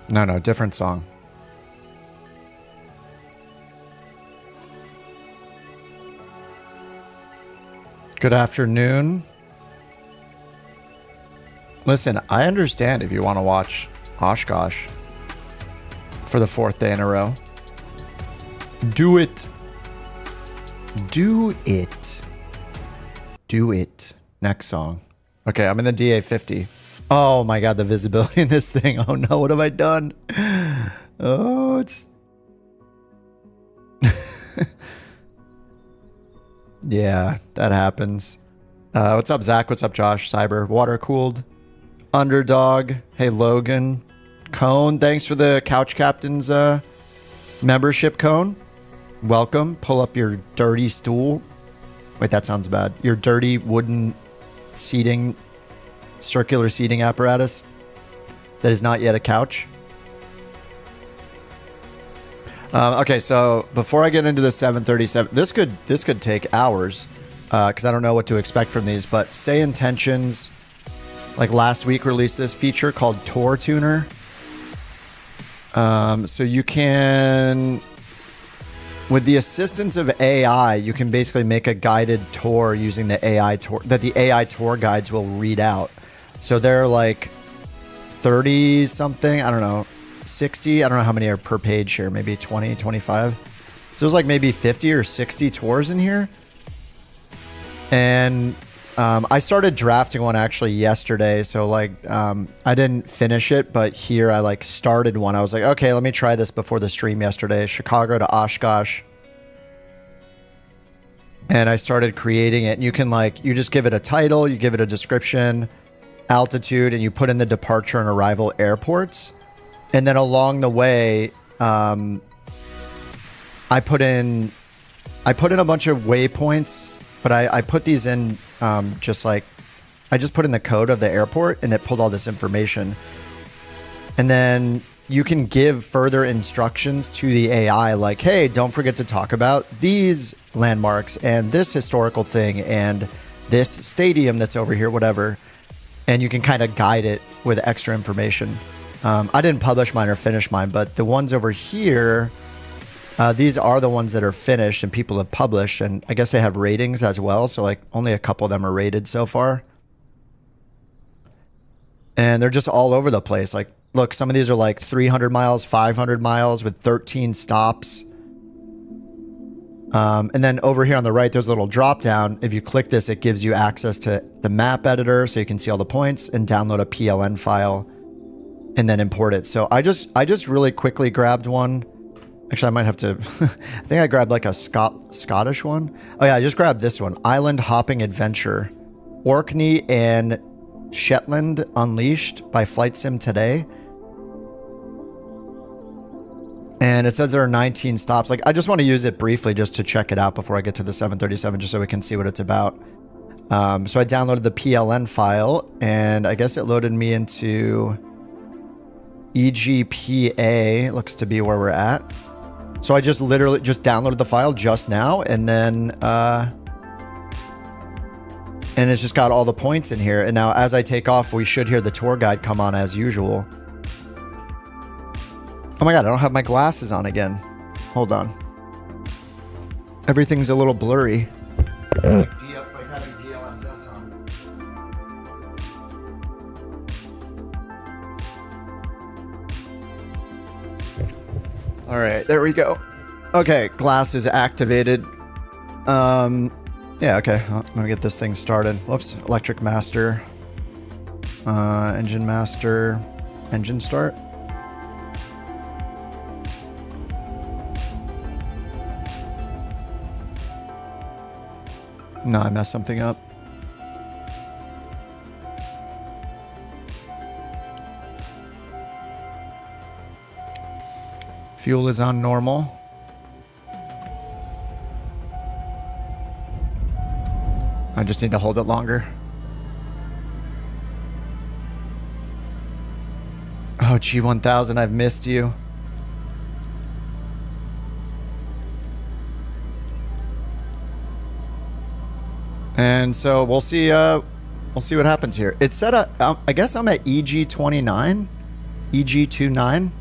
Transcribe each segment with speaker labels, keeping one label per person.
Speaker 1: No, no, different song. Good afternoon. Listen, I understand if you want to watch Oshkosh for the 4th day in a row. Do it. Do it. Do it. Next song. Okay, I'm in the DA50. Oh my god, the visibility in this thing. Oh no, what have I done? Oh, it's... Yeah, that happens. What's up, Zach? What's up, Josh? Cyber. Water cooled. Underdog. Hey, Logan. Cone. Thanks for the Couch Captain's membership, Cone. Welcome. Pull up your dirty stool. Wait, that sounds bad. Your dirty wooden seating, circular seating apparatus that is not yet a couch. Okay, so before I get into the 737, this could take hours because I don't know what to expect from these. But SayIntentions, like last week, released this feature called Tour Tuner. So you can, with the assistance of AI, you can basically make a guided tour using the AI tour that the AI tour guides will read out. So they're like 30 something, I don't know. 60, I don't know how many are per page here, maybe 20, 25. So there's like maybe 50 or 60 tours in here. And I started drafting one actually yesterday. So like I didn't finish it, but here I like started one. I was like, okay, let me try this before the stream yesterday. Chicago to Oshkosh. And I started creating it. And you can like, you just give it a title, you give it a description, altitude, and you put in the departure and arrival airports. And then along the way, I put in a bunch of waypoints, but I put these in just like, I just put in the code of the airport and it pulled all this information. And then you can give further instructions to the AI like, hey, don't forget to talk about these landmarks and this historical thing and this stadium that's over here, whatever. And you can kind of guide it with extra information. I didn't publish mine or finish mine, but the ones over here, these are the ones that are finished and people have published, and I guess they have ratings as well. So like only a couple of them are rated so far. And they're just all over the place. Like, look, some of these are like 300 miles, 500 miles with 13 stops. And then over here on the right, there's a little drop down. If you click this, it gives you access to the map editor so you can see all the points and download a PLN file and then import it. So I just really quickly grabbed one. Actually, I might have to, I think I grabbed like a Scottish one. Oh yeah, I just grabbed this one. Island Hopping Adventure. Orkney and Shetland Unleashed by Flight Sim Today. And it says there are 19 stops. Like, I just want to use it briefly just to check it out before I get to the 737, just so we can see what it's about. So I downloaded the PLN file, and I guess it loaded me into EGPA. Looks to be where we're at. So I just literally just downloaded the file just now, and then and it's just got all the points in here. And now as I take off, we should hear the tour guide come on as usual. Oh my god, I don't have my glasses on again. Hold on. Everything's a little blurry. Like having DLSS on. All right, there we go. Okay, glasses activated. Yeah, okay. Well, let me get this thing started. Whoops, electric master. Engine master. Engine start. No, I messed something up. Fuel is on normal. I just need to hold it longer. Oh, G1000, I've missed you. And so we'll see what happens here. It said I guess I'm at EG29, EG29.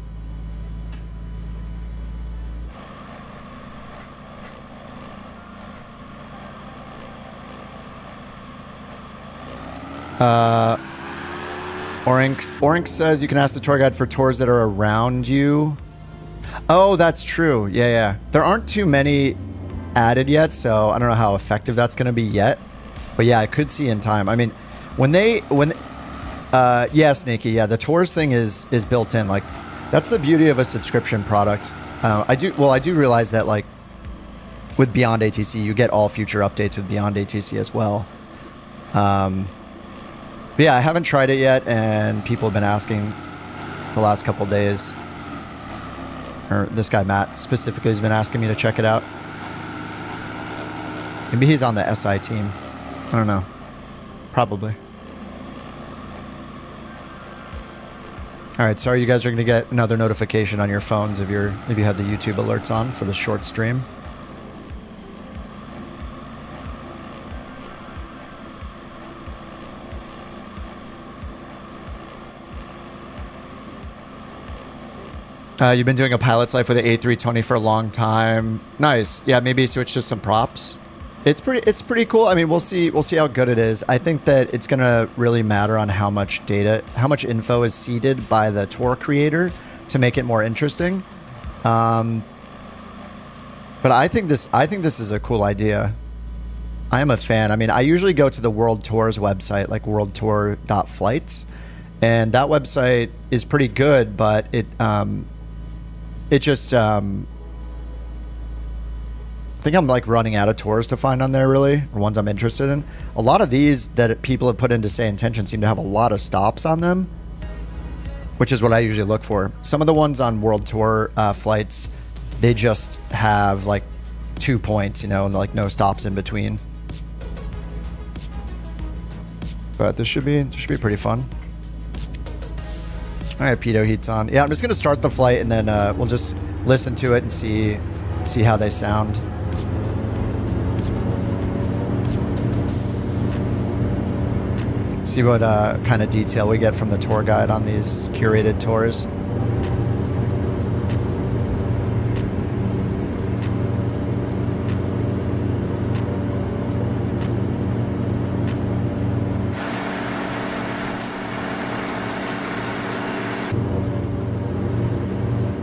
Speaker 1: Orink says you can ask the tour guide for tours that are around you. Oh, that's true. Yeah, yeah. There aren't too many added yet, so I don't know how effective that's going to be yet. But yeah, I could see in time. I mean, yeah, Snaky, yeah, the tours thing is built in. Like, that's the beauty of a subscription product. I do realize that, like, with Beyond ATC, you get all future updates with Beyond ATC as well. But yeah, I haven't tried it yet, and people have been asking the last couple days. Or this guy, Matt, specifically has been asking me to check it out. Maybe he's on the SI team. I don't know. Probably. All right, sorry you guys are going to get another notification on your phones if you had the YouTube alerts on for the short stream. You've been doing a pilot's life with the A320 for a long time. Nice. Yeah, maybe switch to some props. It's pretty cool. I mean, we'll see how good it is. I think that it's gonna really matter on how much info is seeded by the tour creator to make it more interesting. But I think this is a cool idea. I am a fan. I mean, I usually go to the World Tours website, like worldtour.flights, and that website is pretty good, but it just I think I'm like running out of tours to find on there, really, or ones I'm interested in. A lot of these that people have put into SayIntentions seem to have a lot of stops on them, which is what I usually look for. Some of the ones on World Tour flights, they just have like 2 points, you know, and like no stops in between. But this should be pretty fun. All right, pitot heat's on. Yeah, I'm just gonna start the flight and then we'll just listen to it and see how they sound. See what kind of detail we get from the tour guide on these curated tours.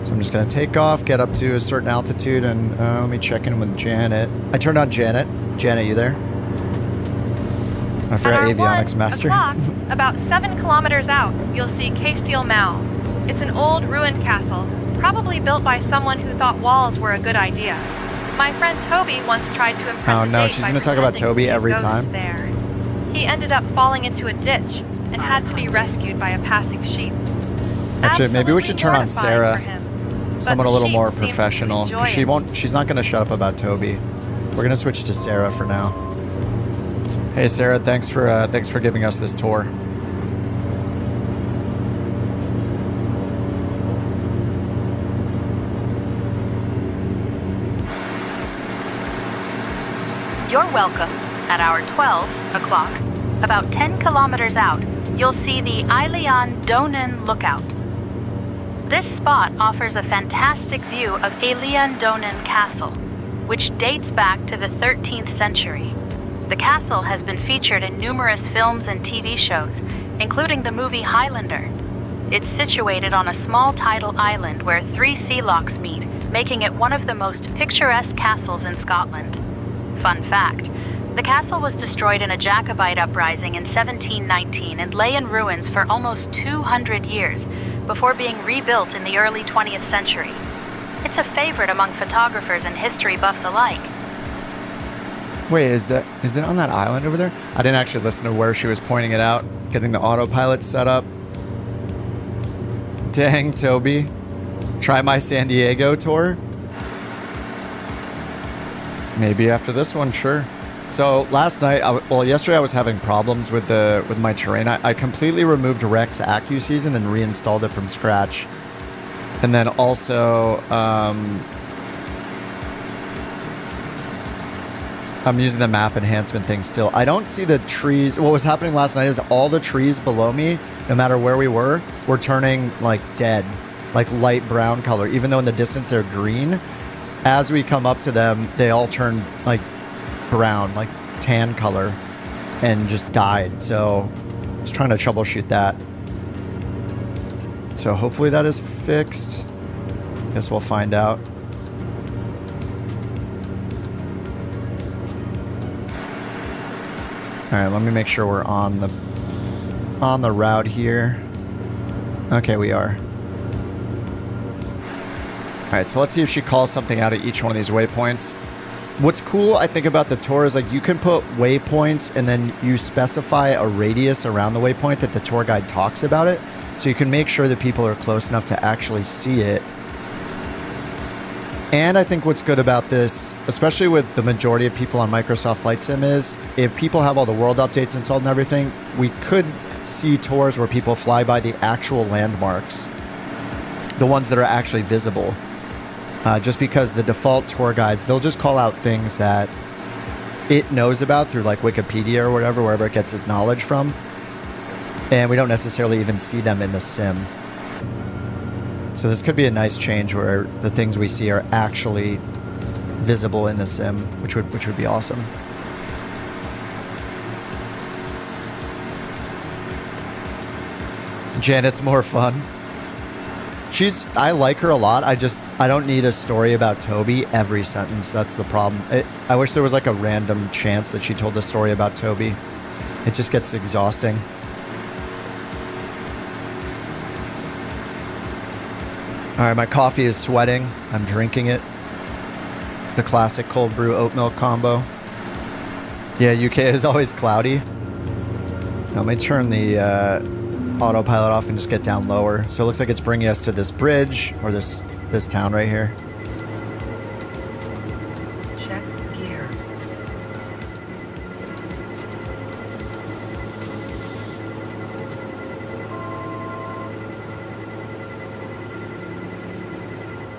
Speaker 1: So I'm just going to take off, get up to a certain altitude, and let me check in with Janet. I turned on Janet. Janet, you there? I forgot avionics master.
Speaker 2: About 7 kilometers out, you'll see Castile Mall. It's an old ruined castle, probably built by someone who thought walls were a good idea. My friend Toby once tried to impress
Speaker 1: Oh no, she's going to talk about Toby every time.
Speaker 2: There. He ended up falling into a ditch and had to be rescued by a passing sheep.
Speaker 1: Actually, maybe we should turn on Sarah. Someone a little more professional. She's not going to shut up about Toby. We're going to switch to Sarah for now. Hey Sarah, thanks for giving us this tour.
Speaker 3: You're welcome. At our 12 o'clock, about 10 kilometers out, you'll see the Ailion Donan Lookout. This spot offers a fantastic view of Ailion Donan Castle, which dates back to the 13th century. The castle has been featured in numerous films and TV shows, including the movie Highlander. It's situated on a small tidal island where 3 sea locks meet, making it one of the most picturesque castles in Scotland. Fun fact, the castle was destroyed in a Jacobite uprising in 1719 and lay in ruins for almost 200 years before being rebuilt in the early 20th century. It's a favorite among photographers and history buffs alike.
Speaker 1: Wait, is it on that island over there? I didn't actually listen to where she was pointing it out, getting the autopilot set up. Dang, Toby. Try my San Diego tour? Maybe after this one, sure. So last night, yesterday I was having problems with my terrain. I completely removed Rex AccuSeason and reinstalled it from scratch. And then also, I'm using the map enhancement thing still. I don't see the trees. What was happening last night is all the trees below me, no matter where we were turning like dead, like light brown color. Even though in the distance they're green, as we come up to them, they all turn like brown, like tan color, and just died. So was trying to troubleshoot that. So hopefully that is fixed. Guess we'll find out. All right, let me make sure we're on the route here. Okay, we are. All right, so let's see if she calls something out at each one of these waypoints. What's cool, I think, about the tour is like you can put waypoints and then you specify a radius around the waypoint that the tour guide talks about it. So you can make sure that people are close enough to actually see it. And I think what's good about this, especially with the majority of people on Microsoft Flight Sim, is if people have all the world updates installed and everything, we could see tours where people fly by the actual landmarks, the ones that are actually visible. Just because the default tour guides, they'll just call out things that it knows about through like Wikipedia or whatever, wherever it gets its knowledge from. And we don't necessarily even see them in the sim. So this could be a nice change where the things we see are actually visible in the sim, which would be awesome. Janet's more fun. I like her a lot. I don't need a story about Toby every sentence. That's the problem. I wish there was like a random chance that she told a story about Toby. It just gets exhausting. All right, my coffee is sweating. I'm drinking it. The classic cold brew oat milk combo. Yeah, UK is always cloudy. Let me turn the autopilot off and just get down lower. So it looks like it's bringing us to this bridge or this town right here.
Speaker 4: Check gear.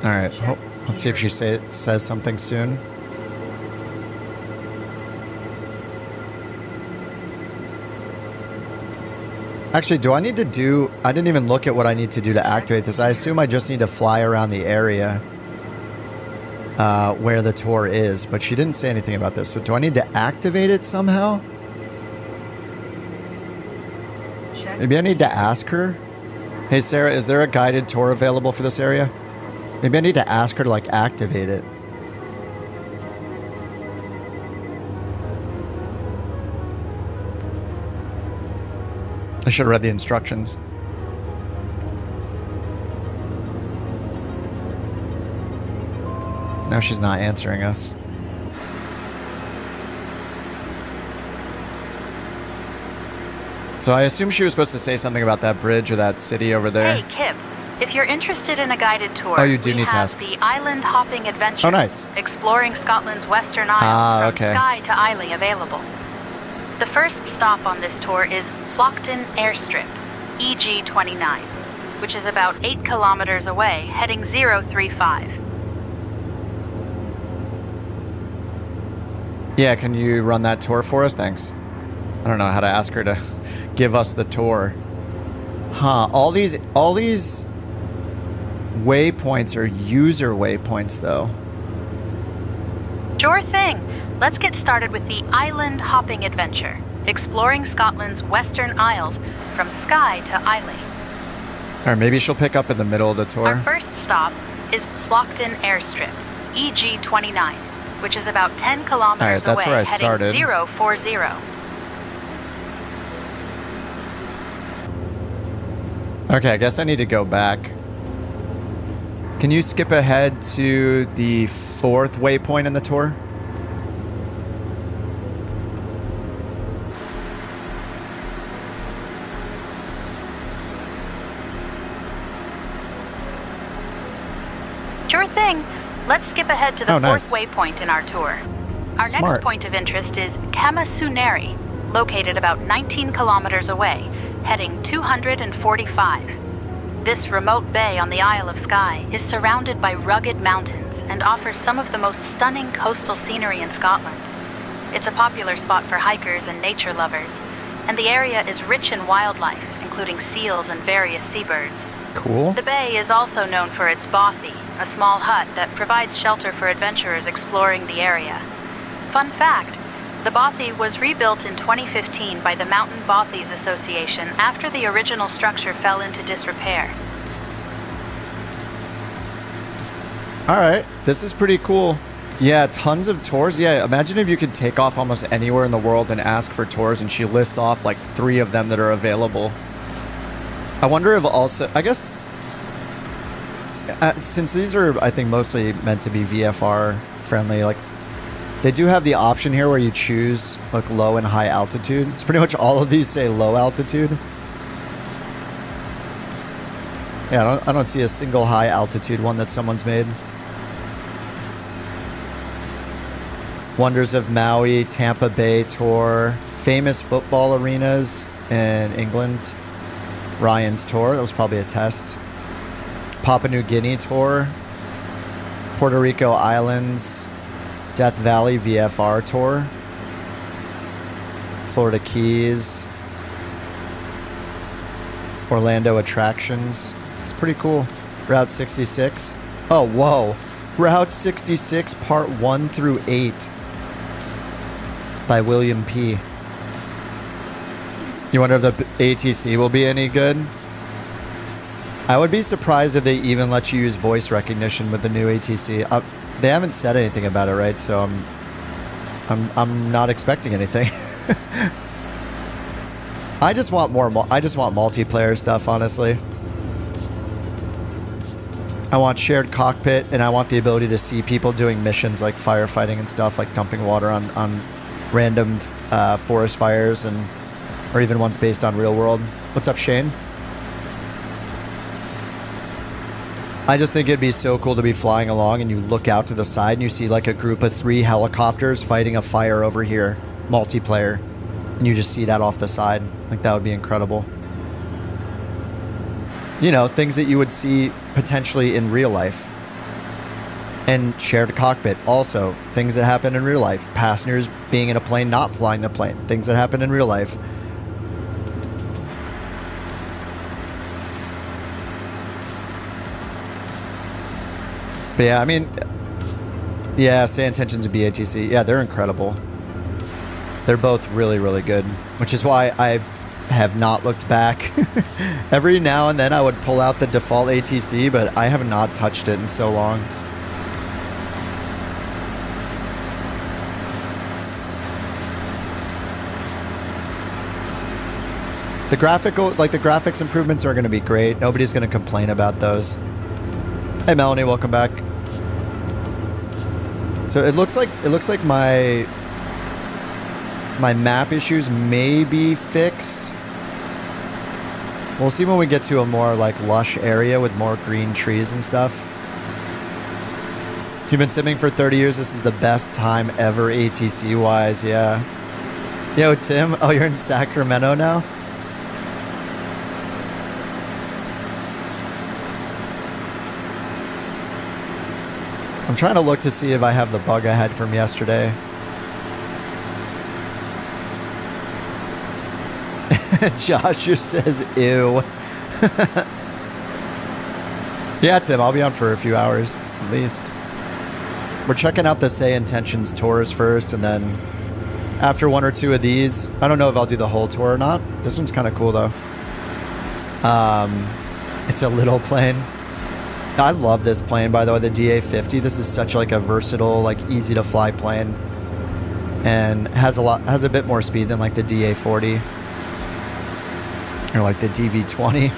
Speaker 1: All right, let's see if she says something soon. Actually, I didn't even look at what I need to do to activate this. I assume I just need to fly around the area where the tour is, but she didn't say anything about this. So do I need to activate it somehow? Maybe I need to ask her. Hey, Sarah, is there a guided tour available for this area? Maybe I need to ask her to like activate it. I should have read the instructions. Now she's not answering us. So I assume she was supposed to say something about that bridge or that city over there.
Speaker 3: Hey, Kip. If you're interested in a guided tour,
Speaker 1: Oh, you do need to ask.
Speaker 3: the island hopping adventure.
Speaker 1: Oh, nice.
Speaker 3: Exploring Scotland's Western Isles from
Speaker 1: okay.
Speaker 3: Skye to Islay available. The first stop on this tour is Flockton Airstrip, EG29, which is about 8 kilometers away, heading 035.
Speaker 1: Yeah, can you run that tour for us? Thanks. I don't know how to ask her to give us the tour. Huh, all these waypoints are user waypoints, though.
Speaker 3: Sure thing. Let's get started with the island hopping adventure, exploring Scotland's Western Isles from Skye to Islay.
Speaker 1: Or maybe she'll pick up in the middle of the tour.
Speaker 3: Our first stop is Flockton Airstrip, EG29, which is about 10 kilometers
Speaker 1: that's
Speaker 3: away,
Speaker 1: where I
Speaker 3: heading
Speaker 1: started.
Speaker 3: 040.
Speaker 1: Okay, I guess I need to go back. Can you skip ahead to the 4th waypoint in the tour?
Speaker 3: Sure thing. Let's skip ahead to the 4th
Speaker 1: nice.
Speaker 3: waypoint in our tour. Our
Speaker 1: Smart.
Speaker 3: next point of interest is Camasunary, located about 19 kilometers away, heading 245. This remote bay on the Isle of Skye is surrounded by rugged mountains and offers some of the most stunning coastal scenery in Scotland. It's a popular spot for hikers and nature lovers, and the area is rich in wildlife, including seals and various seabirds.
Speaker 1: Cool.
Speaker 3: The bay is also known for its bothy, a small hut that provides shelter for adventurers exploring the area. Fun fact, The bothy was rebuilt in 2015 by the Mountain Bothies Association after the original structure fell into disrepair.
Speaker 1: All right, this is pretty cool. Yeah, tons of tours. Yeah, imagine if you could take off almost anywhere in the world and ask for tours, and she lists off like 3 of them that are available. I wonder if also, I guess, since these are, I think, mostly meant to be VFR friendly, like, they do have the option here where you choose like low and high altitude. It's pretty much all of these say low altitude. Yeah, I don't see a single high altitude one that someone's made. Wonders of Maui, Tampa Bay tour, famous football arenas in England, Ryan's tour, that was probably a test. Papua New Guinea tour, Puerto Rico Islands, Death Valley VFR tour, Florida Keys, Orlando attractions. It's pretty cool. Route 66. Oh, whoa. Route 66 part 1 through 8 by William P. You wonder if the ATC will be any good? I would be surprised if they even let you use voice recognition with the new ATC. They haven't said anything about it, right? So I'm not expecting anything. I just want multiplayer stuff, honestly. I want shared cockpit, and I want the ability to see people doing missions like firefighting and stuff, like dumping water on random forest fires, or even ones based on real world. What's up, Shane? I just think it'd be so cool to be flying along and you look out to the side and you see like a group of 3 helicopters fighting a fire over here, multiplayer, and you just see that off the side. Like, that would be incredible. You know, things that you would see potentially in real life. And shared cockpit, also things that happen in real life. Passengers being in a plane, not flying the plane, things that happen in real life. But yeah, I mean, yeah, SayIntentions and BATC, yeah, they're incredible. They're both really, really good, which is why I have not looked back. Every now and then I would pull out the default ATC, but I have not touched it in so long. The graphics improvements are going to be great. Nobody's going to complain about those. Hey Melanie, welcome back. So it looks like my map issues may be fixed. We'll see when we get to a more like lush area with more green trees and stuff. If you've been simming for 30 years, this is the best time ever ATC wise, yeah. Yo Tim, oh, you're in Sacramento now? I'm trying to look to see if I have the bug I had from yesterday. Josh just says, ew. Yeah, Tim, I'll be on for a few hours, at least. We're checking out the SayIntentions Tours first, and then after 1 or 2 of these, I don't know if I'll do the whole tour or not. This one's kind of cool, though. It's a little plane. I love this plane, by the way, the DA-50. This is such like a versatile, like easy to fly plane, and has a bit more speed than like the DA-40 or like the DV-20.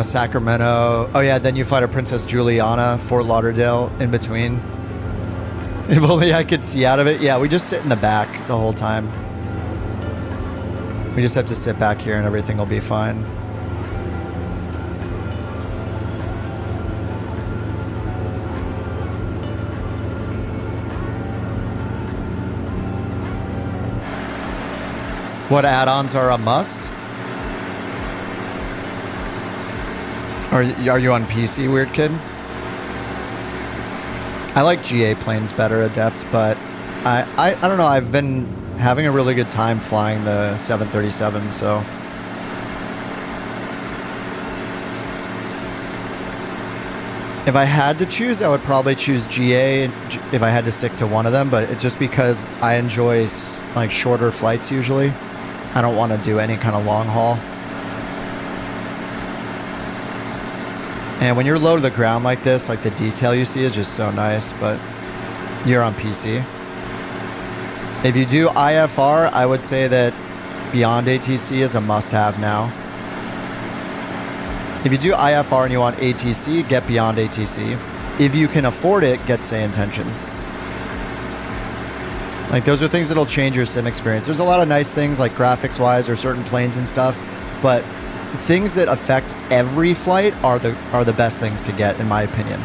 Speaker 1: Sacramento. Oh yeah, then you fly to Princess Juliana, Fort Lauderdale in between. If only I could see out of it. Yeah, we just sit in the back the whole time. We just have to sit back here and everything will be fine. What add-ons are a must? Are you on PC, weird kid? I like GA planes better, Adept, but I don't know. I've been having a really good time flying the 737, so. If I had to choose, I would probably choose GA if I had to stick to one of them, but it's just because I enjoy like shorter flights usually. I don't want to do any kind of long haul. And when you're low to the ground like this, like the detail you see is just so nice, but you're on PC. If you do IFR, I would say that Beyond ATC is a must-have now. If you do IFR and you want ATC, get Beyond ATC. If you can afford it, get SayIntentions. Like, those are things that'll change your sim experience. There's a lot of nice things, like graphics-wise or certain planes and stuff, but things that affect every flight are the best things to get, in my opinion.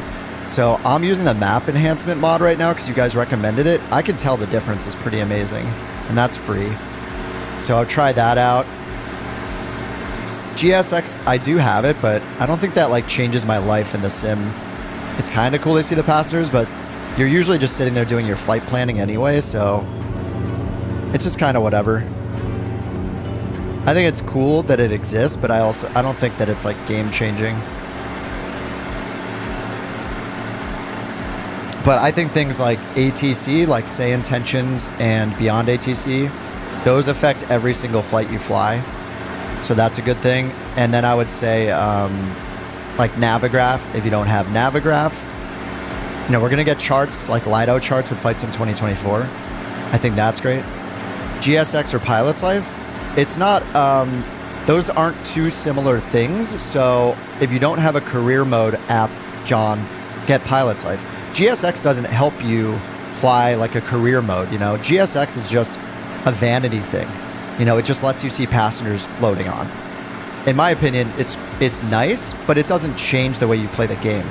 Speaker 1: So I'm using the map enhancement mod right now because you guys recommended it. I can tell the difference is pretty amazing, and that's free. So I'll try that out. GSX, I do have it, but I don't think that like changes my life in the sim. It's kind of cool to see the passengers, but you're usually just sitting there doing your flight planning anyway, so it's just kind of whatever. I think it's cool that it exists, but I don't think that it's like game changing. But I think things like ATC, like SayIntentions and Beyond ATC, those affect every single flight you fly. So that's a good thing. And then I would say like Navigraph, if you don't have Navigraph, you know, we're going to get charts like Lido charts with Flight Sim 2024. I think that's great. GSX or Pilot's Life, it's not, those aren't two similar things. So if you don't have a career mode app, John, get Pilot's Life. GSX doesn't help you fly like a career mode, you know. GSX is just a vanity thing. You know, it just lets you see passengers loading on. In my opinion, it's nice, but it doesn't change the way you play the game.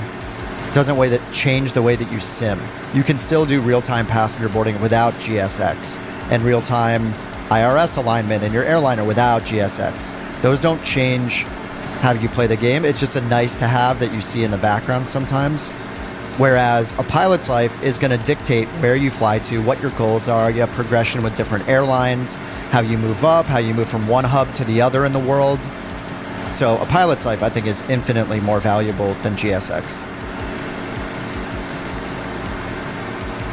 Speaker 1: It doesn't change the way that you sim. You can still do real-time passenger boarding without GSX, and real-time IRS alignment in your airliner without GSX. Those don't change how you play the game. It's just a nice to have that you see in the background sometimes. Whereas a Pilot's Life is going to dictate where you fly to, what your goals are. You have progression with different airlines, how you move up, how you move from one hub to the other in the world. So a Pilot's Life, I think, is infinitely more valuable than GSX.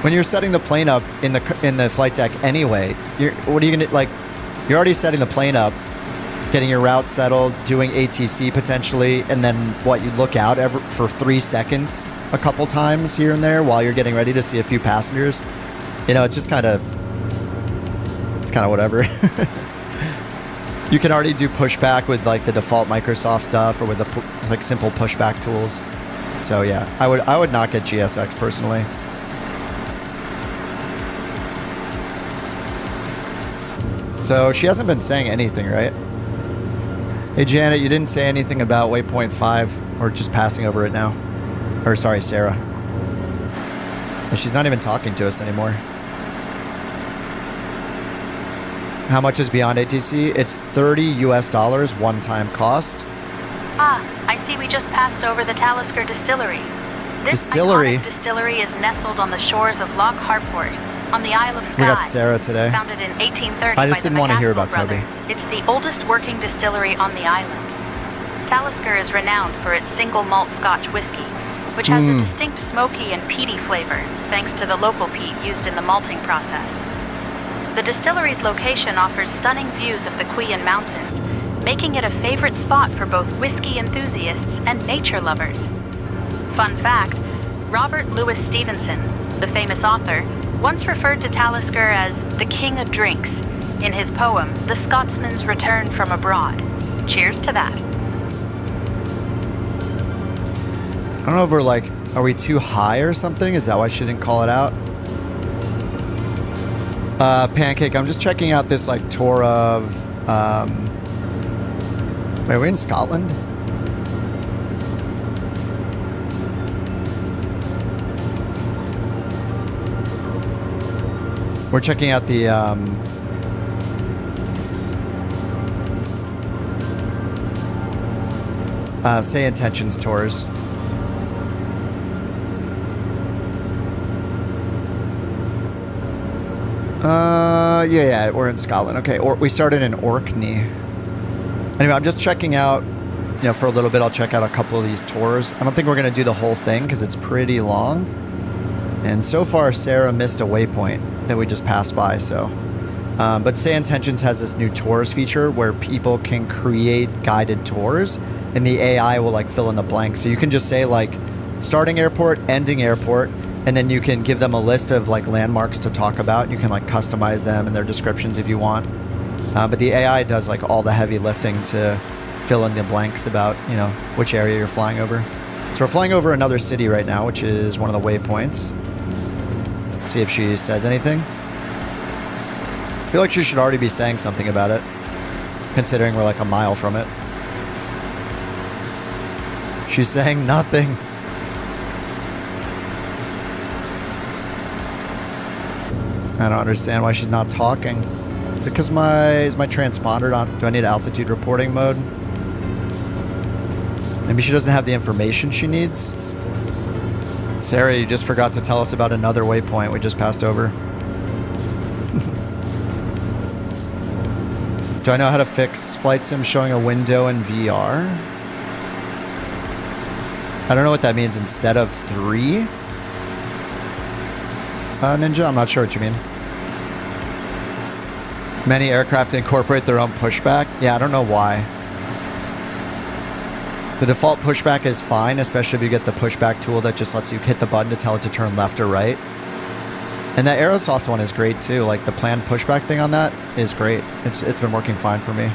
Speaker 1: When you're setting the plane up in the flight deck anyway, what are you going to, like, you're already setting the plane up, getting your route settled, doing ATC potentially, and then what, you look out for 3 seconds a couple times here and there while you're getting ready to see a few passengers. You know, it's just kind of, it's kind of whatever. You can already do pushback with like the default Microsoft stuff or with the like simple pushback tools. So yeah, I would not get GSX personally. So she hasn't been saying anything, right? Hey Janet, you didn't say anything about waypoint 5, or just passing over it now. Or sorry, Sarah. But she's not even talking to us anymore. How much is Beyond ATC? It's $30 US one-time cost.
Speaker 3: Ah, I see we just passed over the Talisker Distillery. This
Speaker 1: Distillery?
Speaker 3: iconic distillery is nestled on the shores of Loch Harport, on the Isle of Skye.
Speaker 1: We got Sarah today.
Speaker 3: Founded in 1830
Speaker 1: I just didn't want to hear about Toby.
Speaker 3: It's the oldest working distillery on the island. Talisker is renowned for its single malt Scotch whiskey, which has a distinct smoky and peaty flavor, thanks to the local peat used in the malting process. The distillery's location offers stunning views of the Quean Mountains, making it a favorite spot for both whiskey enthusiasts and nature lovers. Fun fact, Robert Louis Stevenson, the famous author, once referred to Talisker as the king of drinks in his poem, The Scotsman's Return from Abroad. Cheers to that.
Speaker 1: I don't know if we're like, are we too high or something? Is that why she didn't call it out? Pancake, I'm just checking out this like tour of, wait, are we in Scotland? We're checking out the, SayIntentions Tours. Yeah, we're in Scotland. Okay, or we started in Orkney. Anyway, I'm just checking out, you know, for a little bit, I'll check out a couple of these tours. I don't think we're going to do the whole thing because it's pretty long. And so far, Sarah missed a waypoint that we just passed by, so. But SayIntentions has this new tours feature where people can create guided tours and the AI will like fill in the blanks. So you can just say like starting airport, ending airport, and then you can give them a list of like landmarks to talk about. You can like customize them and their descriptions if you want. But the AI does like all the heavy lifting to fill in the blanks about, you know, which area you're flying over. So we're flying over another city right now, which is one of the waypoints. Let's see if she says anything. I feel like she should already be saying something about it, considering we're like a mile from it. She's saying nothing. I don't understand why she's not talking. Is it because is my transponder on? Do I need altitude reporting mode? Maybe she doesn't have the information she needs. Sarah, you just forgot to tell us about another waypoint we just passed over. Do I know how to fix flight sim showing a window in VR? I don't know what that means. Instead of 3? Ninja? I'm not sure what you mean. Many aircraft incorporate their own pushback. Yeah, I don't know why. The default pushback is fine, especially if you get the pushback tool that just lets you hit the button to tell it to turn left or right. And the Aerosoft one is great too. Like the planned pushback thing on that is great. It's been working fine for me.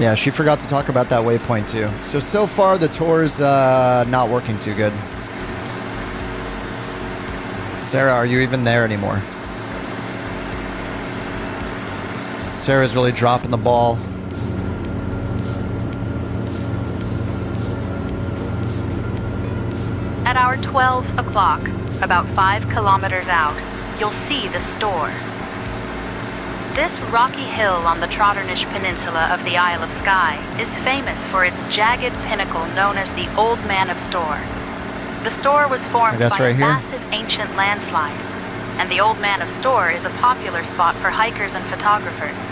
Speaker 1: Yeah, she forgot to talk about that waypoint too. So far the tour's not working too good. Sarah, are you even there anymore? Sarah's really dropping the ball.
Speaker 3: At hour 12 o'clock, about 5 kilometers out, you'll see the store. This rocky hill on the Trotternish Peninsula of the Isle of Skye is famous for its jagged pinnacle known as the Old Man of Store. The store was formed by a massive ancient landslide, and the Old Man of Store is a popular spot for hikers and photographers.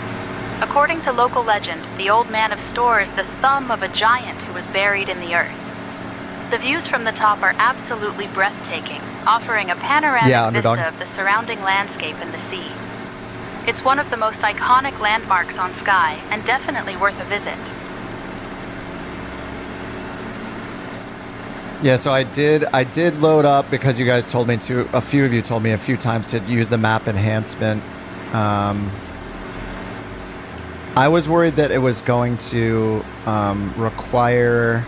Speaker 3: According to local legend, the Old Man of Store is the thumb of a giant who was buried in the earth. The views from the top are absolutely breathtaking, offering a panoramic vista of the surrounding landscape and the sea. It's one of the most iconic landmarks on Skye, and definitely worth a visit.
Speaker 1: Yeah, so I did load up because you guys told me to. A few of you told me a few times to use the map enhancement. I was worried that it was going to require.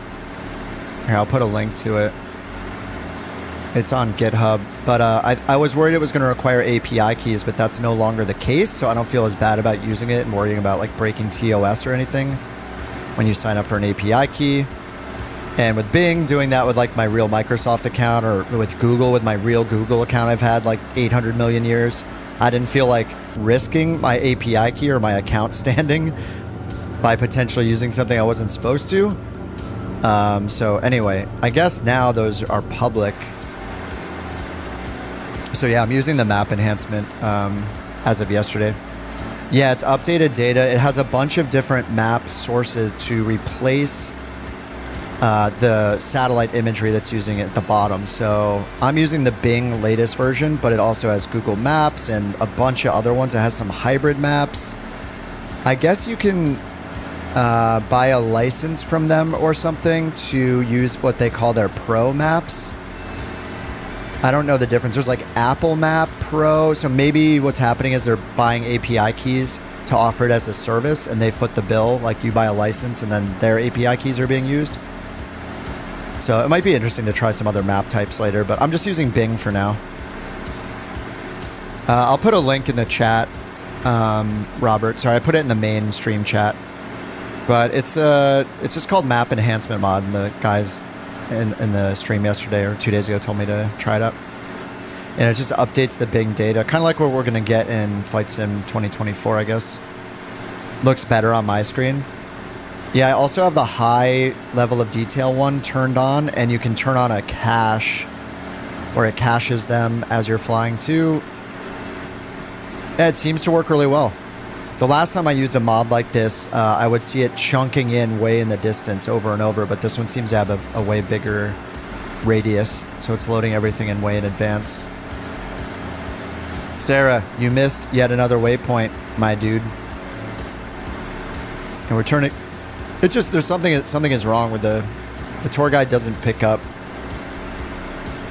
Speaker 1: Here, I'll put a link to it. It's on GitHub, but I was worried it was going to require API keys, but that's no longer the case, so I don't feel as bad about using it and worrying about like breaking TOS or anything when you sign up for an API key. And with Bing, doing that with like my real Microsoft account, or with Google with my real Google account I've had like 800 million years, I didn't feel like risking my API key or my account standing by potentially using something I wasn't supposed to. So anyway, I guess now those are public. So yeah, I'm using the map enhancement as of yesterday. Yeah, it's updated data. It has a bunch of different map sources to replace the satellite imagery that's using it at the bottom. So I'm using the Bing latest version, but it also has Google Maps and a bunch of other ones. It has some hybrid maps. I guess you can buy a license from them or something to use what they call their Pro maps. I don't know the difference. There's like Apple Map Pro. So maybe what's happening is they're buying API keys to offer it as a service, and they foot the bill. Like you buy a license and then their API keys are being used. So it might be interesting to try some other map types later, but I'm just using Bing for now. I'll put a link in the chat, Robert. Sorry, I put it in the main stream chat. But it's just called Map Enhancement Mod, and the guys in the stream yesterday or 2 days ago told me to try it out. And it just updates the Bing data, kind of like what we're going to get in Flight Sim 2024, I guess. Looks better on my screen. Yeah, I also have the high level of detail one turned on, and you can turn on a cache or it caches them as you're flying too. Yeah, it seems to work really well. The last time I used a mod like this, I would see it chunking in way in the distance over and over, but this one seems to have a way bigger radius, so it's loading everything in way in advance. Sarah, you missed yet another waypoint, my dude. And we're turning... It just... There's something is wrong with the tour guide doesn't pick up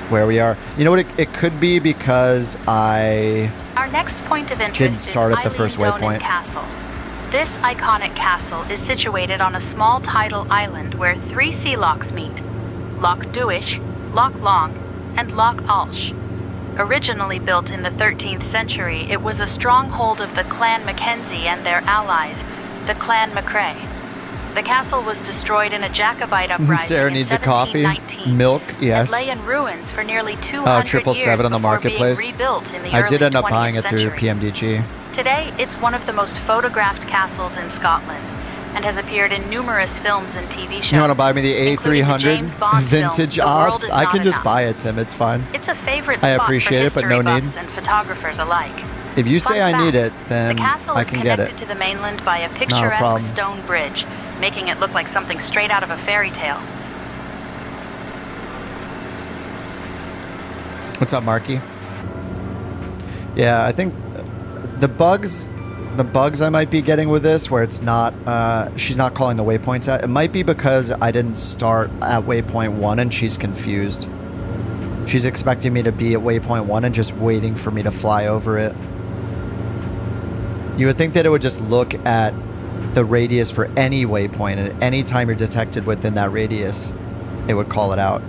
Speaker 1: where we are. You know what? It could be because
Speaker 3: Our next point of interest
Speaker 1: didn't start
Speaker 3: is
Speaker 1: at the first waypoint.
Speaker 3: Castle. This iconic castle is situated on a small tidal island where 3 sea locks meet: Loch Duish, Loch Long, and Loch Alsh. Originally built in the 13th century, it was a stronghold of the Clan Mackenzie and their allies, the Clan MacRae. The castle was destroyed in a Jacobite uprising
Speaker 1: Sarah needs a coffee.
Speaker 3: 1719,
Speaker 1: Milk, yes.
Speaker 3: and lay in ruins for nearly 200
Speaker 1: 777
Speaker 3: years
Speaker 1: on the
Speaker 3: before
Speaker 1: marketplace.
Speaker 3: being rebuilt in the
Speaker 1: I did
Speaker 3: early
Speaker 1: end up
Speaker 3: 20th
Speaker 1: buying it through
Speaker 3: century.
Speaker 1: PMDG.
Speaker 3: Today, it's one of the most photographed castles in Scotland and has appeared in numerous films and TV shows.
Speaker 1: You want to buy me the
Speaker 3: including the
Speaker 1: A300
Speaker 3: James Bond
Speaker 1: vintage
Speaker 3: film, The World
Speaker 1: odds?
Speaker 3: Is
Speaker 1: I
Speaker 3: Not
Speaker 1: can just
Speaker 3: Enough.
Speaker 1: buy it, Tim. It's fine.
Speaker 3: It's a favorite
Speaker 1: I
Speaker 3: spot
Speaker 1: appreciate
Speaker 3: for
Speaker 1: it, but
Speaker 3: history
Speaker 1: no
Speaker 3: buffs
Speaker 1: need.
Speaker 3: and photographers alike.
Speaker 1: If you say
Speaker 3: Fun
Speaker 1: I need
Speaker 3: fact,
Speaker 1: it, then
Speaker 3: the castle
Speaker 1: I
Speaker 3: is
Speaker 1: can get
Speaker 3: connected
Speaker 1: it.
Speaker 3: to the mainland by a
Speaker 1: Not a
Speaker 3: picturesque
Speaker 1: problem.
Speaker 3: stone bridge, making it look like something straight out of a fairy tale.
Speaker 1: What's up, Marky? Yeah, I think the bugs I might be getting with this, where it's not, she's not calling the waypoints out. It might be because I didn't start at waypoint 1 and she's confused. She's expecting me to be at waypoint 1 and just waiting for me to fly over it. You would think that it would just look at the radius for any waypoint, and any time you're detected within that radius, it would call it out.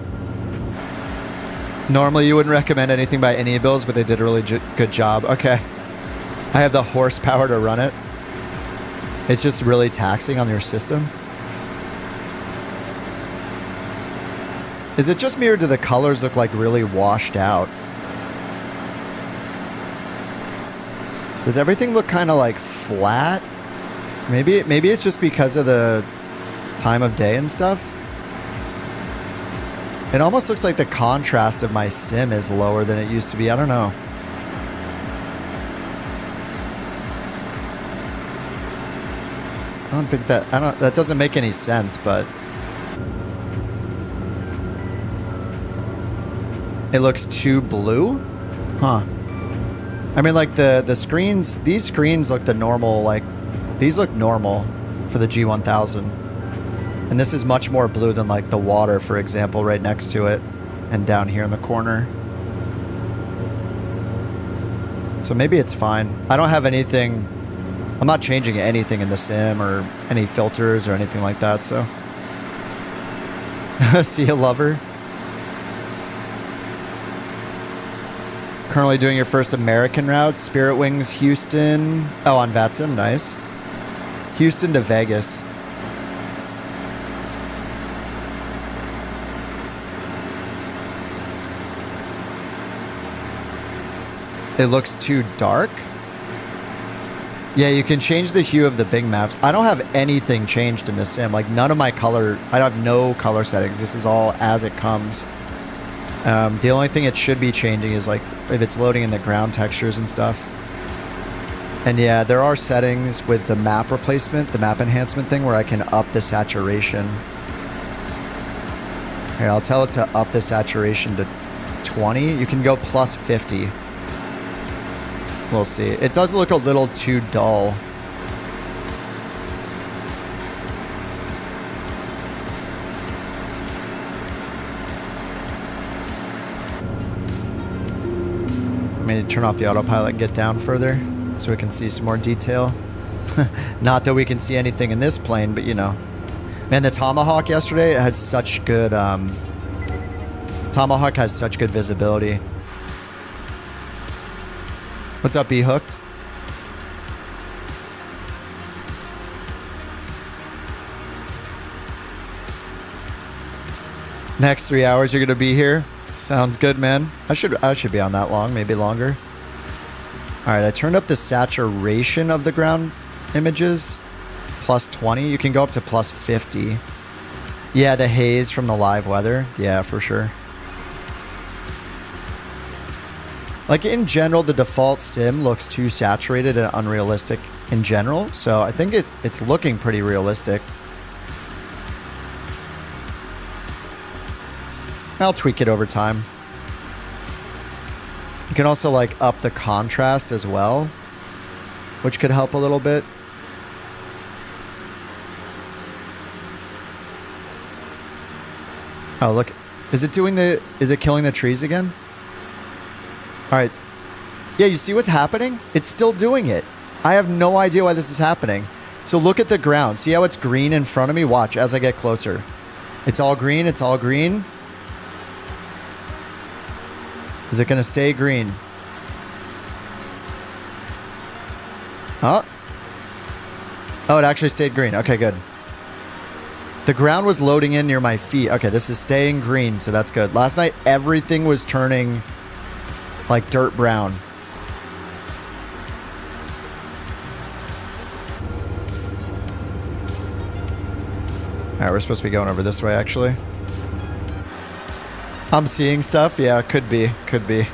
Speaker 1: Normally, you wouldn't recommend anything by any bills, but they did a really good job. Okay. I have the horsepower to run it. It's just really taxing on your system. Is it just me, or do the colors look like really washed out? Does everything look kind of like flat? Maybe it's just because of the time of day and stuff. It almost looks like the contrast of my sim is lower than it used to be. I don't know. I don't think that... that doesn't make any sense, but... It looks too blue? Huh. I mean, like, the screens... These screens look the normal, like... These look normal for the G1000. And this is much more blue than, like, the water, for example, right next to it. And down here in the corner. So maybe it's fine. I don't have anything... I'm not changing anything in the sim or any filters or anything like that, so... See a lover? Currently doing your first American route. Spirit Wings, Houston. Oh, on VATSIM. Nice. Houston to Vegas. It looks too dark. Yeah, you can change the hue of the big maps. I don't have anything changed in the sim. Like, none of my color... I have no color settings. This is all as it comes. The only thing it should be changing is, like, if it's loading in the ground textures and stuff. And yeah, there are settings with the map replacement, the map enhancement thing, where I can up the saturation. Here, I'll tell it to up the saturation to 20. You can go plus 50. We'll see. It does look a little too dull. I'm going to turn off the autopilot and get down further so we can see some more detail. Not that we can see anything in this plane, but you know. Man, the Tomahawk yesterday had such good... Tomahawk has such good visibility. What's up, E-Hooked? Next 3 hours you're gonna be here. Sounds good, man. I should be on that long, maybe longer. Alright, I turned up the saturation of the ground images. Plus 20. You can go up to plus 50. Yeah, the haze from the live weather. Yeah, for sure. Like in general, the default sim looks too saturated and unrealistic in general. So I think it's looking pretty realistic. I'll tweak it over time. You can also like up the contrast as well, which could help a little bit. Oh, look. Is it killing the trees again? All right. Yeah, you see what's happening? It's still doing it. I have no idea why this is happening. So look at the ground. See how it's green in front of me? Watch as I get closer. It's all green. It's all green. Is it going to stay green? Huh? Oh, it actually stayed green. Okay, good. The ground was loading in near my feet. Okay, this is staying green, so that's good. Last night, everything was turning like dirt brown. All right, we're supposed to be going over this way, actually. I'm seeing stuff. Yeah, could be. Could be.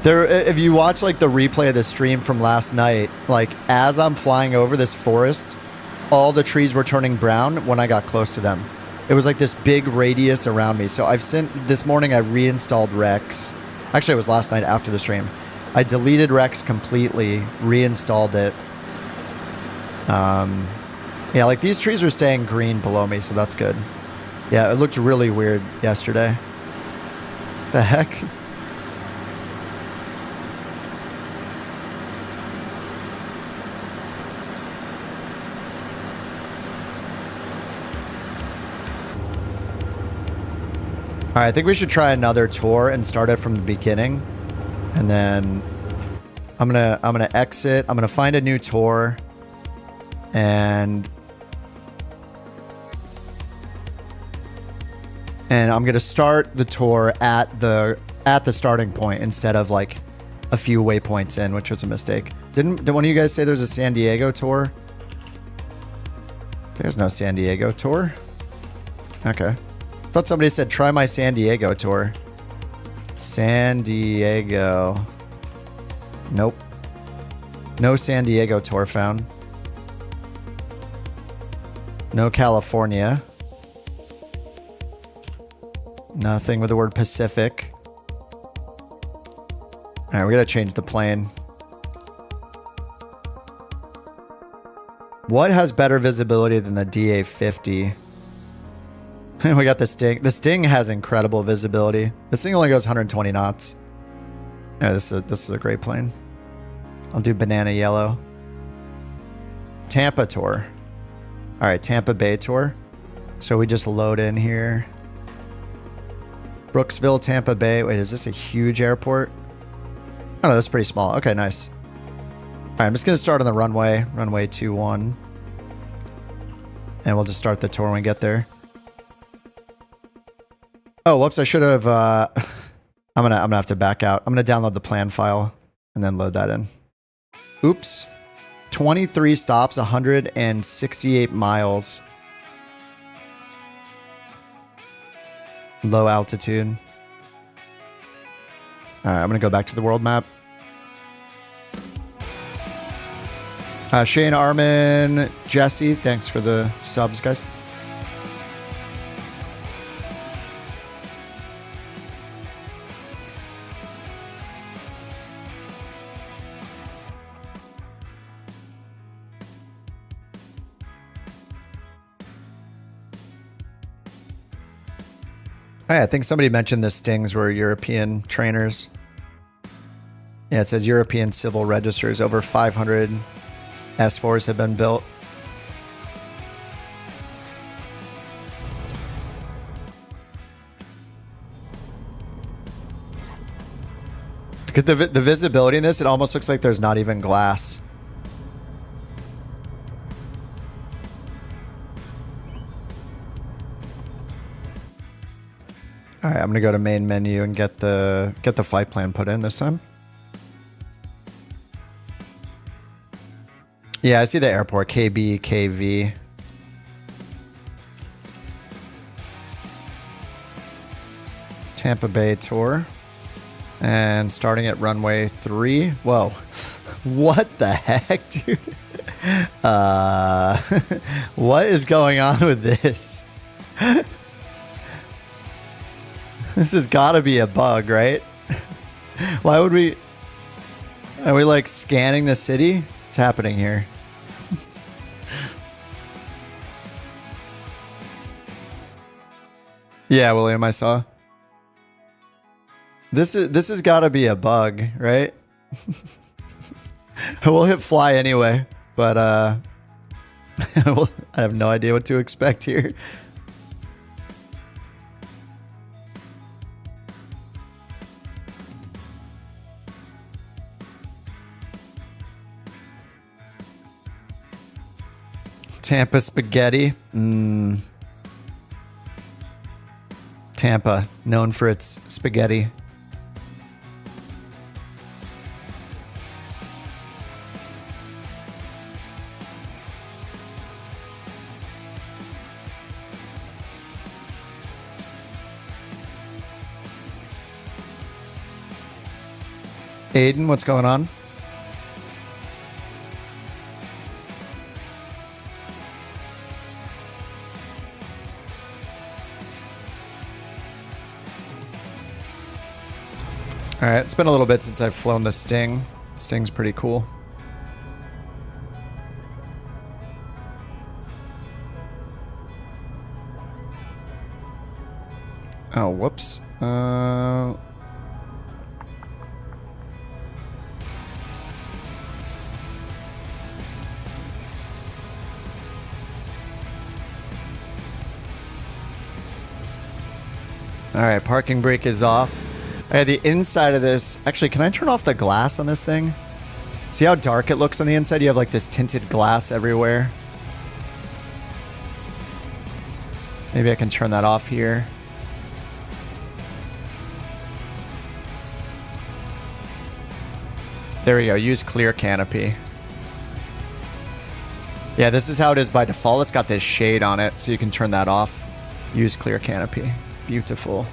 Speaker 1: If you watch like the replay of the stream from last night, like as I'm flying over this forest, all the trees were turning brown when I got close to them. It was like this big radius around me. So this morning I reinstalled Rex. Actually, it was last night after the stream. I deleted Rex completely, reinstalled it. Yeah, like these trees are staying green below me, so that's good. Yeah, it looked really weird yesterday. The heck? All right, I think we should try another tour and start it from the beginning. And then I'm gonna exit. I'm gonna find a new tour. And I'm gonna start the tour at the starting point instead of like a few waypoints in, which was a mistake. Didn't one of you guys say there's a San Diego tour? There's no San Diego tour. Okay. Thought somebody said try my San Diego tour. San Diego. Nope. No San Diego tour found. No California. Nothing with the word Pacific. All right, we gotta change the plane. What has better visibility than the DA50? We got the Sting. The Sting has incredible visibility. This thing only goes 120 knots. Yeah, this is a great plane. I'll do banana yellow. Tampa tour. All right, Tampa Bay tour. So we just load in here. Brooksville, Tampa Bay. Wait, is this a huge airport? Oh, no, that's pretty small. Okay, nice. All right, I'm just going to start on the runway. Runway 21. And we'll just start the tour when we get there. Oh, whoops, I should have... I'm gonna have to back out. I'm going to download the plan file and then load that in. Oops. 23 stops, 168 miles. Low altitude. All right, I'm going to go back to the world map. Shane, Armin, Jesse, thanks for the subs, guys. Hey, I think somebody mentioned the Stings were European trainers. Yeah, it says European civil registers. Over 500 S4s have been built. Look at the visibility in this. It almost looks like there's not even glass. All right, I'm gonna go to main menu and get the flight plan put in this time. Yeah, I see the airport, KB, KV. Tampa Bay tour. And starting at runway 3. Whoa. What the heck, dude? What is going on with this? This has got to be a bug, right? Why would we... Are we like scanning the city? What's happening here? Yeah, William, I saw. This has got to be a bug, right? We'll hit fly anyway, but I have no idea what to expect here. Tampa spaghetti. Tampa, known for its spaghetti. Aiden, what's going on? All right, it's been a little bit since I've flown the Sting. Sting's pretty cool. Oh, whoops. All right, parking brake is off. The inside of this... Actually, can I turn off the glass on this thing? See how dark it looks on the inside? You have like this tinted glass everywhere. Maybe I can turn that off here. There we go. Use clear canopy. Yeah, this is how it is by default. It's got this shade on it, so you can turn that off. Use clear canopy. Beautiful.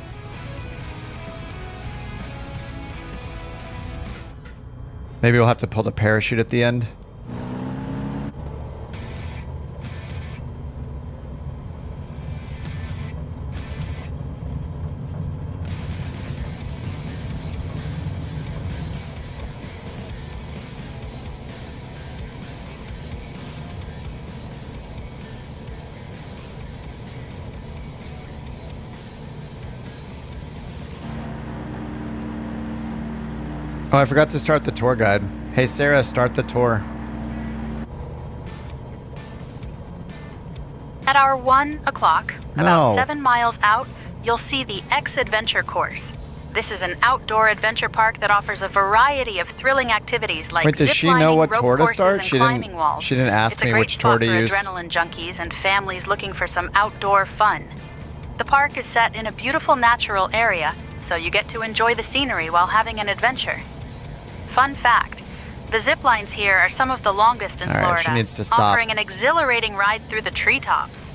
Speaker 1: Maybe we'll have to pull the parachute at the end. Oh, I forgot to start the tour guide. Hey, Sarah, start the tour.
Speaker 3: At our 1 o'clock,
Speaker 1: No.
Speaker 3: about 7 miles out, you'll see the X Adventure course. This is an outdoor adventure park that offers a variety of thrilling activities like
Speaker 1: Wait, does she know what tour to start?
Speaker 3: She didn't
Speaker 1: ask me which tour to use.
Speaker 3: It's a great spot for adrenaline junkies and families looking for some outdoor fun. The park is set in a beautiful natural area, so you get to enjoy the scenery while having an adventure. Fun fact, the zip lines here are some of the longest in Florida,
Speaker 1: she needs to stop.
Speaker 3: offering an exhilarating ride through the treetops.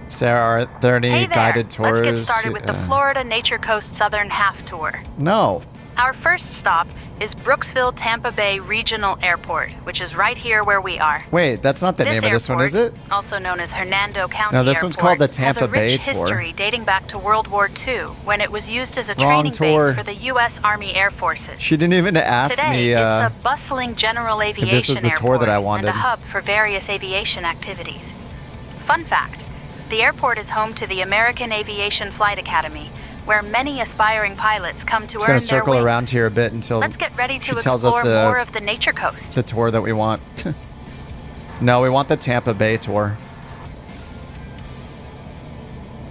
Speaker 1: Sarah, are there any
Speaker 3: Hey there.
Speaker 1: guided tours?
Speaker 3: Let's get started with the Florida Nature Coast Southern Half Tour.
Speaker 1: No.
Speaker 3: Our first stop is Brooksville Tampa Bay Regional Airport, which is right here where we are.
Speaker 1: Wait, that's not the name of this one, is it?
Speaker 3: Also known as Hernando County
Speaker 1: No, this
Speaker 3: Airport,
Speaker 1: one's called the Tampa Bay
Speaker 3: has a rich
Speaker 1: Tour.
Speaker 3: history dating back to World War II, when it was used as a
Speaker 1: Wrong
Speaker 3: training
Speaker 1: tour.
Speaker 3: base for the U.S. Army Air Forces.
Speaker 1: She didn't even ask
Speaker 3: Today,
Speaker 1: me
Speaker 3: it's a bustling general aviation
Speaker 1: this was the tour that I
Speaker 3: airport
Speaker 1: wanted.
Speaker 3: and a hub for various aviation activities. Fun fact, the airport is home to the American Aviation Flight Academy, where many aspiring pilots come to
Speaker 1: Just
Speaker 3: earn
Speaker 1: gonna
Speaker 3: their
Speaker 1: circle
Speaker 3: wings.
Speaker 1: around here a bit until
Speaker 3: Let's get ready
Speaker 1: she
Speaker 3: to
Speaker 1: tells us
Speaker 3: explore more of the Nature Coast.
Speaker 1: the tour that we want. No, we want the Tampa Bay tour.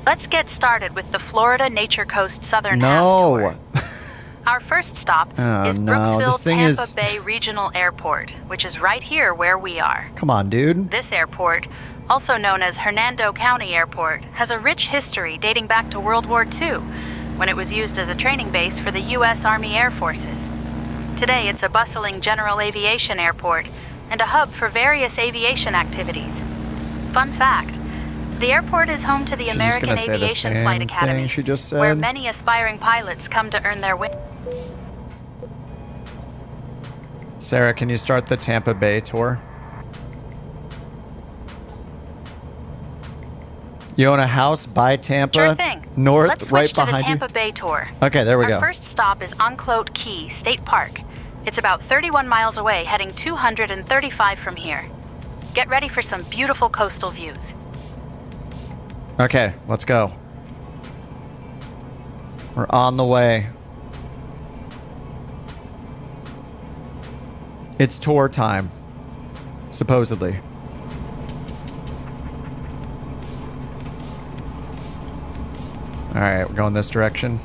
Speaker 3: Let's get started with the Florida Nature Coast Southern Half
Speaker 1: No.
Speaker 3: Tour. Our first stop
Speaker 1: Oh,
Speaker 3: is
Speaker 1: no, this
Speaker 3: Brooksville
Speaker 1: thing
Speaker 3: Tampa
Speaker 1: is-
Speaker 3: Bay Regional Airport, which is right here where we are.
Speaker 1: Come on, dude.
Speaker 3: This airport, also known as Hernando County Airport, has a rich history dating back to World War II, when it was used as a training base for the U.S. Army Air Forces. Today, it's a bustling general aviation airport and a hub for various aviation activities. Fun fact, The airport is home to the
Speaker 1: She's just
Speaker 3: American
Speaker 1: gonna say the
Speaker 3: Aviation
Speaker 1: same
Speaker 3: Flight Academy,
Speaker 1: thing she just
Speaker 3: where
Speaker 1: said.
Speaker 3: many aspiring pilots come to earn their wings.
Speaker 1: Sarah, can you start the Tampa Bay tour? You own a house by Tampa?
Speaker 3: Sure thing.
Speaker 1: North,
Speaker 3: Let's switch
Speaker 1: right
Speaker 3: to the
Speaker 1: behind you?
Speaker 3: Tampa Bay tour.
Speaker 1: Okay, there we go.
Speaker 3: Our first stop is Enclote Key State Park. It's about 31 miles away, heading 235 from here. Get ready for some beautiful coastal views.
Speaker 1: Okay, let's go. We're on the way. It's tour time. Supposedly. Alright, we're going this direction.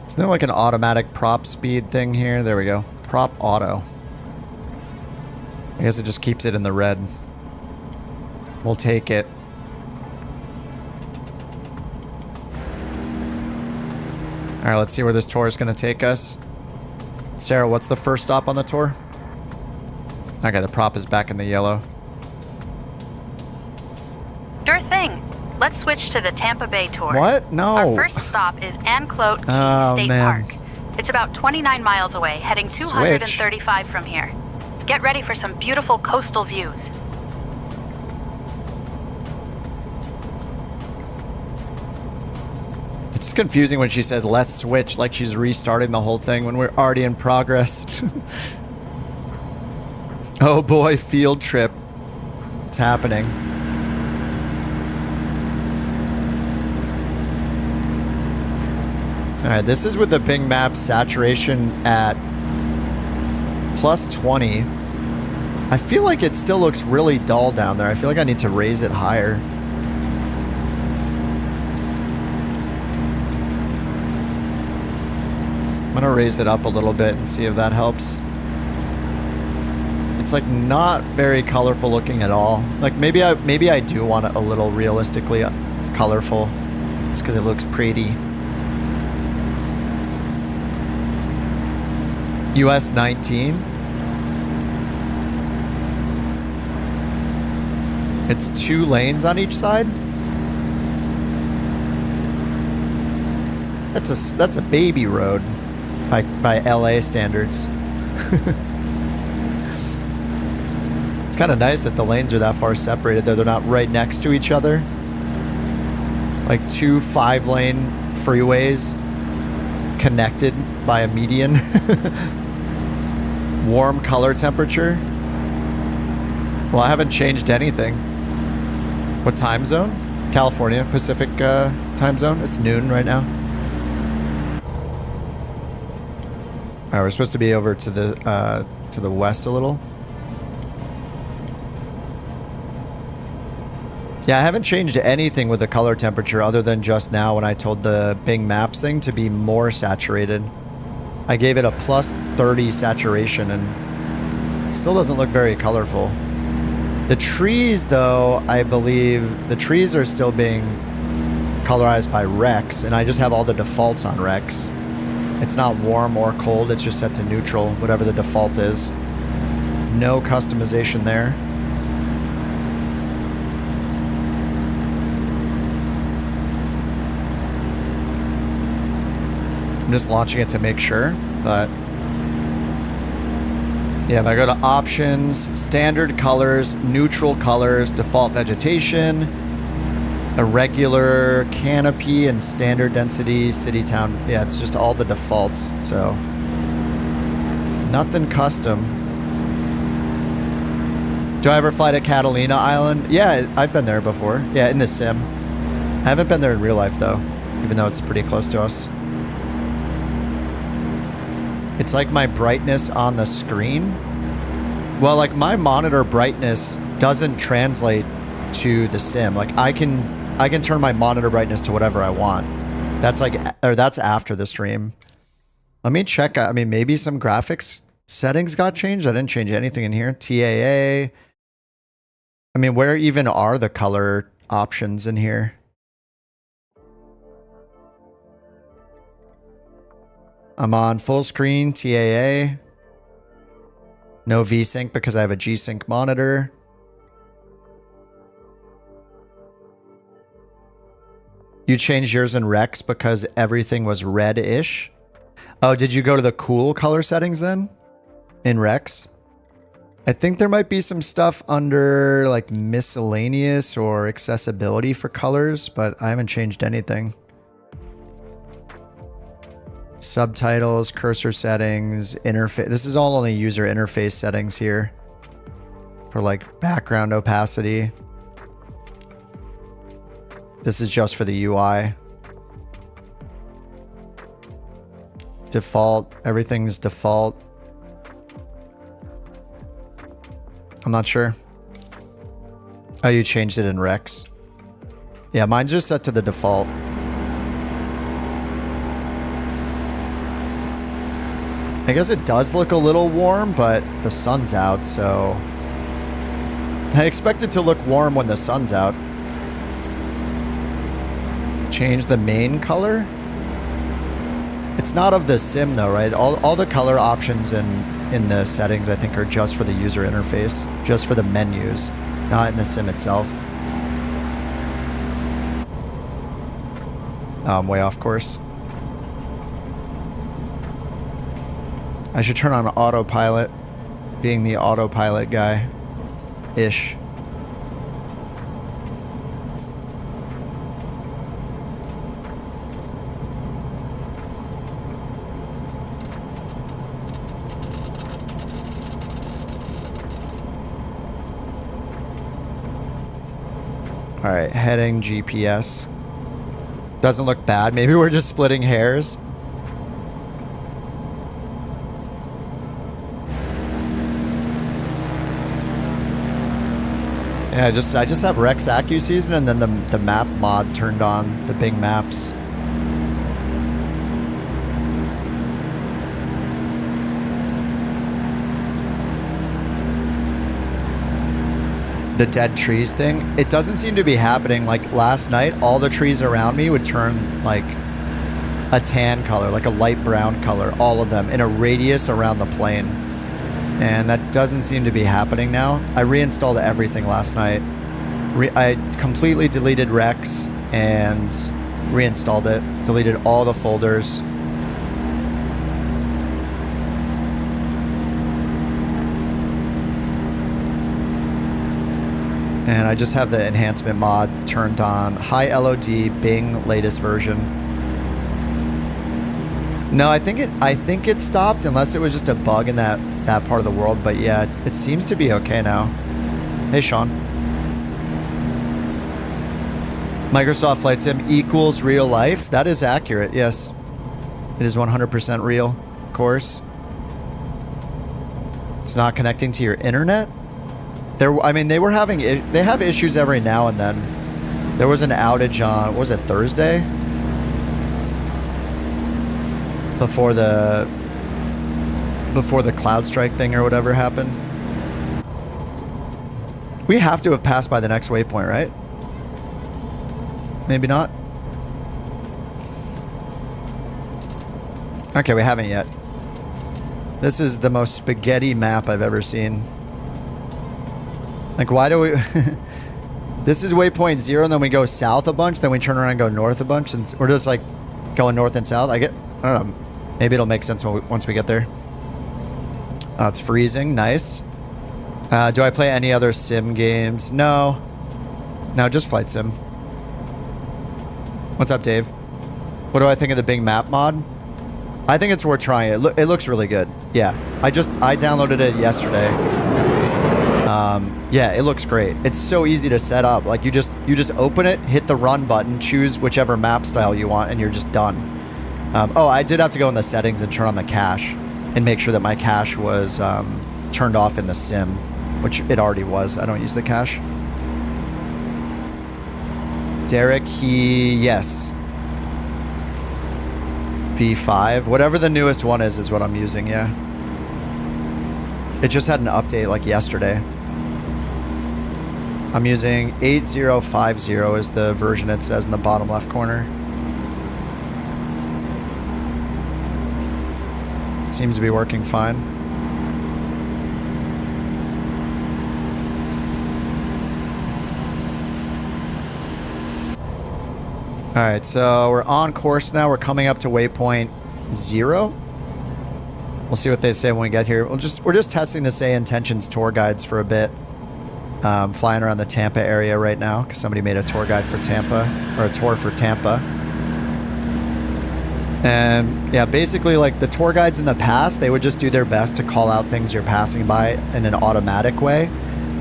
Speaker 1: Isn't there like an automatic prop speed thing here? There we go. Prop auto. I guess it just keeps it in the red. We'll take it. Alright, let's see where this tour is going to take us. Sarah, what's the first stop on the tour? Okay, the prop is back in the yellow.
Speaker 3: Sure thing. Let's switch to the Tampa Bay tour.
Speaker 1: What? No.
Speaker 3: Our first stop is Enclote Key State Park. It's about 29 miles away, heading 235 from here. Get ready for some beautiful coastal views.
Speaker 1: It's confusing when she says let's switch, like she's restarting the whole thing when we're already in progress. Oh boy, field trip. It's happening. Alright, this is with the Bing Map saturation at plus 20. I feel like it still looks really dull down there. I feel like I need to raise it higher. I'm gonna raise it up a little bit and see if that helps. It's like not very colorful looking at all. Like maybe I do want it a little realistically colorful, just because it looks pretty. US 19. It's 2 lanes on each side. That's a baby road by LA standards. It's kind of nice that the lanes are that far separated, though they're not right next to each other. Like 2 5-lane freeways connected by a median. Warm color temperature. Well, I haven't changed anything. What time zone? California, Pacific time zone. It's noon right now. Alright, we're supposed to be over to the west a little. Yeah, I haven't changed anything with the color temperature other than just now when I told the Bing Maps thing to be more saturated. I gave it a plus 30 saturation and it still doesn't look very colorful. The trees, though, I believe the trees are still being colorized by Rex, and I just have all the defaults on Rex. It's not warm or cold, it's just set to neutral, whatever the default is. No customization there. I'm just launching it to make sure, but yeah, if I go to options, standard colors, neutral colors, default vegetation, irregular canopy, and standard density, city town. Yeah, it's just all the defaults, so nothing custom. Do I ever fly to Catalina Island? Yeah, I've been there before. Yeah, in the sim. I haven't been there in real life, though, even though it's pretty close to us. It's like my brightness on the screen. Well, like my monitor brightness doesn't translate to the sim. Like I can turn my monitor brightness to whatever I want. That's like, or that's after the stream. Let me check. I mean, maybe some graphics settings got changed. I didn't change anything in here. TAA. I mean, where even are the color options in here? I'm on full screen TAA. No VSync because I have a G-Sync monitor. You changed yours in Rex because everything was red-ish? Oh, did you go to the cool color settings then? In Rex? I think there might be some stuff under like miscellaneous or accessibility for colors, but I haven't changed anything. Subtitles, cursor settings, interface. This is all only user interface settings here for like background opacity. This is just for the UI. Default, everything's default. I'm not sure. Oh, you changed it in Rex. Yeah, mine's just set to the default. I guess it does look a little warm, but the sun's out, so... I expect it to look warm when the sun's out. Change the main color? It's not of the sim though, right? All the color options in the settings I think are just for the user interface. Just for the menus, not in the sim itself. Oh, I'm way off course. I should turn on autopilot, being the autopilot guy-ish. All right, heading GPS. Doesn't look bad. Maybe we're just splitting hairs. Yeah, I just have Rex AccuSeason and then the map mod turned on, the Bing Maps. The dead trees thing, it doesn't seem to be happening. Like last night, all the trees around me would turn like a tan color, like a light brown color, all of them in a radius around the plane. And that doesn't seem to be happening now. I reinstalled everything last night. I completely deleted Rex and reinstalled it. Deleted all the folders. And I just have the enhancement mod turned on. High LOD, Bing, latest version. No, I think it stopped unless it was just a bug in that part of the world. But yeah, it seems to be okay now. Hey, Sean. Microsoft Flight Sim equals real life. That is accurate, yes. It is 100% real, of course. It's not connecting to your internet? I mean, they have issues every now and then. There was an outage on, what was it, Thursday? Before the CloudStrike thing or whatever happened. We have to have passed by the next waypoint, right? Maybe not. Okay, we haven't yet. This is the most spaghetti map I've ever seen. Like, why do we... This is waypoint 0, and then we go south a bunch, then we turn around and go north a bunch, and we're just, like, going north and south. I don't know. Maybe it'll make sense once we get there. It's freezing. Nice. Do I play any other sim games? No. No, just Flight Sim. What's up, Dave? What do I think of the Bing Map mod? I think it's worth trying it. It looks really good. Yeah. I downloaded it yesterday. Yeah, it looks great. It's so easy to set up. Like you just open it, hit the run button, choose whichever map style you want, and you're just done. Oh, I did have to go in the settings and turn on the cache and make sure that my cache was turned off in the sim, which it already was. I don't use the cache. Derek, yes. V5, whatever the newest one is what I'm using, yeah. It just had an update like yesterday. I'm using 8050 is the version it says in the bottom left corner. Seems to be working fine. All right, so we're on course now. We're coming up to waypoint 0. We'll see what they say when we get here. We're just testing the SayIntentions tour guides for a bit. Flying around the Tampa area right now because somebody made a tour guide for Tampa, or a tour for Tampa. And yeah, basically like the tour guides in the past, they would just do their best to call out things you're passing by in an automatic way.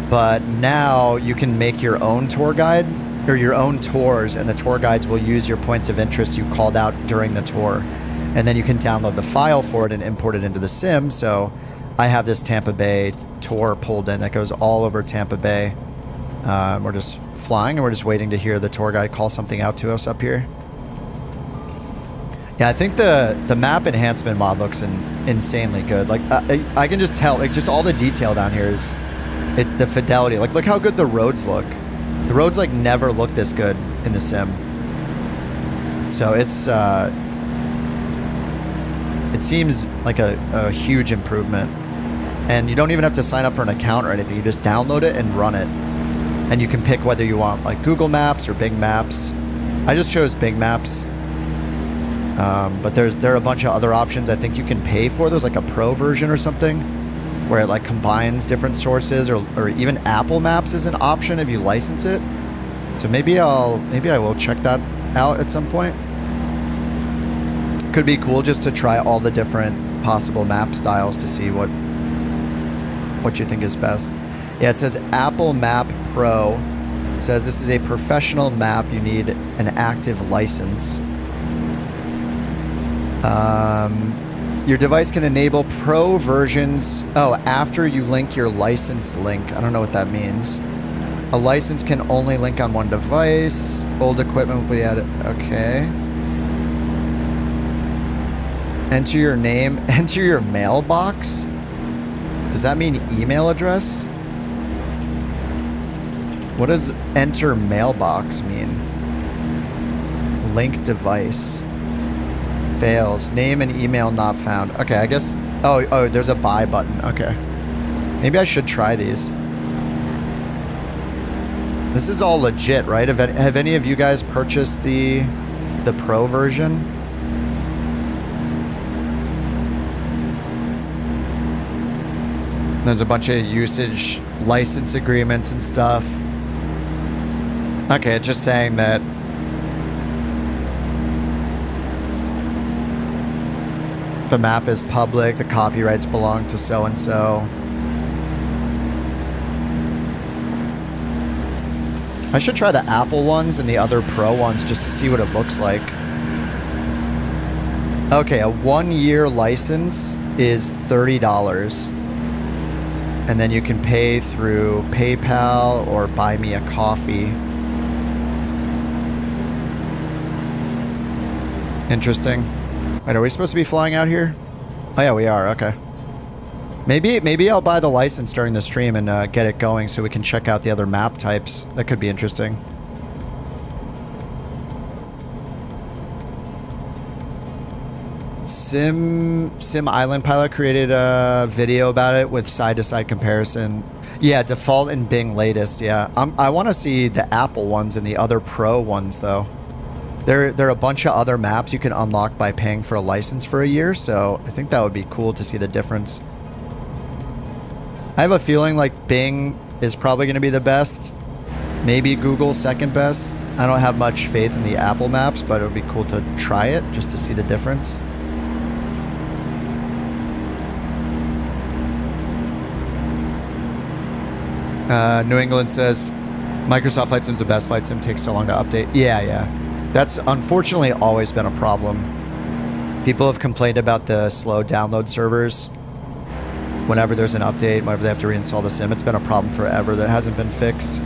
Speaker 1: But now you can make your own tour guide or your own tours, and the tour guides will use your points of interest you called out during the tour. And then you can download the file for it and import it into the sim. So I have this Tampa Bay tour pulled in that goes all over Tampa Bay. We're just flying and we're just waiting to hear the tour guide call something out to us up here. Yeah, I think the map enhancement mod looks insanely good. Like I can just tell, like just all the detail down here is the fidelity. Like look how good the roads look. The roads like never look this good in the sim. So it's it seems like a huge improvement. And you don't even have to sign up for an account or anything. You just download it and run it. And you can pick whether you want like Google Maps or Bing Maps. I just chose Bing Maps. But there are a bunch of other options I think you can pay for. There's like a pro version or something where it like combines different sources, or even Apple Maps is an option if you license it. So maybe I will check that out at some point. Could be cool just to try all the different possible map styles to see what you think is best. Yeah, it says Apple Map Pro. It says this is a professional map. You need an active license. Your device can enable pro versions. Oh, after you link your license link. I don't know what that means. A license can only link on one device. Old equipment will be added. Okay. Enter your name. Enter your mailbox. Does that mean email address? What does enter mailbox mean? Link device. Fails. Name and email not found. Okay, I guess... Oh, there's a buy button. Okay. Maybe I should try these. This is all legit, right? Have any of you guys purchased the pro version? There's a bunch of usage license agreements and stuff. Okay, it's just saying that the map is public, the copyrights belong to so-and-so. I should try the Apple ones and the other Pro ones just to see what it looks like. Okay, a 1-year license is $30. And then you can pay through PayPal or buy me a coffee. Interesting. Wait, are we supposed to be flying out here? Oh yeah, we are. Okay. Maybe I'll buy the license during the stream and get it going so we can check out the other map types. That could be interesting. Sim Island Pilot created a video about it with side-to-side comparison. Yeah, default and Bing latest. Yeah, I want to see the Apple ones and the other Pro ones though. There are a bunch of other maps you can unlock by paying for a license for a year, so I think that would be cool to see the difference. I have a feeling like Bing is probably going to be the best. Maybe Google second best. I don't have much faith in the Apple maps, but it would be cool to try it just to see the difference. New England says Microsoft Flight Sim's the best. Flight Sim takes so long to update. Yeah. That's unfortunately always been a problem. People have complained about the slow download servers. Whenever there's an update, whenever they have to reinstall the sim, it's been a problem forever that hasn't been fixed.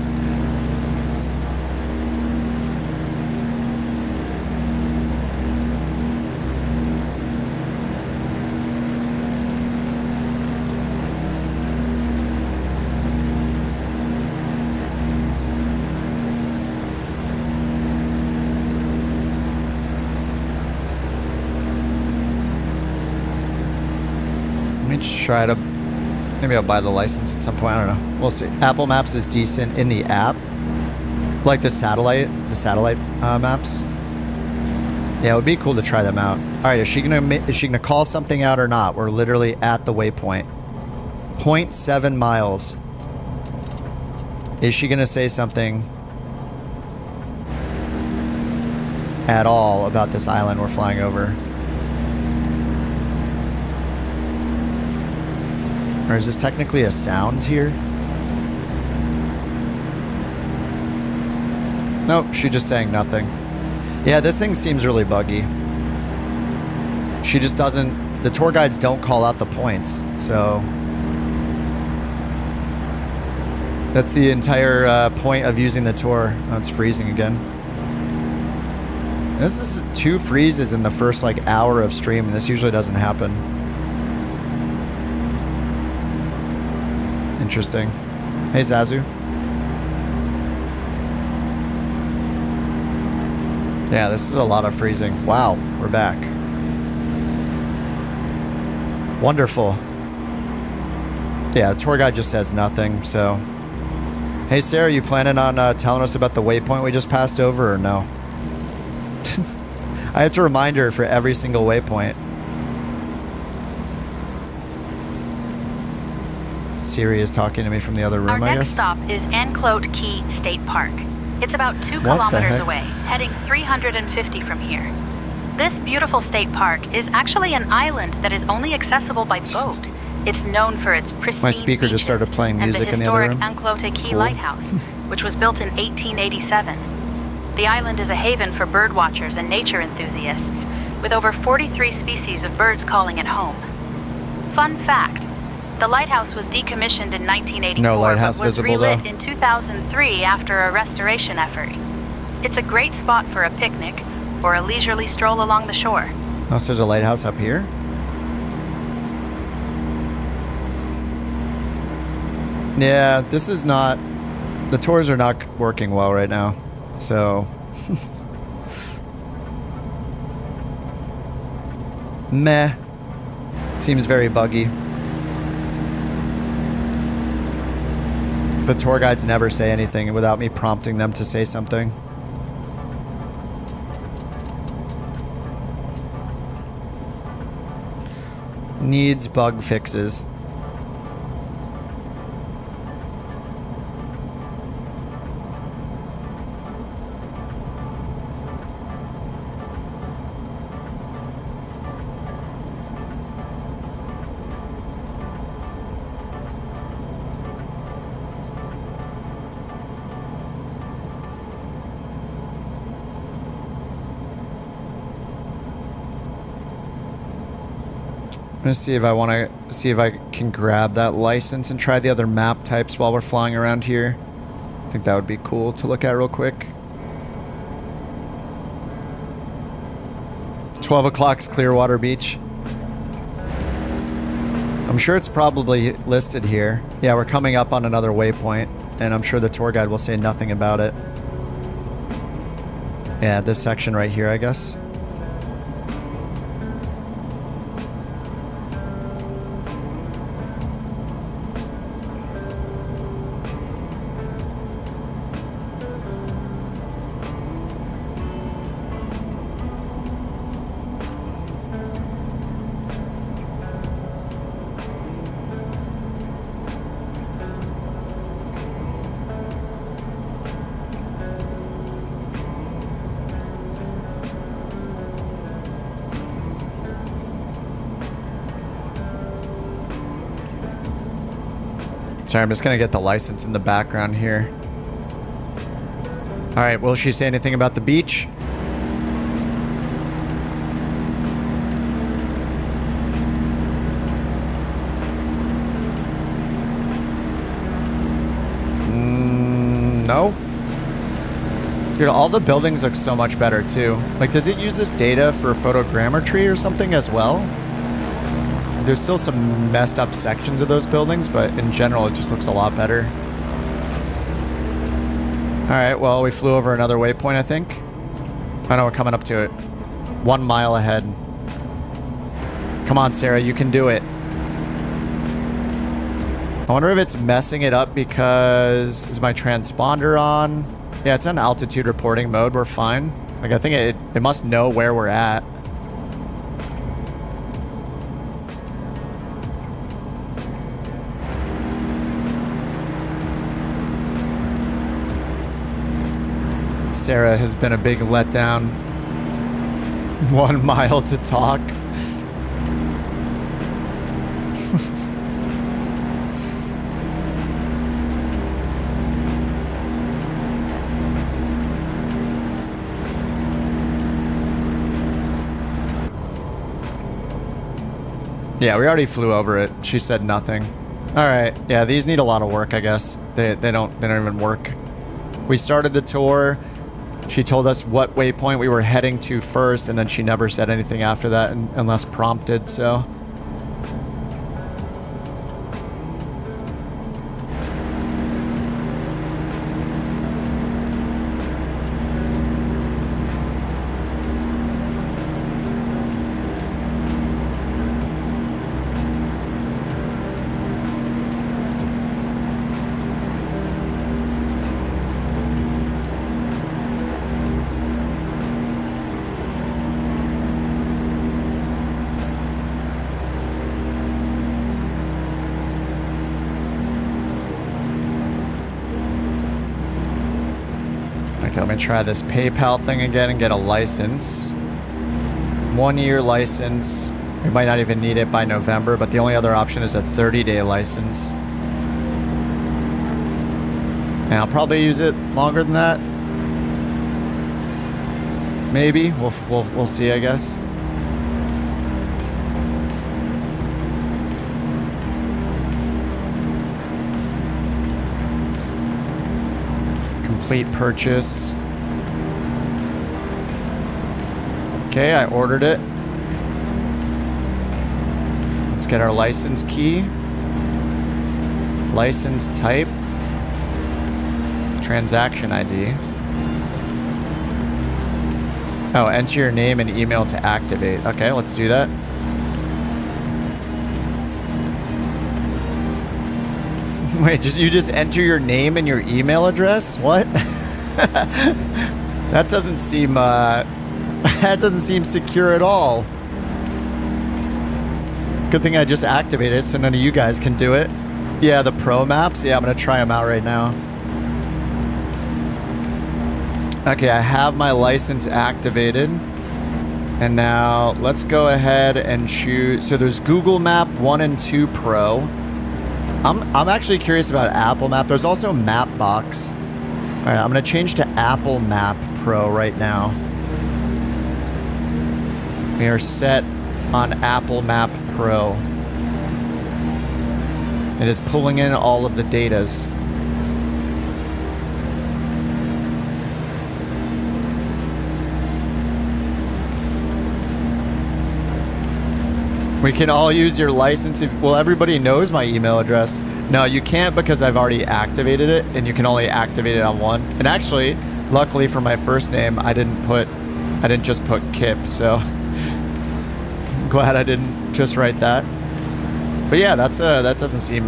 Speaker 1: try to... Maybe I'll buy the license at some point. I don't know. We'll see. Apple Maps is decent in the app. Like the satellite maps. Yeah, it would be cool to try them out. All right, is she gonna call something out or not? We're literally at the waypoint. 0.7 miles. Is she gonna say something at all about this island we're flying over? Or is this technically a sound here? Nope, she's just saying nothing. Yeah, this thing seems really buggy. She just doesn't... The tour guides don't call out the points, so... That's the entire point of using the tour. Oh, it's freezing again. This is 2 freezes in the first, like, hour of stream, and this usually doesn't happen. Interesting. Hey, Zazu. Yeah, this is a lot of freezing. Wow, we're back. Wonderful. Yeah, the tour guide just says nothing, so... Hey, Sarah, you planning on telling us about the waypoint we just passed over, or no? I have to remind her for every single waypoint. Siri is talking to me from the other room, I guess.
Speaker 3: Our next stop is Anclote Key State Park. It's about 2 kilometers away, heading 350 from here. This beautiful state park is actually an island that is only accessible by boat. It's known for its pristine
Speaker 1: My speaker just started playing music in the other room.
Speaker 3: And the historic Anclote Key
Speaker 1: Cool.
Speaker 3: Lighthouse, which was built in 1887. The island is a haven for bird watchers and nature enthusiasts, with over 43 species of birds calling it home. Fun fact, the lighthouse was decommissioned in 1984,
Speaker 1: No lighthouse
Speaker 3: but was
Speaker 1: visible,
Speaker 3: relit
Speaker 1: though.
Speaker 3: in 2003 after a restoration effort. It's a great spot for a picnic or a leisurely stroll along the shore.
Speaker 1: Oh, so there's a lighthouse up here? Yeah, this is not... The tours are not working well right now, so... Meh. Seems very buggy. The tour guides never say anything without me prompting them to say something. Needs bug fixes. I'm gonna see if I want to see if I can grab that license and try the other map types while we're flying around here. I think that would be cool to look at real quick. 12 o'clock's Clearwater Beach. I'm sure it's probably listed here. Yeah, we're coming up on another waypoint, and I'm sure the tour guide will say nothing about it. Yeah, this section right here, I guess. Sorry, I'm just gonna get the license in the background here. Alright, will she say anything about the beach? No. Dude, all the buildings look so much better too. Like, does it use this data for photogrammetry or something as well? There's still some messed up sections of those buildings, but in general, it just looks a lot better. Alright, well, we flew over another waypoint, I think. I know we're coming up to it. 1 mile ahead. Come on, Sarah, you can do it. I wonder if it's messing it up because... Is my transponder on? Yeah, it's on altitude reporting mode. We're fine. Like, I think it must know where we're at. Sarah has been a big letdown. 1 mile to talk. Yeah, we already flew over it. She said nothing. All right. Yeah, these need a lot of work, I guess. They don't even work. We started the tour. She told us what waypoint we were heading to first, and then she never said anything after that unless prompted, so... Let me try this PayPal thing again and get a license. 1-year license. We might not even need it by November, but the only other option is a 30-day license. And I'll probably use it longer than that. Maybe. We'll see, I guess. Complete purchase. Okay, I ordered it. Let's get our license key. License type. Transaction ID. Oh, enter your name and email to activate. Okay, let's do that. Wait, you just enter your name and your email address? What? That doesn't seem that doesn't seem secure at all. Good thing I just activated it so none of you guys can do it. Yeah, the pro maps. Yeah, I'm gonna try them out right now. Okay, I have my license activated. And now let's go ahead and choose. So there's Google Map 1 and 2 Pro. I'm actually curious about Apple Map. There's also Mapbox. All right, I'm going to change to Apple Map Pro right now. We are set on Apple Map Pro. It is pulling in all of the datas. We can all use your license if, well, everybody knows my email address. No, you can't because I've already activated it, and you can only activate it on one. And actually, luckily for my first name, I didn't just put Kip, so I'm glad I didn't just write that. But yeah, that doesn't seem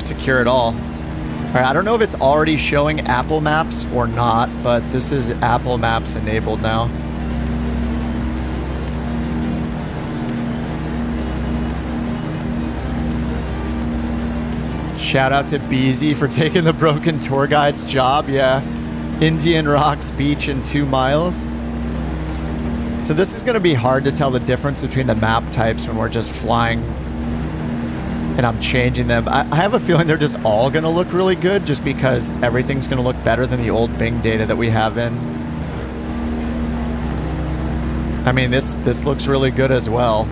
Speaker 1: secure at all. All right, I don't know if it's already showing Apple Maps or not, but this is Apple Maps enabled now. Shout out to BZ for taking the broken tour guide's job. Yeah. Indian Rocks Beach in 2 miles. So this is going to be hard to tell the difference between the map types when we're just flying and I'm changing them. I have a feeling they're just all going to look really good just because everything's going to look better than the old Bing data that we have in. I mean, this looks really good as well.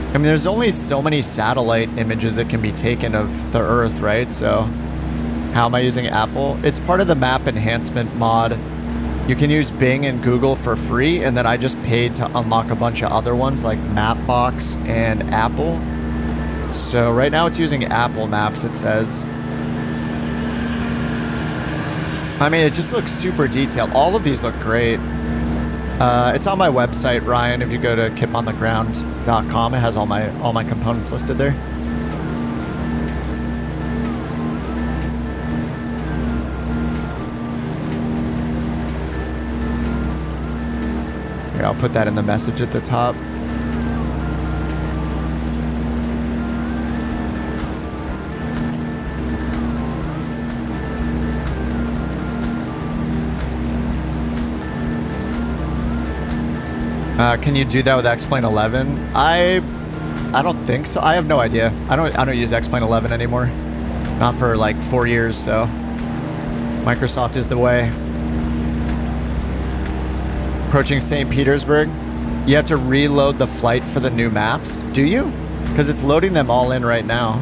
Speaker 1: I mean, there's only so many satellite images that can be taken of the Earth, right? So, how am I using Apple? It's part of the map enhancement mod. You can use Bing and Google for free, and then I just paid to unlock a bunch of other ones like Mapbox and Apple. So right now it's using Apple Maps, it says. I mean, it just looks super detailed. All of these look great. It's on my website, Ryan. If you go to kipontheground.com, it has all my components listed there. Here, I'll put that in the message at the top. Can you do that with X-Plane 11? I don't think so. I have no idea. I don't use X-Plane 11 anymore. Not for like 4 years, so Microsoft is the way. Approaching St. Petersburg. You have to reload the flight for the new maps. Do you? Because it's loading them all in right now.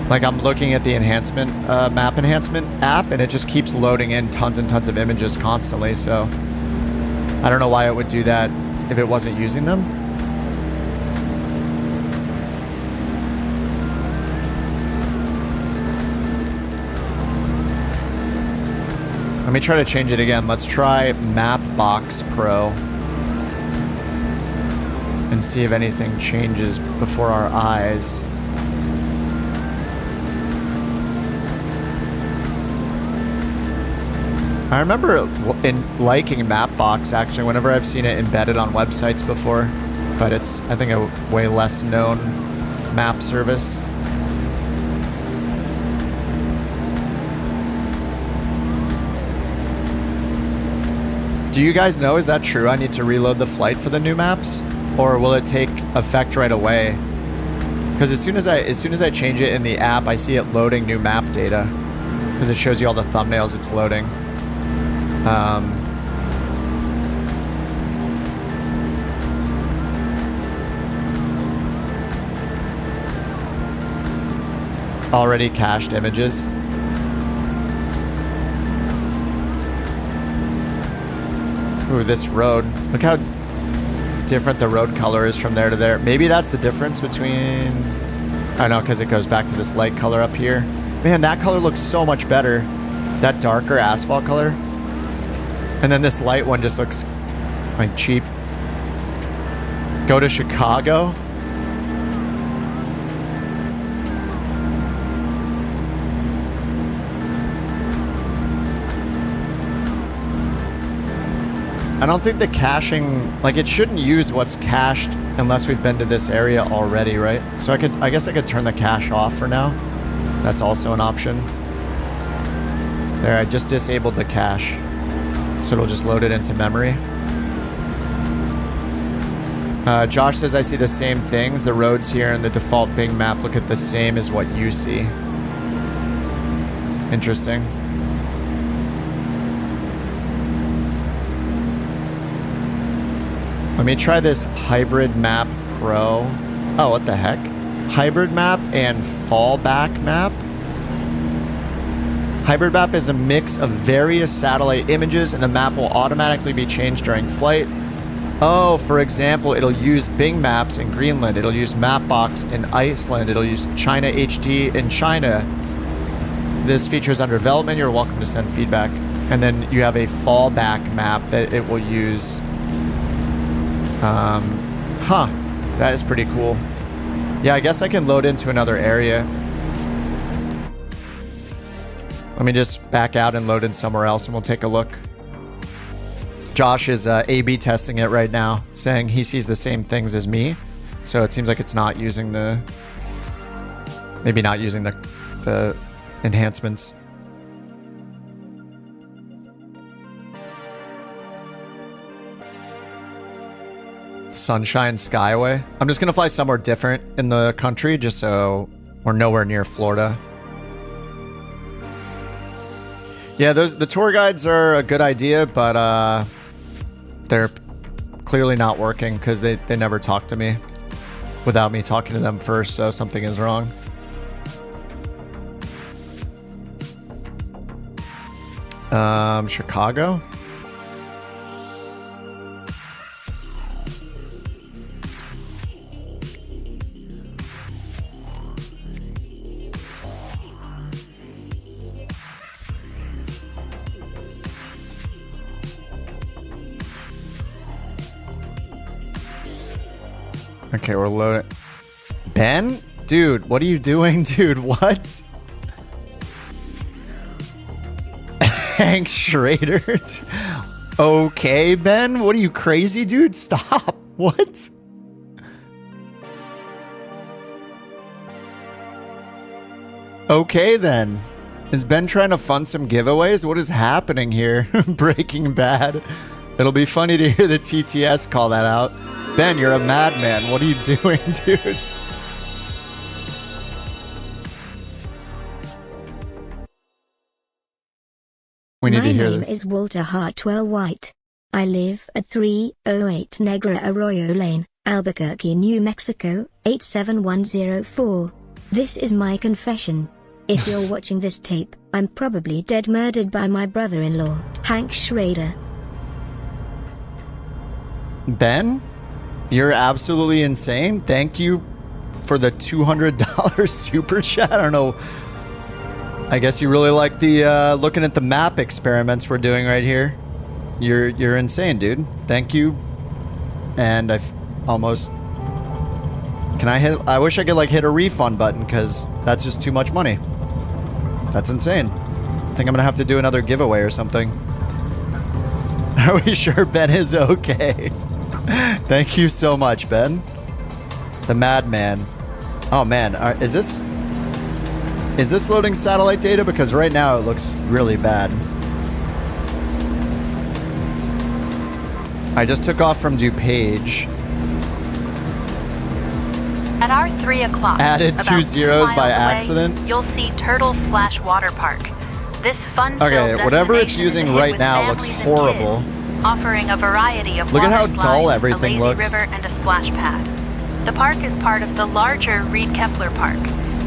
Speaker 1: Like I'm looking at the enhancement map enhancement app, and it just keeps loading in tons and tons of images constantly. So I don't know why it would do that if it wasn't using them. Let me try to change it again. Let's try Mapbox Pro and see if anything changes before our eyes. I remember liking Mapbox actually whenever I've seen it embedded on websites before, but it's, I think, a way less known map service. Do you guys know, is that true? I need to reload the flight for the new maps, or will it take effect right away? Because as soon as I change it in the app, I see it loading new map data because it shows you all the thumbnails it's loading. Already cached images. Ooh, this road. Look how different the road color is from there to there. Maybe that's the difference between... I don't know, because it goes back to this light color up here. Man, that color looks so much better. That darker asphalt color. And then this light one just looks like cheap. Go to Chicago. I don't think the caching, like it shouldn't use what's cached unless we've been to this area already, right? So I guess I could turn the cache off for now. That's also an option. There, I just disabled the cache. So it'll just load it into memory. Josh says, I see the same things. The roads here and the default Bing map look at the same as what you see. Interesting. Let me try this Hybrid Map Pro. Oh, what the heck? Hybrid Map and Fallback Map. Hybrid Map is a mix of various satellite images, and the map will automatically be changed during flight. Oh, for example, it'll use Bing Maps in Greenland. It'll use Mapbox in Iceland. It'll use China HD in China. This feature is under development. You're welcome to send feedback. And then you have a fallback map that it will use. That is pretty cool. Yeah, I guess I can load into another area. Let me just back out and load in somewhere else and we'll take a look. Josh is A/B testing it right now, saying he sees the same things as me. So it seems like it's not using the... Maybe not using the enhancements. Sunshine Skyway. I'm just gonna fly somewhere different in the country just so we're nowhere near Florida. Yeah, the tour guides are a good idea, but they're clearly not working because they never talk to me without me talking to them first, so something is wrong. Chicago? Okay, we're loading. Ben? Dude, what are you doing, dude? What? Hank Schrader? Okay, Ben? What are you, crazy, dude? Stop. What? Okay, then. Is Ben trying to fund some giveaways? What is happening here? Breaking Bad. It'll be funny to hear the TTS call that out. Ben, you're a madman. What are you doing, dude? We need to hear this.
Speaker 5: My name is Walter Hartwell White. I live at 308 Negra Arroyo Lane, Albuquerque, New Mexico, 87104. This is my confession. If you're watching this tape, I'm probably dead murdered by my brother-in-law, Hank Schrader.
Speaker 1: Ben, you're absolutely insane. Thank you for the $200 super chat. I don't know. I guess you really like the looking at the map experiments we're doing right here. You're insane, dude. Thank you. And I've almost... Can I hit... I wish I could like hit a refund button because that's just too much money. That's insane. I think I'm gonna have to do another giveaway or something. Are we sure Ben is okay? Thank you so much, Ben. The madman. Oh man, is this loading satellite data? Because right now it looks really bad. I just took off from DuPage.
Speaker 3: At our 3 o'clock,
Speaker 1: Added
Speaker 3: about
Speaker 1: 2 zeros
Speaker 3: 2
Speaker 1: by
Speaker 3: miles away,
Speaker 1: accident.
Speaker 3: You'll see Turtle Splash Water Park. This fun-filled
Speaker 1: Okay, whatever it's
Speaker 3: destination
Speaker 1: using
Speaker 3: is a hit
Speaker 1: right
Speaker 3: with
Speaker 1: now looks
Speaker 3: families and
Speaker 1: horrible.
Speaker 3: kids, offering a variety of
Speaker 1: Look at
Speaker 3: water
Speaker 1: how dull
Speaker 3: slides,
Speaker 1: everything
Speaker 3: a lazy
Speaker 1: looks.
Speaker 3: river, and a splash pad. The park is part of the larger Reed Kepler Park,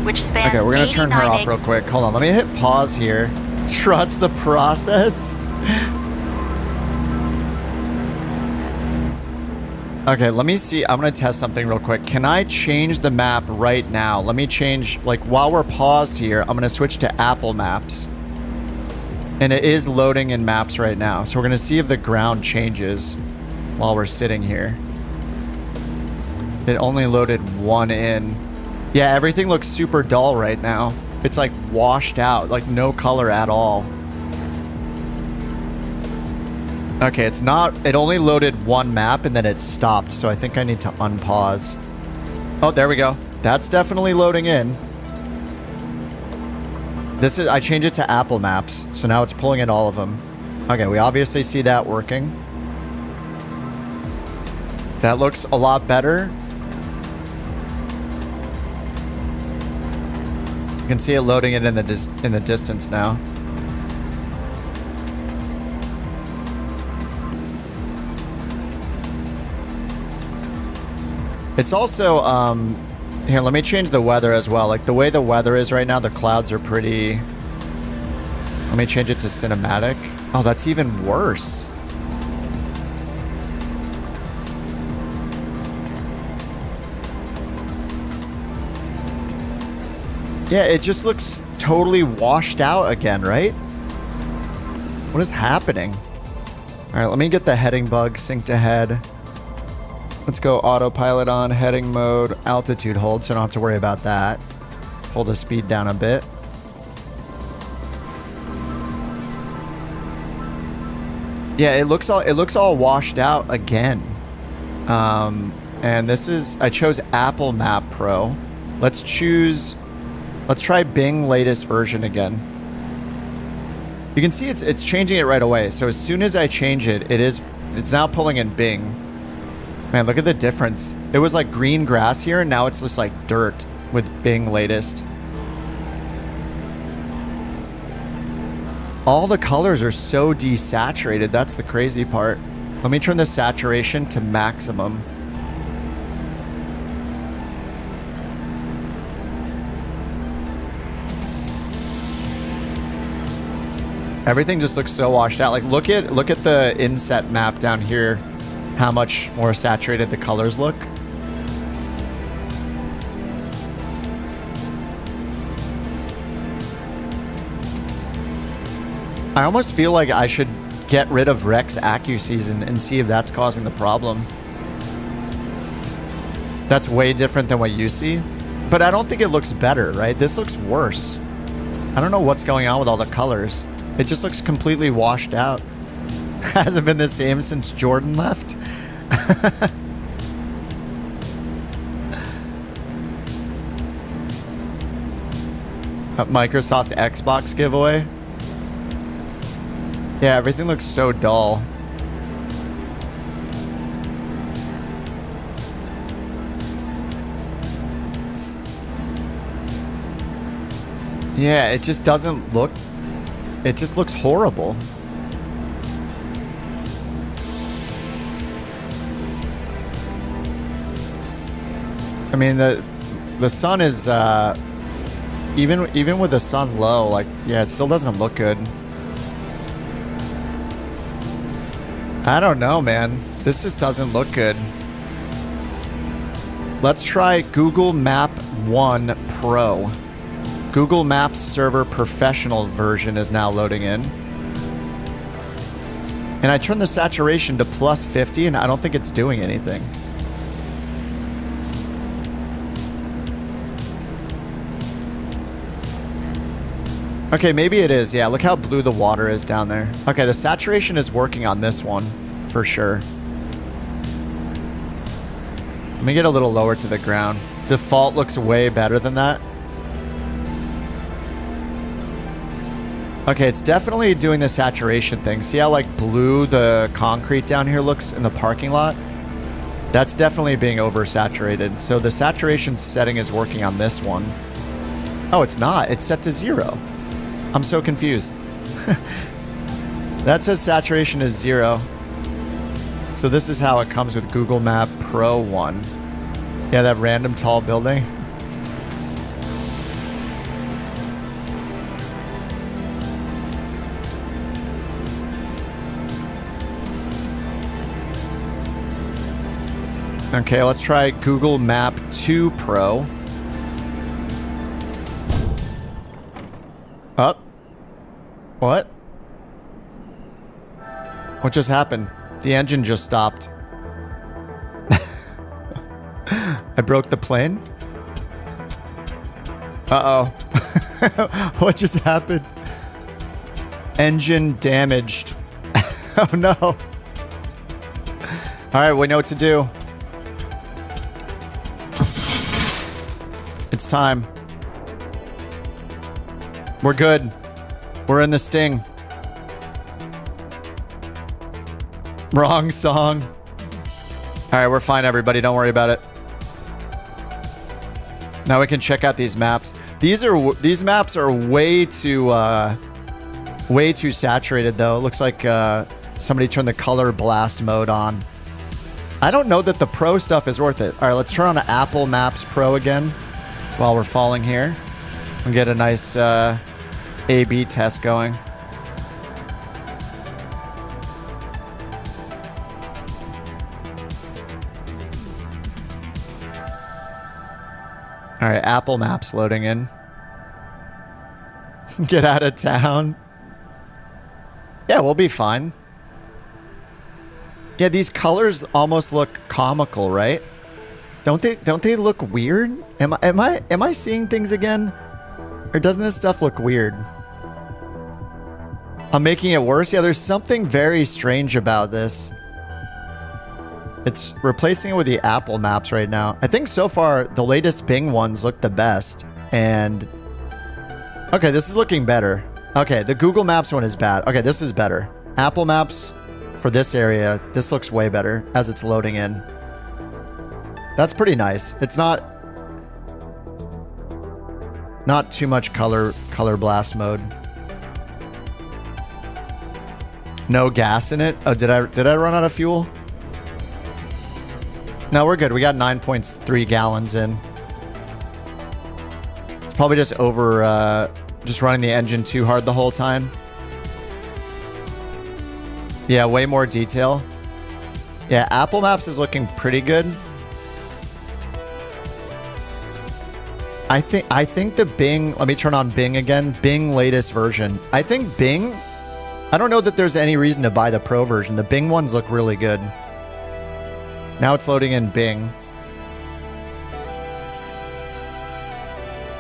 Speaker 3: which spans
Speaker 1: Okay, we're gonna turn her
Speaker 3: 89
Speaker 1: off real quick. Hold on, let me hit pause here. Trust the process. Okay, let me see. I'm gonna test something real quick. Can I change the map right now? Let me change, like while we're paused here, I'm gonna switch to Apple Maps. And it is loading in maps right now. So we're gonna see if the ground changes while we're sitting here. It only loaded one in. Yeah, everything looks super dull right now. It's like washed out, like no color at all. Okay, it's not, it only loaded one map and then it stopped, so I think I need to unpause. Oh, there we go. That's definitely loading in. This is, I changed it to Apple Maps, so now it's pulling in all of them. Okay, we obviously see that working. That looks a lot better. You can see it loading it in the distance now. It's also, here, let me change the weather as well. Like, the way the weather is right now, the clouds are pretty... Let me change it to cinematic. Oh, that's even worse. Yeah, it just looks totally washed out again, right? What is happening? All right, let me get the heading bug synced ahead. Let's go autopilot on, heading mode, altitude hold, so I don't have to worry about that. Hold the speed down a bit. Yeah, it looks all washed out again. And this is, I chose Apple Map Pro. Let's try Bing latest version again. You can see it's changing it right away. So as soon as I change it, it's now pulling in Bing. Man, look at the difference. It was like green grass here, and now it's just like dirt with Bing latest. All the colors are so desaturated. That's the crazy part. Let me turn the saturation to maximum. Everything just looks so washed out. Like look at the inset map down here. How much more saturated the colors look. I almost feel like I should get rid of Rex AccuSeason and see if that's causing the problem. That's way different than what you see. But I don't think it looks better, right? This looks worse. I don't know what's going on with all the colors. It just looks completely washed out. Hasn't been the same since Jordan left. A Microsoft Xbox giveaway. Yeah, everything looks so dull. Yeah, it just doesn't look... It just looks horrible. I mean, the sun is... Even with the sun low, like, yeah, it still doesn't look good. I don't know, man. This just doesn't look good. Let's try Google Map 1 Pro. Google Maps Server Professional version is now loading in. And I turned the saturation to plus 50 and I don't think it's doing anything. Okay, maybe it is. Yeah, look how blue the water is down there. Okay, the saturation is working on this one, for sure. Let me get a little lower to the ground. Default looks way better than that. Okay, it's definitely doing the saturation thing. See how, like, blue the concrete down here looks in the parking lot? That's definitely being oversaturated. So the saturation setting is working on this one. Oh, it's not. It's set to 0. I'm so confused. That says saturation is 0. So this is how it comes with Google Map Pro 1. Yeah, that random tall building. Okay, let's try Google Map 2 Pro. Up. What? What just happened? The engine just stopped. I broke the plane? Uh-oh. What just happened? Engine damaged. Oh no. Alright, we know what to do. It's time. We're good. We're in the sting. Wrong song. Alright, we're fine, everybody. Don't worry about it. Now we can check out these maps. These maps are way too saturated, though. It looks like somebody turned the color blast mode on. I don't know that the Pro stuff is worth it. Alright, let's turn on Apple Maps Pro again while we're falling here and get a nice A/B test going. All right, Apple Maps loading in. Get out of town. Yeah, we'll be fine. Yeah, these colors almost look comical, right? Don't they look weird? Am I seeing things again? Or doesn't this stuff look weird? I'm making it worse? Yeah, there's something very strange about this. It's replacing it with the Apple Maps right now. I think so far, the latest Bing ones look the best. And... okay, this is looking better. Okay, the Google Maps one is bad. Okay, this is better. Apple Maps for this area, this looks way better as it's loading in. That's pretty nice. It's not too much color blast mode. No gas in it. Oh, did I run out of fuel? No, we're good. We got 9.3 gallons in. It's probably just just running the engine too hard the whole time. Yeah, way more detail. Yeah, Apple Maps is looking pretty good. I think the Bing, let me turn on Bing again. Bing latest version. I think Bing, I don't know that there's any reason to buy the Pro version. The Bing ones look really good. Now it's loading in Bing.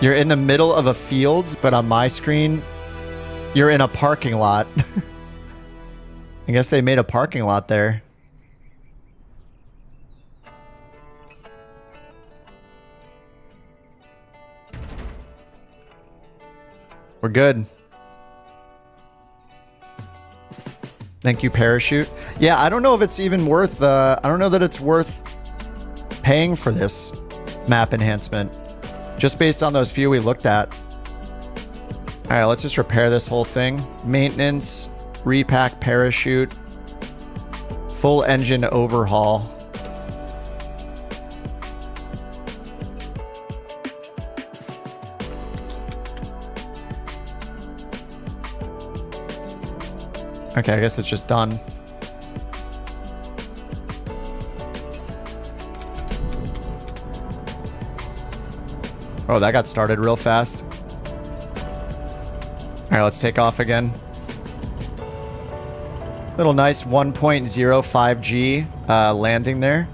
Speaker 1: You're in the middle of a field, but on my screen, you're in a parking lot. I guess they made a parking lot there. We're good. Thank you, Parachute. Yeah, I don't know if it's even worth, I don't know that it's worth paying for this map enhancement. Just based on those few we looked at. All right, let's just repair this whole thing. Maintenance, repack parachute, full engine overhaul. Okay, I guess it's just done. Oh, that got started real fast. All right, let's take off again. Little nice 1.05G landing there.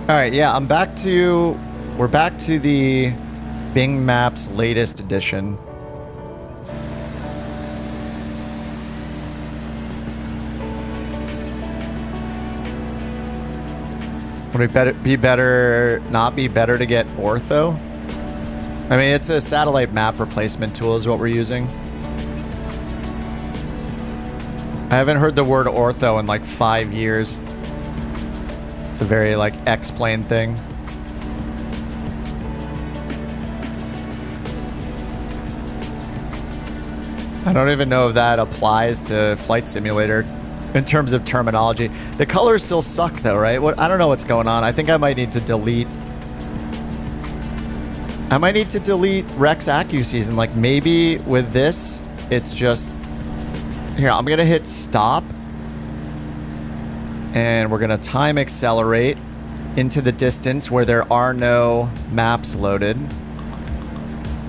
Speaker 1: All right, yeah, we're back to the Bing Maps latest edition. Would it not be better to get ortho? I mean, it's a satellite map replacement tool is what we're using. I haven't heard the word ortho in like 5 years. It's a very like X-plane thing. I don't even know if that applies to Flight Simulator in terms of terminology. The colors still suck though, right? I don't know what's going on. I think I might need to delete... Rex AccuSeason. Like maybe with this, it's just... Here, I'm gonna hit stop. And we're gonna time accelerate into the distance where there are no maps loaded.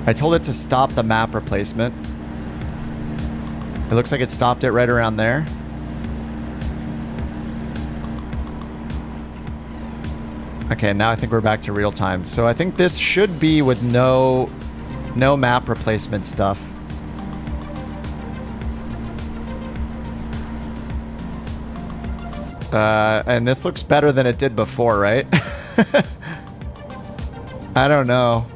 Speaker 1: I told it to stop the map replacement. It looks like it stopped it right around there. Okay, now I think we're back to real time. So I think this should be with no map replacement stuff. And this looks better than it did before, right? I don't know.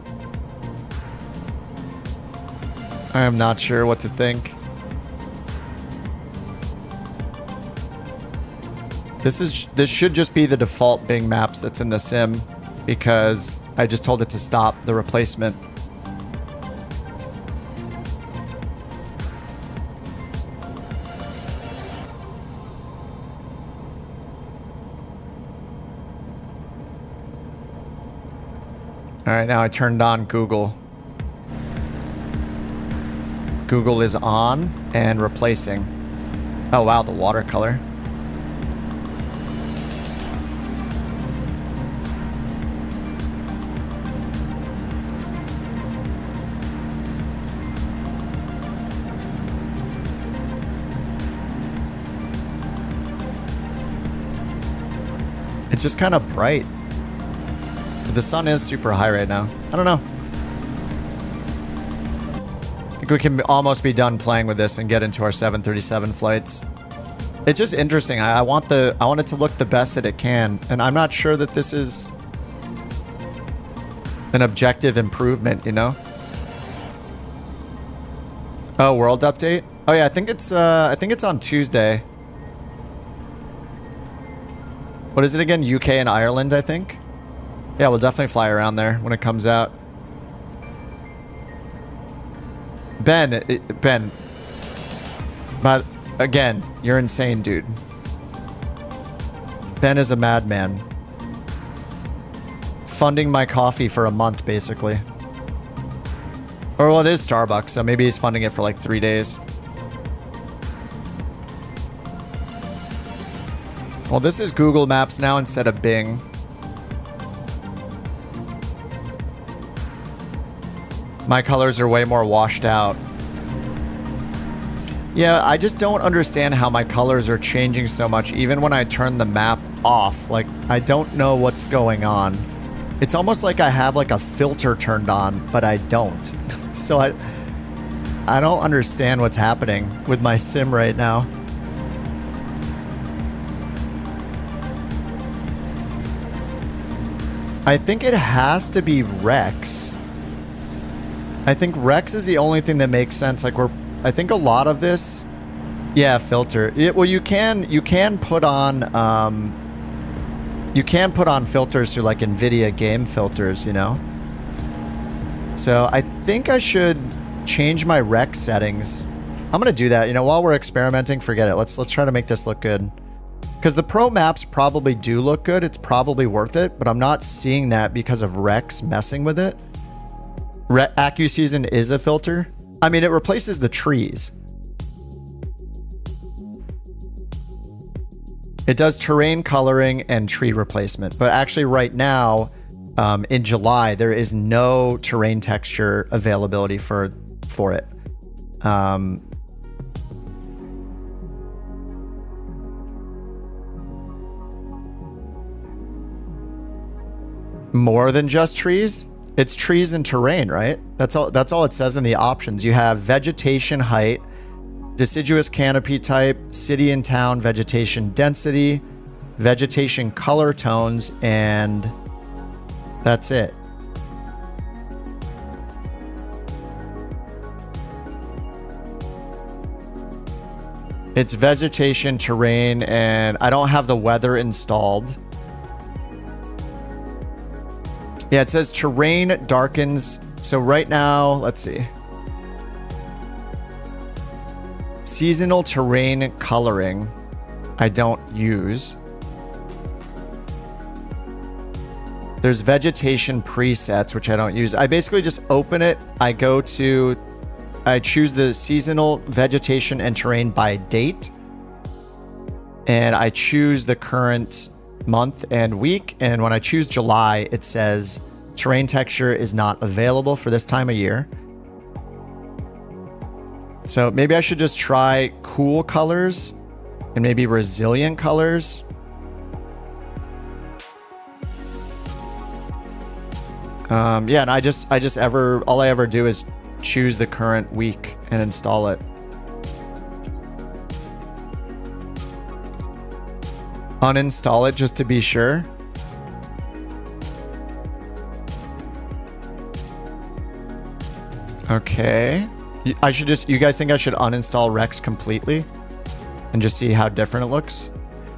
Speaker 1: I am not sure what to think.This should just be the default Bing Maps that's in the sim because I just told it to stop the replacement. All right, now I turned on Google. Google is on and replacing. Oh wow, the watercolor. It's just kind of bright. But the sun is super high right now. I don't know. I think we can almost be done playing with this and get into our 737 flights. It's just interesting. I want it to look the best that it can, and I'm not sure that this is an objective improvement, you know? Oh, world update? Oh yeah, I think it's on Tuesday. What is it again? UK and Ireland, I think? Yeah, we'll definitely fly around there when it comes out. Ben. But, again, you're insane, dude. Ben is a madman. Funding my coffee for a month, basically. Or, well, it is Starbucks, so maybe he's funding it for like 3 days. Well, this is Google Maps now instead of Bing. My colors are way more washed out. Yeah, I just don't understand how my colors are changing so much, even when I turn the map off. Like, I don't know what's going on. It's almost like I have like a filter turned on, but I don't. So I don't understand what's happening with my sim right now. I think it has to be Rex. I think Rex is the only thing that makes sense. Like I think a lot of this, yeah, filter. Well, you can put on filters through like NVIDIA game filters, you know. So I think I should change my Rex settings. I'm gonna do that. You know, while we're experimenting, forget it. Let's try to make this look good. Because the pro maps probably do look good. It's probably worth it, but I'm not seeing that because of Rex messing with it. AccuSeason is a filter. I mean, it replaces the trees. It does terrain coloring and tree replacement. But actually right now, in July, there is no terrain texture availability for it. More than just trees? It's trees and terrain, right? That's all it says in the options. You have vegetation height, deciduous canopy type, city and town vegetation density, vegetation color tones, and that's it. It's vegetation, terrain, and I don't have the weather installed. Yeah, it says terrain darkens. So right now, let's see. Seasonal terrain coloring, I don't use. There's vegetation presets, which I don't use. I basically just open it. I choose the seasonal vegetation and terrain by date. And I choose the current month and week, and when I choose July, it says terrain texture is not available for this time of year. So maybe I should just try cool colors and maybe resilient colors. Yeah, and all I ever do is choose the current week and install it. Uninstall it just to be sure. Okay. You guys think I should uninstall Rex completely and just see how different it looks?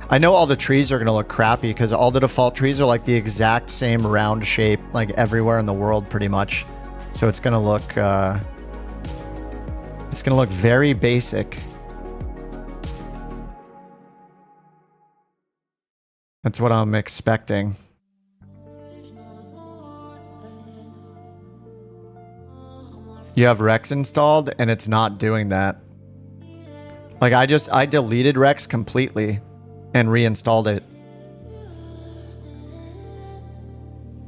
Speaker 1: I know all the trees are going to look crappy because all the default trees are like the exact same round shape like everywhere in the world pretty much. So it's going to look very basic. That's what I'm expecting. You have Rex installed and it's not doing that. Like I deleted Rex completely and reinstalled it.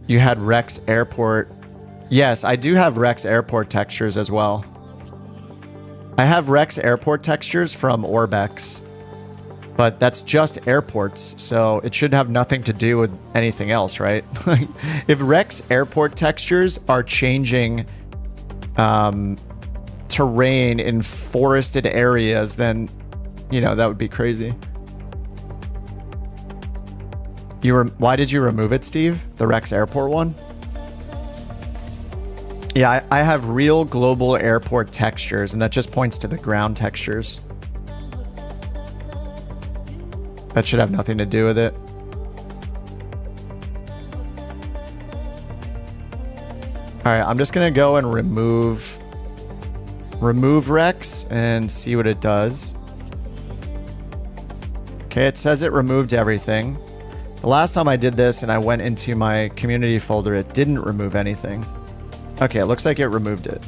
Speaker 1: You had Rex Airport. Yes, I do have Rex Airport textures as well. I have Rex Airport textures from Orbex. But that's just airports, so it should have nothing to do with anything else, right? If Rex Airport textures are changing terrain in forested areas, then, you know, that would be crazy. Why did you remove it, Steve? The Rex Airport one? Yeah, I have real global airport textures, and that just points to the ground textures. That should have nothing to do with it. All right, I'm just gonna go and remove Rex and see what it does. Okay, it says it removed everything. The last time I did this and I went into my community folder, it didn't remove anything. Okay, it looks like it removed it.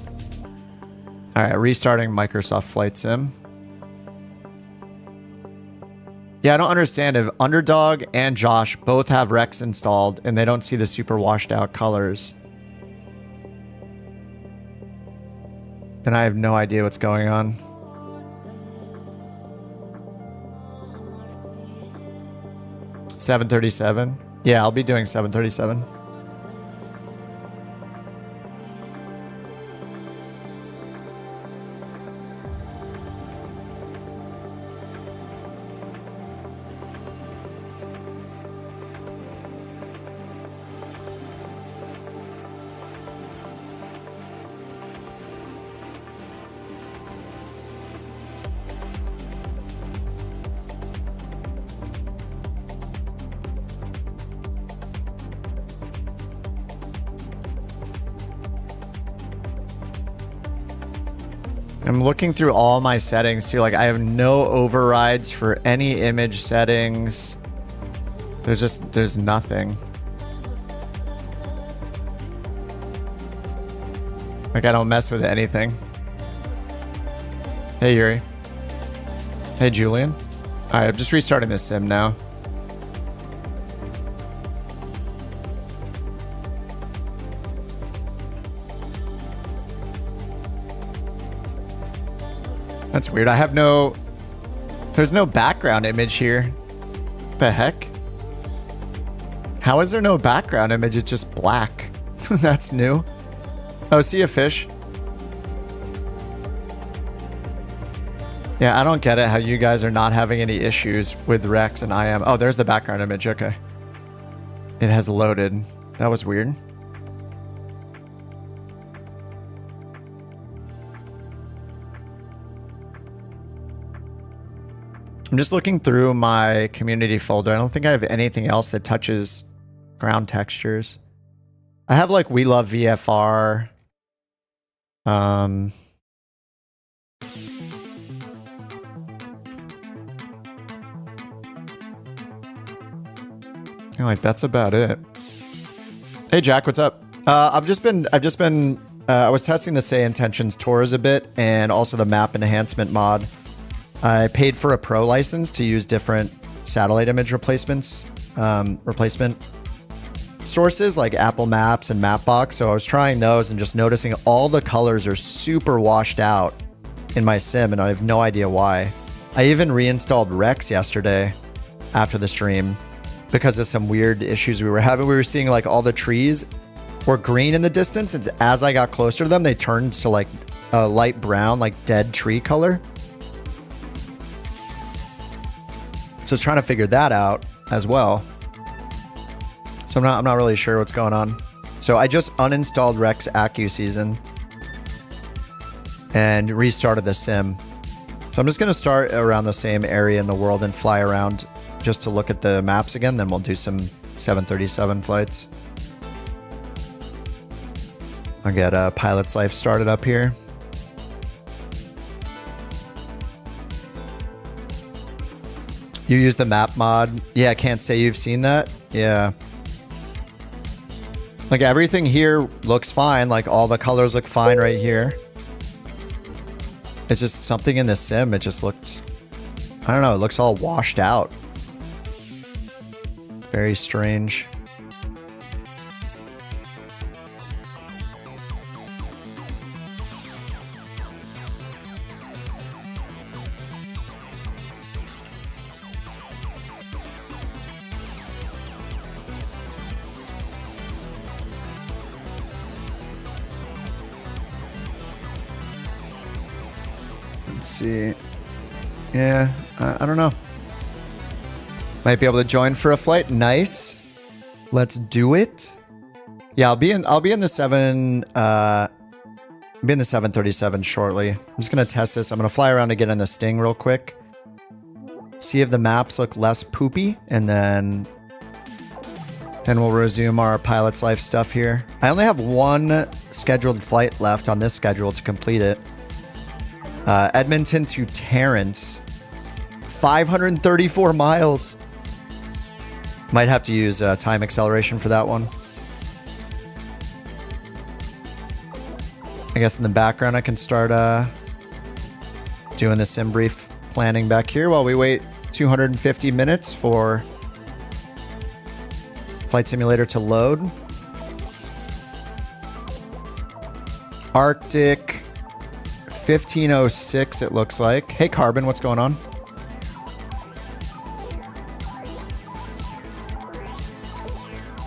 Speaker 1: All right, restarting Microsoft Flight Sim. Yeah, I don't understand if Underdog and Josh both have Rex installed and they don't see the super washed out colors. Then I have no idea what's going on. 737. Yeah, I'll be doing 737. I'm looking through all my settings too. Like I have no overrides for any image settings. There's nothing. Like I don't mess with anything. Hey Yuri. Hey Julian. Alright, I'm just restarting this sim now. That's weird. I have no... There's no background image here. What the heck? How is there no background image? It's just black. That's new. Oh, see a fish. Yeah, I don't get it how you guys are not having any issues with Rex and I am. Oh, there's the background image. Okay. It has loaded. That was weird. I'm just looking through my community folder. I don't think I have anything else that touches ground textures. I have like We Love VFR. Like that's about it. Hey Jack, what's up? I was testing the SayIntentions Tours a bit and also the map enhancement mod. I paid for a pro license to use different satellite image replacement sources like Apple Maps and Mapbox. So I was trying those and just noticing all the colors are super washed out in my sim and I have no idea why. I even reinstalled Rex yesterday after the stream because of some weird issues we were having. We were seeing like all the trees were green in the distance and as I got closer to them, they turned to like a light brown, like dead tree color. So I was trying to figure that out as well. So I'm not really sure what's going on. So I just uninstalled Rex AccuSeason and restarted the sim. So I'm just going to start around the same area in the world and fly around just to look at the maps again. Then we'll do some 737 flights. I'll get a Pilot's Life started up here. You use the map mod. Yeah, I can't say you've seen that. Yeah. Like everything here looks fine. Like all the colors look fine right here. It's just something in the sim. It just looked, I don't know. It looks all washed out. Very strange. Let's see. Yeah, I don't know. Might be able to join for a flight. Nice. Let's do it. Yeah, I'll be in the 737 shortly. I'm just gonna test this. I'm gonna fly around to get in the Sting real quick. See if the maps look less poopy, and then we'll resume our Pilot's Life stuff here. I only have one scheduled flight left on this schedule to complete it. Edmonton to Terrence. 534 miles. Might have to use time acceleration for that one. I guess in the background I can start doing the sim brief planning back here while we wait 250 minutes for Flight Simulator to load. Arctic 1506 it looks like. Hey Carbon, what's going on?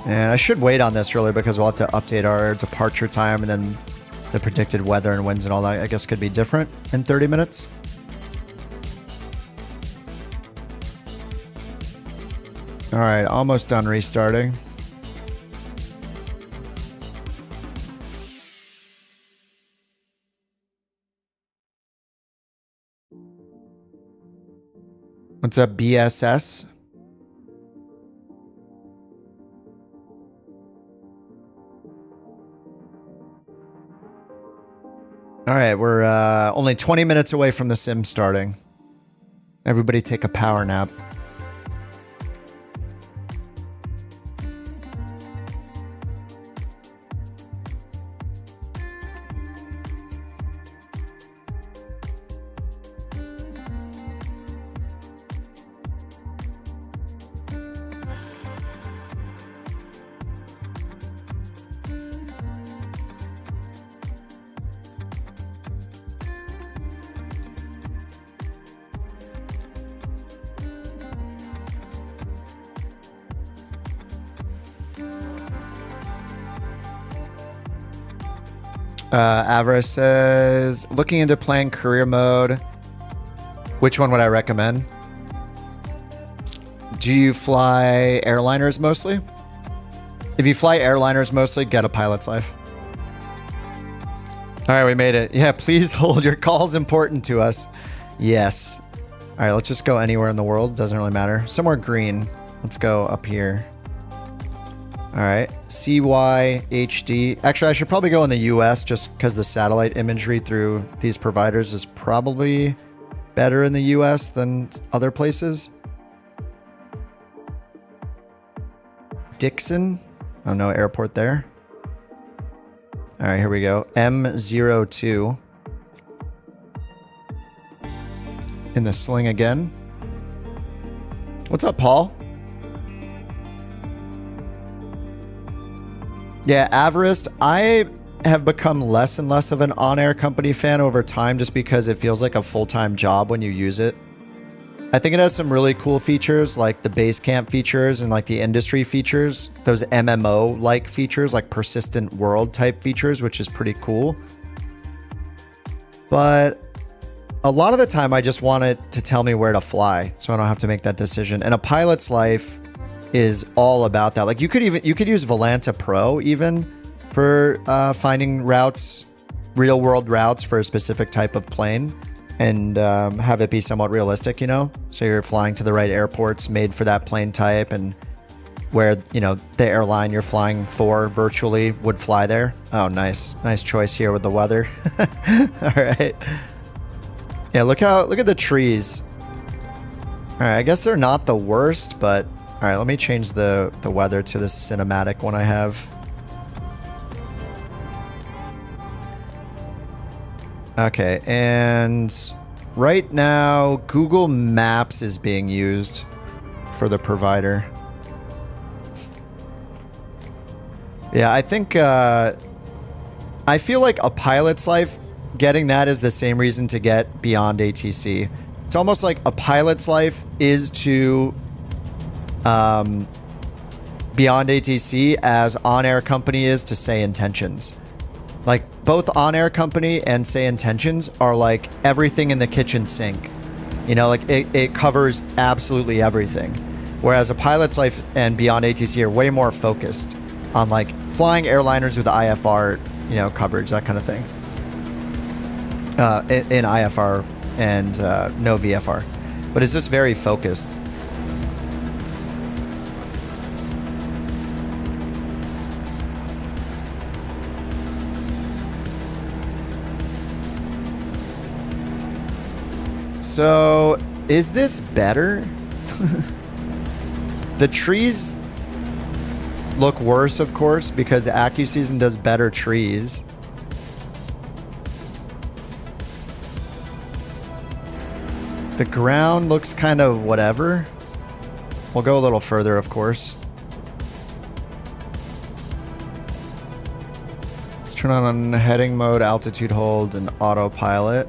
Speaker 1: And I should wait on this really because we'll have to update our departure time, and then the predicted weather and winds and all that I guess could be different in 30 minutes. All right, almost done restarting. What's up, BSS? All right, we're only 20 minutes away from the sim starting. Everybody take a power nap. Avarice says, looking into playing career mode, which one would I recommend? Do you fly airliners mostly? If you fly airliners mostly, get a pilot's life. All right, we made it. Yeah, please hold. Your call's important to us. Yes. All right, let's just go anywhere in the world. Doesn't really matter. Somewhere green. Let's go up here. All right, CYHD. Actually, I should probably go in the US just because the satellite imagery through these providers is probably better in the US than other places. Dixon. Oh no, airport there. All right, here we go. M02. In the sling again. What's up, Paul? Yeah, Avarice, I have become less and less of an on-air company fan over time just because it feels like a full-time job when you use it. I think it has some really cool features like the base camp features and like the industry features, those MMO-like features like persistent world type features, which is pretty cool. But a lot of the time I just want it to tell me where to fly so I don't have to make that decision. And a pilot's life is all about that. Like you could use Volanta Pro even for finding routes, real world routes for a specific type of plane, and have it be somewhat realistic, you know? So you're flying to the right airports made for that plane type, and where, you know, the airline you're flying for virtually would fly there. Oh, nice. Nice choice here with the weather. All right. Yeah, look at the trees. All right, I guess they're not the worst, but all right, let me change the weather to this cinematic one I have. Okay, and right now Google Maps is being used for the provider. Yeah, I think I feel like a pilot's life, getting that is the same reason to get Beyond ATC. It's almost like a pilot's life is to Beyond ATC as On-Air Company is to SayIntentions. Like, both On-Air Company and SayIntentions are like everything in the kitchen sink. You know, like it covers absolutely everything. Whereas a pilot's life and Beyond ATC are way more focused on like flying airliners with IFR, you know, coverage, that kind of thing. In IFR and no VFR. But it's just very focused. So, is this better? The trees look worse, of course, because AccuSeason does better trees. The ground looks kind of whatever. We'll go a little further, of course. Let's turn on heading mode, altitude hold, and autopilot.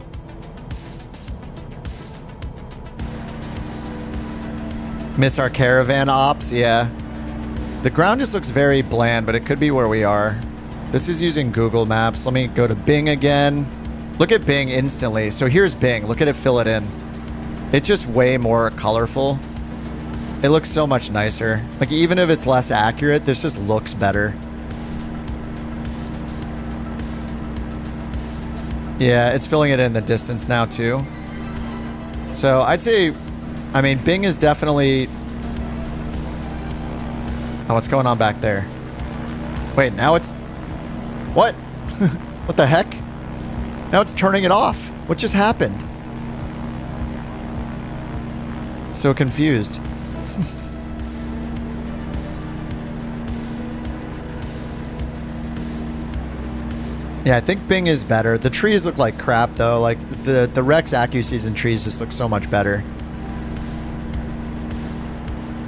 Speaker 1: Miss our caravan ops, yeah. The ground just looks very bland, but it could be where we are. This is using Google Maps. Let me go to Bing again. Look at Bing instantly. So here's Bing. Look at it fill it in. It's just way more colorful. It looks so much nicer. Like, even if it's less accurate, this just looks better. Yeah, it's filling it in the distance now, too. So I'd say, I mean, Bing is definitely... Oh, what's going on back there? Wait, now it's... What? What the heck? Now it's turning it off. What just happened? So confused. Yeah, I think Bing is better. The trees look like crap, though. Like, the Rex AccuSeason trees just look so much better.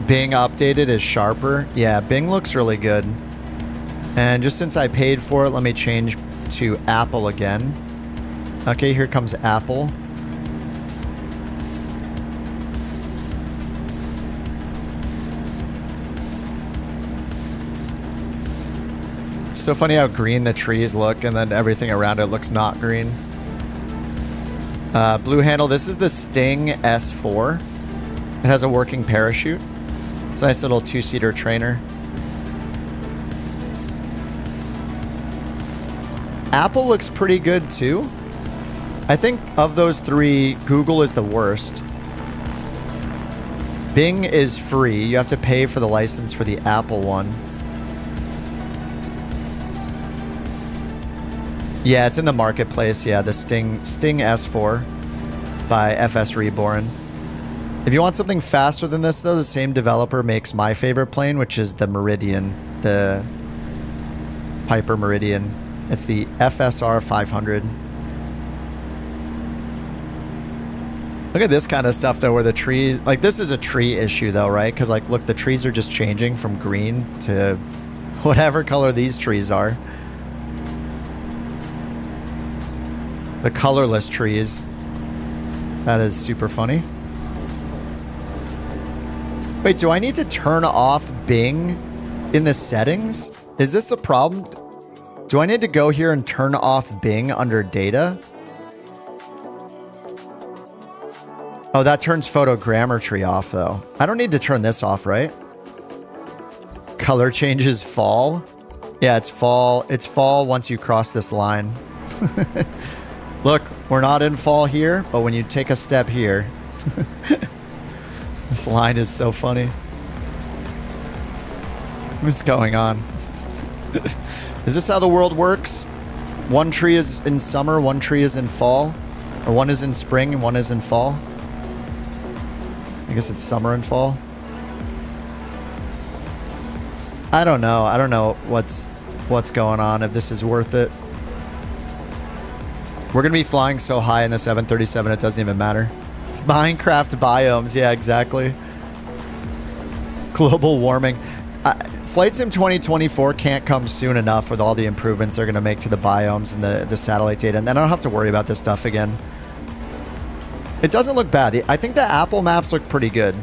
Speaker 1: Bing updated is sharper. Yeah, Bing looks really good. And just since I paid for it, let me change to Apple again. Okay, here comes Apple. So funny how green the trees look and then everything around it looks not green. Blue handle, this is the Sting S4. It has a working parachute. It's a nice little two-seater trainer. Apple looks pretty good too. I think of those three, Google is the worst. Bing is free. You have to pay for the license for the Apple one. Yeah, it's in the marketplace. Yeah, the Sting S4 by FS Reborn. If you want something faster than this, though, the same developer makes my favorite plane, which is the Meridian, the Piper Meridian. It's the FSR 500. Look at this kind of stuff, though, where the trees... Like, this is a tree issue, though, right? Because, like, look, the trees are just changing from green to whatever color these trees are. The colorless trees. That is super funny. Wait, do I need to turn off Bing in the settings? Is this the problem? Do I need to go here and turn off Bing under data? Oh, that turns photogrammetry off, though. I don't need to turn this off, right? Color changes fall. Yeah, it's fall. It's fall once you cross this line. Look, we're not in fall here, but when you take a step here... This line is so funny. What's going on? Is this how the world works? One tree is in summer, one tree is in fall? Or one is in spring and one is in fall? I guess it's summer and fall. I don't know. I don't know what's going on, if this is worth it. We're going to be flying so high in the 737 it doesn't even matter. Minecraft biomes, yeah, exactly. Global warming. Flight Sim 2024 can't come soon enough with all the improvements they're going to make to the biomes and the satellite data, and then I don't have to worry about this stuff again. It doesn't look bad. I think the Apple maps look pretty good.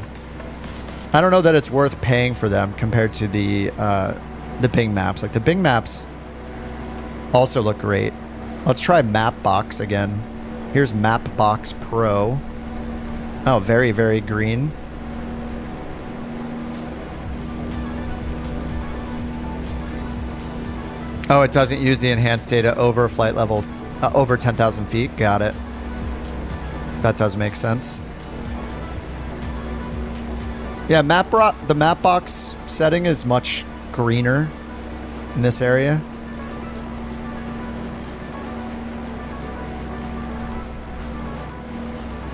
Speaker 1: I don't know that it's worth paying for them compared to the Bing maps. Like, the Bing maps also look great. Let's try Mapbox again. Here's Mapbox Pro. Oh, very, very green. Oh, it doesn't use the enhanced data over flight level, over 10,000 feet. Got it. That does make sense. Yeah, the Mapbox setting is much greener in this area.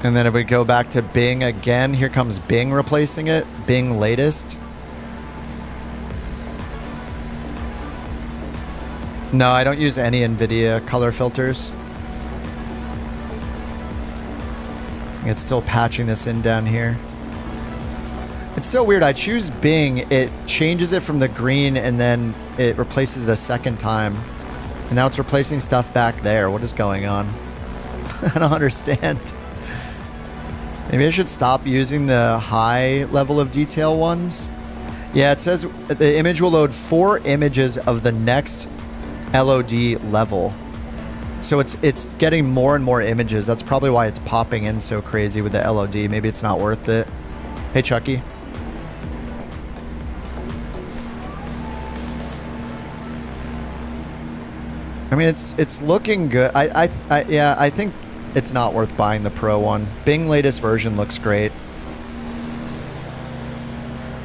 Speaker 1: And then if we go back to Bing again, here comes Bing replacing it. Bing latest. No, I don't use any NVIDIA color filters. It's still patching this in down here. It's so weird. I choose Bing. It changes it from the green and then it replaces it a second time. And now it's replacing stuff back there. What is going on? I don't understand. Maybe I should stop using the high level of detail ones. Yeah, it says the image will load 4 images of the next LOD level. So it's getting more and more images. That's probably why it's popping in so crazy with the LOD. Maybe it's not worth it. Hey, Chucky. I mean, it's looking good. Yeah, I think it's not worth buying the Pro one. Bing latest version looks great.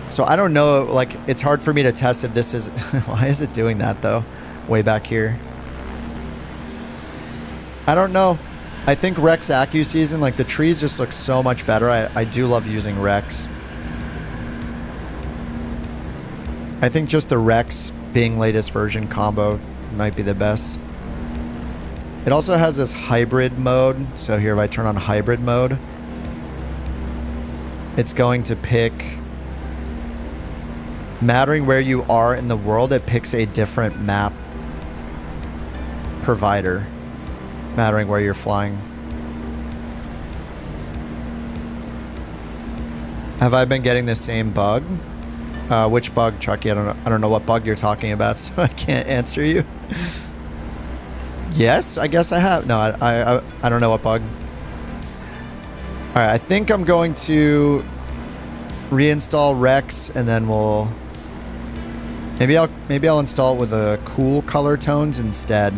Speaker 1: So I don't know, like, it's hard for me to test if this is... Why is it doing that, though? Way back here. I don't know. I think Rex AccuSeason, like, the trees just look so much better. I do love using Rex. I think just the Rex Bing latest version combo might be the best. It also has this hybrid mode. So here, if I turn on hybrid mode, it's going to pick... Mattering where you are in the world, it picks a different map provider. Mattering where you're flying. Have I been getting the same bug? Which bug, Chucky? I don't know what bug you're talking about, so I can't answer you. Yes, I guess I have. No, I don't know what bug. All right, I think I'm going to reinstall Rex, and then we'll maybe I'll install it with the cool color tones instead.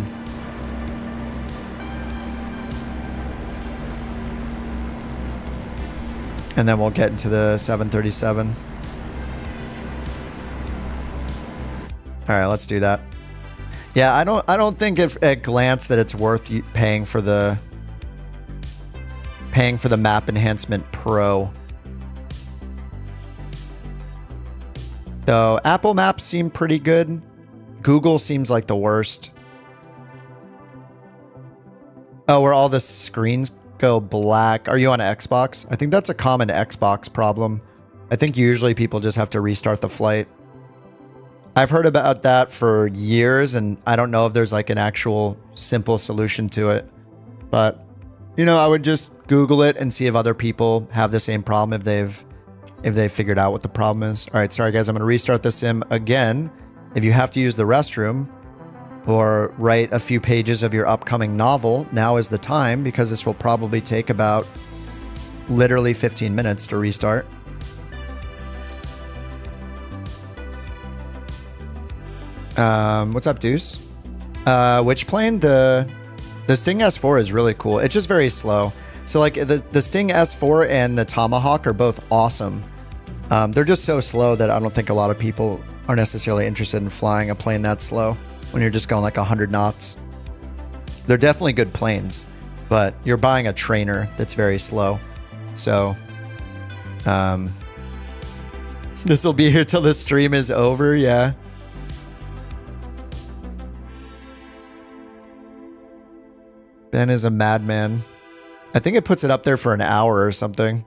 Speaker 1: And then we'll get into the 737. All right, let's do that. Yeah, I don't think if at glance that it's worth paying for the Map Enhancement Pro. So Apple Maps seem pretty good. Google seems like the worst. Oh, where all the screens go black. Are you on Xbox? I think that's a common Xbox problem. I think usually people just have to restart the flight. I've heard about that for years, and I don't know if there's like an actual simple solution to it. But, you know, I would just Google it and see if other people have the same problem, if they've figured out what the problem is. All right, sorry guys, I'm going to restart the sim again. If you have to use the restroom or write a few pages of your upcoming novel, now is the time, because this will probably take about literally 15 minutes to restart. What's up, Deuce? Which plane? The Sting S4 is really cool. It's just very slow. So like the Sting S4 and the Tomahawk are both awesome. They're just so slow that I don't think a lot of people are necessarily interested in flying a plane that slow when you're just going like 100 knots. They're definitely good planes, but you're buying a trainer that's very slow. So, this will be here till the stream is over. Yeah. Ben is a madman. I think it puts it up there for an hour or something.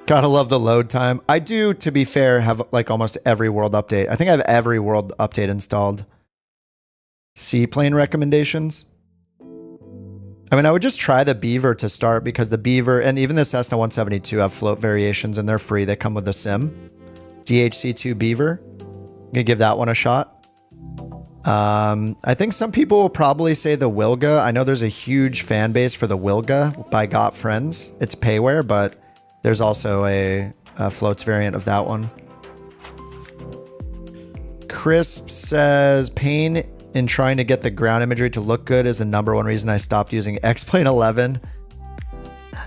Speaker 1: Gotta love the load time. I do, to be fair, have like almost every world update. I think I have every world update installed. Seaplane recommendations. I mean, I would just try the Beaver to start, because the Beaver and even the Cessna 172 have float variations and they're free. They come with the sim. DHC2 Beaver. I'm gonna give that one a shot. I think some people will probably say the Wilga. I know there's a huge fan base for the Wilga by Got Friends. It's payware, but there's also a floats variant of that one. Crisp says, pain in trying to get the ground imagery to look good is the #1 reason I stopped using X-Plane 11.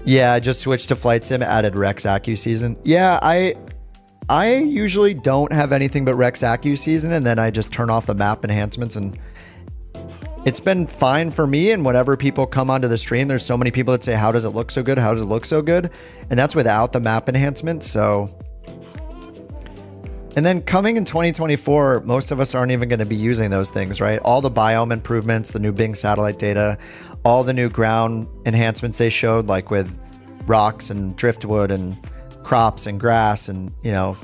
Speaker 1: Yeah, I just switched to Flight Sim, added Rex AccuSeason. Yeah, I usually don't have anything but Rex AccuSeason, and then I just turn off the map enhancements, and it's been fine for me. And whenever people come onto the stream, there's so many people that say, how does it look so good? How does it look so good? And that's without the map enhancement. So, and then coming in 2024, most of us aren't even going to be using those things, right? All the biome improvements, the new Bing satellite data, all the new ground enhancements they showed, like with rocks and driftwood and crops and grass, and, you know,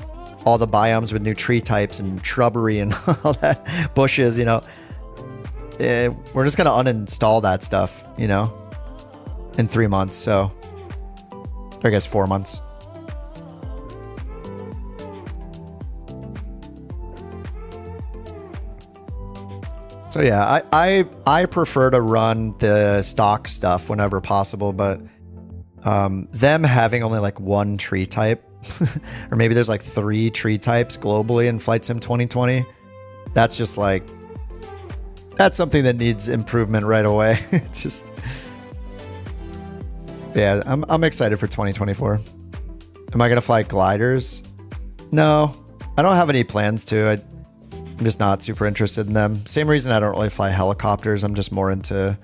Speaker 1: all the biomes with new tree types and shrubbery and all that, bushes, you know. We're just going to uninstall that stuff, you know, in 3 months. So, I guess 4 months. So yeah, I prefer to run the stock stuff whenever possible, but them having only like one tree type, or maybe there's like 3 tree types globally in Flight Sim 2020, that's just like, that's something that needs improvement right away. It's just, yeah, I'm excited for 2024. Am I gonna fly gliders? No, I don't have any plans to. I'm just not super interested in them. Same reason I don't really fly helicopters. I'm just more into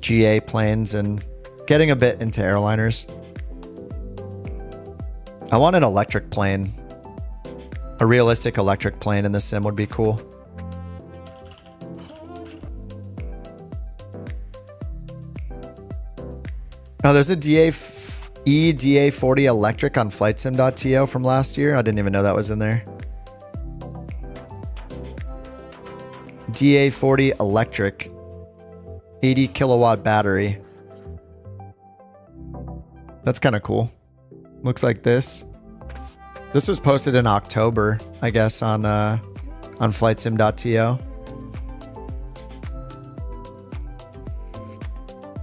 Speaker 1: GA planes and getting a bit into airliners. I want an electric plane. A realistic electric plane in the sim would be cool. Oh, there's a DA40 electric on flightsim.to from last year. I didn't even know that was in there. DA40 electric. 80 kilowatt battery. That's kind of cool. Looks like this. This was posted in October, I guess, on flightsim.to.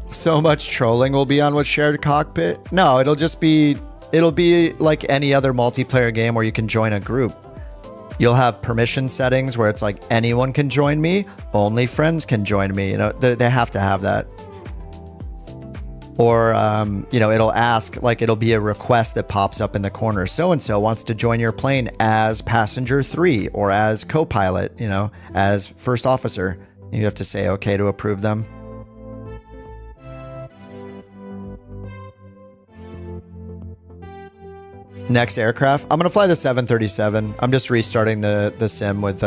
Speaker 1: So much trolling will be on with shared cockpit. No, it'll be like any other multiplayer game where you can join a group. You'll have permission settings where it's like anyone can join me, only friends can join me. You know, they have to have that. Or, you know, it'll ask, like, it'll be a request that pops up in the corner. So-and-so wants to join your plane as passenger 3 or as co-pilot, you know, as first officer. You have to say okay to approve them. Next aircraft, I'm gonna fly the 737. I'm just restarting the sim with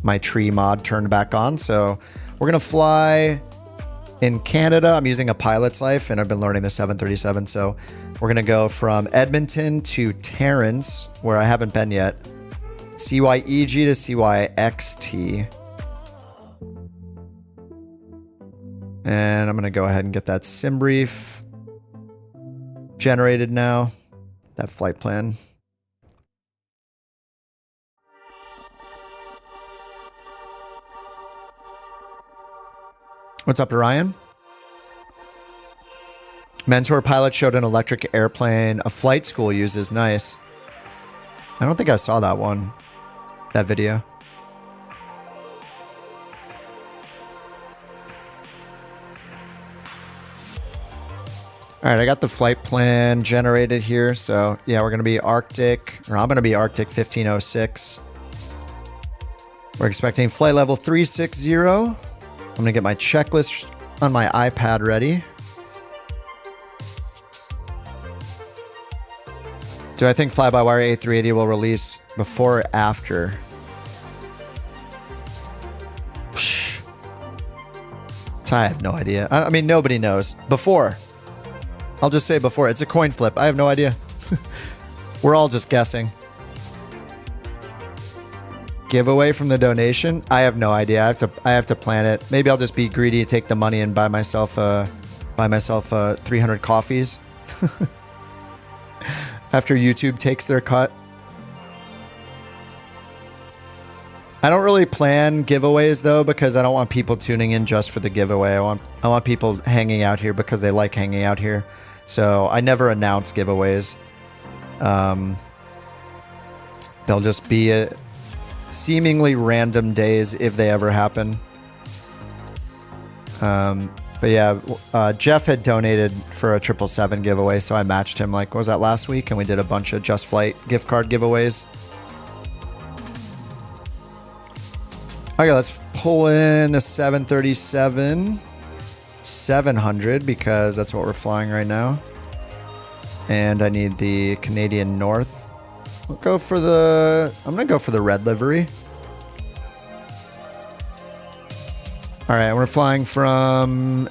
Speaker 1: my tree mod turned back on. So we're gonna fly in Canada. I'm using a pilot's life and I've been learning the 737. So we're gonna go from Edmonton to Terrence, where I haven't been yet. CYEG to CYXT. And I'm gonna go ahead and get that sim brief generated now. That flight plan. What's up, Ryan? Mentor pilot showed an electric airplane a flight school uses. Nice. I don't think I saw that one. That video. All right, I got the flight plan generated here. So yeah, we're gonna be Arctic, or I'm gonna be Arctic 1506. We're expecting flight level 360. I'm gonna get my checklist on my iPad ready. Do I think fly-by-wire A380 will release before or after? I have no idea. I mean, nobody knows. Before. I'll just say before. It's a coin flip. I have no idea. We're all just guessing. Giveaway from the donation? I have no idea. I have to plan it. Maybe I'll just be greedy, take the money, and buy myself 300 coffees. After YouTube takes their cut. I don't really plan giveaways though, because I don't want people tuning in just for the giveaway. I want people hanging out here because they like hanging out here. So I never announce giveaways. They'll just be seemingly random days if they ever happen. But yeah, Jeff had donated for a 777 giveaway, so I matched him, like, what was that, last week? And we did a bunch of Just Flight gift card giveaways. Okay, let's pull in the 737 700 because that's what we're flying right now. And I need the Canadian North. I'm gonna go for the red livery. All right, we're flying from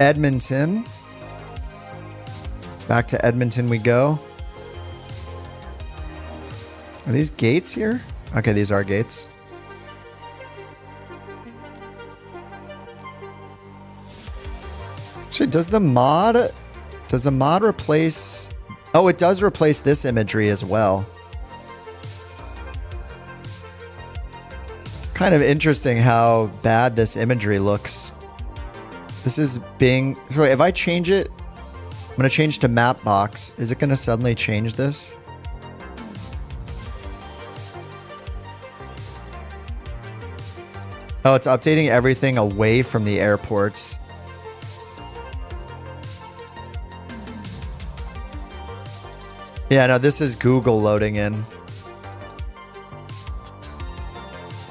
Speaker 1: Edmonton. Back to Edmonton we go. Are these gates here? Okay, these are gates. Actually, does the mod replace... Oh, it does replace this imagery as well. Kind of interesting how bad this imagery looks. This is Bing. Sorry, if I change it, I'm going to change to map box. Is it going to suddenly change this? Oh, it's updating everything away from the airports. Yeah, no, this is Google loading in.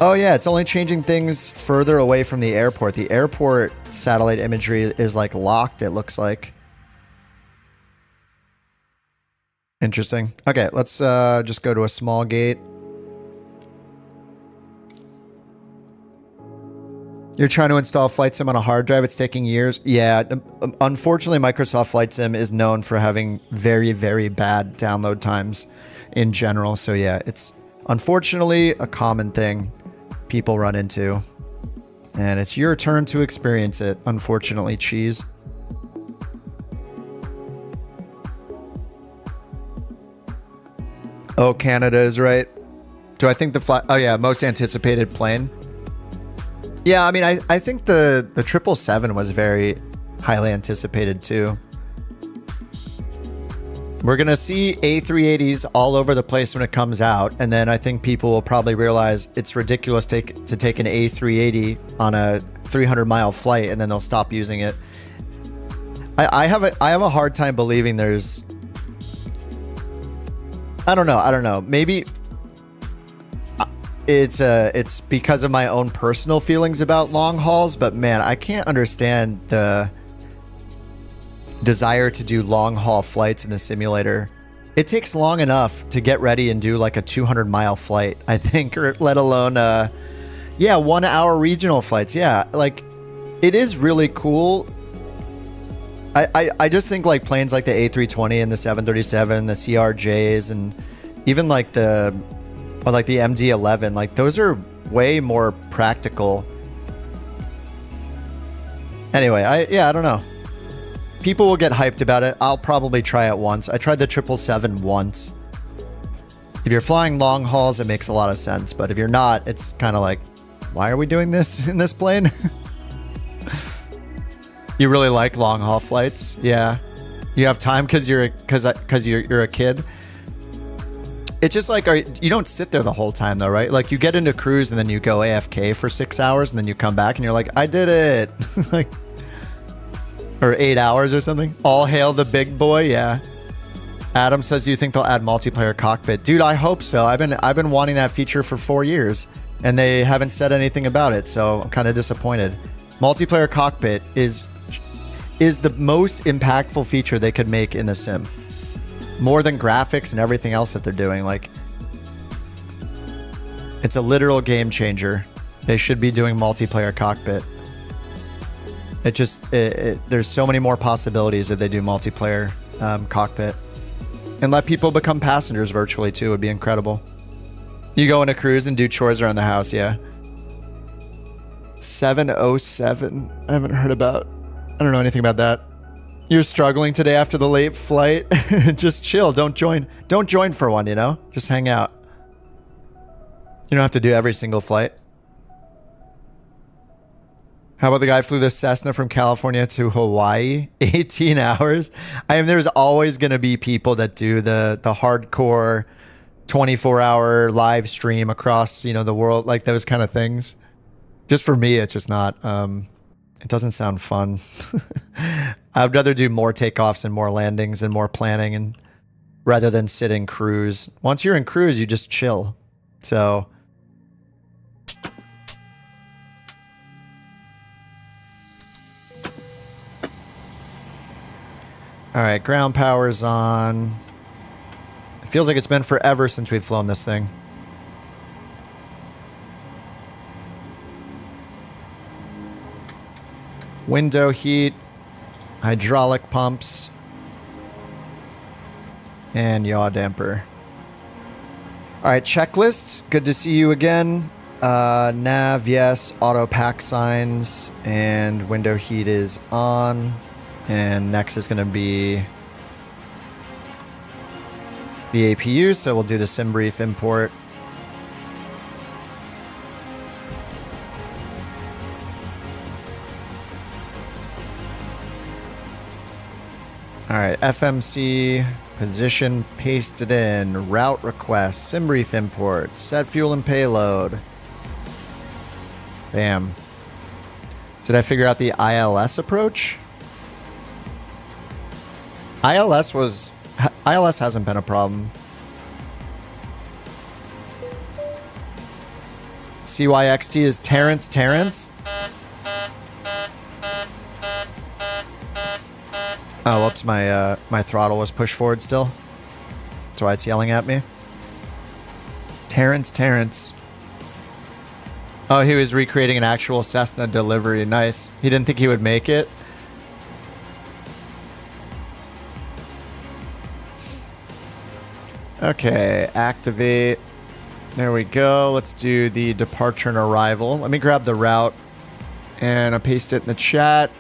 Speaker 1: Oh yeah, it's only changing things further away from the airport. The airport satellite imagery is like locked, it looks like. Interesting. Okay, let's just go to a small gate. You're trying to install Flight Sim on a hard drive. It's taking years. Yeah, unfortunately, Microsoft Flight Sim is known for having very, very bad download times in general. So yeah, it's unfortunately a common thing people run into. And it's your turn to experience it, unfortunately, Cheese. Oh, Canada is right. Do I think the flight... Oh yeah, most anticipated plane. Yeah, I mean, I think the 777 was very highly anticipated too. We're going to see A380s all over the place when it comes out, and then I think people will probably realize it's ridiculous to take an A380 on a 300-mile flight, and then they'll stop using it. I have a hard time believing there's... I don't know. Maybe... It's because of my own personal feelings about long hauls, but man, I can't understand the desire to do long haul flights in the simulator. It takes long enough to get ready and do like a 200-mile flight, I think, or let alone 1 hour regional flights. Yeah, like it is really cool. I just think like planes like the A320 and the 737, the CRJs, and even like the MD-11, like those are way more practical. Anyway, I don't know. People will get hyped about it. I'll probably try it once. I tried the 777 once. If you're flying long hauls, it makes a lot of sense. But if you're not, it's kind of like, why are we doing this in this plane? You really like long haul flights? Yeah. You have time because you're a kid. It's just like, you don't sit there the whole time though, right? Like you get into cruise and then you go AFK for 6 hours and then you come back and you're like, I did it. Like, or 8 hours or something. All hail the big boy. Yeah. Adam says, you think they'll add multiplayer cockpit? Dude, I hope so. I've been wanting that feature for 4 years and they haven't said anything about it. So I'm kind of disappointed. Multiplayer cockpit is the most impactful feature they could make in the sim. More than graphics and everything else that they're doing. Like, it's a literal game changer. They should be doing multiplayer cockpit. There's so many more possibilities if they do multiplayer cockpit. And let people become passengers virtually too. Would be incredible. You go on a cruise and do chores around the house, yeah. 707. I haven't heard about. I don't know anything about that. You're struggling today after the late flight. Just chill. Don't join. Don't join for one, you know? Just hang out. You don't have to do every single flight. How about the guy who flew the Cessna from California to Hawaii? 18 hours? I mean, there's always going to be people that do the hardcore 24-hour live stream across, the world, like those kind of things. Just for me, it's just not... It doesn't sound fun. I'd rather do more takeoffs and more landings and more planning, and rather than sit in cruise. Once you're in cruise, you just chill. So all right, ground power's on. It feels like it's been forever since we've flown this thing. Window heat, hydraulic pumps, and yaw damper. All right, checklist. Good to see you again. Nav, yes. Auto pack signs, and window heat is on. And next is going to be the APU, so we'll do the sim brief import. All right, FMC, position pasted in, route request, sim brief import, set fuel and payload. Bam. Did I figure out the ILS approach? ILS hasn't been a problem. CYXT is Terrence? Oh, whoops, my throttle was pushed forward still. That's why it's yelling at me. Terrence. Oh, he was recreating an actual Cessna delivery. Nice. He didn't think he would make it. Okay, activate. There we go. Let's do the departure and arrival. Let me grab the route and I'll paste it in the chat.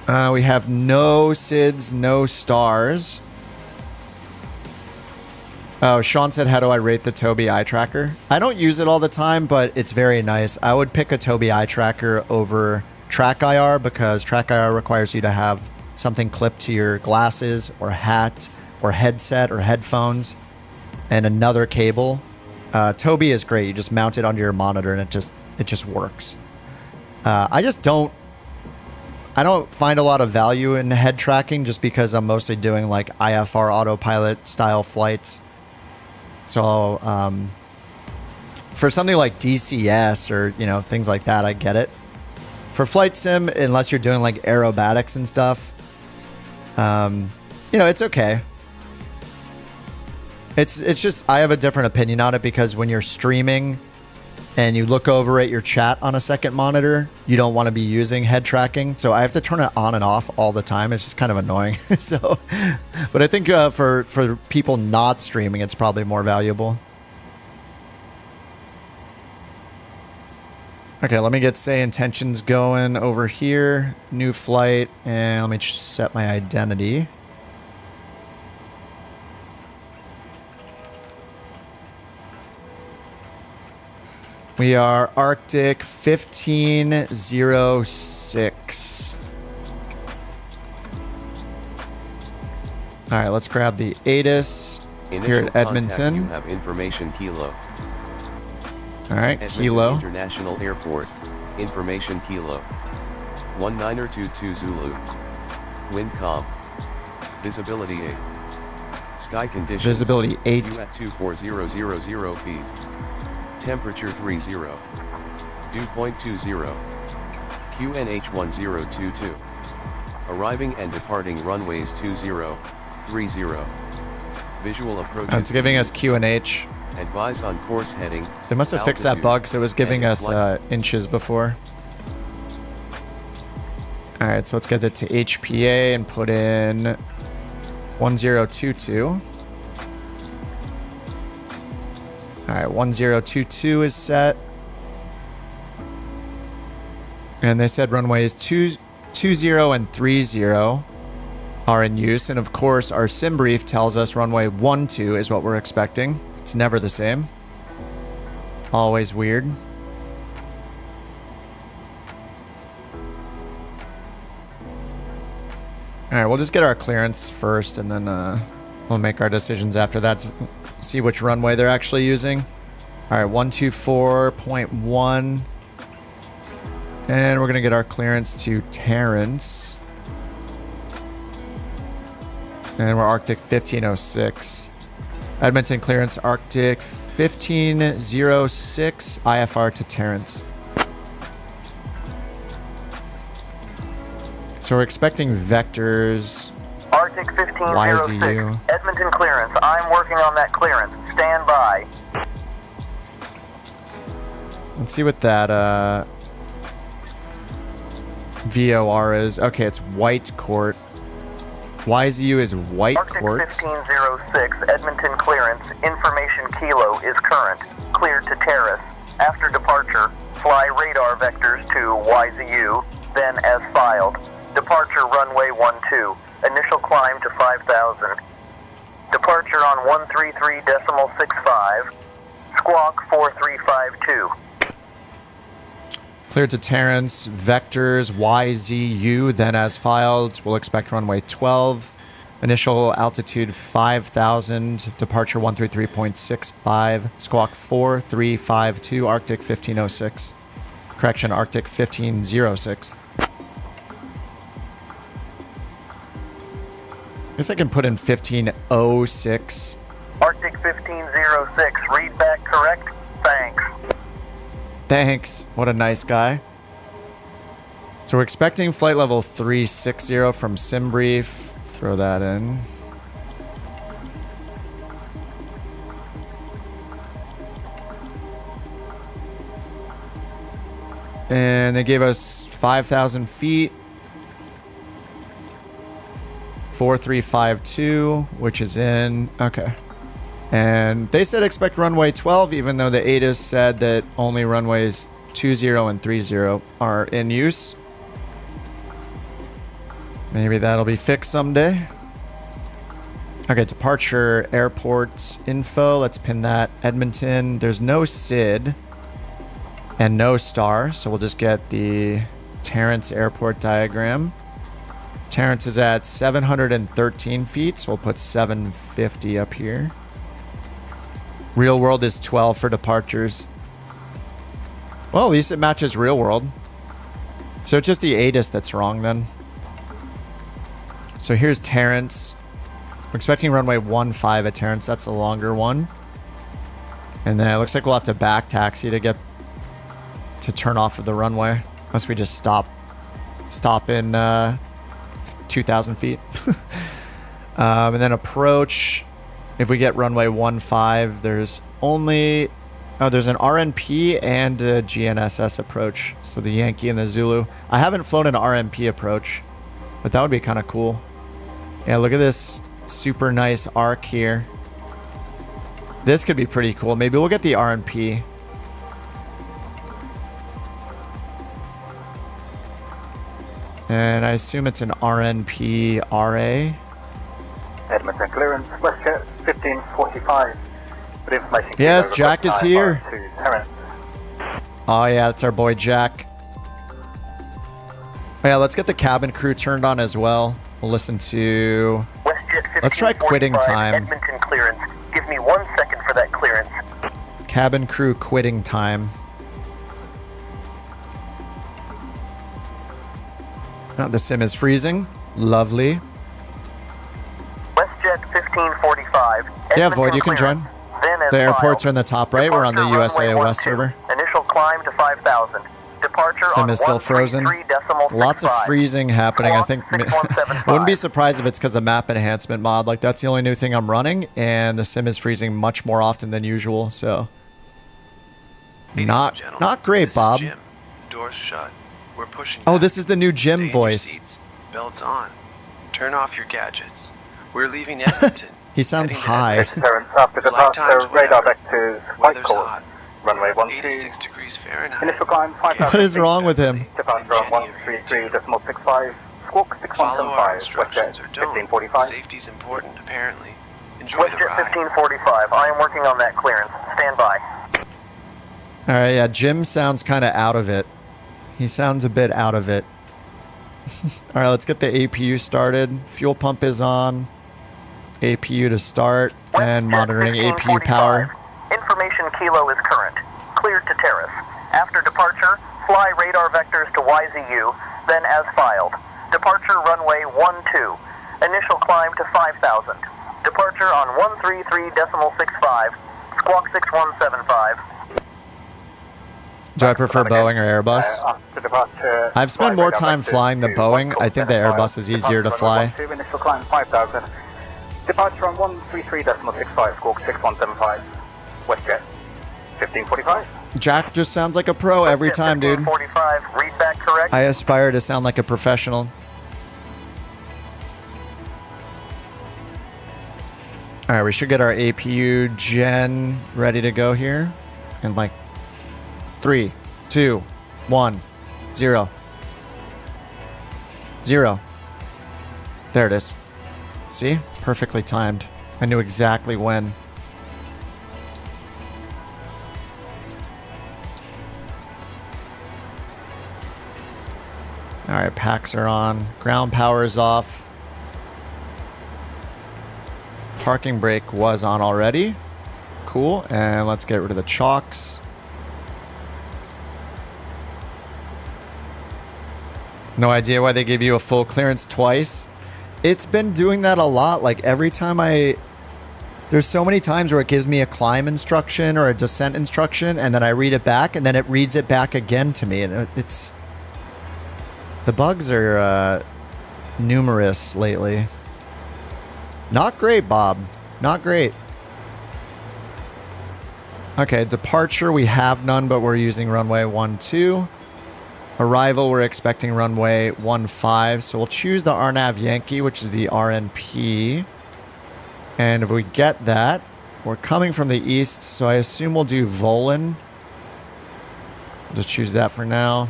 Speaker 1: We have no SIDS, no stars. Oh, Sean said, how do I rate the Tobii eye tracker? I don't use it all the time, but it's very nice. I would pick a Tobii eye tracker over Track IR because Track IR requires you to have something clipped to your glasses or hat or headset or headphones and another cable. Tobii is great. You just mount it onto your monitor and it just works. I don't find a lot of value in head tracking just because I'm mostly doing like IFR autopilot style flights. So for something like DCS or, you know, things like that, I get it. For flight sim, unless you're doing like aerobatics and stuff, you know, it's okay. It's just, I have a different opinion on it because when you're streaming and you look over at your chat on a second monitor, you don't want to be using head tracking. So I have to turn it on and off all the time. It's just kind of annoying. So, but I think for people not streaming, it's probably more valuable. Okay, let me get SayIntentions going over here. New flight, and let me set my identity. We are Arctic 1506. All right, let's grab the ATIS here at Edmonton.
Speaker 6: You have information Kilo.
Speaker 1: All right,
Speaker 6: Edmonton
Speaker 1: Kilo.
Speaker 6: International Airport. Information Kilo. 1922 Zulu. Wind calm. Visibility 8. Sky conditions.
Speaker 1: Visibility 8.
Speaker 6: You at 24000 feet. Temperature 30. Dew point 20. QNH 1022. Arriving and departing runways 20, 30. Visual approach.
Speaker 1: It's giving us QNH.
Speaker 6: Advise on course heading.
Speaker 1: They must have fixed that bug, so it was giving us inches before. All right, so let's get it to HPA and put in 1022. All right, 1022 is set. And they said runways 20 and 30 are in use. And of course, our sim brief tells us runway 12 is what we're expecting. It's never the same. Always weird. All right, we'll just get our clearance first, and then we'll make our decisions after that to see which runway they're actually using. All right, 124.1. And we're going to get our clearance to Terrence. And we're Arctic 1506. Edmonton clearance, Arctic 1506, IFR to Terrence. So we're expecting vectors.
Speaker 7: Arctic 1506, Edmonton clearance. I'm working on that clearance. Stand by.
Speaker 1: Let's see what that VOR is. Okay, it's White Court. YZU is White Court.
Speaker 7: Arctic 1506, Edmonton clearance. Information Kilo is current. Cleared to terrace. After departure, fly radar vectors to YZU, then as filed. Departure runway 12. Initial climb to 5,000. Departure on 133.65. Squawk 4352.
Speaker 1: Cleared to Terrence, vectors YZU, then as filed. We'll expect runway 12. Initial altitude 5,000, departure 133.65, squawk 4352, Arctic 1506. Correction, Arctic 1506. Guess I can put in 1506.
Speaker 7: Arctic 1506, read back correct? Thanks.
Speaker 1: Thanks. What a nice guy. So we're expecting flight level 360 from SimBrief. Throw that in. And they gave us 5,000 feet. 4352, which is in. Okay. And they said expect runway 12, even though the ATIS said that only runways 20 and 30 are in use. Maybe that'll be fixed someday. Okay, departure airports info. Let's pin that. Edmonton. There's no SID and no star, so we'll just get the Terrence airport diagram. Terrence is at 713 feet, so we'll put 750 up here. Real world is 12 for departures. Well, at least it matches real world. So it's just the ATIS that's wrong then. So here's Terrence. We're expecting runway 15 at Terrence. That's a longer one. And then it looks like we'll have to back taxi to get to turn off of the runway. Unless we just stop in 2,000 feet. And then approach. If we get runway 15, there's only... Oh, there's an RNP and a GNSS approach. So the Yankee and the Zulu. I haven't flown an RNP approach, but that would be kind of cool. Yeah, look at this super nice arc here. This could be pretty cool. Maybe we'll get the RNP. And I assume it's an RNP RA.
Speaker 8: Edmonton clearance, WestJet 1545. With information
Speaker 1: yes, Jack is here.
Speaker 8: To Terrence.
Speaker 1: Oh yeah, that's our boy Jack. Oh, yeah, let's get the cabin crew turned on as well. We'll listen to... Let's try quitting time.
Speaker 7: Edmonton clearance. Give me 1 second for that clearance.
Speaker 1: Cabin crew quitting time. Oh, the sim is freezing. Lovely.
Speaker 7: WestJet 1545.
Speaker 1: Yeah, Void, you can join. The airports are in the top right. We're on the USAOS server.
Speaker 7: Initial climb to 5,000. Departure
Speaker 1: sim is still frozen. Lots of freezing happening. I think I wouldn't be surprised if it's because the map enhancement mod. Like, that's the only new thing I'm running, and the sim is freezing much more often than usual. So not great, Bob.
Speaker 6: Jim. Doors shut. We're pushing.
Speaker 1: Oh,
Speaker 6: back.
Speaker 1: this is the new Jim
Speaker 6: Stay in your
Speaker 1: voice.
Speaker 6: seats. Belts on. Turn off your gadgets. We're leaving Edmonton.
Speaker 1: He sounds
Speaker 6: Heading to
Speaker 1: high.
Speaker 6: Edmonton.
Speaker 8: Terrence, after
Speaker 6: Flight
Speaker 8: departure,
Speaker 6: times,
Speaker 8: radar
Speaker 6: whatever.
Speaker 8: vectors, white
Speaker 6: Weather's
Speaker 8: course.
Speaker 6: hot.
Speaker 8: Runway 12.
Speaker 6: 86 degrees Fahrenheit.
Speaker 8: Initial climb 5,000
Speaker 1: What is wrong with him?
Speaker 8: Departure on 133.65. Squawk
Speaker 6: Follow our
Speaker 8: 6175.
Speaker 6: instructions
Speaker 8: WestJet
Speaker 6: or don't.
Speaker 8: 1545.
Speaker 6: Safety's important, apparently. Enjoy the
Speaker 7: WestJet
Speaker 6: ride.
Speaker 7: 1545. I am working on that clearance. Stand by.
Speaker 1: All right, yeah, Jim sounds kind of out of it. He sounds a bit out of it. All right, let's get the APU started. Fuel pump is on. APU to start and monitoring APU power.
Speaker 7: Information kilo is current. Cleared to terrace. After departure, fly radar vectors to YZU, then as filed. Departure runway 12. Initial climb to 5,000. Departure on 133.65. Squawk 6175.
Speaker 1: Do I prefer Boeing or Airbus?
Speaker 8: After departure,
Speaker 1: I've spent more time flying the Boeing. I think the Airbus is easier to fly.
Speaker 8: Initial climb 5,000. Departure on 133.65. Squawk 6175. WestJet 1545.
Speaker 1: Jack just sounds like a pro every time, dude.
Speaker 7: 45. Read back correct.
Speaker 1: I aspire to sound like a professional. All right, we should get our APU gen ready to go here. In like 3, 2, 1, 0. 0. There it is. See? Perfectly timed. I knew exactly when. All right, packs are on. Ground power is off. Parking brake was on already. Cool. And let's get rid of the chocks. No idea why they give you a full clearance twice. It's been doing that a lot. Like every time there's so many times where it gives me a climb instruction or a descent instruction, and then I read it back, and then it reads it back again to me. And it's... The bugs are numerous lately. Not great, Bob. Not great. Okay, departure, we have none, but we're using runway 12. Arrival, we're expecting runway 15. So we'll choose the RNAV Yankee, which is the RNP. And if we get that, we're coming from the east, so I assume we'll do Volin. Just choose that for now.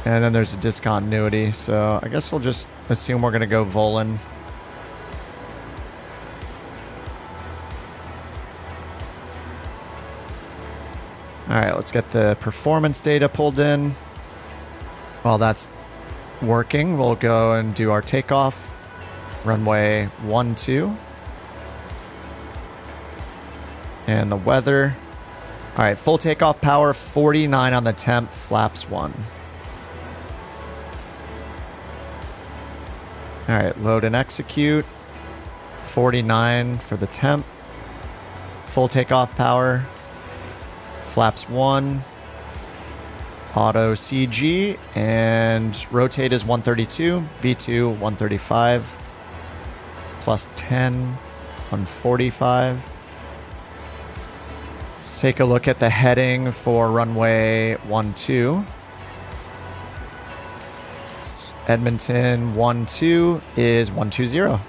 Speaker 1: And then there's a discontinuity, so I guess we'll just assume we're going to go Volin. Alright, let's get the performance data pulled in. While that's working, we'll go and do our takeoff. Runway 12. And the weather. Alright, full takeoff power, 49 on the temp, flaps 1. Alright, load and execute. 49 for the temp. Full takeoff power. Flaps 1. Auto CG. And rotate is 132. V2 135. Plus 10. 145. Let's take a look at the heading for runway 12. Edmonton 12 is 120.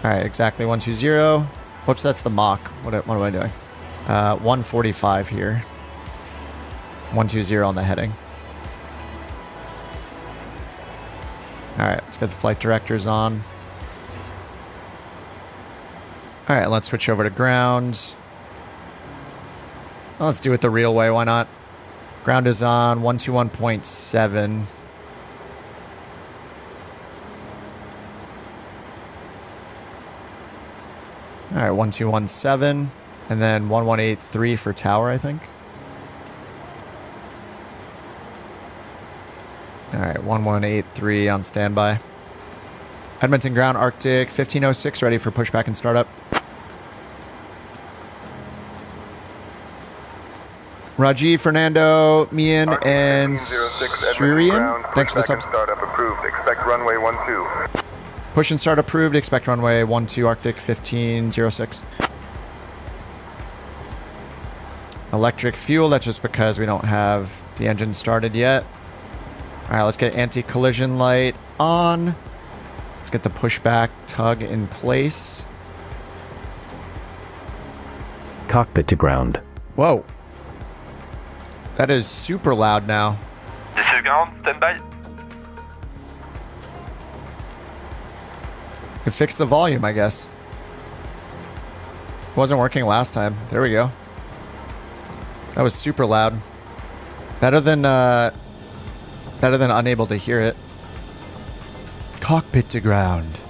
Speaker 1: Alright, exactly 120. Whoops, that's the Mach. What am I doing? 145 here. 120 on the heading. Alright, let's get the flight directors on. Alright, let's switch over to ground. Well, let's do it the real way, why not? Ground is on 121.7. Alright, 1217. And then 1183 for tower, I think. Alright, 1183 on standby. Edmonton ground, Arctic 1506, ready for pushback and startup. Rajiv, Fernando, Mian, and Surian. Thanks for the subs.
Speaker 9: Startup approved. Expect runway 12.
Speaker 1: Push and start approved. Expect runway 12, Arctic 1506. Electric fuel. That's just because we don't have the engine started yet. All right, let's get anti-collision light on. Let's get the pushback tug in place.
Speaker 10: Cockpit to ground.
Speaker 1: Whoa. That is super loud now.
Speaker 9: This is ground. Stand by.
Speaker 1: It fixed the volume, I guess. It wasn't working last time. There we go. That was super loud. Better than unable to hear it. Cockpit to ground.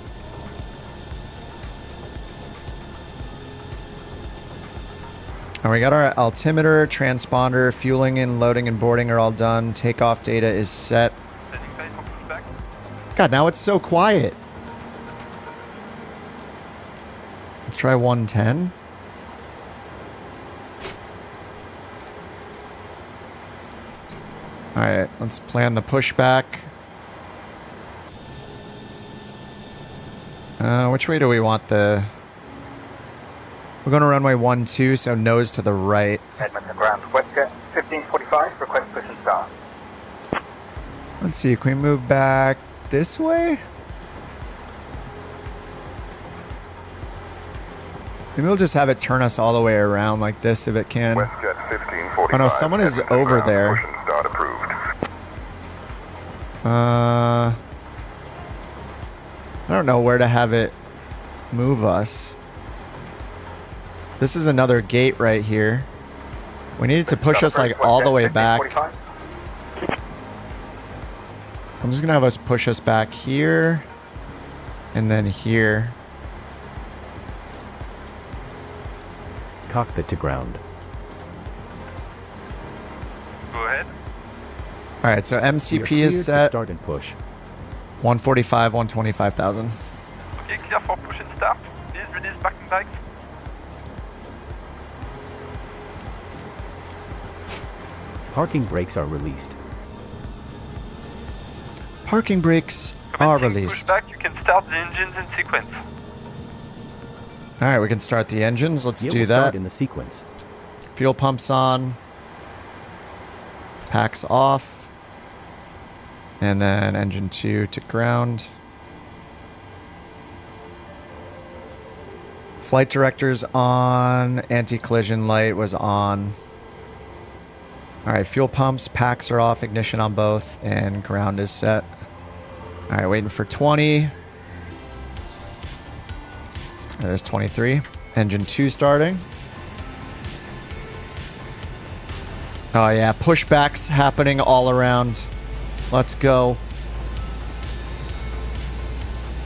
Speaker 1: And we got our altimeter, transponder, fueling and loading and boarding are all done. Takeoff data is set. God, now it's so quiet. Let's try 110. Alright, let's plan the pushback. Which way do we want the... We're going to runway 12, so nose to the right.
Speaker 8: Edmonton ground, WestJet 1545, request push and start.
Speaker 1: Let's see, can we move back this way? Maybe we'll just have it turn us all the way around like this if it can.
Speaker 9: WestJet 1545.
Speaker 1: Oh no, someone is
Speaker 9: Edmonton
Speaker 1: over
Speaker 9: ground,
Speaker 1: there.
Speaker 9: Push and start approved.
Speaker 1: I don't know where to have it move us. This is another gate right here. We needed to push us like all the way back.
Speaker 8: 1545.
Speaker 1: I'm just gonna have us push us back here. And then here.
Speaker 10: Cockpit to ground.
Speaker 9: Go ahead.
Speaker 1: Alright, so
Speaker 10: You're
Speaker 1: MCP
Speaker 10: cleared
Speaker 1: is
Speaker 10: for
Speaker 1: set.
Speaker 10: Start and push.
Speaker 1: 145, 125,000.
Speaker 9: Okay, clear for push and start. Please release parking bikes.
Speaker 10: Parking brakes are released.
Speaker 1: Parking brakes are released.
Speaker 9: Push back, you can start the engines in sequence.
Speaker 1: Alright, we can start the engines. Let's
Speaker 10: It
Speaker 1: do
Speaker 10: will start
Speaker 1: that.
Speaker 10: in the sequence.
Speaker 1: Fuel pumps on. Packs off. And then engine 2 to ground. Flight director's on. Anti-collision light was on. Alright, fuel pumps, packs are off, ignition on both, and ground is set. Alright, waiting for 20. There's 23. Engine 2 starting. Oh yeah, pushbacks happening all around. Let's go.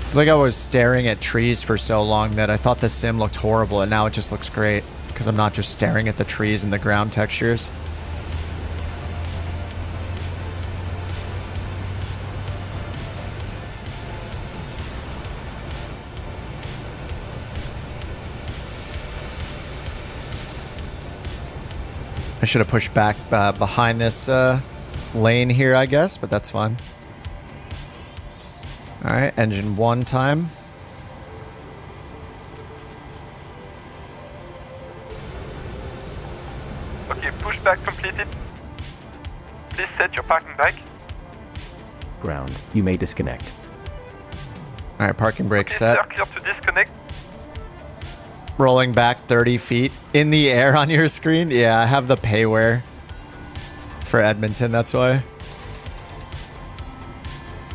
Speaker 1: I feel like I was staring at trees for so long that I thought the sim looked horrible, and now it just looks great because I'm not just staring at the trees and the ground textures. I should have pushed back behind this lane here, I guess, but that's fine. Alright, engine 1 time.
Speaker 9: Okay, push back completed. Please set your parking bike.
Speaker 10: Ground. You may disconnect.
Speaker 1: Alright, parking brake
Speaker 9: Okay,
Speaker 1: set.
Speaker 9: sir, clear to disconnect.
Speaker 1: Rolling back 30 feet in the air on your screen. Yeah, I have the payware for Edmonton, that's why.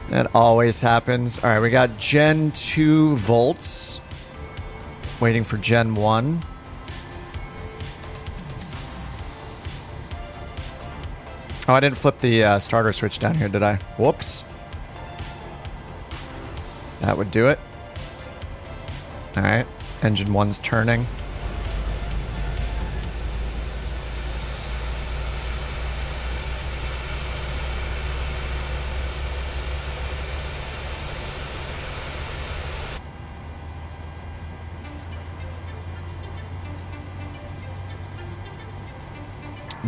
Speaker 1: That always happens. Alright, we got Gen 2 volts. Waiting for Gen 1. Oh, I didn't flip the starter switch down here, did I? Whoops. That would do it. Alright. Engine 1's turning.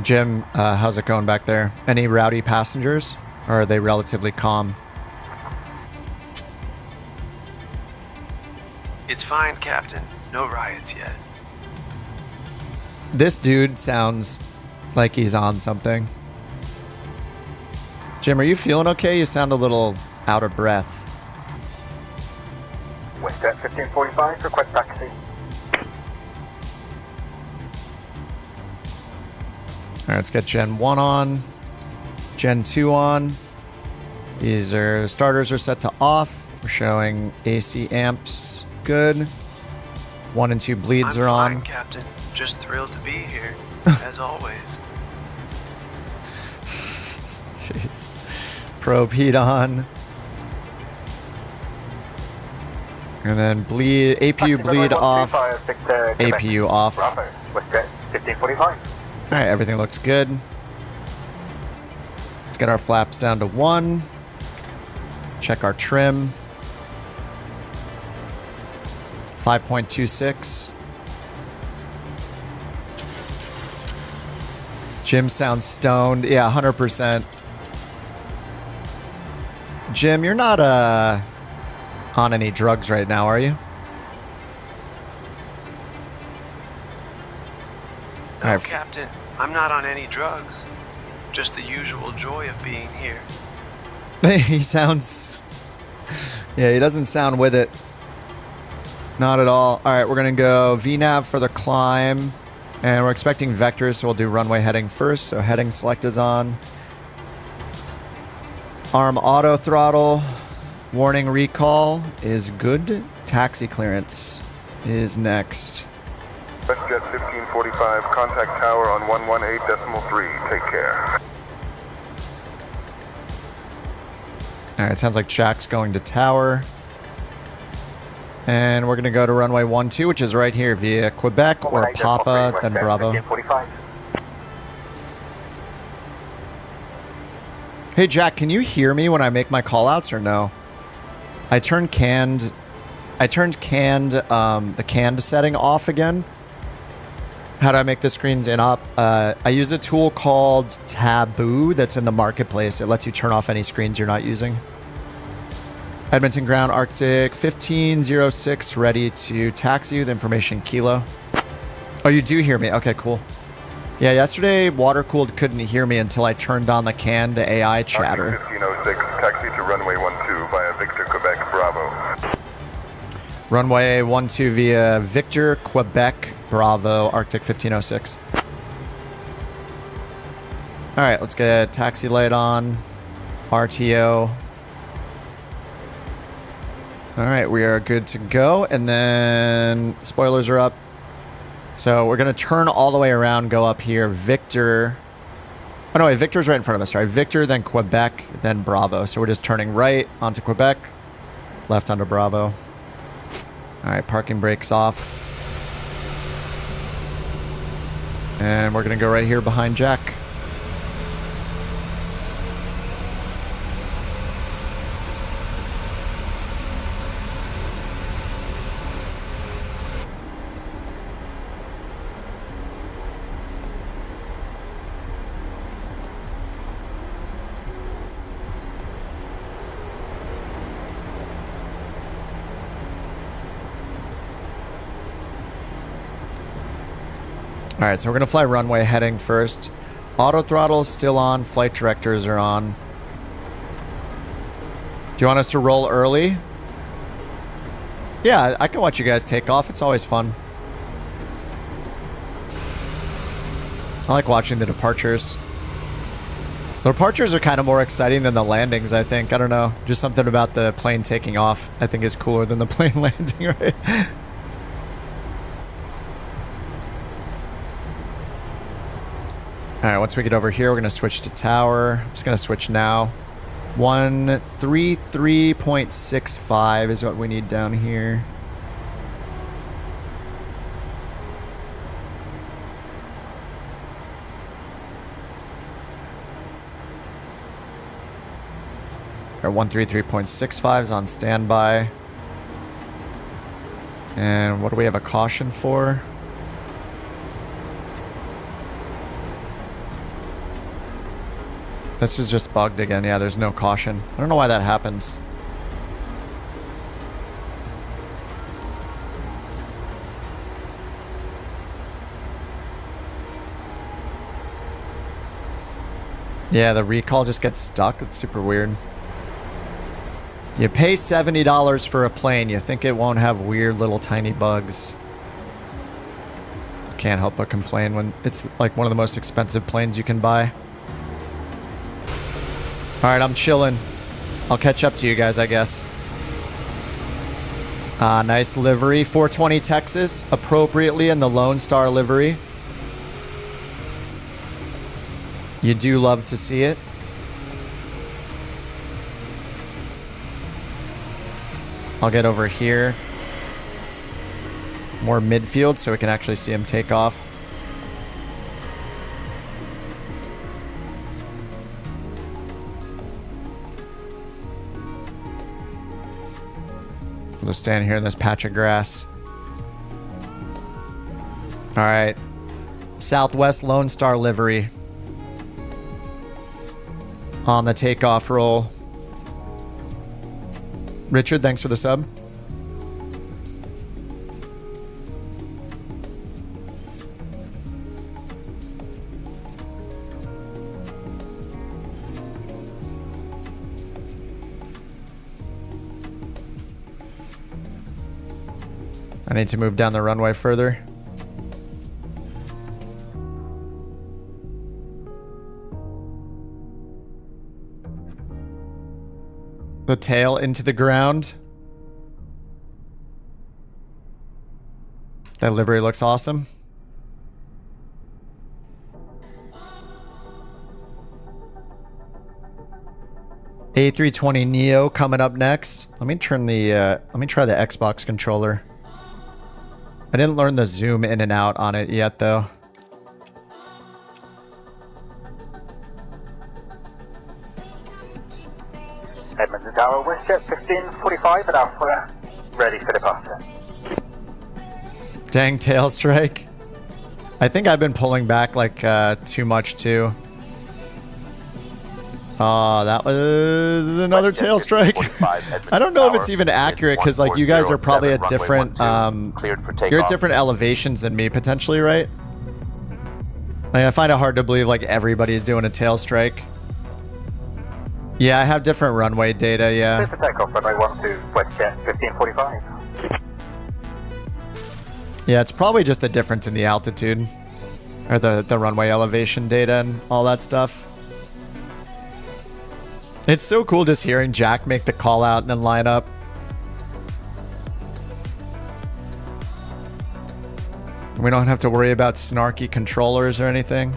Speaker 1: Jim, how's it going back there? Any rowdy passengers? Or are they relatively calm?
Speaker 6: It's fine, Captain. No riots yet.
Speaker 1: This dude sounds like he's on something. Jim, are you feeling okay? You sound a little out of breath.
Speaker 8: Westjet 1545, request taxi.
Speaker 1: Alright, let's get Gen 1 on. Gen 2 on. These are starters are set to off. We're showing AC amps. Good. 1 and 2 bleeds
Speaker 6: I'm
Speaker 1: are
Speaker 6: fine,
Speaker 1: on.
Speaker 6: Captain. Just thrilled to be here, as always.
Speaker 1: Jeez. Probe heat on. And then bleed, APU bleed off. APU off.
Speaker 8: Bravo, Westjet 1545.
Speaker 1: Alright, everything looks good. Let's get our flaps down to 1. Check our trim. 5.26. Jim sounds stoned. Yeah, 100%. Jim, you're not on any drugs right now, are you?
Speaker 6: No,
Speaker 1: Alright.
Speaker 6: Captain. I'm not on any drugs. Just the usual joy of being here.
Speaker 1: He sounds... Yeah, he doesn't sound with it. Not at all. Alright, we're going to go VNAV for the climb. And we're expecting vectors, so we'll do runway heading first. So heading select is on. Arm auto throttle. Warning recall is good. Taxi clearance is next.
Speaker 11: WestJet 1545, contact tower on 118.3. Take care.
Speaker 1: Alright, sounds like Jack's going to tower. And we're going to go to runway 12, which is right here via Quebec or Papa, then Bravo.
Speaker 8: 1545.
Speaker 1: Hey Jack, can you hear me when I make my callouts or no? I turned the canned setting off again. How do I make the screens in up? I use a tool called Taboo that's in the marketplace. It lets you turn off any screens you're not using. Edmonton ground, Arctic 1506, ready to taxi with information Kilo. Oh, you do hear me? Okay, cool. Yeah, yesterday water-cooled couldn't hear me until I turned on the canned AI chatter.
Speaker 11: Arctic 1506, taxi to runway 12 via Victor, Quebec, Bravo.
Speaker 1: Runway 12 via Victor, Quebec, Bravo, Arctic 1506. Alright, let's get taxi light on. RTO. Alright, we are good to go. And then spoilers are up. So we're going to turn all the way around, go up here. Victor. Oh no, wait, Victor's right in front of us. Sorry, Victor, then Quebec, then Bravo. So we're just turning right onto Quebec, left onto Bravo. Alright, parking brakes off. And we're going to go right here behind Jack. Alright, so we're going to fly runway heading first. Auto throttle still on. Flight directors are on. Do you want us to roll early? Yeah, I can watch you guys take off. It's always fun. I like watching the departures. The departures are kind of more exciting than the landings, I think. I don't know. Just something about the plane taking off I think is cooler than the plane landing, right? Alright, once we get over here, we're going to switch to tower. I'm just going to switch now. 133.65 is what we need down here. Our 133.65 is on standby. And what do we have a caution for? This is just bugged again. Yeah, there's no caution. I don't know why that happens. Yeah, the recall just gets stuck. It's super weird. You pay $70 for a plane. You think it won't have weird little tiny bugs. Can't help but complain when it's like one of the most expensive planes you can buy. Alright, I'm chilling. I'll catch up to you guys, I guess. Nice livery. 420 Texas, appropriately in the Lone Star livery. You do love to see it. I'll get over here. More midfield so we can actually see him take off. We'll just stand here in this patch of grass. Alright. Southwest Lone Star livery. On the takeoff roll. Richard, thanks for the sub. I need to move down the runway further. The tail into the ground. That livery looks awesome. A320 Neo coming up next. Let me turn the let me try the Xbox controller. I didn't learn the zoom in and out on it yet though.
Speaker 8: Edmonton Tower, WestJet 1545 at Alpha, ready for departure.
Speaker 1: Dang tail strike. I think I've been pulling back like too much too. Oh, that was another tail strike. I don't know if it's even accurate because like you guys are probably at different you're at different elevations than me potentially, right? Like, I find it hard to believe like everybody's doing a tail strike. Yeah, I have different runway data, yeah.
Speaker 8: Clear for takeoff, runway 12, WestJet 1545.
Speaker 1: Yeah, it's probably just the difference in the altitude. Or the runway elevation data and all that stuff. It's so cool just hearing Jack make the call out and then line up. We don't have to worry about snarky controllers or anything.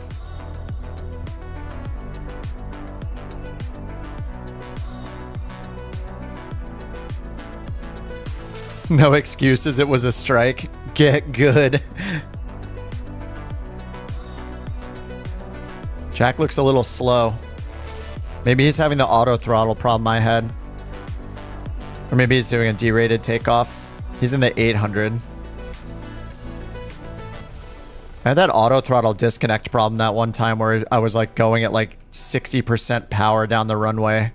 Speaker 1: No excuses, it was a strike. Get good. Jack looks a little slow. Maybe he's having the auto throttle problem I had. Or maybe he's doing a derated takeoff. He's in the 800. I had that auto throttle disconnect problem that one time where I was like going at like 60% power down the runway.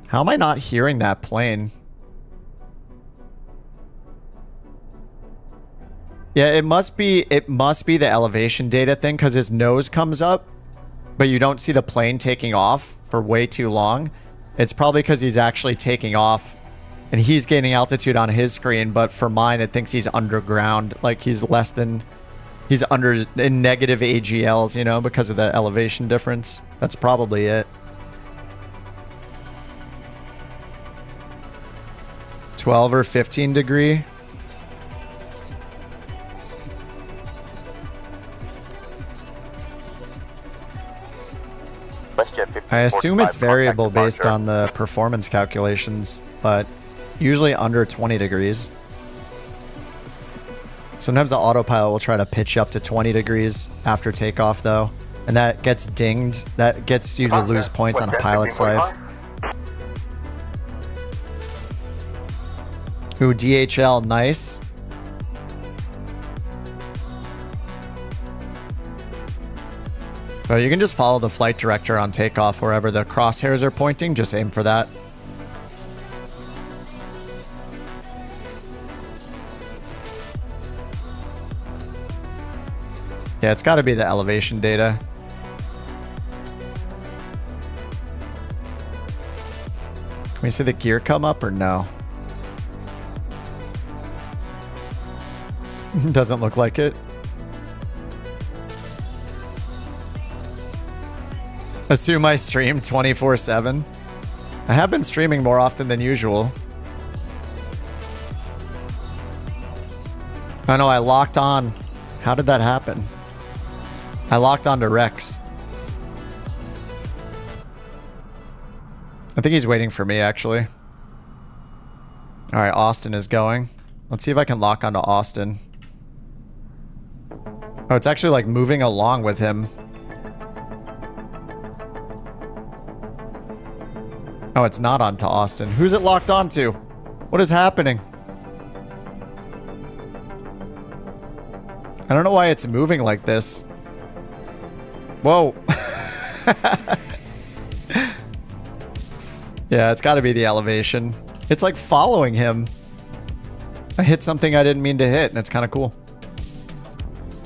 Speaker 1: How am I not hearing that plane? Yeah, it must be the elevation data thing because his nose comes up, but you don't see the plane taking off for way too long. It's probably because he's actually taking off and he's gaining altitude on his screen, but for mine it thinks he's underground, like he's under in negative AGLs, you know, because of the elevation difference. That's probably it. 12 or 15 degree. I assume it's variable based on the performance calculations, but usually under 20 degrees. Sometimes the autopilot will try to pitch up to 20 degrees after takeoff though, and that gets dinged. That gets you to lose points on a pilot's life. Ooh, DHL, nice. So you can just follow the flight director on takeoff wherever the crosshairs are pointing. Just aim for that. Yeah, it's got to be the elevation data. Can we see the gear come up or no? Doesn't look like it. Assume I stream 24/7. I have been streaming more often than usual. Oh no, I locked on. How did that happen? I locked onto Rex. I think he's waiting for me, actually. Alright, Austin is going. Let's see if I can lock onto Austin. Oh, it's actually like moving along with him. Oh, it's not onto Austin. Who's it locked onto? What is happening? I don't know why it's moving like this. Whoa. Yeah, it's got to be the elevation. It's like following him. I hit something I didn't mean to hit, and it's kind of cool.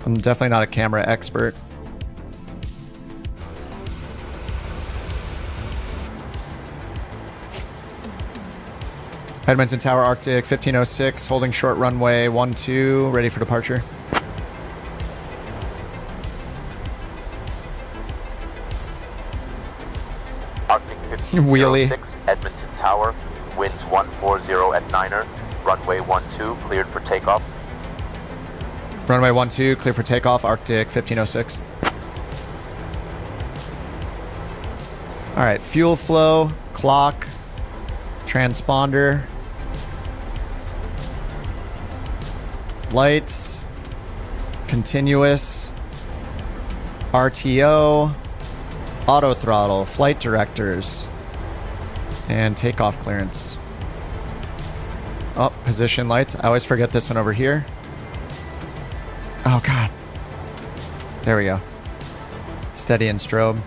Speaker 1: I'm definitely not a camera expert. Edmonton Tower Arctic 1506, holding short runway 12, ready for departure.
Speaker 12: Arctic 1506, Edmonton Tower, winds 140 at 9er, runway 12, cleared for takeoff.
Speaker 1: Runway 12, clear for takeoff, Arctic 1506. All right, fuel flow, clock, transponder, lights, continuous, RTO, auto throttle, flight directors, and takeoff clearance. Oh, position lights. I always forget this one over here. Oh, God. There we go. Steady and strobe.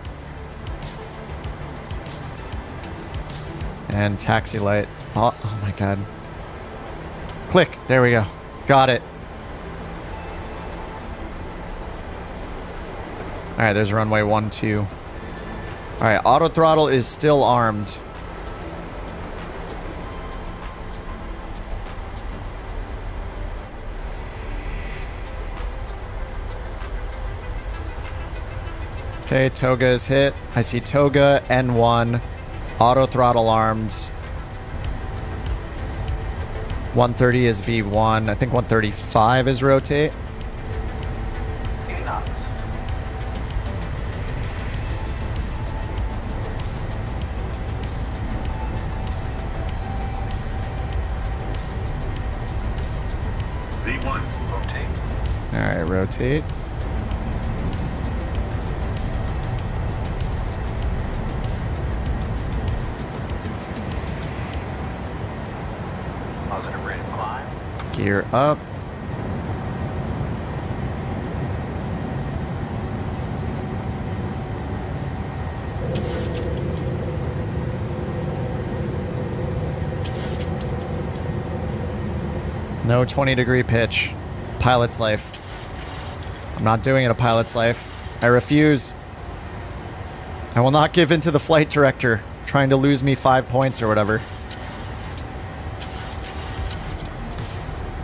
Speaker 1: And taxi light. Oh, oh my God. Click. There we go. Got it. All right, there's runway 12. All right, auto throttle is still armed. Okay, toga is hit. I see toga, N1, auto throttle arms. 130 is V1. I think 135 is rotate.
Speaker 8: 80 knots.
Speaker 11: V1, rotate.
Speaker 1: All right, rotate.
Speaker 8: Positive rate of climb.
Speaker 1: Gear up. No 20-degree pitch. Pilot's life. I'm not doing it a pilot's life. I refuse. I will not give in to the flight director trying to lose me 5 points or whatever.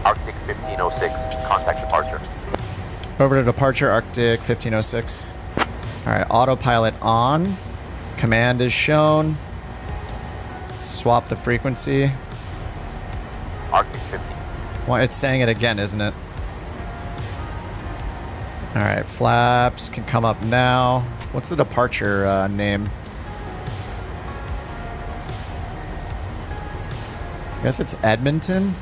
Speaker 12: Arctic 1506, contact departure.
Speaker 1: Over to departure, Arctic 1506. Alright, autopilot on. Command is shown. Swap the frequency.
Speaker 12: Arctic 15.
Speaker 1: Well, it's saying it again, isn't it? Alright, flaps can come up now. What's the departure name? I guess it's Edmonton?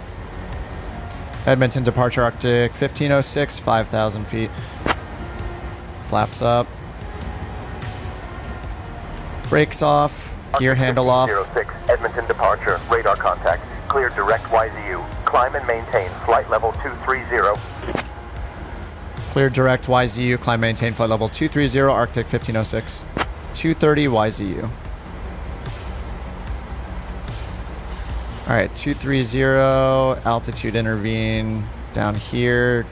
Speaker 1: Edmonton departure Arctic 1506, 5,000 feet. Flaps up. Brakes off. Gear handle off.
Speaker 12: 06, Edmonton departure, radar contact. Clear direct YZU. Climb and maintain flight level 230.
Speaker 1: Clear direct YZU. Climb maintain flight level 230, Arctic 1506. 230 YZU. Alright, 230, altitude intervene, down here,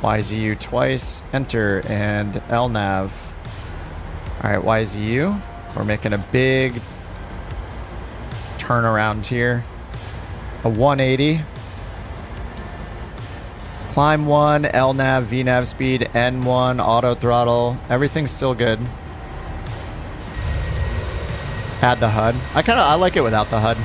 Speaker 1: YZU twice, enter, and LNAV. Alright, YZU, we're making a big turnaround here. A 180. Climb 1, LNAV, VNAV speed, N1, auto throttle, everything's still good. Add the HUD. I like it without the HUD.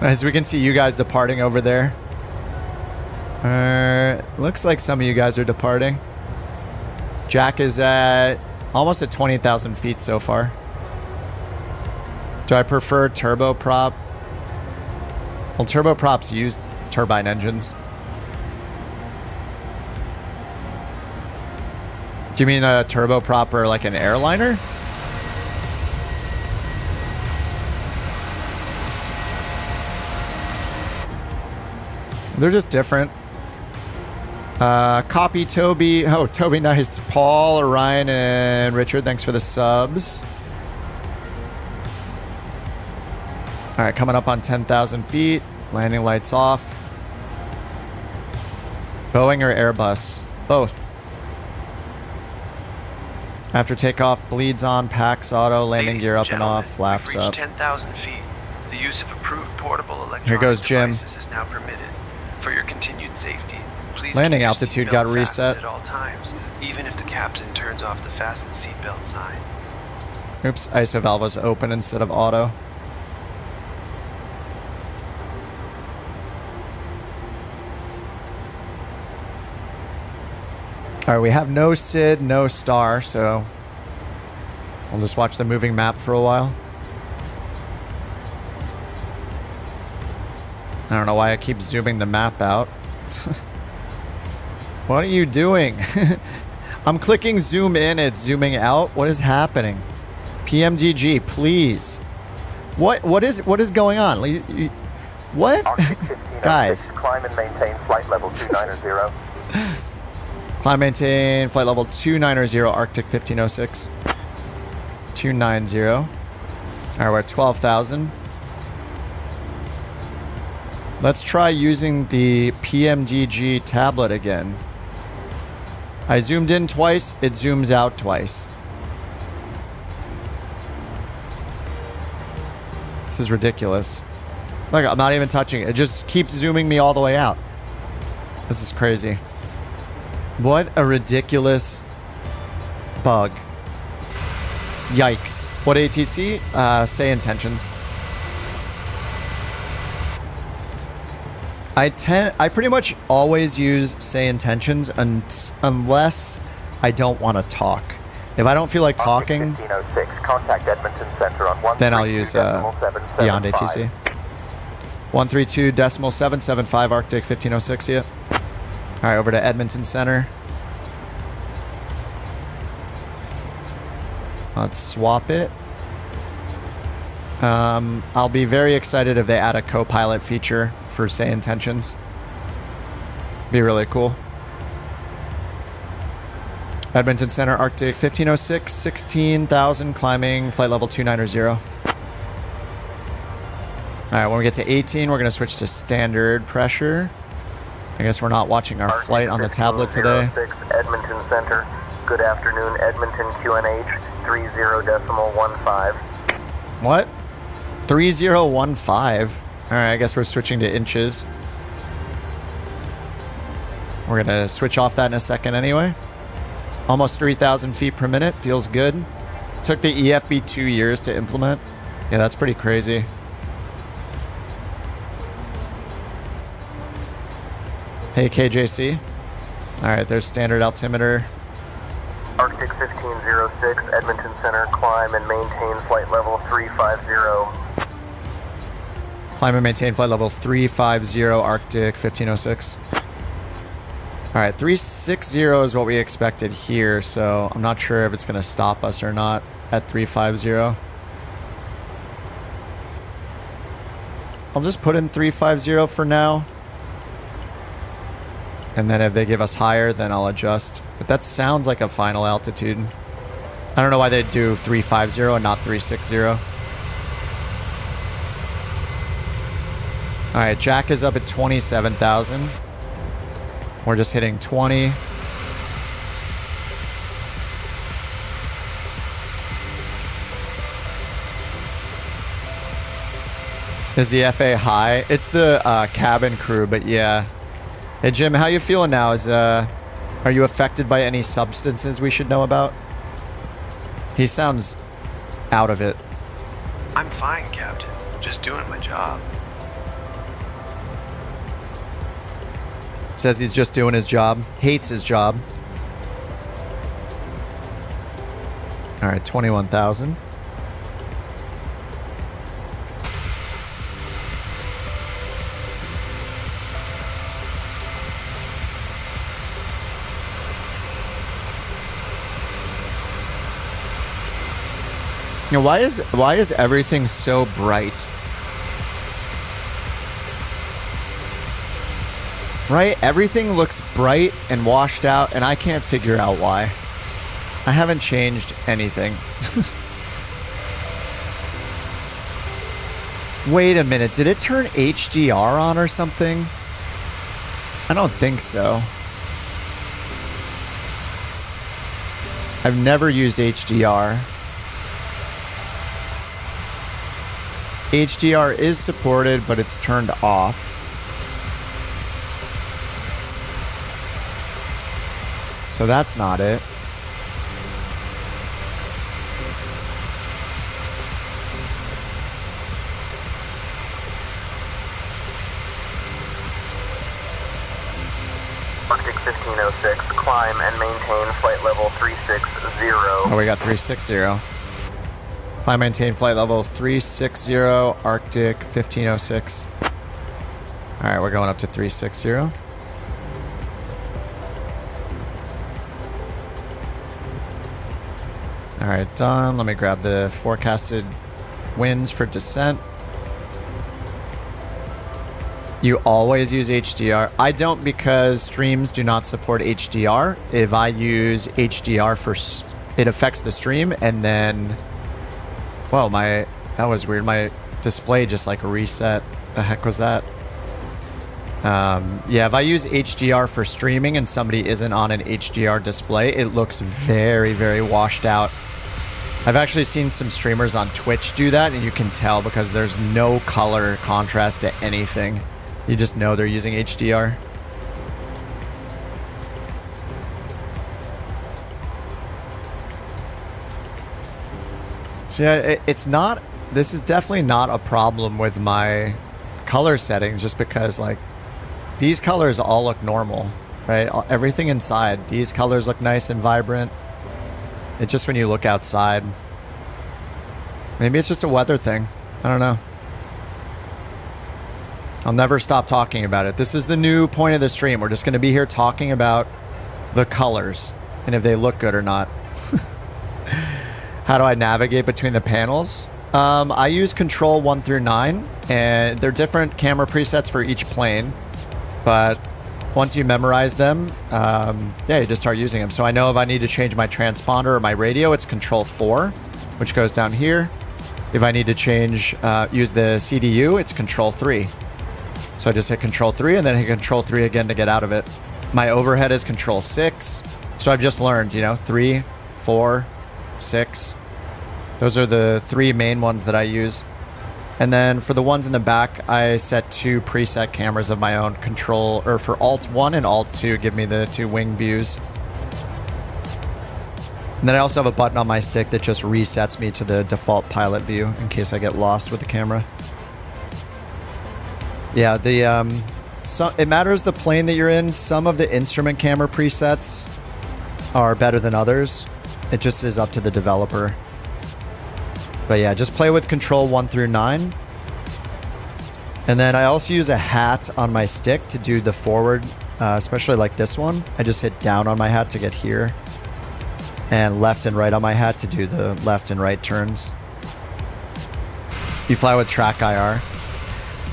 Speaker 1: As we can see you guys departing over there. Looks like some of you guys are departing. Jack is at almost at 20,000 feet so far. Do I prefer turboprop? Well, turboprops use turbine engines. Do you mean a turboprop or like an airliner? They're just different. Copy Toby. Oh, Toby, nice. Paul, Orion, and Richard, thanks for the subs. All right, coming up on 10,000 feet. Landing lights off. Boeing or Airbus? Both. After takeoff, bleeds on, packs auto, landing gear up and off, flaps up.
Speaker 6: 10,000 feet. The use of approved portable electronic
Speaker 1: Here goes Jim.
Speaker 6: devices is now permitted. For your continued safety, please
Speaker 1: Landing
Speaker 6: keep your
Speaker 1: altitude
Speaker 6: seatbelt
Speaker 1: got
Speaker 6: fastened
Speaker 1: reset.
Speaker 6: at all times, even if the captain turns off the fasten seatbelt sign.
Speaker 1: Oops, ISO valve was open instead of auto. Alright, we have no SID, no star, so we'll just watch the moving map for a while. I don't know why I keep zooming the map out. What are you doing? I'm clicking zoom in, it's zooming out. What is happening? PMDG, please. What is going on? What? Guys.
Speaker 12: Climb and maintain flight level 290.
Speaker 1: Climb, maintain flight level 290, Arctic 1506. 290. Alright, we're at 12,000. Let's try using the PMDG tablet again. I zoomed in twice, it zooms out twice. This is ridiculous. Look, I'm not even touching it. It just keeps zooming me all the way out. This is crazy. What a ridiculous bug. Yikes. What ATC? SayIntentions. I pretty much always use SayIntentions unless I don't want to talk. If I don't feel like talking,
Speaker 12: contact Edmonton Center on
Speaker 1: then I'll use Beyond ATC. 132.775 Arctic 1506, yeah. Alright, over to Edmonton Center. Let's swap it. I'll be very excited if they add a co-pilot feature for SayIntentions. Be really cool. Edmonton Center, Arctic 1506, 16,000, climbing, flight level 290. Alright, when we get to 18, we're going to switch to standard pressure. I guess we're not watching our flight on the tablet today.
Speaker 7: Edmonton Center. Good afternoon, Edmonton QNH 30.15.
Speaker 1: What? 3015. Alright, I guess we're switching to inches. We're gonna switch off that in a second anyway. Almost 3,000 feet per minute. Feels good. Took the EFB 2 years to implement. Yeah, that's pretty crazy. Hey, KJC. Alright, there's standard altimeter.
Speaker 7: Arctic 1506, Edmonton Center, climb and maintain flight level 350.
Speaker 1: Climb and maintain flight level 350, Arctic 1506. Alright, 360 is what we expected here, so I'm not sure if it's going to stop us or not at 350. I'll just put in 350 for now. And then if they give us higher, then I'll adjust. But that sounds like a final altitude. I don't know why they'd do 350 and not 360. Alright, Jack is up at 27,000. We're just hitting 20. Is the FA high? It's the cabin crew, but yeah. Hey Jim, how you feeling now? Are you affected by any substances we should know about? He sounds out of it.
Speaker 6: I'm fine, Captain. Just doing my job.
Speaker 1: Says he's just doing his job. Hates his job. Alright, 21,000. You know, why is everything so bright? Right? Everything looks bright and washed out, and I can't figure out why. I haven't changed anything. Wait a minute, did it turn HDR on or something? I don't think so. I've never used HDR. HDR is supported, but it's turned off. So that's not it.
Speaker 7: Arctic 1506, climb and maintain flight level 360.
Speaker 1: Oh, we got 360. Climb, maintain flight level 360, Arctic 1506. All right, we're going up to 360. All right, done. Let me grab the forecasted winds for descent. You always use HDR. I don't, because streams do not support HDR. If I use HDR it affects the stream, and then, well, that was weird. My display just like reset. The heck was that? Yeah, if I use HDR for streaming and somebody isn't on an HDR display, it looks very, very washed out. I've actually seen some streamers on Twitch do that, and you can tell because there's no color contrast to anything. You just know they're using HDR. So yeah, this is definitely not a problem with my color settings, just because like these colors all look normal, right? Everything inside, these colors look nice and vibrant. It's just when you look outside. Maybe it's just a weather thing. I don't know. I'll never stop talking about it. This is the new point of the stream. We're just going to be here talking about the colors and if they look good or not. How do I navigate between the panels? I use Control 1 through 9, and they're different camera presets for each plane. But once you memorize them, yeah, you just start using them. So I know if I need to change my transponder or my radio, it's Control 4, which goes down here. If I need to change, use the CDU, it's Control 3. So I just hit Control 3 and then hit Control 3 again to get out of it. My overhead is Control 6. So I've just learned, 3, 4, 6. Those are the 3 main ones that I use. And then for the ones in the back, I set 2 preset cameras of my own. For Alt 1 and Alt 2 give me the 2 wing views. And then I also have a button on my stick that just resets me to the default pilot view in case I get lost with the camera. Yeah, it matters the plane that you're in. Some of the instrument camera presets are better than others. It just is up to the developer. But yeah, just play with Control 1 through 9. And then I also use a hat on my stick to do the forward, especially like this one. I just hit down on my hat to get here. And left and right on my hat to do the left and right turns. You fly with track IR.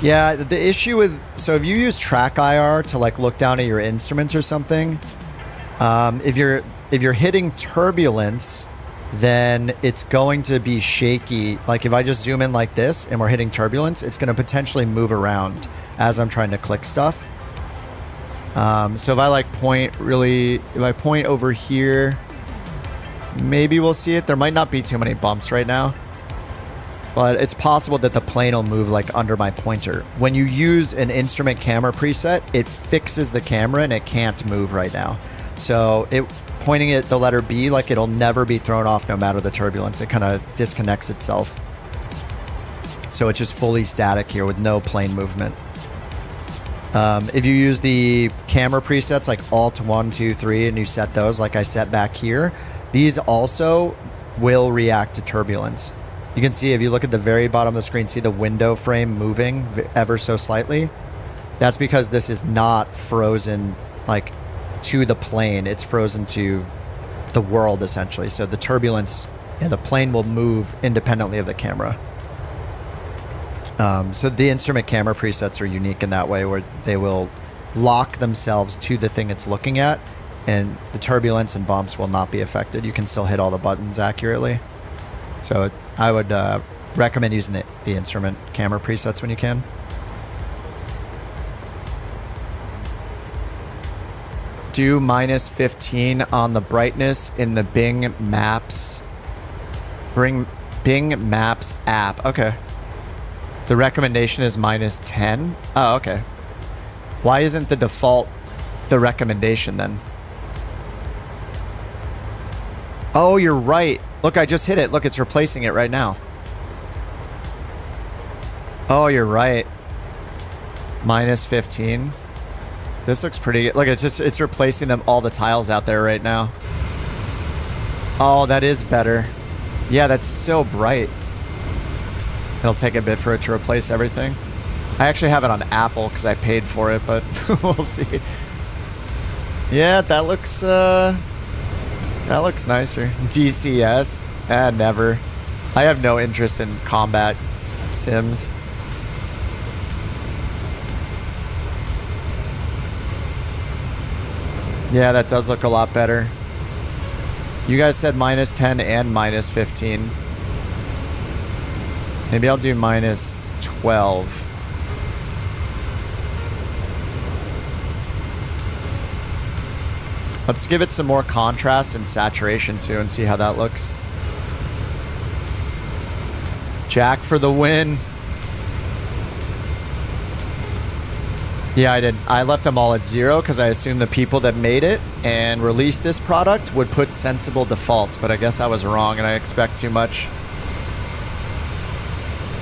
Speaker 1: Yeah, the issue with... So if you use track IR to like look down at your instruments or something, if you're hitting turbulence, then it's going to be shaky. Like if I just zoom in like this and we're hitting turbulence, it's going to potentially move around as I'm trying to click stuff. So if I like if I point over here, maybe we'll see it. There might not be too many bumps right now, but it's possible that the plane will move like under my pointer. When you use an instrument camera preset, it fixes the camera and it can't move right now. So pointing at the letter B, like it'll never be thrown off no matter the turbulence. It kind of disconnects itself. So it's just fully static here with no plane movement. If you use the camera presets like Alt 1, 2, 3, and you set those like I set back here, these also will react to turbulence. You can see if you look at the very bottom of the screen, see the window frame moving ever so slightly? That's because this is not frozen like to the plane. It's frozen to the world essentially. So the turbulence, the plane will move independently of the camera. So the instrument camera presets are unique in that way, where they will lock themselves to the thing it's looking at, and the turbulence and bumps will not be affected. You can still hit all the buttons accurately. So I would recommend using the instrument camera presets when you can. Do -15 on the brightness in the Bing Maps app. Okay. The recommendation is -10. Oh, okay. Why isn't the default the recommendation then? Oh, you're right. Look, I just hit it. Look, it's replacing it right now. Oh, you're right. -15. This looks pretty good. Look, it's replacing them all the tiles out there right now. Oh, that is better. Yeah, that's so bright. It'll take a bit for it to replace everything. I actually have it on Apple because I paid for it, but we'll see. Yeah, that looks nicer. DCS? Never. I have no interest in combat sims. Yeah, that does look a lot better. You guys said -10 and -15. Maybe I'll do -12. Let's give it some more contrast and saturation too and see how that looks. Jack for the win. Yeah, I did. I left them all at 0 because I assumed the people that made it and released this product would put sensible defaults, but I guess I was wrong and I expect too much.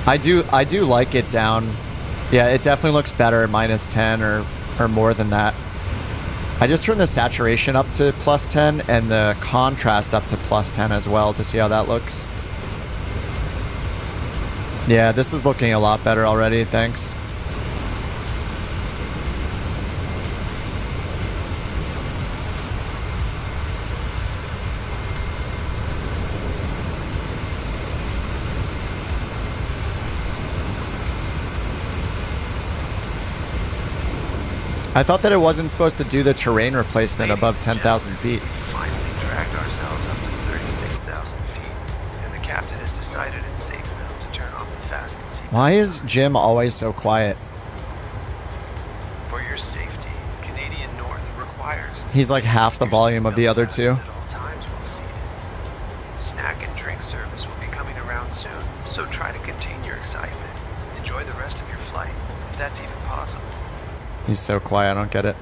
Speaker 1: I do like it down. Yeah, it definitely looks better at -10 or more than that. I just turned the saturation up to +10 and the contrast up to +10 as well to see how that looks. Yeah, this is looking a lot better already, thanks. I thought that it wasn't supposed to do the terrain replacement above 10,000 feet.
Speaker 6: Finally dragged ourselves up to 36,000 feet, and the captain has decided it's safe now to turn off the fasten seat.
Speaker 1: Why is Jim always so quiet?
Speaker 6: For your safety, Canadian North requires...
Speaker 1: He's like half the volume of the other two.
Speaker 6: At all times while seated. Snack and drink service will be coming around soon, so try to contain your excitement. Enjoy the rest of your flight, if that's even possible.
Speaker 1: He's so quiet, I don't get it.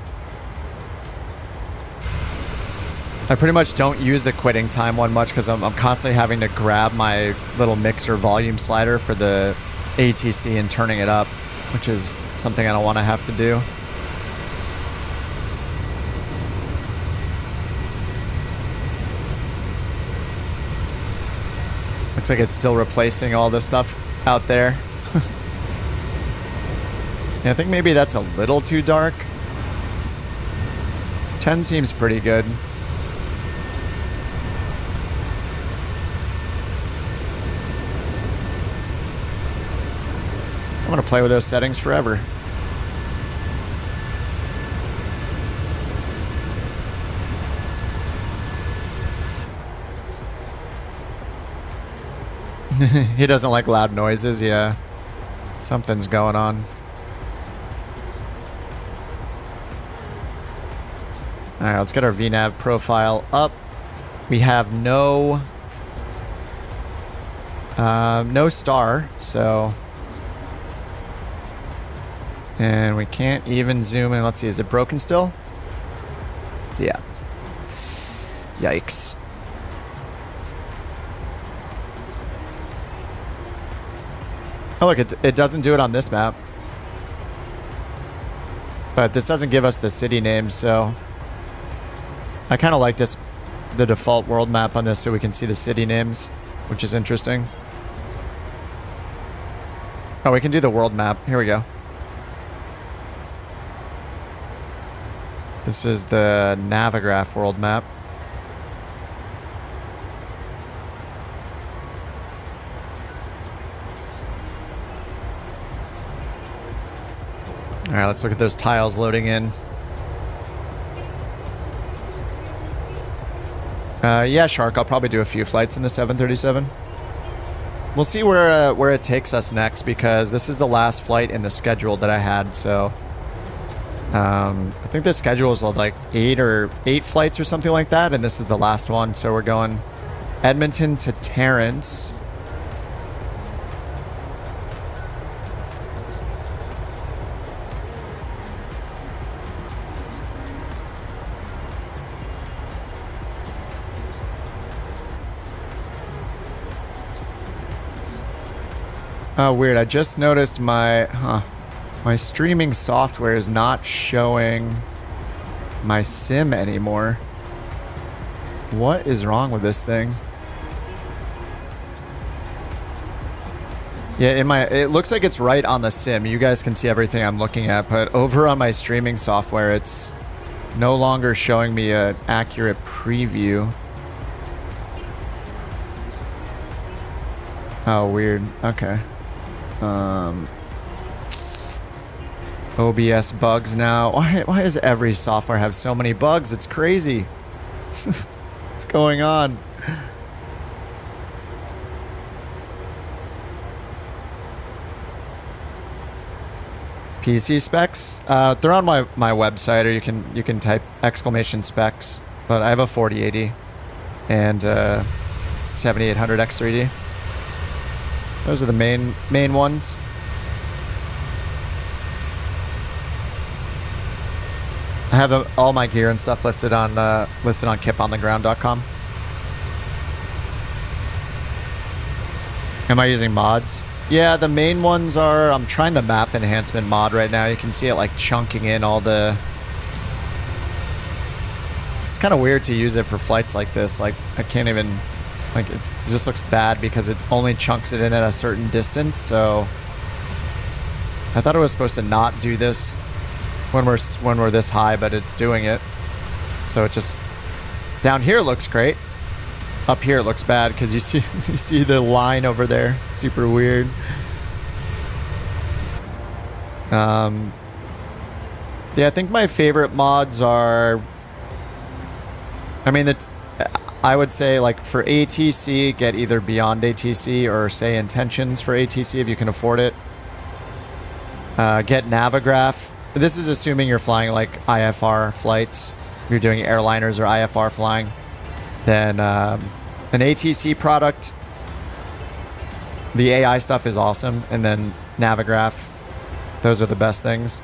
Speaker 1: I pretty much don't use the quitting time one much because I'm constantly having to grab my little mixer volume slider for the ATC and turning it up, which is something I don't want to have to do. Looks like it's still replacing all this stuff out there. Yeah, I think maybe that's a little too dark. 10 seems pretty good. I'm gonna play with those settings forever. He doesn't like loud noises, yeah. Something's going on. Alright, let's get our VNav profile up. We have no star, so... And we can't even zoom in. Let's see, is it broken still? Yeah. Yikes. Oh look, it doesn't do it on this map. But this doesn't give us the city names, so... I kind of like this, the default world map on this so we can see the city names, which is interesting. Oh, we can do the world map. Here we go. This is the Navigraph world map. All right, let's look at those tiles loading in. Yeah, Shark, I'll probably do a few flights in the 737. We'll see where it takes us next, because this is the last flight in the schedule that I had, so... I think the schedule is like 8 flights or something like that, and this is the last one, so we're going Edmonton to Terrence. Oh, weird. I just noticed my... Huh. My streaming software is not showing my sim anymore. What is wrong with this thing? Yeah, it looks like it's right on the sim. You guys can see everything I'm looking at, but over on my streaming software, it's no longer showing me an accurate preview. Oh, weird. Okay. OBS bugs now. Why does every software have so many bugs? It's crazy. What's going on? PC specs? They're on my website, or you can type exclamation specs. But I have a 4080 and 7800 X3D. Those are the main ones. I have all my gear and stuff listed on kipontheground.com. Am I using mods? Yeah, the main ones are, I'm trying the map enhancement mod right now. You can see it like chunking in all the... It's kind of weird to use it for flights like this. Like, I can't even... Like, it just looks bad because it only chunks it in at a certain distance, so... I thought it was supposed to not do this when we're this high, but it's doing it. So it just... Down here looks great. Up here it looks bad because you see the line over there. Super weird. Yeah, I think my favorite mods are... I mean, I would say, like, for ATC, get either Beyond ATC or SayIntentions for ATC if you can afford it. Get Navigraph. This is assuming you're flying, like, IFR flights. If you're doing airliners or IFR flying. Then an ATC product. The AI stuff is awesome. And then Navigraph. Those are the best things.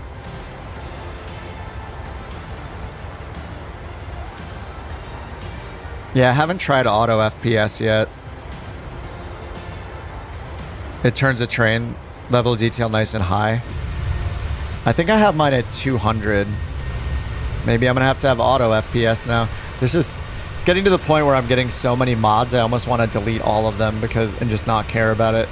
Speaker 1: Yeah, I haven't tried auto FPS yet. It turns the terrain level of detail nice and high. I think I have mine at 200. Maybe I'm gonna have to have auto FPS now. It's getting to the point where I'm getting so many mods, I almost want to delete all of them and just not care about it.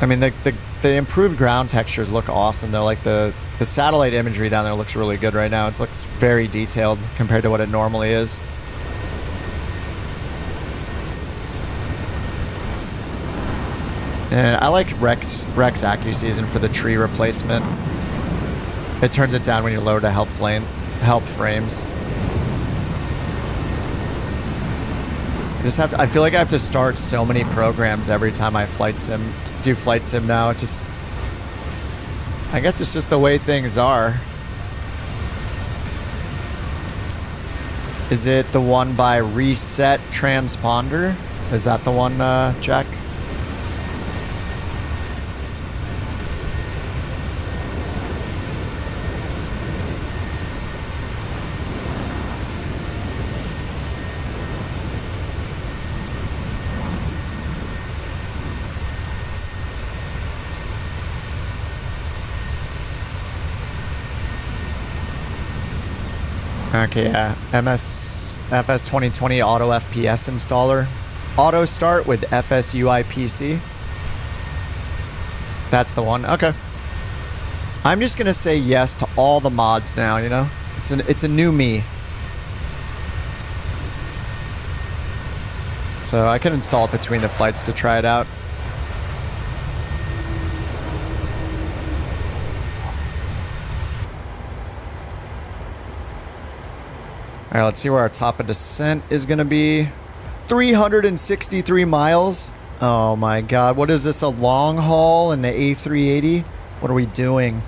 Speaker 1: I mean, the improved ground textures look awesome though. Like the satellite imagery down there looks really good right now. It looks very detailed compared to what it normally is. And I like Rex AccuSeason for the tree replacement. It turns it down when you lower to help frames. I feel like I have to start so many programs every time I do flight sim now. I guess it's just the way things are. Is it the one by Reset Transponder? Is that the one, Jack? Okay, yeah. msfs 2020 Auto FPS installer. Auto start with FSUI PC. That's the one. Okay. I'm just gonna say yes to all the mods now, you know? It's a new me. So I can install it between the flights to try it out. All right, let's see where our top of descent is going to be. 363 miles. Oh my God. What is this, a long haul in the A380? What are we doing?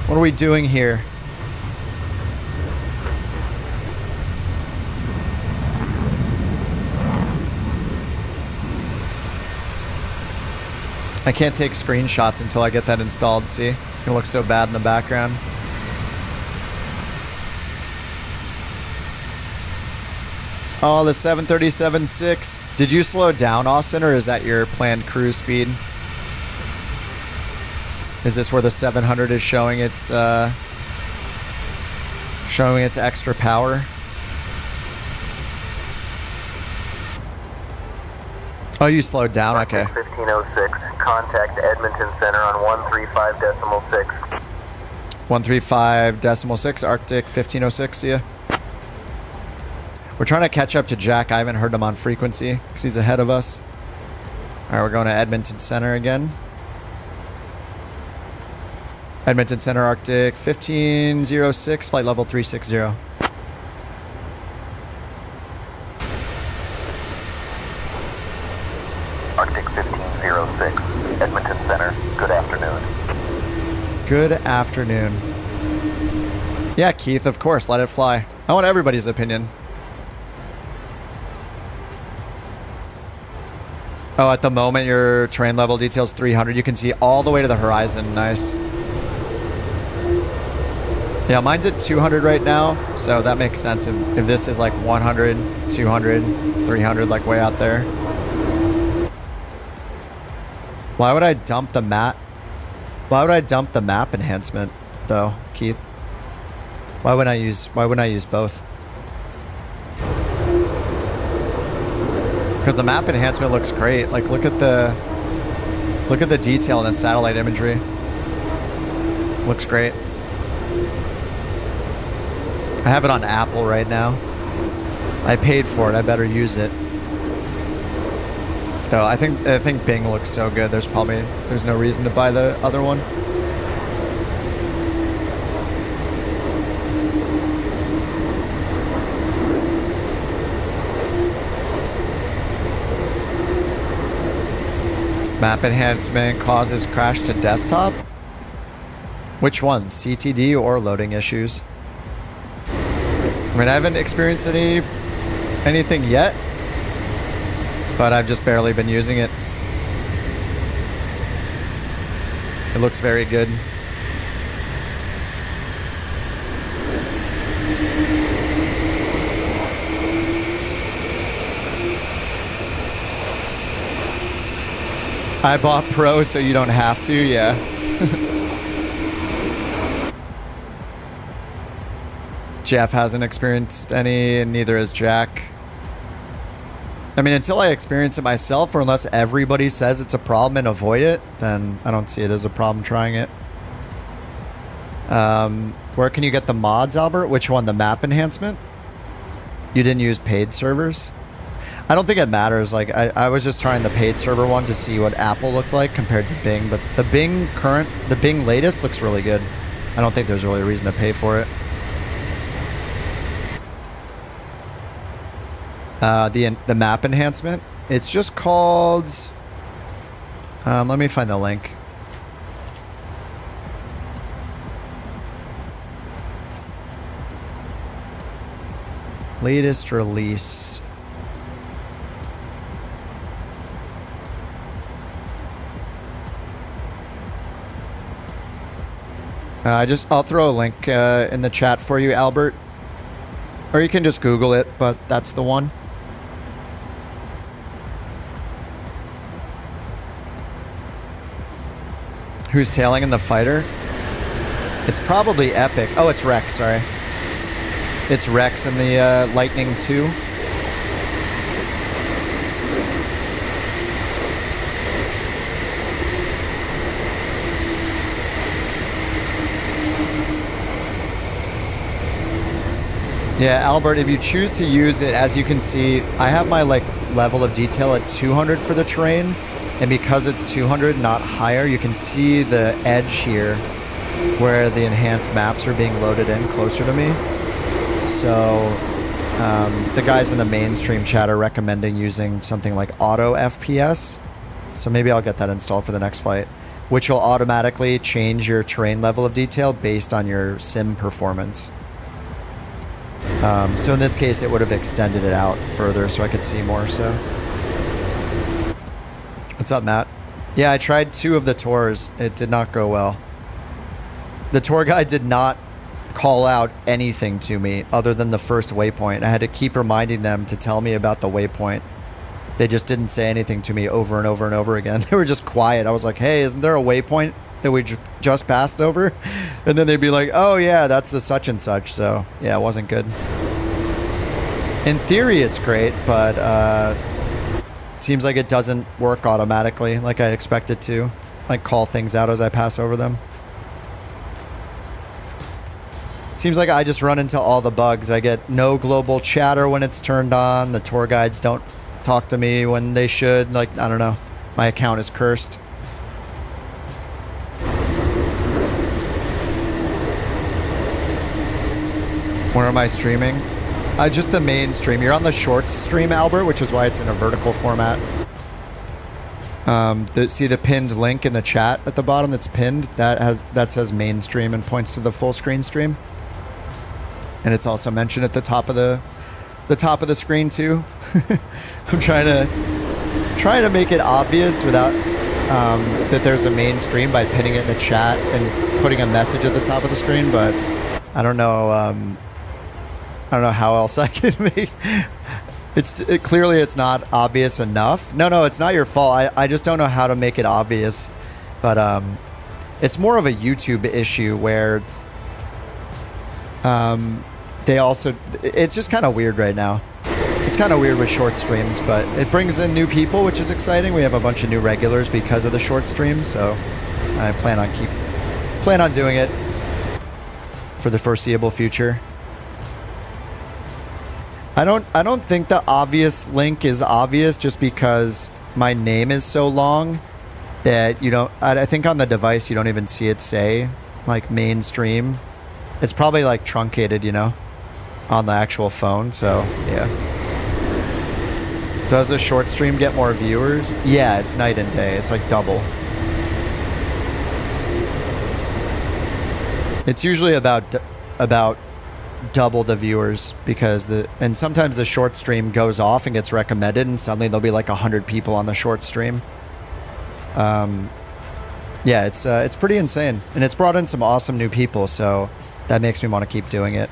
Speaker 1: What are we doing here? I can't take screenshots until I get that installed, see? It's going to look so bad in the background. Oh, the 737-6. Did you slow down, Austin, or is that your planned cruise speed? Is this where the 700 is showing its extra power? Oh, you slowed down? Okay.
Speaker 7: 1506, contact Edmonton Center on 135.6.
Speaker 1: 135.6, Arctic 1506, see ya. We're trying to catch up to Jack. I haven't heard him on frequency because he's ahead of us. All right, we're going to Edmonton Center again. Edmonton Center, Arctic 1506, flight level 360.
Speaker 12: Arctic 1506, Edmonton Center, good afternoon.
Speaker 1: Good afternoon. Yeah, Keith, of course, let it fly. I want everybody's opinion. Oh, at the moment, your terrain level details 300. You can see all the way to the horizon. Nice. Yeah, mine's at 200 right now, so that makes sense. If this is like 100, 200, 300, like way out there. Why would I dump the map? Why would I dump the map enhancement, though, Keith? Why wouldn't I use both? Because the map enhancement looks great. Like, look at the detail in the satellite imagery. Looks great. I have it on Apple right now. I paid for it. I better use it. Though I think Bing looks so good. There's no reason to buy the other one. Map enhancement causes crash to desktop? Which one? CTD or loading issues? I mean, I haven't experienced anything yet, but I've just barely been using it. It looks very good. I bought Pro so you don't have to, yeah. Jeff hasn't experienced any, and neither has Jack. I mean, until I experience it myself, or unless everybody says it's a problem and avoid it, then I don't see it as a problem trying it. Where can you get the mods, Albert? Which one? The map enhancement? You didn't use paid servers? I don't think it matters. Like, I was just trying the paid server one to see what Apple looked like compared to Bing, but the Bing latest looks really good. I don't think there's really a reason to pay for it. The map enhancement, it's just called, let me find the link. Latest release. I'll throw a link in the chat for you, Albert. Or you can just Google it, but that's the one. Who's tailing in the fighter? It's probably Epic. Oh, it's Rex, sorry. It's Rex in the Lightning 2. Yeah, Albert, if you choose to use it, as you can see, I have my level of detail at 200 for the terrain, and because it's 200, not higher, you can see the edge here where the enhanced maps are being loaded in closer to me. So the guys in the mainstream chat are recommending using something like Auto FPS. So maybe I'll get that installed for the next flight, which will automatically change your terrain level of detail based on your sim performance. So in this case, it would have extended it out further so I could see more, so. What's up, Matt? Yeah, I tried 2 of the tours. It did not go well. The tour guide did not call out anything to me other than the first waypoint. I had to keep reminding them to tell me about the waypoint. They just didn't say anything to me over and over and over again. They were just quiet. I was like, hey, isn't there a waypoint that we just passed over, and then they'd be like, oh yeah, that's the such and such. So yeah, it wasn't good. In theory, it's great, but seems like it doesn't work automatically like I expect it to. Like call things out as I pass over them. Seems like I just run into all the bugs. I get no global chatter when it's turned on. The tour guides don't talk to me when they should. Like, I don't know. My account is cursed. Where am I streaming? Just the main stream. You're on the shorts stream, Albert, which is why it's in a vertical format. See the pinned link in the chat at the bottom that's pinned? That says main stream and points to the full screen stream. And it's also mentioned at the top of the screen too. I'm trying to make it obvious without that there's a main stream by pinning it in the chat and putting a message at the top of the screen, but I don't know. I don't know how else I can make. Clearly it's not obvious enough. No, it's not your fault. I just don't know how to make it obvious. But it's more of a YouTube issue where they also, it's just kind of weird right now. It's kind of weird with short streams, but it brings in new people, which is exciting. We have a bunch of new regulars because of the short streams, so I plan on doing it for the foreseeable future. I don't think the obvious link is obvious just because my name is so long that you don't, I think on the device you don't even see it say like mainstream. It's probably like truncated, you know, on the actual phone. So yeah. Does the short stream get more viewers? Yeah, it's night and day. It's like double. It's usually about double the viewers because and sometimes the short stream goes off and gets recommended and suddenly there'll be like 100 people on the short stream. Yeah, it's pretty insane and it's brought in some awesome new people, so that makes me want to keep doing it.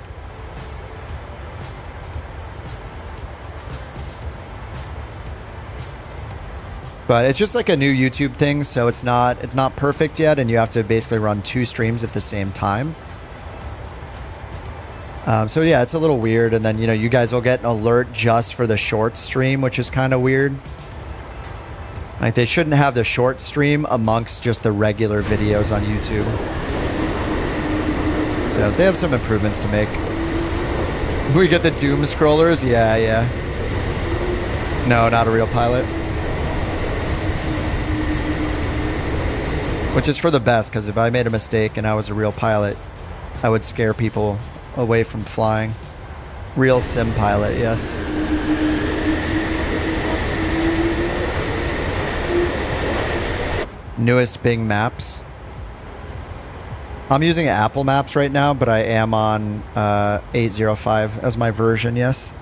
Speaker 1: But it's just like a new YouTube thing, so it's not perfect yet, and you have to basically run 2 streams at the same time. So yeah, it's a little weird, and then you guys will get an alert just for the short stream, which is kind of weird. Like they shouldn't have the short stream amongst just the regular videos on YouTube. So they have some improvements to make. We get the doom scrollers, yeah. No, not a real pilot. Which is for the best, because if I made a mistake and I was a real pilot, I would scare people away from flying. Real sim pilot, yes. Newest Bing Maps. I'm using Apple Maps right now, but I am on 805 as my version, yes.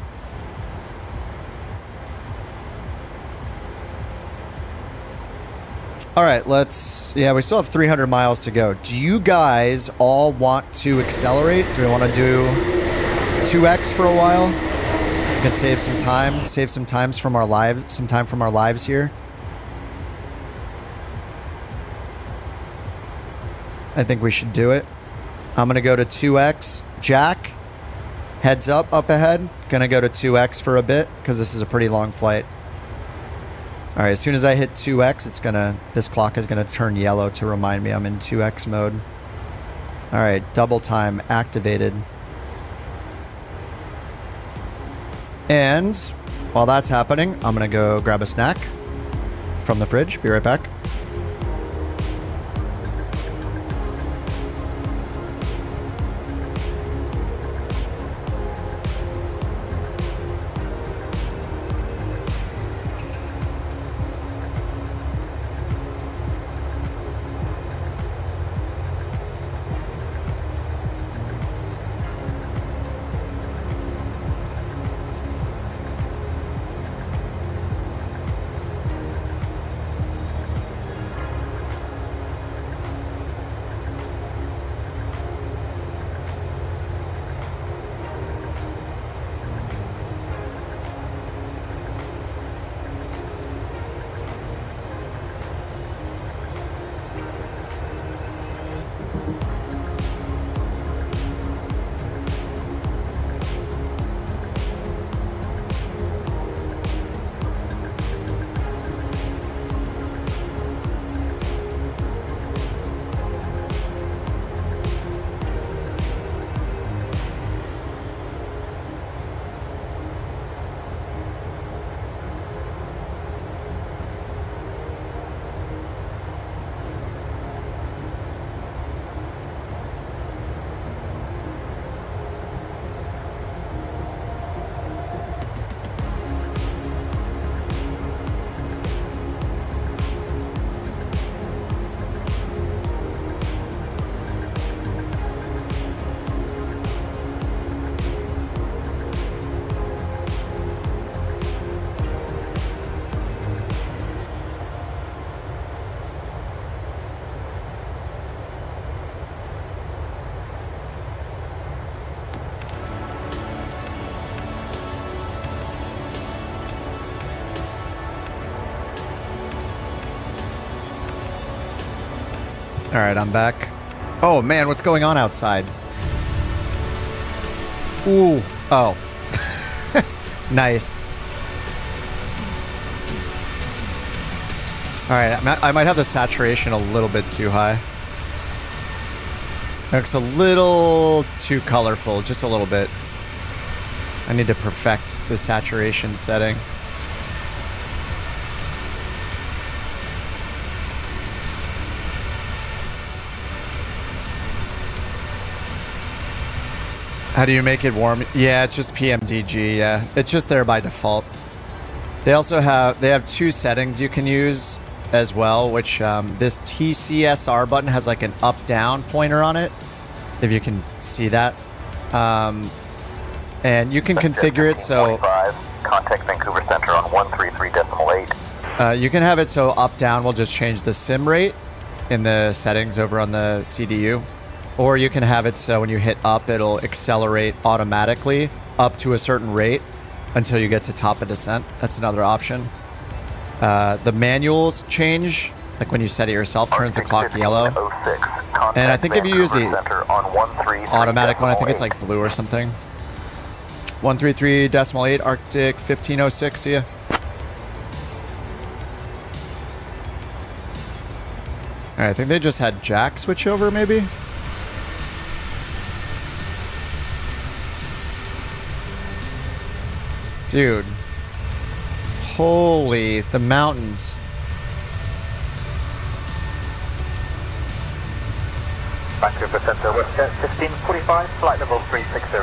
Speaker 1: All right, yeah, we still have 300 miles to go. Do you guys all want to accelerate? Do we want to do 2x for a while? We can save some time from our lives here. I think we should do it. I'm going to go to 2x. Jack, heads up ahead. Going to go to 2x for a bit because this is a pretty long flight. All right, as soon as I hit 2x, this clock is gonna turn yellow to remind me I'm in 2x mode. All right, double time activated. And while that's happening, I'm gonna go grab a snack from the fridge. Be right back. All right, I'm back. Oh man, what's going on outside? Ooh, oh. Nice. All right, I might have the saturation a little bit too high. It looks a little too colorful, just a little bit. I need to perfect the saturation setting. How do you make it warm? Yeah, it's just PMDG, yeah. It's just there by default. They also have two settings you can use as well, which this TCSR button has like an up-down pointer on it, if you can see that. And you can configure it so...
Speaker 12: Contact Vancouver Center on 133.8.
Speaker 1: You can have it so up-down will just change the sim rate in the settings over on the CDU. Or you can have it so when you hit up, it'll accelerate automatically up to a certain rate until you get to top of descent. That's another option. The manuals change, like when you set it yourself, turns the clock yellow. And I think if you use the automatic one, I think it's like blue or something. 133.8 Arctic 1506, see ya. Alright, I think they just had Jack switch over, maybe? Dude. Holy, the mountains.
Speaker 8: Vancouver Center, WestJet 1545, flight level 360.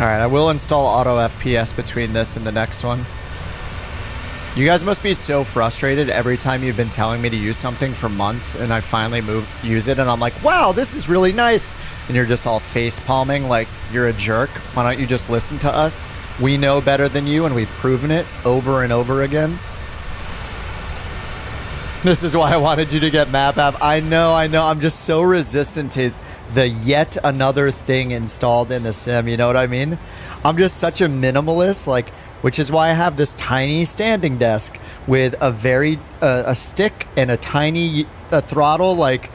Speaker 1: Alright, I will install auto FPS between this and the next one. You guys must be so frustrated every time you've been telling me to use something for months and I finally use it and I'm like, wow, this is really nice. And you're just all face palming like you're a jerk. Why don't you just listen to us? We know better than you and we've proven it over and over again. This is why I wanted you to get Map App. I know. I'm just so resistant to the yet another thing installed in the sim. You know what I mean? I'm just such a minimalist, like, which is why I have this tiny standing desk with a stick and a tiny throttle. Like,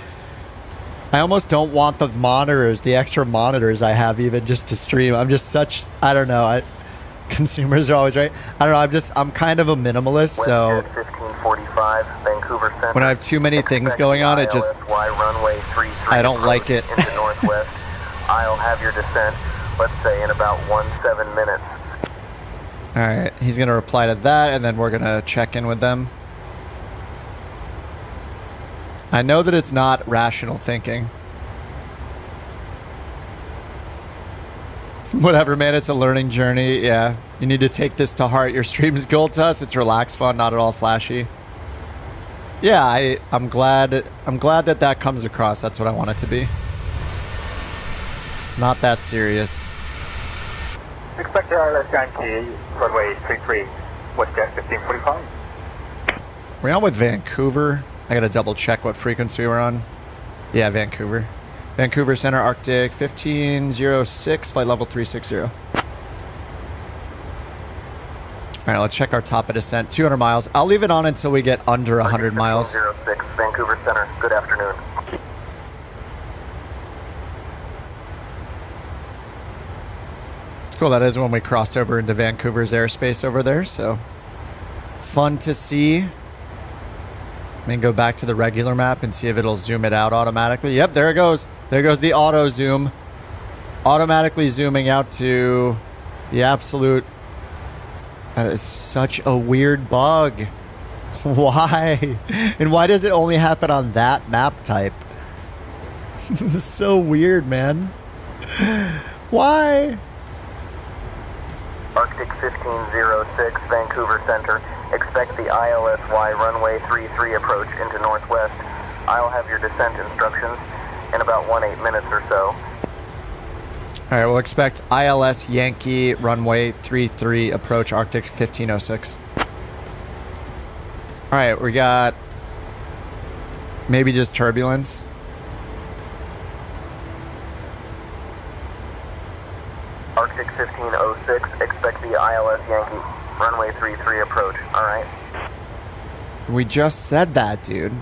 Speaker 1: I almost don't want the monitors, the extra monitors I have even just to stream. I'm just such, I don't know. Consumers are always right. I don't know. I'm kind of a minimalist, so
Speaker 12: 1545, Vancouver Center.
Speaker 1: When I have too many things going on, it just, I don't like it.
Speaker 12: Into northwest. I'll have your descent, let's say in about 17 minutes.
Speaker 1: All right, he's going to reply to that, and then we're going to check in with them. I know that it's not rational thinking. Whatever, man, it's a learning journey. Yeah, you need to take this to heart. Your stream's gold to us. It's relaxed fun, not at all flashy. Yeah, I'm glad that comes across. That's what I want it to be. It's not that serious.
Speaker 8: Expect ILS Yankee, runway 33, WestJet 1545.
Speaker 1: We're on with Vancouver. I gotta double check what frequency we're on. Yeah, Vancouver. Vancouver Center, Arctic 1506, flight level 360. All right, let's check our top of descent. 200 miles. I'll leave it on until we get under 100 miles.
Speaker 12: 06, Vancouver Center. Good afternoon.
Speaker 1: Cool, that is when we crossed over into Vancouver's airspace over there, so fun to see. Let me go back to the regular map and see if it'll zoom it out automatically. Yep, there it goes. There goes the auto zoom. Automatically zooming out to the absolute... That is such a weird bug. Why? And why does it only happen on that map type? This is so weird, man. Why?
Speaker 12: Arctic 1506, Vancouver Center. Expect the ILSY runway 33 approach into northwest. I'll have your descent instructions in about 18 minutes or so.
Speaker 1: All right, we'll expect ILS Yankee runway 33 approach Arctic 1506. All right, we got maybe just turbulence.
Speaker 12: Arctic 1506, expect the ILS Yankee. runway 33 approach, alright?
Speaker 1: We just said that, dude.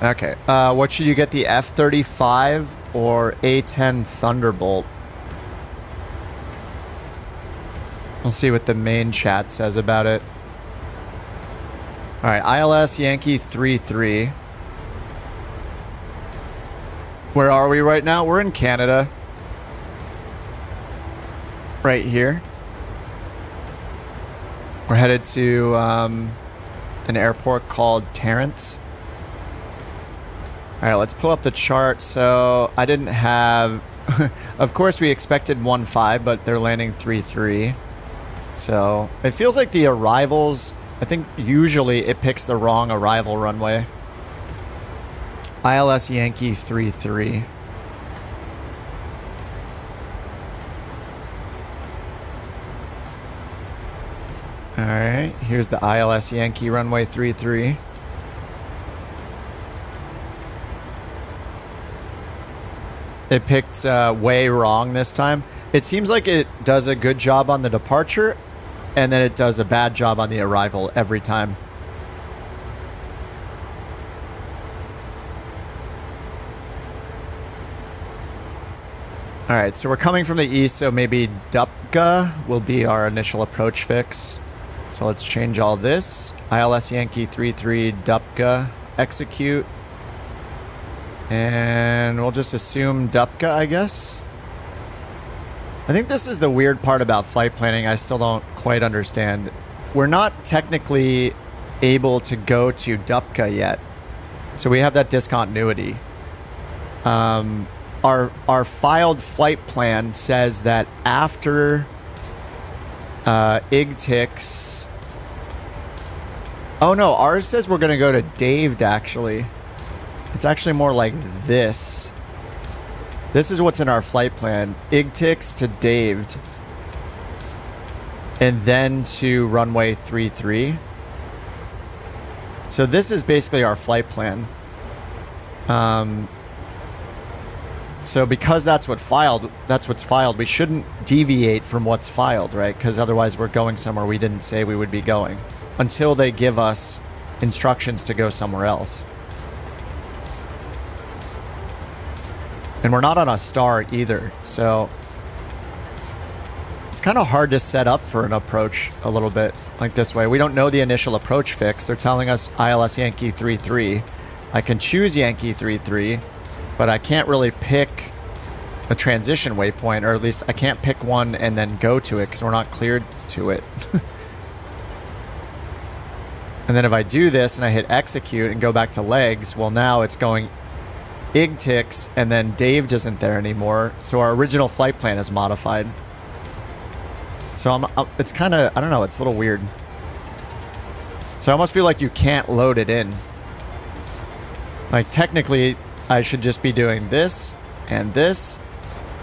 Speaker 1: Okay, what should you get, the F-35 or A-10 Thunderbolt? We'll see what the main chat says about it. Alright, ILS Yankee 33. Where are we right now? We're in Canada. Right here. We're headed to an airport called Terrence. Alright, let's pull up the chart. So, I didn't have... of course, we expected 1.5, but they're landing 3.3. So, it feels like the arrivals... I think usually it picks the wrong arrival runway. ILS Yankee 3.3. Alright, here's the ILS Yankee runway 3.3. It picked way wrong this time. It seems like it does a good job on the departure, and then it does a bad job on the arrival every time. Alright, so we're coming from the east, so maybe Dupka will be our initial approach fix. So let's change all this. ILS Yankee 3.3 Dupka, execute. And we'll just assume Dupka, I guess. I think this is the weird part about flight planning I still don't quite understand. We're not technically able to go to Dupka yet. So we have that discontinuity. Our filed flight plan says that after IGTIX... Oh no, ours says we're going to go to Daved, actually. It's actually more like this. This is what's in our flight plan. IGTIX to Daved. And then to runway 33. So this is basically our flight plan. So because that's what's filed, we shouldn't deviate from what's filed, right? Because otherwise we're going somewhere we didn't say we would be going. Until they give us instructions to go somewhere else. And we're not on a star either, so it's kind of hard to set up for an approach a little bit like this way. We don't know the initial approach fix. They're telling us ILS Yankee 3.3. I can choose Yankee 3.3, but I can't really pick a transition waypoint, or at least I can't pick one and then go to it because we're not cleared to it. And then if I do this and I hit execute and go back to legs, well, now it's going IGTIX, and then Dave isn't there anymore, so our original flight plan is modified. So it's kind of, I don't know, it's a little weird. So I almost feel like you can't load it in. Like, technically, I should just be doing this and this,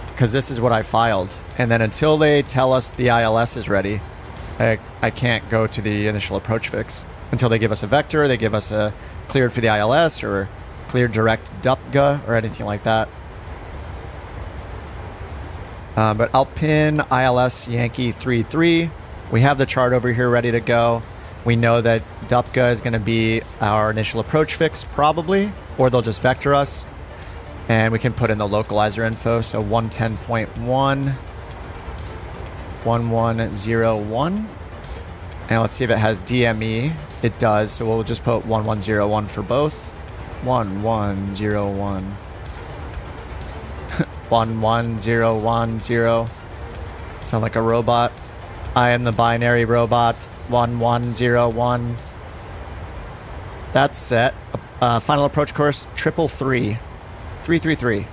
Speaker 1: because this is what I filed. And then until they tell us the ILS is ready, I can't go to the initial approach fix. Until they give us a vector, they give us a cleared for the ILS, or clear direct Dupka or anything like that. But I'll pin ILS Yankee 3.3. We have the chart over here ready to go. We know that Dupka is going to be our initial approach fix probably, or they'll just vector us. And we can put in the localizer info. So 110.1, 1101. And let's see if it has DME. It does, so we'll just put 1101 for both. 1101. 11010. Sound like a robot. I am the binary robot. 1101. That's set. Final approach course 333. 333.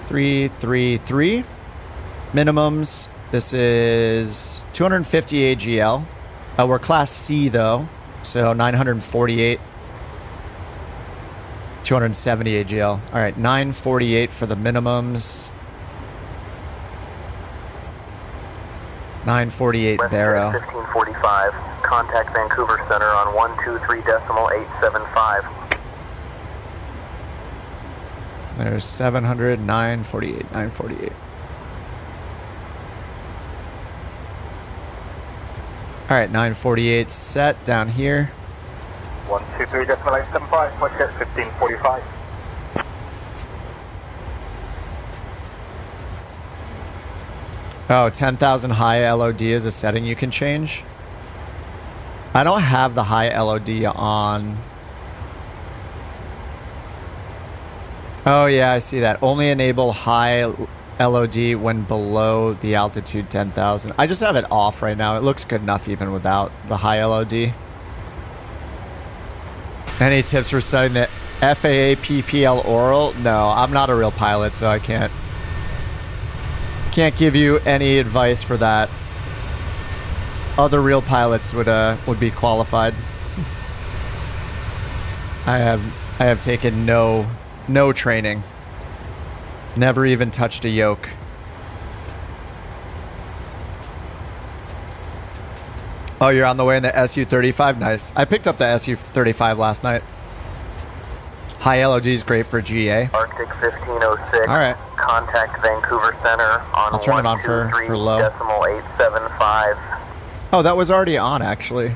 Speaker 1: 333. Minimums. This is 250 AGL. We're class C though, so 948. 270 AGL. All right, 948 for the minimums. 948 Barrow.
Speaker 12: 1545. Contact Vancouver Center on 123.875.
Speaker 1: There's 700, 948, 948. All right, 948 set down here.
Speaker 8: 123.875, let's get 1545.
Speaker 1: Oh, 10,000 high LOD is a setting you can change. I don't have the high LOD on. Oh yeah, I see that. Only enable high LOD when below the altitude 10,000. I just have it off right now. It looks good enough even without the high LOD. Any tips for studying the FAA PPL oral? No, I'm not a real pilot, so I can't give you any advice for that. Other real pilots would be qualified. I have taken no training. Never even touched a yoke. Oh, you're on the way in the SU-35? Nice. I picked up the SU-35 last night. High LOD is great for GA.
Speaker 12: Arctic 1506.
Speaker 1: All right.
Speaker 12: Contact Vancouver Center on
Speaker 1: I'll turn it on for low.
Speaker 12: 123.875.
Speaker 1: Oh, that was already on, actually.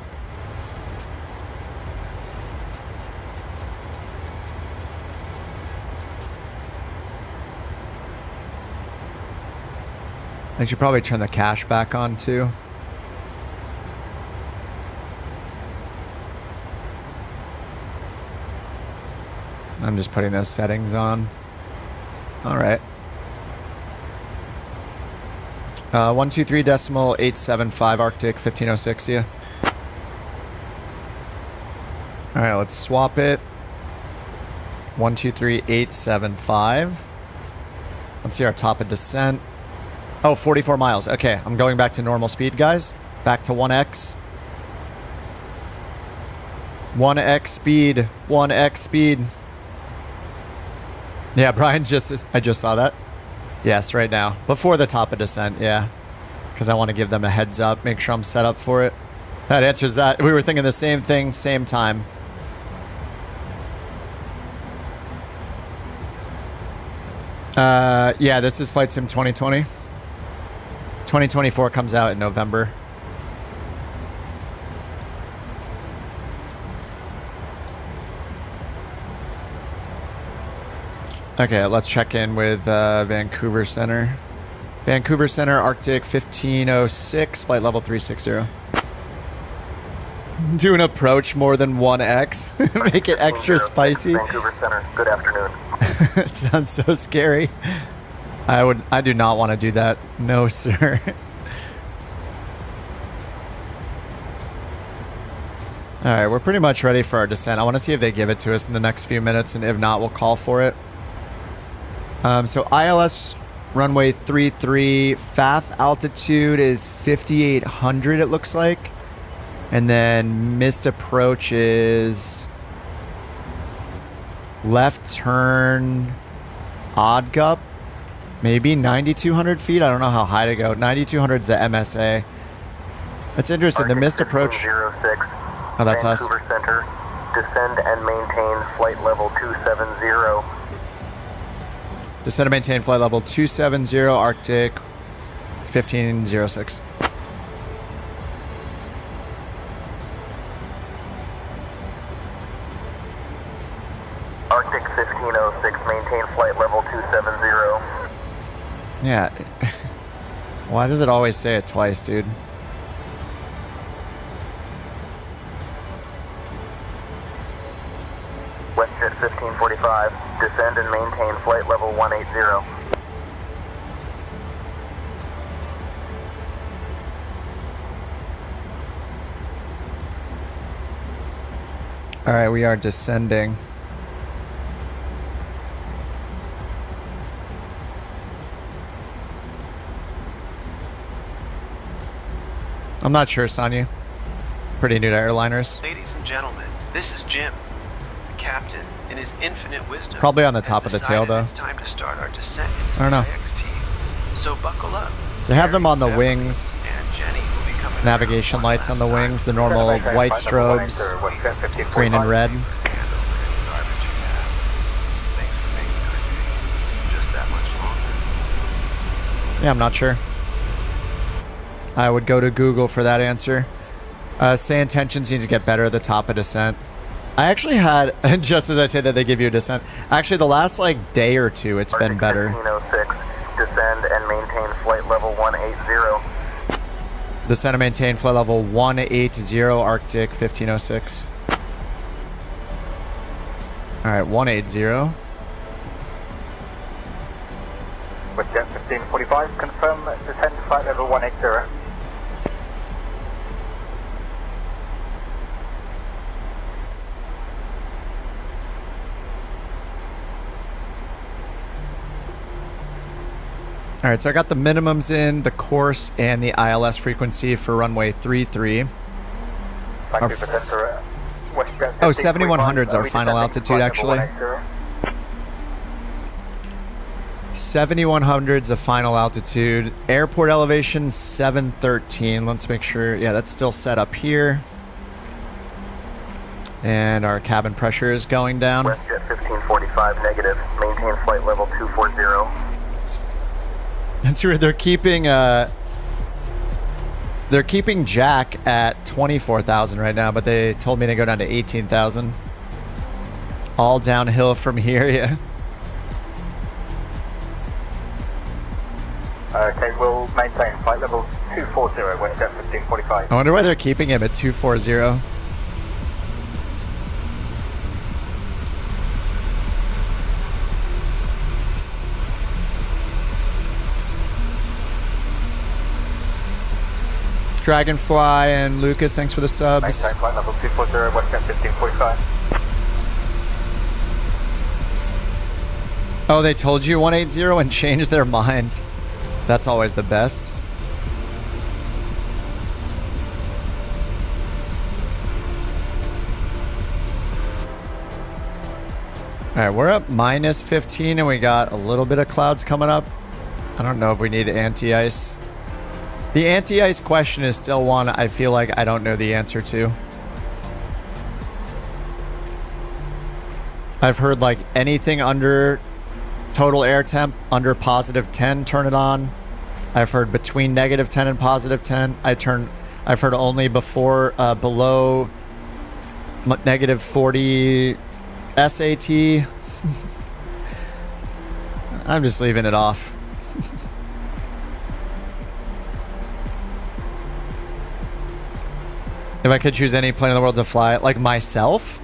Speaker 1: I should probably turn the cache back on, too. I'm just putting those settings on. All right. 123.875 Arctic 1506, yeah. All right, let's swap it. 123.875. Let's see our top of descent. Oh, 44 miles. Okay, I'm going back to normal speed, guys. Back to 1x. 1x speed. 1x speed. Yeah, Brian I just saw that. Yes, right now. Before the top of descent, yeah. Because I want to give them a heads up, make sure I'm set up for it. That answers that. We were thinking the same thing, same time. Yeah, this is Flight Sim 2020. 2024 comes out in November. Okay, let's check in with Vancouver Center. Vancouver Center, Arctic 1506, flight level 360. Do an approach more than 1x. Make it extra spicy.
Speaker 12: Vancouver Center, good afternoon.
Speaker 1: It sounds so scary. I do not want to do that. No, sir. All right, we're pretty much ready for our descent. I want to see if they give it to us in the next few minutes, and if not, we'll call for it. So ILS runway 33, FAF altitude is 5,800, it looks like. And then missed approach is left turn odd gup, maybe 9,200 feet. I don't know how high to go. 9,200 is the MSA. That's interesting. The missed approach.
Speaker 12: 06.
Speaker 1: Oh, that's us.
Speaker 12: Vancouver Center, descend and maintain flight level 270.
Speaker 1: Descend and maintain flight level 270, Arctic 1506.
Speaker 12: Arctic 1506, maintain flight level 270.
Speaker 1: Yeah. Why does it always say it twice, dude?
Speaker 12: WestJet 1545, descend and maintain flight level 180.
Speaker 1: All right, we are descending. I'm not sure, Sonya. pretty new to airliners.
Speaker 6: Ladies and gentlemen, this is Jim. The captain, in his infinite wisdom,
Speaker 1: Probably on the top of the tail, though.
Speaker 6: It's time to start our descent
Speaker 1: I don't know.
Speaker 6: into So buckle up.
Speaker 1: They have them on the wings.
Speaker 6: And Jenny will be coming
Speaker 1: Navigation lights on the wings, the normal white strobes, green and red.
Speaker 6: Thanks for making our day just that much longer.
Speaker 1: Yeah, I'm not sure. I would go to Google for that answer. SayIntentions needs to get better at the top of descent. I actually had, just as I say that they give you a descent, actually the last like day or two it's been better.
Speaker 12: 1506, descend and maintain flight level 180.
Speaker 1: Descend and maintain flight level 180, Arctic 1506. Alright, 180.
Speaker 8: With jet 1545, confirm descend flight level 180.
Speaker 1: Alright, so I got the minimums in, the course, and the ILS frequency for runway 33.
Speaker 8: Thank you for center, WestJet
Speaker 1: Oh, 7100's our final altitude, actually. 7100's the final altitude. Airport elevation 713. Let's make sure. Yeah, that's still set up here. And our cabin pressure is going down.
Speaker 12: WestJet 1545 negative. Maintain flight level 240.
Speaker 1: That's weird. They're keeping Jack at 24,000 right now, but they told me to go down to 18,000. All downhill from here, yeah.
Speaker 8: Okay, we'll maintain flight level 240, WestJet 1545.
Speaker 1: I wonder why they're keeping him at 240. Dragonfly and Lucas, thanks for the subs.
Speaker 8: Maintain flight level 240, WestJet 1545.
Speaker 1: Oh, they told you 180 and changed their mind. That's always the best. Alright, we're up minus 15 and we got a little bit of clouds coming up. I don't know if we need anti-ice. The anti-ice question is still one I feel like I don't know the answer to. I've heard like anything under total air temp, under positive 10, turn it on. I've heard between negative 10 and positive 10. I've heard only before, below negative 40 SAT. I'm just leaving it off. If I could choose any plane in the world to fly, like myself,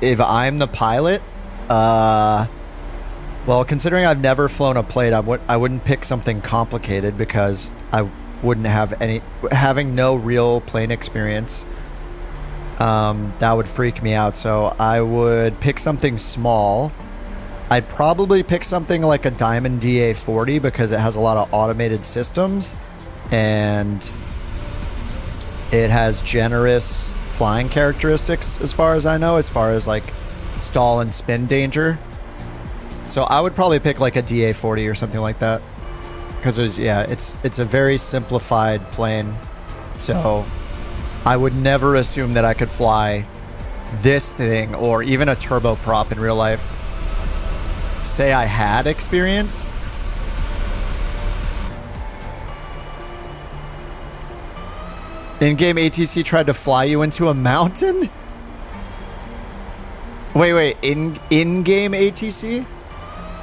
Speaker 1: if I'm the pilot, well, considering I've never flown a plane, I wouldn't pick something complicated because I wouldn't have having no real plane experience. That would freak me out. So I would pick something small. I'd probably pick something like a Diamond DA40 because it has a lot of automated systems and it has generous flying characteristics as far as I know, as far as like stall and spin danger. So I would probably pick like a DA40 or something like that. Because it's a very simplified plane. So I would never assume that I could fly this thing or even a turboprop in real life. Say I had experience. In-game ATC tried to fly you into a mountain? Wait, in-game ATC?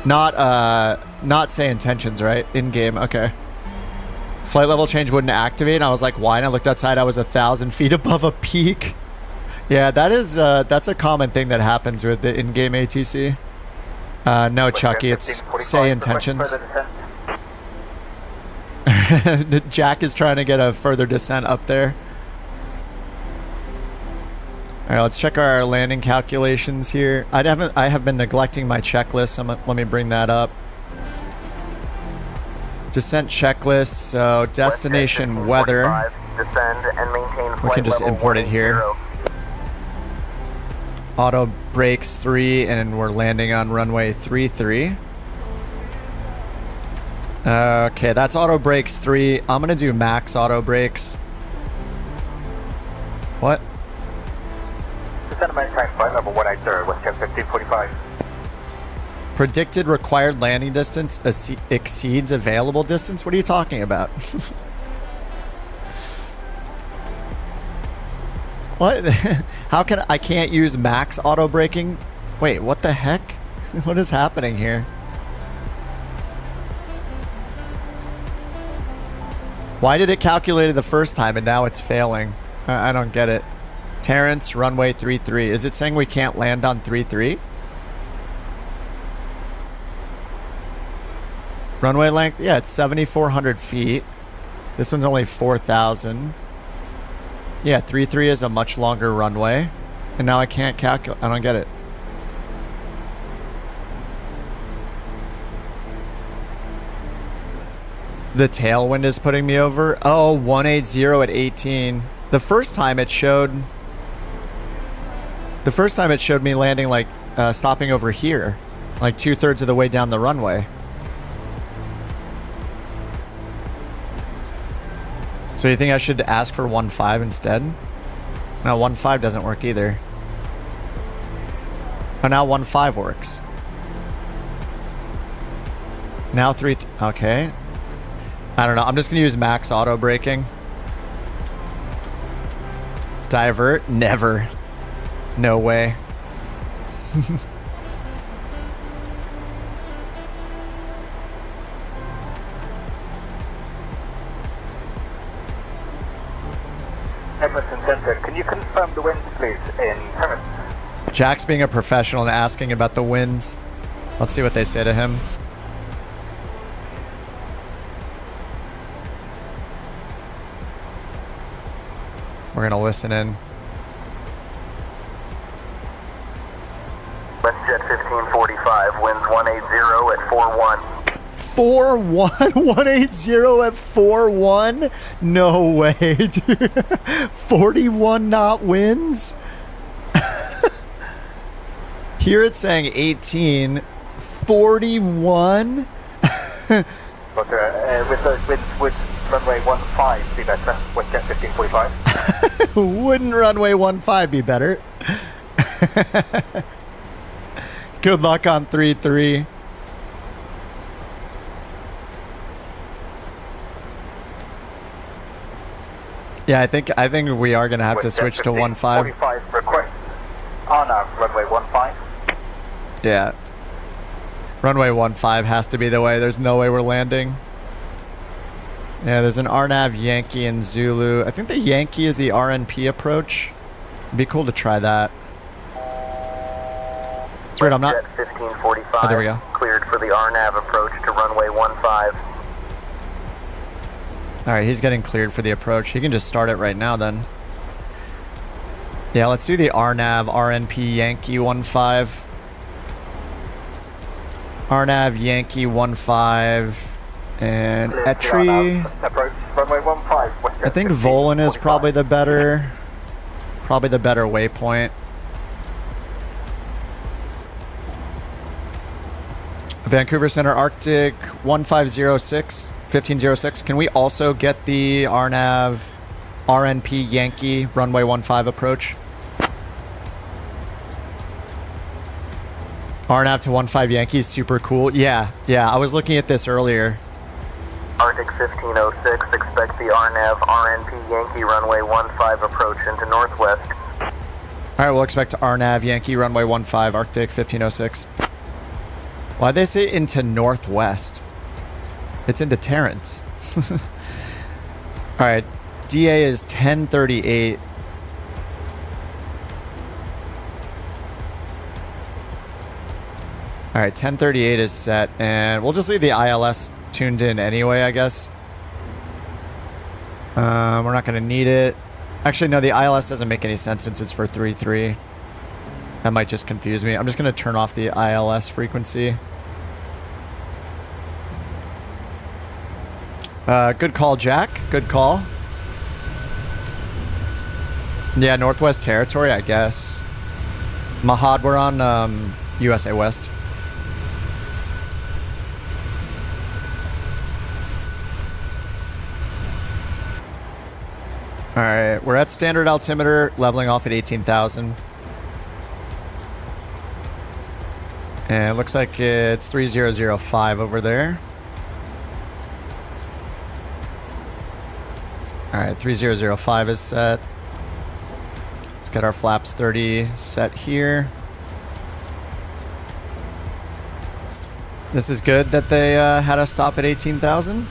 Speaker 1: Not SayIntentions, right? In-game, okay. Flight level change wouldn't activate. I was like, why? And I looked outside, I was 1,000 feet above a peak. Yeah, that's a common thing that happens with the in-game ATC. No, Chucky, it's SayIntentions. Jack is trying to get a further descent up there. Alright, let's check our landing calculations here. I have been neglecting my checklist, so let me bring that up. Descent checklist, so destination weather.
Speaker 12: descend and maintain flight
Speaker 1: We can just
Speaker 12: level
Speaker 1: import it here.
Speaker 12: 180.
Speaker 1: Auto brakes 3, and we're landing on runway 33. Okay, that's auto brakes 3. I'm gonna do max auto brakes. What?
Speaker 8: Descend and maintain flight level 180, WestJet 1545.
Speaker 1: Predicted required landing distance exceeds available distance? What are you talking about? What? How can I can't use max auto braking? Wait, what the heck? What is happening here? Why did it calculate it the first time and now it's failing? I don't get it. Terrence, runway 33. Is it saying we can't land on 33? Runway length? Yeah, it's 7,400 feet. This one's only 4,000. Yeah, 33 is a much longer runway. And now I can't calculate. I don't get it. The tailwind is putting me over. Oh, 180 at 18. The first time it showed me landing like stopping over here, like 2/3 of the way down the runway. So you think I should ask for 1.5 instead? No, 1.5 doesn't work either. Oh, now 1.5 works. Now 3. Okay. I don't know. I'm just gonna use max auto braking. Divert? Never. No way.
Speaker 8: Edmonton Center, can you confirm the winds, please, in Herman?
Speaker 1: Jack's being a professional and asking about the winds. Let's see what they say to him. We're gonna listen in.
Speaker 12: WestJet 1545, winds 180 at 41.
Speaker 1: 4-1? 180 at 4-1? No way, dude. 41 knot winds? Here it's saying 18. 41?
Speaker 8: But with runway 15 be better, WestJet 1545.
Speaker 1: Wouldn't runway 15 be better? Good luck on 3-3. Yeah, I think we are gonna have to switch to 1.5.
Speaker 8: 45 request on runway 15.
Speaker 1: Yeah. Runway 15 has to be the way. There's no way we're landing. Yeah, there's an RNAV Yankee and Zulu. I think the Yankee is the RNP approach. It'd be cool to try that. That's right, I'm not.
Speaker 12: 1545.
Speaker 1: Oh, there we go.
Speaker 12: Cleared for the RNAV approach to runway 15.
Speaker 1: Alright, he's getting cleared for the approach. He can just start it right now then. Yeah, let's do the RNAV RNP Yankee 15. RNAV Yankee 15. And Etri. I think Volin is probably the better waypoint. Vancouver Center Arctic 1506. Can we also get the RNAV RNP Yankee runway 15 approach? RNAV to 15 Yankee is super cool. Yeah, I was looking at this earlier.
Speaker 12: Arctic 1506, expect the RNAV RNP Yankee runway 15 approach into northwest.
Speaker 1: Alright, we'll expect RNAV Yankee runway 15 Arctic 1506. Why'd they say into northwest? It's into Terrence. Alright, DA is 1038. Alright, 1038 is set, and we'll just leave the ILS tuned in anyway, I guess. We're not going to need it. Actually, no, the ILS doesn't make any sense since it's for 3-3. That might just confuse me. I'm just going to turn off the ILS frequency. Good call, Jack. Good call. Yeah, Northwest Territory, I guess. Mahad, we're on USA West. Alright, we're at standard altimeter, leveling off at 18,000. And it looks like it's 3005 over there. Alright, 3005 is set. Let's get our flaps 30 set here. This is good that they had us stop at 18,000.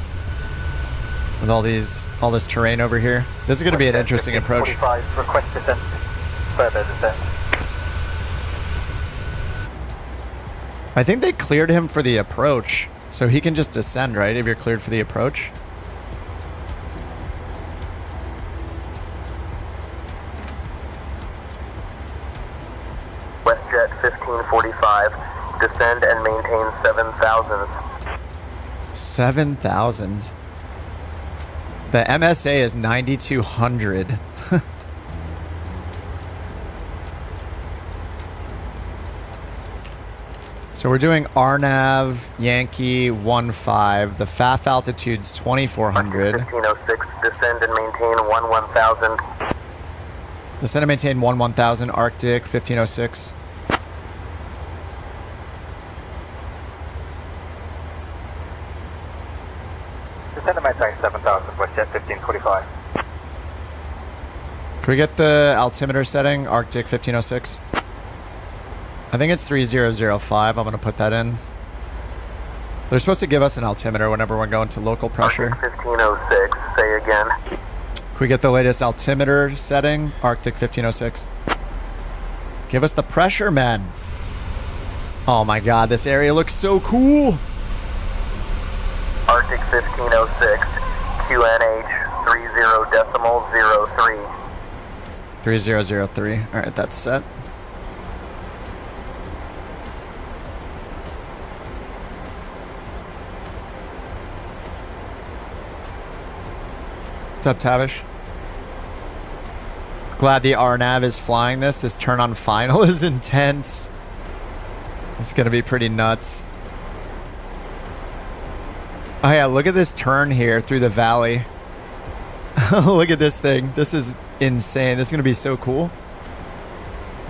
Speaker 1: With all this terrain over here. This is going to be an interesting approach.
Speaker 8: Request descent. Further descent.
Speaker 1: I think they cleared him for the approach, so he can just descend, right? If you're cleared for the approach.
Speaker 12: WestJet 1545, descend and maintain 7,000.
Speaker 1: 7,000. The MSA is 9,200. So we're doing RNAV Yankee 15. The FAF altitude's 2,400.
Speaker 12: 1506, descend and maintain 11,000.
Speaker 1: Descend and maintain 11,000. Arctic 1506.
Speaker 8: Descend and maintain 7,000, WestJet 1545.
Speaker 1: Can we get the altimeter setting? Arctic 1506. I think it's 3005. I'm going to put that in. They're supposed to give us an altimeter whenever we're going to local pressure.
Speaker 12: Arctic 1506, say again.
Speaker 1: Can we get the latest altimeter setting? Arctic 1506. Give us the pressure, man. Oh my god, this area looks so cool.
Speaker 12: Arctic 1506, QNH 30.03.
Speaker 1: 3003. Alright, that's set. What's up, Tavish? Glad the RNAV is flying this. This turn on final is intense. It's gonna be pretty nuts. Oh yeah, look at this turn here through the valley. Look at this thing. This is insane. This is gonna be so cool.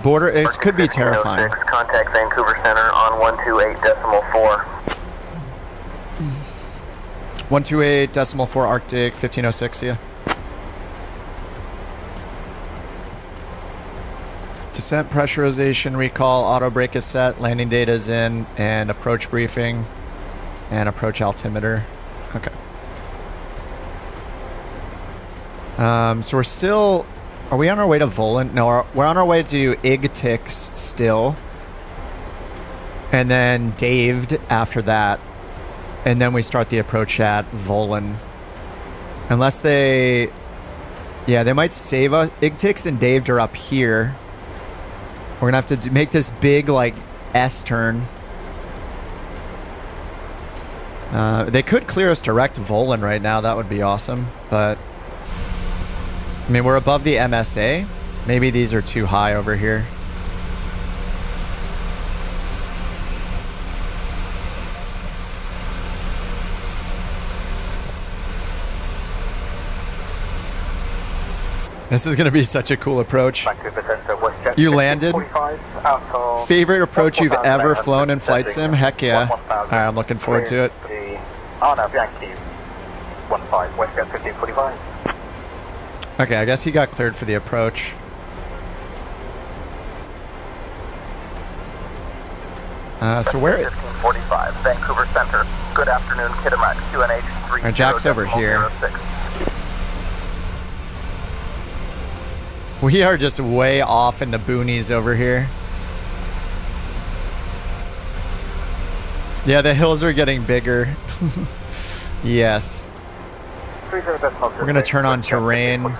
Speaker 1: Border, it could be terrifying.
Speaker 12: Contact Vancouver Center on 128.4.
Speaker 1: 128.4 Arctic 1506, yeah. Descent pressurization recall, auto brake is set, landing data is in, and approach briefing, and approach altimeter. Okay. So we're still, are we on our way to Volan? No, we're on our way to Igtix still. And then Daved after that. And then we start the approach at Volan. Unless they, yeah, they might save us. Igtix and Daved are up here. We're gonna have to make this big, like, S turn. They could clear us direct Volan right now. That would be awesome. But, I mean, we're above the MSA. Maybe these are too high over here. This is going to be such a cool approach. You landed? Favorite approach you've ever flown in Flight Sim? Heck yeah. Alright, I'm looking forward to it. Okay, I guess he got cleared for the approach. So where...
Speaker 12: 1545, Vancouver Center. Good afternoon, Kitimat, QNH 30.06.
Speaker 1: Jack's over here. We are just way off in the boonies over here. Yeah, the hills are getting bigger. Yes. We're gonna turn on terrain.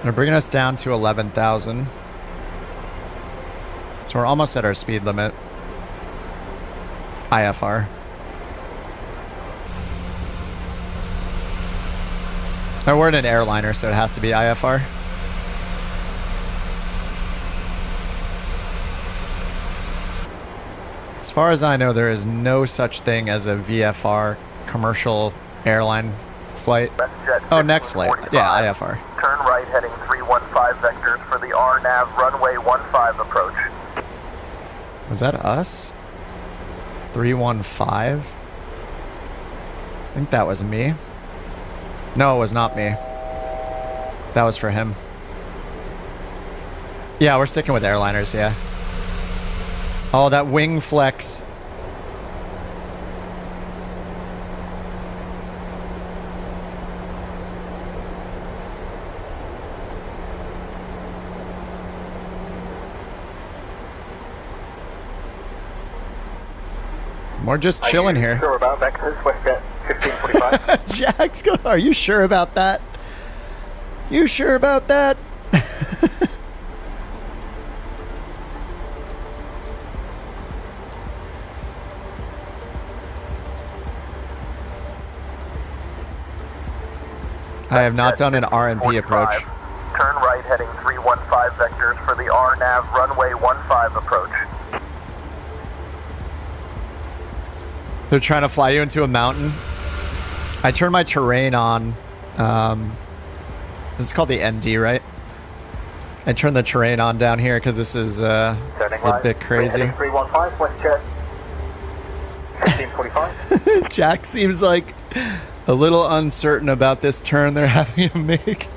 Speaker 1: They're bringing us down to 11,000. So we're almost at our speed limit. IFR. Or we're in an airliner, so it has to be IFR. As far as I know, there is no such thing as a VFR commercial airline flight. Oh, next flight. Yeah, IFR.
Speaker 7: Turn right heading 315 vectors for the RNAV runway 15 approach.
Speaker 1: Was that us? 315? I think that was me. No, it was not me. That was for him. Yeah, we're sticking with airliners, yeah. Oh, that wing flex. We're just chilling here.
Speaker 8: Sure about vectors, WestJet 1545.
Speaker 1: Jack's going, are you sure about that? You sure about that? I have not done an RNP approach.
Speaker 7: Turn right heading 315 vectors for the RNAV runway 15 approach.
Speaker 1: They're trying to fly you into a mountain. I turned my terrain on. This is called the ND, right? I turned the terrain on down here because this is a bit crazy.
Speaker 8: 315, WestJet 1545.
Speaker 1: Jack seems like a little uncertain about this turn they're having him make.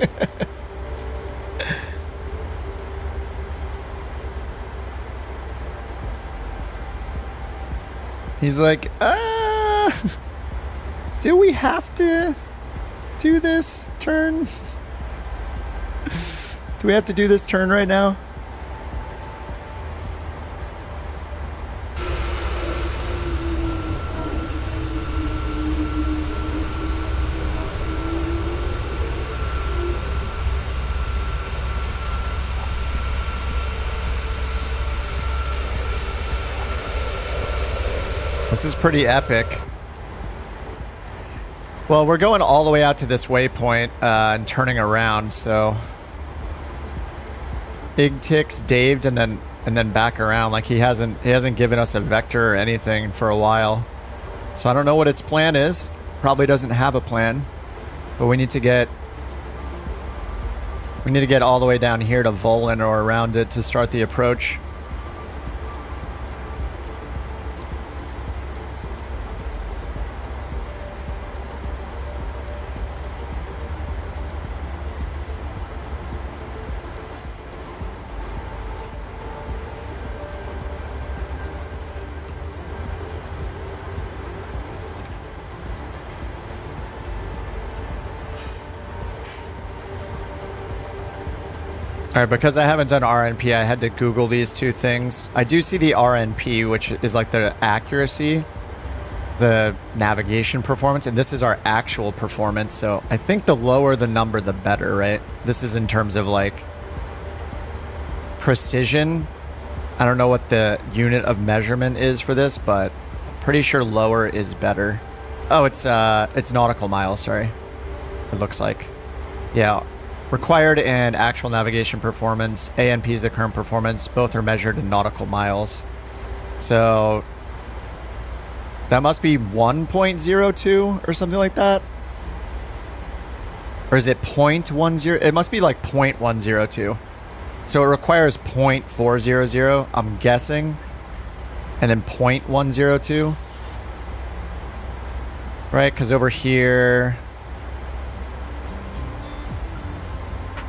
Speaker 1: He's like, do we have to do this turn? Do we have to do this turn right now? This is pretty epic. Well, we're going all the way out to this waypoint and turning around, so Big Ticks daved and then back around. Like he hasn't given us a vector or anything for a while. So I don't know what its plan is. Probably doesn't have a plan. But we need to get all the way down here to Volin or around it to start the approach. Alright, because I haven't done RNP, I had to Google these two things. I do see the RNP, which is like the accuracy, the navigation performance, and this is our actual performance, so I think the lower the number, the better, right? This is in terms of like precision. I don't know what the unit of measurement is for this, but pretty sure lower is better. Oh, it's nautical miles, sorry. It looks like. Yeah. Required and actual navigation performance. ANP is the current performance. Both are measured in nautical miles. So that must be 1.02 or something like that. Or is it 0.10? It must be like 0.102. So it requires 0.400, I'm guessing. And then 0.102. Right, because over here...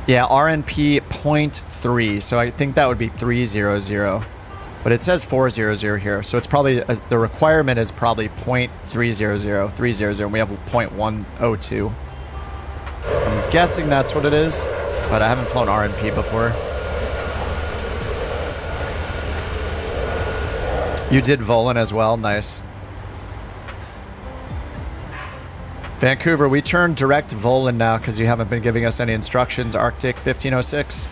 Speaker 1: Yeah, RNP 0.3, so I think that would be 300. But it says 400 here, so it's probably, the requirement is probably 0.300, and we have 0.102. I'm guessing that's what it is, but I haven't flown RNP before. You did Volin as well, nice. Vancouver, we turn direct Volin now because you haven't been giving us any instructions. Arctic 1506.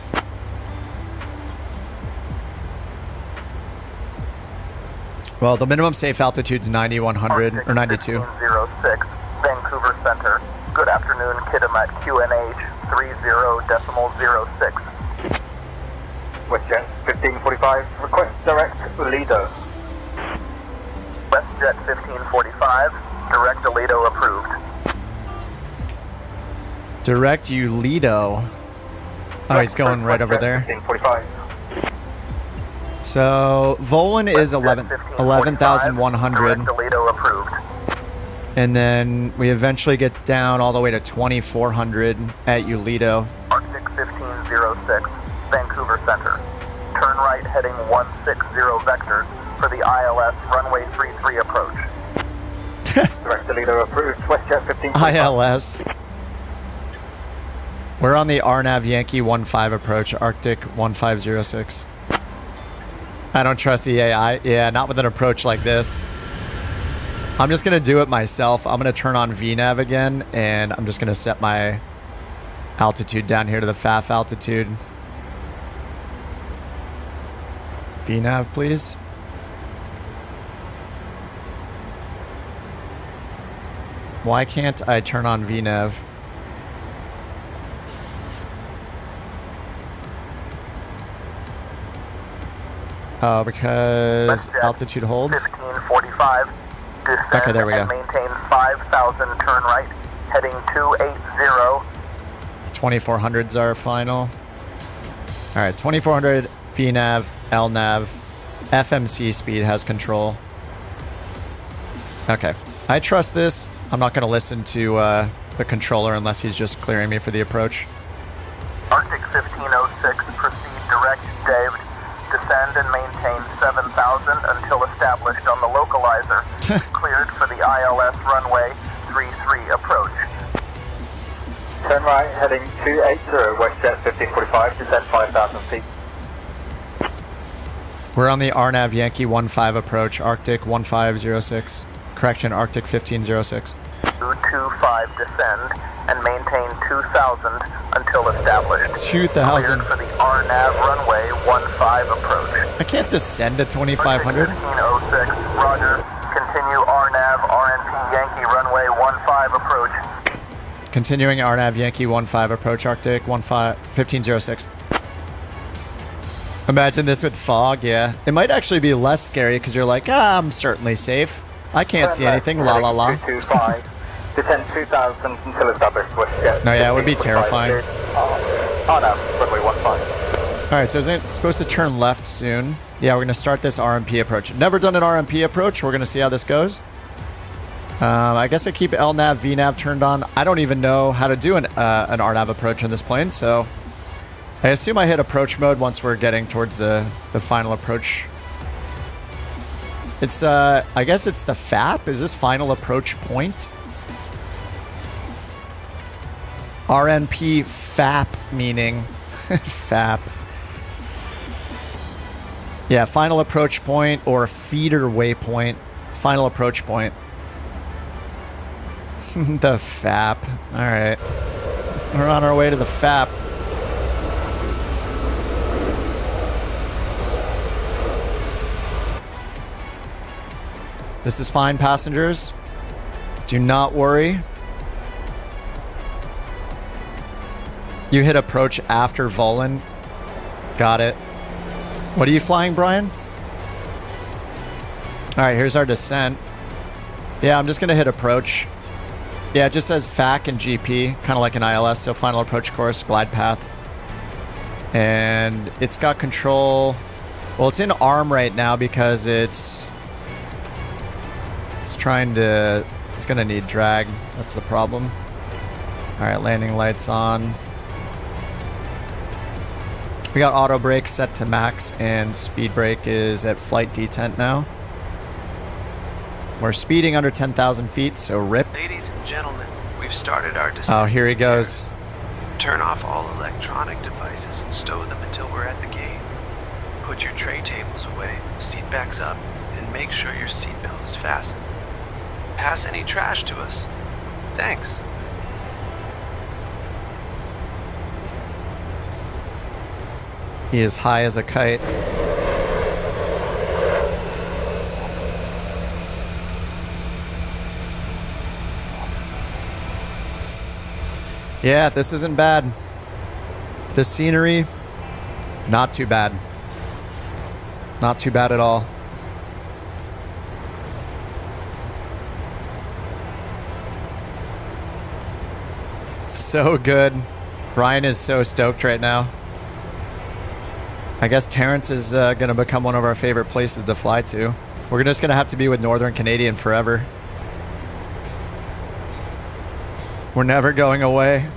Speaker 1: Well, the minimum safe altitude's 9100 or 92.
Speaker 7: 1506, Vancouver Center. Good afternoon, Kitimat QNH 30.06.
Speaker 8: WestJet 1545, request direct Lido.
Speaker 7: WestJet 1545, direct Lido approved.
Speaker 1: Direct Lido. Oh, he's going right over there.
Speaker 8: 1545.
Speaker 1: So Volin is 11,100.
Speaker 7: Direct Lido approved.
Speaker 1: And then we eventually get down all the way to 2,400 at Ulido.
Speaker 7: Arctic 1506, Vancouver Center. Turn right heading 160 vectors for the ILS runway 33 approach.
Speaker 8: Direct Lido approved. WestJet 1545.
Speaker 1: ILS. We're on the RNAV Yankee 15 approach, Arctic 1506. I don't trust the AI. Yeah, not with an approach like this. I'm just going to do it myself. I'm going to turn on VNAV again, and I'm just going to set my altitude down here to the FAF altitude. VNAV, please. Why can't I turn on VNAV? Oh, because altitude hold.
Speaker 7: 1545. Descend
Speaker 1: Okay, there we
Speaker 7: and
Speaker 1: go.
Speaker 7: maintain 5,000 turn right, heading 280.
Speaker 1: 2400's our final. All right, 2400 VNAV, LNAV, FMC speed has control. Okay, I trust this. I'm not going to listen to the controller unless he's just clearing me for the approach.
Speaker 7: Arctic 1506, proceed direct, Dave. Descend and maintain 7,000 until established on the localizer. Cleared for the ILS runway 33 approach.
Speaker 8: Turn right heading 280, WestJet 1545, descend 5,000 feet.
Speaker 1: We're on the RNAV Yankee 15 approach, Arctic 1506. Correction, Arctic 1506.
Speaker 7: 225 descend and maintain 2,000 until established.
Speaker 1: 2,000.
Speaker 7: Cleared for the RNAV runway 15 approach.
Speaker 1: I can't descend to 2500.
Speaker 7: 1506, roger. Continue RNAV RNP Yankee runway 15 approach.
Speaker 1: Continuing RNAV Yankee 15 approach, Arctic 1506. Imagine this with fog, yeah. It might actually be less scary because you're like, I'm certainly safe. I can't see anything, la la la.
Speaker 8: 225, descend 2,000 until established, WestJet.
Speaker 1: No, yeah, it would be terrifying.
Speaker 8: Oh no, runway 15.
Speaker 1: Alright, so is it supposed to turn left soon? Yeah, we're going to start this RMP approach. Never done an RMP approach. We're going to see how this goes. I guess I keep LNAV, VNAV turned on. I don't even know how to do an RNAV approach on this plane, so I assume I hit approach mode once we're getting towards the final approach. It's, I guess it's the FAP. Is this final approach point? RNP FAP meaning FAP. Yeah, final approach point or feeder waypoint. Final approach point. The FAP. Alright. We're on our way to the FAP. This is fine, passengers. Do not worry. You hit approach after Volin. Got it. What are you flying, Brian? Alright, here's our descent. Yeah, I'm just going to hit approach. Yeah, it just says FAC and GP, kind of like an ILS, so final approach course, glide path. And it's got control. Well, it's in arm right now because it's trying to... It's going to need drag. That's the problem. Alright, landing lights on. We got auto brake set to max and speed brake is at flight detent now. We're speeding under 10,000 feet, so rip.
Speaker 6: Ladies and gentlemen, we've started our descent.
Speaker 1: Oh, here he goes.
Speaker 6: Turn off all electronic devices and stow them until we're at the gate. Put your tray tables away, seat backs up, and make sure your seatbelt is fastened. Pass any trash to us. Thanks.
Speaker 1: He is high as a kite. Yeah, this isn't bad. The scenery, not too bad. Not too bad at all. So good. Brian is so stoked right now. I guess Terrence is going to become one of our favorite places to fly to. We're just going to have to be with Northern Canadian forever. We're never going away.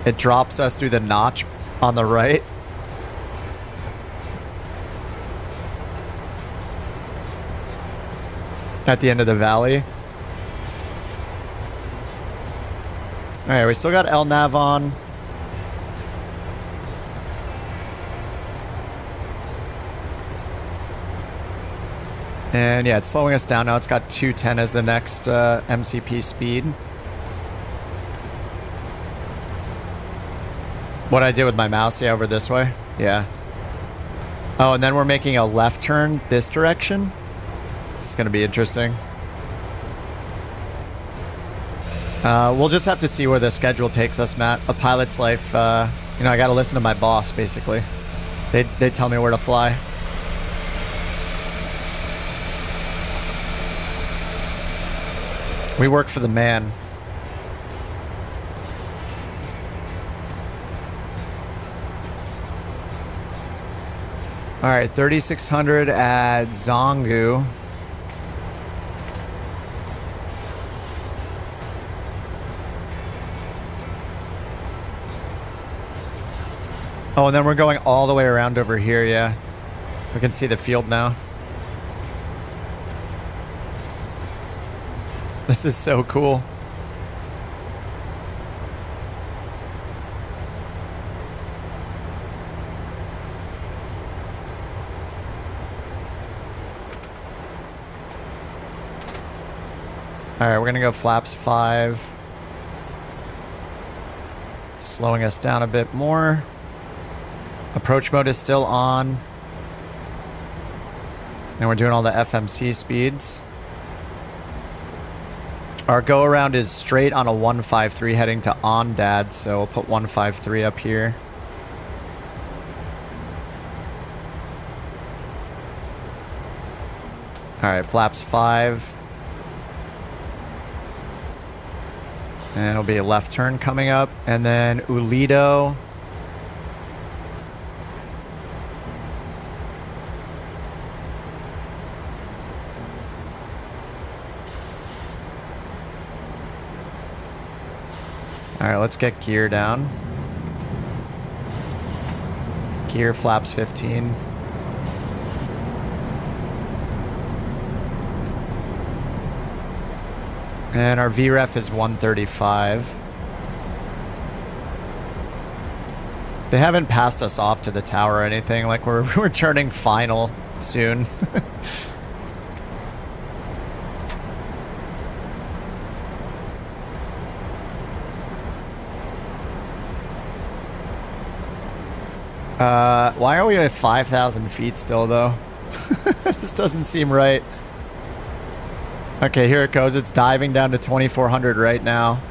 Speaker 1: It drops us through the notch on the right. At the end of the valley. Alright, we still got LNAV on. And yeah, it's slowing us down now. It's got 210 as the next MCP speed. What I did with my mouse, yeah, over this way. Yeah. Oh, and then we're making a left turn this direction. It's going to be interesting. We'll just have to see where the schedule takes us, Matt. A pilot's life, you know, I got to listen to my boss, basically. They tell me where to fly. We work for the man. All right, 3600 at Zongu. Oh, and then we're going all the way around over here, yeah. We can see the field now. This is so cool. All right, we're gonna go flaps 5. Slowing us down a bit more. Approach mode is still on. And we're doing all the FMC speeds. Our go around is straight on a 153 heading to ONDAD, so we'll put 153 up here. All right, flaps 5. And it'll be a left turn coming up, and then Ulido. All right, let's get gear down. Gear flaps 15. And our VREF is 135. They haven't passed us off to the tower or anything, like we're turning final soon. Why are we at 5,000 feet still, though? This doesn't seem right. Okay, here it goes. It's diving down to 2,400 right now.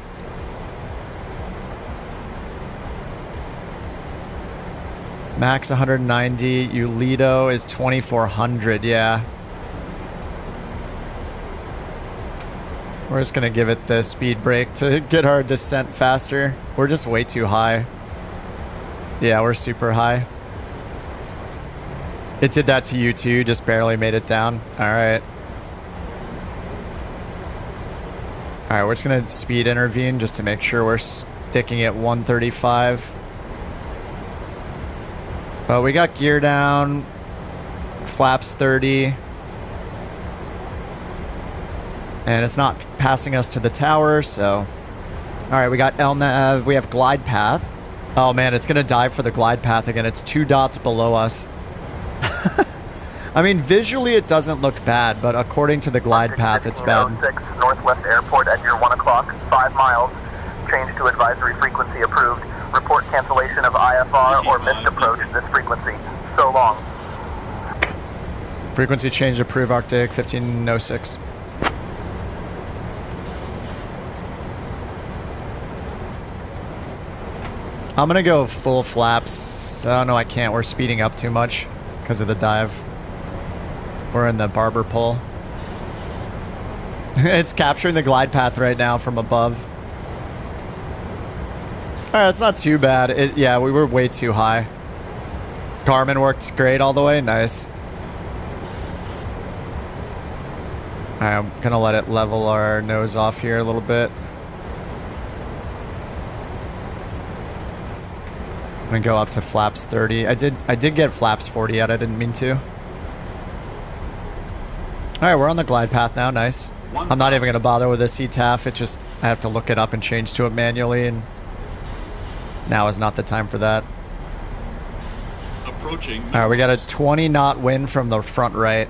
Speaker 1: Max 190. Ulido is 2,400, yeah. We're just going to give it the speed brake to get our descent faster. We're just way too high. Yeah, we're super high. It did that to you too, just barely made it down. Alright. Alright, we're just going to speed intervene just to make sure we're sticking at 135. But we got gear down. Flaps 30. And it's not passing us to the tower, so... Alright, we got LNAV. We have glide path. Oh man, it's going to dive for the glide path again. It's 2 dots below us. I mean, visually it doesn't look bad, but according to the glide path, it's bad.
Speaker 7: 6 Northwest Airport at your 1 o'clock, 5 miles. Change to advisory frequency approved. Report cancellation of IFR or missed approach this frequency. So long.
Speaker 1: Frequency change approved, Arctic 1506. I'm gonna go full flaps. Oh no, I can't. We're speeding up too much because of the dive. We're in the barber pole. It's capturing the glide path right now from above. Alright, it's not too bad. Yeah, we were way too high. Garmin worked great all the way. Nice. Alright, I'm gonna let it level our nose off here a little bit. I'm gonna go up to flaps 30. I did get flaps 40 out. I didn't mean to. Alright, we're on the glide path now. Nice. I'm not even gonna bother with this CTAF. It just, I have to look it up and change to it manually, and now is not the time for that.
Speaker 13: Approaching.
Speaker 1: Alright, we got a 20 knot wind from the front right.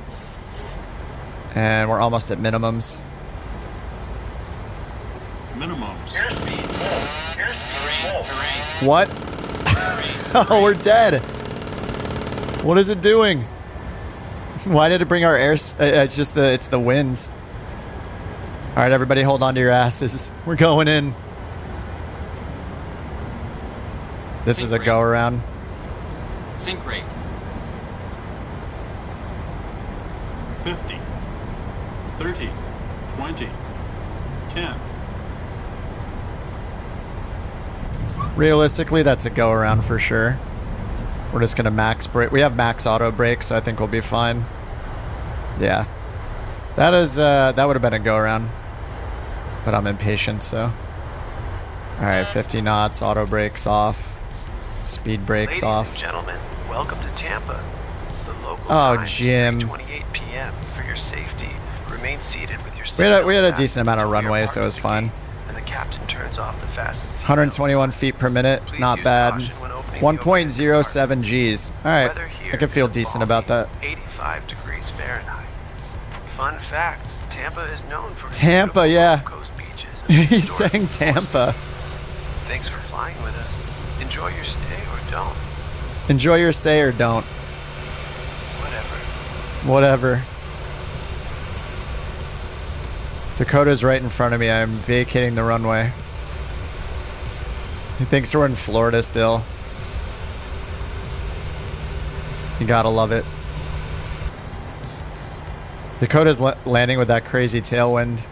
Speaker 1: And we're almost at minimums.
Speaker 13: Minimums.
Speaker 1: What? Oh, we're dead. What is it doing? Why did it bring our air? It's just it's the winds. All right, everybody, hold on to your asses. We're going in. This is a go around.
Speaker 13: Sync rate. 50. 30. 20. 10.
Speaker 1: Realistically, that's a go around for sure. We're just gonna max brake. We have max auto brake, so I think we'll be fine. Yeah, that is that would have been a go around, but I'm impatient. So, all right, 50 knots, auto brakes off, speed brakes off.
Speaker 6: Ladies and gentlemen, welcome to Tampa. The local time
Speaker 1: Jim.
Speaker 6: is 3:28 p.m. For your safety, remain seated with your
Speaker 1: We had a decent amount of runway, so it was fine.
Speaker 6: And the captain turns off the fasten seatbelts.
Speaker 1: 121 feet per minute, not bad. 1.07 Gs. All right, I can feel decent about that.
Speaker 6: 85 degrees Fahrenheit. Fun fact: Tampa is known for
Speaker 1: Tampa, yeah.
Speaker 6: coast beaches.
Speaker 1: He's saying Tampa.
Speaker 6: Thanks for flying with us. Enjoy your stay or don't.
Speaker 1: Enjoy your stay or don't. Whatever. Dakota's right in front of me. I'm vacating the runway. He thinks we're in Florida still. You gotta love it. Dakota's landing with that crazy tailwind.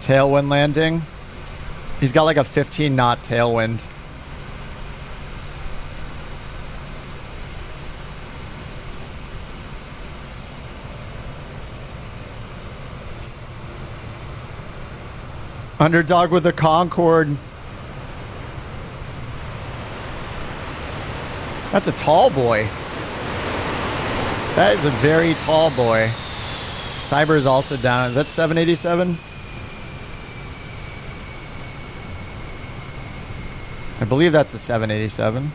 Speaker 1: Tailwind landing. He's got like a 15 knot tailwind. Underdog with the Concorde. That's a tall boy. That is a very tall boy. Cyber is also down. Is that 787? I believe that's a 787.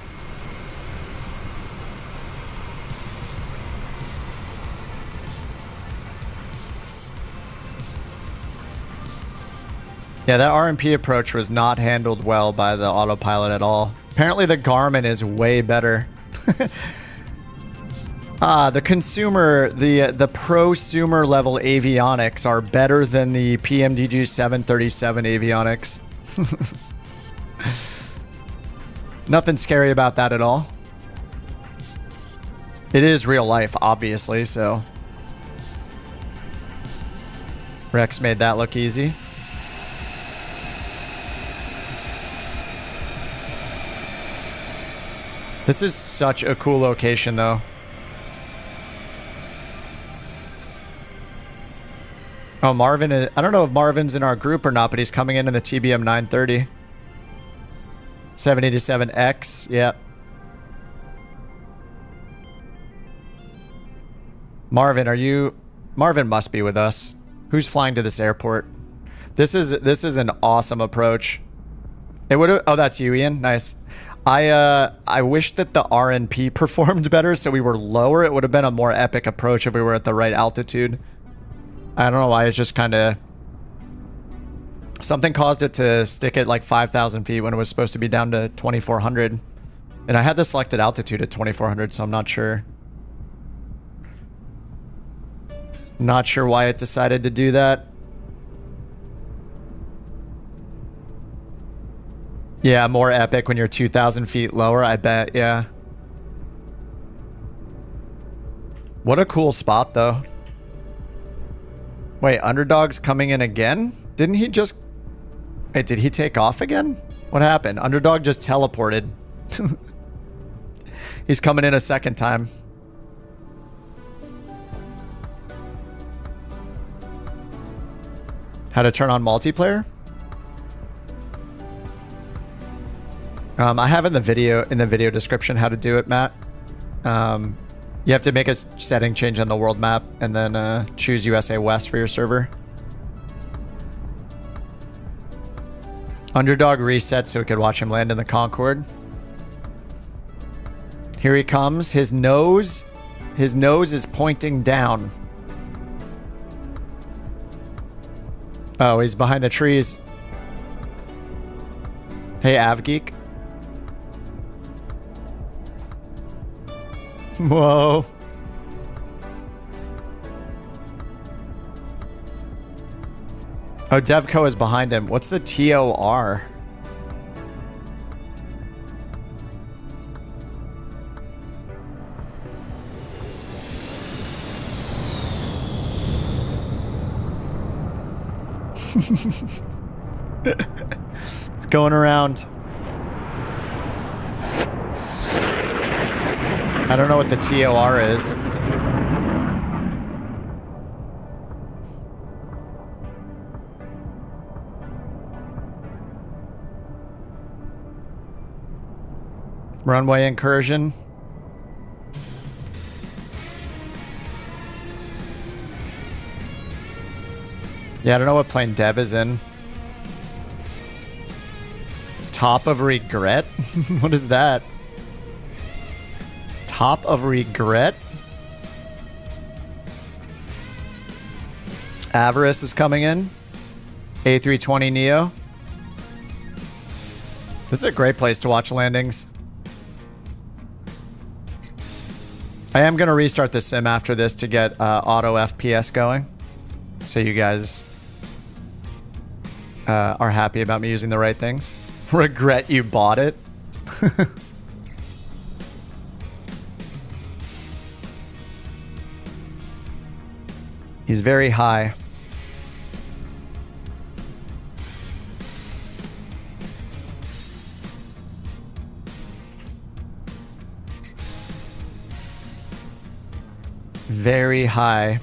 Speaker 1: Yeah, that RMP approach was not handled well by the autopilot at all. Apparently the Garmin is way better. The consumer, the prosumer level avionics are better than the PMDG 737 avionics. Nothing scary about that at all. It is real life, obviously, so. Rex made that look easy. This is such a cool location, though. Oh, Marvin is, I don't know if Marvin's in our group or not, but he's coming in the TBM 930. 787X, yep. Marvin, are you... Marvin must be with us. Who's flying to this airport? This is an awesome approach. It would have... Oh, that's you, Ian. Nice. I wish that the RNP performed better, so we were lower. It would have been a more epic approach if we were at the right altitude. I don't know why it's just kind of... Something caused it to stick at like 5,000 feet when it was supposed to be down to 2,400. And I had the selected altitude at 2,400, so I'm not sure. Not sure why it decided to do that. Yeah, more epic when you're 2,000 feet lower, I bet, yeah. What a cool spot, though. Wait, Underdog's coming in again? Didn't he just... Wait, did he take off again? What happened? Underdog just teleported. He's coming in a second time. How to turn on multiplayer? I have in the video description how to do it, Matt. You have to make a setting change on the world map and then choose USA West for your server. Underdog reset so we could watch him land in the Concorde. Here he comes. His nose is pointing down. Oh, he's behind the trees. Hey, AvGeek. Whoa. Oh, Devco is behind him. What's the TOR? It's going around. I don't know what the TOR is. Runway incursion. Yeah, I don't know what plane Dev is in. Top of regret? What is that? Top of regret? Avarice is coming in. A320 Neo. This is a great place to watch landings. I am going to restart the sim after this to get auto FPS going. So you guys are happy about me using the right things. Regret you bought it. He's very high. Very high.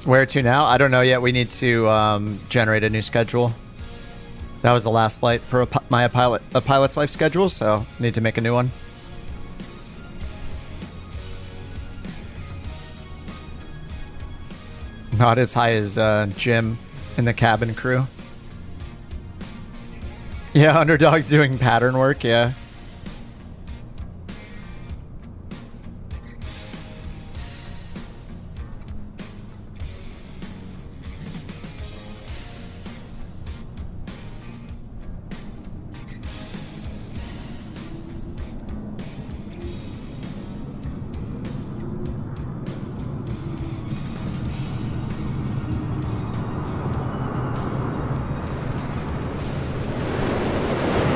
Speaker 1: Where to now? I don't know yet. We need to generate a new schedule. That was the last flight for a pilot's life schedule, so need to make a new one. Not as high as Jim in the cabin crew. Yeah, Underdog's doing pattern work, yeah.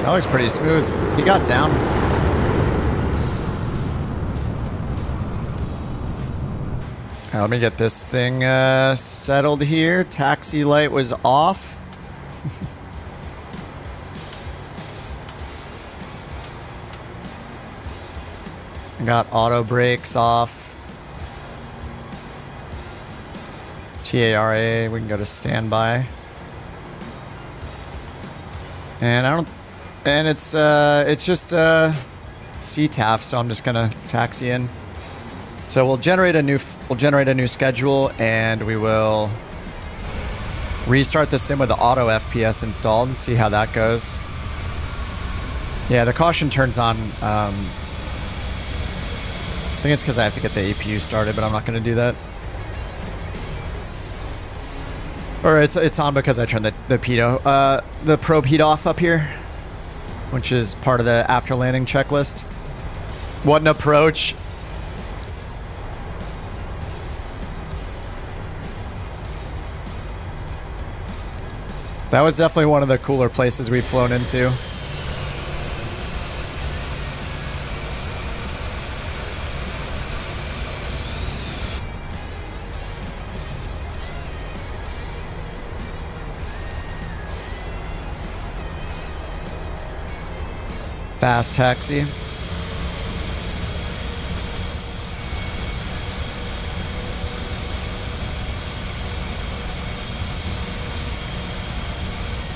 Speaker 1: That looks pretty smooth. He got down. Let me get this thing settled here. Taxi light was off. I got auto brakes off. TARA, we can go to standby. And it's just CTAF, so I'm just gonna taxi in. So we'll generate a new schedule, and we will restart the sim with the auto FPS installed and see how that goes. Yeah, the caution turns on think it's because I have to get the APU started, but I'm not going to do that. Or it's on because I turned the probe heat off up here, which is part of the after landing checklist. What an approach. That was definitely one of the cooler places we've flown into. Fast taxi.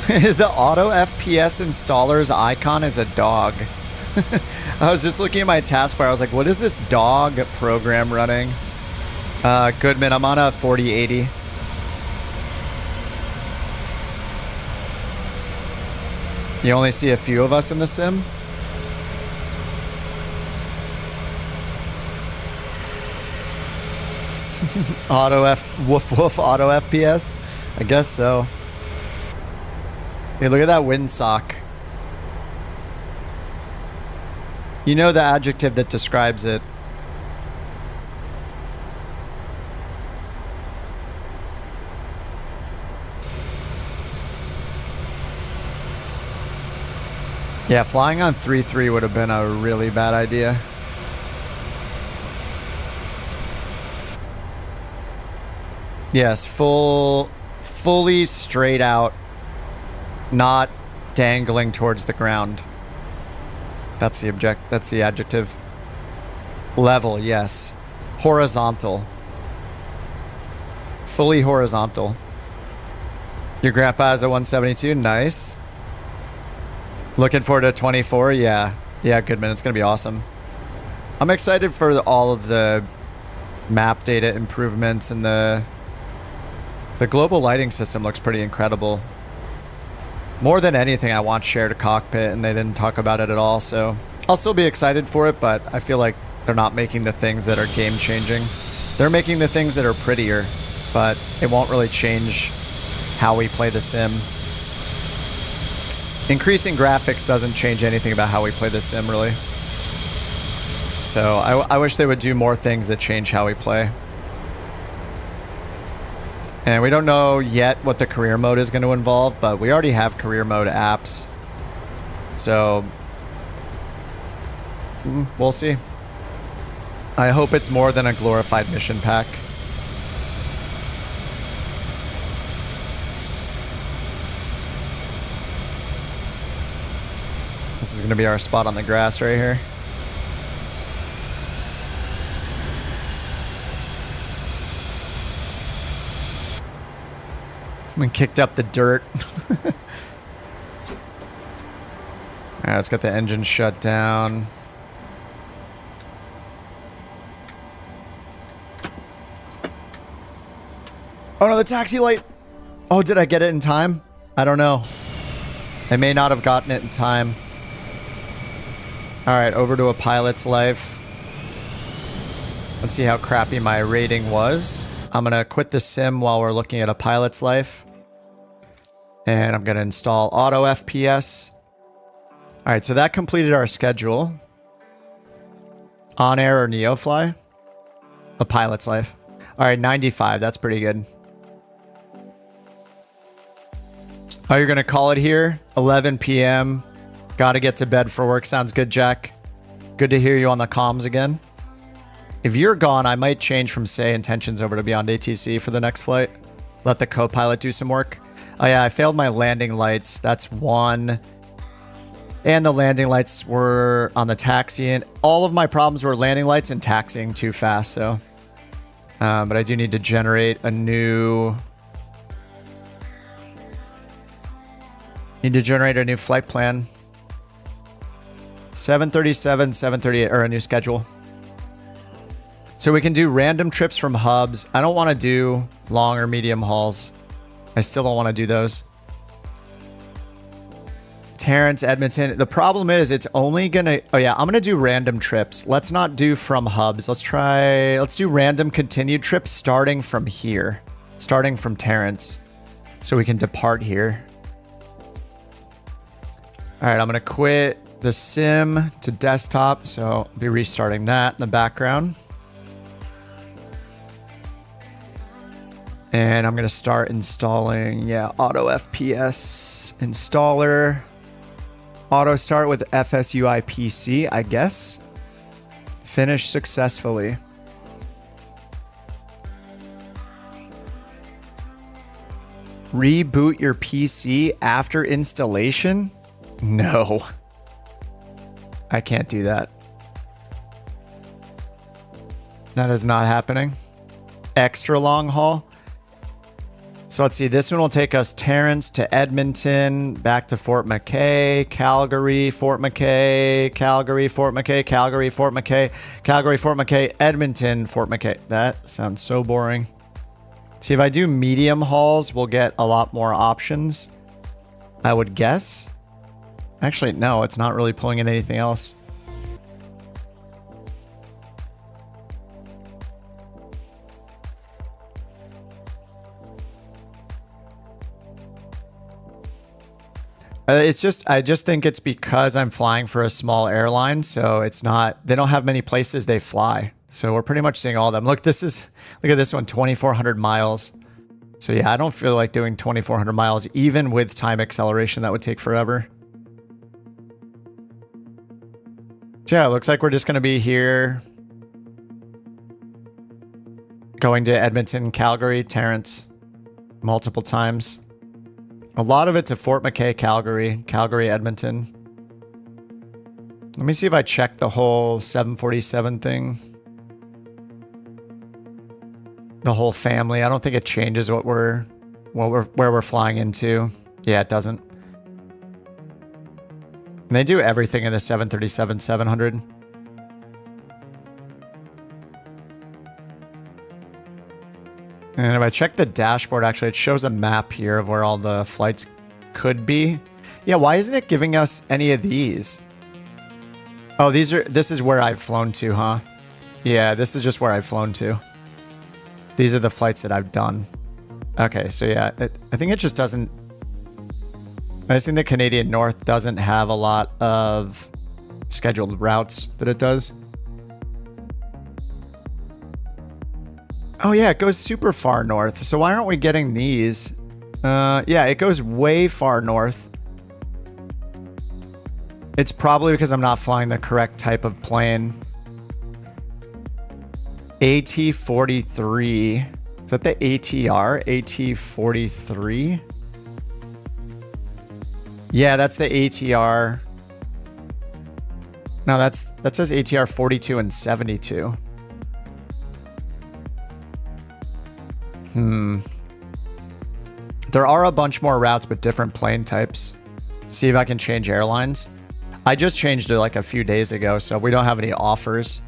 Speaker 1: The auto FPS installer's icon is a dog. I was just looking at my taskbar. I was like, what is this dog program running? Goodman, I'm on a 4080. You only see a few of us in the sim? Woof woof auto FPS? I guess so. Hey, look at that windsock. You know the adjective that describes it. Yeah, flying on 3-3 would have been a really bad idea. Yes, fully straight out, not dangling towards the ground. That's the adjective. Level, yes. Horizontal. Fully horizontal. Your grandpa has a 172, nice. Looking forward to 24, yeah. Yeah, Goodman, it's gonna be awesome. I'm excited for all of the map data improvements, and the global lighting system looks pretty incredible. More than anything, I want shared cockpit, and they didn't talk about it at all, so I'll still be excited for it, but I feel like they're not making the things that are game-changing. They're making the things that are prettier, but it won't really change how we play the sim. Increasing graphics doesn't change anything about how we play the sim, really. So I wish they would do more things that change how we play. And we don't know yet what the career mode is going to involve, but we already have career mode apps. So we'll see. I hope it's more than a glorified mission pack. This is going to be our spot on the grass right here. And kicked up the dirt. Alright, let's get the engine shut down. Oh no, the taxi light! Oh, did I get it in time? I don't know. I may not have gotten it in time. Alright, over to a pilot's life. Let's see how crappy my rating was. I'm going to quit the sim while we're looking at a pilot's life. And I'm going to install auto FPS. Alright, so that completed our schedule. On air or Neofly? A pilot's life. Alright, 95. That's pretty good. Oh, you're going to call it here? 11 p.m. Gotta get to bed for work. Sounds good, Jack. Good to hear you on the comms again. If you're gone, I might change from SayIntentions over to Beyond ATC for the next flight. Let the co-pilot do some work. Oh yeah, I failed my landing lights. That's one. And the landing lights were on the taxi. And all of my problems were landing lights and taxiing too fast, so. But I do need to generate a new... Need to generate a new flight plan. 737, 738, or a new schedule. So we can do random trips from hubs. I don't want to do long or medium hauls. I still don't want to do those. Terrence, Edmonton. The problem is it's only gonna, oh yeah, I'm gonna do random trips. Let's not do from hubs. Let's do random continued trips starting from here. Starting from Terrence. So we can depart here. All right, I'm gonna quit the sim to desktop. So I'll be restarting that in the background. And I'm going to start installing, Auto FPS installer. Auto start with FSUI PC, I guess. Finish successfully. Reboot your PC after installation? No. I can't do that. That is not happening. Extra long haul. So let's see, this one will take us Terrence to Edmonton, back to Fort McKay, Calgary, Fort McKay, Calgary, Fort McKay, Calgary, Fort McKay, Calgary, Fort McKay, Edmonton, Fort McKay. That sounds so boring. See, if I do medium hauls, we'll get a lot more options, I would guess. Actually, no, it's not really pulling in anything else. It's just, I just think it's because I'm flying for a small airline, so it's not, they don't have many places they fly. So we're pretty much seeing all of them. Look, look at this one, 2,400 miles. So yeah, I don't feel like doing 2,400 miles, even with time acceleration. That would take forever. So yeah, it looks like we're just going to be here. Going to Edmonton, Calgary, Terrence, multiple times. A lot of it to Fort McKay, Calgary, Calgary, Edmonton. Let me see if I check the whole 747 thing. The whole family. I don't think it changes where we're flying into. Yeah, it doesn't. And they do everything in the 737-700. And if I check the dashboard, actually, it shows a map here of where all the flights could be. Yeah, why isn't it giving us any of these? Oh, this is where I've flown to, huh? Yeah, this is just where I've flown to. These are the flights that I've done. Okay, so yeah, I think it just doesn't... I just think the Canadian North doesn't have a lot of scheduled routes that it does. Oh yeah, it goes super far north. So why aren't we getting these? Yeah, it goes way far north. It's probably because I'm not flying the correct type of plane. AT-43. Is that the ATR? AT-43? Yeah, that's the ATR. No, that says ATR 42 and 72. There are a bunch more routes, but different plane types. See if I can change airlines. I just changed it like a few days ago, so we don't have any offers.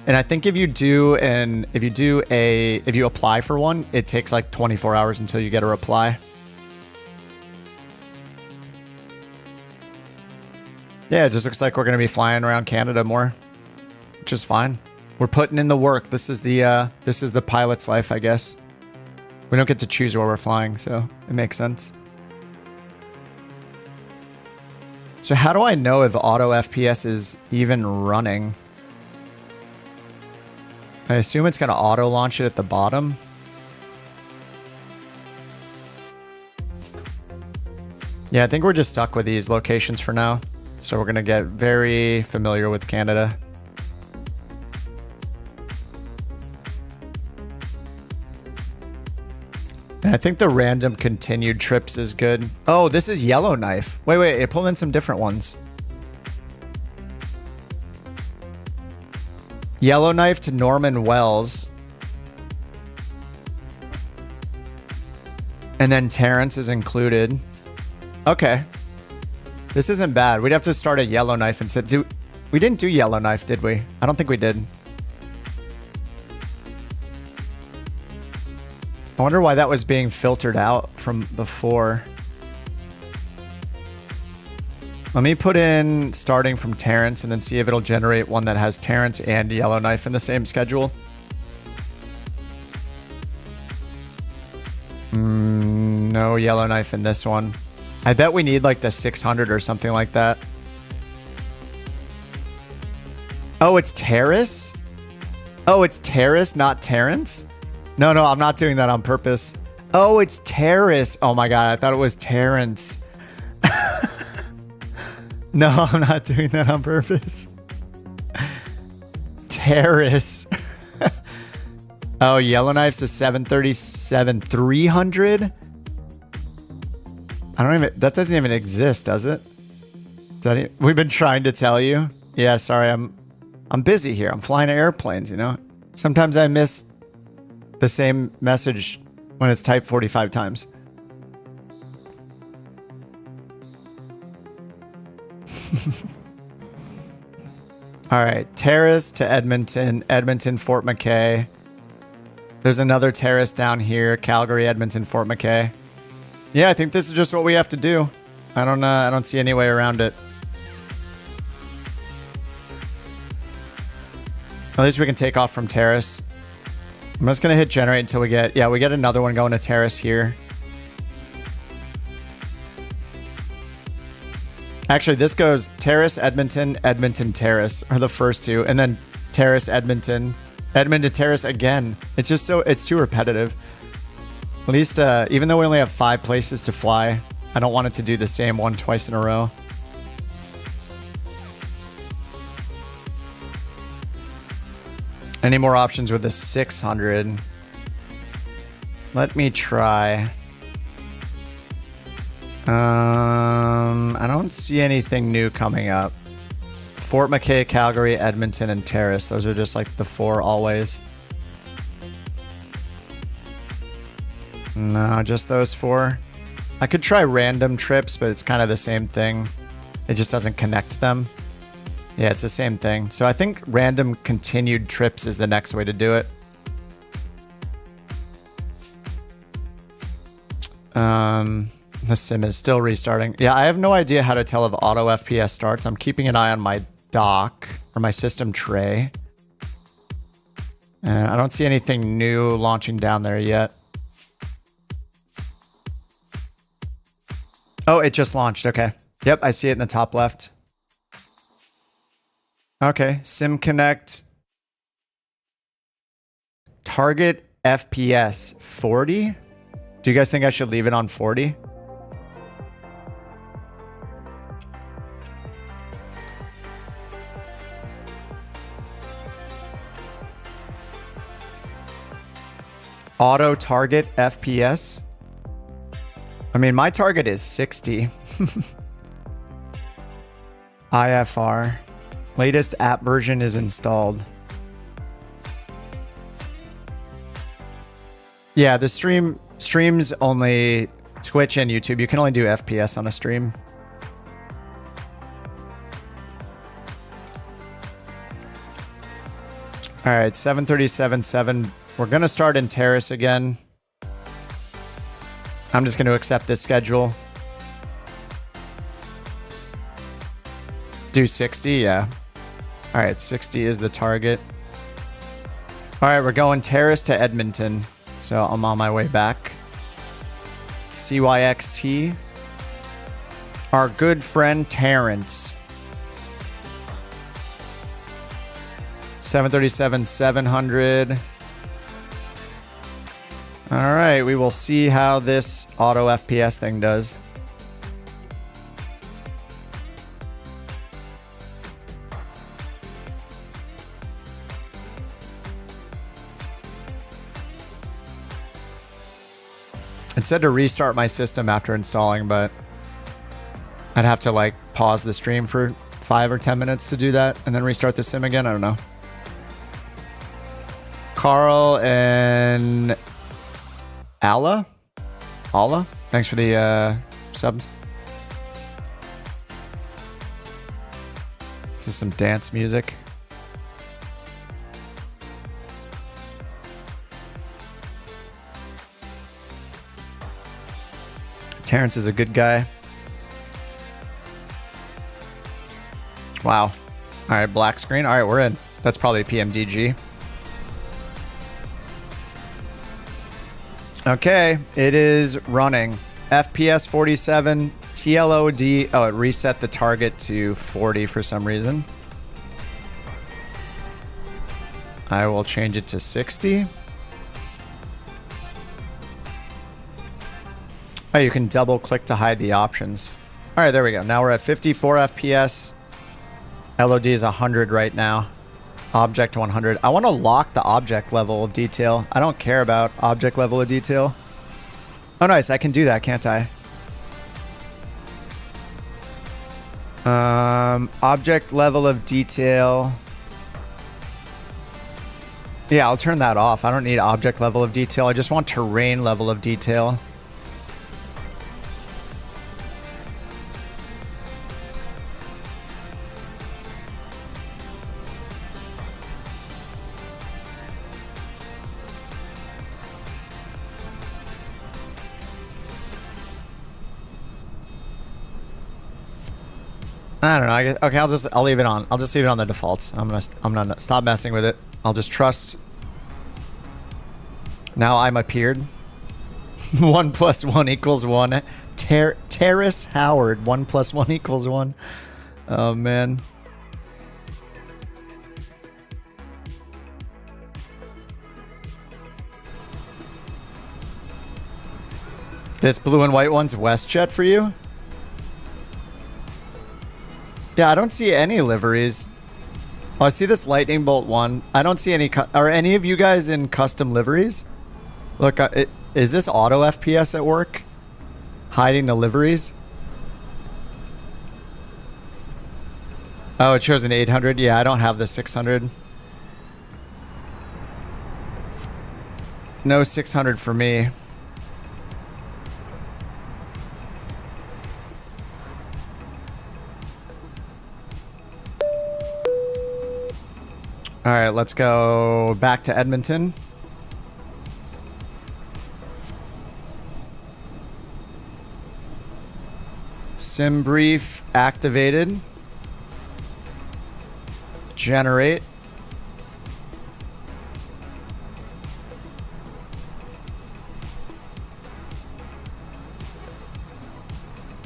Speaker 1: And I think if you apply for one, it takes like 24 hours until you get a reply. Yeah, it just looks like we're going to be flying around Canada more, which is fine. We're putting in the work. This is the pilot's life, I guess. We don't get to choose where we're flying, so it makes sense. So how do I know if auto FPS is even running? I assume it's going to auto launch it at the bottom. Yeah, I think we're just stuck with these locations for now. So we're going to get very familiar with Canada. And I think the random continued trips is good. Oh, this is Yellowknife. Wait, it pulled in some different ones. Yellowknife to Norman Wells. And then Terrence is included. Okay. This isn't bad. We'd have to start at Yellowknife instead. We didn't do Yellowknife, did we? I don't think we did. I wonder why that was being filtered out from before. Let me put in starting from Terrence and then see if it'll generate one that has Terrence and Yellowknife in the same schedule. No Yellowknife in this one. I bet we need like the 600 or something like that. Oh, it's Terrace? Oh, it's Terrace, not Terrence? No, I'm not doing that on purpose. Oh, it's Terrace. Oh my God, I thought it was Terrence. No, I'm not doing that on purpose. Terrace. Oh, Yellowknife's a 737 300. That doesn't even exist, does it? We've been trying to tell you. Yeah, sorry, I'm busy here. I'm flying airplanes, you know. Sometimes I miss the same message when it's typed 45 times. All right, Terrace to Edmonton, Edmonton, Fort McKay. There's another Terrace down here, Calgary, Edmonton, Fort McKay. Yeah, I think this is just what we have to do. I don't see any way around it. At least we can take off from Terrace. I'm just gonna hit generate until we get another one going to Terrace here. Actually, this goes Terrace, Edmonton, Edmonton, Terrace are the first two, and then Terrace, Edmonton, Edmonton, Terrace again. It's just it's too repetitive. At least, even though we only have 5 places to fly, I don't want it to do the same one twice in a row. Any more options with the 600? Let me try. I don't see anything new coming up. Fort McKay, Calgary, Edmonton, and Terrace. Those are just like the 4 always. No, just those 4. I could try random trips, but it's kind of the same thing. It just doesn't connect them. Yeah, it's the same thing. So I think random continued trips is the next way to do it. The sim is still restarting. Yeah, I have no idea how to tell if auto FPS starts. I'm keeping an eye on my dock or my system tray. And I don't see anything new launching down there yet. Oh, it just launched. Okay. Yep, I see it in the top left. Okay, Sim Connect. Target FPS 40? Do you guys think I should leave it on 40? Auto target FPS? I mean, my target is 60. IFR. Latest app version is installed. Yeah, the streams only Twitch and YouTube. You can only do FPS on a stream. All right, 737.7. We're going to start in Terrace again. I'm just going to accept this schedule. Do 60, yeah. All right, 60 is the target. All right, we're going Terrace to Edmonton. So I'm on my way back. CYXT. Our good friend Terrence. 737-700. All right, we will see how this auto FPS thing does. It said to restart my system after installing, but I'd have to like pause the stream for 5 or 10 minutes to do that and then restart the sim again. I don't know. Carl and Allah? Thanks for the subs. This is some dance music. Terrence is a good guy. Wow. All right, black screen. All right, we're in. That's probably PMDG. Okay, it is running. FPS 47, TLOD. Oh, it reset the target to 40 for some reason. I will change it to 60. Oh, you can double click to hide the options. All right, there we go. Now we're at 54 FPS. LOD is 100 right now. Object 100. I want to lock the object level of detail. I don't care about object level of detail. Oh, nice. I can do that, can't I? Object level of detail. Yeah, I'll turn that off. I don't need object level of detail. I just want terrain level of detail. I don't know. Okay, I'll leave it on. I'll just leave it on the defaults. I'm gonna stop messing with it. I'll just trust. Now I'm appeared. 1 + 1 = 1. Terrace Howard. 1 + 1 = 1. Oh man. This blue and white one's WestJet for you? Yeah, I don't see any liveries. Oh, I see this lightning bolt one. I don't see any. Are any of you guys in custom liveries? Look, is this auto FPS at work? Hiding the liveries? Oh, it shows an 800. Yeah, I don't have the 600. No 600 for me. All right, let's go back to Edmonton. Sim brief activated. Generate.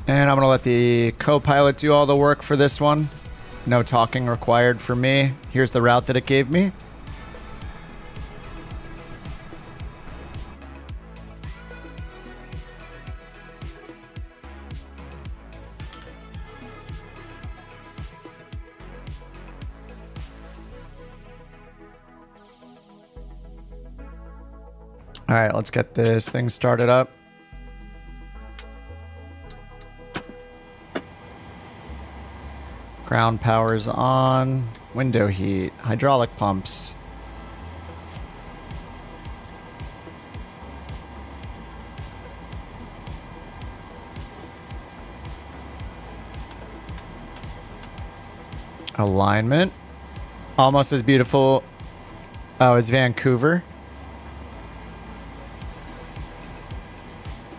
Speaker 1: And I'm gonna let the co-pilot do all the work for this one. No talking required for me. Here's the route that it gave me. All right, let's get this thing started up. Ground power's on. Window heat. Hydraulic pumps. Alignment. Almost as beautiful as Vancouver.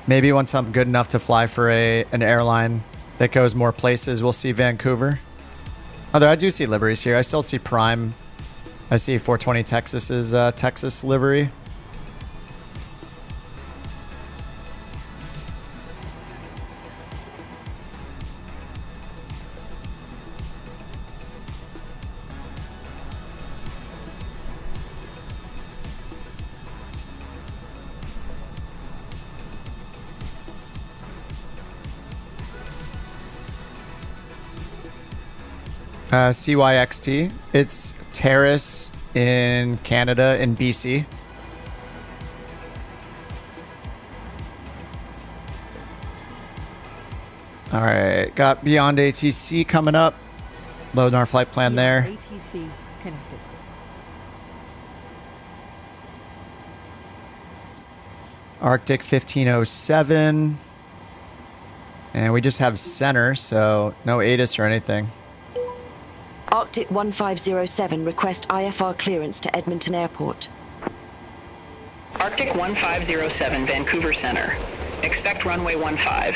Speaker 1: Maybe once I'm good enough to fly for an airline that goes more places, we'll see Vancouver. Although I do see liveries here. I still see Prime. I see 420 Texas's Texas livery. CYXT. It's Terrace in Canada, in BC. All right, got Beyond ATC coming up. Loading our flight plan there.
Speaker 14: ATC connected.
Speaker 1: Arctic 1507. And we just have center, so no ATIS or anything.
Speaker 15: Arctic 1507, request IFR clearance to Edmonton Airport.
Speaker 16: Arctic 1507, Vancouver Center. Expect runway 15.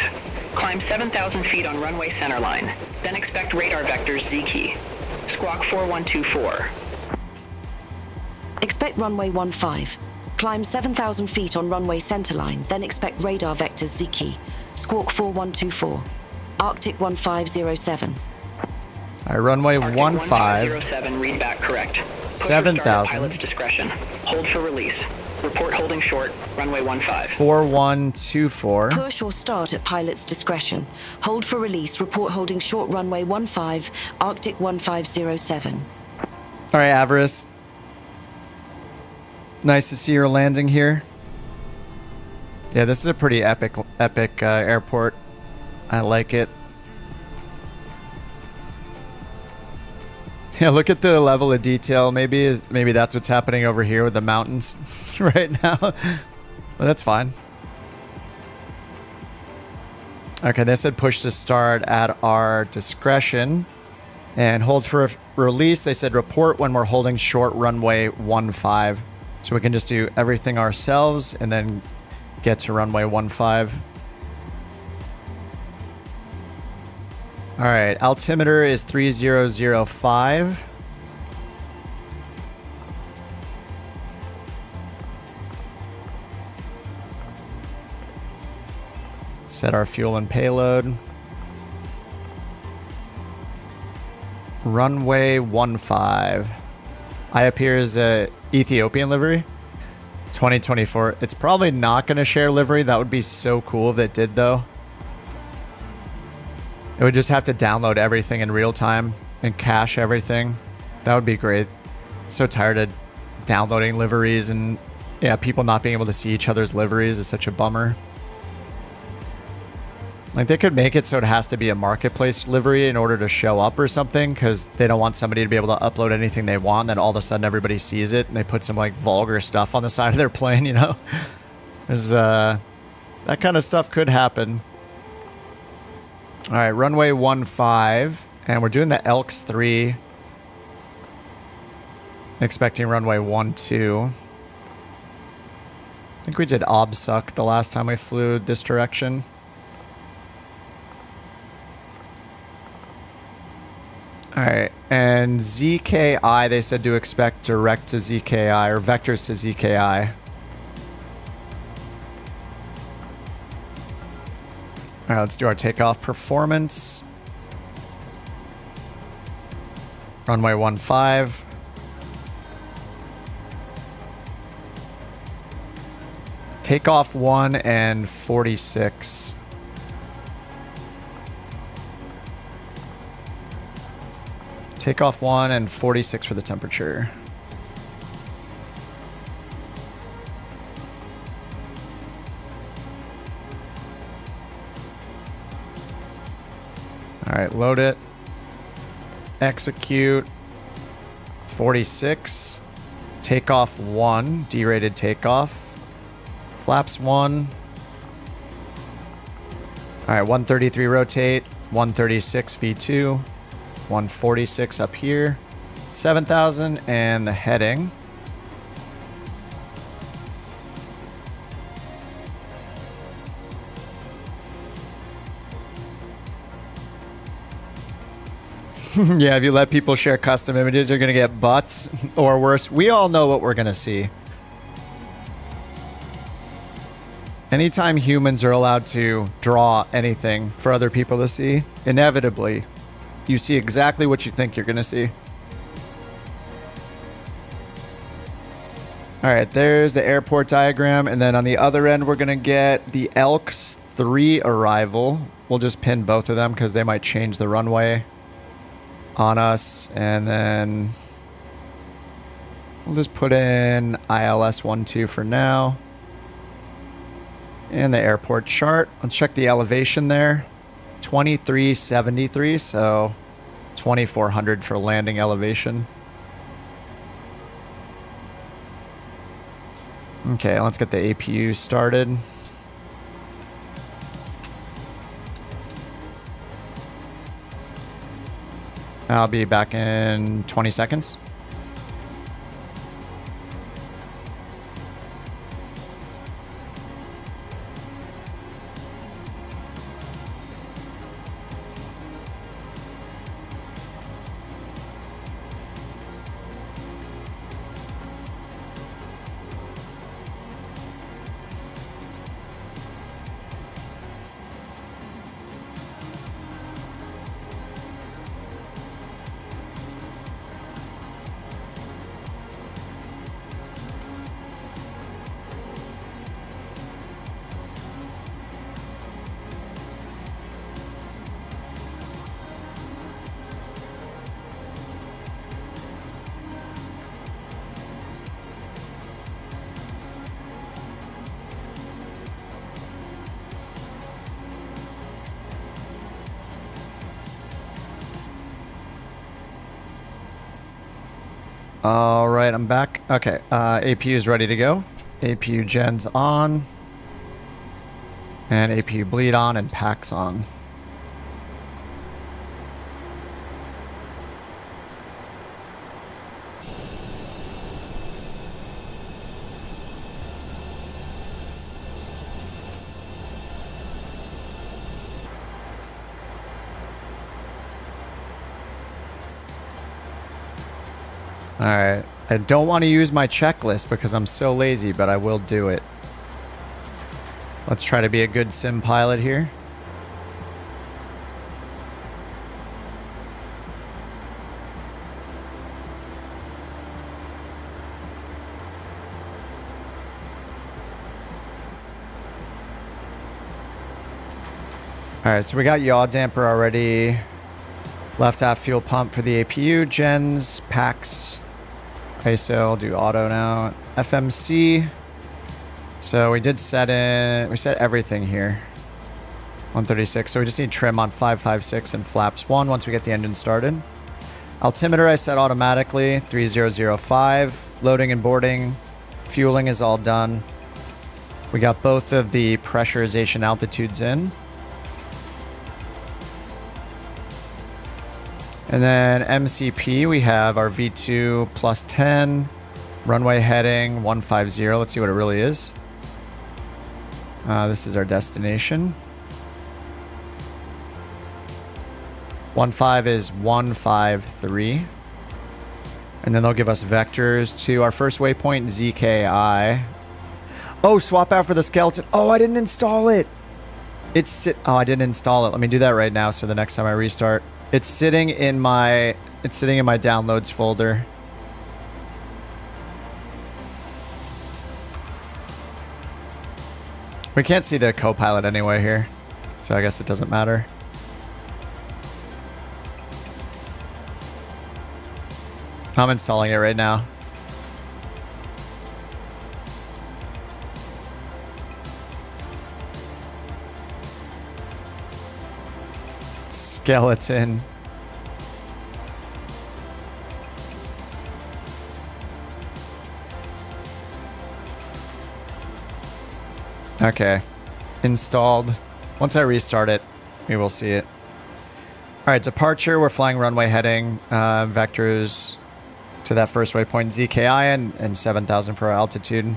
Speaker 14: Climb 7,000 feet on runway centerline, then expect radar vectors Z-key. Squawk 4124.
Speaker 15: Expect runway 15. Climb 7,000 feet on runway centerline, then expect radar vectors Z-key. Squawk 4124. Arctic 1507.
Speaker 1: All right, runway 15.
Speaker 14: 1507, read back correct.
Speaker 1: 7,000.
Speaker 14: Pilot's discretion. Hold for release. Report holding short, runway 15.
Speaker 1: 4124.
Speaker 15: Push or start at pilot's discretion. Hold for release. Report holding short, runway 15, Arctic 1507.
Speaker 1: All right, Avarice. Nice to see your landing here. Yeah, this is a pretty epic airport. I like it. Yeah, look at the level of detail. Maybe that's what's happening over here with the mountains right now. Well, that's fine. Okay, they said push to start at our discretion. And hold for release. They said report when we're holding short runway 15. So we can just do everything ourselves and then get to runway 15. All right, altimeter is 3005. Set our fuel and payload. Runway 15. I appear as a Ethiopian livery. 2024. It's probably not going to share livery. That would be so cool if it did, though. It would just have to download everything in real time and cache everything. That would be great. So tired of downloading liveries and yeah, people not being able to see each other's liveries is such a bummer. Like they could make it so it has to be a marketplace livery in order to show up or something because they don't want somebody to be able to upload anything they want. Then all of a sudden everybody sees it and they put some like vulgar stuff on the side of their plane, you know? There's that kind of stuff could happen. All right, runway 15, and we're doing the Elks 3. Expecting runway 12. I think we did Obsuck the last time we flew this direction. All right, and ZKI, they said to expect direct to ZKI, or vectors to ZKI. All right, let's do our takeoff performance. Runway 15. Takeoff 1 and 46. Takeoff 1 and 46 for the temperature. All right, load it. Execute. 46. Takeoff 1, derated takeoff. Flaps 1. All right, 133 rotate. 136 V2. 146 up here. 7,000 and the heading. Yeah, if you let people share custom images, you're going to get butts or worse. We all know what we're going to see. Anytime humans are allowed to draw anything for other people to see, inevitably, you see exactly what you think you're going to see. All right, there's the airport diagram. And then on the other end, we're going to get the Elks 3 arrival. We'll just pin both of them because they might change the runway on us. And then we'll just put in ILS 12 for now. And the airport chart. Let's check the elevation there. 2373, so 2400 for landing elevation. Okay, let's get the APU started. I'll be back in 20 seconds. All right, I'm back. Okay, APU is ready to go. APU gens on. And APU bleed on and packs on. Alright, I don't want to use my checklist because I'm so lazy, but I will do it. Let's try to be a good sim pilot here. Alright, so we got yaw damper already. Left half fuel pump for the APU, gens, packs. ISO, I'll do auto now. FMC. So we did set everything here. 136, so we just need trim on 556 and flaps 1 once we get the engine started. Altimeter I set automatically, 3005. Loading and boarding. Fueling is all done. We got both of the pressurization altitudes in. And then MCP, we have our V2 plus 10, runway heading 150. Let's see what it really is. This is our destination. 15 is 153. And then they'll give us vectors to our first waypoint, ZKI. Oh, swap out for the skeleton. Oh, I didn't install it. Oh, I didn't install it. Let me do that right now so the next time I restart. It's sitting in my downloads folder. We can't see the co-pilot anyway here, so I guess it doesn't matter. I'm installing it right now. Skeleton. Okay. Installed. Once I restart it, we will see it. Alright, departure. We're flying runway heading. Vectors to that first waypoint ZKI and 7,000 for our altitude.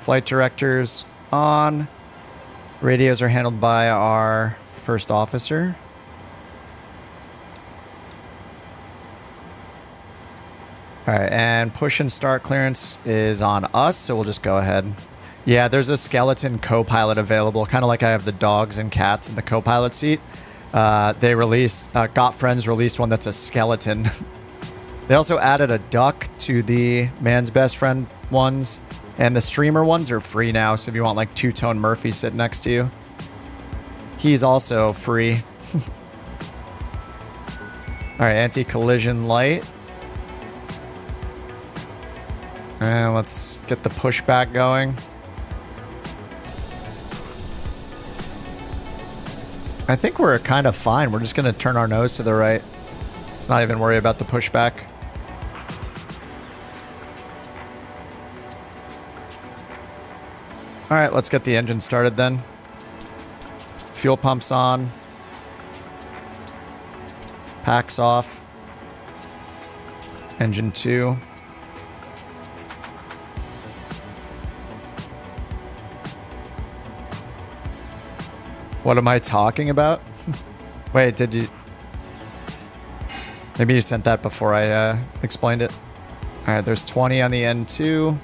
Speaker 1: Flight directors on. Radios are handled by our first officer. Alright, and push and start clearance is on us, so we'll just go ahead. Yeah, there's a skeleton co-pilot available, kind of like I have the dogs and cats in the co-pilot seat. They released, Got Friends released one that's a skeleton. They also added a duck to the man's best friend ones, and the streamer ones are free now, so if you want like two-tone Murphy sitting next to you. He's also free. Alright, anti-collision light. And let's get the pushback going. I think we're kind of fine. We're just going to turn our nose to the right. Let's not even worry about the pushback. Alright, let's get the engine started then. Fuel pumps on. Packs off. Engine 2. What am I talking about? Wait, did you... Maybe you sent that before I explained it. Alright, there's 20 on the N2.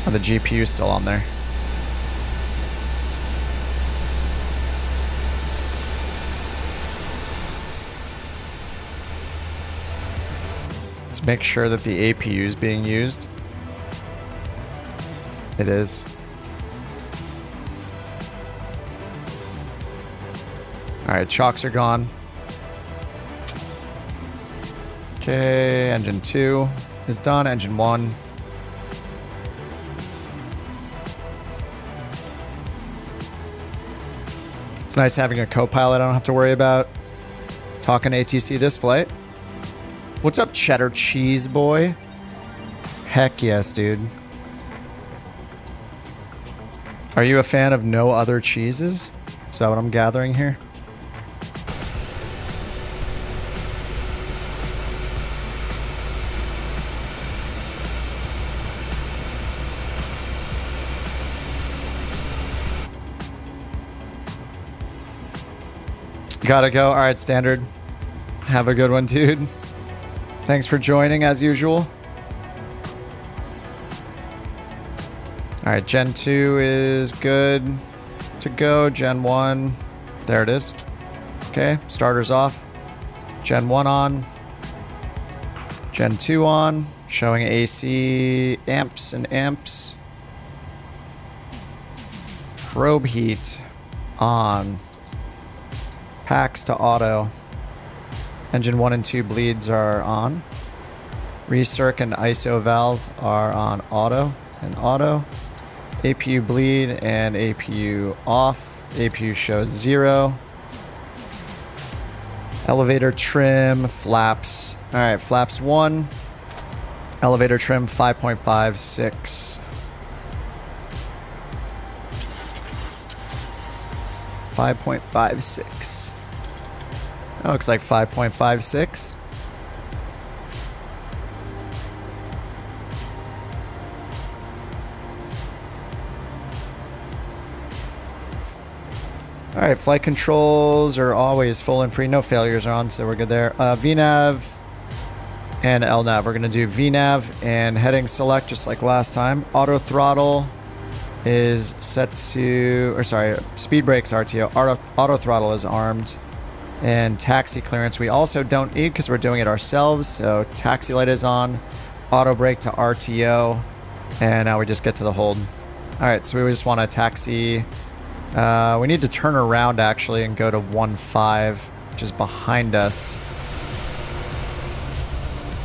Speaker 1: Oh, the GPU's still on there. Let's make sure that the APU is being used. It is. Alright, chocks are gone. Okay, engine 2 is done. Engine 1. It's nice having a co-pilot I don't have to worry about. Talking ATC this flight. What's up, cheddar cheese boy? Heck yes, dude. Are you a fan of no other cheeses? Is that what I'm gathering here? Gotta go. All right, standard. Have a good one, dude. Thanks for joining as usual. All right, Gen 2 is good to go. Gen 1, there it is. Okay, starters off. Gen 1 on. Gen 2 on. Showing AC amps and amps. Probe heat on. Packs to auto. Engine 1 and 2 bleeds are on. Recirc and ISO valve are on auto and auto. APU bleed and APU off. APU shows 0. Elevator trim, flaps. Alright, flaps 1. Elevator trim 5.56. 5.56. That looks like 5.56. Alright, flight controls are always full and free. No failures are on, so we're good there. VNAV and LNAV. We're going to do VNAV and heading select just like last time. Auto throttle is set to, or sorry, speed brakes RTO. Auto throttle is armed. And taxi clearance we also don't need because we're doing it ourselves. So taxi light is on. Auto brake to RTO. And now we just get to the hold. Alright, so we just want to taxi. We need to turn around actually and go to 1.5, which is behind us.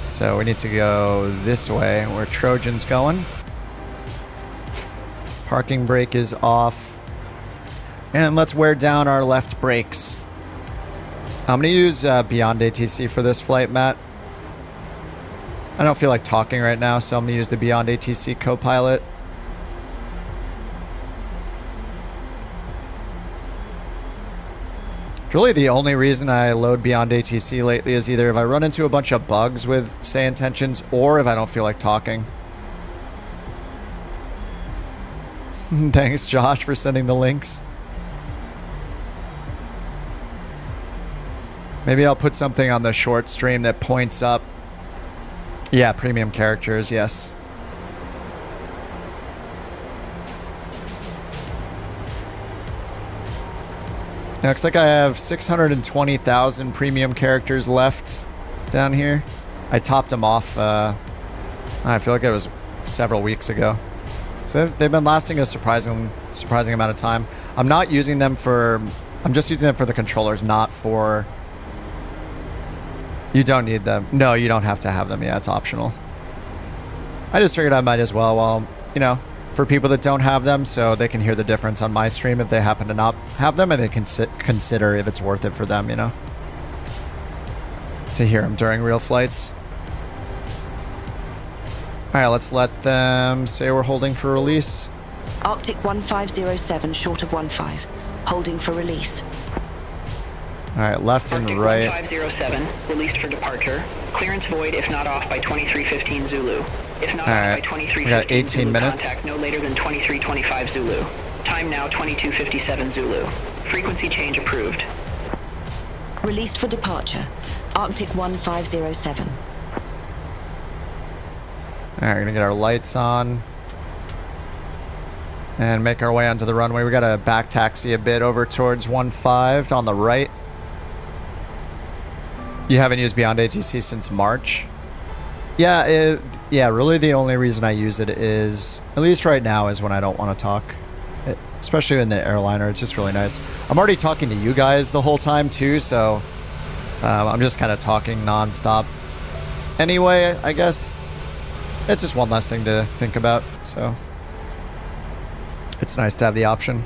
Speaker 1: So we need to go this way where Trojan's going. Parking brake is off. And let's wear down our left brakes. I'm going to use Beyond ATC for this flight, Matt. I don't feel like talking right now, so I'm going to use the Beyond ATC co-pilot. Really the only reason I load Beyond ATC lately is either if I run into a bunch of bugs with SayIntentions or if I don't feel like talking. Thanks, Josh, for sending the links. Maybe I'll put something on the short stream that points up. Yeah, premium characters, yes. Now, looks like I have 620,000 premium characters left down here. I topped them off, I feel like it was several weeks ago. So they've been lasting a surprising amount of time. I'm not using them for... I'm just using them for the controllers, not for... You don't need them. No, you don't have to have them. Yeah, it's optional. I just figured I might as well, while, you know, for people that don't have them, so they can hear the difference on my stream if they happen to not have them, and they can consider if it's worth it for them, you know, to hear them during real flights. Alright, let's let them say we're holding for release.
Speaker 15: Arctic 1507, short of 15. Holding for release.
Speaker 1: Alright, left and right.
Speaker 14: Arctic 1507, released for departure. Clearance void if not off by 2315 Zulu. If not off by 2315
Speaker 1: we got 18
Speaker 14: Zulu,
Speaker 1: minutes.
Speaker 14: Contact no later than 2325 Zulu. Time now 2257 Zulu. Frequency change approved.
Speaker 15: Released for departure. Arctic 1507.
Speaker 1: Alright, we're gonna get our lights on. And make our way onto the runway. We gotta back taxi a bit over towards 15 on the right. You haven't used Beyond ATC since March? Yeah, yeah, really the only reason I use it is, at least right now, is when I don't want to talk. Especially in the airliner, it's just really nice. I'm already talking to you guys the whole time too, so I'm just kind of talking non-stop. Anyway, I guess it's just one less thing to think about, so it's nice to have the option.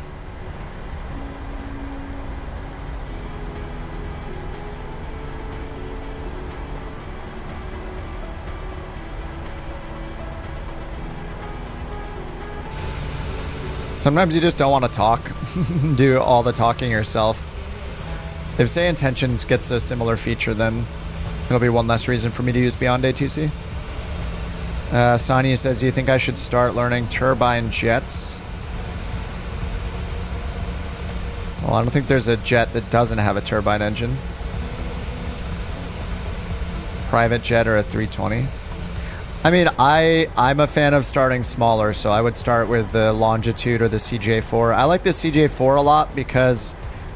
Speaker 1: Sometimes you just don't want to talk. Do all the talking yourself. If SayIntentions gets a similar feature, then it'll be one less reason for me to use Beyond ATC. Sanya says, do you think I should start learning turbine jets? Well, I don't think there's a jet that doesn't have a turbine engine. Private jet or a 320. I mean, I'm a fan of starting smaller, so I would start with the Longitude or the CJ4. I like the CJ4 a lot because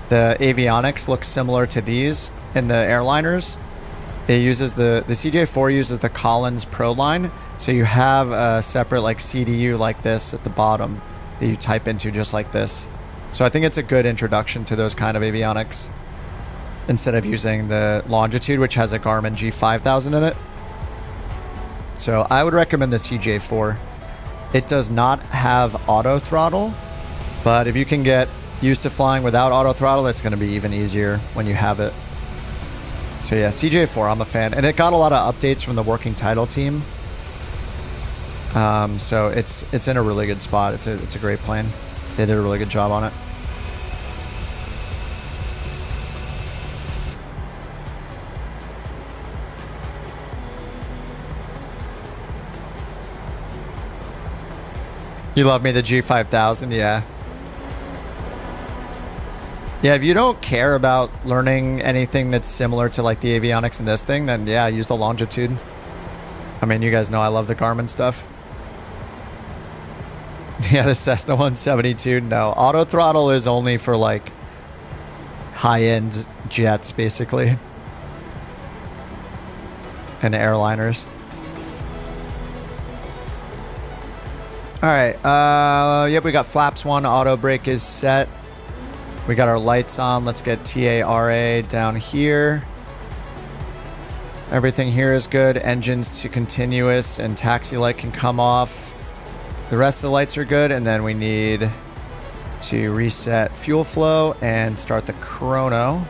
Speaker 1: the avionics looks similar to these in the airliners. It uses the CJ4 uses the Collins Pro line, so you have a separate like CDU like this at the bottom that you type into just like this. So I think it's a good introduction to those kind of avionics instead of using the Longitude, which has a Garmin G5000 in it. So I would recommend the CJ4. It does not have auto throttle, but if you can get used to flying without auto throttle, it's going to be even easier when you have it. So yeah, CJ4, I'm a fan. And it got a lot of updates from the working title team. So it's in a really good spot. It's a great plane. They did a really good job on it. You love me, the G5000, yeah. Yeah, if you don't care about learning anything that's similar to like the avionics in this thing, then yeah, use the Longitude. I mean, you guys know I love the Garmin stuff. Yeah, the Cessna 172, no. Auto throttle is only for like high-end jets, basically. And airliners. Alright, yep, we got flaps 1, auto brake is set. We got our lights on. Let's get TARA down here. Everything here is good. Engines to continuous and taxi light can come off. The rest of the lights are good, and then we need to reset fuel flow and start the chrono.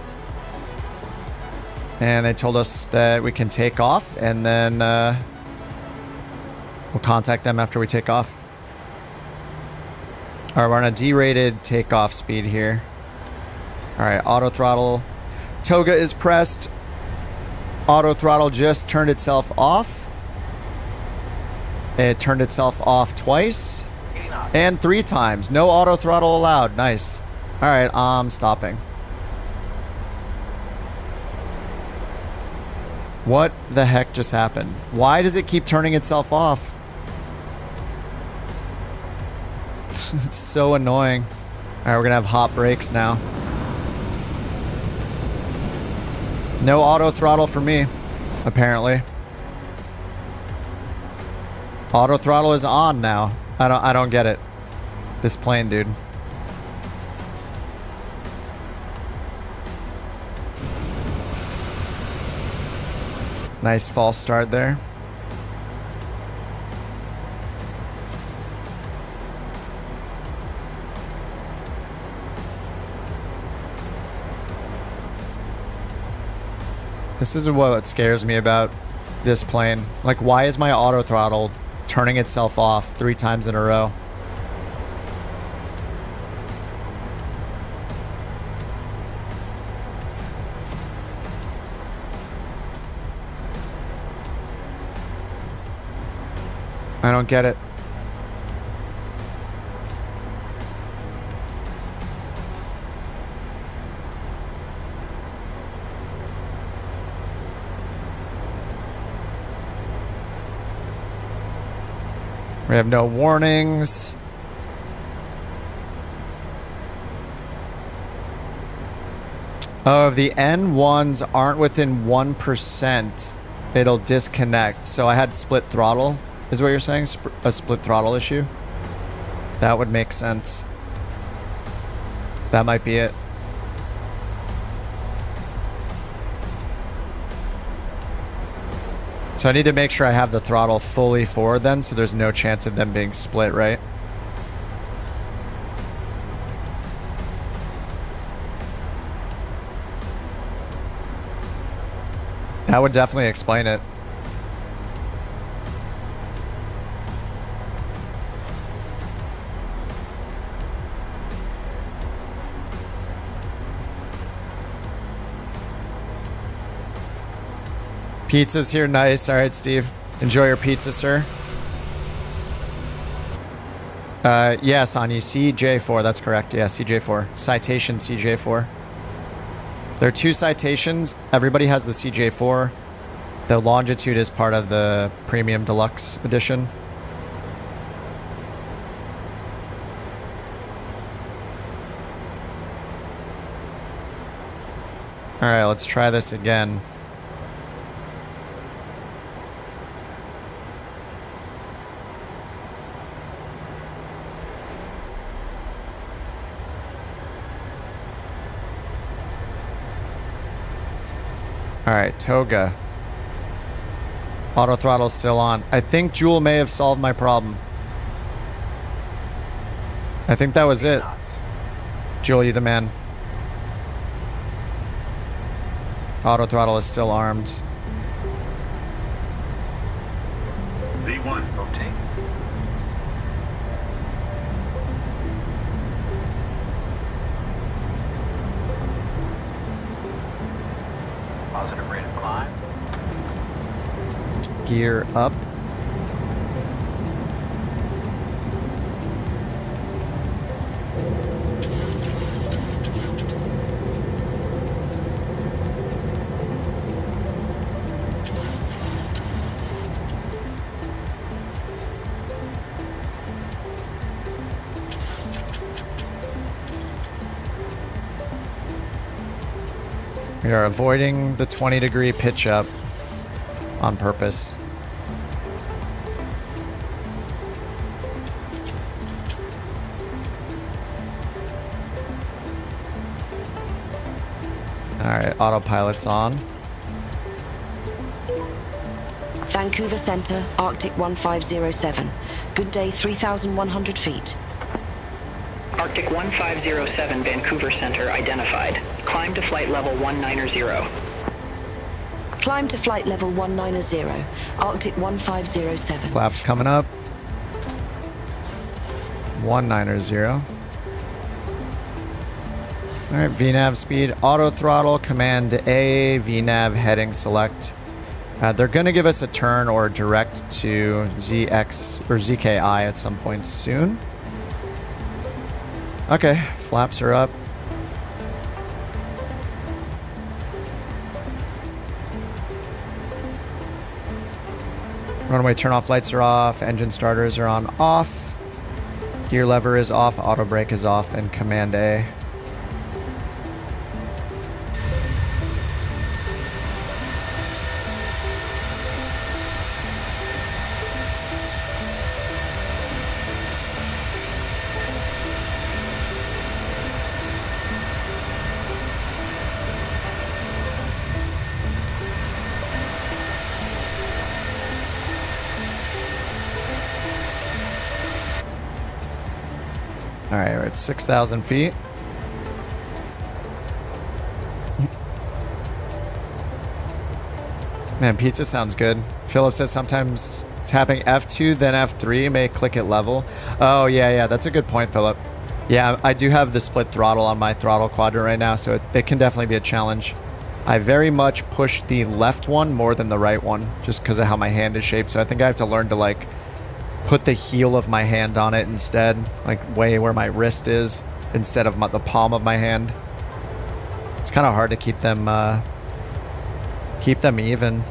Speaker 1: And they told us that we can take off, and then we'll contact them after we take off. All right, we're on a derated takeoff speed here. All right, auto throttle. Toga is pressed. Auto throttle just turned itself off. It turned itself off twice and 3 times. No auto throttle allowed. Nice. All right, I'm stopping. What the heck just happened? Why does it keep turning itself off? It's so annoying. All right, we're gonna have hot brakes now. No auto throttle for me, apparently. Auto throttle is on now. I don't get it. This plane, dude. Nice false start there. This is what scares me about this plane. Like, why is my auto throttle turning itself off 3 times in a row? I don't get it. We have no warnings. Oh, if the N1s aren't within 1%, it'll disconnect. So I had split throttle, is what you're saying? A split throttle issue? That would make sense. That might be it. So I need to make sure I have the throttle fully forward then, so there's no chance of them being split, right? That would definitely explain it. Pizza's here, nice. All right, Steve. Enjoy your pizza, sir. Yeah, Sonny, CJ4, that's correct. Yeah, CJ4. Citation CJ4. There are 2 citations. Everybody has the CJ4. The longitude is part of the Premium Deluxe Edition. Alright, let's try this again. Alright, Toga. Auto throttle's still on. I think Jewel may have solved my problem. I think that was it. Jewel, you the man. Auto throttle is still armed.
Speaker 13: V1, rotate. Positive rate of climb.
Speaker 1: Gear up. We are avoiding the 20-degree pitch up on purpose. Alright, autopilot's on.
Speaker 15: Vancouver Center, Arctic 1507. Good day, 3,100 feet.
Speaker 14: Arctic 1507, Vancouver Center identified. Climb to flight level 190.
Speaker 15: Climb to flight level 190, Arctic 1507.
Speaker 1: Flaps coming up. 190. Alright, VNAV speed, auto throttle, command A, VNAV heading select. They're going to give us a turn or direct to ZX or ZKI at some point soon. Okay, flaps are up. Runway turn off lights are off, engine starters are on off. Gear lever is off, auto brake is off, and command A. Alright, we're at 6,000 feet. Man, pizza sounds good. Philip says sometimes tapping F2 then F3 may click it level. Oh, yeah, that's a good point, Philip. Yeah, I do have the split throttle on my throttle quadrant right now, so it can definitely be a challenge. I very much push the left one more than the right one, just because of how my hand is shaped, so I think I have to learn to, like, put the heel of my hand on it instead, like way where my wrist is, instead of the palm of my hand. It's kind of hard to keep them even.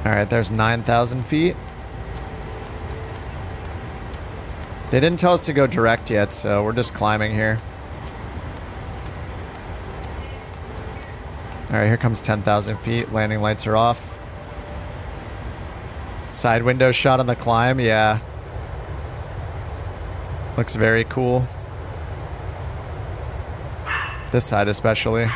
Speaker 1: All right, there's 9,000 feet. They didn't tell us to go direct yet, so we're just climbing here. Alright, here comes 10,000 feet. Landing lights are off. Side window shot on the climb, yeah. Looks very cool. This side especially.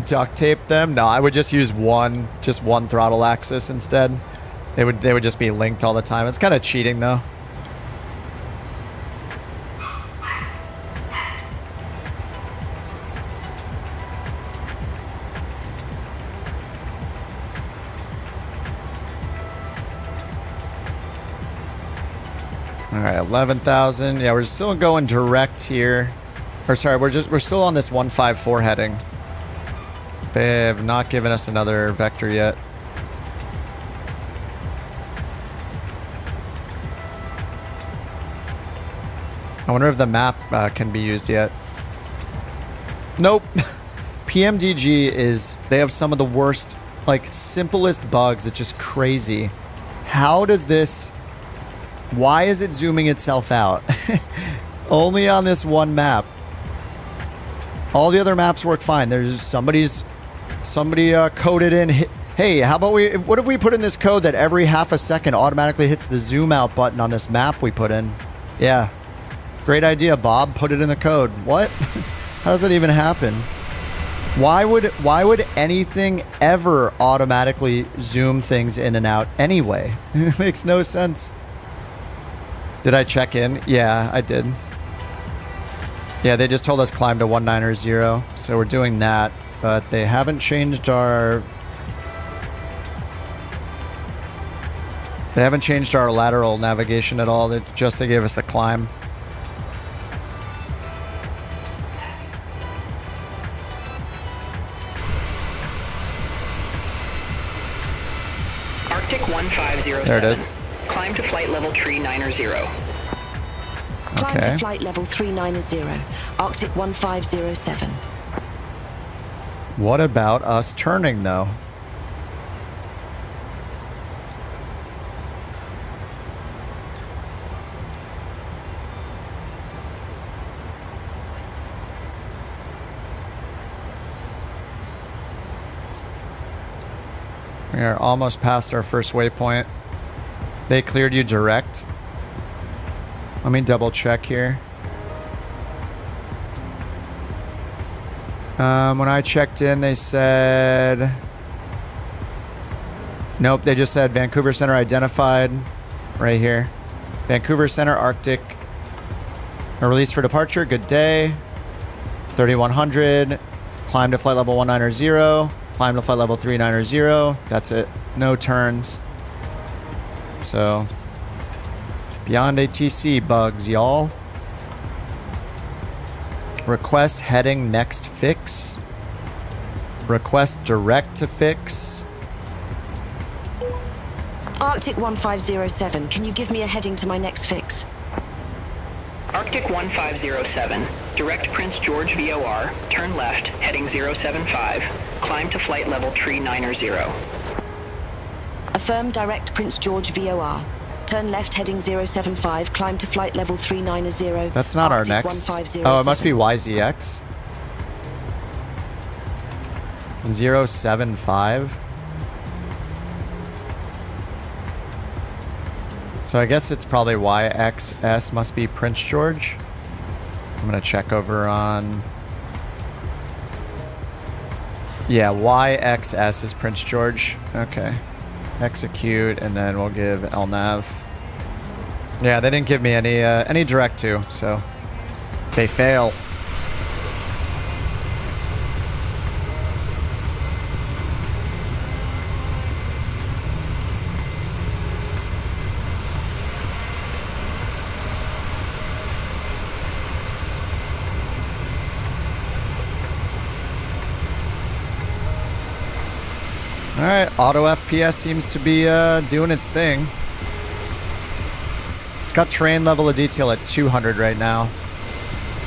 Speaker 1: Duct tape them? No, I would just use one throttle axis instead. They would just be linked all the time. It's kind of cheating though. right, 11,000. Yeah, we're still going direct here. Or sorry, we're still on this 154 heading. They have not given us another vector yet. I wonder if the map can be used yet. Nope. PMDG is... They have some of the worst, like, simplest bugs. It's just crazy. How does this... Why is it zooming itself out? Only on this one map. All the other maps work fine. There's somebody coded in... Hey, how about what if we put in this code that every half a second automatically hits the zoom out button on this map we put in? Yeah. Great idea, Bob. Put it in the code. What? How does that even happen? Why would anything ever automatically zoom things in and out anyway? It makes no sense. Did I check in? Yeah, I did. Yeah, they just told us climb to 190, so we're doing that, but they haven't changed our... They haven't changed our lateral navigation at all. They gave us the climb.
Speaker 14: Arctic 1507.
Speaker 1: There it is.
Speaker 14: Climb to flight level 390.
Speaker 15: Climb to flight level 390, Arctic 1507.
Speaker 1: What about us turning, though? We are almost past our first waypoint. They cleared you direct. Let me double check here. When I checked in, they said... Nope, they just said Vancouver Center identified. Right here. Vancouver Center, Arctic. A release for departure. Good day. 3100. Climb to flight level 190. Climb to flight level 390. That's it. No turns. So... Beyond ATC bugs, y'all. Request heading next fix. Request direct to fix.
Speaker 15: Arctic 1507, can you give me a heading to my next fix?
Speaker 14: Arctic 1507. Direct Prince George VOR. Turn left, heading 075. Climb to flight level 390.
Speaker 15: Affirm direct Prince George VOR. Turn left heading 075, climb to flight level 390.
Speaker 1: That's not our next. Oh, it must be YZX. 075. So I guess it's probably YXS must be Prince George. I'm gonna check over on... Yeah, YXS is Prince George. Okay. Execute, and then we'll give LNAV. Yeah, they didn't give me any direct to, so they fail. Alright, auto FPS seems to be doing its thing. It's got terrain level of detail at 200 right now.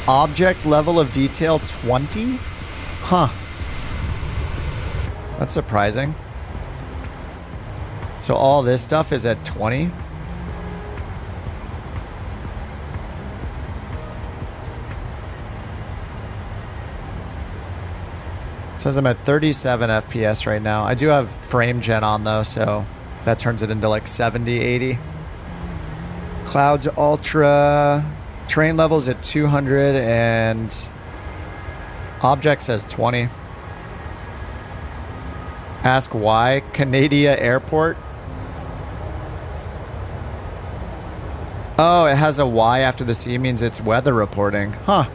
Speaker 1: Object level of detail 20? Huh. That's surprising. So all this stuff is at 20? It says I'm at 37 FPS right now. I do have frame gen on though, so that turns it into like 70, 80. Clouds Ultra. Terrain levels at 200 and object says 20. Ask why. Canada Airport. Oh, it has a Y after the C, means it's weather reporting. Huh.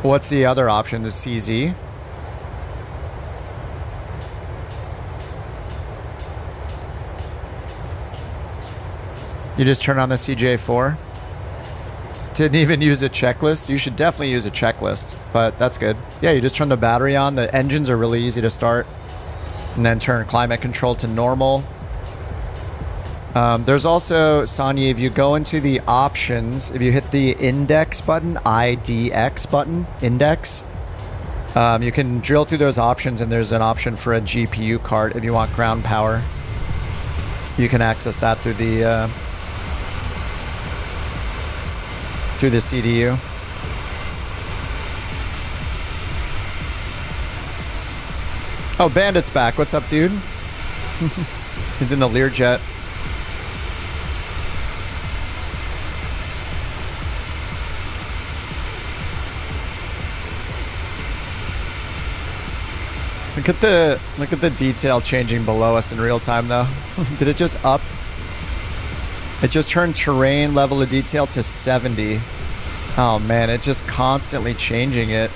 Speaker 1: What's the other option? The CZ? You just turn on the CJ4? Didn't even use a checklist? You should definitely use a checklist, but that's good. Yeah, you just turn the battery on. The engines are really easy to start. And then turn climate control to normal. There's also, Sonya, if you go into the options, if you hit the index button, IDX button, index, you can drill through those options, and there's an option for a GPU card if you want ground power. You can access that through the CDU. Oh, Bandit's back. What's up, dude? He's in the Learjet. Look at the detail changing below us in real time though. Did it just up? It just turned terrain level of detail to 70. Oh man, it's just constantly changing it.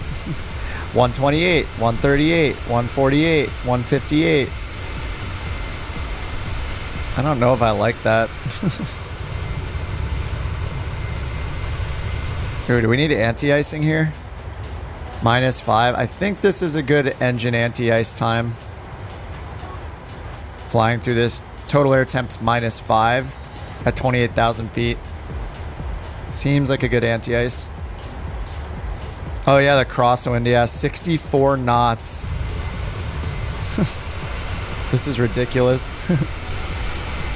Speaker 1: 128, 138, 148, 158. I don't know if I like that. Ooh, do we need anti-icing here? -5. I think this is a good engine anti-ice time. Flying through this. Total air temps -5 at 28,000 feet. Seems like a good anti-ice. Oh yeah, the crosswind. Yeah, 64 knots. This is ridiculous.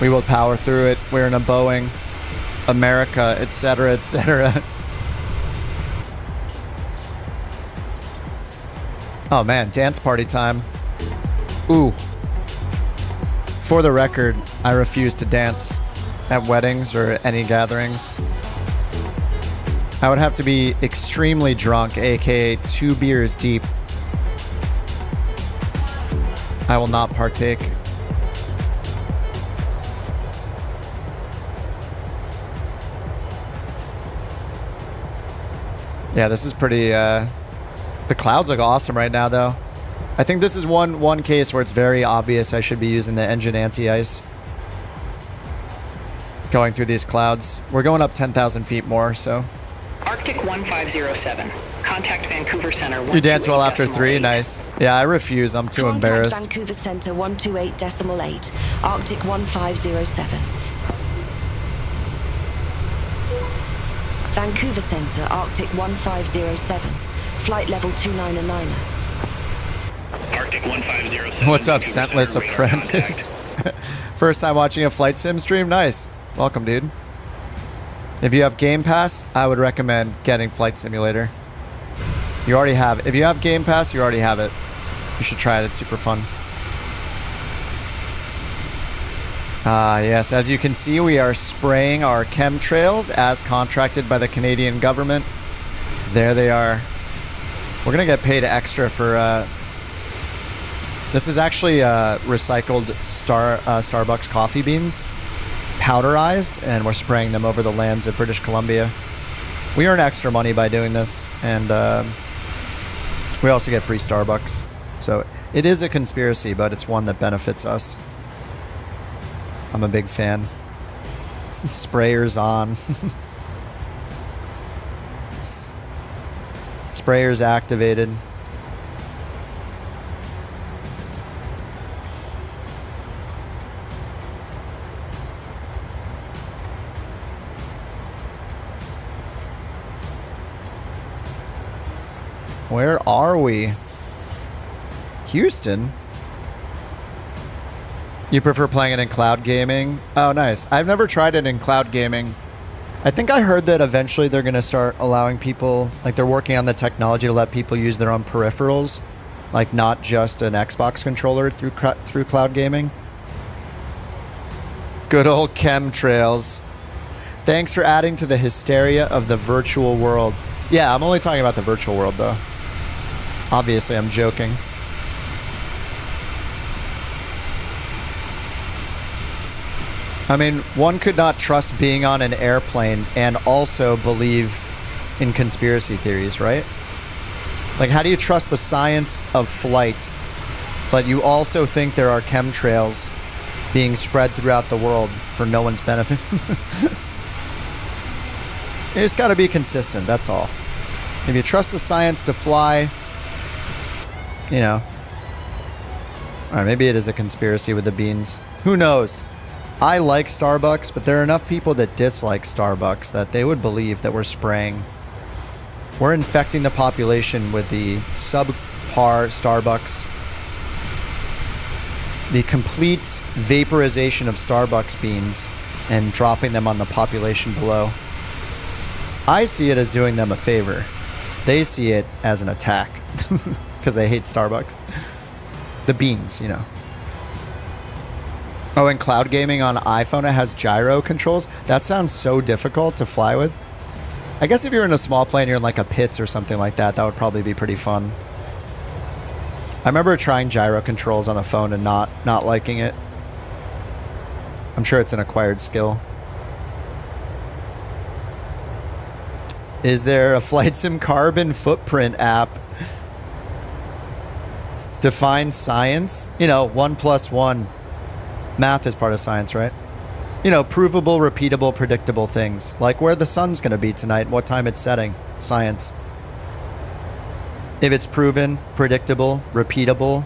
Speaker 1: We will power through it. We're in a Boeing. America, etc., etc. Oh man, dance party time. Ooh. For the record, I refuse to dance at weddings or any gatherings. I would have to be extremely drunk, aka 2 beers deep. I will not partake. Yeah, this is pretty, the clouds look awesome right now, though. I think this is one case where it's very obvious I should be using the engine anti-ice. Going through these clouds. We're going up 10,000 feet more, so.
Speaker 14: Arctic 1507. Contact Vancouver Center.
Speaker 1: You dance well after 3? Nice. Yeah, I refuse. I'm too embarrassed.
Speaker 15: Vancouver Center 128.8. Arctic 1507. Vancouver Center, Arctic 1507. Flight level 299er.
Speaker 14: Arctic 1507.
Speaker 1: What's up, Scentless Apprentice? First time watching a flight sim stream? Nice. Welcome, dude. If you have Game Pass, I would recommend getting Flight Simulator. You already have it. If you have Game Pass, you already have it. You should try it. It's super fun. Yes, as you can see, we are spraying our chemtrails as contracted by the Canadian government. There they are. We're gonna get paid extra for, this is actually recycled Starbucks coffee beans, powderized, and we're spraying them over the lands of British Columbia. We earn extra money by doing this, and we also get free Starbucks. So it is a conspiracy, but it's one that benefits us. I'm a big fan. Sprayers on. Sprayers activated. Where are we? Houston? You prefer playing it in cloud gaming? Oh, nice. I've never tried it in cloud gaming. I think I heard that eventually they're going to start allowing people, like they're working on the technology to let people use their own peripherals, like not just an Xbox controller through cloud gaming. Good old chemtrails. Thanks for adding to the hysteria of the virtual world. Yeah, I'm only talking about the virtual world though. Obviously, I'm joking. I mean, one could not trust being on an airplane and also believe in conspiracy theories, right? Like, how do you trust the science of flight, but you also think there are chemtrails being spread throughout the world for no one's benefit. You just got to be consistent, that's all. If you trust the science to fly, you know. Alright, maybe it is a conspiracy with the beans. Who knows? I like Starbucks, but there are enough people that dislike Starbucks that they would believe that we're spraying. We're infecting the population with the subpar Starbucks. The complete vaporization of Starbucks beans and dropping them on the population below. I see it as doing them a favor. They see it as an attack because they hate Starbucks. The beans, you know. Oh, and cloud gaming on iPhone, it has gyro controls. That sounds so difficult to fly with. I guess if you're in a small plane, you're in like a Pitts or something like that, that would probably be pretty fun. I remember trying gyro controls on a phone and not liking it. I'm sure it's an acquired skill. Is there a Flight Sim carbon footprint app? Define science? You know, 1 + 1. Math is part of science, right? You know, provable, repeatable, predictable things. Like where the sun's going to be tonight and what time it's setting. Science. If it's proven, predictable, repeatable,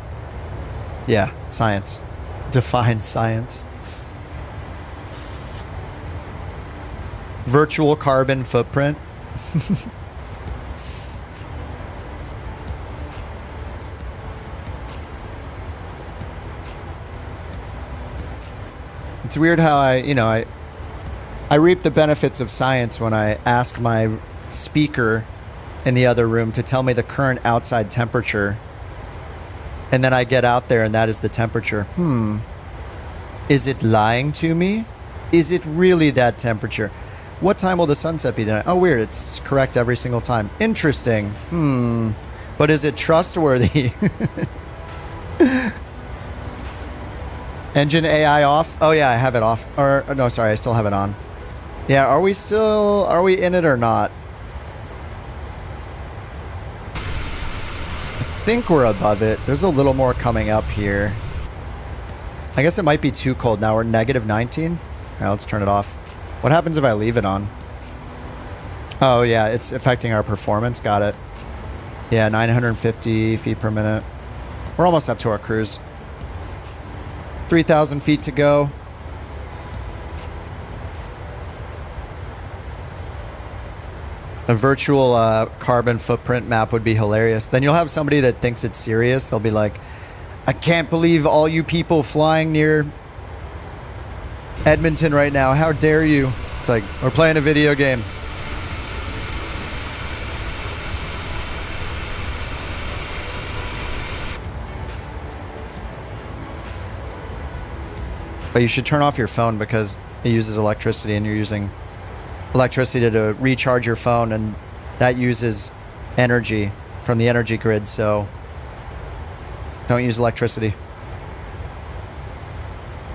Speaker 1: yeah, science. Define science. Virtual carbon footprint. It's weird how I reap the benefits of science when I ask my speaker in the other room to tell me the current outside temperature. And then I get out there and that is the temperature. Is it lying to me? Is it really that temperature? What time will the sunset be tonight? Oh, weird. It's correct every single time. Interesting. But is it trustworthy? Engine AI off? Oh yeah, I have it off. Or no, sorry, I still have it on. Yeah, are we in it or not? I think we're above it. There's a little more coming up here. I guess it might be too cold now. We're -19. All right, let's turn it off. What happens if I leave it on? Oh yeah, it's affecting our performance. Got it. Yeah, 950 feet per minute. We're almost up to our cruise. 3,000 feet to go. A virtual carbon footprint map would be hilarious. Then you'll have somebody that thinks it's serious. They'll be like, I can't believe all you people flying near Edmonton right now. How dare you? It's like, we're playing a video game. But you should turn off your phone because it uses electricity and you're using electricity to recharge your phone, and that uses energy from the energy grid, so don't use electricity.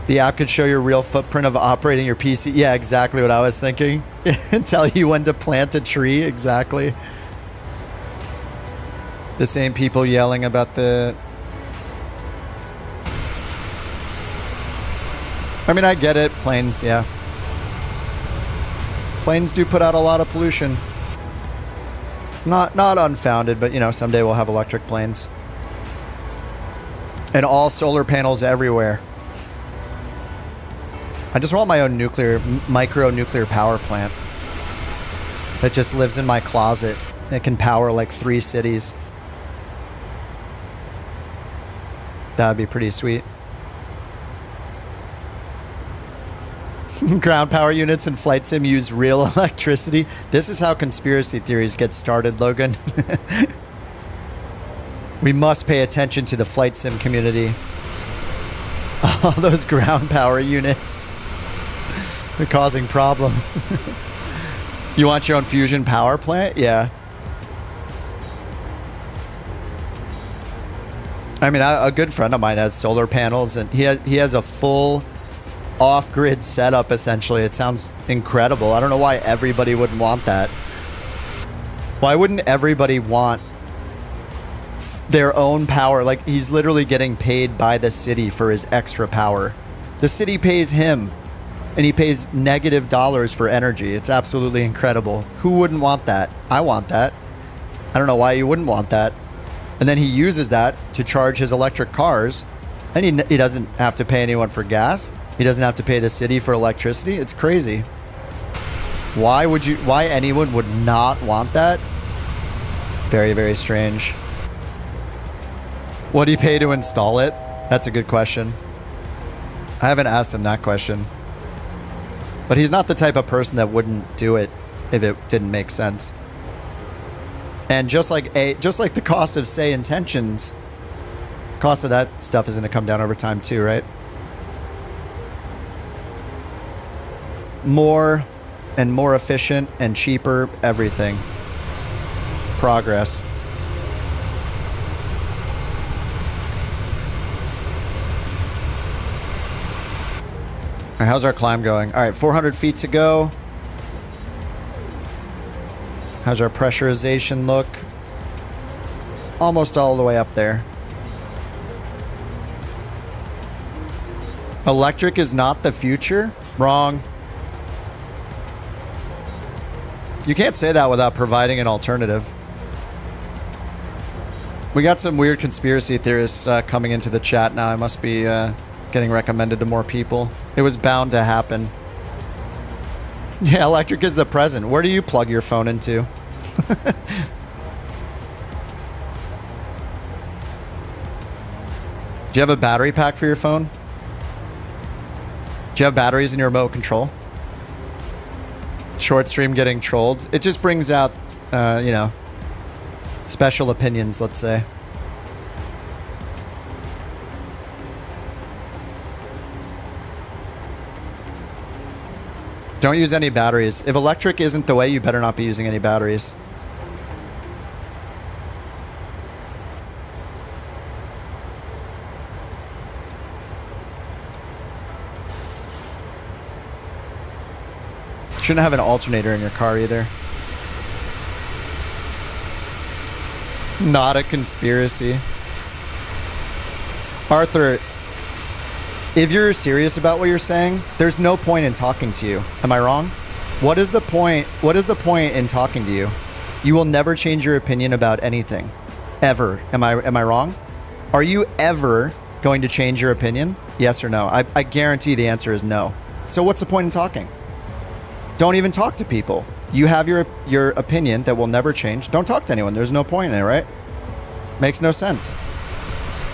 Speaker 1: The app could show your real footprint of operating your PC. Yeah, exactly what I was thinking. Tell you when to plant a tree, exactly. The same people yelling about the... I mean, I get it. Planes, yeah. Planes do put out a lot of pollution. Not unfounded, but, you know, someday we'll have electric planes. And all solar panels everywhere. I just want my own micro-nuclear power plant. That just lives in my closet. It can power like 3 cities. That'd be pretty sweet. Ground power units and flight sim use real electricity. This is how conspiracy theories get started, Logan. We must pay attention to the flight sim community. All those ground power units. They're causing problems. You want your own fusion power plant? Yeah. I mean, a good friend of mine has solar panels, and he has a full off-grid setup, essentially. It sounds incredible. I don't know why everybody wouldn't want that. Why wouldn't everybody want their own power? Like, he's literally getting paid by the city for his extra power. The city pays him, and he pays negative dollars for energy. It's absolutely incredible. Who wouldn't want that? I want that. I don't know why you wouldn't want that. And then he uses that to charge his electric cars, and he doesn't have to pay anyone for gas. He doesn't have to pay the city for electricity. It's crazy. Why anyone would not want that? Very, very strange. What do you pay to install it? That's a good question. I haven't asked him that question. But he's not the type of person that wouldn't do it if it didn't make sense. And just like the cost of SayIntentions, cost of that stuff is going to come down over time too, right? More and more efficient and cheaper everything. Progress. All right, how's our climb going? All right, 400 feet to go. How's our pressurization look? Almost all the way up there. Electric is not the future? Wrong. You can't say that without providing an alternative. We got some weird conspiracy theorists coming into the chat now. I must be getting recommended to more people. It was bound to happen. Yeah, electric is the present. Where do you plug your phone into? Do you have a battery pack for your phone? Do you have batteries in your remote control? Short stream getting trolled. It just brings out, you know, special opinions, let's say. Don't use any batteries. If electric isn't the way, you better not be using any batteries. Shouldn't have an alternator in your car either. Not a conspiracy. Arthur, if you're serious about what you're saying, there's no point in talking to you. Am I wrong? What is the point? What is the point in talking to you? You will never change your opinion about anything. Ever. Am I wrong? Are you ever going to change your opinion? Yes or no? I guarantee the answer is no. So what's the point in talking? Don't even talk to people. You have your opinion that will never change. Don't talk to anyone. There's no point in it, right? Makes no sense.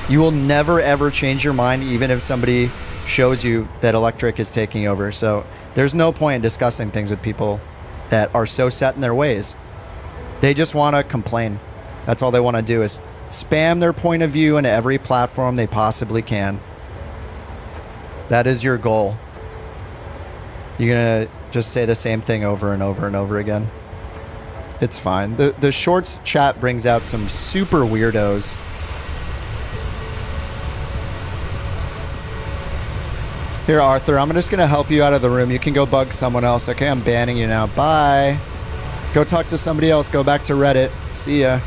Speaker 1: You will never ever change your mind even if somebody shows you that electric is taking over. So there's no point in discussing things with people that are so set in their ways. They just want to complain. That's all they want to do is spam their point of view into every platform they possibly can. That is your goal. You're going to just say the same thing over and over and over again. It's fine. The shorts chat brings out some super weirdos. Here, Arthur, I'm just going to help you out of the room. You can go bug someone else. Okay, I'm banning you now. Bye. Go talk to somebody else. Go back to Reddit. See ya.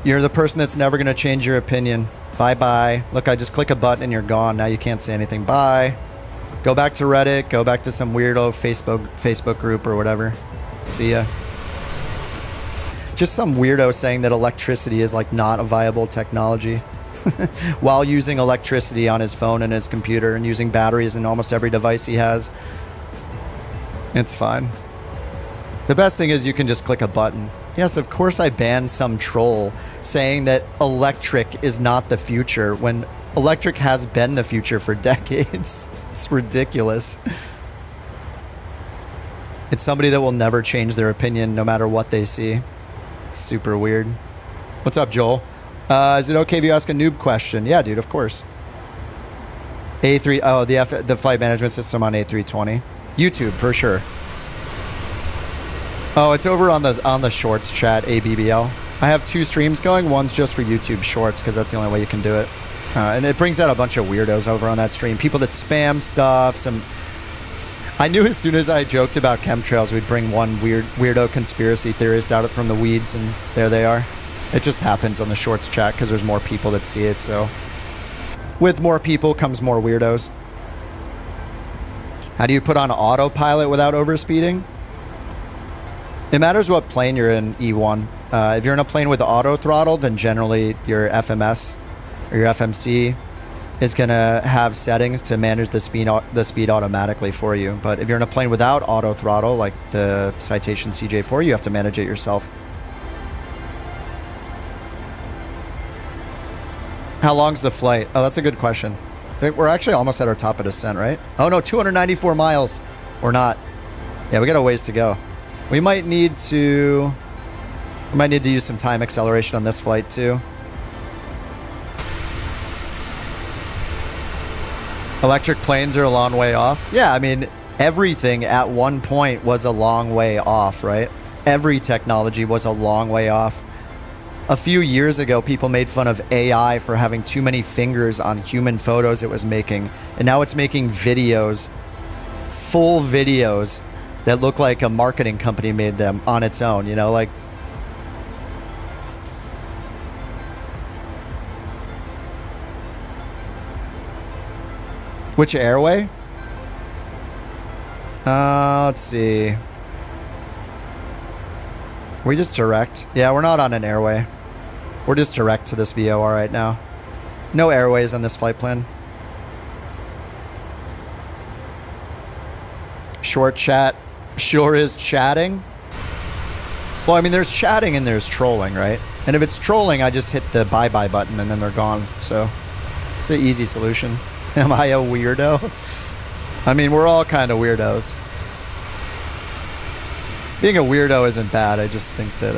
Speaker 1: You're the person that's never going to change your opinion. Bye-bye. Look, I just click a button and you're gone. Now you can't say anything. Bye. Go back to Reddit. Go back to some weirdo Facebook group or whatever. See ya. Just some weirdo saying that electricity is like not a viable technology. While using electricity on his phone and his computer and using batteries in almost every device he has. It's fine. The best thing is you can just click a button. Yes, of course I banned some troll saying that electric is not the future when electric has been the future for decades. It's ridiculous. It's somebody that will never change their opinion no matter what they see. It's super weird. What's up, Joel? Is it okay if you ask a noob question? Yeah, dude, of course. A3, oh, the flight management system on A320. YouTube, for sure. Oh, it's over on the shorts chat, ABBL. I have 2 streams going. One's just for YouTube shorts, because that's the only way you can do it. And it brings out a bunch of weirdos over on that stream. People that spam stuff, I knew as soon as I joked about chemtrails, we'd bring one weirdo conspiracy theorist out from the weeds, and there they are. It just happens on the shorts chat because there's more people that see it, so With more people comes more weirdos. How do you put on autopilot without overspeeding? It matters what plane you're in, E1. If you're in a plane with auto throttle, then generally your FMS or your FMC is going to have settings to manage the speed automatically for you. But if you're in a plane without auto throttle, like the Citation CJ4, you have to manage it yourself. How long's the flight? Oh, that's a good question. We're actually almost at our top of descent, right? Oh no, 294 miles. Or not. Yeah, we got a ways to go. We might need to use some time acceleration on this flight too. Electric planes are a long way off. Yeah, I mean, everything at one point was a long way off, right? Every technology was a long way off. A few years ago, people made fun of AI for having too many fingers on human photos it was making. And now it's making videos, full videos, that look like a marketing company made them on its own, you know, like... Which airway? Let's see. We just direct. Yeah, we're not on an airway. We're just direct to this VOR right now. No airways on this flight plan. Short chat sure is chatting. Well, I mean, there's chatting and there's trolling, right? And if it's trolling, I just hit the bye-bye button and then they're gone. So it's an easy solution. Am I a weirdo? I mean, we're all kind of weirdos. Being a weirdo isn't bad. I just think that,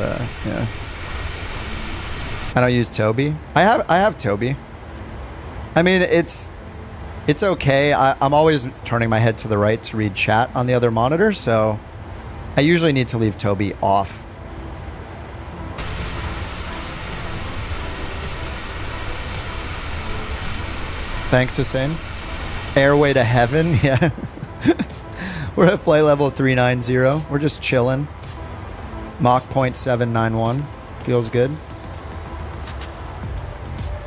Speaker 1: yeah. I don't use Toby. I have Toby. I mean, it's okay. I'm always turning my head to the right to read chat on the other monitor, so I usually need to leave Toby off. Thanks, Hussein. Airway to heaven, yeah. We're at flight level 390. We're just chilling. Mach 0.791. Feels good.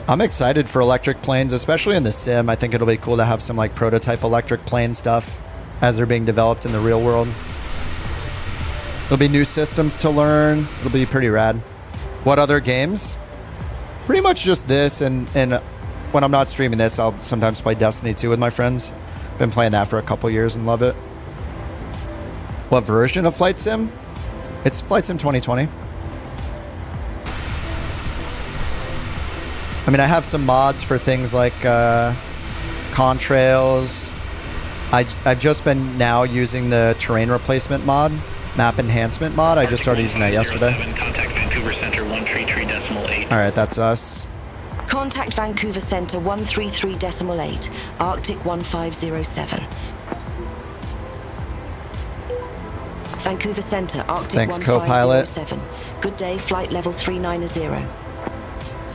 Speaker 1: I'm excited for electric planes, especially in the sim. I think it'll be cool to have some like prototype electric plane stuff as they're being developed in the real world. There'll be new systems to learn. It'll be pretty rad. What other games? Pretty much just this, and when I'm not streaming this, I'll sometimes play Destiny 2 with my friends. Been playing that for a couple years and love it. What version of Flight Sim? It's Flight Sim 2020. I mean, I have some mods for things like contrails. I've just been now using the terrain replacement mod, map enhancement mod. I just started using that yesterday.
Speaker 14: Contact Vancouver Center 133.8.
Speaker 1: All right, that's us.
Speaker 15: Contact Vancouver Center 133.8, Arctic 1507. Vancouver Center, Arctic
Speaker 1: Thanks, co-pilot.
Speaker 15: 1507. Good day, flight level 390.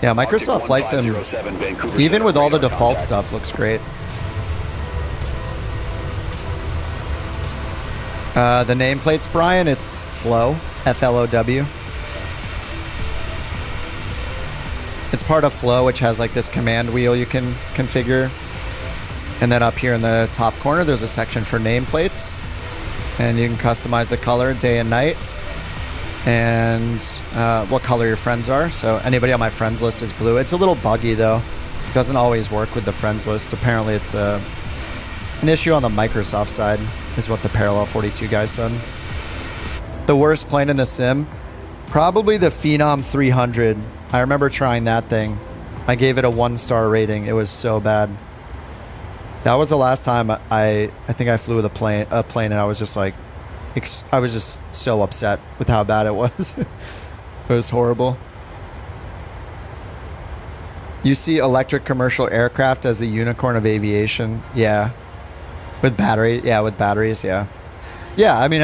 Speaker 1: Yeah, Microsoft Flight Sim, even with all the default stuff, looks great. The nameplates, Brian, it's Flow, F-L-O-W. It's part of Flow, which has like this command wheel you can configure. And then up here in the top corner, there's a section for nameplates. And you can customize the color day and night. And what color your friends are. So anybody on my friends list is blue. It's a little buggy though. It doesn't always work with the friends list. Apparently it's an issue on the Microsoft side, is what the Parallel 42 guy said. The worst plane in the sim? Probably the Phenom 300. I remember trying that thing. I gave it a 1-star rating. It was so bad. That was the last time I think I flew with a plane and I was just like, I was just so upset with how bad it was. It was horrible. You see electric commercial aircraft as the unicorn of aviation. Yeah. With battery. Yeah, with batteries. Yeah. Yeah, I mean,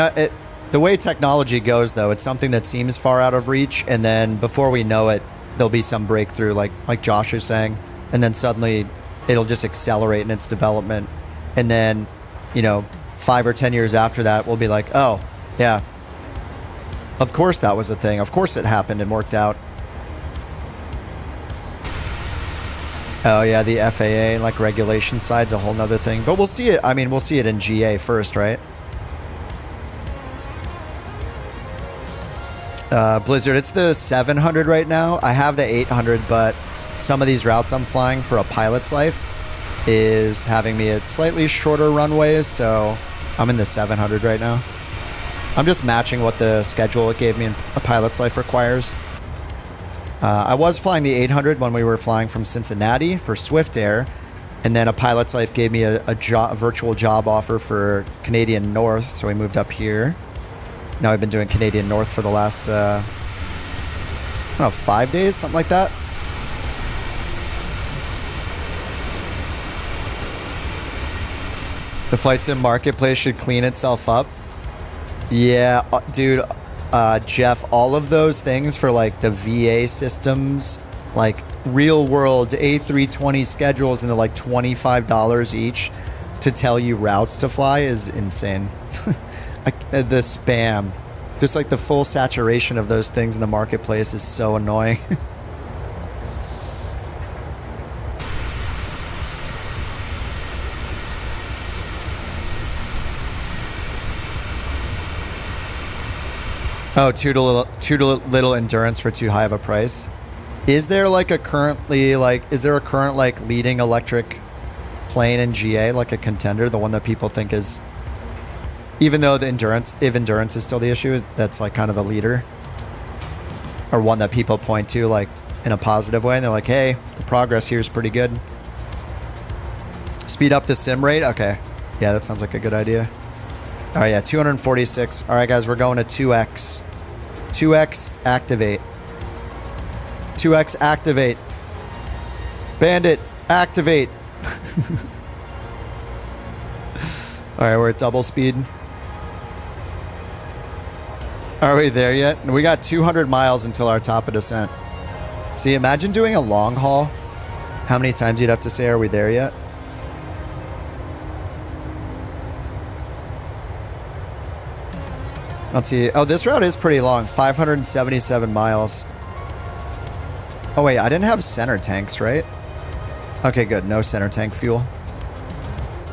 Speaker 1: the way technology goes, though, it's something that seems far out of reach. And then before we know it, there'll be some breakthrough like Josh is saying. And then suddenly it'll just accelerate in its development. And then, you know, 5 or 10 years after that, we'll be like, oh, yeah. Of course that was a thing. Of course it happened and worked out. Oh yeah, the FAA like regulation side's a whole nother thing, but we'll see it. I mean, we'll see it in GA first, right? Blizzard, it's the 700 right now. I have the 800, but some of these routes I'm flying for a pilot's life is having me at slightly shorter runways, so I'm in the 700 right now. I'm just matching what the schedule it gave me in a pilot's life requires. I was flying the 800 when we were flying from Cincinnati for Swift Air, and then a pilot's life gave me a virtual job offer for Canadian North, so we moved up here. Now I've been doing Canadian North for the last, I don't know, 5 days, something like that. The Flight Sim Marketplace should clean itself up. Yeah, dude, Jeff, all of those things for like the VA systems, like real world A320 schedules, and they're like $25 each to tell you routes to fly is insane. The spam, just like the full saturation of those things in the marketplace is so annoying. Oh, too little endurance for too high of a price. Is there like a currently is there a current like leading electric plane in GA, like a contender, the one that people think is, even though the endurance, if endurance is still the issue, that's like kind of the leader, or one that people point to like in a positive way, and they're like, hey, the progress here is pretty good. Speed up the sim rate. Okay, yeah, that sounds like a good idea. All right, yeah, 246. All right, guys, we're going to 2x. 2x activate. 2x activate. Bandit activate. All right, we're at double speed. Are we there yet? We got 200 miles until our top of descent. See, imagine doing a long haul. How many times you'd have to say, are we there yet? Let's see. Oh, this route is pretty long. 577 miles. Oh, wait. I didn't have center tanks, right? Okay, good. No center tank fuel.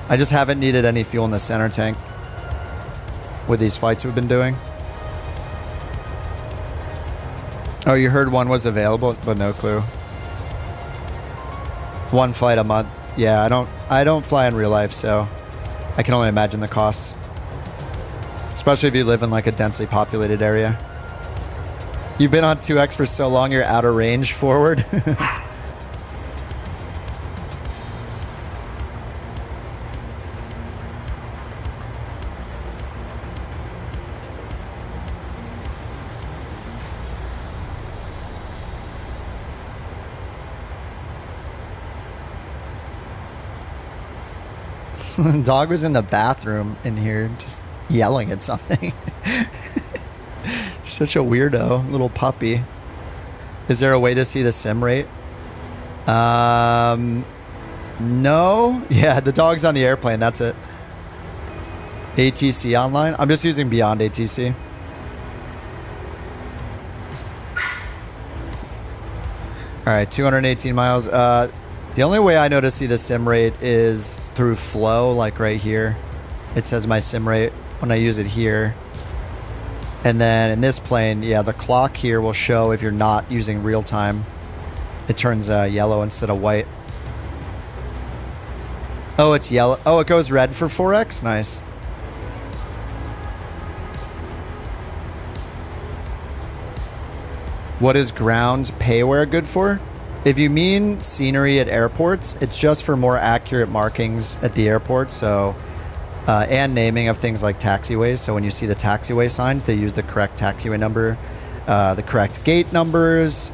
Speaker 1: I just haven't needed any fuel in the center tank with these flights we've been doing. Oh, you heard one was available, but no clue. One flight a month. Yeah, I don't fly in real life, so I can only imagine the costs. Especially if you live in like a densely populated area. You've been on 2X for so long, you're out of range forward. The dog was in the bathroom in here, just yelling at something. Such a weirdo little puppy. Is there a way to see the sim rate? No. Yeah, the dog's on the airplane. That's it. ATC online. I'm just using Beyond ATC. All right, 218 miles. The only way I know to see the sim rate is through Flow, like right here. It says my sim rate when I use it here. And then in this plane, yeah, the clock here will show if you're not using real time. It turns yellow instead of white. Oh, it's yellow. Oh, it goes red for 4X? Nice. What is ground payware good for? If you mean scenery at airports, it's just for more accurate markings at the airport. So, and naming of things like taxiways. So when you see the taxiway signs, they use the correct taxiway number, the correct gate numbers,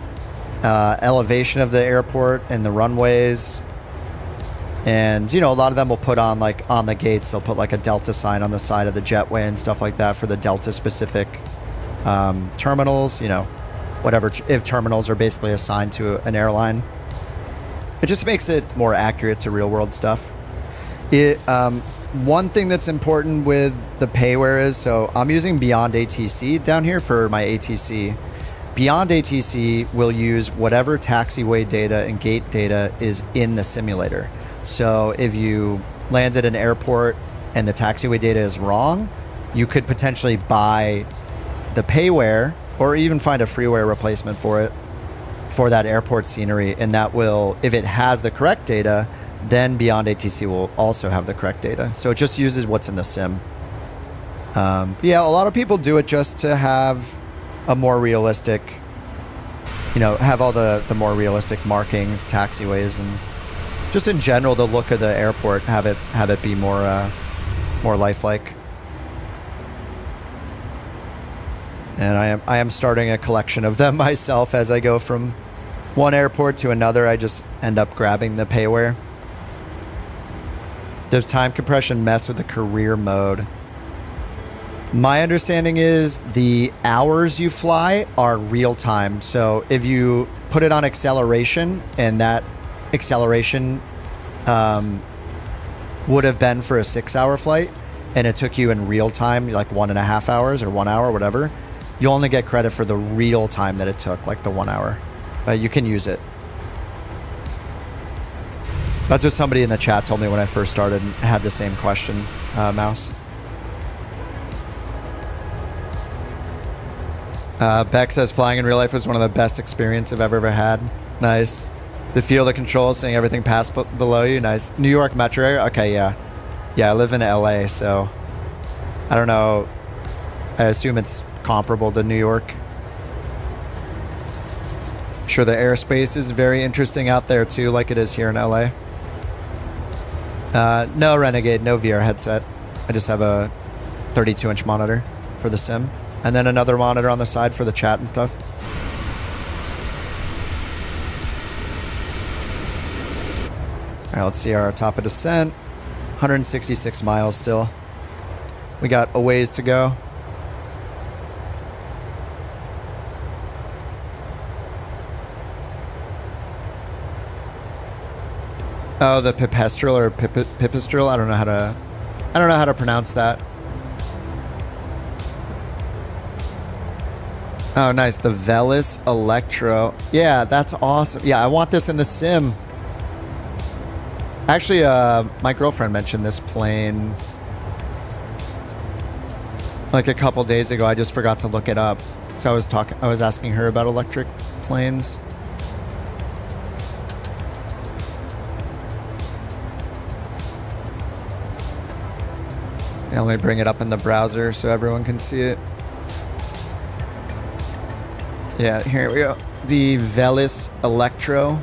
Speaker 1: elevation of the airport and the runways. And, you know, a lot of them will put on, like, on the gates, they'll put like a Delta sign on the side of the jetway and stuff like that for the Delta specific terminals, you know. Whatever, if terminals are basically assigned to an airline. It just makes it more accurate to real world stuff. One thing that's important with the payware is, so I'm using Beyond ATC down here for my ATC. Beyond ATC will use whatever taxiway data and gate data is in the simulator. So if you land at an airport and the taxiway data is wrong, you could potentially buy the payware or even find a freeware replacement for it for that airport scenery, and that will, if it has the correct data, then Beyond ATC will also have the correct data. So it just uses what's in the sim. Yeah, a lot of people do it just to have a more realistic, you know, have all the more realistic markings, taxiways, and just in general the look of the airport, have it be more more lifelike. And I am starting a collection of them myself as I go from one airport to another. I just end up grabbing the payware. Does time compression mess with the career mode? My understanding is the hours you fly are real time. So if you put it on acceleration and that acceleration would have been for a 6-hour flight and it took you in real time, like 1.5 hours or 1 hour, whatever, you'll only get credit for the real time that it took, like the 1 hour. You can use it. That's what somebody in the chat told me when I first started and had the same question, Mouse. Beck says flying in real life was one of the best experiences I've ever had. Nice. The feel of the controls, seeing everything pass below you. Nice. New York metro area? Okay, yeah. Yeah, I live in LA, so I don't know. I assume it's comparable to New York. I'm sure the airspace is very interesting out there too, like it is here in LA. No Renegade, no VR headset. I just have a 32-inch monitor for the sim. And then another monitor on the side for the chat and stuff. All right, let's see our top of descent. 166 miles still. We got a ways to go. Oh, the pipistrel or pipistrel. I don't know how to pronounce that. Oh, nice. The Velis Electro. Yeah, that's awesome. Yeah, I want this in the sim. Actually, my girlfriend mentioned this plane like a couple days ago. I just forgot to look it up. So I was asking her about electric planes. Let me bring it up in the browser so everyone can see it. Yeah, here we go. The Velis Electro.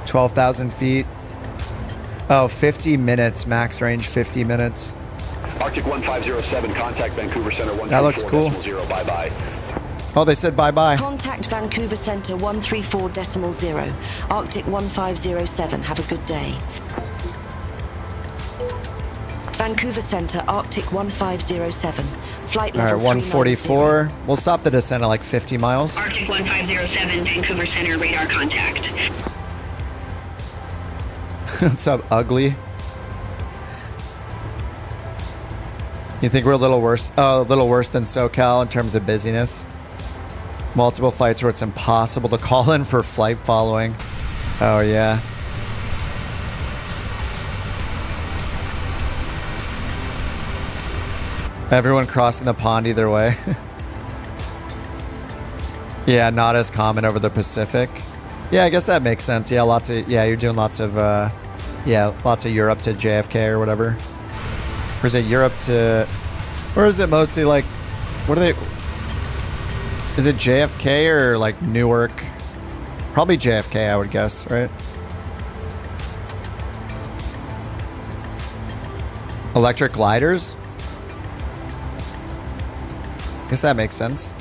Speaker 1: $12,000 feet. Oh, 50 minutes. Max range 50 minutes.
Speaker 16: Arctic 1507, contact Vancouver Center 134.0.
Speaker 1: That looks cool.
Speaker 16: Bye-bye.
Speaker 1: Oh, they said bye-bye.
Speaker 15: Contact Vancouver Center 134.0. Arctic 1507. Have a good day. Vancouver Center, Arctic 1507. Flight level.
Speaker 1: All right, 144. We'll stop the descent at like 50 miles.
Speaker 14: Arctic 1507, Vancouver Center, radar contact.
Speaker 1: What's up, ugly? You think we're a little worse? Oh, a little worse than SoCal in terms of busyness. Multiple flights where it's impossible to call in for flight following. Oh yeah. Everyone crossing the pond either way. Yeah, not as common over the Pacific. Yeah, I guess that makes sense. Yeah, you're doing lots of Europe to JFK or whatever. Or is it Europe to, or is it mostly like, what are they, is it JFK or like Newark? Probably JFK, I would guess, right? Electric gliders? Guess that makes sense.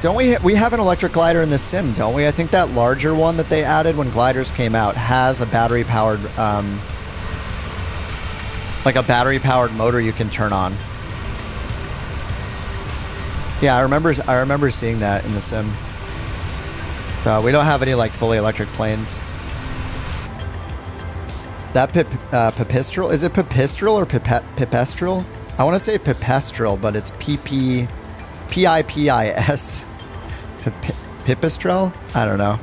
Speaker 1: Don't we have an electric glider in the sim, don't we? I think that larger one that they added when gliders came out has a battery powered like a battery powered motor you can turn on. Yeah, I remember seeing that in the sim. We don't have any like fully electric planes. That pipistrel? Is it pipistrel or pipistrel? I want to say pipistrel, but it's P-P-I-P-I-S. Pipistrel? I don't know.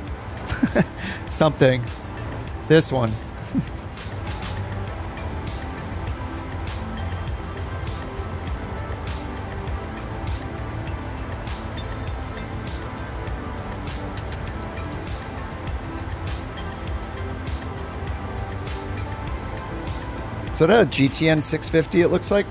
Speaker 1: Something. This one. Is that a GTN 650 it looks like?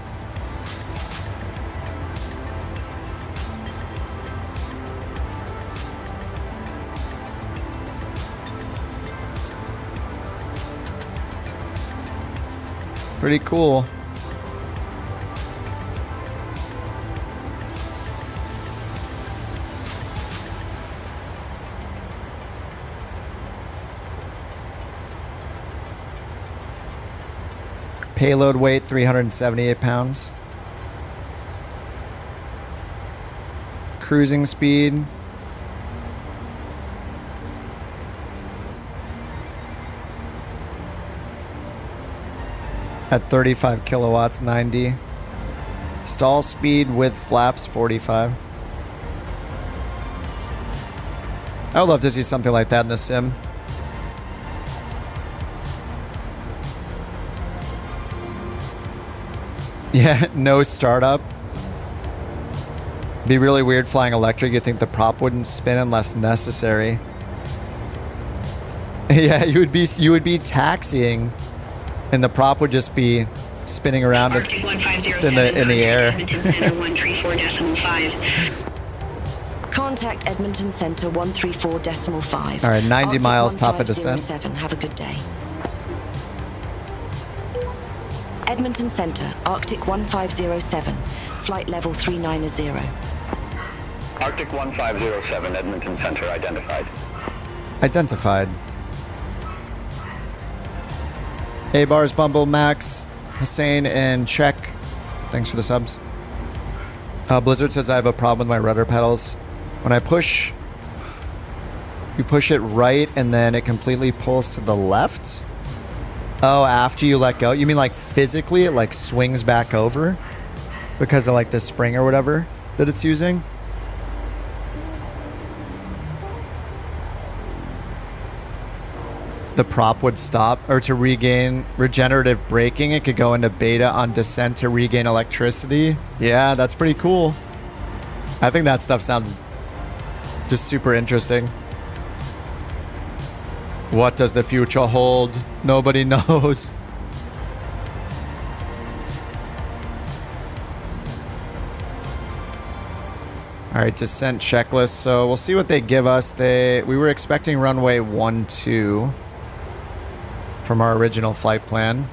Speaker 1: Pretty cool. Payload weight 378 pounds. Cruising speed. At 35 kilowatts, 90. Stall speed with flaps, 45. I would love to see something like that in the sim. Yeah, no startup. Be really weird flying electric. You'd think the prop wouldn't spin unless necessary. Yeah, you would be taxiing, and the prop would just be spinning around just in the air.
Speaker 15: Contact Edmonton Center 134.5.
Speaker 1: All right, 90
Speaker 15: Arctic
Speaker 1: miles top of descent.
Speaker 15: 1507. Have a good day. Edmonton Center, Arctic 1507, flight level 390.
Speaker 16: Arctic 1507, Edmonton Center identified.
Speaker 1: Identified. A-Bars, Bumble, Max, Hussein, and Check. Thanks for the subs. Blizzard says I have a problem with my rudder pedals. When I push, you push it right and then it completely pulls to the left? Oh, after you let go? You mean like physically it like swings back over? Because of like the spring or whatever that it's using? The prop would stop, or to regain regenerative braking, it could go into beta on descent to regain electricity. Yeah, that's pretty cool. I think that stuff sounds just super interesting. What does the future hold? Nobody knows. All right, descent checklist. So we'll see what they give us. We were expecting runway 12 from our original flight plan.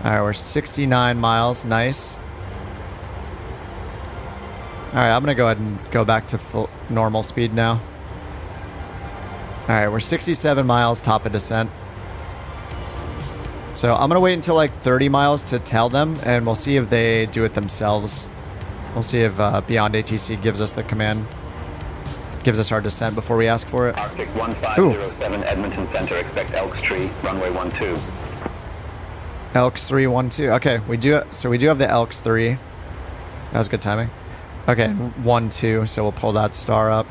Speaker 1: All right, we're 69 miles. Nice. All right, I'm gonna go ahead and go back to full normal speed now. All right, we're 67 miles top of descent. So I'm gonna wait until like 30 miles to tell them, and we'll see if they do it themselves. We'll see if Beyond ATC gives us the command, gives us our descent before we ask for it.
Speaker 16: Arctic 1507, Edmonton Center, expect Elks Tree, runway 12.
Speaker 1: Elks 3, 12. Okay, we do have the Elks 3. That was good timing. Okay, 12, so we'll pull that star up.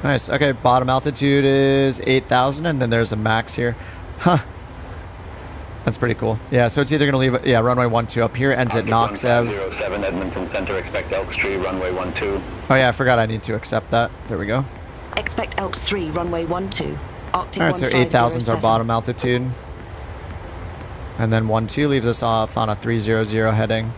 Speaker 1: Nice. Okay, bottom altitude is 8,000, and then there's a max here. Huh. That's pretty cool. Yeah, so it's either going to leave, yeah, runway 12 up here, ends at Noxev.
Speaker 16: 1507, Edmonton Center, expect Elks Tree, runway 12.
Speaker 1: Oh yeah, I forgot I need to accept that. There we go.
Speaker 15: Expect Elks 3, runway 12. Arctic.
Speaker 1: Alright, so 8,000 is our bottom altitude. And then 12 leaves us off on a 300 heading.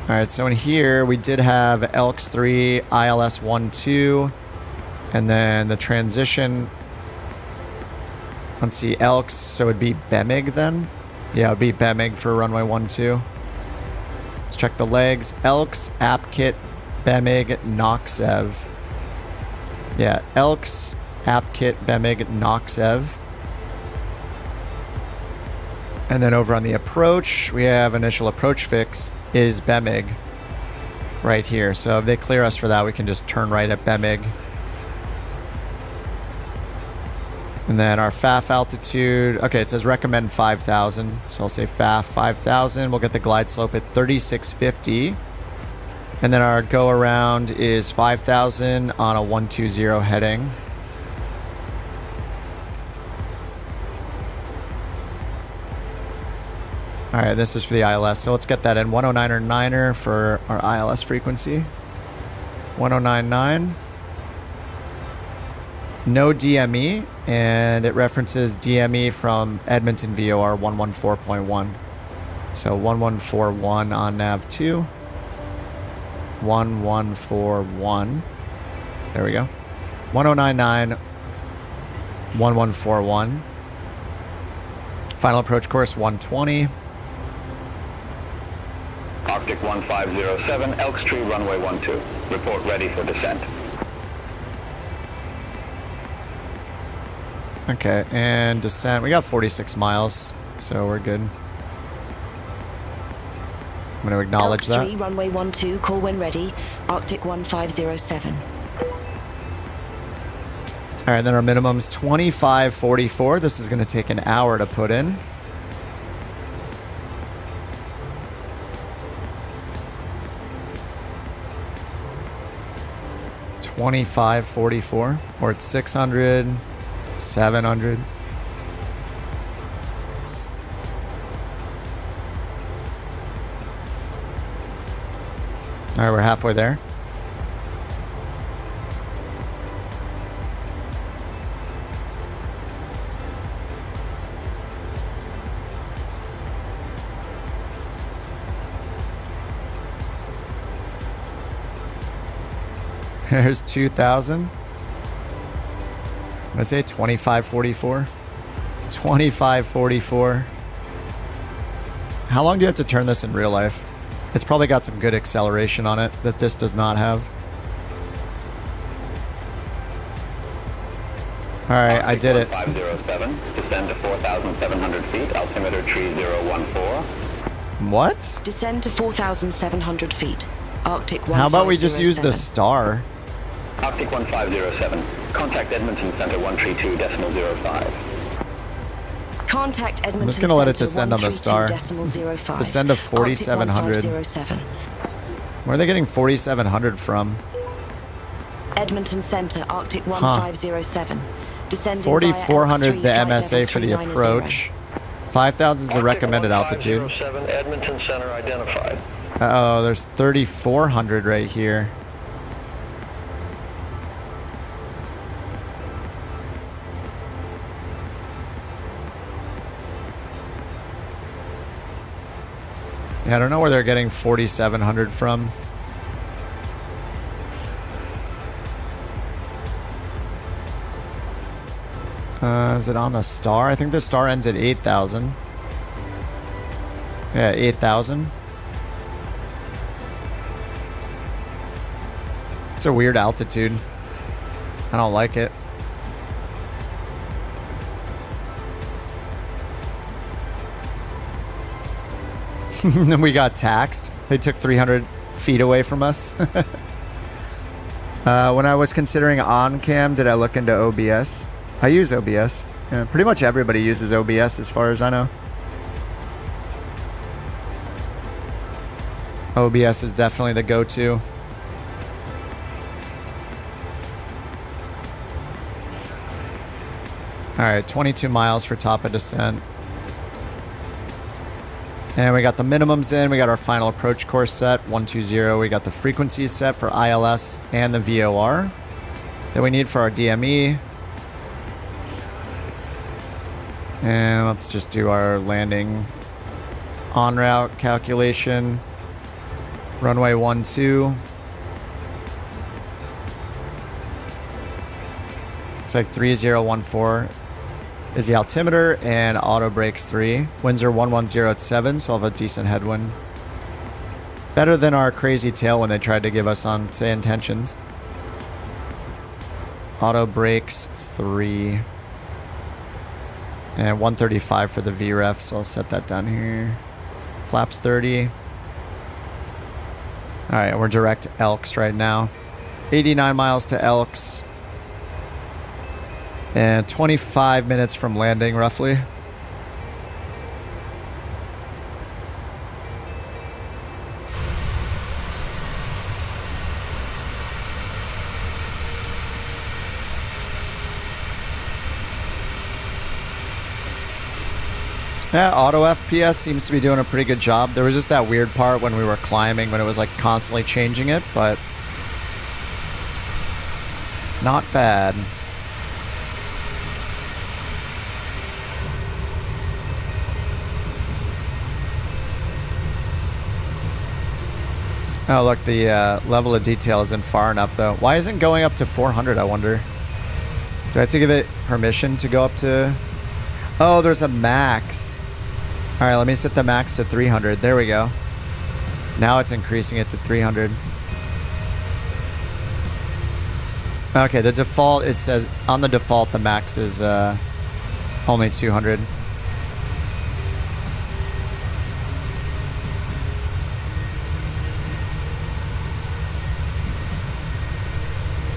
Speaker 1: Alright, so in here we did have Elks 3, ILS 12, and then the transition. Let's see, Elks, so it'd be Bemig then? Yeah, it would be Bemig for runway 12. Let's check the legs. Elks, Apkit, Bemig, Noxev. Yeah, Elks, Apkit, Bemig, Noxev. And then over on the approach, we have initial approach fix is Bemig right here. So if they clear us for that, we can just turn right at Bemig. And then our FAF altitude, okay, it says recommend 5,000. So I'll say FAF 5,000. We'll get the glide slope at 3650. And then our go around is 5,000 on a 120 heading. All right, this is for the ILS. So let's get that in 1099er 9er for our ILS frequency. 1099. No DME, and it references DME from Edmonton VOR 114.1. So 1141 on nav 2. 1141. There we go. 1099. 1141. Final approach course 120.
Speaker 16: Arctic 1507, Elks Tree, runway 12. Report ready for descent.
Speaker 1: Okay, and descent. We got 46 miles, so we're good. I'm going to acknowledge
Speaker 15: Elk
Speaker 1: that.
Speaker 15: Tree, runway 12, call when ready. Arctic 1507.
Speaker 1: All right, then our minimum's 2544. This is going to take an hour to put in. $25.44, or it's 600, 700. All right, we're halfway there. There's 2,000. I say 2544. 2544. How long do you have to turn this in real life? It's probably got some good acceleration on it that this does not have. All right, I did it.
Speaker 16: 507, descend to 4,700 feet, altimeter tree 014.
Speaker 1: What?
Speaker 15: Descend to 4,700 feet. Arctic 1507.
Speaker 1: How about we just use the star?
Speaker 16: Arctic 1507, contact Edmonton Center 132.05.
Speaker 15: Contact Edmonton.
Speaker 1: I'm just gonna let it descend on the star.
Speaker 15: 132.05.
Speaker 1: Descend to 4,700. Where are they getting 4,700 from?
Speaker 15: Edmonton Center, Arctic 1507. Descending
Speaker 1: 4,400 is the
Speaker 15: via
Speaker 1: MSA for the
Speaker 15: 390.
Speaker 1: approach. 5,000 is the recommended altitude.
Speaker 16: Edmonton Center identified.
Speaker 1: Uh-oh, there's 3,400 right here. Yeah, I don't know where they're getting 4,700 from. Is it on the star? I think the star ends at 8,000. Yeah, 8,000. It's a weird altitude. I don't like it. We got taxed. They took 300 feet away from us. When I was considering on-cam, did I look into OBS? I use OBS. Yeah, pretty much everybody uses OBS as far as I know. OBS is definitely the go-to. Alright, 22 miles for top of descent. And we got the minimums in. We got our final approach course set, 120. We got the frequencies set for ILS and the VOR that we need for our DME. And let's just do our landing en route calculation. Runway 12. Looks like 3014 is the altimeter, and auto brakes 3. Winds are 110 at 7, so I'll have a decent headwind. Better than our crazy tailwind they tried to give us on SayIntentions. Auto brakes 3. And 135 for the VREF, so I'll set that down here. Flaps 30. Alright, we're direct Elks right now. 89 miles to Elks. And 25 minutes from landing, roughly. Yeah, auto FPS seems to be doing a pretty good job. There was just that weird part when we were climbing when it was like constantly changing it, but not bad. Oh, look, the level of detail isn't far enough, though. Why isn't it going up to 400, I wonder? Do I have to give it permission to go up to... Oh, there's a max. All right, let me set the max to 300. There we go. Now it's increasing it to 300. Okay, the default, it says... On the default, the max is only 200.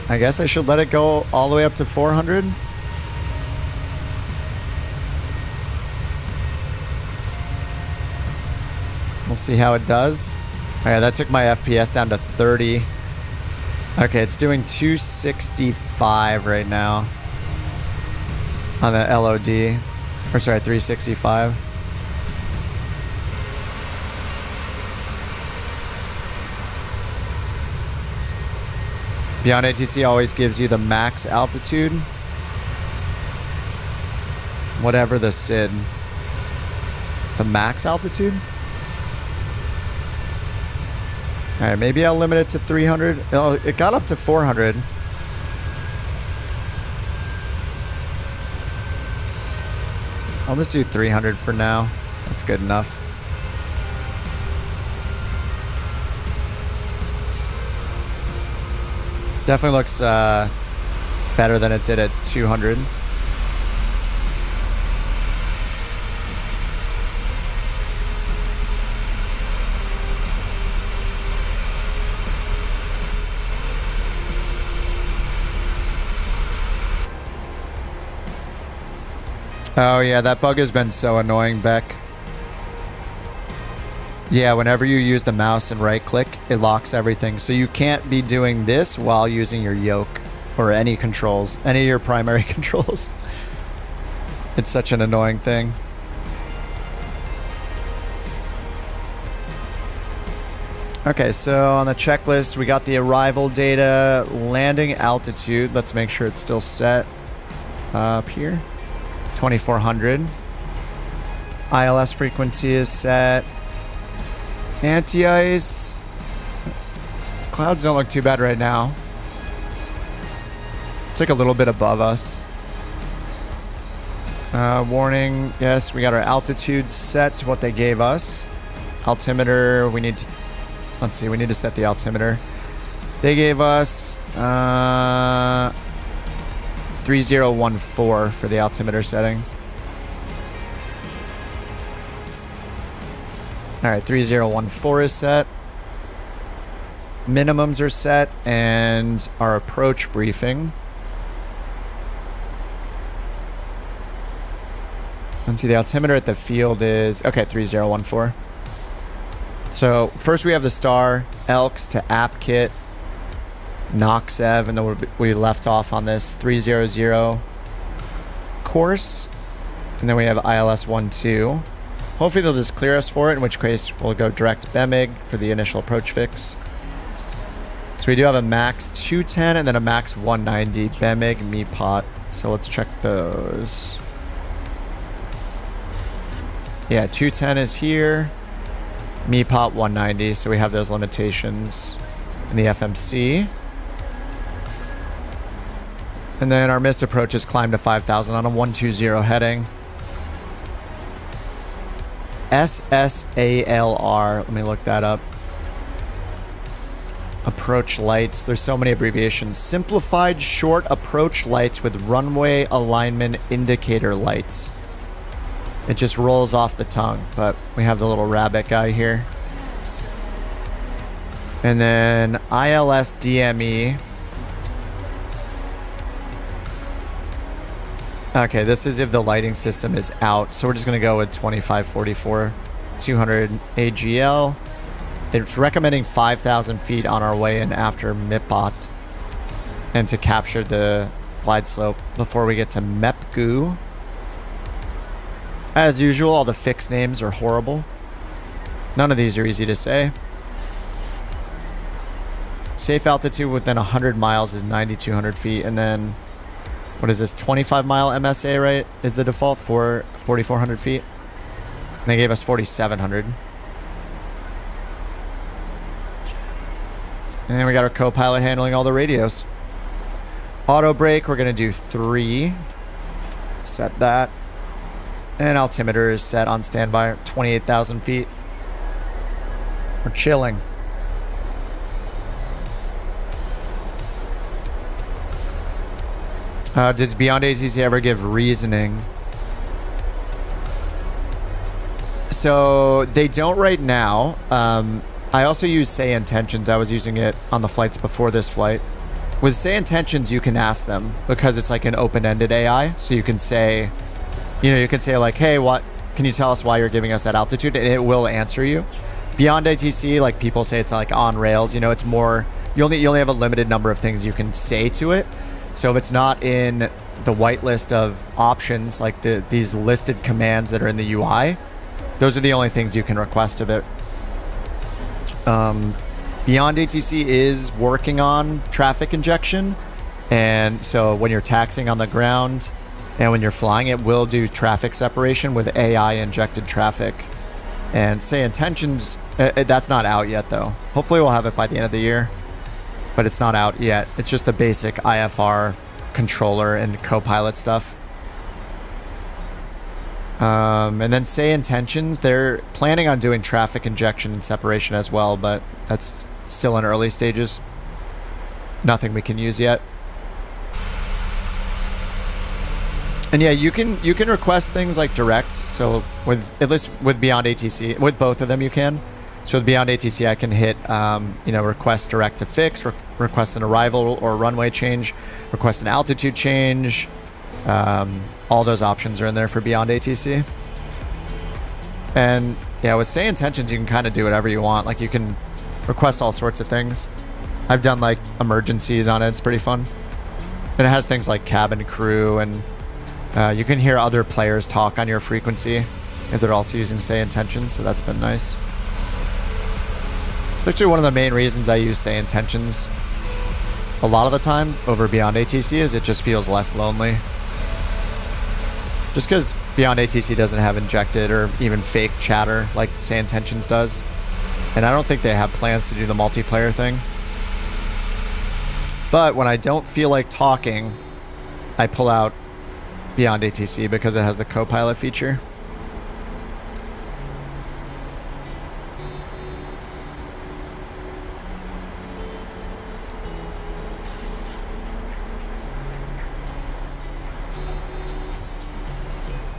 Speaker 1: I guess I should let it go all the way up to 400. We'll see how it does. Alright, that took my FPS down to 30. Okay, it's doing 265 right now on the LOD. Or sorry, 365. Beyond ATC always gives you the max altitude. Whatever the SID. The max altitude? Alright, maybe I'll limit it to 300. Oh, it got up to 400. I'll just do 300 for now. That's good enough. Definitely looks better than it did at 200. Oh yeah, that bug has been so annoying, Beck. Yeah, whenever you use the mouse and right click, it locks everything. So you can't be doing this while using your yoke or any controls, any of your primary controls. It's such an annoying thing. Okay, so on the checklist, we got the arrival data, landing altitude. Let's make sure it's still set up here. 2400. ILS frequency is set. Anti-ice. Clouds don't look too bad right now. It's like a little bit above us. Warning. Yes, we got our altitude set to what they gave us. Altimeter, we need to... Let's see, we need to set the altimeter. They gave us 3014 for the altimeter setting. Alright, 3014 is set. Minimums are set, and our approach briefing. Let's see, the altimeter at the field is... Okay, 3014. So, first we have the star, Elks to app kit, NOXEV, and then we left off on this 300 course. And then we have ILS 12. Hopefully they'll just clear us for it, in which case we'll go direct BEMIG for the initial approach fix. So we do have a max 210 and then a max 190 BEMIG MEPOT. So let's check those. Yeah, 210 is here. MEPOT 190, so we have those limitations in the FMC. And then our missed approach is climbed to 5,000 on a 120 heading. SSALR, let me look that up. Approach lights, there's so many abbreviations. Simplified short approach lights with runway alignment indicator lights. It just rolls off the tongue, but we have the little rabbit guy here. And then ILS DME. Okay, this is if the lighting system is out. So we're just going to go with 2544, 200 AGL. It's recommending 5,000 feet on our way in after Mipot. And to capture the glide slope before we get to Mepgu. As usual, all the fixed names are horrible. None of these are easy to say. Safe altitude within 100 miles is 9,200 feet. And then, what is this, 25 mile MSA, right? Is the default for 4,400 feet. And they gave us 4,700. And then we got our co-pilot handling all the radios. Auto brake, we're going to do 3. Set that. And altimeter is set on standby, 28,000 feet. We're chilling. Does Beyond ATC ever give reasoning? So they don't right now. I also use SayIntentions. I was using it on the flights before this flight. With SayIntentions, you can ask them because it's like an open-ended AI. So you can say, you can say like, hey, what can you tell us why you're giving us that altitude? And it will answer you. Beyond ATC, like people say, it's like on rails. It's more. You only have a limited number of things you can say to it. So if it's not in the whitelist of options, like these listed commands that are in the UI, those are the only things you can request of it. Beyond ATC is working on traffic injection, and so when you're taxiing on the ground and when you're flying, it will do traffic separation with AI injected traffic. And SayIntentions, that's not out yet though. Hopefully we'll have it by the end of the year, but it's not out yet. It's just the basic IFR controller and co-pilot stuff. And then SayIntentions, they're planning on doing traffic injection and separation as well, but that's still in early stages. Nothing we can use yet. And yeah, you can request things like direct. So at least with Beyond ATC, with both of them you can. So with Beyond ATC, I can hit request direct to fix, request an arrival or runway change, request an altitude change. All those options are in there for Beyond ATC. And yeah, with SayIntentions, you can kind of do whatever you want. Like you can request all sorts of things. I've done like emergencies on it. It's pretty fun. And it has things like cabin crew, and you can hear other players talk on your frequency if they're also using SayIntentions. So that's been nice. It's actually one of the main reasons I use SayIntentions a lot of the time over Beyond ATC is it just feels less lonely. Just because Beyond ATC doesn't have injected or even fake chatter like SayIntentions does. And I don't think they have plans to do the multiplayer thing. But when I don't feel like talking, I pull out Beyond ATC because it has the co-pilot feature.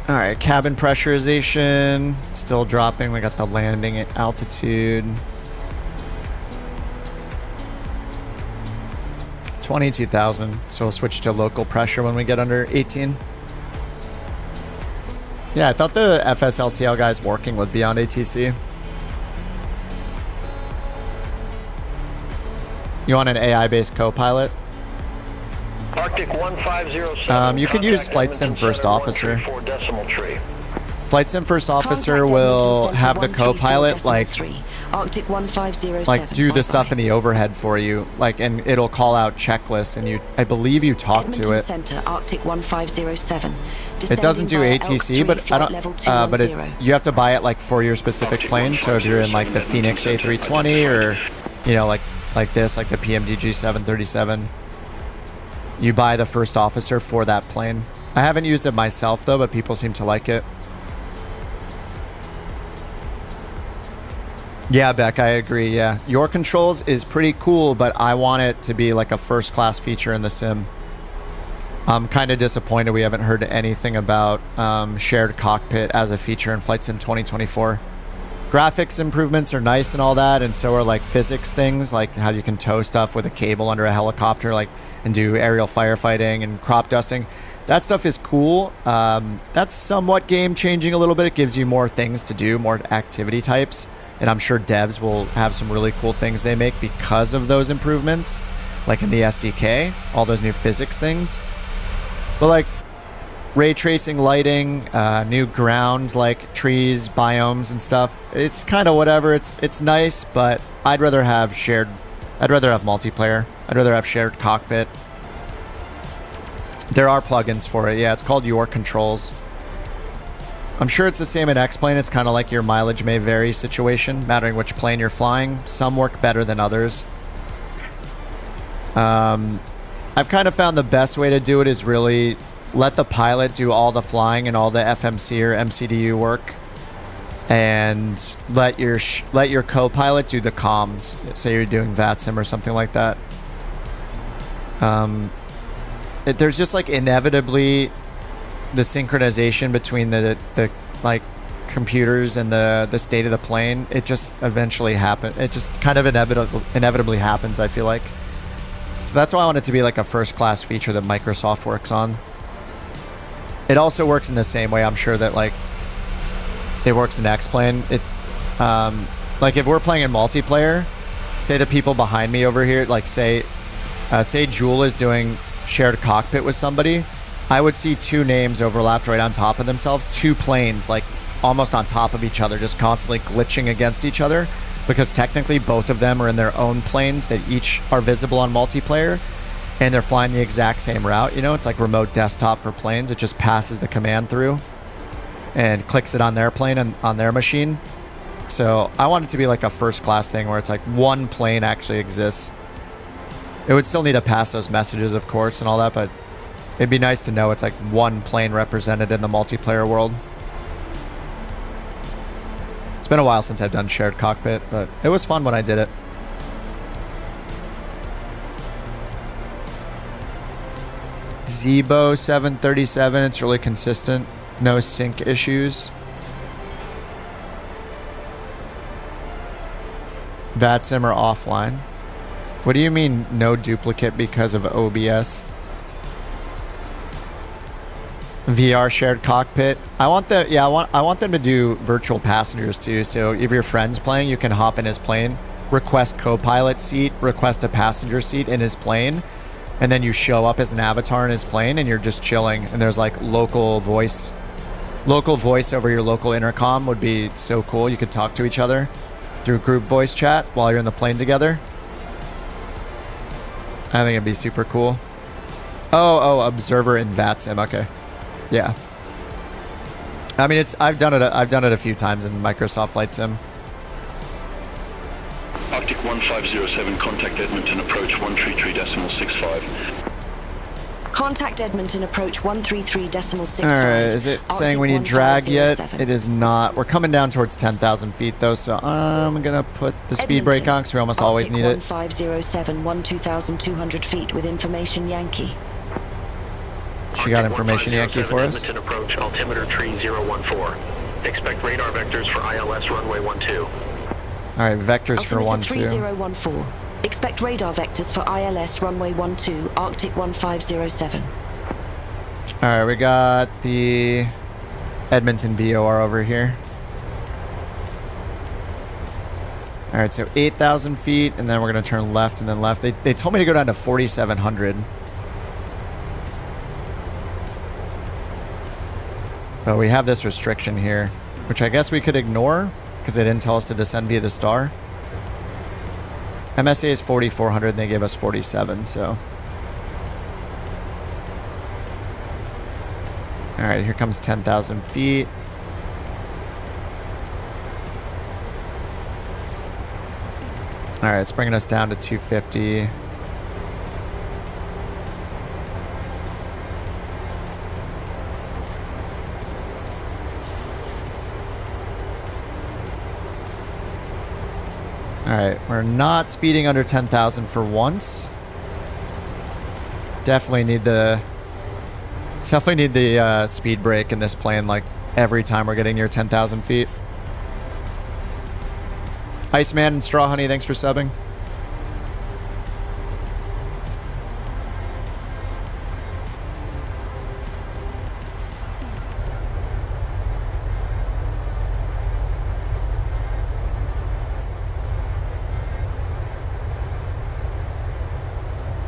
Speaker 1: All right, cabin pressurization still dropping. We got the landing at altitude. 22,000. So we'll switch to local pressure when we get under 18. Yeah, I thought the FSLTL guy's working with Beyond ATC. You want an AI-based co-pilot?
Speaker 17: Arctic 1507.
Speaker 1: You could use Flight Sim First Officer. Flight Sim First Officer will have the co-pilot like do the stuff in the overhead for you, like, and it'll call out checklists, and I believe you talk to it.
Speaker 15: Arctic 1507.
Speaker 1: It doesn't do ATC, but I don't. You have to buy it like for your specific plane. So if you're in like the Phoenix A320 or like this, like the PMDG 737. You buy the first officer for that plane. I haven't used it myself though, but people seem to like it. Yeah, Beck, I agree. Yeah, your controls is pretty cool, but I want it to be like a first class feature in the sim. I'm kind of disappointed we haven't heard anything about shared cockpit as a feature in Flight Sim 2024. Graphics improvements are nice and all that, and so are like physics things, like how you can tow stuff with a cable under a helicopter, like, and do aerial firefighting and crop dusting. that stuff is cool. That's somewhat game changing a little bit. It gives you more things to do, more activity types. And I'm sure devs will have some really cool things they make because of those improvements, like in the SDK, all those new physics things. But like ray tracing, lighting, new ground like trees, biomes and stuff, it's kind of whatever. It's nice, but I'd rather have multiplayer. I'd rather have shared cockpit. There are plugins for it. Yeah, it's called Your Controls. I'm sure it's the same in X-Plane. It's kind of like your mileage may vary situation, mattering which plane you're flying. Some work better than others. I've kind of found the best way to do it is really let the pilot do all the flying and all the FMC or MCDU work, and let your co-pilot do the comms. Say you're doing VATSIM or something like that. There's just like inevitably the synchronization between the like computers and the state of the plane. It just eventually happens. It just kind of inevitably happens, I feel like. So that's why I want it to be like a first class feature that Microsoft works on. It also works in the same way, I'm sure, that like it works in X-Plane. Like if we're playing in multiplayer, say the people behind me over here, like say Jewel is doing shared cockpit with somebody, I would see two names overlapped right on top of themselves, two planes like almost on top of each other, just constantly glitching against each other, because technically both of them are in their own planes that each are visible on multiplayer, and they're flying the exact same route. You know, it's like remote desktop for planes. It just passes the command through and clicks it on their plane and on their machine. So I want it to be like a first class thing where it's like one plane actually exists. It would still need to pass those messages, of course, and all that, but it'd be nice to know it's like one plane represented in the multiplayer world. It's been a while since I've done shared cockpit, but it was fun when I did it. Zebo 737, it's really consistent. No sync issues. VATSIM or offline. What do you mean no duplicate because of OBS? VR shared cockpit. I want them to do virtual passengers too. So if your friend's playing, you can hop in his plane, request co-pilot seat, request a passenger seat in his plane, and then you show up as an avatar in his plane and you're just chilling, and there's like local voice over your local intercom would be so cool. You could talk to each other through group voice chat while you're in the plane together. I think it'd be super cool. Oh, observer in VATSIM. Okay. Yeah. I mean, I've done it a few times in Microsoft Flight Sim.
Speaker 18: Arctic 1507, contact Edmonton, approach 133.65.
Speaker 15: Contact Edmonton, approach 133.65.
Speaker 1: Alright, is it saying we need drag yet? It is not. We're coming down towards 10,000 feet though, so I'm gonna put the speed brake on because we almost always need it.
Speaker 15: 1507, 2,200 feet with information Yankee.
Speaker 1: She got information Yankee for us.
Speaker 17: Edmonton approach, altimeter tree 014. Expect radar vectors for ILS runway 12.
Speaker 1: Alright, vectors for 12.
Speaker 15: 3014. Expect radar vectors for ILS runway 12, Arctic 1507.
Speaker 1: Alright, we got the Edmonton VOR over here. Alright, so 8,000 feet, and then we're going to turn left and then left. They told me to go down to 4,700. But we have this restriction here, which I guess we could ignore because they didn't tell us to descend via the star. MSA is 4,400 and they gave us 47, so. Alright, here comes 10,000 feet. Alright, it's bringing us down to 250. Alright, we're not speeding under 10,000 for once. Definitely need the speed brake in this plane like every time we're getting near 10,000 feet. Iceman and Straw Honey, thanks for subbing.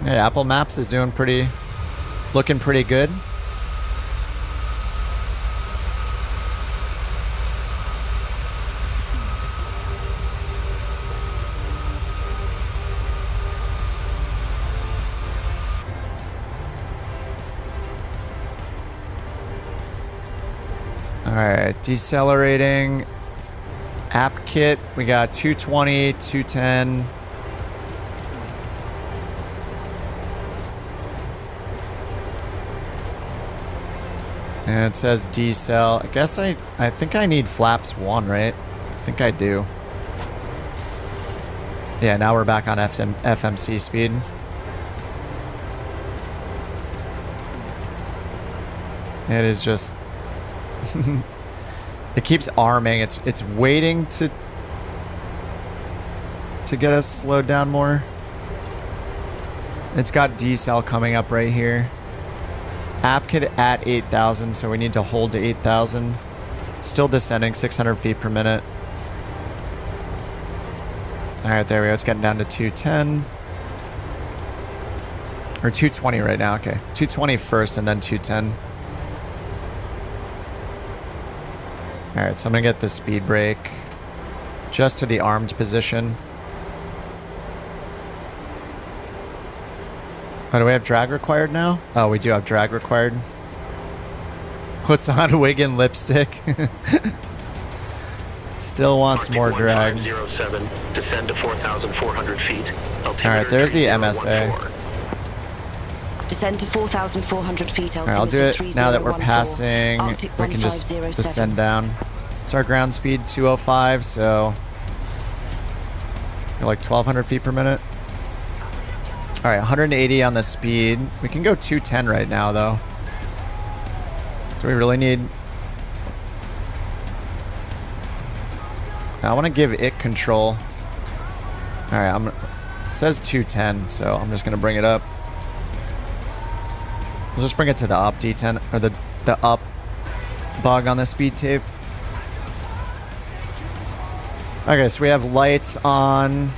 Speaker 1: Yeah, Apple Maps is doing looking pretty good. Alright, decelerating. App kit, we got 220, 210. And it says decel. I guess I think I need flaps 1, right? I think I do. Yeah, now we're back on FMC speed. It is just... it keeps arming. It's waiting to get us slowed down more. It's got decel coming up right here. App kit at 8,000, so we need to hold to 8,000. Still descending 600 feet per minute. Alright, there we go. It's getting down to 210. Or 220 right now, okay. 220 first and then 210. Alright, so I'm going to get the speed brake just to the armed position. Oh, do we have drag required now? Oh, we do have drag required. Puts on wig and lipstick. Still wants more drag.
Speaker 17: 0507, descend to 4,400 feet.
Speaker 1: Alright, there's the MSA.
Speaker 15: Descend to 4,400 feet.
Speaker 1: Alright, I'll do it now that we're passing. We can just descend down. It's our ground speed 205, so you're like 1,200 feet per minute. Alright, 180 on the speed. We can go 210 right now, though. Do we really need... I want to give it control. Alright, it says 210, so I'm just going to bring it up. We'll just bring it to the up D10, or the up bug on the speed tape. Okay, so we have lights on.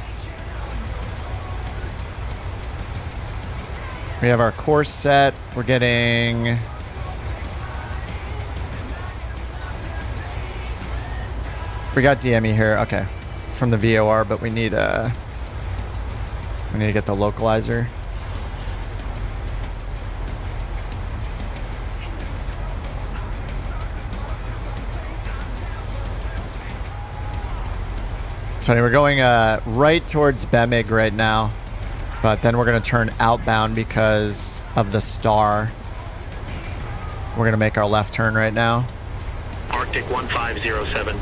Speaker 1: We have our course set. We're getting... We got DME here, okay. From the VOR, but we need to get the localizer. So we're going right towards Bemig right now, but then we're going to turn outbound because of the star. We're going to make our left turn right now.
Speaker 17: Arctic 1507.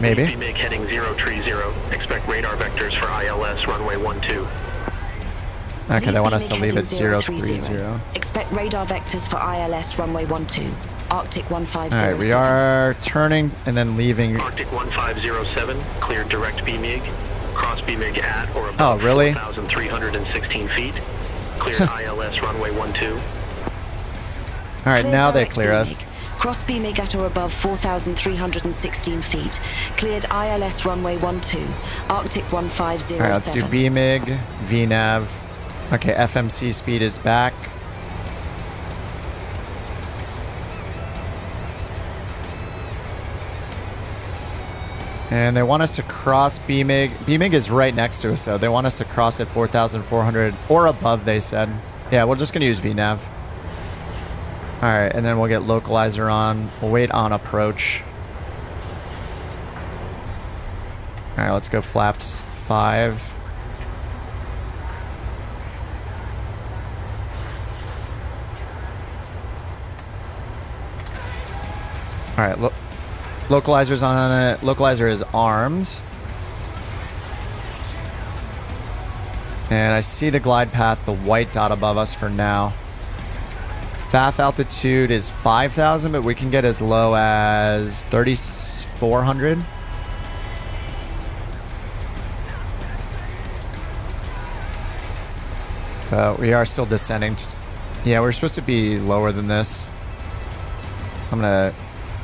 Speaker 1: Maybe.
Speaker 17: BMIG heading 030. Expect radar vectors for ILS runway 12.
Speaker 1: Okay, they want us to leave at
Speaker 15: 030.
Speaker 1: 030.
Speaker 15: Expect radar vectors for ILS runway 12. Arctic 1507.
Speaker 1: Alright, we are turning and then leaving.
Speaker 17: Arctic 1507, cleared direct BMIG. Cross BMIG at or above 4,316 feet. Cleared ILS runway 12.
Speaker 1: Alright, now they clear us.
Speaker 15: Cross BMIG at or above 4,316 feet. Cleared ILS runway 12. Arctic 1507.
Speaker 1: Alright, let's do BMIG, VNAV. Okay, FMC speed is back. And they want us to cross BMIG. BMIG is right next to us, though. They want us to cross at 4,400 or above, they said. Yeah, we're just going to use VNAV. Alright, and then we'll get localizer on. We'll wait on approach. Alright, let's go flaps 5. Alright, look. Localizer's on it. Localizer is armed. And I see the glide path, the white dot above us for now. FAF altitude is 5,000, but we can get as low as 3,400. We are still descending. Yeah, we're supposed to be lower than this. I'm going to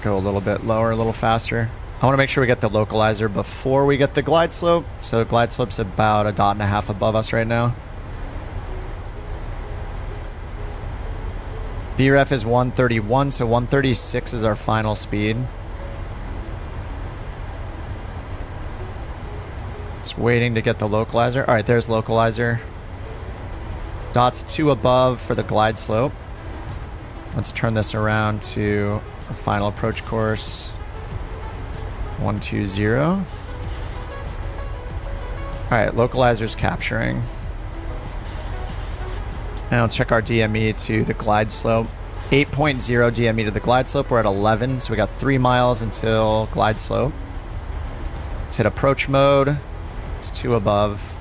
Speaker 1: go a little bit lower, a little faster. I want to make sure we get the localizer before we get the glide slope. So glide slope's about 1.5 dots above us right now. VREF is 131, so 136 is our final speed. Just waiting to get the localizer. All right, there's localizer. Dots 2 above for the glide slope. Let's turn this around to our final approach course. 120. All right, localizer's capturing. And let's check our DME to the glide slope. 8.0 DME to the glide slope. We're at 11, so we got 3 miles until glide slope. Let's hit approach mode. It's 2 above.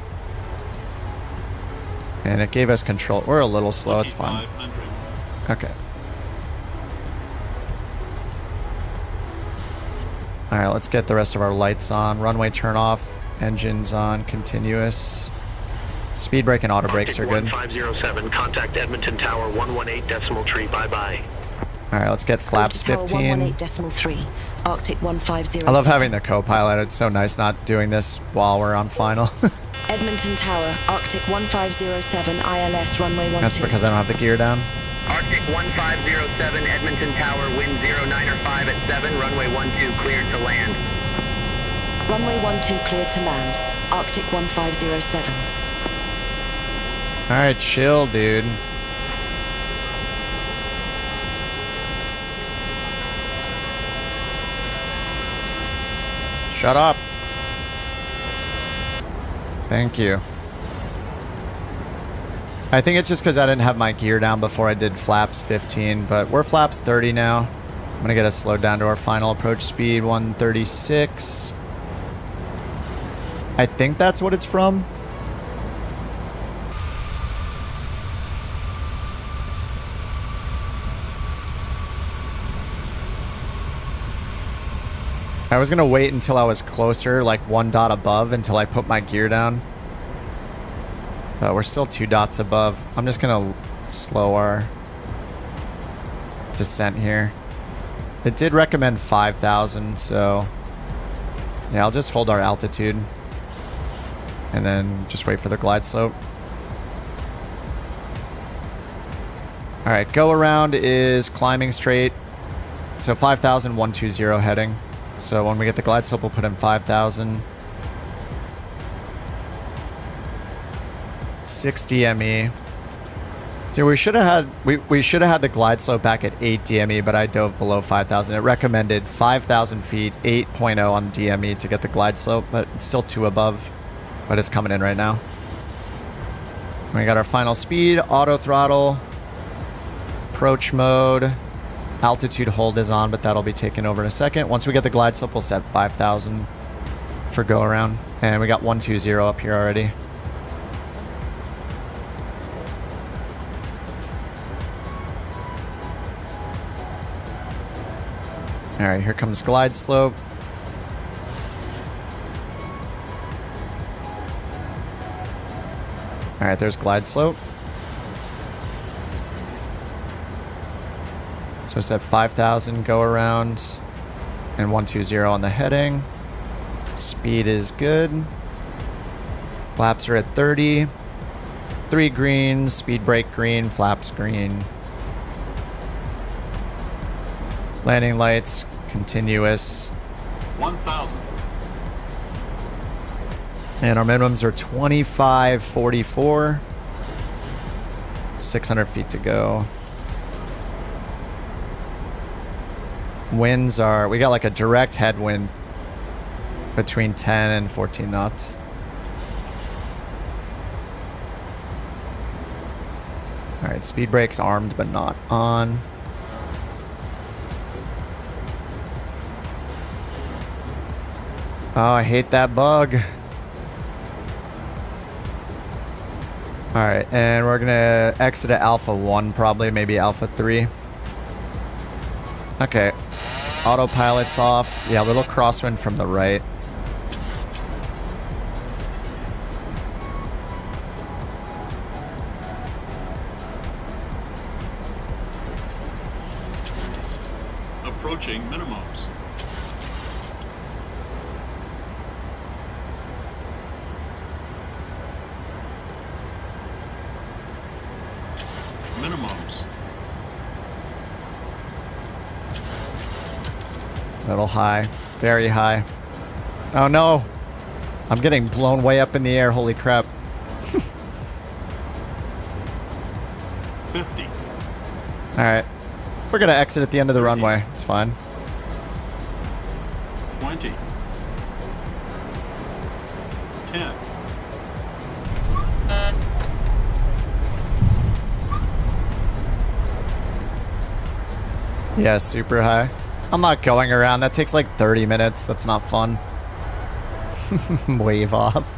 Speaker 1: And it gave us control. We're a little slow, it's fine. Okay. Alright, let's get the rest of our lights on. Runway turn off, engines on, continuous. Speed brake and auto brakes are good.
Speaker 17: 1507, contact Edmonton Tower 118.3, bye-bye.
Speaker 1: Alright, let's get flaps 15.
Speaker 15: 118.3, Arctic 150.
Speaker 1: I love having the co-pilot. It's so nice not doing this while we're on final.
Speaker 15: Edmonton Tower, Arctic 1507, ILS runway 12.
Speaker 1: That's because I don't have the gear down.
Speaker 12: Arctic 1507, Edmonton Tower, wind 0905 at 7, runway 12 cleared to land.
Speaker 15: Runway 12 cleared to land, Arctic 1507.
Speaker 1: Alright, chill, dude. Shut up. Thank you. I think it's just because I didn't have my gear down before I did flaps 15, but we're flaps 30 now. I'm going to get us slowed down to our final approach speed, 136. I think that's what it's from. I was going to wait until I was closer, like 1 dot above, until I put my gear down. But we're still 2 dots above. I'm just going to slow our descent here. It did recommend 5,000, so yeah, I'll just hold our altitude and then just wait for the glide slope. All right, go around is climbing straight. So 5,000, 120 heading. So when we get the glide slope, we'll put in 5,000. 6 DME. Dude, we should have had the glide slope back at 8 DME, but I dove below 5,000. It recommended 5,000 feet, 8.0 on DME to get the glide slope, but it's still 2 above. But it's coming in right now. We got our final speed, auto throttle, approach mode. Altitude hold is on, but that'll be taken over in a second. Once we get the glide slope, we'll set 5,000 for go around. And we got 120 up here already. All right, here comes glide slope. All right, there's glide slope. So it's at 5,000 go around and 120 on the heading. Speed is good. Flaps are at 30. 3 green, speed brake green, flaps green. Landing lights, continuous.
Speaker 13: 1,000.
Speaker 1: And our minimums are 25.44. 600 feet to go. Winds are, we got like a direct headwind between 10 and 14 knots. All right, speed brakes armed but not on. Oh, I hate that bug. All right, and we're gonna exit at Alpha 1 probably, maybe Alpha 3. Okay. Autopilot's off. Yeah, a little crosswind from the right.
Speaker 13: Approaching minimums. Minimums.
Speaker 1: Little high. Very high. Oh no! I'm getting blown way up in the air, holy crap.
Speaker 13: 50.
Speaker 1: Alright. We're gonna exit at the end of the runway. It's fine.
Speaker 13: 20. 10.
Speaker 1: Yeah, super high. I'm not going around. That takes like 30 minutes. That's not fun. Wave off.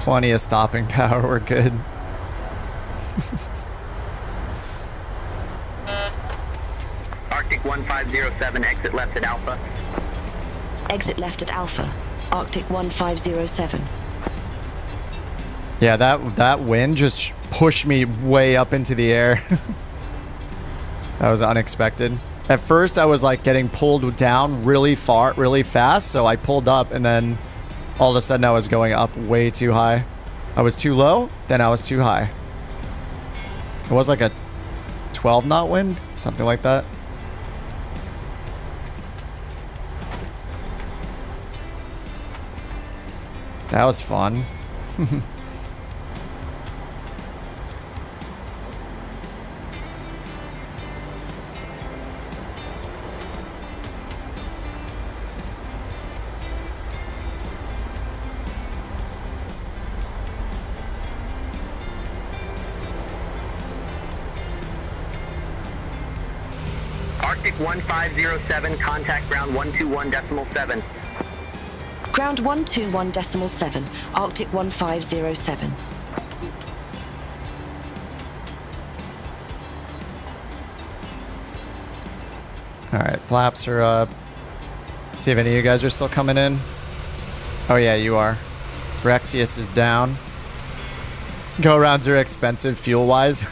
Speaker 1: Plenty of stopping power. We're good.
Speaker 14: Arctic 1507, exit left at Alpha.
Speaker 15: Exit left at Alpha. Arctic 1507.
Speaker 1: Yeah, that wind just pushed me way up into the air. That was unexpected. At first, I was like getting pulled down really far, really fast, so I pulled up, and then all of a sudden I was going up way too high. I was too low, then I was too high. It was like a 12 knot wind, something like that. That was fun.
Speaker 14: Arctic 1507, contact ground 121.7.
Speaker 15: Ground 121.7, Arctic 1507.
Speaker 1: Alright, flaps are up. See if any of you guys are still coming in. Oh yeah, you are. Rexius is down. Go-rounds are expensive fuel-wise.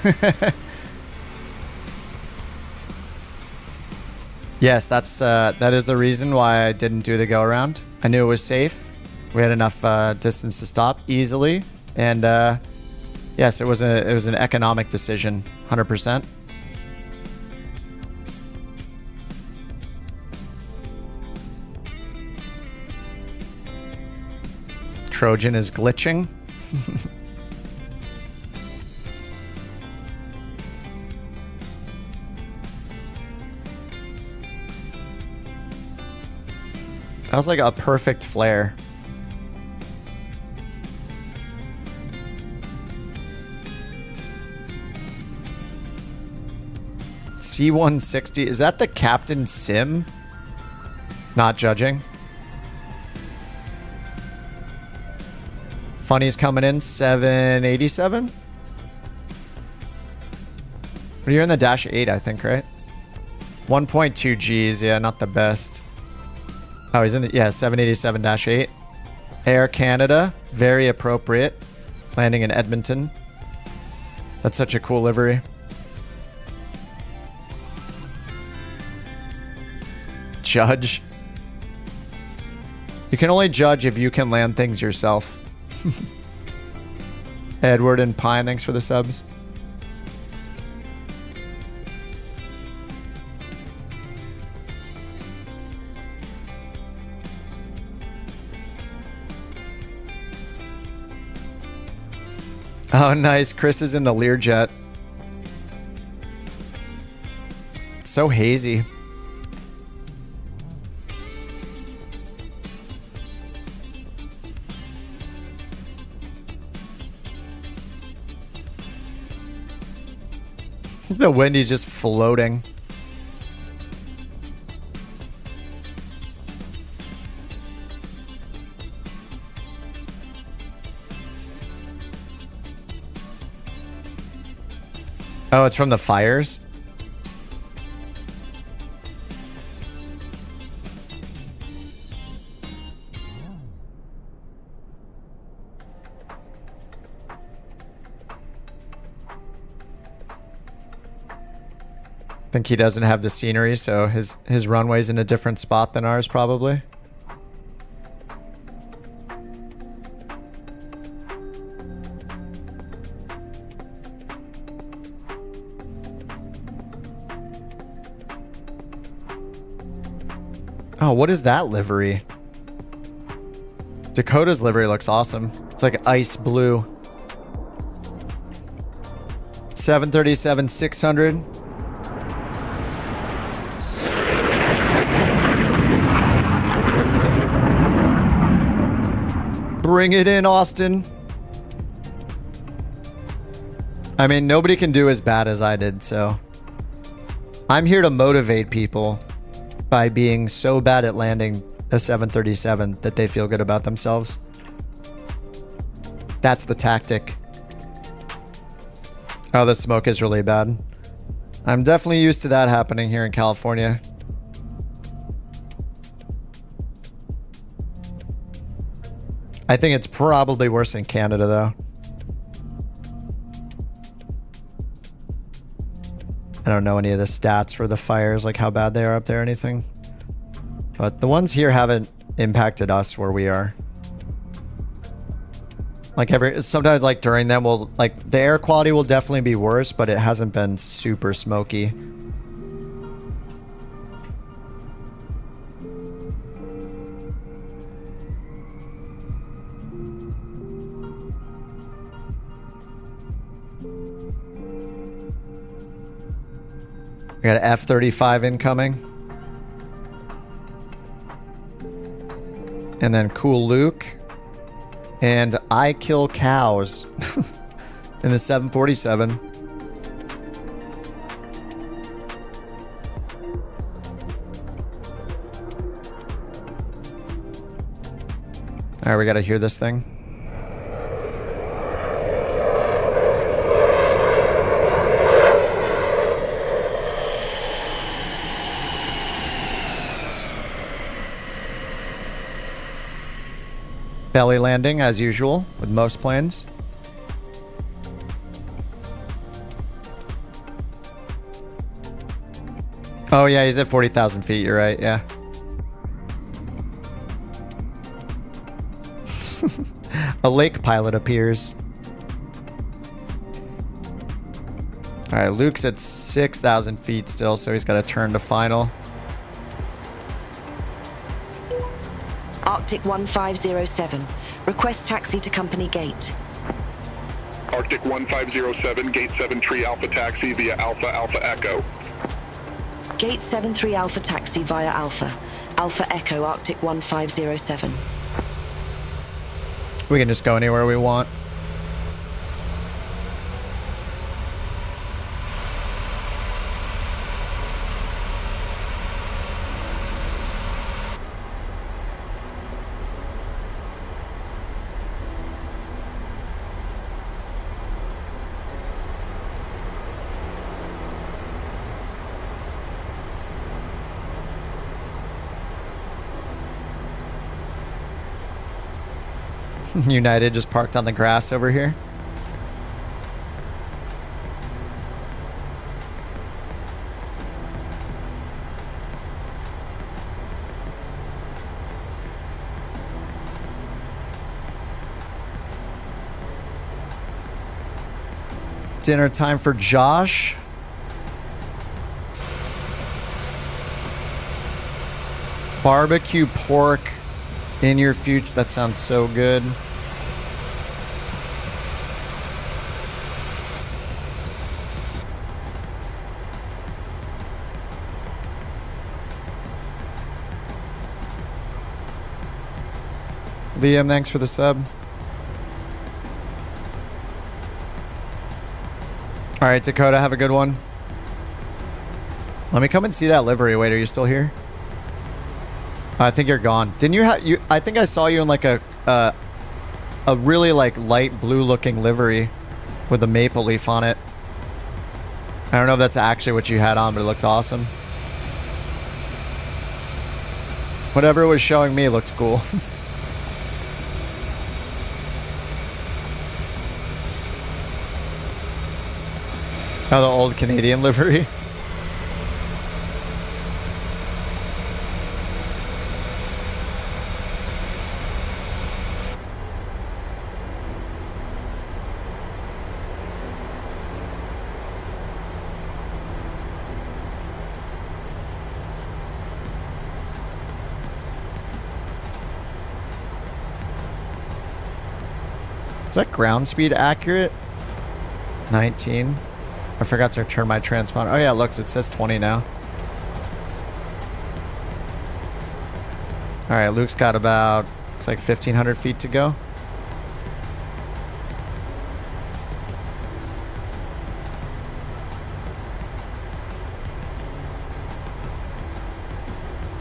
Speaker 1: Yes, that is the reason why I didn't do the go-around. I knew it was safe. We had enough distance to stop easily, and yes, it was an economic decision, 100%. Trojan is glitching. That was like a perfect flare. C-160, is that the Captain Sim? Not judging. Funny's coming in, 787? Well, you're in the Dash 8, I think, right? 1.2 Gs, yeah, not the best. Oh, he's in the, yeah, 787-8. Air Canada, very appropriate. Landing in Edmonton. That's such a cool livery. Judge. You can only judge if you can land things yourself. Edward and Pine, thanks for the subs. Oh, nice. Chris is in the Learjet. It's so hazy. The Wendy's just floating. Oh, it's from the fires? I think he doesn't have the scenery, so his runway's in a different spot than ours, probably. Oh, what is that livery? Dakota's livery looks awesome. It's like ice blue. 737-600. Bring it in, Austin. I mean, nobody can do as bad as I did, so I'm here to motivate people by being so bad at landing a 737 that they feel good about themselves. That's the tactic. Oh, the smoke is really bad. I'm definitely used to that happening here in California. I think it's probably worse in Canada, though. I don't know any of the stats for the fires, like how bad they are up there or anything. But the ones here haven't impacted us where we are. Like sometimes like during them will like the air quality will definitely be worse, but it hasn't been super smoky. We got an F-35 incoming. And then Cool Luke. And I Kill Cows in the 747. All right, we got to hear this thing. Belly landing, as usual, with most planes. Oh, yeah, he's at 40,000 feet. You're right, yeah. A lake pilot appears. All right, Luke's at 6,000 feet still, so he's got to turn to final.
Speaker 15: Arctic 1507. Request taxi to company gate.
Speaker 11: Arctic 1507, gate 73 Alpha taxi via Alpha Alpha Echo.
Speaker 15: Gate 73 Alpha taxi via Alpha. Alpha Echo, Arctic 1507.
Speaker 1: We can just go anywhere we want. United just parked on the grass over here. Dinner time for Josh. Barbecue pork in your future. That sounds so good. Liam, thanks for the sub. All right, Dakota, have a good one. Let me come and see that livery. Wait, are you still here? I think you're gone. Didn't you have you? I think I saw you in like a really like light blue looking livery with a maple leaf on it. I don't know if that's actually what you had on, but it looked awesome. Whatever it was showing me looked cool. Oh, the old Canadian livery. Is that ground speed accurate? 19. I forgot to turn my transponder. Oh yeah, look, it says 20 now. All right, Luke's got about, looks like 1,500 feet to go.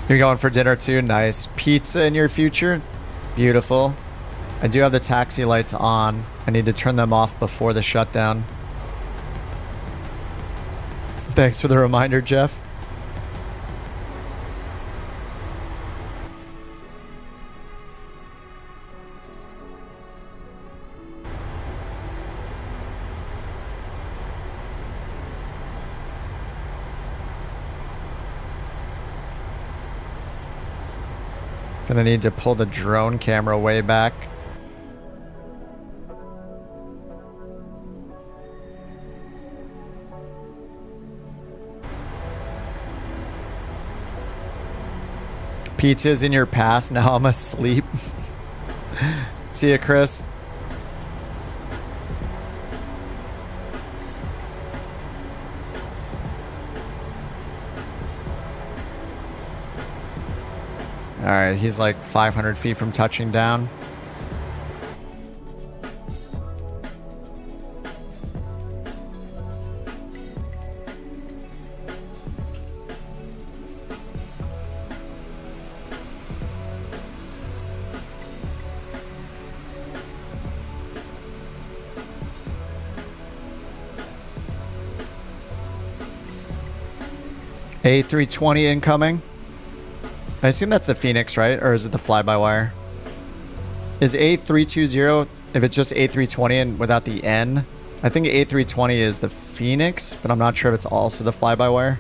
Speaker 1: You're going for dinner too? Nice. Pizza in your future? Beautiful. I do have the taxi lights on. I need to turn them off before the shutdown. Thanks for the reminder, Jeff. Gonna need to pull the drone camera way back. Pizza's in your past, now I'm asleep. See ya, Chris. Alright, he's like 500 feet from touching down. A320 incoming. I assume that's the Phoenix, right? Or is it the fly-by-wire? Is A320, if it's just A320 and without the N? I think A320 is the Phoenix, but I'm not sure if it's also the fly-by-wire.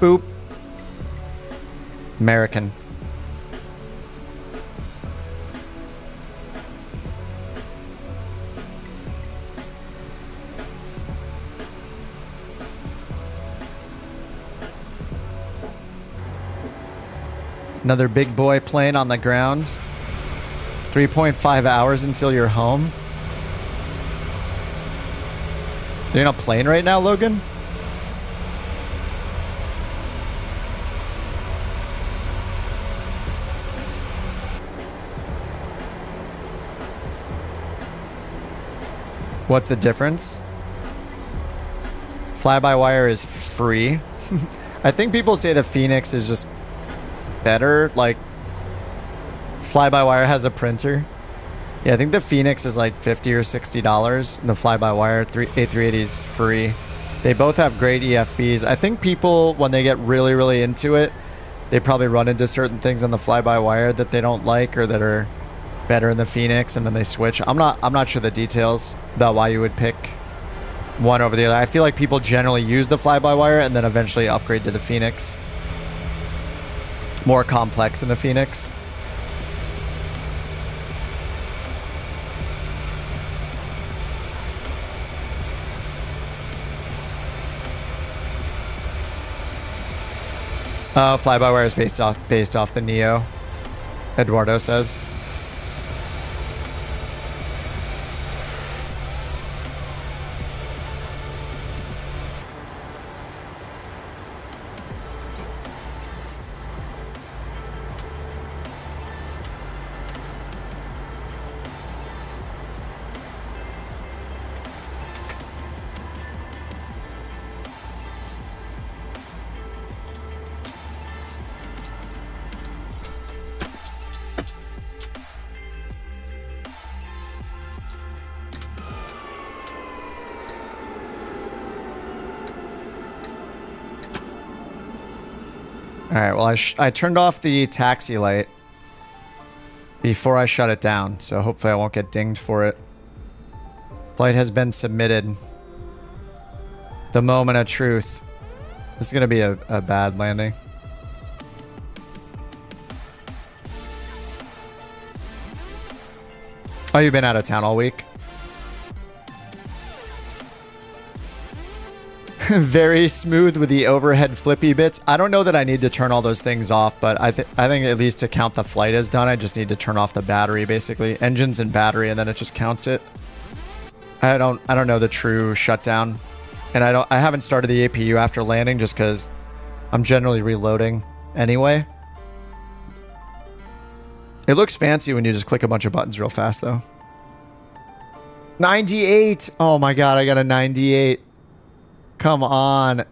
Speaker 1: Boop. American. Another big boy plane on the ground. 3.5 hours until you're home. You're in a plane right now, Logan? What's the difference? Fly-by-wire is free. I think people say the Phoenix is just better. Like, fly-by-wire has a printer. Yeah, I think the Phoenix is like $50 or $60, and the fly-by-wire A380 is free. They both have great EFBs. I think people, when they get really, really into it, they probably run into certain things on the fly-by-wire that they don't like or that are better in the Phoenix, and then they switch. I'm not sure the details about why you would pick one over the other. I feel like people generally use the fly-by-wire and then eventually upgrade to the Phoenix. More complex in the Phoenix. Fly-by-wire is based off the Neo, Eduardo says. Alright, well I turned off the taxi light before I shut it down, so hopefully I won't get dinged for it. Flight has been submitted. The moment of truth. This is going to be a bad landing. Oh, you've been out of town all week? Very smooth with the overhead flippy bits. I don't know that I need to turn all those things off, but I think at least to count the flight as done, I just need to turn off the battery, basically. Engines and battery, and then it just counts it. I don't know the true shutdown. And I haven't started the APU after landing just because I'm generally reloading anyway. It looks fancy when you just click a bunch of buttons real fast, though. 98! Oh my god, I got a 98. Come on.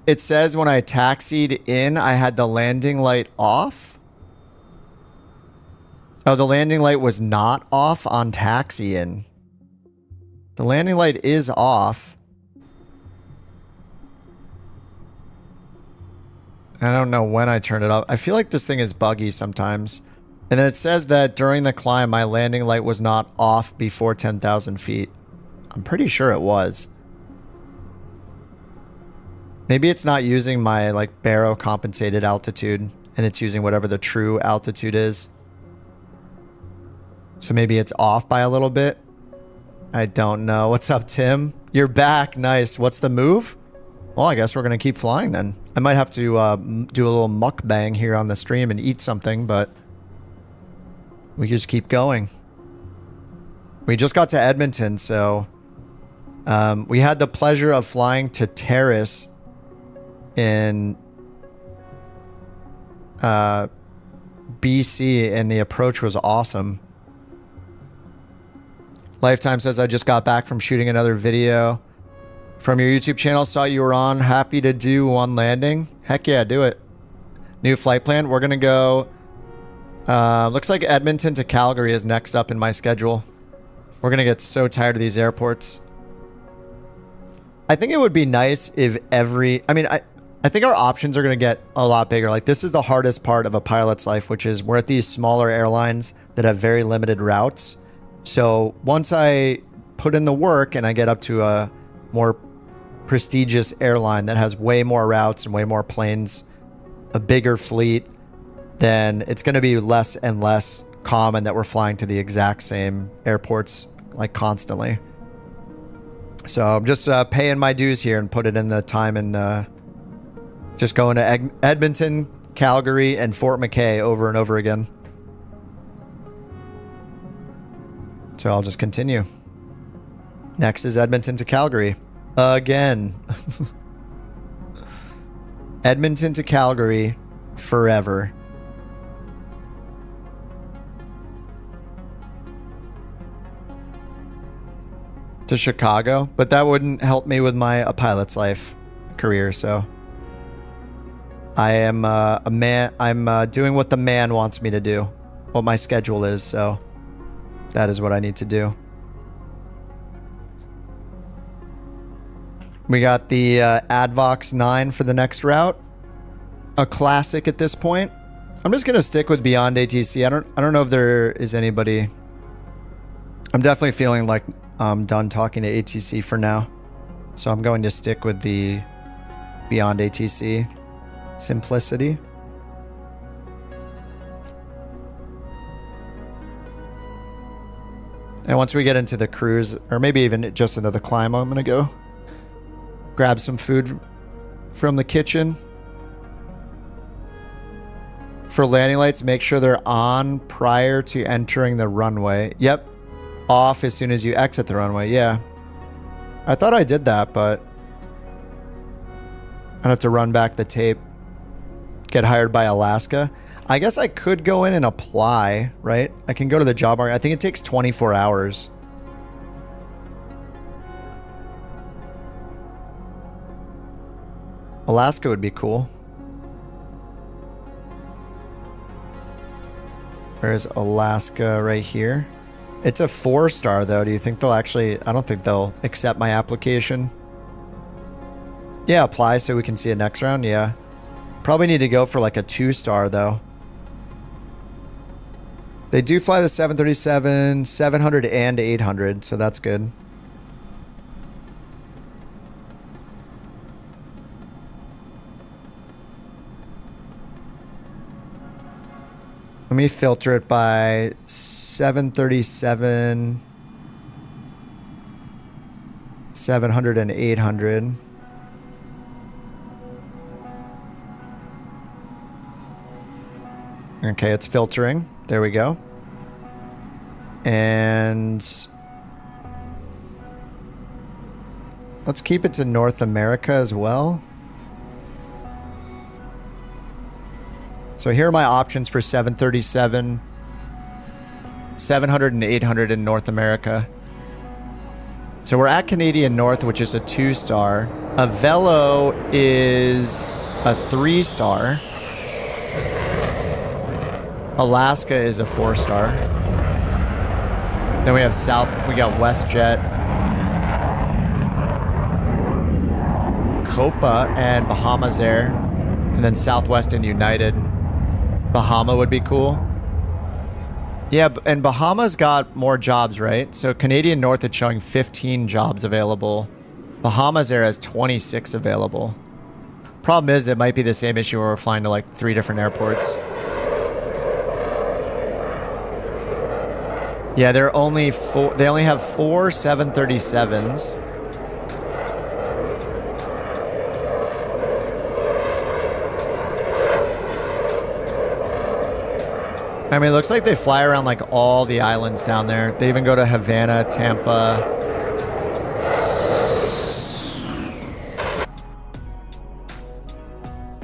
Speaker 1: It says when I taxied in, I had the landing light off. Oh, the landing light was not off on taxi in. The landing light is off. I don't know when I turned it off. I feel like this thing is buggy sometimes. And then it says that during the climb, my landing light was not off before 10,000 feet. I'm pretty sure it was. Maybe it's not using my like baro compensated altitude and it's using whatever the true altitude is. So maybe it's off by a little bit. I don't know. What's up, Tim? You're back. Nice. What's the move? Well, I guess we're going to keep flying then. I might have to do a little mukbang here on the stream and eat something, but we just keep going. We just got to Edmonton, so we had the pleasure of flying to Terrace in BC, and the approach was awesome. Lifetime says, I just got back from shooting another video from your YouTube channel. Saw you were on. Happy to do one landing. Heck yeah, do it. New flight plan. We're going to go... looks like Edmonton to Calgary is next up in my schedule. We're going to get so tired of these airports. I think it would be nice if every... I mean, I think our options are going to get a lot bigger. Like, this is the hardest part of a pilot's life, which is we're at these smaller airlines that have very limited routes. So once I put in the work and I get up to a more prestigious airline that has way more routes and way more planes, a bigger fleet, then it's going to be less and less common that we're flying to the exact same airports like constantly. So I'm just paying my dues here and put it in the time and just going to Edmonton, Calgary, and Fort McKay over and over again. So I'll just continue. Next is Edmonton to Calgary. Again. Edmonton to Calgary forever. To Chicago, but that wouldn't help me with my pilot's life career, so I am a man. I'm doing what the man wants me to do, what my schedule is, so that is what I need to do. We got the Advox 9 for the next route. A classic at this point. I'm just gonna stick with Beyond ATC. I don't know if there is anybody. I'm definitely feeling like I'm done talking to ATC for now. So I'm going to stick with the Beyond ATC simplicity. And once we get into the cruise, or maybe even just into the climb, I'm going to go grab some food from the kitchen. For landing lights, make sure they're on prior to entering the runway. Yep. Off as soon as you exit the runway. Yeah. I thought I did that, but I'd have to run back the tape. Get hired by Alaska. I guess I could go in and apply, right? I can go to the job market. I think it takes 24 hours. Alaska would be cool. Where's Alaska? Right here. It's a 4-star though. Do you think they'll actually... I don't think they'll accept my application. Yeah, apply so we can see it next round. Yeah. Probably need to go for like a 2-star though. They do fly the 737, 700, and 800, so that's good. Let me filter it by 737. 700 and 800. Okay, it's filtering. There we go. And let's keep it to North America as well. So here are my options for 737, 700 and 800 in North America. So we're at Canadian North, which is a 2-star. A Velo is a 3-star. Alaska is a 4-star. Then we have we got WestJet, Copa, and Bahamas Air. And then Southwest and United. Bahama would be cool. Yeah, and Bahamas got more jobs, right? So Canadian North is showing 15 jobs available. Bahamas Air has 26 available. Problem is, it might be the same issue where we're flying to like 3 different airports. Yeah, they only have 4 737s. I mean, it looks like they fly around like all the islands down there. They even go to Havana, Tampa.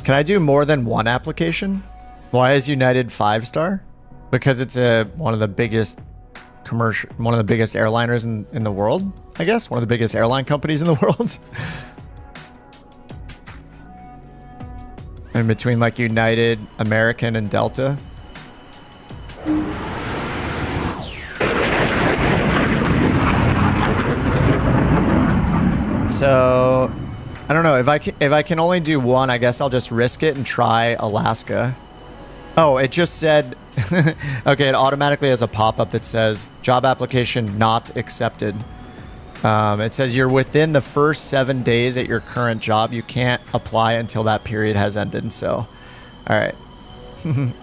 Speaker 1: Can I do more than one application? Why is United 5-star? Because it's one of the biggest airliners in the world, I guess. One of the biggest airline companies in the world. And between like United, American, and Delta. So, I don't know, if I can only do one, I guess I'll just risk it and try Alaska. Oh, it just said, okay, it automatically has a pop-up that says, job application not accepted. It says you're within the first 7 days at your current job. You can't apply until that period has ended, so, all right.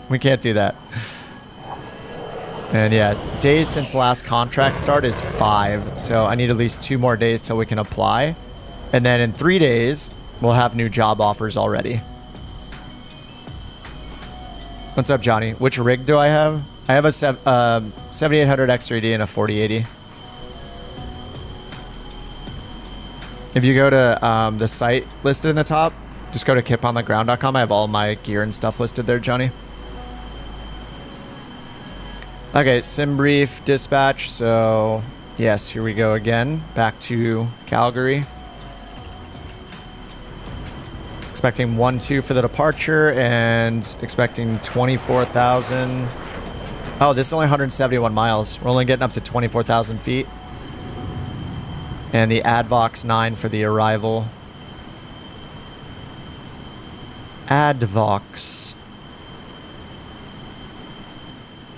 Speaker 1: We can't do that. And yeah, days since last contract start is 5, so I need at least 2 more days till we can apply. And then in 3 days, we'll have new job offers already. What's up, Johnny? Which rig do I have? I have a 7800 X3D and a 4080. If you go to the site listed in the top, just go to kipontheground.com. I have all my gear and stuff listed there, Johnny. Okay, sim brief, dispatch. So, yes, here we go again. Back to Calgary. Expecting 1-2 for the departure and expecting 24,000. Oh, this is only 171 miles. We're only getting up to 24,000 feet. And the Advox 9 for the arrival. Advox.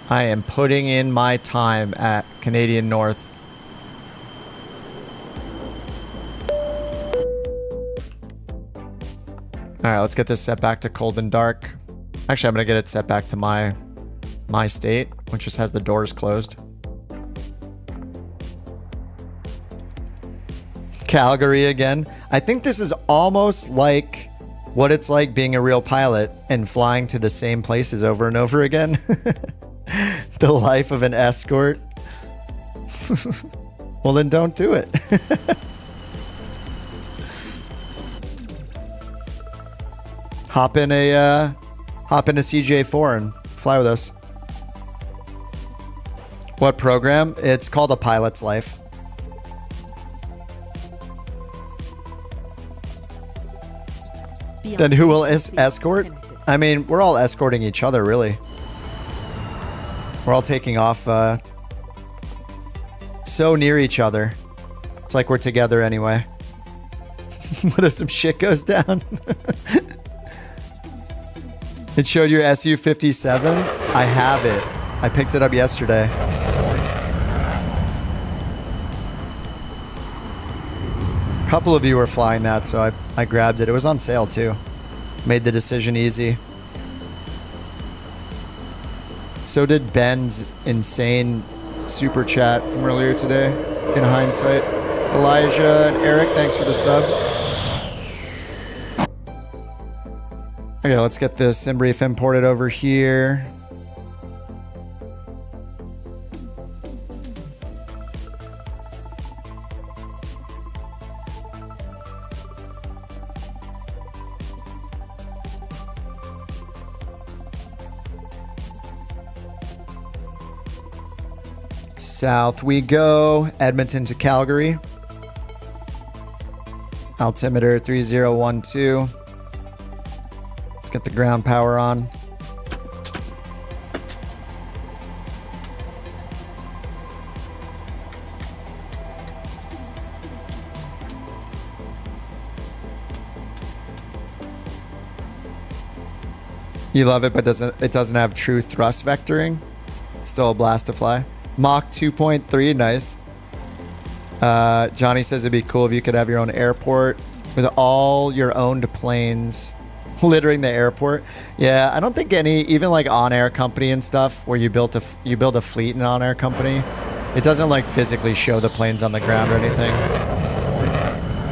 Speaker 1: I am putting in my time at Canadian North. Alright, let's get this set back to cold and dark. Actually, I'm going to get it set back to my state, which just has the doors closed. Calgary again. I think this is almost like what it's like being a real pilot and flying to the same places over and over again. The life of an escort. Well, then don't do it. Hop in a CJ4 and fly with us. What program? It's called A Pilot's Life. Then who will escort? I mean, we're all escorting each other, really. We're all taking off so near each other. It's like we're together anyway. What if some shit goes down? It showed your SU-57? I have it. I picked it up yesterday. A couple of you were flying that, so I grabbed it. It was on sale too. Made the decision easy. So did Ben's insane super chat from earlier today, in hindsight. Elijah and Eric, thanks for the subs. Okay, let's get this sim brief imported over here. South we go, Edmonton to Calgary. Altimeter 3012. Get the ground power on. You love it, but it doesn't have true thrust vectoring. Still a blast to fly. Mach 2.3, nice. Johnny says it'd be cool if you could have your own airport with all your owned planes littering the airport. Yeah, I don't think any, even like on-air company and stuff, where you build a fleet in an on-air company, it doesn't like physically show the planes on the ground or anything.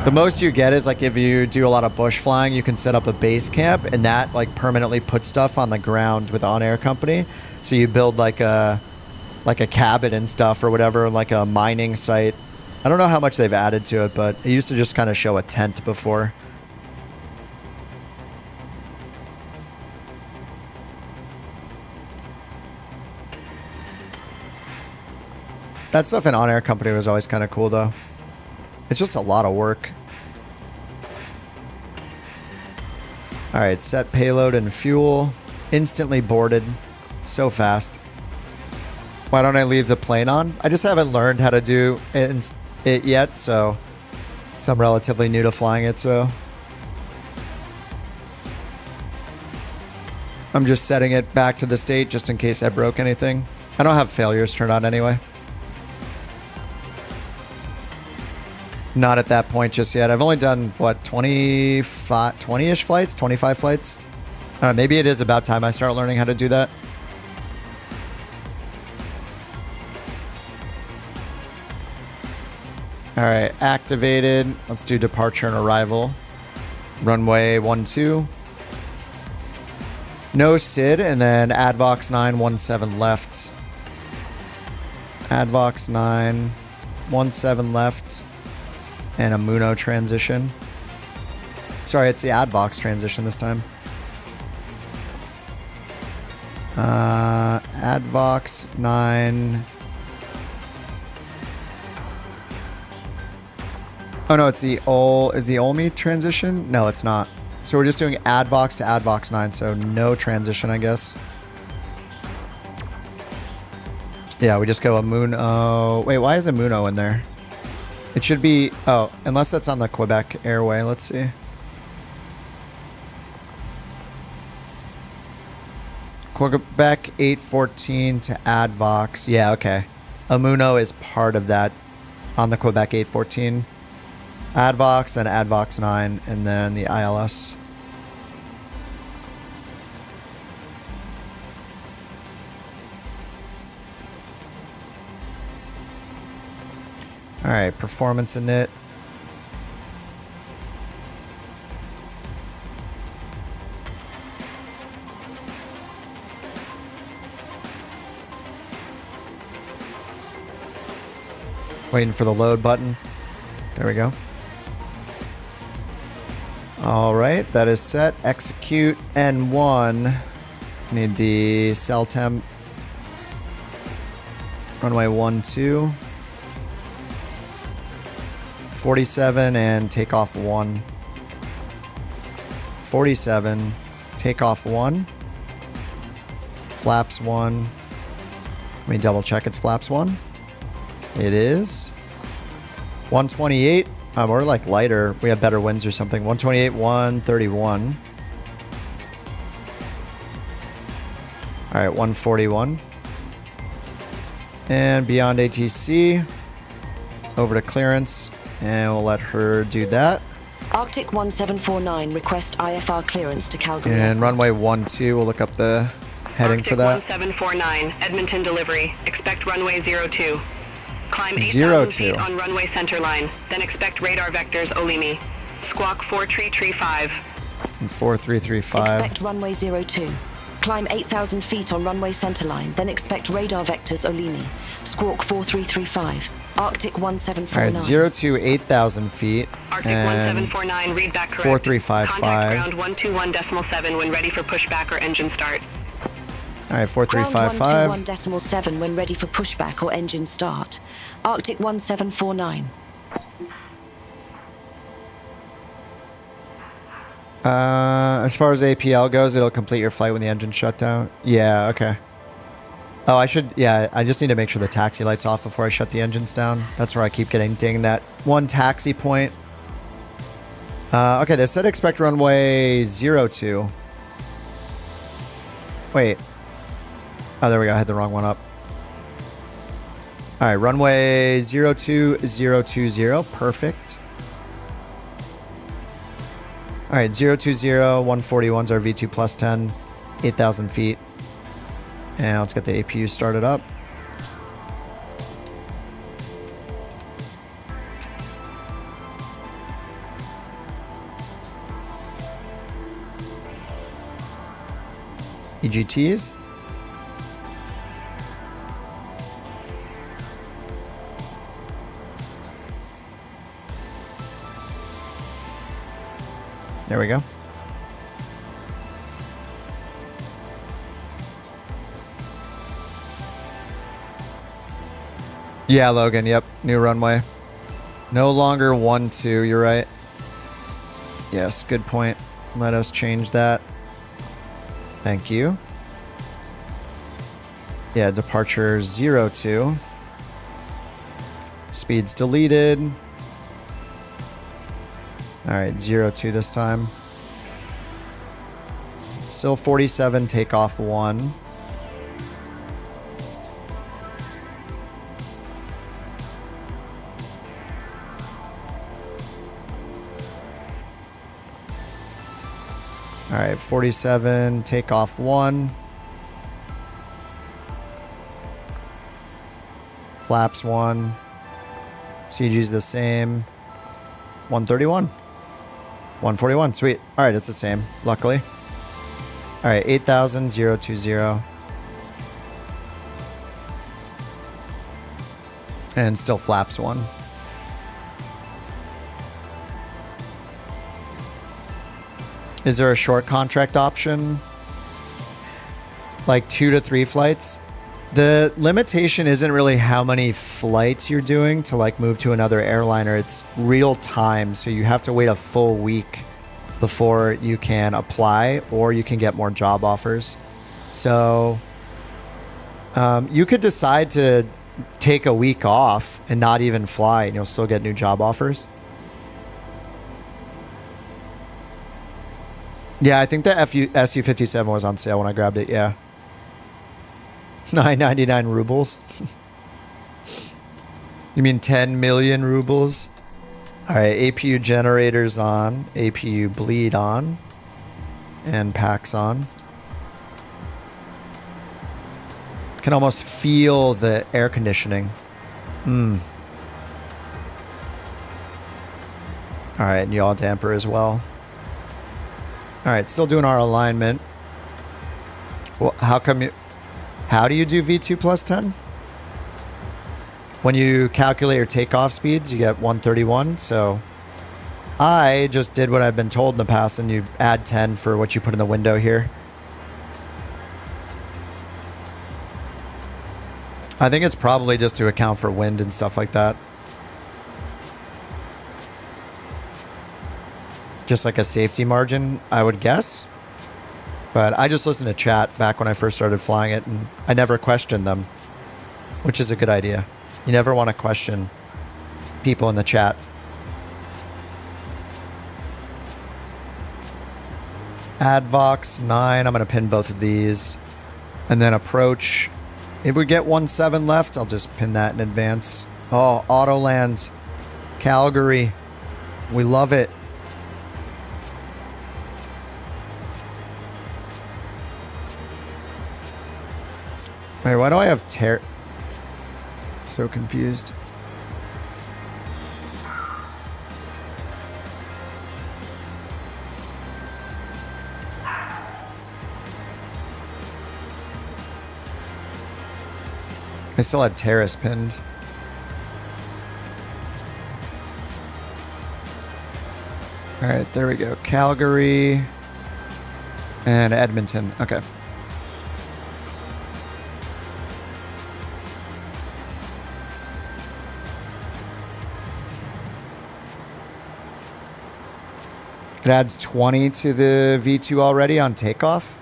Speaker 1: The most you get is like if you do a lot of bush flying, you can set up a base camp, and that like permanently puts stuff on the ground with on-air company. So you build like a cabin and stuff or whatever, like a mining site. I don't know how much they've added to it, but it used to just kind of show a tent before. That stuff in on-air company was always kind of cool though. It's just a lot of work. All right, set payload and fuel. Instantly boarded. So fast. Why don't I leave the plane on? I just haven't learned how to do it yet, so I'm relatively new to flying it, so I'm just setting it back to the state just in case I broke anything. I don't have failures turned on anyway. Not at that point just yet. I've only done, what, 20-ish flights? 25 flights? Maybe it is about time I start learning how to do that. All right, activated. Let's do departure and arrival. Runway 12. No SID, and then ADVOX 917 left. ADVOX 917 left. And a Muno transition. Sorry, it's the ADVOX transition this time. ADVOX 9. Oh no, it's the Olmi transition? No, it's not. So we're just doing ADVOX to ADVOX 9, so no transition, I guess. Yeah, we just go a Muno. Wait, why is a Muno in there? It should be, oh, unless that's on the Quebec Airway. Let's see. Quebec 814 to ADVOX. Yeah, okay. Amuno is part of that on the Quebec 814. ADVOX and ADVOX 9, and then the ILS. All right, performance init. Waiting for the load button. There we go. All right, that is set. Execute N1. Need the cell temp. Runway 12. 47 and takeoff 1. 47, takeoff 1. Flaps 1. Let me double check it's flaps 1. It is. 128. We're like lighter. We have better winds or something. 128, 131. All right, 141. And beyond ATC. Over to clearance. And we'll let her do that.
Speaker 15: Arctic 1749, request IFR clearance to Calgary.
Speaker 1: And runway 12, we'll look up the heading
Speaker 14: Arctic
Speaker 1: for that.
Speaker 14: 1749, Edmonton delivery. Expect runway 02. Climb
Speaker 1: 0-2.
Speaker 14: 8,000 feet on runway center line, then expect radar vectors Olimi. Squawk 4335.
Speaker 1: 4335.
Speaker 15: Expect runway 02. Climb 8,000 feet on runway centerline, then expect radar vectors Olimi. Squawk 4335. Arctic 1749.
Speaker 1: Alright, 02, 8,000 feet.
Speaker 14: Arctic
Speaker 1: And
Speaker 14: 1749, read back correct.
Speaker 1: 4355.
Speaker 14: Contact ground 121.7 when ready for pushback or engine start.
Speaker 1: Alright,
Speaker 15: Ground
Speaker 1: 4355.
Speaker 15: 121.7 when ready for pushback or engine start. Arctic 1749.
Speaker 1: As far as APL goes, it'll complete your flight when the engine's shut down. Yeah, okay. Oh, I just need to make sure the taxi light's off before I shut the engines down. That's where I keep getting dinged, that one taxi point. Okay, they said expect runway 02. Wait. Oh, there we go. I had the wrong one up. All right, runway 02020. Perfect. All right, 020, 141's our V2 plus 10, 8,000 feet. And let's get the APU started up. EGTs. There we go. Yeah, Logan, yep. New runway. No longer 1-2, you're right. Yes, good point. Let us change that. Thank you. Yeah, departure 02. Speed's deleted. Alright, 02 this time. Still 47, takeoff 1. Alright, 47, takeoff 1. Flaps 1. CG's the same. 131. 141, sweet. Alright, it's the same, luckily. Alright, 8,000, 020. And still flaps 1. Is there a short contract option? Like 2 to 3 flights? The limitation isn't really how many flights you're doing to like move to another airliner. It's real time, so you have to wait a full week before you can apply, or you can get more job offers. So you could decide to take a week off and not even fly, and you'll still get new job offers. Yeah, I think the SU-57 was on sale when I grabbed it, yeah. 999 rubles. You mean 10 million rubles? Alright, APU generators on. APU bleed on. And packs on. Can almost feel the air conditioning. Alright, and yaw damper as well. Alright, still doing our alignment. Well, how come you... How do you do V2 plus 10? When you calculate your takeoff speeds, you get 131. So I just did what I've been told in the past, and you add 10 for what you put in the window here. I think it's probably just to account for wind and stuff like that. Just like a safety margin, I would guess. But I just listened to chat back when I first started flying it, and I never questioned them, which is a good idea. You never want to question people in the chat. Advox 9, I'm going to pin both of these. And then approach. If we get 17 left, I'll just pin that in advance. Oh, Autoland. Calgary. We love it. Wait, why do I have so confused? I still had Terrace pinned. All right, there we go. Calgary and Edmonton. Okay. It adds 20 to the V2 already on takeoff.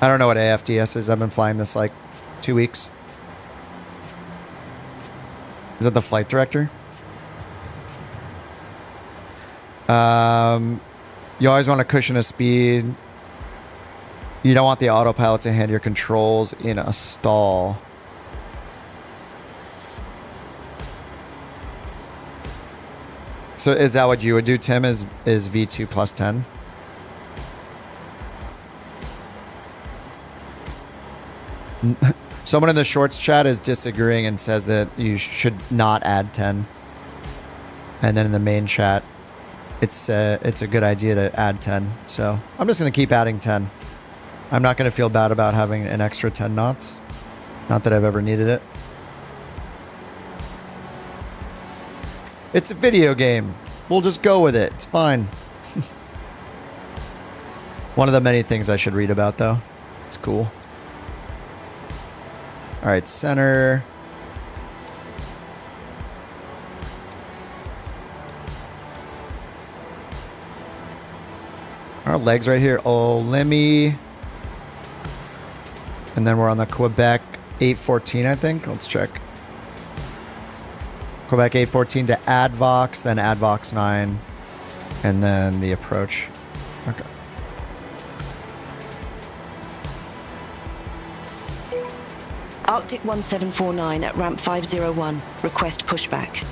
Speaker 1: I don't know what AFDS is. I've been flying this like 2 weeks. Is that the flight director? You always want to cushion a speed. You don't want the autopilot to hand your controls in a stall. So is that what you would do, Tim, is V2 plus 10? Someone in the shorts chat is disagreeing and says that you should not add 10. And then in the main chat, it's a good idea to add 10. So I'm just going to keep adding 10. I'm not going to feel bad about having an extra 10 knots. Not that I've ever needed it. It's a video game. We'll just go with it. It's fine. One of the many things I should read about, though. It's cool. All right, center. Our legs right here. Oh, Lemmy. And then we're on the Quebec 814, I think. Let's check. Quebec 814 to Advox, then Advox 9, and then the approach. Okay.
Speaker 15: Arctic 1749 at ramp 501. Request pushback.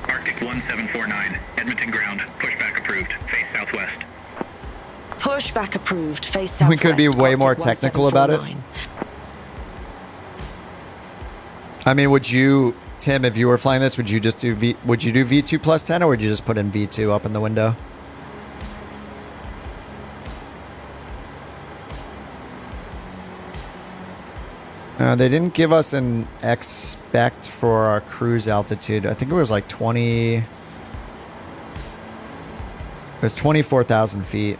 Speaker 8: Arctic 1749, Edmonton ground. Pushback approved. Face southwest.
Speaker 15: Pushback approved. Face southwest.
Speaker 1: We could be way more technical about it. I mean, would you, Tim, if you were flying this, would you just do would you do V2 plus 10, or would you just put in V2 up in the window? They didn't give us an expect for our cruise altitude. I think it was like 20. It was 24,000 feet.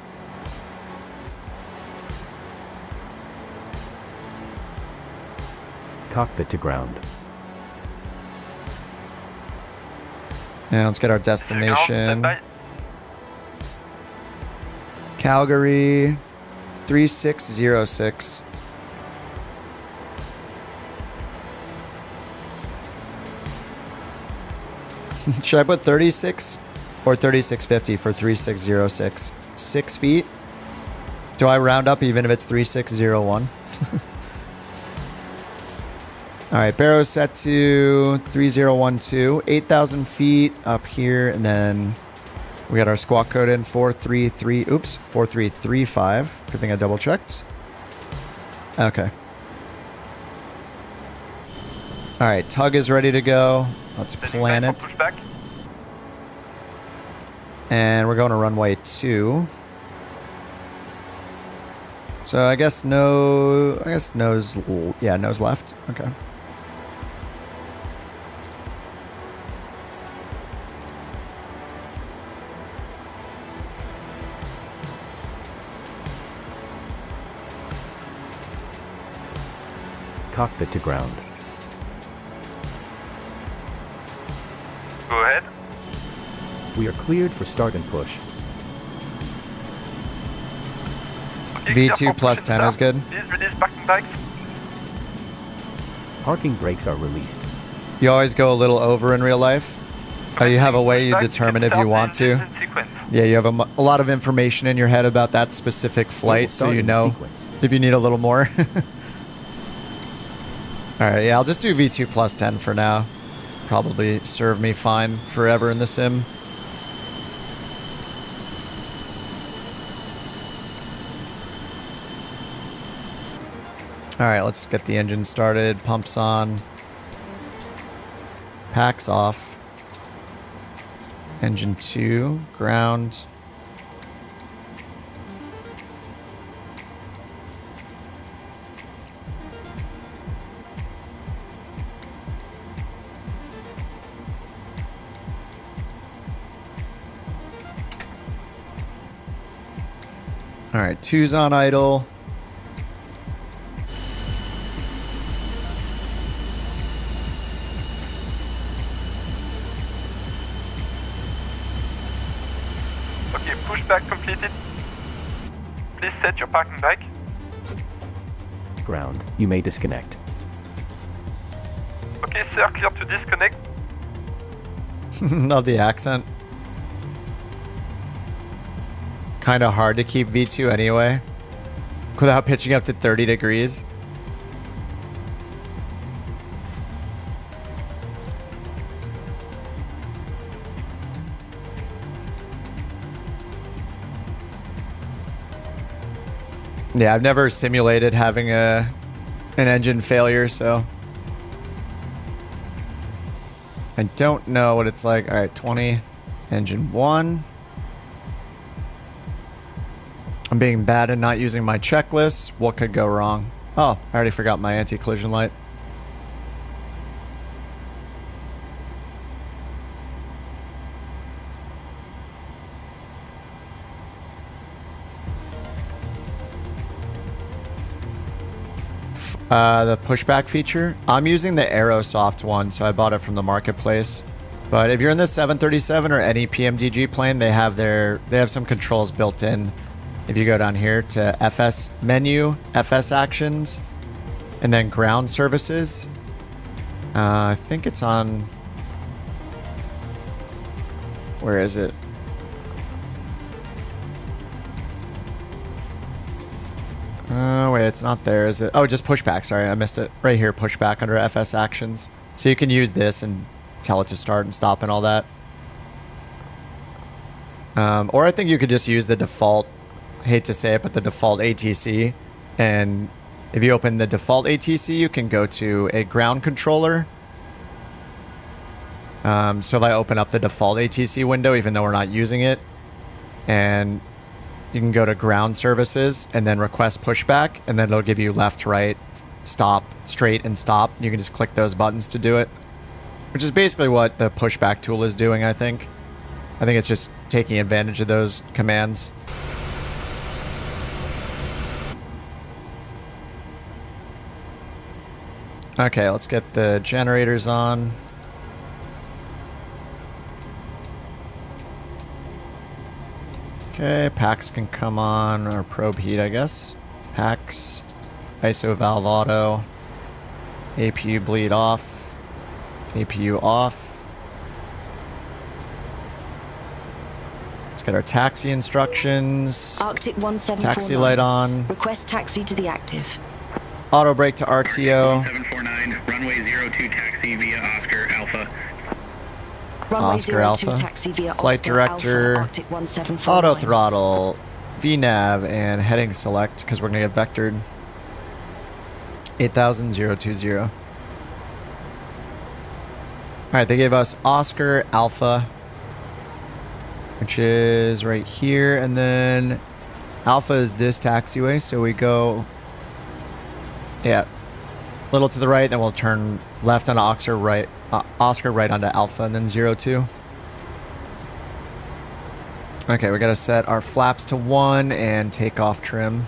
Speaker 10: Cockpit to ground.
Speaker 1: Yeah, let's get our destination. Calgary 3606. Should I put 36 or 3650 for 3606? 6 feet? Do I round up even if it's 3601? All right, Barrow set to 3012, 8,000 feet up here, and then we got our squawk code in 4335. Good thing I double checked. Okay. All right, tug is ready to go. Let's plan it. And we're going to runway 2. So I guess nose, yeah, nose left. Okay.
Speaker 10: Cockpit to ground.
Speaker 9: Go ahead.
Speaker 10: We are cleared for start and push.
Speaker 1: V2 plus 10 is good.
Speaker 10: Parking brakes are released.
Speaker 1: You always go a little over in real life. You have a way you determine if you want to. Yeah, you have a lot of information in your head about that specific flight, so you know if you need a little more. All right, yeah, I'll just do V2 plus 10 for now. Probably serve me fine forever in the sim. All right, let's get the engine started. Pumps on. Packs off. Engine 2, ground. All right, 2's on idle.
Speaker 9: Okay, pushback completed. Please set your parking brake.
Speaker 10: Ground. You may disconnect.
Speaker 9: Okay, sir, clear to disconnect.
Speaker 1: Love the accent. Kind of hard to keep V2 anyway, without pitching up to 30 degrees. Yeah, I've never simulated having an engine failure, so I don't know what it's like. All right, 20, engine 1. I'm being bad and not using my checklist. What could go wrong? Oh, I already forgot my anti-collision light. The pushback feature. I'm using the Aerosoft one, so I bought it from the marketplace. But if you're in the 737 or any PMDG plane, they have some controls built in. If you go down here to FS menu, FS actions, and then ground services, I think it's on, where is it? Oh, wait, it's not there, is it? Oh, just pushback. Sorry, I missed it. Right here, pushback under FS actions. So you can use this and tell it to start and stop and all that. Or I think you could just use the default, hate to say it, but the default ATC. And if you open the default ATC, you can go to a ground controller. So if I open up the default ATC window, even though we're not using it, and you can go to ground services and then request pushback, and then it'll give you left, right, stop, straight, and stop. You can just click those buttons to do it, which is basically what the pushback tool is doing, I think. I think it's just taking advantage of those commands. Okay, let's get the generators on. Okay, packs can come on, or probe heat, I guess. Packs, ISO valve auto, APU bleed off, APU off. Let's get our taxi instructions.
Speaker 15: Arctic 1749.
Speaker 1: Taxi light on.
Speaker 15: Request taxi to the active.
Speaker 1: Auto brake to RTO.
Speaker 8: 749, runway 02 taxi via Oscar Alpha.
Speaker 15: Runway
Speaker 1: Oscar
Speaker 15: 02
Speaker 1: Alpha.
Speaker 15: taxi via
Speaker 1: Flight
Speaker 15: Oscar
Speaker 1: director.
Speaker 15: Alpha, Arctic 1749.
Speaker 1: Auto throttle. VNav and heading select, because we're going to get vectored. 8,020. Alright, they gave us Oscar Alpha, which is right here, and then Alpha is this taxiway, so we go, yeah, a little to the right, then we'll turn left on Oscar right onto Alpha, and then 02. Okay, we gotta set our flaps to 1 and takeoff trim.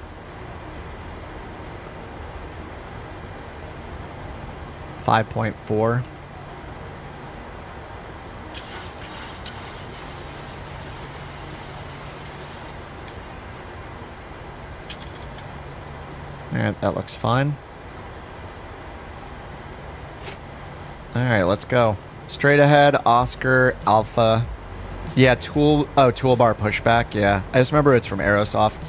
Speaker 1: .4. Alright, that looks fine. Alright, let's go. Straight ahead, Oscar Alpha. Yeah, toolbar pushback, yeah. I just remember it's from Aerosoft.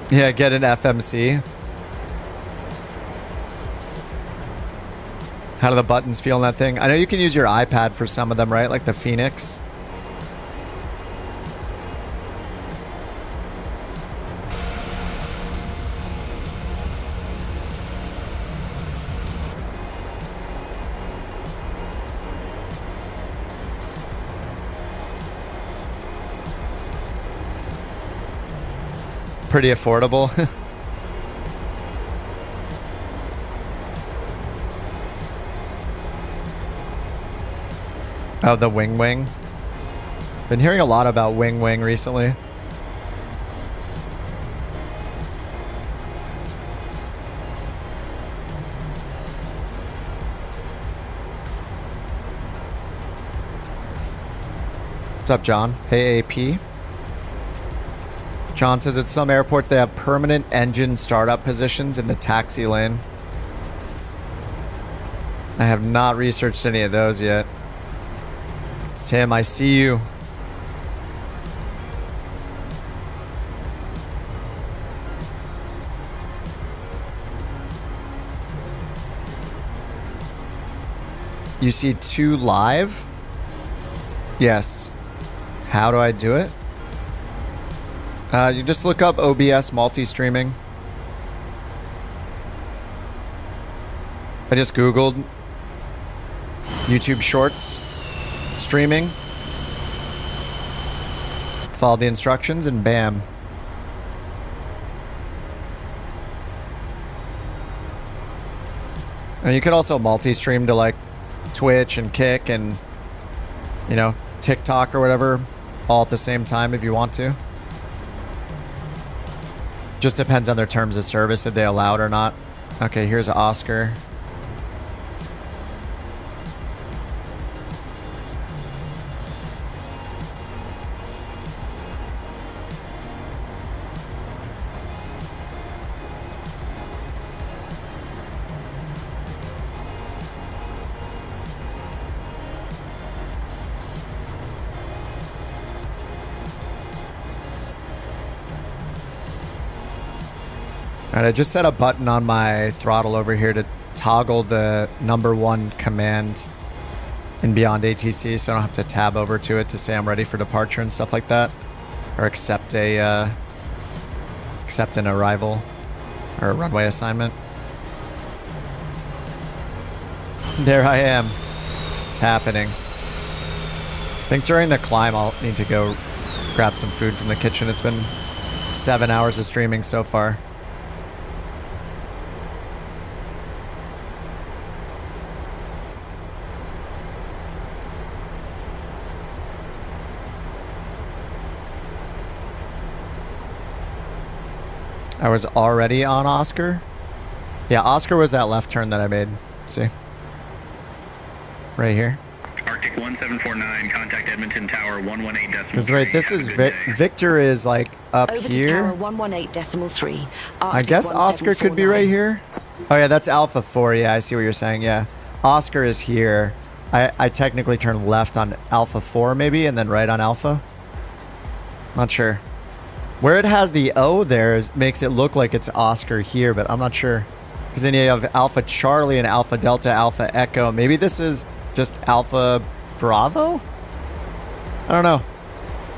Speaker 1: Yeah, get an FMC. How do the buttons feel on that thing? I know you can use your iPad for some of them, right? Like the Phoenix. Pretty affordable. Oh, the wing. Been hearing a lot about Wing Wing recently. What's up, John? Hey, AP. John says at some airports they have permanent engine startup positions in the taxi lane. I have not researched any of those yet. Tim, I see you. You see 2 live? Yes. How do I do it? You just look up OBS multi-streaming. I just Googled YouTube Shorts streaming. Followed the instructions and bam. And you could also multi-stream to like Twitch and Kick and, you know, TikTok or whatever all at the same time if you want to. Just depends on their terms of service if they allow it or not. Okay, here's Oscar. Alright, I just set a button on my throttle over here to toggle the #1 command in Beyond ATC so I don't have to tab over to it to say I'm ready for departure and stuff like that. Or accept an arrival or a runway assignment. There I am. It's happening. I think during the climb I'll need to go grab some food from the kitchen. It's been 7 hours of streaming so far. I was already on Oscar? Yeah, Oscar was that left turn that I made. See? Right here.
Speaker 16: Arctic 1749, contact Edmonton Tower 118.3.
Speaker 1: Because right, this is Victor is like up
Speaker 15: Over
Speaker 1: here.
Speaker 15: to Tower 118.3.
Speaker 1: I guess Oscar could be right here. Oh yeah, that's Alpha 4. Yeah, I see what you're saying. Yeah. Oscar is here. I technically turn left on Alpha 4 maybe, and then right on Alpha. Not sure. Where it has the O there makes it look like it's Oscar here, but I'm not sure. Because then you have Alpha Charlie and Alpha Delta, Alpha Echo. Maybe this is just Alpha Bravo? I don't know.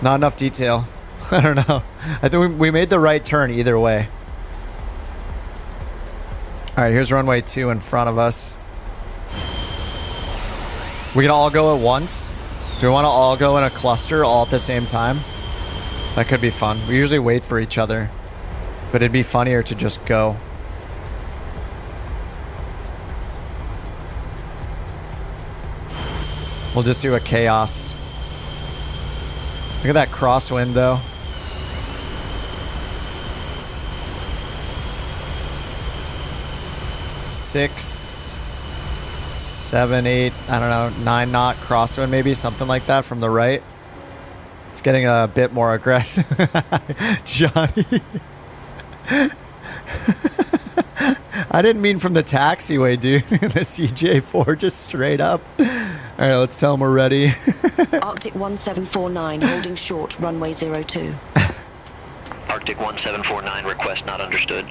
Speaker 1: Not enough detail. I don't know. I think we made the right turn either way. Alright, here's runway 2 in front of us. We can all go at once? Do we want to all go in a cluster all at the same time? That could be fun. We usually wait for each other, but it'd be funnier to just go. We'll just do a chaos. Look at that crosswind though. Six, 7, 8, I don't know, 9 knot crosswind maybe, something like that from the right. It's getting a bit more aggressive. Johnny. I didn't mean from the taxiway, dude. The CJ4 just straight up. All right, let's tell them we're ready.
Speaker 15: Arctic 1749, holding short, runway 02.
Speaker 16: Arctic 1749, request not understood.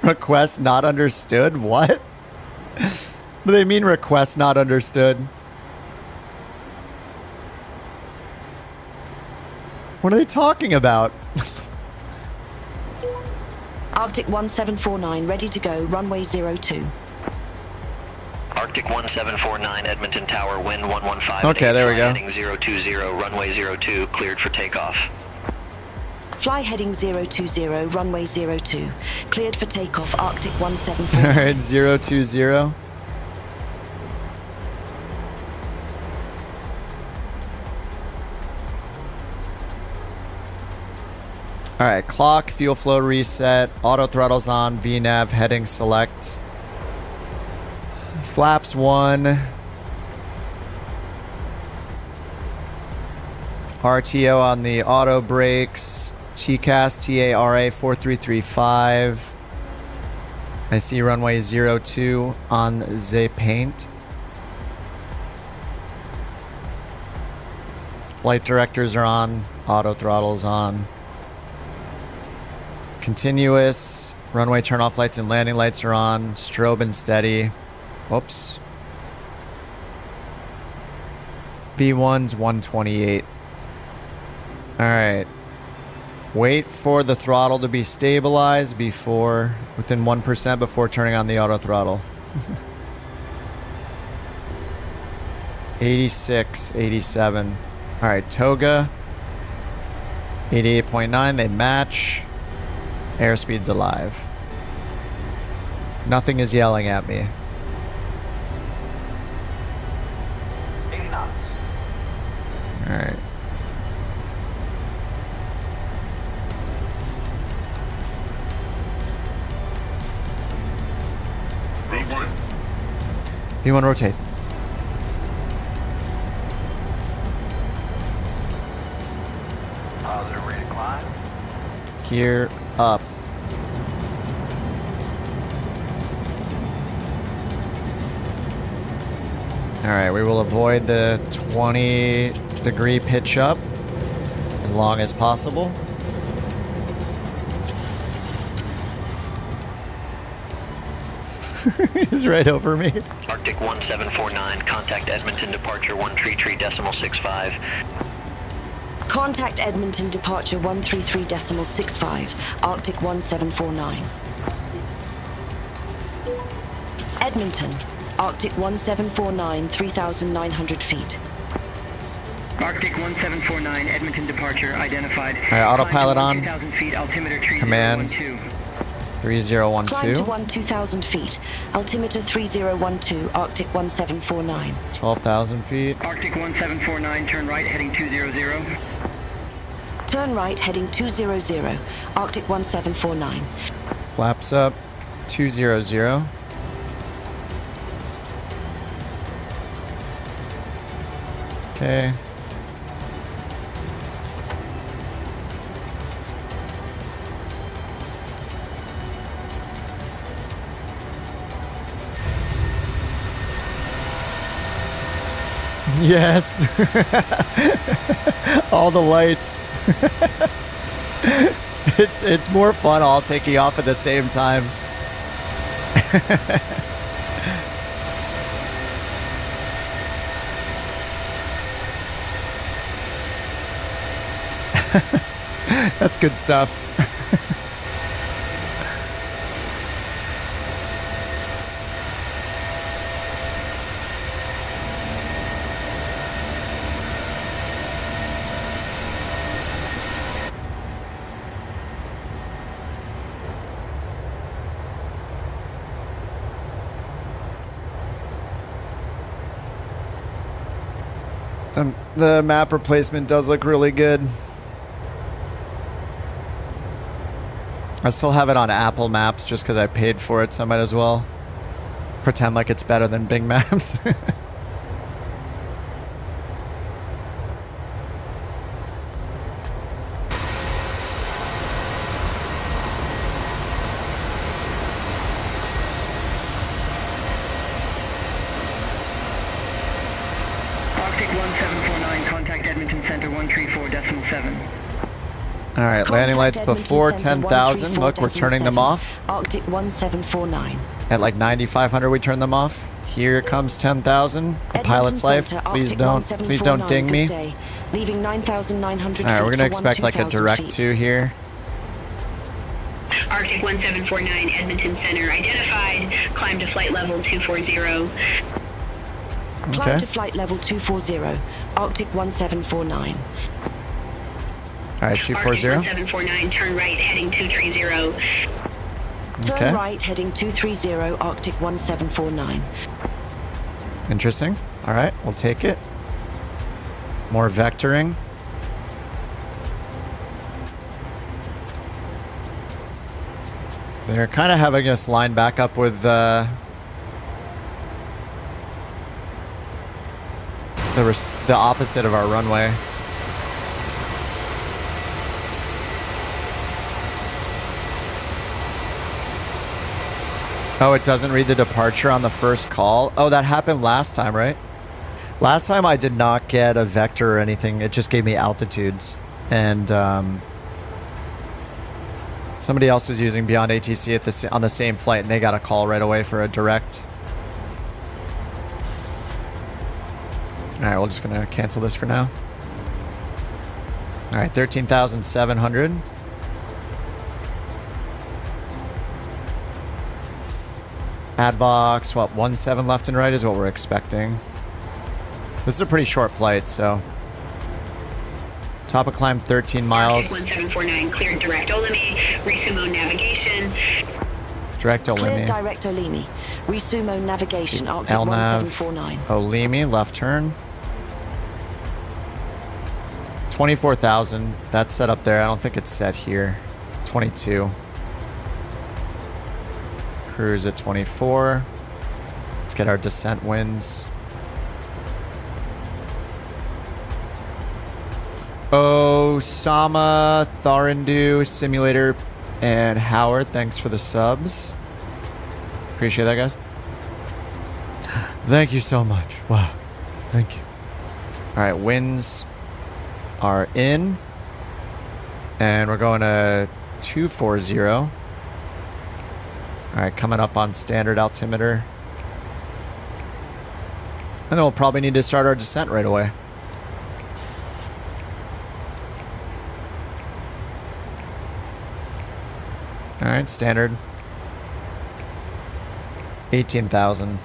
Speaker 1: Request not understood? What? What do they mean request not understood? What are they talking about?
Speaker 15: Arctic 1749, ready to go, runway 02.
Speaker 16: Arctic 1749, Edmonton Tower, wind 115.
Speaker 1: Okay, there we go.
Speaker 16: Heading 020, runway 02, cleared for takeoff.
Speaker 15: Fly heading 020, runway 02. Cleared for takeoff, Arctic 174.
Speaker 1: Alright, 020. All right, clock, fuel flow reset, auto throttles on, VNAV, heading select. Flaps 1. RTO on the auto brakes. TCAS TARA 4335. I see runway 02 on the paint. Flight directors are on. Auto throttles on. Continuous. Runway turn off lights and landing lights are on. Strobe and steady. Whoops. V1's 128. Alright. Wait for the throttle to be stabilized before, within 1% before turning on the auto throttle. 86, 87. Alright, Toga. 88.9, they match. Airspeed's alive. Nothing is yelling at me.
Speaker 8: 80 knots.
Speaker 1: Alright. V1 rotate.
Speaker 8: Positive rate of climb.
Speaker 1: Gear up. Alright, we will avoid the 20-degree pitch up as long as possible. He's right over me.
Speaker 17: Arctic 1749, contact Edmonton departure 133.65.
Speaker 15: Contact Edmonton departure 133.65, Arctic 1749. Edmonton, Arctic 1749, 3,900 feet.
Speaker 14: Arctic 1749, Edmonton departure identified.
Speaker 1: Alright, autopilot on.
Speaker 14: 2,000 feet, altimeter
Speaker 1: Command 3012.
Speaker 15: Climb to 2,000 feet, altimeter 3012, Arctic 1749.
Speaker 1: 12,000 feet.
Speaker 14: Arctic 1749, turn right, heading 200.
Speaker 15: Turn right, heading 200, Arctic 1749.
Speaker 1: Flaps up 200. Okay. Yes. All the lights. It's more fun all taking off at the same time. That's good stuff. The map replacement does look really good. I still have it on Apple Maps just because I paid for it, so I might as well pretend like it's better than Bing Maps.
Speaker 14: Arctic 1749, contact Edmonton Center 134.7.
Speaker 1: All right, landing lights before 10,000. Look, we're turning them off.
Speaker 15: Arctic 1749.
Speaker 1: At like 9,500, we turn them off. Here comes 10,000. Pilot's life. Please don't ding me.
Speaker 15: Leaving 9,900.
Speaker 1: All right, we're gonna expect like a direct to here.
Speaker 3: Arctic 1749, Edmonton Center identified. Climb to flight level 240.
Speaker 15: Climb to flight level 240, Arctic 1749.
Speaker 1: All right, 240.
Speaker 3: Arctic 1749, turn right, heading 230.
Speaker 15: Turn right, heading 230, Arctic 1749.
Speaker 1: Interesting. All right, we'll take it. More vectoring. They're kind of having us line back up with the opposite of our runway. Oh, it doesn't read the departure on the first call? Oh, that happened last time, right? Last time I did not get a vector or anything. It just gave me altitudes. And somebody else was using Beyond ATC on the same flight, and they got a call right away for a direct. Alright, we're just going to cancel this for now. Alright, 13,700. Advox, what, 1-7 left and right is what we're expecting. This is a pretty short flight, so. Top of climb 13 miles.
Speaker 14: 1749, cleared direct Olimi, Risumo navigation.
Speaker 1: Direct Olimi.
Speaker 15: Cleared direct Olimi. Risumo navigation, Arctic
Speaker 1: LNAV,
Speaker 15: 1749.
Speaker 1: Olimi, left turn. 24,000. That's set up there. I don't think it's set here. 22. Cruise at 24. Let's get our descent winds. Osama, Tharindu, Simulator, and Howard, thanks for the subs. Appreciate that, guys. Thank you so much. Wow. Thank you. Alright, winds are in. And we're going to 240. Alright, coming up on standard altimeter. And then we'll probably need to start our descent right away. Alright, standard. 18,000.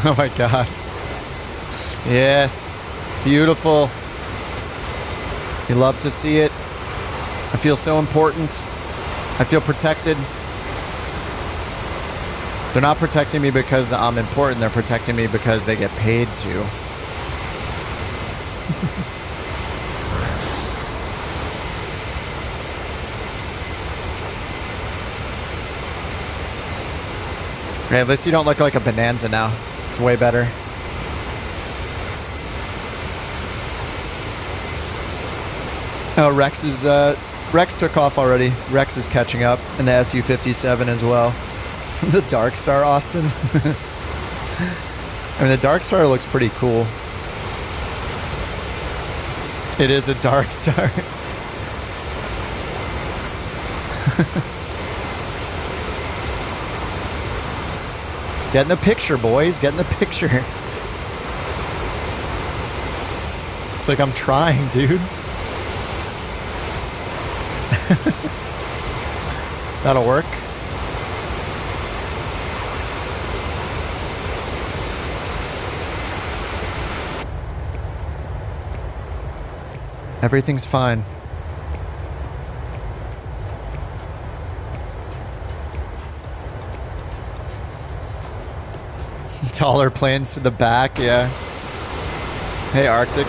Speaker 1: Oh my god. Yes. Beautiful. You love to see it. I feel so important. I feel protected. They're not protecting me because I'm important. They're protecting me because they get paid to. Okay, at least you don't look like a bonanza now. It's way better. Oh, Rex took off already. Rex is catching up, and the Su-57 as well. The Dark Star, Austin. I mean, the Dark Star looks pretty cool. It is a Dark Star. Get in the picture, boys. Get in the picture. It's like I'm trying, dude. That'll work. Everything's fine. Taller planes to the back, yeah. Hey, Arctic.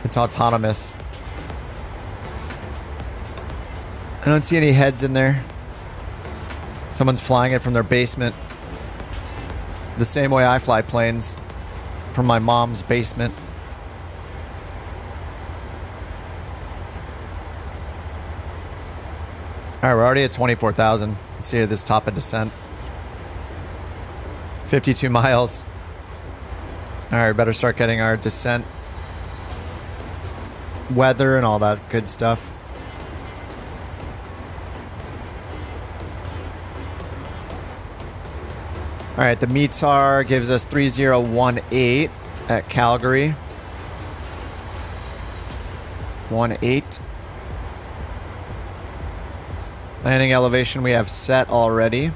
Speaker 1: It's autonomous. I don't see any heads in there. Someone's flying it from their basement. The same way I fly planes. From my mom's basement. Alright, we're already at 24,000. Let's see at this top of descent. 52 miles. Alright, we better start getting our descent weather and all that good stuff. Alright, the METAR gives us 3018 at Calgary. 18. Landing elevation we have set already.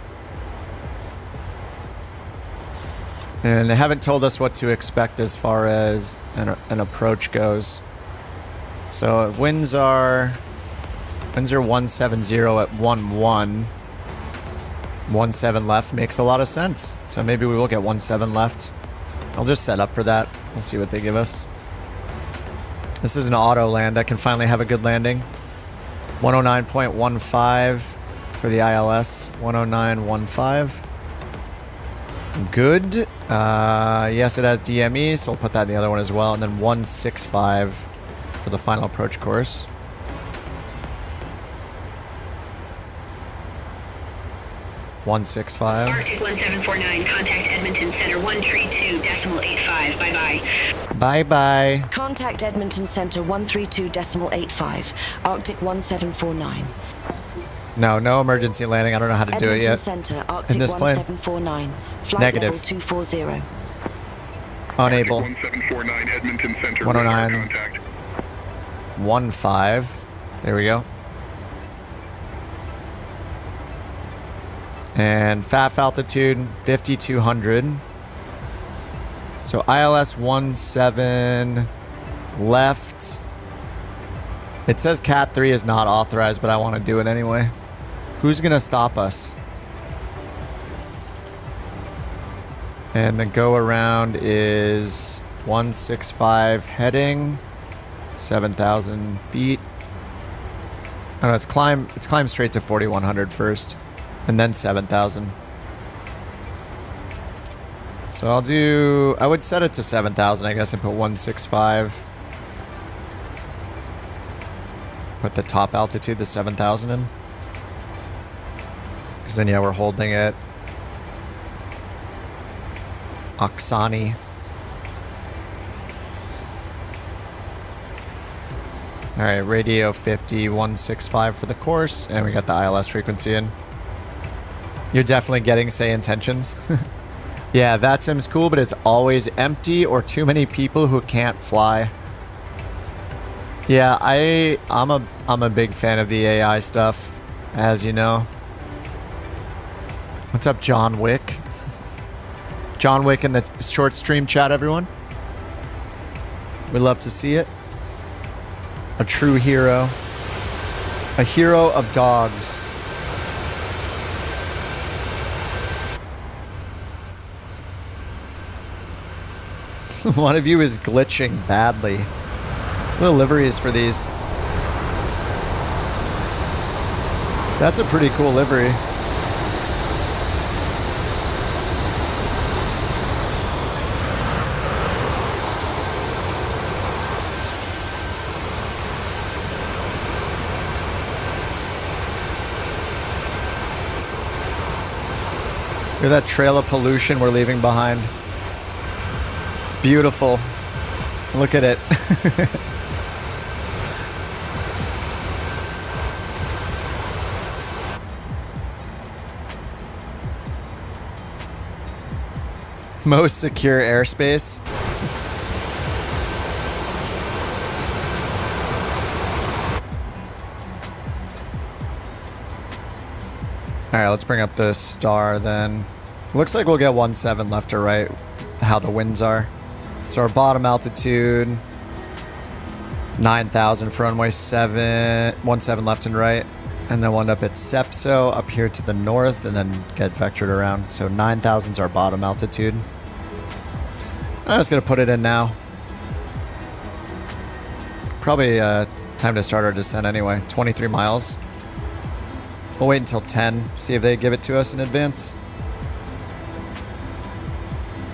Speaker 1: And they haven't told us what to expect as far as an approach goes. So winds are 170 at 11. 17 left makes a lot of sense. So maybe we will get 17 left. I'll just set up for that. We'll see what they give us. This is an auto land. I can finally have a good landing. 109.15 for the ILS. 109.15. Good. Yes, it has DME, so we'll put that in the other one as well. And then 165 for the final approach course. .165.
Speaker 19: Arctic 1749, contact Edmonton Center 132.85. Bye-bye.
Speaker 1: Bye-bye.
Speaker 15: Contact Edmonton Center 132.85. Arctic 1749.
Speaker 1: No emergency landing. I don't know how to do it yet.
Speaker 15: Center, Arctic
Speaker 1: in this plane.
Speaker 15: 1749. Flight
Speaker 1: Negative.
Speaker 15: level 240.
Speaker 1: Unable.
Speaker 11: 1749 Edmonton Center.
Speaker 1: 109.
Speaker 11: Contact.
Speaker 1: 15. There we go. And FAF altitude 5200. So ILS 17 left. It says Cat 3 is not authorized, but I want to do it anyway. Who's gonna stop us? And the go around is 165 heading, 7,000 feet. Oh no, it's climb straight to 4,100 first, and then 7,000. So I would set it to 7,000, I guess, and put 165. Put the top altitude, the 7,000 in. Because then, yeah, we're holding it. Oksani. Alright, radio 50, 165 for the course, and we got the ILS frequency in. You're definitely getting SayIntentions. Yeah, that sim's cool, but it's always empty or too many people who can't fly. Yeah, I'm a big fan of the AI stuff, as you know. What's up, John Wick? John Wick in the short stream chat, everyone. We love to see it. A true hero. A hero of dogs. One of you is glitching badly. What liveries for these? That's a pretty cool livery. Look at that trail of pollution we're leaving behind. It's beautiful. Look at it. Most secure airspace. Alright, let's bring up the star then. Looks like we'll get 17 left or right, how the winds are. So our bottom altitude, 9,000 for runway 17 left and right. And then we'll end up at Sepso up here to the north and then get vectored around. So 9,000 is our bottom altitude. I'm just going to put it in now. Probably time to start our descent anyway. 23 miles. We'll wait until 10, see if they give it to us in advance.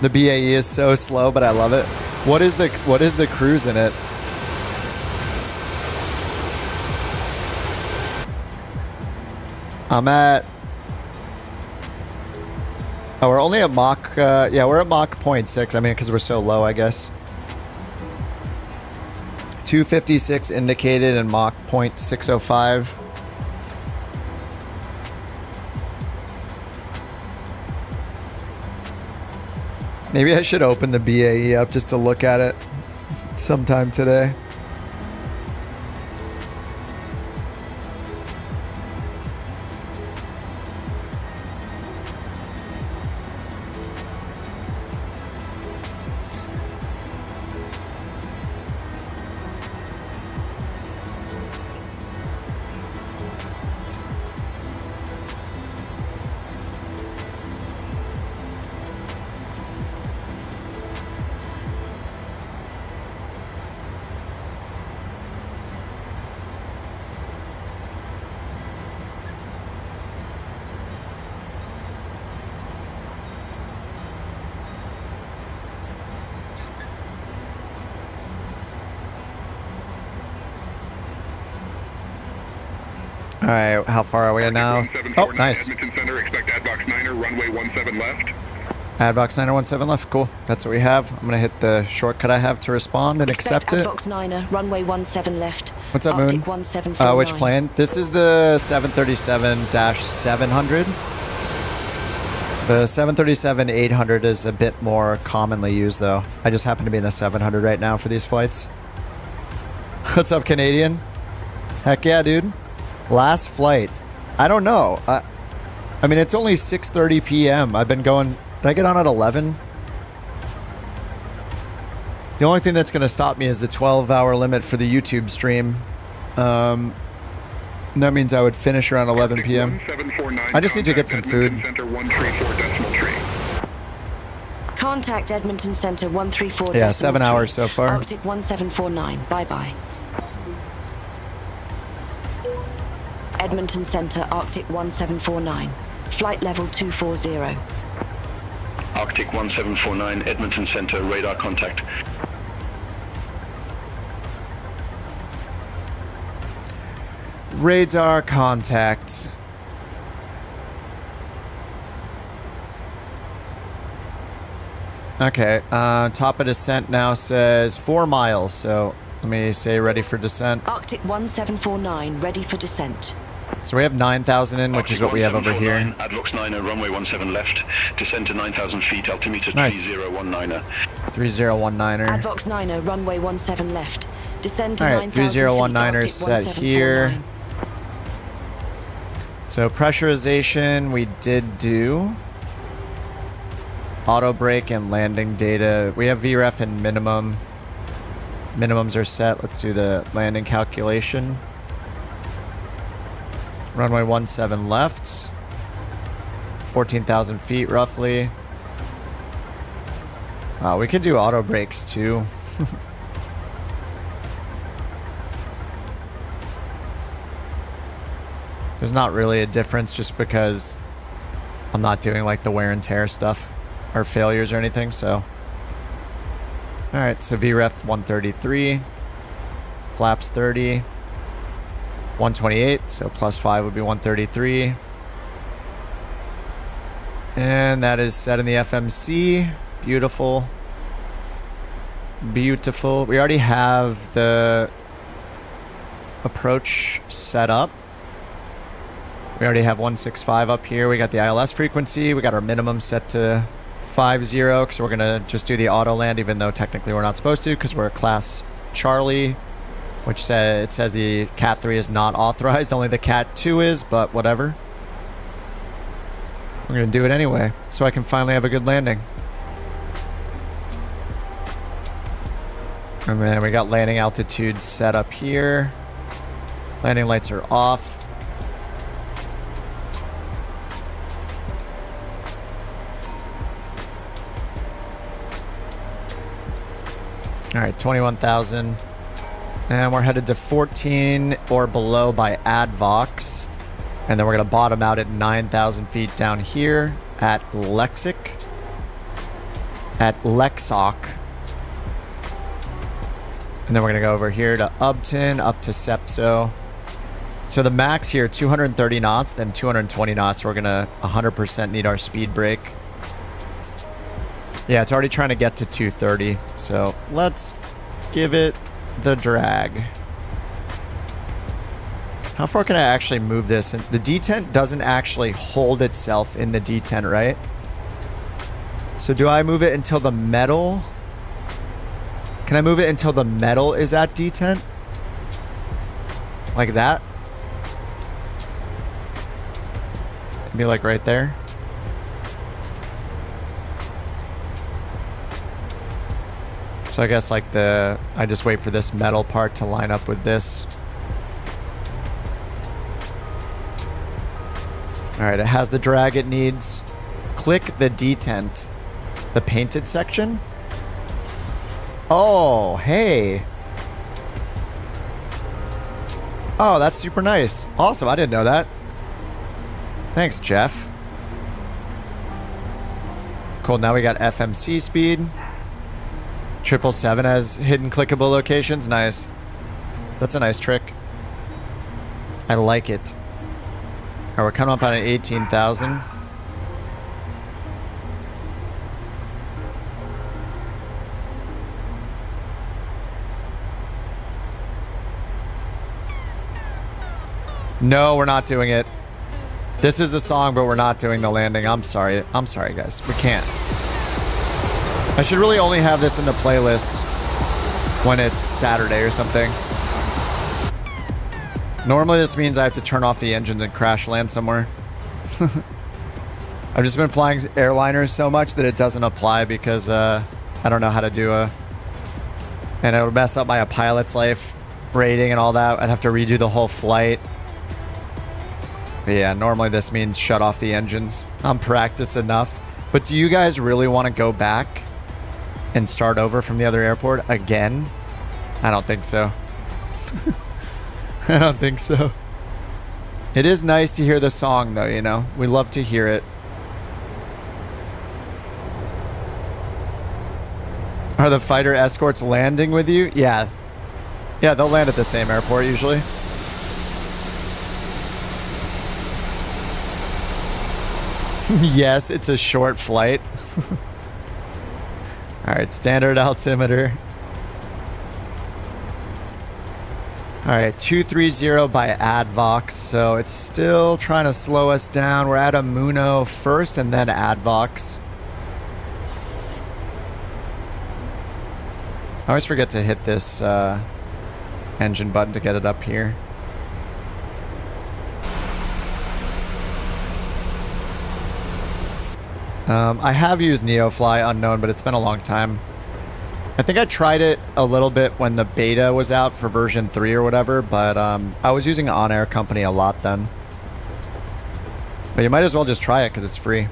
Speaker 1: The BAE is so slow, but I love it. What is the cruise in it? I'm at... Oh, we're only at Mach... yeah, we're at Mach 0.6. I mean, because we're so low, I guess. 256 indicated and Mach 0.605. Maybe I should open the BAE up just to look at it sometime today. All right, how far are we now? Oh, nice.
Speaker 11: Edmonton Center, expect AdVox 9er, runway 17 left.
Speaker 1: AdVox 917 left. Cool. That's what we have. I'm gonna hit the shortcut I have to respond and accept it.
Speaker 15: AdVox 9er, runway 17 left.
Speaker 1: What's up, Moon? Which plane? This is the 737-700. The 737-800 is a bit more commonly used, though. I just happen to be in the 700 right now for these flights. What's up, Canadian? Heck yeah, dude. Last flight. I don't know. I mean, it's only 6:30 p.m. I've been going... Did I get on at 11? The only thing that's going to stop me is the 12-hour limit for the YouTube stream. And that means I would finish around 11 p.m. I just need to get some food.
Speaker 15: Contact Edmonton Center 134.
Speaker 1: Yeah, 7 hours so far.
Speaker 15: Arctic 1749. Bye-bye. Edmonton Center, Arctic 1749. Flight level 240.
Speaker 11: Arctic 1749, Edmonton Center, radar contact.
Speaker 1: Radar contact. Okay, top of descent now says 4 miles, so let me say ready for descent.
Speaker 15: Arctic 1749, ready for descent.
Speaker 1: So we have 9,000 in, which is what we have over here.
Speaker 11: AdVox 9er, runway 17 left, descend to 9,000 feet, altimeter
Speaker 1: Nice.
Speaker 11: 3019er.
Speaker 1: 3019er.
Speaker 15: AdVox 9er, runway 17 left. Descend to
Speaker 1: Alright,
Speaker 15: 9,000 feet,
Speaker 1: 3019er
Speaker 15: Arctic
Speaker 1: set here.
Speaker 15: 1749.
Speaker 1: So pressurization, we did do. Auto brake and landing data. We have VREF and minimum. Minimums are set. Let's do the landing calculation. Runway 17 left. 14,000 feet roughly. We could do auto brakes too. There's not really a difference just because I'm not doing like the wear and tear stuff or failures or anything, so. Alright, so VREF 133. Flaps 30. 128, so plus 5 would be 133. And that is set in the FMC. Beautiful. Beautiful. We already have the approach set up. We already have 165 up here. We got the ILS frequency. We got our minimum set to 50, because we're going to just do the auto land, even though technically we're not supposed to, because we're a class Charlie, which it says the Cat 3 is not authorized. Only the Cat 2 is, but whatever. We're going to do it anyway, so I can finally have a good landing. And then we got landing altitude set up here. Landing lights are off. Alright, 21,000. And we're headed to 14 or below by AdVox. And then we're going to bottom out at 9,000 feet down here at Lexic. At Lexoc. And then we're going to go over here to Upton, up to Sepso. So the max here, 230 knots, then 220 knots. We're going to 100% need our speed brake. Yeah, it's already trying to get to 230. So let's give it the drag. How far can I actually move this? And the detent doesn't actually hold itself in the detent, right? So do I move it until the metal? Can I move it until the metal is at detent? Like that? Maybe like right there. So I guess like I just wait for this metal part to line up with this. Alright, it has the drag it needs. Click the detent. The painted section? Oh, hey. Oh, that's super nice. Awesome, I didn't know that. Thanks, Jeff. Cool, now we got FMC speed. 777 has hidden clickable locations. Nice. That's a nice trick. I like it. Alright, we're coming up on an 18,000. No, we're not doing it. This is the song, but we're not doing the landing. I'm sorry. I'm sorry, guys. We can't. I should really only have this in the playlist when it's Saturday or something. Normally this means I have to turn off the engines and crash land somewhere. I've just been flying airliners so much that it doesn't apply because I don't know how to do a... And it would mess up my pilot's life rating and all that. I'd have to redo the whole flight. But yeah, normally this means shut off the engines. I'm practiced enough. But do you guys really want to go back and start over from the other airport again? I don't think so. I don't think so. It is nice to hear the song though, you know? We love to hear it. Are the fighter escorts landing with you? Yeah. Yeah, they'll land at the same airport usually. Yes, it's a short flight. Alright, standard altimeter. Alright, 230 by Advox, so it's still trying to slow us down. We're at a Muno first and then Advox. I always forget to hit this engine button to get it up here. I have used NeoFly Unknown, but it's been a long time. I think I tried it a little bit when the beta was out for version 3 or whatever, but I was using On Air Company a lot then. But you might as well just try it because it's free.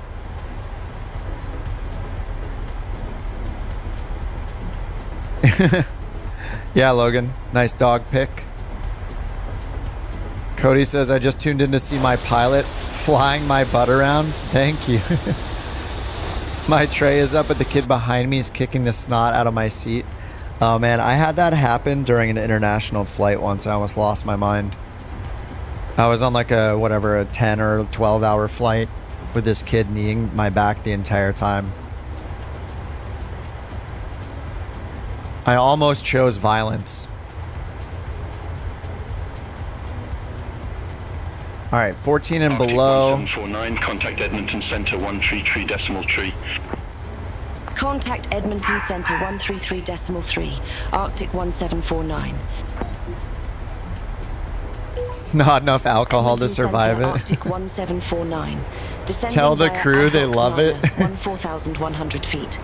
Speaker 1: Yeah, Logan. Nice dog pick. Cody says, I just tuned in to see my pilot flying my butt around. Thank you. My tray is up, but the kid behind me is kicking the snot out of my seat. Oh man, I had that happen during an international flight once. I almost lost my mind. I was on like a, whatever, a 10 or 12 hour flight with this kid kneeing my back the entire time. I almost chose violence. All right, 14 and below.
Speaker 11: 1749, contact Edmonton Center 133.3.
Speaker 15: Contact Edmonton Center 133.3, Arctic 1749.
Speaker 1: Not enough alcohol to survive it.
Speaker 15: Arctic 1749.
Speaker 1: Tell the crew they love it.
Speaker 15: 4,100 feet.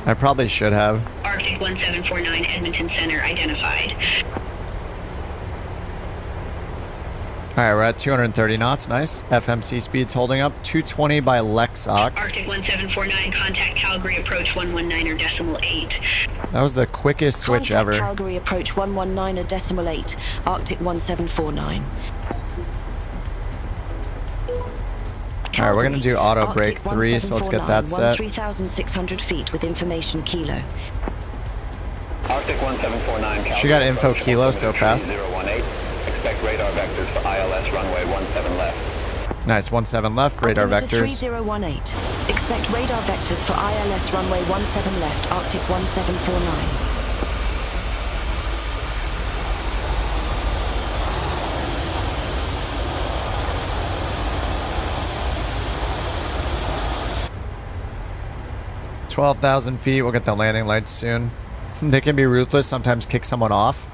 Speaker 1: I probably should have.
Speaker 19: Arctic 1749, Edmonton Center identified.
Speaker 1: Alright, we're at 230 knots. Nice. FMC speed's holding up. 220 by Lexoc.
Speaker 19: Arctic 1749, contact Calgary approach 119.8.
Speaker 1: That was the quickest switch
Speaker 15: Contact
Speaker 1: ever.
Speaker 15: Calgary approach 119.8, Arctic 1749.
Speaker 1: Alright, we're gonna do auto brake 3, so let's get that set.
Speaker 15: 3,600 feet with information kilo.
Speaker 16: Arctic 1749. Calgary
Speaker 1: She got info kilo so fast.
Speaker 16: 018. Expect radar vectors for ILS runway 17 left.
Speaker 1: Nice, 17 left, radar
Speaker 15: Altimeter
Speaker 1: vectors.
Speaker 15: 3018. Expect radar vectors for ILS runway 17 left, Arctic 1749.
Speaker 1: $12,000 feet. We'll get the landing lights soon. They can be ruthless, sometimes kick someone off.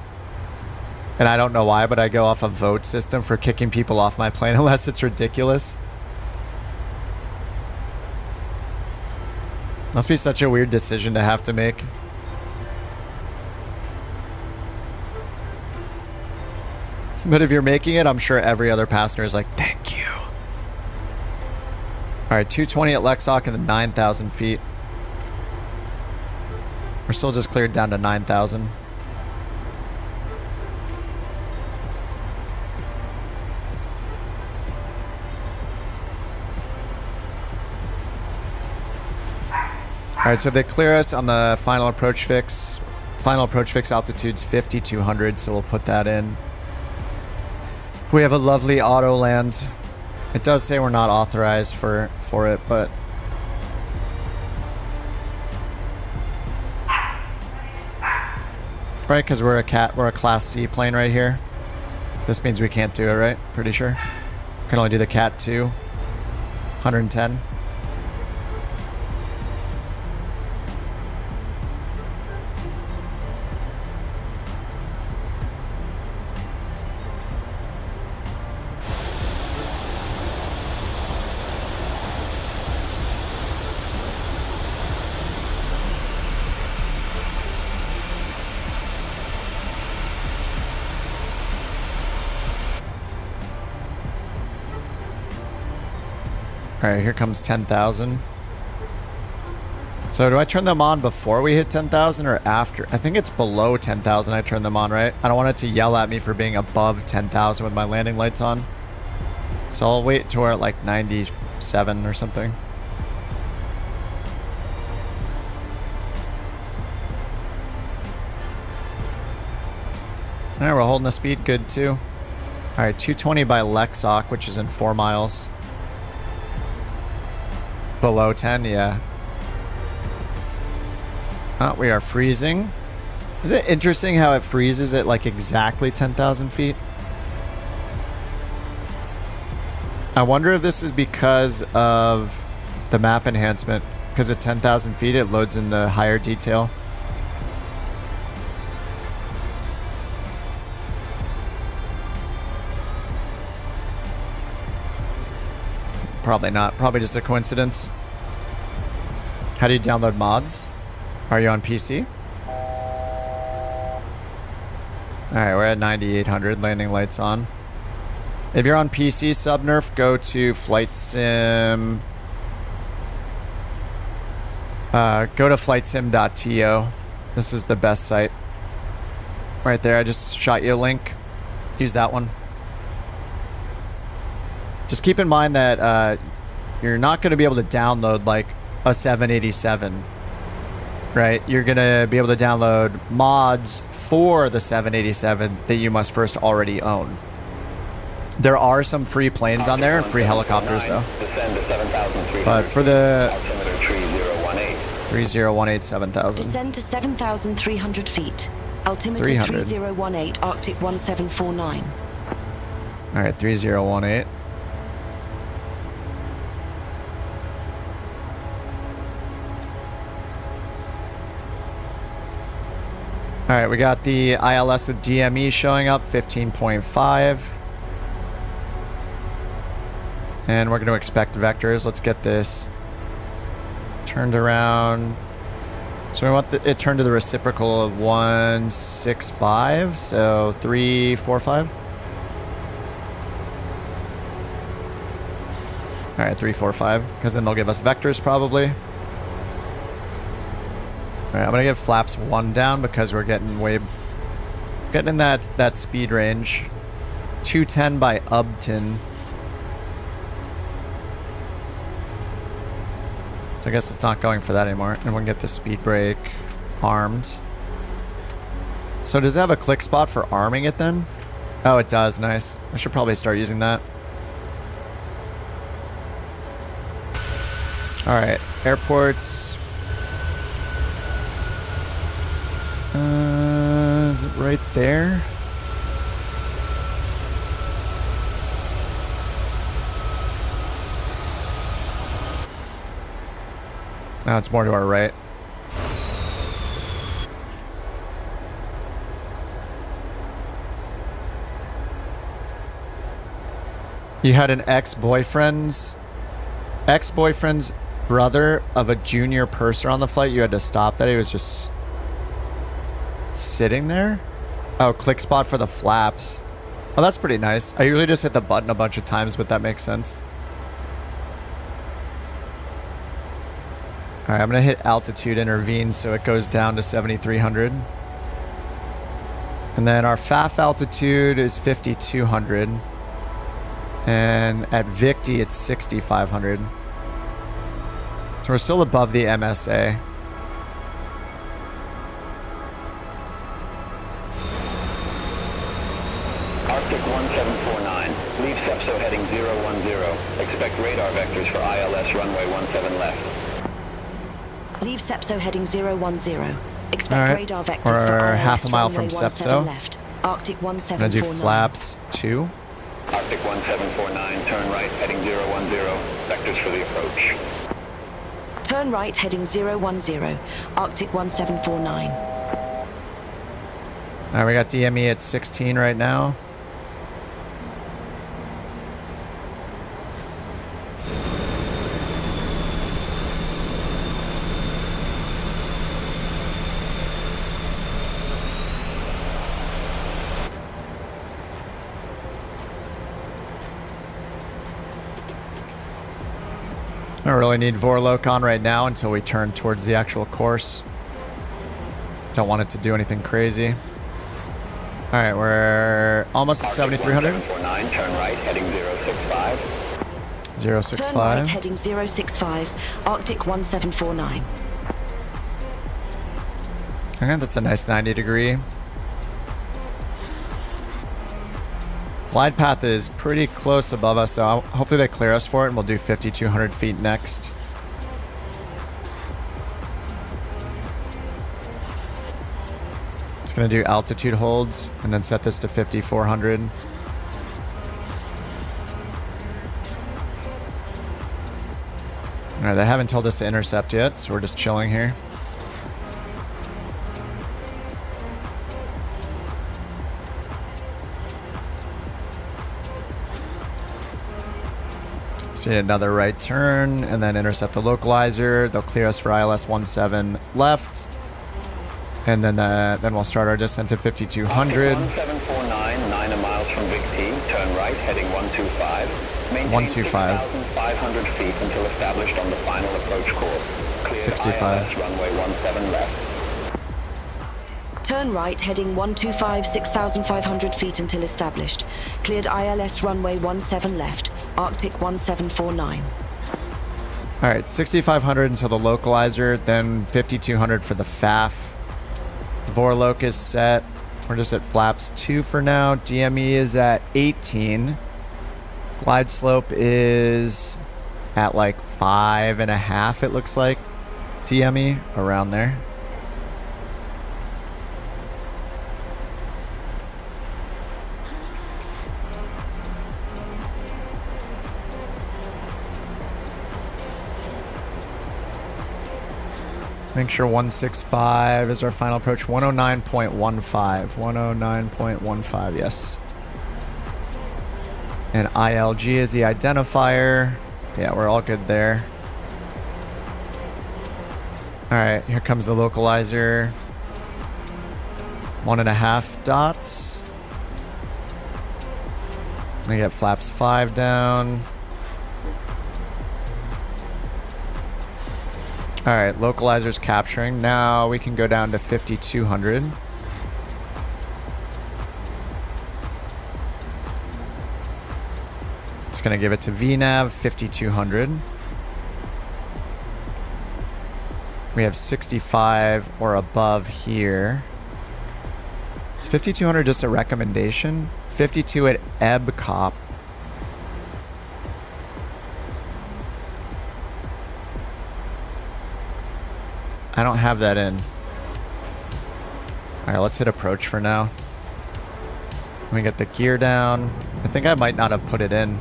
Speaker 1: And I don't know why, but I go off a vote system for kicking people off my plane unless it's ridiculous. Must be such a weird decision to have to make. But if you're making it, I'm sure every other passenger is like, thank you. Alright, 220 at Lexoc and then 9,000 feet. We're still just cleared down to 9,000. Alright, so they clear us on the final approach fix. Final approach fix altitude's 5,200, so we'll put that in. We have a lovely auto land. It does say we're not authorized for it, but right, because we're a Class C plane right here. This means we can't do it, right? Pretty sure. Can only do the Cat 2. 110. Alright, here comes 10,000. So do I turn them on before we hit 10,000 or after? I think it's below 10,000 I turn them on, right? I don't want it to yell at me for being above 10,000 with my landing lights on. So I'll wait till we're at like 97 or something. Alright, we're holding the speed good too. Alright, 220 by Lexoc, which is in 4 miles. Below 10, yeah. Oh, we are freezing. Is it interesting how it freezes at like exactly 10,000 feet? I wonder if this is because of the map enhancement. Because at 10,000 feet it loads in the higher detail. Probably not. Probably just a coincidence. How do you download mods? Are you on PC? Alright, we're at 9,800. Landing lights on. If you're on PC, Subnerf, go to Flight Sim. Go to flightsim.to. This is the best site. Right there, I just shot you a link. Use that one. Just keep in mind that you're not going to be able to download like a 787, right? You're going to be able to download mods for the 787 that you must first already own. There are some free planes on there and free helicopters though. But for the 3018 7000.
Speaker 15: Descend to 7,300 feet. Altimeter 3018 Arctic 1749.
Speaker 1: All right, 3018. All right, we got the ILS with DME showing up, 15.5. And we're going to expect vectors. Let's get this turned around. So we want it turned to the reciprocal of 165, so 345. All right, 345, because then they'll give us vectors probably. All right, I'm gonna give flaps 1 down because we're getting in that speed range. 210 by Upton. So I guess it's not going for that anymore. And we can get the speed brake armed. So does it have a click spot for arming it then? Oh, it does. Nice. I should probably start using that. All right, airports. Is it right there? No, it's more to our right. You had an ex-boyfriend's brother of a junior purser on the flight. You had to stop that. He was just sitting there. Oh, click spot for the flaps. Oh, that's pretty nice. I usually just hit the button a bunch of times, but that makes sense. All right, I'm gonna hit altitude intervene so it goes down to 7,300. And then our FAF altitude is 5,200. And at Victi, it's 6,500. So we're still above the MSA.
Speaker 16: Arctic 1749. Leave SEPSO heading 010. Expect radar vectors for ILS runway 17 left.
Speaker 15: Leave SEPSO heading 010. Expect
Speaker 1: Alright,
Speaker 15: radar vectors
Speaker 1: we're
Speaker 15: for ILS
Speaker 1: half a mile
Speaker 15: runway
Speaker 1: from
Speaker 15: 17
Speaker 1: SEPSO.
Speaker 15: left. Arctic
Speaker 1: I'm gonna do
Speaker 15: 1749.
Speaker 1: flaps 2.
Speaker 16: Arctic 1749, turn right heading 010. Vectors for the approach.
Speaker 15: Turn right heading 010. Arctic 1749.
Speaker 1: Alright, we got DME at 16 right now. I don't really need Vorlok on right now until we turn towards the actual course. Don't want it to do anything crazy. Alright, we're almost at 7,300.
Speaker 16: 749, turn right heading 065.
Speaker 1: 065.
Speaker 15: Turn right heading 065. Arctic 1749.
Speaker 1: Okay, that's a nice 90-degree. Glide path is pretty close above us, though. Hopefully they clear us for it, and we'll do 5,200 feet next. Just gonna do altitude holds, and then set this to 5,400. Alright, they haven't told us to intercept yet, so we're just chilling here. See another right turn, and then intercept the localizer. They'll clear us for ILS 17 left. And then we'll start our descent to 5,200.
Speaker 16: 1749, 9 miles from Vic T. Turn right heading 125. Maintain
Speaker 1: 125.
Speaker 16: 6,500 feet until established on the final approach course. Cleared
Speaker 1: 65.
Speaker 16: ILS runway 17 left.
Speaker 15: Turn right heading 125, 6,500 feet until established. Cleared ILS runway 17 left. Arctic 1749.
Speaker 1: Alright, 6,500 until the localizer, then 5,200 for the FAF. Vorlok is set. We're just at flaps 2 for now. DME is at 18. Glide slope is at like 5.5, it looks like. DME, around there. Make sure 165 is our final approach. 109.15. 109.15, yes. And ILG is the identifier. Yeah, we're all good there. Alright, here comes the localizer. 1.5 dots. We get flaps 5 down. Alright, localizer's capturing. Now we can go down to 5,200. It's going to give it to VNAV, 5,200. We have 65 or above here. Is 5,200 just a recommendation? 52 at EBCOP. I don't have that in. Alright, let's hit approach for now. Let me get the gear down. I think I might not have put it in.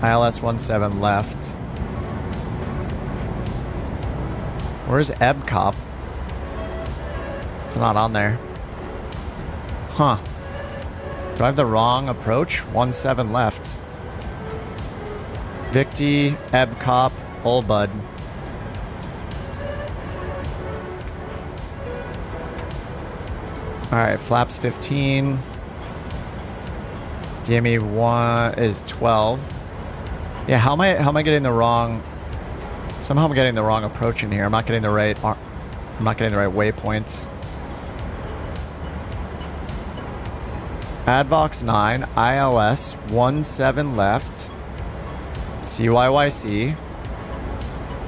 Speaker 1: ILS 17 left. Where's EBCOP? It's not on there. Huh. Do I have the wrong approach? 17 left. Victy, EBCOP, Old Bud. Alright, flaps 15. DME 1 is 12. Yeah, how am I getting the wrong? Somehow I'm getting the wrong approach in here. I'm not getting the right waypoints. Advox 9, ILS 17 left. CYYC.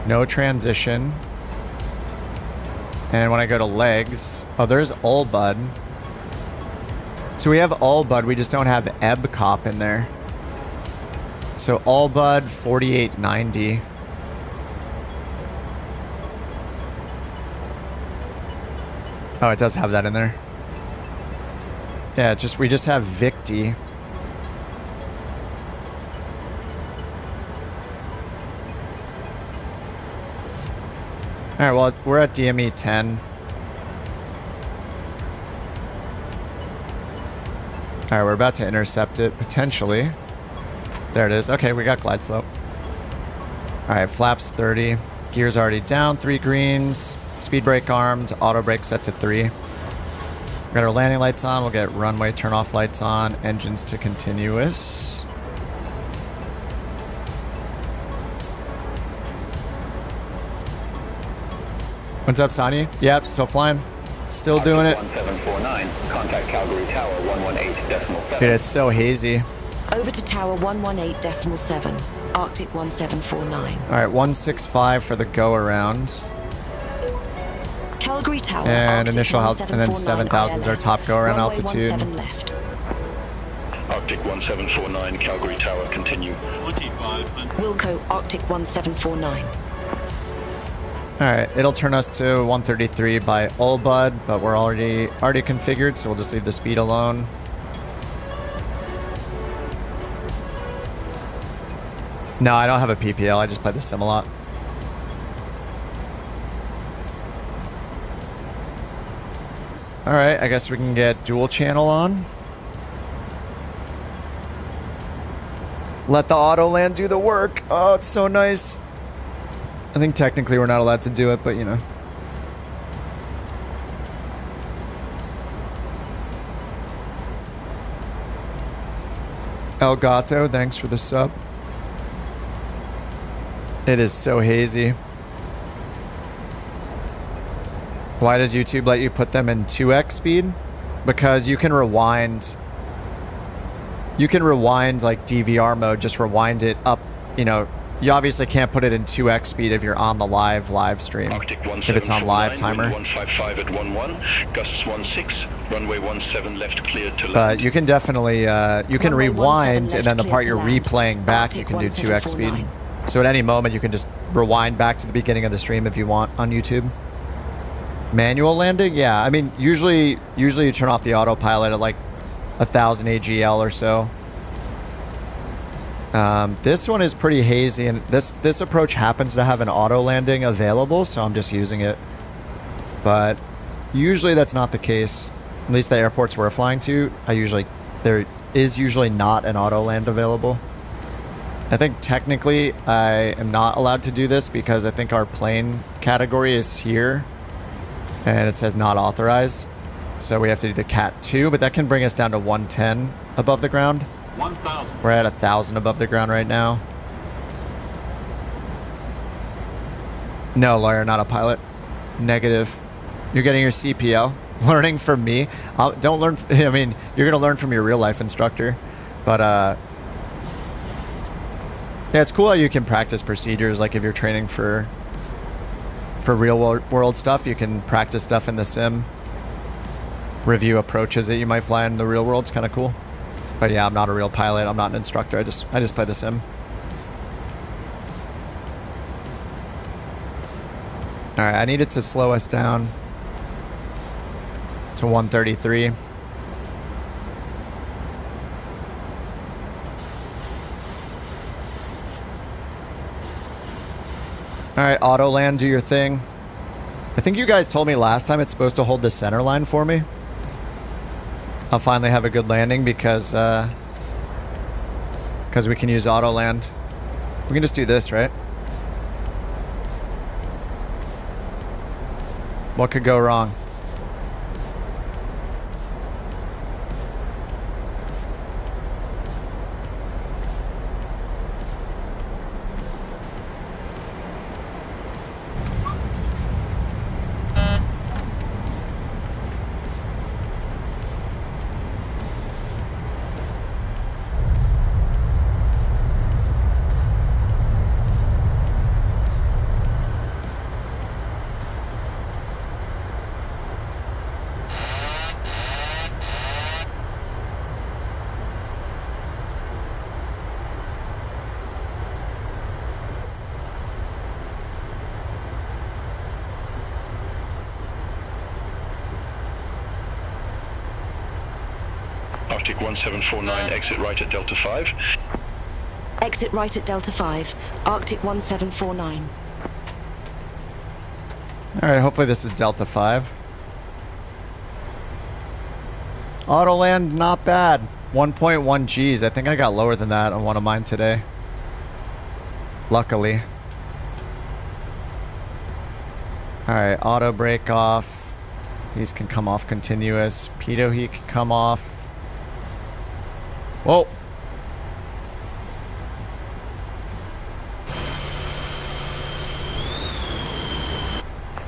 Speaker 1: No transition. And when I go to legs, oh, there's Old Bud. So we have all bud, we just don't have ebb cop in there. So all bud 4890. Oh, it does have that in there. Yeah, we just have Victy. Alright, well, we're at DME 10. Alright, we're about to intercept it, potentially. There it is. Okay, we got glide slope. Alright, flaps 30. Gears already down, 3 greens. Speed brake armed, auto brake set to 3. We got our landing lights on, we'll get runway turn off lights on, engines to continuous. What's up, Sonny? Yep, still flying. Still doing it.
Speaker 16: 1749, contact Calgary Tower 118.7.
Speaker 1: Dude, it's so hazy.
Speaker 15: Over to Tower 118.7, Arctic 1749.
Speaker 1: Alright, 165 for the go around.
Speaker 15: Calgary Tower,
Speaker 1: and
Speaker 15: Arctic
Speaker 1: initial health, and then 7,000 is our top go around altitude.
Speaker 15: Left.
Speaker 11: Arctic 1749, Calgary Tower, continue.
Speaker 13: 25.
Speaker 15: Wilco, Arctic 1749.
Speaker 1: Alright, it'll turn us to 133 by all bud, but we're already configured, so we'll just leave the speed alone. No, I don't have a PPL, I just play the sim a lot. Alright, I guess we can get dual channel on. Let the auto land do the work. Oh, it's so nice. I think technically we're not allowed to do it, but you know. El Gato, thanks for the sub. It is so hazy. Why does YouTube let you put them in 2x speed? Because you can rewind. You can rewind like DVR mode, just rewind it up, you know. You obviously can't put it in 2x speed if you're on the live stream. If it's on live timer.
Speaker 11: 155 at 11, gusts 16, runway 17 left cleared to land.
Speaker 1: But you can definitely, you can rewind, and then the part you're replaying back, you can do 2x speed. So at any moment, you can just rewind back to the beginning of the stream if you want on YouTube. Manual landing? Yeah, I mean, usually you turn off the autopilot at like 1,000 AGL or so. This one is pretty hazy, and this approach happens to have an auto landing available, so I'm just using it. But usually that's not the case. At least the airports we're flying to, there is usually not an auto land available. I think technically I am not allowed to do this because I think our plane category is here, and it says not authorized. So we have to do the Cat 2, but that can bring us down to 110 above the ground.
Speaker 13: 1,000.
Speaker 1: We're at 1,000 above the ground right now. No, lawyer, not a pilot. Negative. You're getting your CPL. Learning from me. Don't learn. I mean, you're gonna learn from your real life instructor. But yeah, it's cool how you can practice procedures. Like if you're training for real world stuff, you can practice stuff in the sim. Review approaches that you might fly in the real world. It's kind of cool. But yeah, I'm not a real pilot. I'm not an instructor. I just play the sim. All right, I need it to slow us down to 133. All right, auto land, do your thing. I think you guys told me last time it's supposed to hold the center line for me. I'll finally have a good landing because we can use auto land. We can just do this, right? What could go wrong?
Speaker 11: Arctic 1749, exit right at Delta 5.
Speaker 15: Exit right at Delta 5, Arctic 1749.
Speaker 1: Alright, hopefully this is Delta 5. Autoland, not bad. 1.1 Gs. I think I got lower than that on one of mine today. Luckily. Alright, auto brake off. These can come off continuous. Pitot heat can come off. Whoa!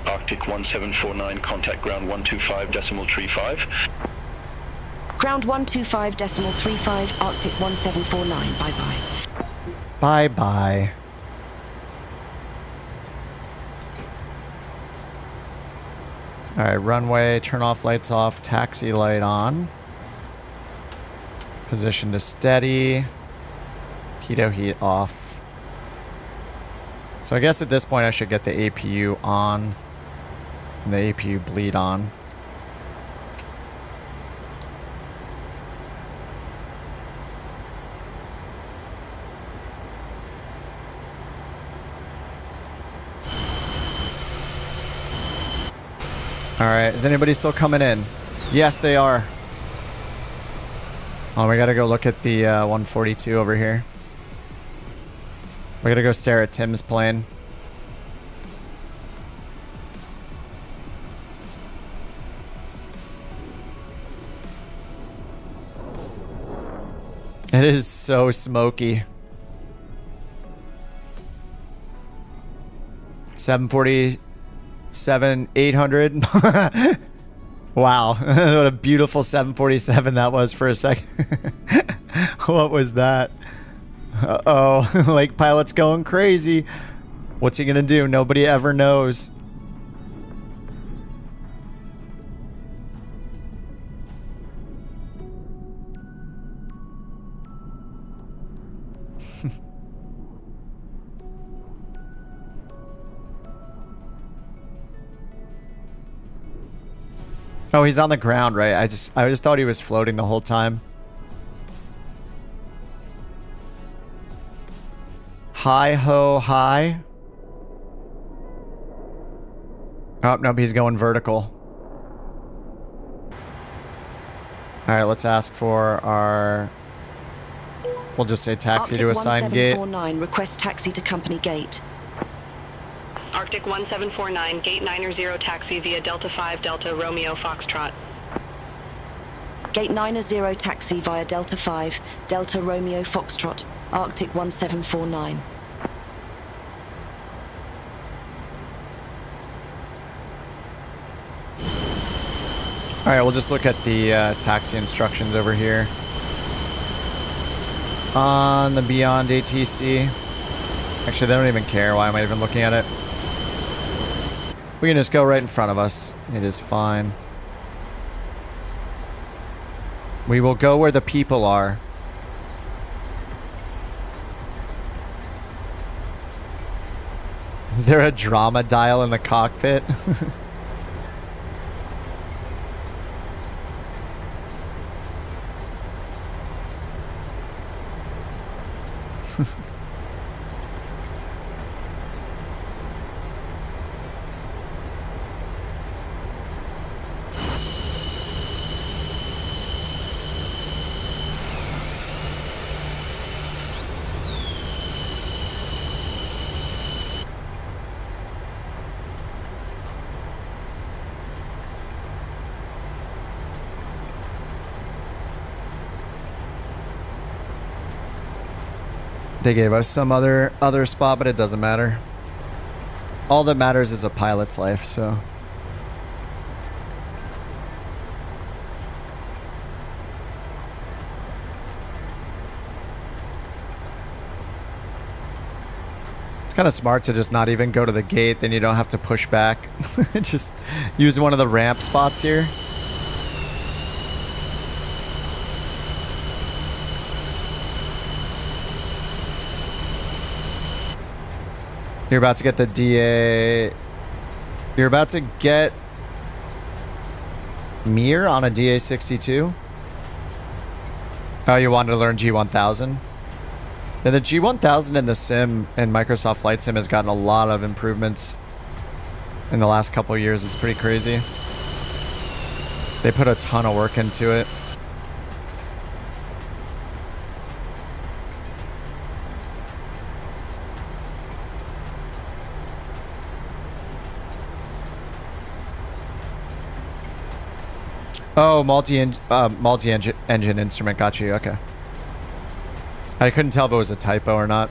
Speaker 11: Arctic 1749, contact ground 125.35.
Speaker 15: Ground 125.35, Arctic 1749. Bye-bye.
Speaker 1: Bye-bye. Alright, runway, turn off, lights off, taxi light on. Position to steady. Pitot heat off. So I guess at this point I should get the APU on. And the APU bleed on. Alright, is anybody still coming in? Yes, they are. Oh, we gotta go look at the 142 over here. We gotta go stare at Tim's plane. It is so smoky. 747, 800. Wow, what a beautiful 747 that was for a second. What was that? Uh-oh, like pilot's going crazy. What's he gonna do? Nobody ever knows. Oh, he's on the ground, right? I just thought he was floating the whole time. Hi ho hi. Oh, nope, he's going vertical. Alright, let's ask for our... We'll just say taxi to assigned gate.
Speaker 15: Arctic 1749, request taxi to company gate.
Speaker 14: Arctic 1749, gate 90 taxi via Delta 5 Delta Romeo Foxtrot.
Speaker 15: Gate 90 taxi via Delta 5 Delta Romeo Foxtrot, Arctic 1749.
Speaker 1: Alright, we'll just look at the taxi instructions over here. On the Beyond ATC. Actually, they don't even care. Why am I even looking at it? We can just go right in front of us. It is fine. We will go where the people are. Is there a drama dial in the cockpit? They gave us some other spot, but it doesn't matter. All that matters is a pilot's life, so. It's kind of smart to just not even go to the gate, then you don't have to push back. Just use one of the ramp spots here. You're about to get the DA... You're about to get... Mir on a DA-62? Oh, you wanted to learn G1000? Yeah, the G1000 in the sim and Microsoft Flight Sim has gotten a lot of improvements in the last couple of years. It's pretty crazy. They put a ton of work into it. Oh, multi-engine instrument. Got you. Okay. I couldn't tell if it was a typo or not.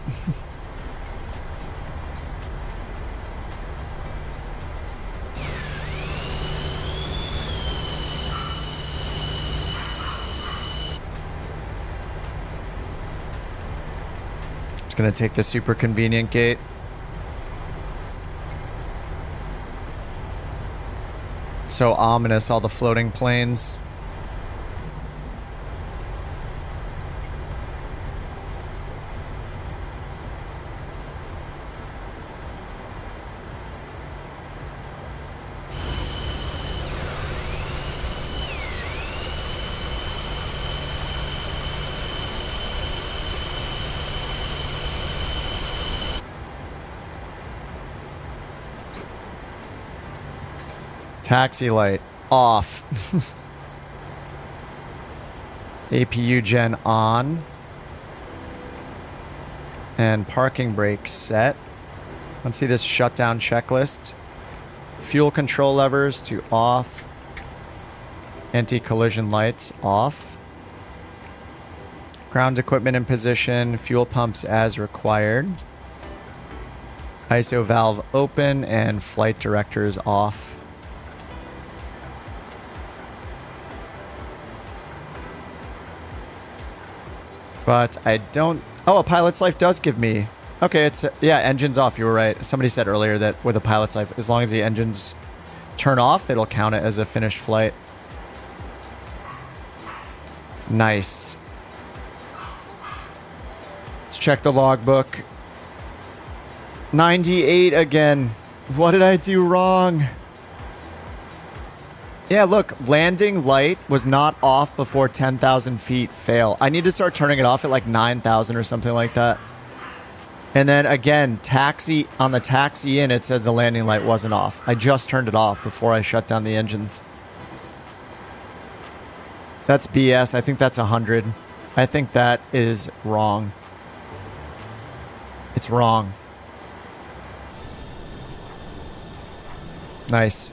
Speaker 1: Just gonna take the super convenient gate. So ominous, all the floating planes. Taxi light off. APU gen on. And parking brake set. Let's see this shutdown checklist. Fuel control levers to off. Anti-collision lights off. Ground equipment in position. Fuel pumps as required. ISO valve open and flight directors off. But I don't... Oh, a pilot's life does give me... Okay, it's... Yeah, engine's off. You were right. Somebody said earlier that with a pilot's life, as long as the engines turn off, it'll count it as a finished flight. Nice. Let's check the logbook. 98 again. What did I do wrong? Yeah, look, landing light was not off before 10,000 feet fail. I need to start turning it off at like 9,000 or something like that. And then again, taxi on the taxi in, it says the landing light wasn't off. I just turned it off before I shut down the engines. That's BS. I think that's 100. I think that is wrong. It's wrong. Nice.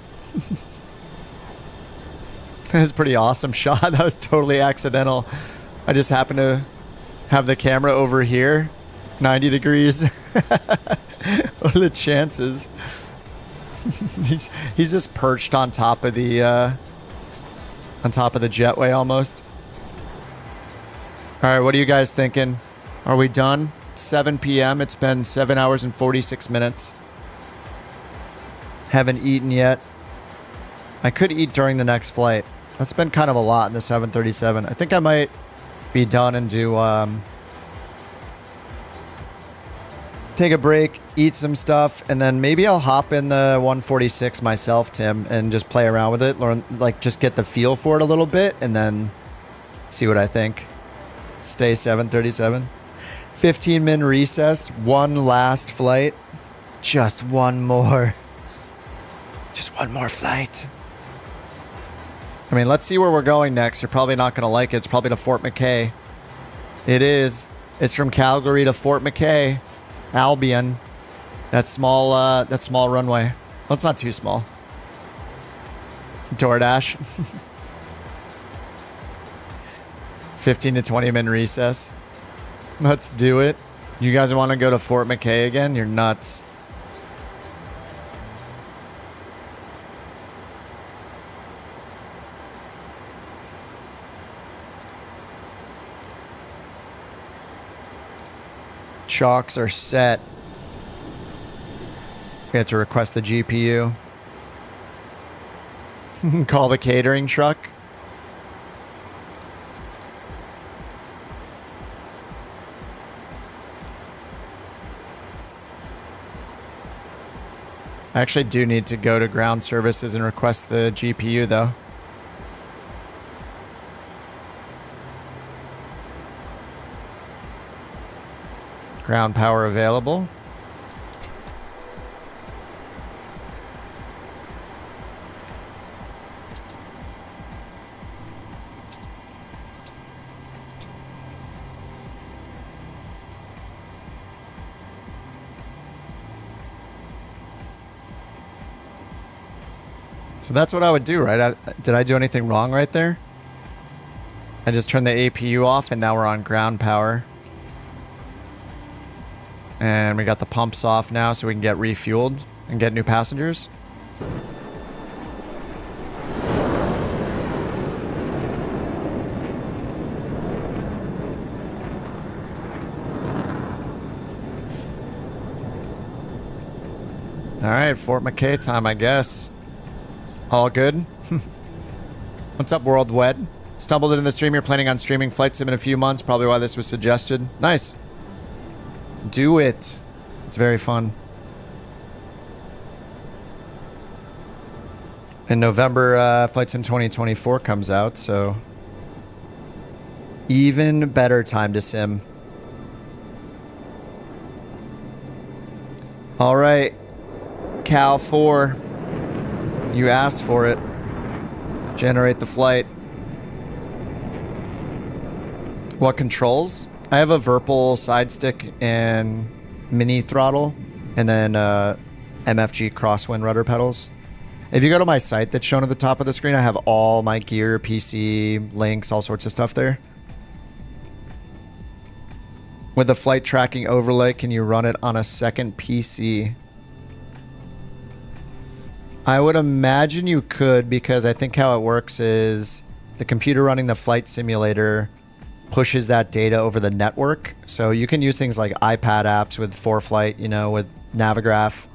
Speaker 1: That was a pretty awesome shot. That was totally accidental. I just happened to have the camera over here. 90 degrees. What are the chances? He's just perched on top of the jetway almost. All right, what are you guys thinking? Are we done? 7 p.m. It's been 7 hours and 46 minutes. Haven't eaten yet. I could eat during the next flight. That's been kind of a lot in the 737. I think I might be done and do take a break, eat some stuff, and then maybe I'll hop in the 146 myself, Tim, and just play around with it, learn, like, just get the feel for it a little bit, and then see what I think. Stay 737. 15-minute recess, one last flight. Just one more. Just one more flight. I mean, let's see where we're going next. You're probably not going to like it. It's probably to Fort McKay. It is. It's from Calgary to Fort McKay. Albion. That small runway. Well, it's not too small. DoorDash. 15 to 20 minute recess. Let's do it. You guys want to go to Fort McKay again? You're nuts. Chalks are set. We have to request the GPU. Call the catering truck. I actually do need to go to ground services and request the GPU though. Ground power available. So that's what I would do, right? Did I do anything wrong right there? I just turned the APU off and now we're on ground power. And we got the pumps off now so we can get refueled and get new passengers. All right, Fort McKay time, I guess. All good? What's up, World Wed? Stumbled into the stream. You're planning on streaming Flight Sim in a few months. Probably why this was suggested. Nice. Do it. It's very fun. In November, Flight Sim 2024 comes out, so even better time to sim. All right, Cal 4. You asked for it. Generate the flight. What controls? I have a Virpil side stick and mini throttle, and then MFG crosswind rudder pedals. If you go to my site that's shown at the top of the screen, I have all my gear, PC, links, all sorts of stuff there. With the flight tracking overlay, can you run it on a second PC? I would imagine you could, because I think how it works is the computer running the flight simulator pushes that data over the network. So you can use things like iPad apps with ForeFlight, you know, with Navigraph.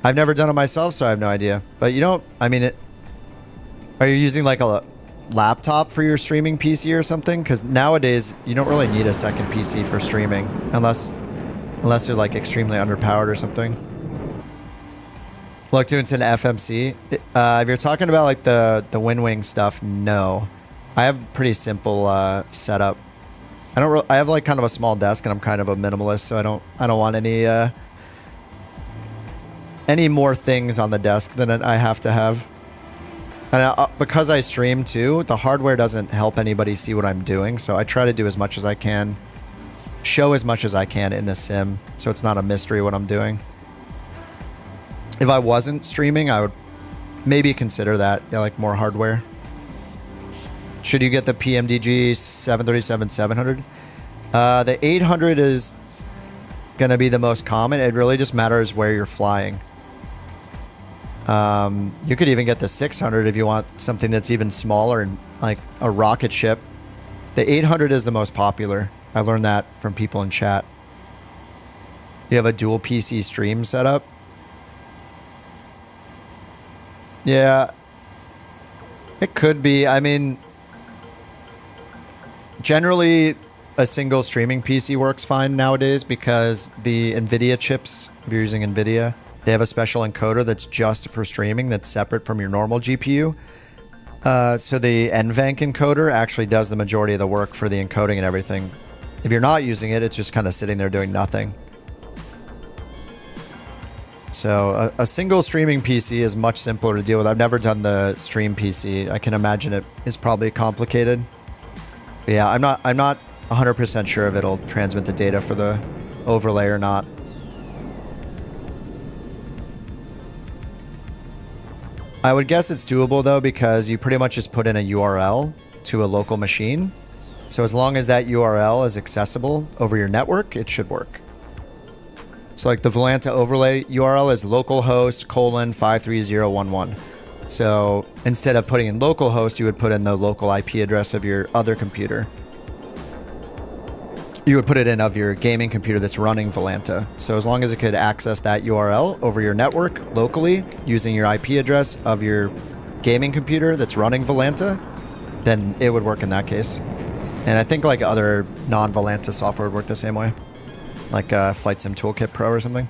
Speaker 1: I've never done it myself, so I have no idea. But you don't, I mean, are you using like a laptop for your streaming PC or something? Because nowadays, you don't really need a second PC for streaming, unless you're like extremely underpowered or something. Look, it's an FMC. If you're talking about like the WinWing stuff, no. I have pretty simple setup. I have like kind of a small desk, and I'm kind of a minimalist, so I don't want any more things on the desk than I have to have. And because I stream too, the hardware doesn't help anybody see what I'm doing, so I try to do as much as I can, show as much as I can in the sim, so it's not a mystery what I'm doing. If I wasn't streaming, I would maybe consider that, yeah, like more hardware. Should you get the PMDG 737-700? The 800 is going to be the most common. It really just matters where you're flying. You could even get the 600 if you want something that's even smaller and like a rocket ship. The 800 is the most popular. I learned that from people in chat. You have a dual PC stream setup. Yeah, it could be. I mean, generally a single streaming PC works fine nowadays because the NVIDIA chips, if you're using NVIDIA, they have a special encoder that's just for streaming that's separate from your normal GPU. So the NVENC encoder actually does the majority of the work for the encoding and everything. If you're not using it, it's just kind of sitting there doing nothing. So a single streaming PC is much simpler to deal with. I've never done the stream PC. I can imagine it is probably complicated. But yeah, I'm not 100% sure if it'll transmit the data for the overlay or not. I would guess it's doable though, because you pretty much just put in a URL to a local machine. So as long as that URL is accessible over your network, it should work. So like the Volanta overlay URL is localhost : 53011. So instead of putting in localhost, you would put in the local IP address of your other computer. You would put it in of your gaming computer that's running Volanta. So as long as it could access that URL over your network locally using your IP address of your gaming computer that's running Volanta, then it would work in that case. And I think like other non-Volanta software would work the same way. Like Flight Sim Toolkit Pro or something.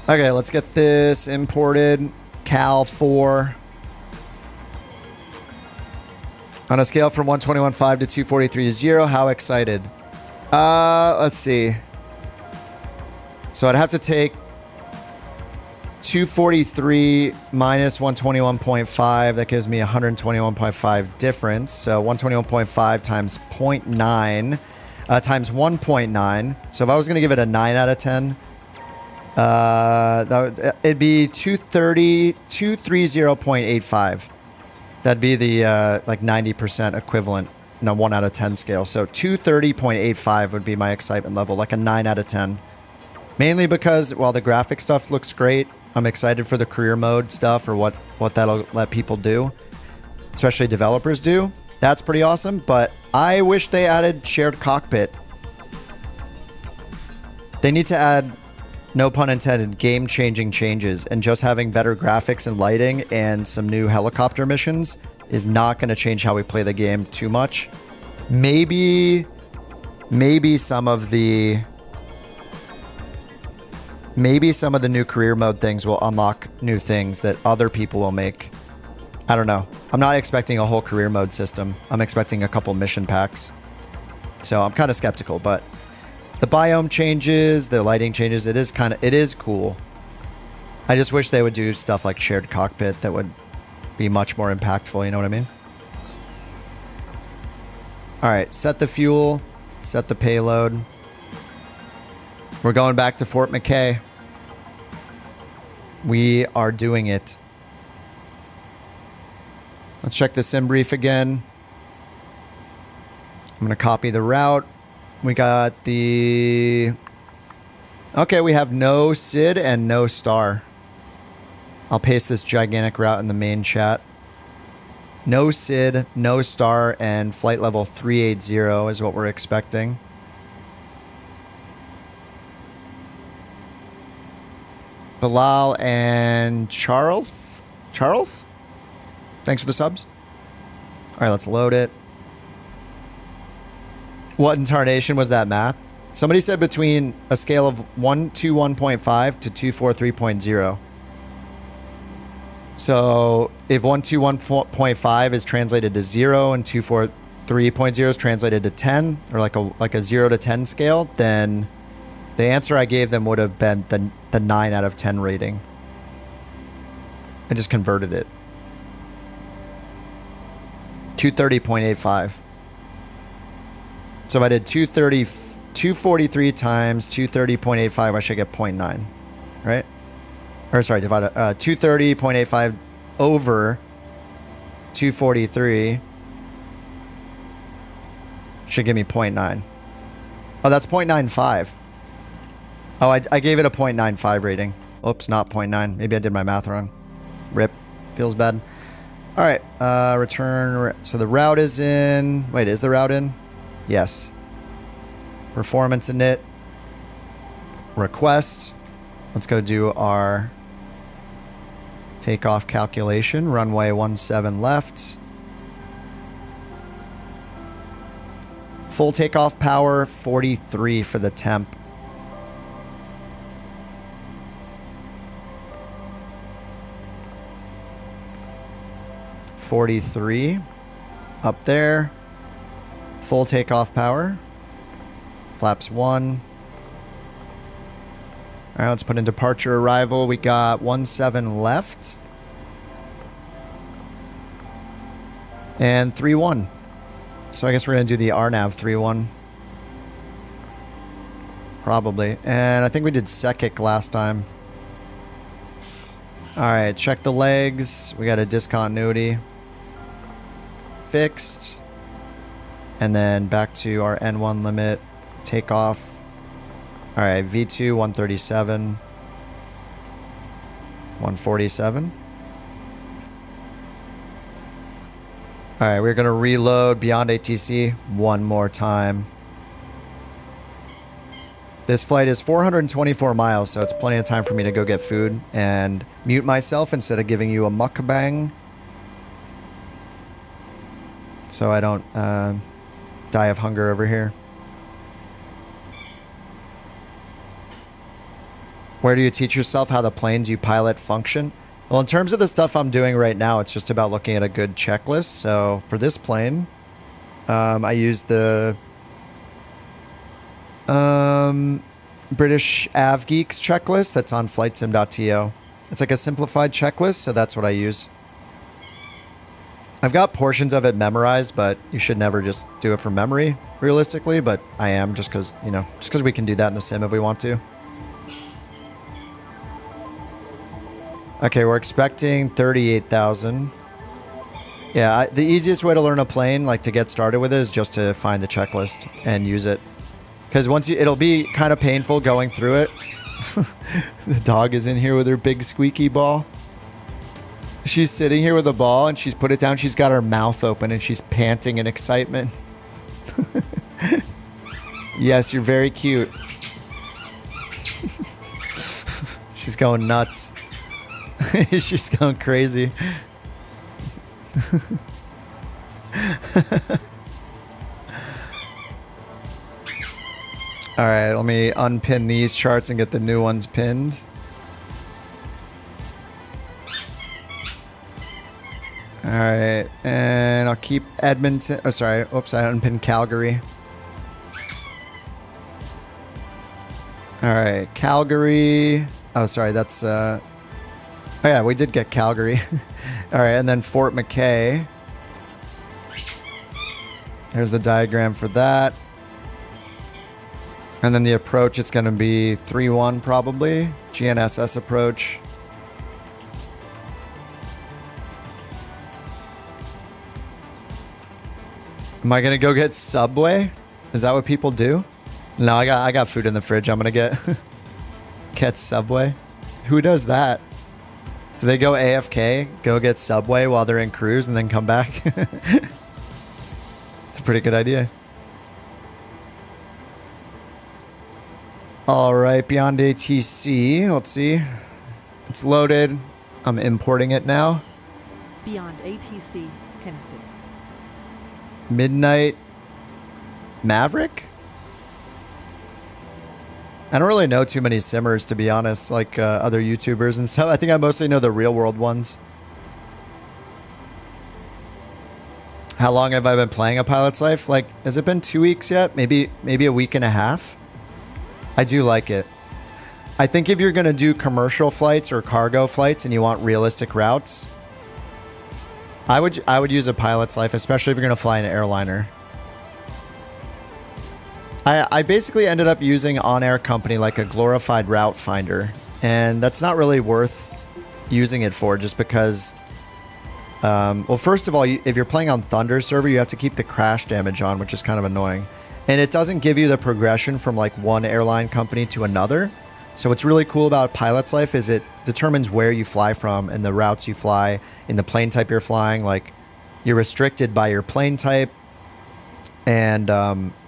Speaker 1: Okay, let's get this imported. Cal 4. On a scale from 121.5 to 243.0, how excited? Let's see. So I'd have to take 243 minus 121.5. That gives me 121.5 difference. So 121.5 times 0.9 times 1.9. So if I was going to give it a 9 out of 10, it'd be 230.85. That'd be the like 90% equivalent in a 1 out of 10 scale. So 230.85 would be my excitement level, like a 9 out of 10. Mainly because while the graphic stuff looks great, I'm excited for the career mode stuff or what that'll let people do, especially developers do. That's pretty awesome, but I wish they added shared cockpit. They need to add, no pun intended, game-changing changes, and just having better graphics and lighting and some new helicopter missions is not going to change how we play the game too much. Maybe some of the new career mode things will unlock new things that other people will make. I don't know. I'm not expecting a whole career mode system. I'm expecting a couple mission packs. So I'm kind of skeptical, but the biome changes, the lighting changes, it is cool. I just wish they would do stuff like shared cockpit that would be much more impactful, you know what I mean? All right, set the fuel, set the payload. We're going back to Fort McKay. We are doing it. Let's check the sim brief again. I'm going to copy the route. We got the... Okay, we have no SID and no star. I'll paste this gigantic route in the main chat. No SID, no star, and flight level 380 is what we're expecting. Bilal and Charles? Charles? Thanks for the subs. All right, let's load it. What incarnation was that math? Somebody said between a scale of 121.5 to 243.0. So if 121.5 is translated to 0 and 243.0 is translated to 10, or like a 0 to 10 scale, then the answer I gave them would have been the 9 out of 10 rating. I just converted it. 230.85. So if I did 243 times 230.85, I should get 0.9, right? Or sorry, divide 230.85 over 243 should give me 0.9. Oh, that's 0.95. Oh, I gave it a 0.95 rating. Oops, not 0.9. Maybe I did my math wrong. Rip. Feels bad. All right, return. So the route is in. Wait, is the route in? Yes. Performance init. Request. Let's go do our takeoff calculation. Runway 17 left. Full takeoff power 43 for the temp. $43 up there. Full takeoff power. Flaps 1. All right, let's put in departure arrival. We got 17 left. And 3-1. So I guess we're going to do the RNAV 3-1. Probably. And I think we did SECIC last time. All right, check the legs. We got a discontinuity. Fixed. And then back to our N1 limit. Takeoff. All right, V2 137. 147. All right, we're going to reload beyond ATC one more time. This flight is 424 miles, so it's plenty of time for me to go get food and mute myself instead of giving you a mukbang. So I don't die of hunger over here. Where do you teach yourself how the planes you pilot function? Well, in terms of the stuff I'm doing right now, it's just about looking at a good checklist. So for this plane, I used the British Av Geeks checklist that's on flightsim.to. It's like a simplified checklist, so that's what I use. I've got portions of it memorized, but you should never just do it from memory, realistically, but I am just because, you know, just because we can do that in the sim if we want to. Okay, we're expecting 38,000. Yeah, the easiest way to learn a plane, like to get started with it, is just to find the checklist and use it. Because once you, it'll be kind of painful going through it. The dog is in here with her big squeaky ball. She's sitting here with a ball and she's put it down. She's got her mouth open and she's panting in excitement. Yes, you're very cute. She's going nuts. She's going crazy. All right, let me unpin these charts and get the new ones pinned. All right, and I'll keep Edmonton. Oh, sorry. Oops, I unpinned Calgary. All right, Calgary. Oh, sorry, that's... Oh, yeah, we did get Calgary. All right, and then Fort McKay. There's a diagram for that. And then the approach, it's going to be 3-1 probably. GNSS approach. Am I going to go get Subway? Is that what people do? No, I got food in the fridge. I'm going to get Subway. Who does that? Do they go AFK, go get Subway while they're in cruise and then come back? It's a pretty good idea. All right, beyond ATC. Let's see. It's loaded. I'm importing it now.
Speaker 20: Beyond ATC connected.
Speaker 1: Midnight Maverick? I don't really know too many simmers, to be honest, like other YouTubers and stuff. I think I mostly know the real world ones. How long have I been playing A Pilot's Life? Like, has it been 2 weeks yet? Maybe a week and a half? I do like it. I think if you're going to do commercial flights or cargo flights and you want realistic routes, I would use A Pilot's Life, especially if you're going to fly an airliner. I basically ended up using on-air company like a glorified route finder, and that's not really worth using it for just because, well, first of all, if you're playing on Thunder server, you have to keep the crash damage on, which is kind of annoying. And it doesn't give you the progression from like one airline company to another. So what's really cool about Pilot's Life is it determines where you fly from and the routes you fly in the plane type you're flying. Like, you're restricted by your plane type and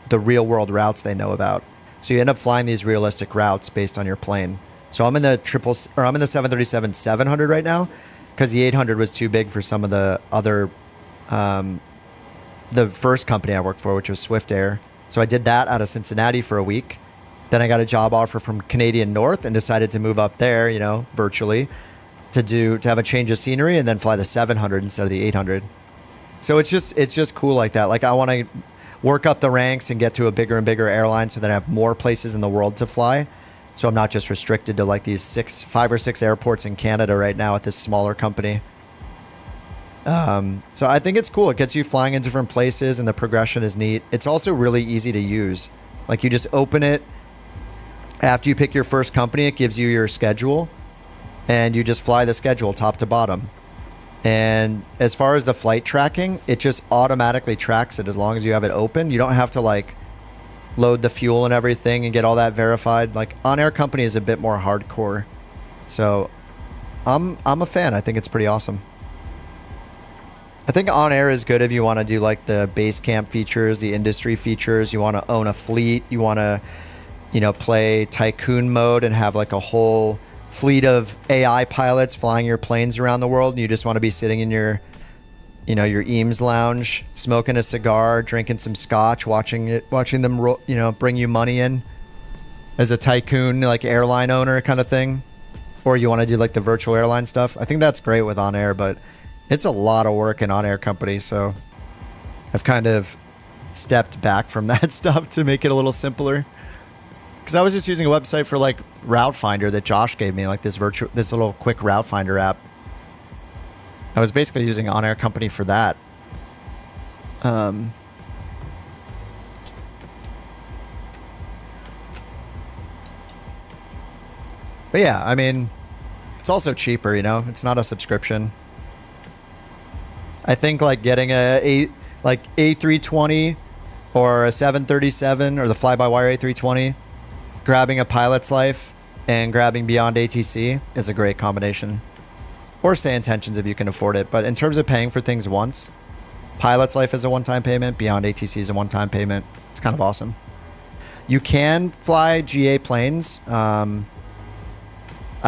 Speaker 1: the real world routes they know about. So you end up flying these realistic routes based on your plane. So I'm in the 737-700 right now because the 800 was too big for some of the other, the first company I worked for, which was Swift Air. So I did that out of Cincinnati for a week. Then I got a job offer from Canadian North and decided to move up there, you know, virtually to have a change of scenery and then fly the 700 instead of the 800. So it's just cool like that. Like, I want to work up the ranks and get to a bigger and bigger airline so that I have more places in the world to fly. So I'm not just restricted to like these 5 or 6 airports in Canada right now at this smaller company. So I think it's cool. It gets you flying in different places and the progression is neat. It's also really easy to use. Like, you just open it. After you pick your first company, it gives you your schedule and you just fly the schedule top to bottom. And as far as the flight tracking, it just automatically tracks it as long as you have it open. You don't have to like load the fuel and everything and get all that verified. Like, on-air company is a bit more hardcore. So I'm a fan. I think it's pretty awesome. I think on-air is good if you want to do like the base camp features, the industry features. You want to own a fleet. You want to, you know, play tycoon mode and have like a whole fleet of AI pilots flying your planes around the world. And you just want to be sitting in your, you know, your Eames lounge, smoking a cigar, drinking some scotch, watching them, you know, bring you money in as a tycoon, like airline owner kind of thing. Or you want to do like the virtual airline stuff. I think that's great with on-air, but it's a lot of work in on-air company, so I've kind of stepped back from that stuff to make it a little simpler. Because I was just using a website for like route finder that Josh gave me, like this little quick route finder app. I was basically using On Air Company for that. But yeah, I mean, it's also cheaper, you know? It's not a subscription. I think like getting a A320 or a 737 or the fly-by-wire A320, grabbing a pilot's life and grabbing Beyond ATC is a great combination. Or SayIntentions if you can afford it. But in terms of paying for things once, pilot's life is a one-time payment, Beyond ATC is a one-time payment. It's kind of awesome. You can fly GA planes. I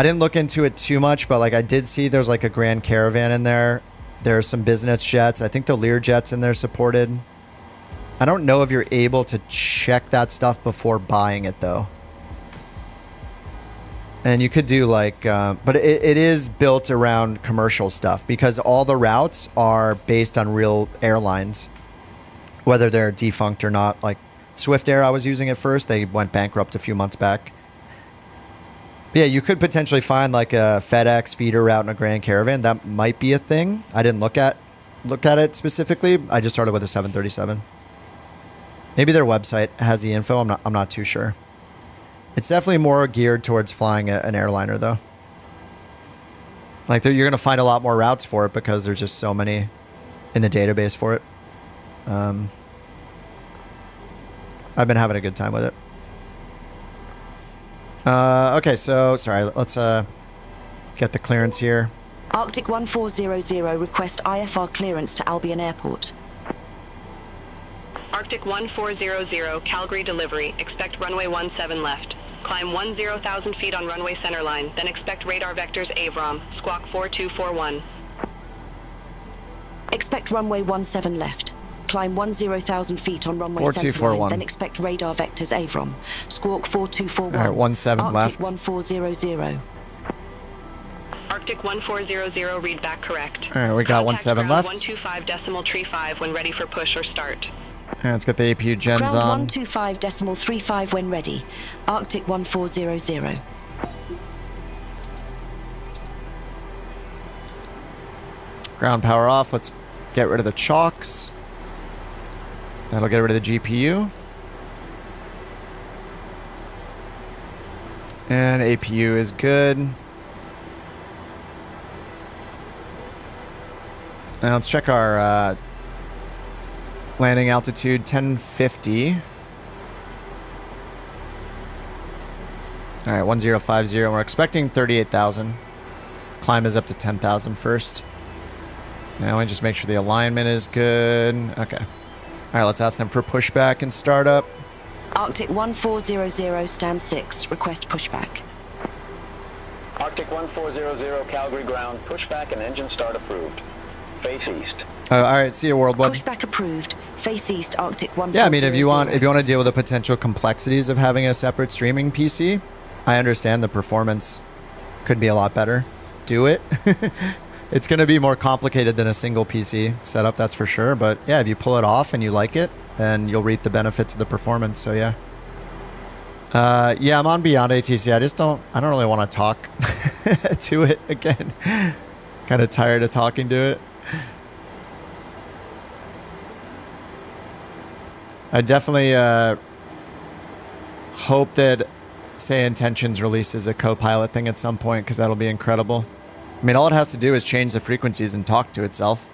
Speaker 1: didn't look into it too much, but like I did see there's like a Grand Caravan in there. There's some business jets. I think the Learjet's in there supported. I don't know if you're able to check that stuff before buying it though. And you could do like, but it is built around commercial stuff because all the routes are based on real airlines, whether they're defunct or not. Like Swift Air, I was using at first. They went bankrupt a few months back. But yeah, you could potentially find like a FedEx feeder route in a Grand Caravan. That might be a thing. I didn't look at it specifically. I just started with a 737. Maybe their website has the info. I'm not too sure. It's definitely more geared towards flying an airliner, though. Like, you're going to find a lot more routes for it because there's just so many in the database for it. I've been having a good time with it. Okay, so, sorry, let's get the clearance here.
Speaker 15: Arctic 1400, request IFR clearance to Albion Airport.
Speaker 14: Arctic 1400, Calgary delivery. Expect runway 17 left. Climb 10,000 feet on runway centerline, then expect radar vectors AVROM, squawk 4241.
Speaker 15: Expect runway 17 left. Climb 10,000 feet on runway
Speaker 1: 4241.
Speaker 15: centerline, then expect radar vectors AVROM, squawk 4241.
Speaker 1: All right, 17 left.
Speaker 15: Arctic 1400.
Speaker 14: Arctic 1400, read back correct.
Speaker 1: All right, we got 17 left.
Speaker 14: 125.35 when ready for push or start.
Speaker 1: All right, let's get the APU gens
Speaker 15: Ground
Speaker 1: on.
Speaker 15: 125.35 when ready. Arctic 1400.
Speaker 1: Ground power off. Let's get rid of the chocks. That'll get rid of the GPU. And APU is good. Now let's check our landing altitude, 1050. All right, 1050. We're expecting 38,000. Climb is up to 10,000 first. Now we just make sure the alignment is good. Okay. All right, let's ask them for pushback and startup.
Speaker 15: Arctic 1400, stand 6. Request pushback.
Speaker 16: Arctic 1400, Calgary ground. Pushback and engine start approved. Face east.
Speaker 1: All right, see you, Worldwood.
Speaker 15: Pushback approved. Face east, Arctic 1400.
Speaker 1: Yeah, I mean, if you want to deal with the potential complexities of having a separate streaming PC, I understand the performance could be a lot better. Do it. It's going to be more complicated than a single PC setup, that's for sure. But yeah, if you pull it off and you like it, then you'll reap the benefits of the performance. So yeah. Yeah, I'm on Beyond ATC. I don't really want to talk to it again. Kind of tired of talking to it. I definitely hope that SayIntentions releases a co-pilot thing at some point, because that'll be incredible. I mean, all it has to do is change the frequencies and talk to itself.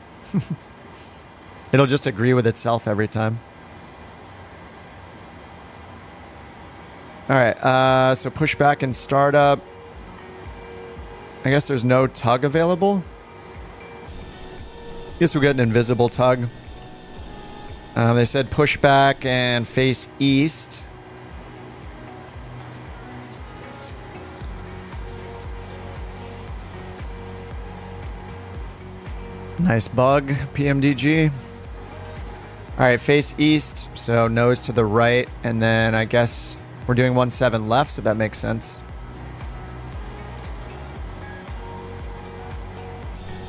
Speaker 1: It'll just agree with itself every time. All right, so pushback and startup. I guess there's no tug available. Guess we'll get an invisible tug. They said pushback and face east. Nice bug, PMDG. All right, face east, so nose to the right, and then I guess we're doing 17 left, so that makes sense.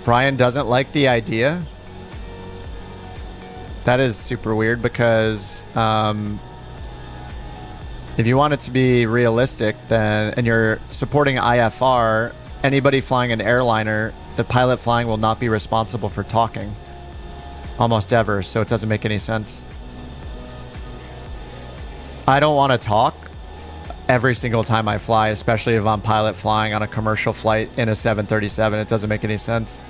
Speaker 1: Brian doesn't like the idea. That is super weird because If you want it to be realistic, then, and you're supporting IFR, anybody flying an airliner, the pilot flying will not be responsible for talking. Almost ever, so it doesn't make any sense. I don't want to talk every single time I fly, especially if I'm pilot flying on a commercial flight in a 737. It doesn't make any sense.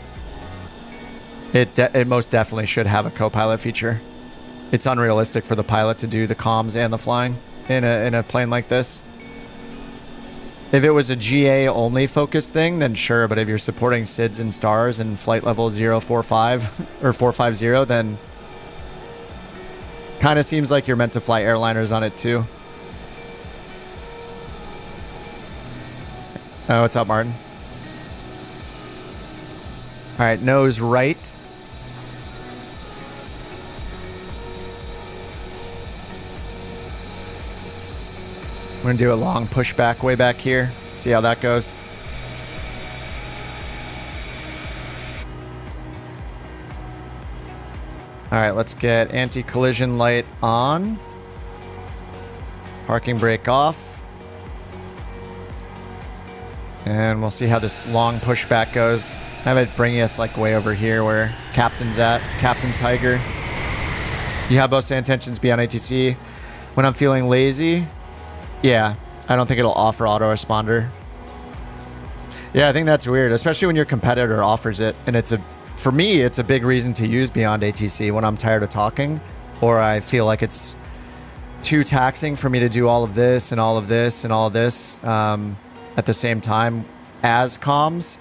Speaker 1: It most definitely should have a co-pilot feature. It's unrealistic for the pilot to do the comms and the flying in a plane like this. If it was a GA only focused thing, then sure, but if you're supporting SIDS and stars and flight level 045 or 450, then kind of seems like you're meant to fly airliners on it too. Oh, what's up, Martin? All right, nose right. I'm going to do a long pushback way back here. See how that goes. All right, let's get anti-collision light on. Parking brake off. And we'll see how this long pushback goes. Have it bring us like way over here where Captain's at. Captain Tiger. You have both SayIntentions beyond ATC. When I'm feeling lazy, yeah, I don't think it'll offer autoresponder. Yeah, I think that's weird, especially when your competitor offers it. And for me, it's a big reason to use beyond ATC when I'm tired of talking, or I feel like it's too taxing for me to do all of this and all of this and all of this at the same time as comms.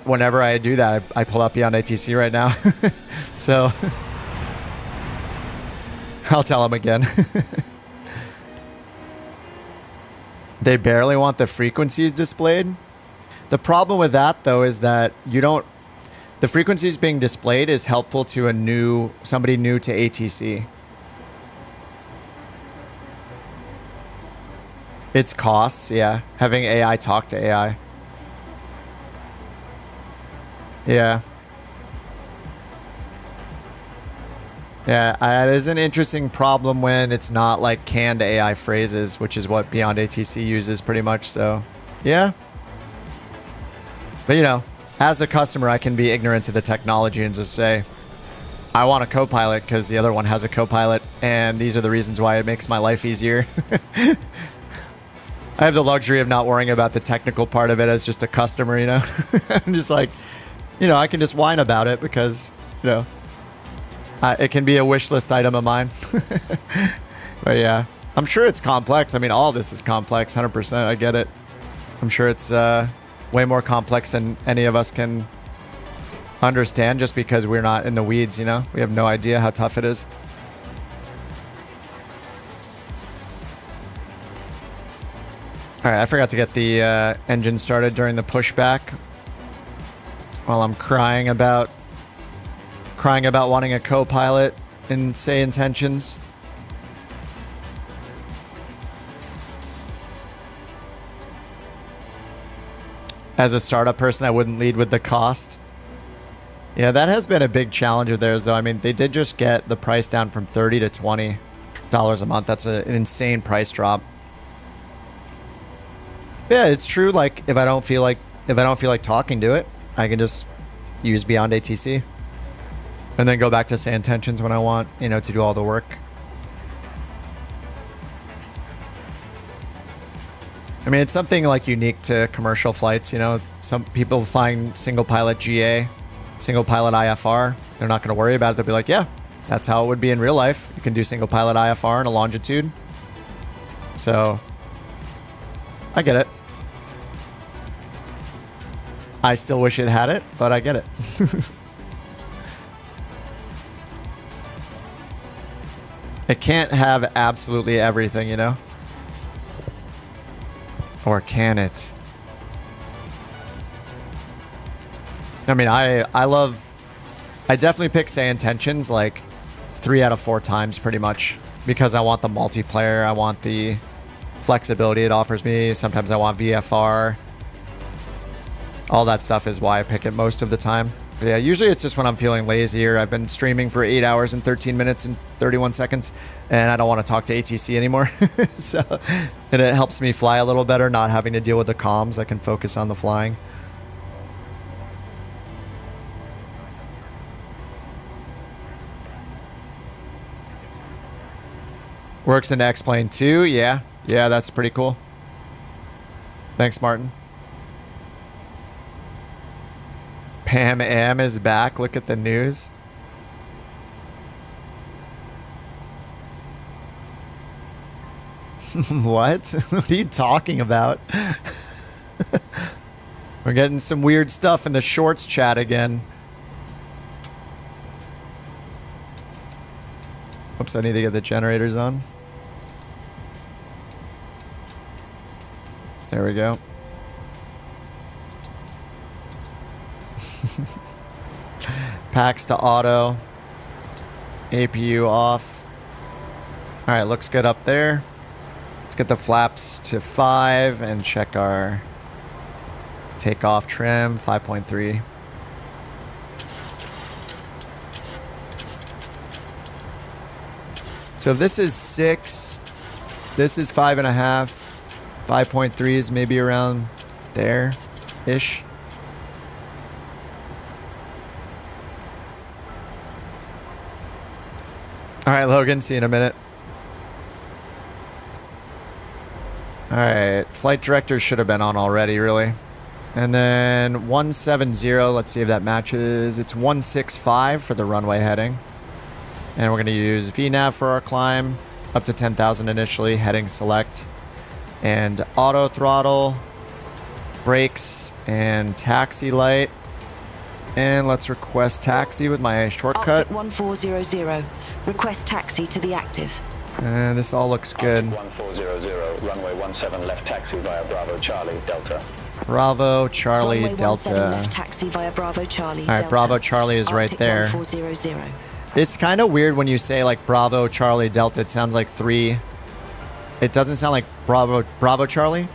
Speaker 1: Whenever I do that, I pull up beyond ATC right now. So I'll tell him again. They barely want the frequencies displayed. The problem with that, though, is that the frequencies being displayed is helpful to somebody new to ATC. It's costs, yeah. Having AI talk to AI. Yeah. Yeah, it is an interesting problem when it's not like canned AI phrases, which is what Beyond ATC uses pretty much, so yeah. But you know, as the customer, I can be ignorant to the technology and just say, I want a co-pilot because the other one has a co-pilot, and these are the reasons why it makes my life easier. I have the luxury of not worrying about the technical part of it as just a customer, you know? I'm just like, you know, I can just whine about it because, you know, it can be a wish list item of mine. But yeah, I'm sure it's complex. I mean, all this is complex, 100%. I get it. I'm sure it's way more complex than any of us can understand just because we're not in the weeds, you know? We have no idea how tough it is. All right, I forgot to get the engine started during the pushback while I'm crying about wanting a co-pilot in SayIntentions. As a startup person, I wouldn't lead with the cost. Yeah, that has been a big challenge of theirs, though. I mean, they did just get the price down from $30 to $20 a month. That's an insane price drop. Yeah, it's true. Like, if I don't feel like talking to it, I can just use Beyond ATC. And then go back to SayIntentions when I want, you know, to do all the work. I mean, it's something like unique to commercial flights, you know. Some people flying single pilot GA, single pilot IFR, they're not going to worry about it. They'll be like, yeah, that's how it would be in real life. You can do single pilot IFR in a longitude. So, I get it. I still wish it had it, but I get it. It can't have absolutely everything, you know? Or can it? I mean, I definitely pick SayIntentions like 3 out of 4 times pretty much because I want the multiplayer, I want the flexibility it offers me, sometimes I want VFR. All that stuff is why I pick it most of the time. Yeah, usually it's just when I'm feeling lazy or I've been streaming for 8 hours and 13 minutes and 31 seconds and I don't want to talk to ATC anymore. And it helps me fly a little better, not having to deal with the comms. I can focus on the flying. Works in X-Plane too, yeah. Yeah, that's pretty cool. Thanks, Martin. Pam Am is back. Look at the news. What? What are you talking about? We're getting some weird stuff in the shorts chat again. Oops, I need to get the generators on. There we go. Packs to auto. APU off. Alright, looks good up there. Let's get the flaps to 5 and check our takeoff trim, 5.3. So this is 6. This is 5.5. 5.3 is maybe around there-ish. Alright, Logan, see you in a minute. Alright, flight director should have been on already, really. And then 170, let's see if that matches. It's 165 for the runway heading. And we're going to use VNAV for our climb, up to 10,000 initially, heading select. And auto throttle, brakes, and taxi light. And let's request taxi with my shortcut.
Speaker 15: Arctic 1400. Request taxi to the active.
Speaker 1: And this all looks good.
Speaker 16: Arctic 1400, runway 17 left taxi via Bravo Charlie Delta.
Speaker 1: Bravo Charlie
Speaker 15: Runway
Speaker 1: Delta.
Speaker 15: 17 left taxi via Bravo Charlie
Speaker 1: All right,
Speaker 15: Delta.
Speaker 1: Bravo Charlie is right
Speaker 15: Arctic
Speaker 1: there.
Speaker 15: 1400.
Speaker 1: It's kind of weird when you say like Bravo Charlie Delta. It sounds like 3. It doesn't sound like Bravo Charlie,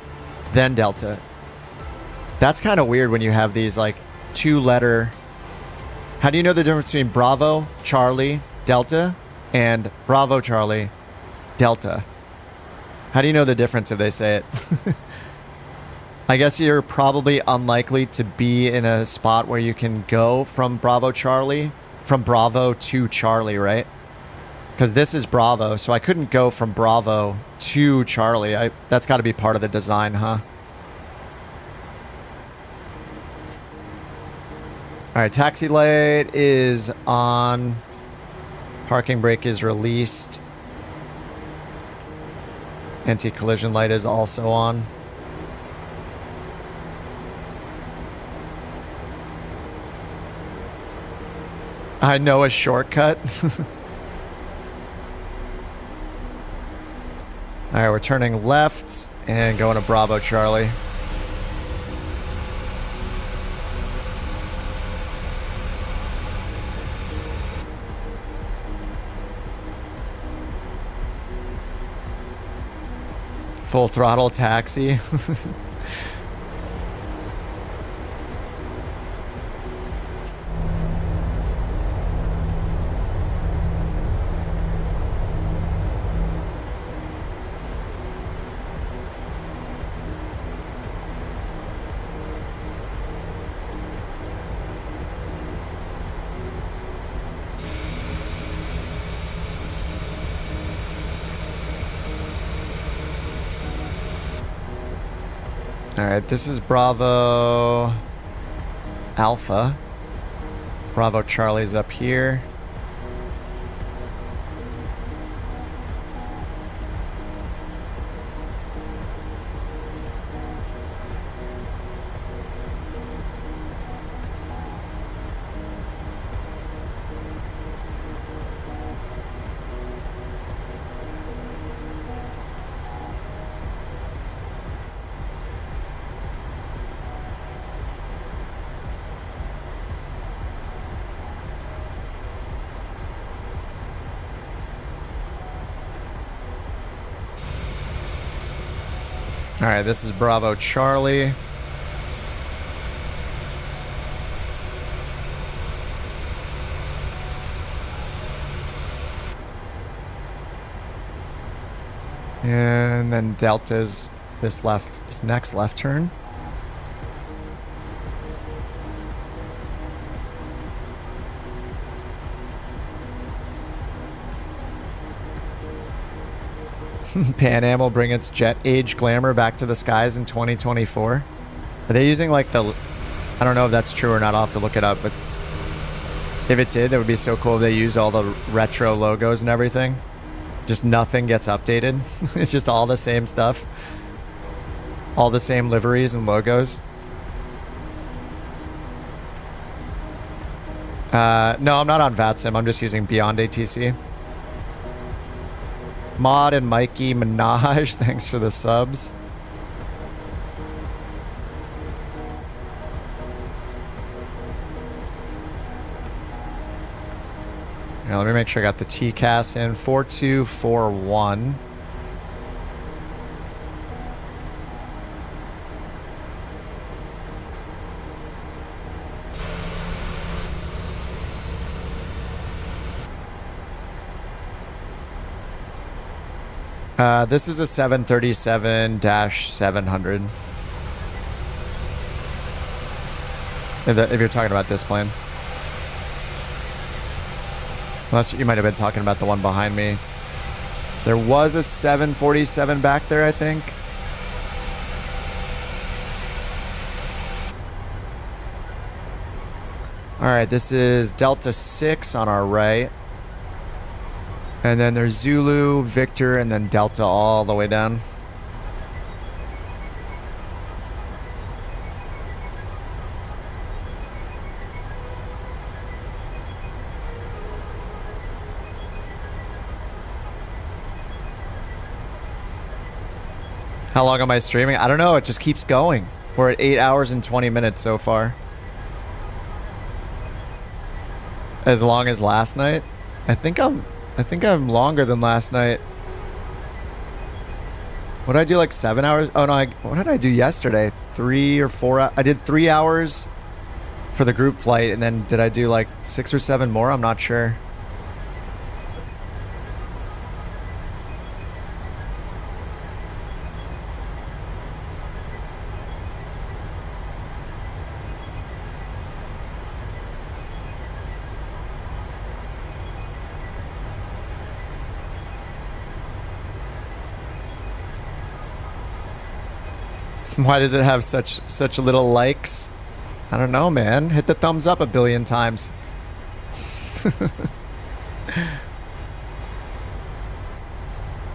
Speaker 1: then Delta. That's kind of weird when you have these like 2-letter. How do you know the difference between Bravo Charlie Delta and Bravo Charlie Delta? How do you know the difference if they say it? I guess you're probably unlikely to be in a spot where you can go from Bravo to Charlie, right? Because this is Bravo, so I couldn't go from Bravo to Charlie. That's got to be part of the design, huh? All right, taxi light is on. Parking brake is released. Anti-collision light is also on. I know a shortcut. All right, we're turning left and going to Bravo Charlie. Full throttle taxi. Alright, this is Bravo Alpha. Bravo Charlie's up here. All right, this is Bravo Charlie. And then Delta's this next left turn. Pan Am will bring its jet age glamour back to the skies in 2024. Are they using like the... I don't know if that's true or not. I'll have to look it up, but if it did, it would be so cool if they use all the retro logos and everything. Just nothing gets updated. It's just all the same stuff. All the same liveries and logos. No, I'm not on VATSIM. I'm just using Beyond ATC. Mod and Mikey Minaj, thanks for the subs. Now let me make sure I got the TCAS in. 4241. This is a 737-700. If you're talking about this plane. Unless you might have been talking about the one behind me. There was a 747 back there, I think. Alright, this is Delta 6 on our right. And then there's Zulu, Victor, and then Delta all the way down. How long am I streaming? I don't know. It just keeps going. We're at 8 hours and 20 minutes so far. As long as last night. I think I'm longer than last night. What did I do, like 7 hours? Oh no, what did I do yesterday? 3 or 4 I did 3 hours for the group flight, and then did I do like 6 or 7 more? I'm not sure. Why does it have such little likes? I don't know, man. Hit the thumbs up a billion times.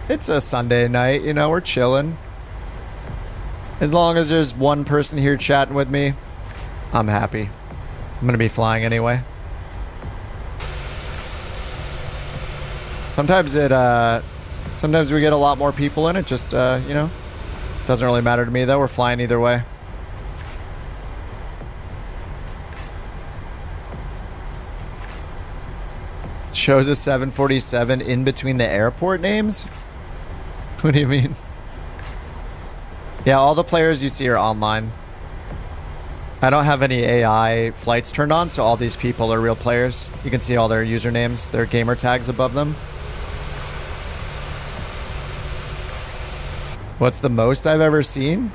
Speaker 1: It's a Sunday night, you know, we're chilling. As long as there's one person here chatting with me, I'm happy. I'm gonna be flying anyway. Sometimes we get a lot more people in. It just, you know, doesn't really matter to me though. We're flying either way. Shows a 747 in between the airport names? What do you mean? Yeah, all the players you see are online. I don't have any AI flights turned on, so all these people are real players. You can see all their usernames, their gamer tags above them. What's the most I've ever seen?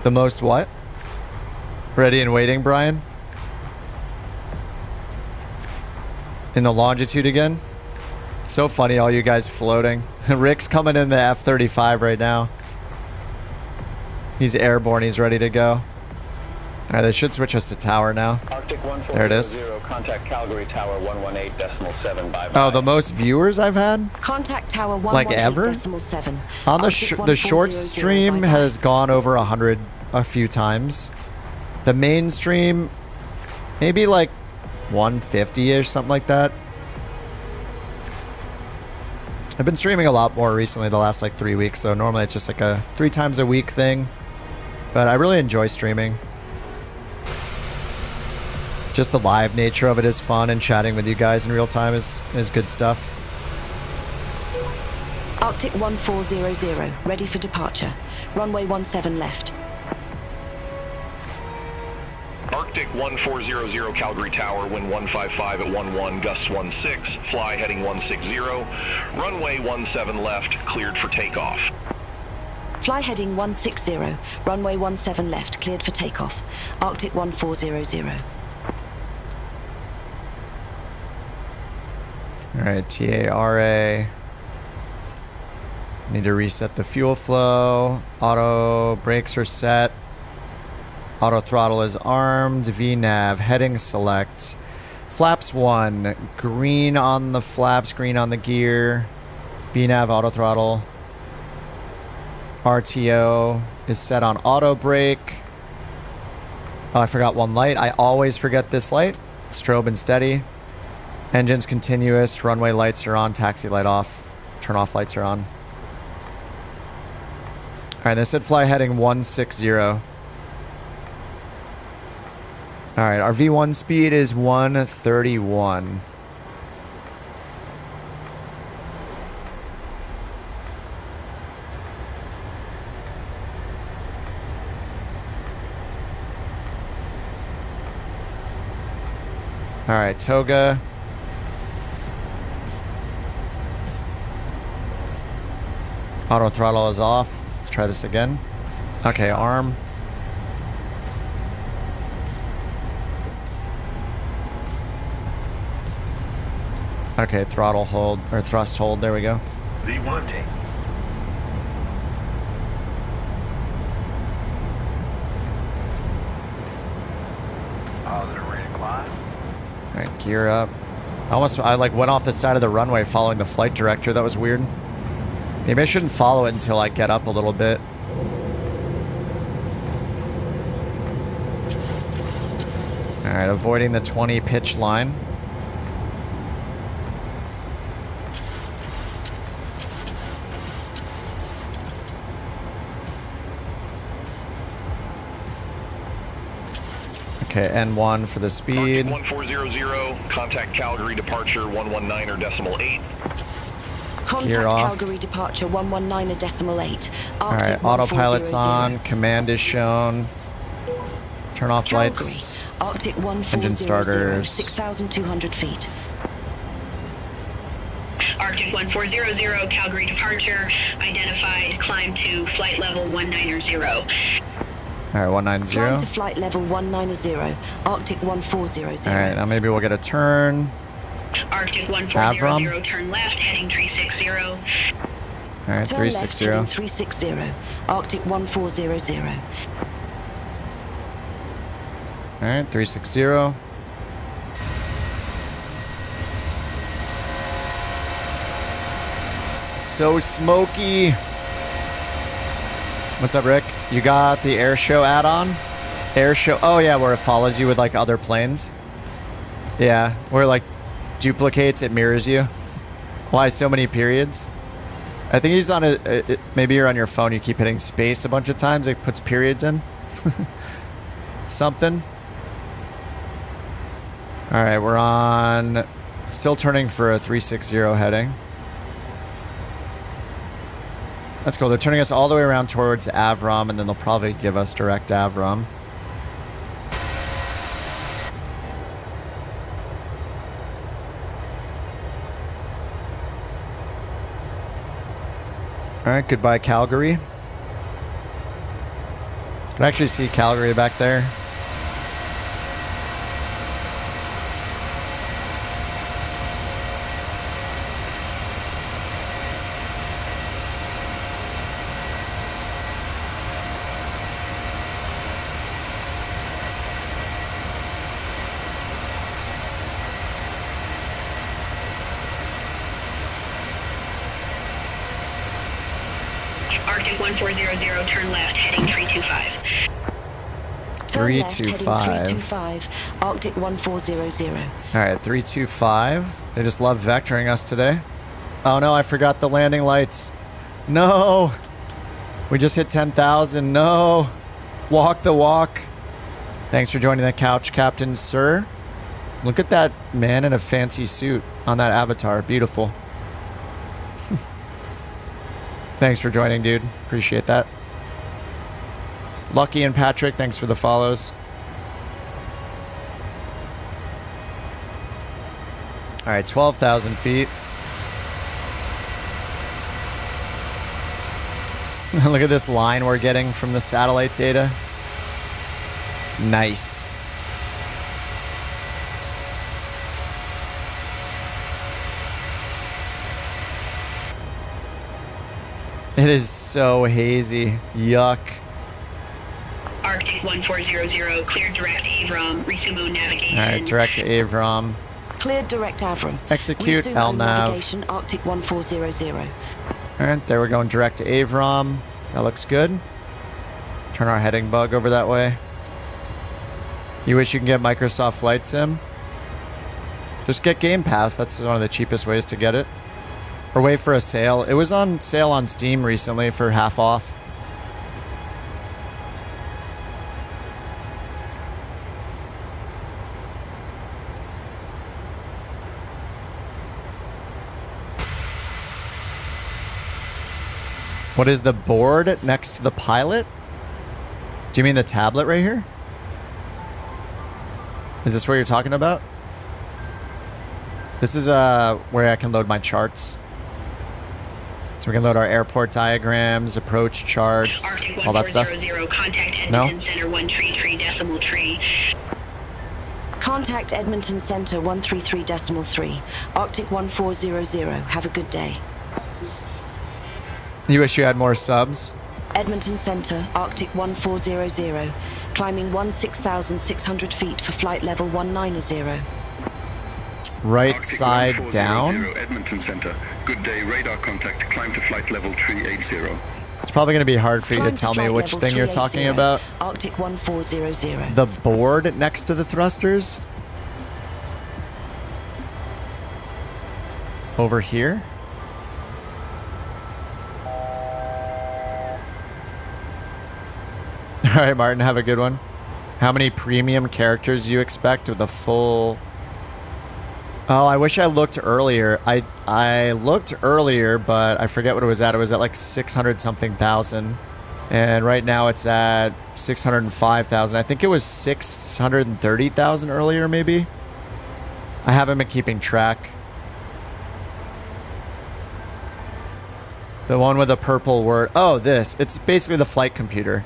Speaker 1: The most what? Ready and waiting, Brian? In the longitude again? It's so funny, all you guys floating. Rick's coming in the F-35 right now. He's airborne, he's ready to go. Alright, they should switch us to tower now. There it is.
Speaker 16: Contact Calgary Tower 118.7 by.
Speaker 1: Oh, the most viewers I've had?
Speaker 15: Contact Tower 118.7.
Speaker 1: Like ever? On the short stream has gone over 100 a few times. The main stream, maybe like 150-ish, something like that. I've been streaming a lot more recently, the last like 3 weeks, so normally it's just like a 3 times a week thing. But I really enjoy streaming. Just the live nature of it is fun, and chatting with you guys in real time is good stuff.
Speaker 15: Arctic 1400, ready for departure. Runway 17 left.
Speaker 11: Arctic 1400 Calgary Tower, wind 155 at 11, gusts 16, fly heading 160, runway 17 left, cleared for takeoff.
Speaker 15: Fly heading 160, runway 17 left, cleared for takeoff. Arctic 1400.
Speaker 1: Alright, TARA. Need to reset the fuel flow. Auto brakes are set. Auto throttle is armed. VNAV, heading select. Flaps 1. Green on the flaps, green on the gear. VNAV, auto throttle. RTO is set on auto brake. Oh, I forgot one light. I always forget this light. Strobe and steady. Engines continuous. Runway lights are on. Taxi light off. Turn off lights are on. Alright, they said fly heading 160. Alright, our V1 speed is 131. Alright, Toga. Auto throttle is off. Let's try this again. Okay, arm. Okay, throttle hold, or thrust hold, there we go.
Speaker 11: V1 take.
Speaker 1: Alright, gear up. I like went off the side of the runway following the flight director. That was weird. Maybe I shouldn't follow it until I get up a little bit. Alright, avoiding the 20 pitch line. Okay, N1 for the speed.
Speaker 11: Arctic 1400, contact Calgary departure 119.8.
Speaker 15: Contact
Speaker 1: Gear off.
Speaker 15: Calgary departure 119.8.
Speaker 1: Alright, autopilot's on. Command is shown. Turn off
Speaker 15: Calgary,
Speaker 1: lights.
Speaker 15: Arctic 1400,
Speaker 1: Engine starters.
Speaker 15: 6,200 feet.
Speaker 19: Arctic 1400, Calgary departure, identified, climb to flight level 190.
Speaker 1: Alright, 190.
Speaker 15: Climb to flight level 190, Arctic 1400.
Speaker 1: Alright, now maybe we'll get a turn.
Speaker 19: Arctic 1400, turn left, heading 360.
Speaker 1: Alright,
Speaker 15: Turn
Speaker 1: 360.
Speaker 15: left, heading 360, Arctic 1400.
Speaker 1: Alright, 360. So smoky. What's up, Rick? You got the air show add-on? Air show. Oh yeah, where it follows you with like other planes. Yeah, where it like duplicates, it mirrors you. Why so many periods? I think he's on maybe you're on your phone, you keep hitting space a bunch of times, it puts periods in. Something. Alright, we're on, still turning for a 360 heading. Let's go. They're turning us all the way around towards Avram, and then they'll probably give us direct Avram. Alright, goodbye Calgary. Can actually see Calgary back there.
Speaker 19: Arctic 1400, turn left, heading 325.
Speaker 1: 325.
Speaker 15: Arctic 1400.
Speaker 1: Alright, 325. They just love vectoring us today. Oh no, I forgot the landing lights. No! We just hit 10,000. No! Walk the walk. Thanks for joining the couch, Captain Sir. Look at that man in a fancy suit on that avatar. Beautiful. Thanks for joining, dude. Appreciate that. Lucky and Patrick, thanks for the follows. All right, 12,000 feet. Look at this line we're getting from the satellite data. Nice. It is so hazy. Yuck.
Speaker 19: Arctic 1400, cleared direct Avram, resume navigation.
Speaker 1: Alright, direct to Avram.
Speaker 15: Cleared direct Avram.
Speaker 1: Execute
Speaker 15: Resume
Speaker 1: LNAV.
Speaker 15: navigation, Arctic 1400.
Speaker 1: Alright, there we're going direct to Avram. That looks good. Turn our heading bug over that way. You wish you can get Microsoft Flight Sim? Just get Game Pass. That's one of the cheapest ways to get it. Or wait for a sale. It was on sale on Steam recently for half off. What is the board next to the pilot? Do you mean the tablet right here? Is this what you're talking about? This is where I can load my charts. So we can load our airport diagrams, approach charts, all that stuff.
Speaker 19: Contact
Speaker 1: No?
Speaker 19: Edmonton Center 133.3.
Speaker 15: Contact Edmonton Center 133.3. Arctic 1400. Have a good day.
Speaker 1: You wish you had more subs?
Speaker 15: Edmonton Center, Arctic 1400. Climbing 16,600 feet for flight level 190.
Speaker 1: Right
Speaker 18: Arctic
Speaker 1: side
Speaker 18: 1400,
Speaker 1: down?
Speaker 18: Edmonton Center. Good day, radar contact. Climb to flight level 380.
Speaker 1: It's probably going to be hard for you to
Speaker 15: Climb
Speaker 1: tell me
Speaker 15: flight
Speaker 1: which
Speaker 15: level
Speaker 1: thing you're talking
Speaker 15: 380.
Speaker 1: about.
Speaker 15: Arctic 1400.
Speaker 1: The board next to the thrusters? Over here? All right, Martin, have a good one. How many premium characters do you expect with a full... Oh, I wish I looked earlier. I looked earlier, but I forget what it was at. It was at like 600 something thousand. And right now it's at 605,000. I think it was 630,000 earlier, maybe. I haven't been keeping track. The one with the purple word. Oh, this. It's basically the flight computer.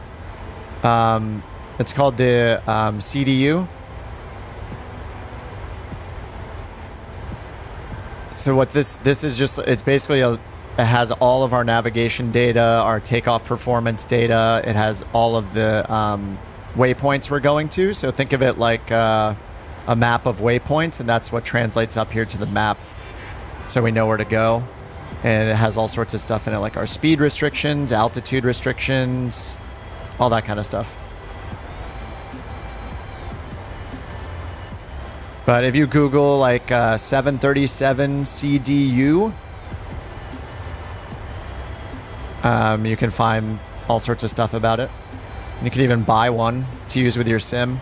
Speaker 1: It's called the CDU. So what this is just, it's basically it has all of our navigation data, our takeoff performance data. It has all of the waypoints we're going to. So think of it like a map of waypoints, and that's what translates up here to the map. So we know where to go. And it has all sorts of stuff in it, like our speed restrictions, altitude restrictions, all that kind of stuff. But if you Google like 737 CDU, you can find all sorts of stuff about it. You can even buy one to use with your sim.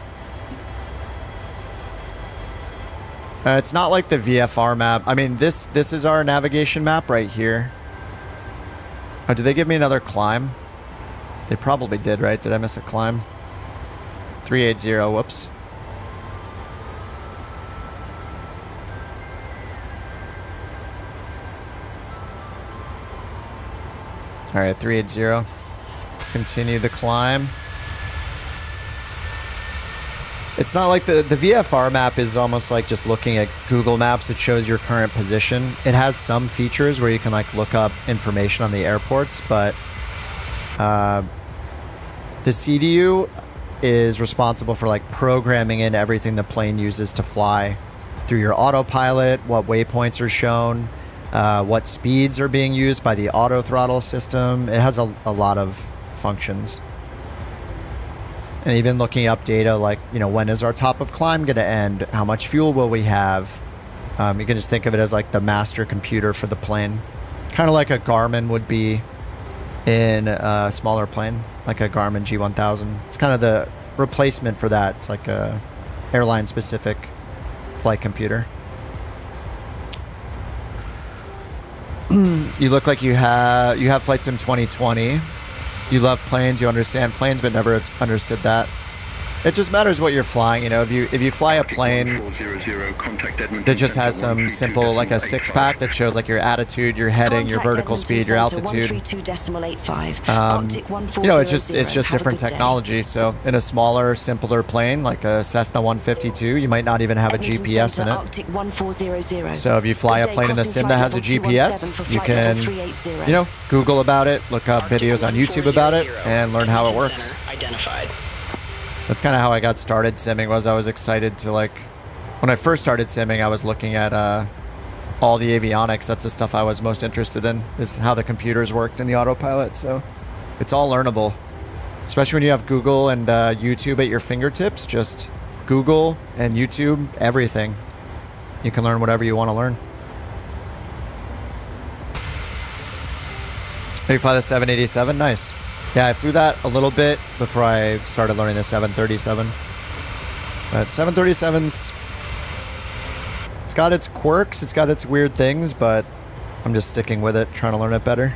Speaker 1: It's not like the VFR map. I mean, this is our navigation map right here. Oh, did they give me another climb? They probably did, right? Did I miss a climb? 380, whoops. All right, 380. Continue the climb. It's not like the VFR map is almost like just looking at Google Maps. It shows your current position. It has some features where you can like look up information on the airports, but the CDU is responsible for like programming in everything the plane uses to fly through your autopilot, what waypoints are shown, what speeds are being used by the auto throttle system. It has a lot of functions. And even looking up data like, you know, when is our top of climb going to end? How much fuel will we have? You can just think of it as like the master computer for the plane. Kind of like a Garmin would be in a smaller plane, like a Garmin G1000. It's kind of the replacement for that. It's like a airline specific flight computer. You look like you have Flight Sim 2020. You love planes, you understand planes, but never understood that. It just matters what you're flying, you know. If you fly a plane that just has some simple, like a 6-pack that shows like your attitude, your heading, your vertical speed, your altitude. You know, it's just different technology. So in a smaller, simpler plane like a Cessna 152, you might not even have a GPS in it. So if you fly a plane in the sim that has a GPS, you can, you know, Google about it, look up videos on YouTube about it, and learn how it works. That's kind of how I got started simming. Was I was excited to, like, when I first started simming, I was looking at all the avionics. That's the stuff I was most interested in, is how the computers worked in the autopilot. So it's all learnable, especially when you have Google and YouTube at your fingertips. Just Google and YouTube everything. You can learn whatever you want to learn. You fly the 787? Nice. Yeah, I flew that a little bit before I started learning the 737. But 737's... It's got its quirks, it's got its weird things, but I'm just sticking with it, trying to learn it better.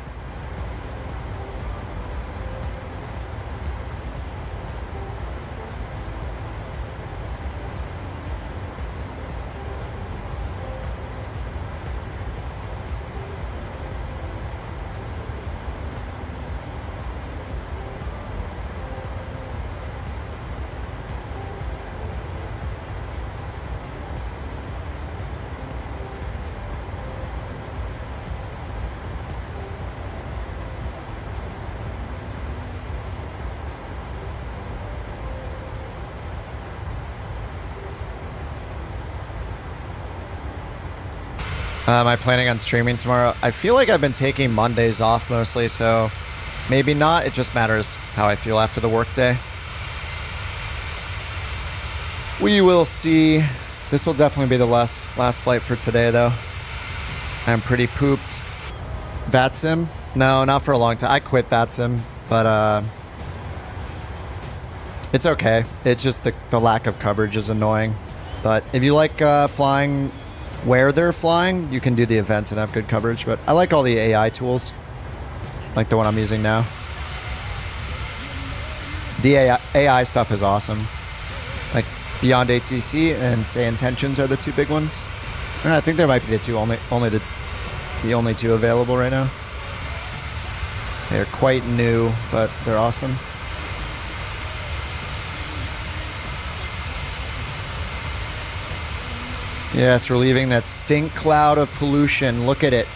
Speaker 1: Am I planning on streaming tomorrow? I feel like I've been taking Mondays off mostly, so maybe not. It just matters how I feel after the workday. We will see. This will definitely be the last flight for today, though. I'm pretty pooped. VATSIM? No, not for a long time. I quit VATSIM, but it's okay. It's just the lack of coverage is annoying. But if you like flying where they're flying, you can do the events and have good coverage. But I like all the AI tools, like the one I'm using now. The AI stuff is awesome. Like Beyond HCC and SayIntentions are the two big ones. And I think there might be the two only two available right now. They're quite new, but they're awesome. Yes, relieving that stink cloud of pollution. Look at it.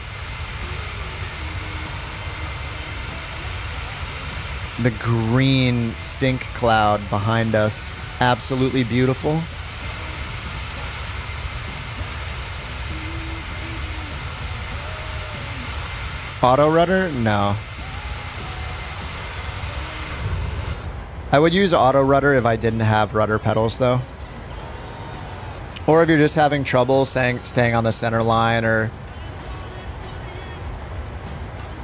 Speaker 1: The green stink cloud behind us. Absolutely beautiful. Auto rudder? No. I would use auto rudder if I didn't have rudder pedals, though. Or if you're just having trouble staying on the center line, or,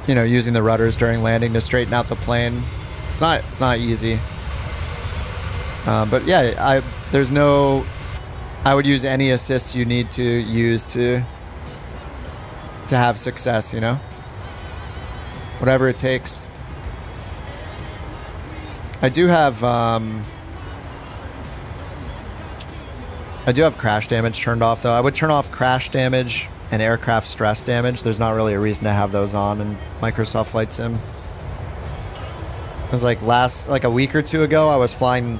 Speaker 1: you know, using the rudders during landing to straighten out the plane. It's not easy. But yeah, I would use any assists you need to use to have success, you know? Whatever it takes. I do have crash damage turned off, though. I would turn off crash damage and aircraft stress damage. There's not really a reason to have those on in Microsoft Flight Sim. It was like a week or two ago, I was flying,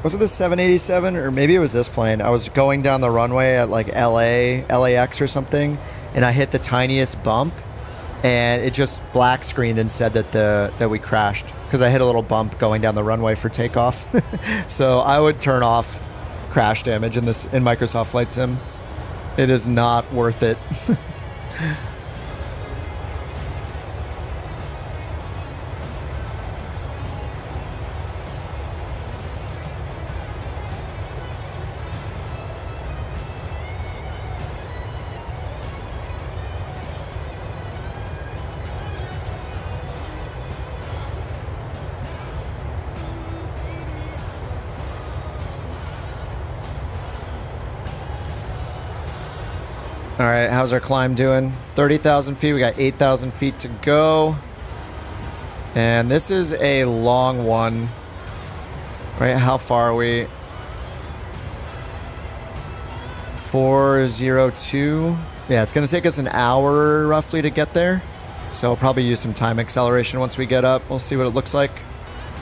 Speaker 1: was it the 787? Or maybe it was this plane. I was going down the runway at like LAX or something, and I hit the tiniest bump, and it just black screened and said that we crashed, because I hit a little bump going down the runway for takeoff. So I would turn off crash damage in Microsoft Flight Sim. It is not worth it. All right, how's our climb doing? 30,000 feet. We got 8,000 feet to go. And this is a long one. Right, how far are we? 402. Yeah, it's going to take us an hour roughly to get there. So I'll probably use some time acceleration once we get up. We'll see what it looks like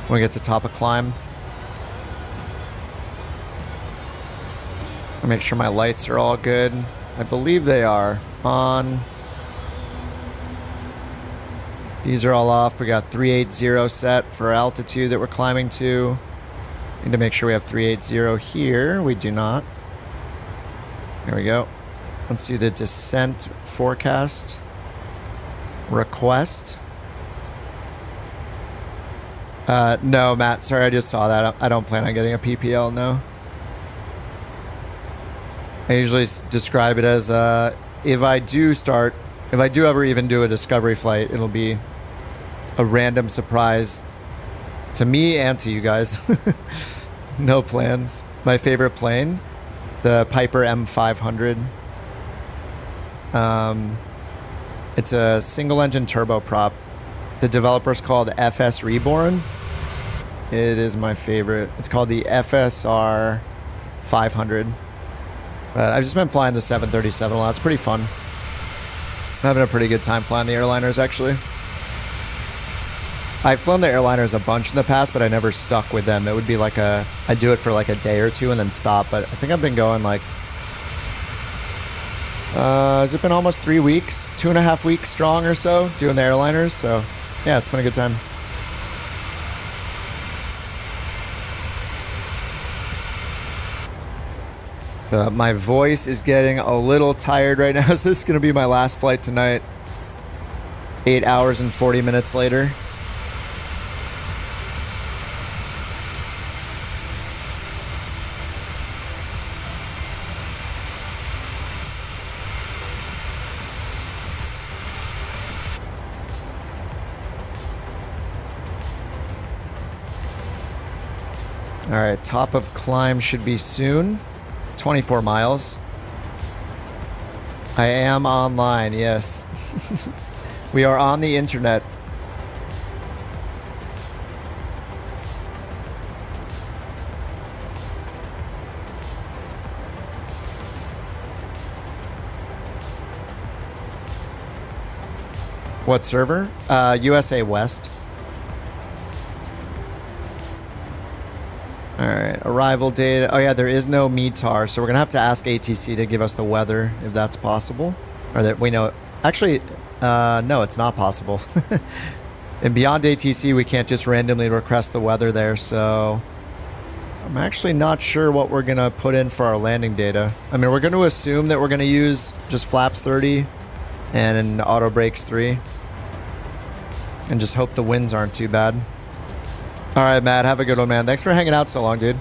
Speaker 1: when we get to top of climb. I'll make sure my lights are all good. I believe they are on. These are all off. We got 380 set for altitude that we're climbing to. Need to make sure we have 380 here. We do not. There we go. Let's see the descent forecast. Request. No, Matt. Sorry, I just saw that. I don't plan on getting a PPL, no. I usually describe it as if I do ever even do a discovery flight, it'll be a random surprise to me and to you guys. No plans. My favorite plane, the Piper M500. It's a single engine turboprop. The developer's called FS Reborn. It is my favorite. It's called the FSR 500. But I've just been flying the 737 a lot. It's pretty fun. I'm having a pretty good time flying the airliners, actually. I've flown the airliners a bunch in the past, but I never stuck with them. It would be like I do it for like a day or two and then stop. But I think I've been going like, has it been almost 3 weeks? 2.5 weeks strong or so doing the airliners. So yeah, it's been a good time. My voice is getting a little tired right now, so this is going to be my last flight tonight. 8 hours and 40 minutes later. All right, top of climb should be soon. 24 miles. I am online, yes. We are on the internet. What server? USA West. Alright, arrival data. Oh yeah, there is no METAR, so we're gonna have to ask ATC to give us the weather, if that's possible. Or that we know... Actually, no, it's not possible. And beyond ATC, we can't just randomly request the weather there, so... I'm actually not sure what we're gonna put in for our landing data. I mean, we're gonna assume that we're gonna use just flaps 30 and auto brakes 3. And just hope the winds aren't too bad. Alright, Matt, have a good one, man. Thanks for hanging out so long, dude.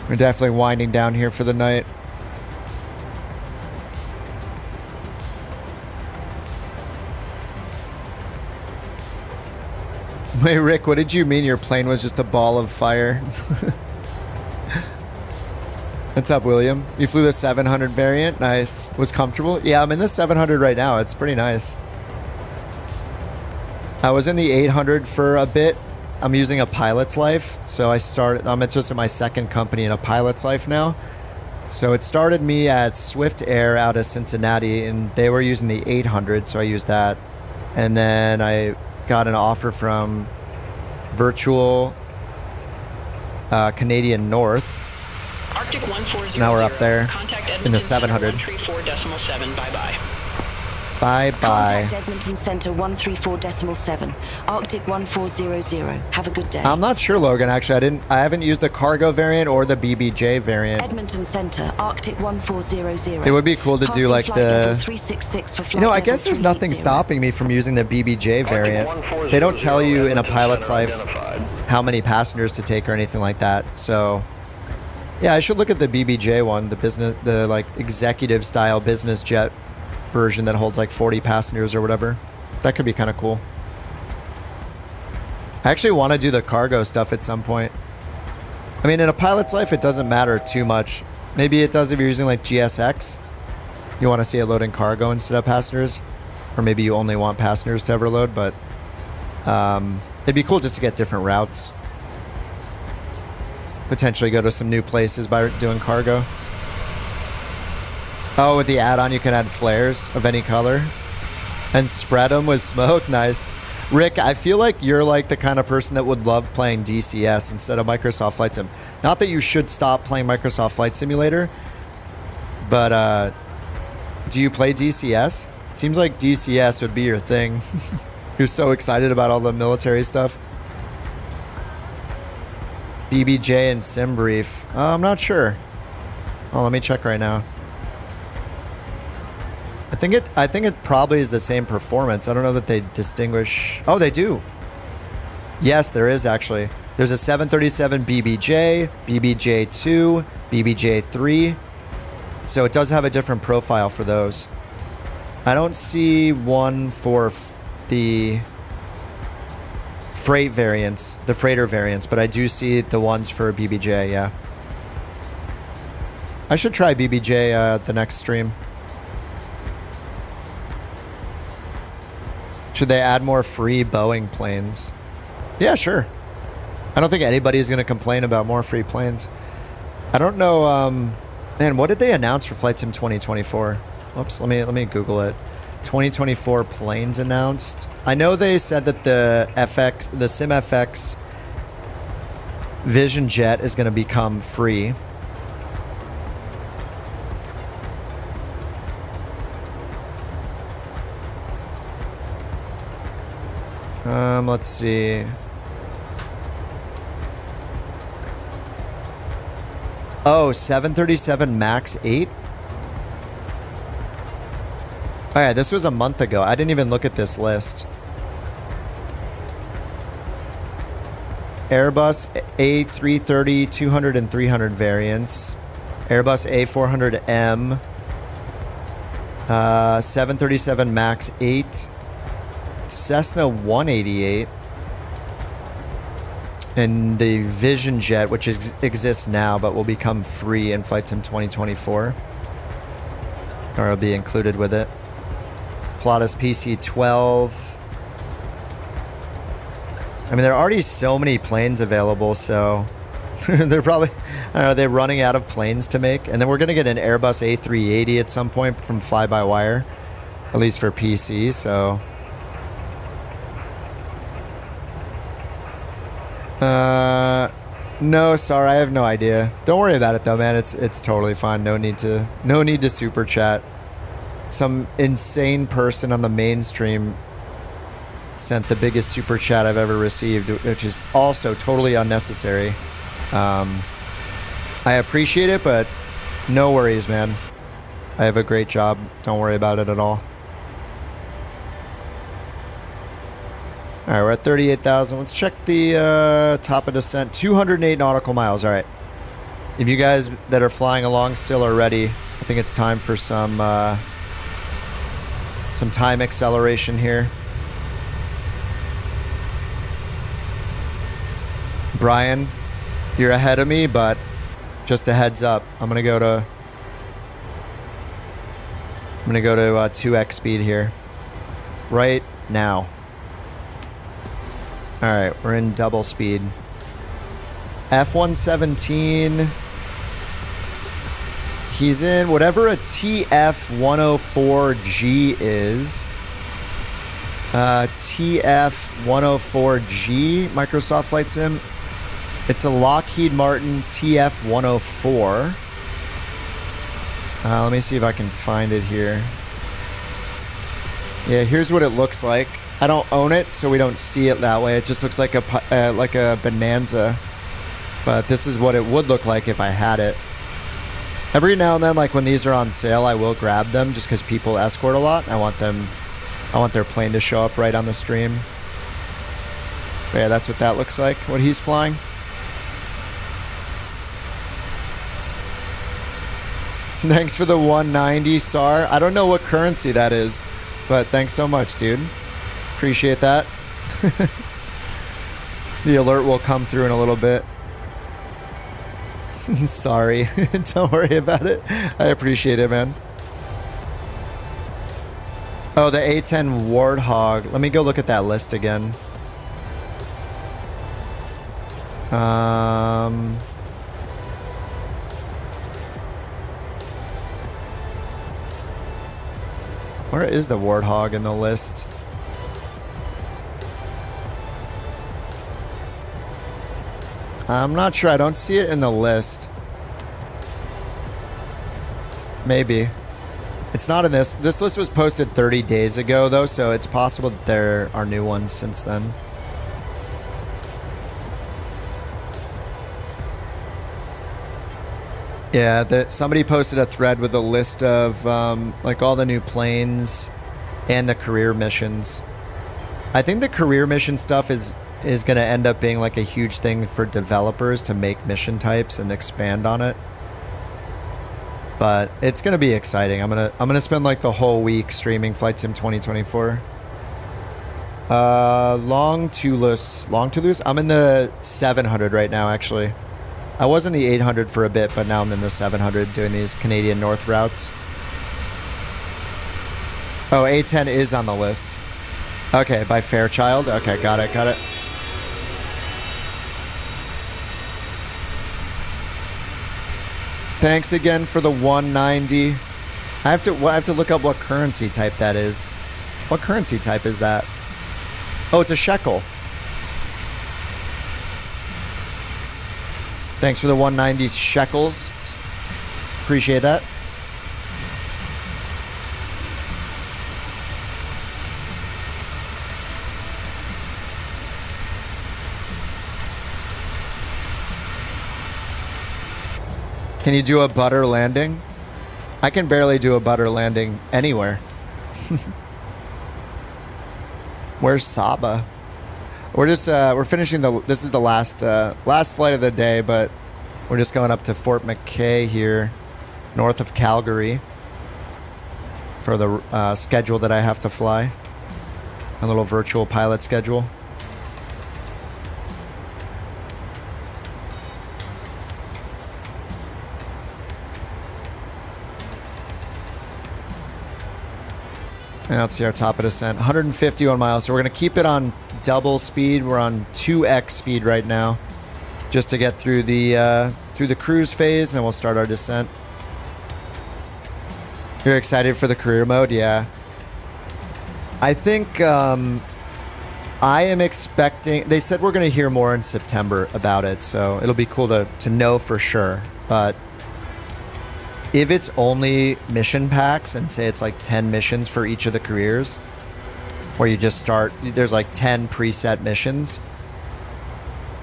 Speaker 1: We're definitely winding down here for the night. Wait, Rick, what did you mean your plane was just a ball of fire? What's up, William? You flew the 700 variant? Nice. Was comfortable? Yeah, I'm in the 700 right now. It's pretty nice. I was in the 800 for a bit. I'm using a pilot's life. So I'm just in my second company in a pilot's life now. So it started me at Swift Air out of Cincinnati, and they were using the 800, so I used that. And then I got an offer from Virtual Canadian North.
Speaker 14: Arctic 140.
Speaker 1: So now we're up there in the 700.
Speaker 14: 134.7. Bye-bye.
Speaker 1: Bye-bye.
Speaker 15: Contact Edmonton Center 134.7. Arctic 1400. Have a good day.
Speaker 1: I'm not sure, Logan, actually. I haven't used the cargo variant or the BBJ variant.
Speaker 15: Edmonton Center, Arctic 1400.
Speaker 1: It would be cool to do like the...
Speaker 15: 366 for flight
Speaker 1: You know, I guess there's nothing stopping me from using the BBJ variant. They don't tell you in a pilot's life how many passengers to take or anything like that. So, yeah, I should look at the BBJ one, the like executive style business jet version that holds like 40 passengers or whatever. That could be kind of cool. I actually want to do the cargo stuff at some point. I mean, in a pilot's life, it doesn't matter too much. Maybe it does if you're using like GSX. You want to see it loading cargo instead of passengers. Or maybe you only want passengers to overload, but it'd be cool just to get different routes. potentially go to some new places by doing cargo. Oh, with the add-on, you can add flares of any color and spread them with smoke. Nice. Rick, I feel like you're like the kind of person that would love playing DCS instead of Microsoft Flight Sim. Not that you should stop playing Microsoft Flight Simulator, but do you play DCS? It seems like DCS would be your thing. You're so excited about all the military stuff. BBJ and Sim Brief. I'm not sure. Oh, let me check right now. I think it probably is the same performance. I don't know that they distinguish. Oh, they do. Yes, there is actually. There's a 737 BBJ, BBJ2, BBJ3. So it does have a different profile for those. I don't see one for the freight variants, the freighter variants, but I do see the ones for BBJ, yeah. I should try BBJ the next stream. Should they add more free Boeing planes? Yeah, sure. I don't think anybody's going to complain about more free planes. I don't know. Man, what did they announce for Flight Sim 2024? Whoops, let me Google it. 2024 planes announced. I know they said that the SimFX Vision Jet is going to become free. Let's see. Oh, 737 MAX 8? Oh yeah, this was a month ago. I didn't even look at this list. Airbus A330 200 and 300 variants. Airbus A400M. 737 MAX 8. Cessna 188. And the Vision Jet, which exists now but will become free in Flight Sim 2024. Or it'll be included with it. Pilatus PC-12. I mean, there are already so many planes available, so they're probably, I don't know, they're running out of planes to make. And then we're going to get an Airbus A380 at some point from fly-by-wire, at least for PC, so... No, sorry, I have no idea. Don't worry about it though, man. It's totally fine. No need to super chat. Some insane person on the mainstream sent the biggest super chat I've ever received, which is also totally unnecessary. I appreciate it, but no worries, man. I have a great job. Don't worry about it at all. All right, we're at 38,000. Let's check the top of descent. 208 nautical miles. All right. If you guys that are flying along still are ready, I think it's time for some time acceleration here. Brian, you're ahead of me, but just a heads up. I'm gonna go to 2x speed here, right now. All right, we're in double speed. F-117. He's in whatever a TF-104G is. TF-104G, Microsoft Flight Sim. It's a Lockheed Martin TF-104. Let me see if I can find it here. Yeah, here's what it looks like. I don't own it, so we don't see it that way. It just looks like a Bonanza. But this is what it would look like if I had it. Every now and then, like when these are on sale, I will grab them just because people escort a lot. I want their plane to show up right on the stream. But yeah, that's what that looks like, what he's flying. Thanks for the 190, SAR. I don't know what currency that is, but thanks so much, dude. Appreciate that. The alert will come through in a little bit. Sorry. Don't worry about it. I appreciate it, man. Oh, the A10 Warthog. Let me go look at that list again. Where is the Warthog in the list? I'm not sure. I don't see it in the list. Maybe. It's not in this. This list was posted 30 days ago, though, so it's possible that there are new ones since then. Yeah, somebody posted a thread with a list of like all the new planes and the career missions. I think the career mission stuff is going to end up being like a huge thing for developers to make mission types and expand on it. But it's going to be exciting. I'm going to spend like the whole week streaming Flight Sim 2024. Long Toulouse. I'm in the 700 right now, actually. I was in the 800 for a bit, but now I'm in the 700 doing these Canadian North routes. Oh, A10 is on the list. Okay, by Fairchild. Okay, got it. Thanks again for the 190. I have to look up what currency type that is. What currency type is that? Oh, it's a shekel. Thanks for the 190 shekels. Appreciate that. Can you do a butter landing? I can barely do a butter landing anywhere. Where's Saba? We're just we're finishing this is the last flight of the day, but we're just going up to Fort McKay here, north of Calgary, for the schedule that I have to fly. A little virtual pilot schedule. And let's see our top of descent, 151 miles. So we're going to keep it on double speed. We're on 2x speed right now, just to get through the cruise phase, and then we'll start our descent. You're excited for the career mode? Yeah. I think I am expecting. They said we're going to hear more in September about it, so it'll be cool to know for sure. But if it's only mission packs and say it's like 10 missions for each of the careers, where you just start, there's like 10 preset missions,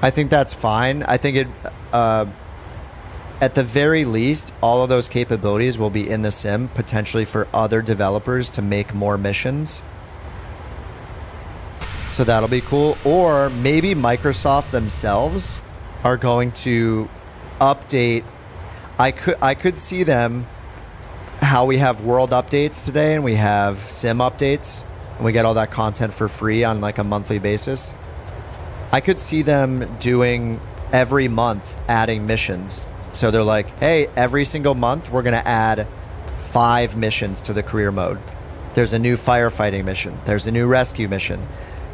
Speaker 1: I think that's fine. I think it, at the very least, all of those capabilities will be in the sim, potentially for other developers to make more missions. So that'll be cool. Or maybe Microsoft themselves are going to update. I could see them, how we have world updates today and we have sim updates and we get all that content for free on like a monthly basis. I could see them doing every month adding missions. So they're like, hey, every single month we're going to add 5 missions to the career mode. There's a new firefighting mission. There's a new rescue mission.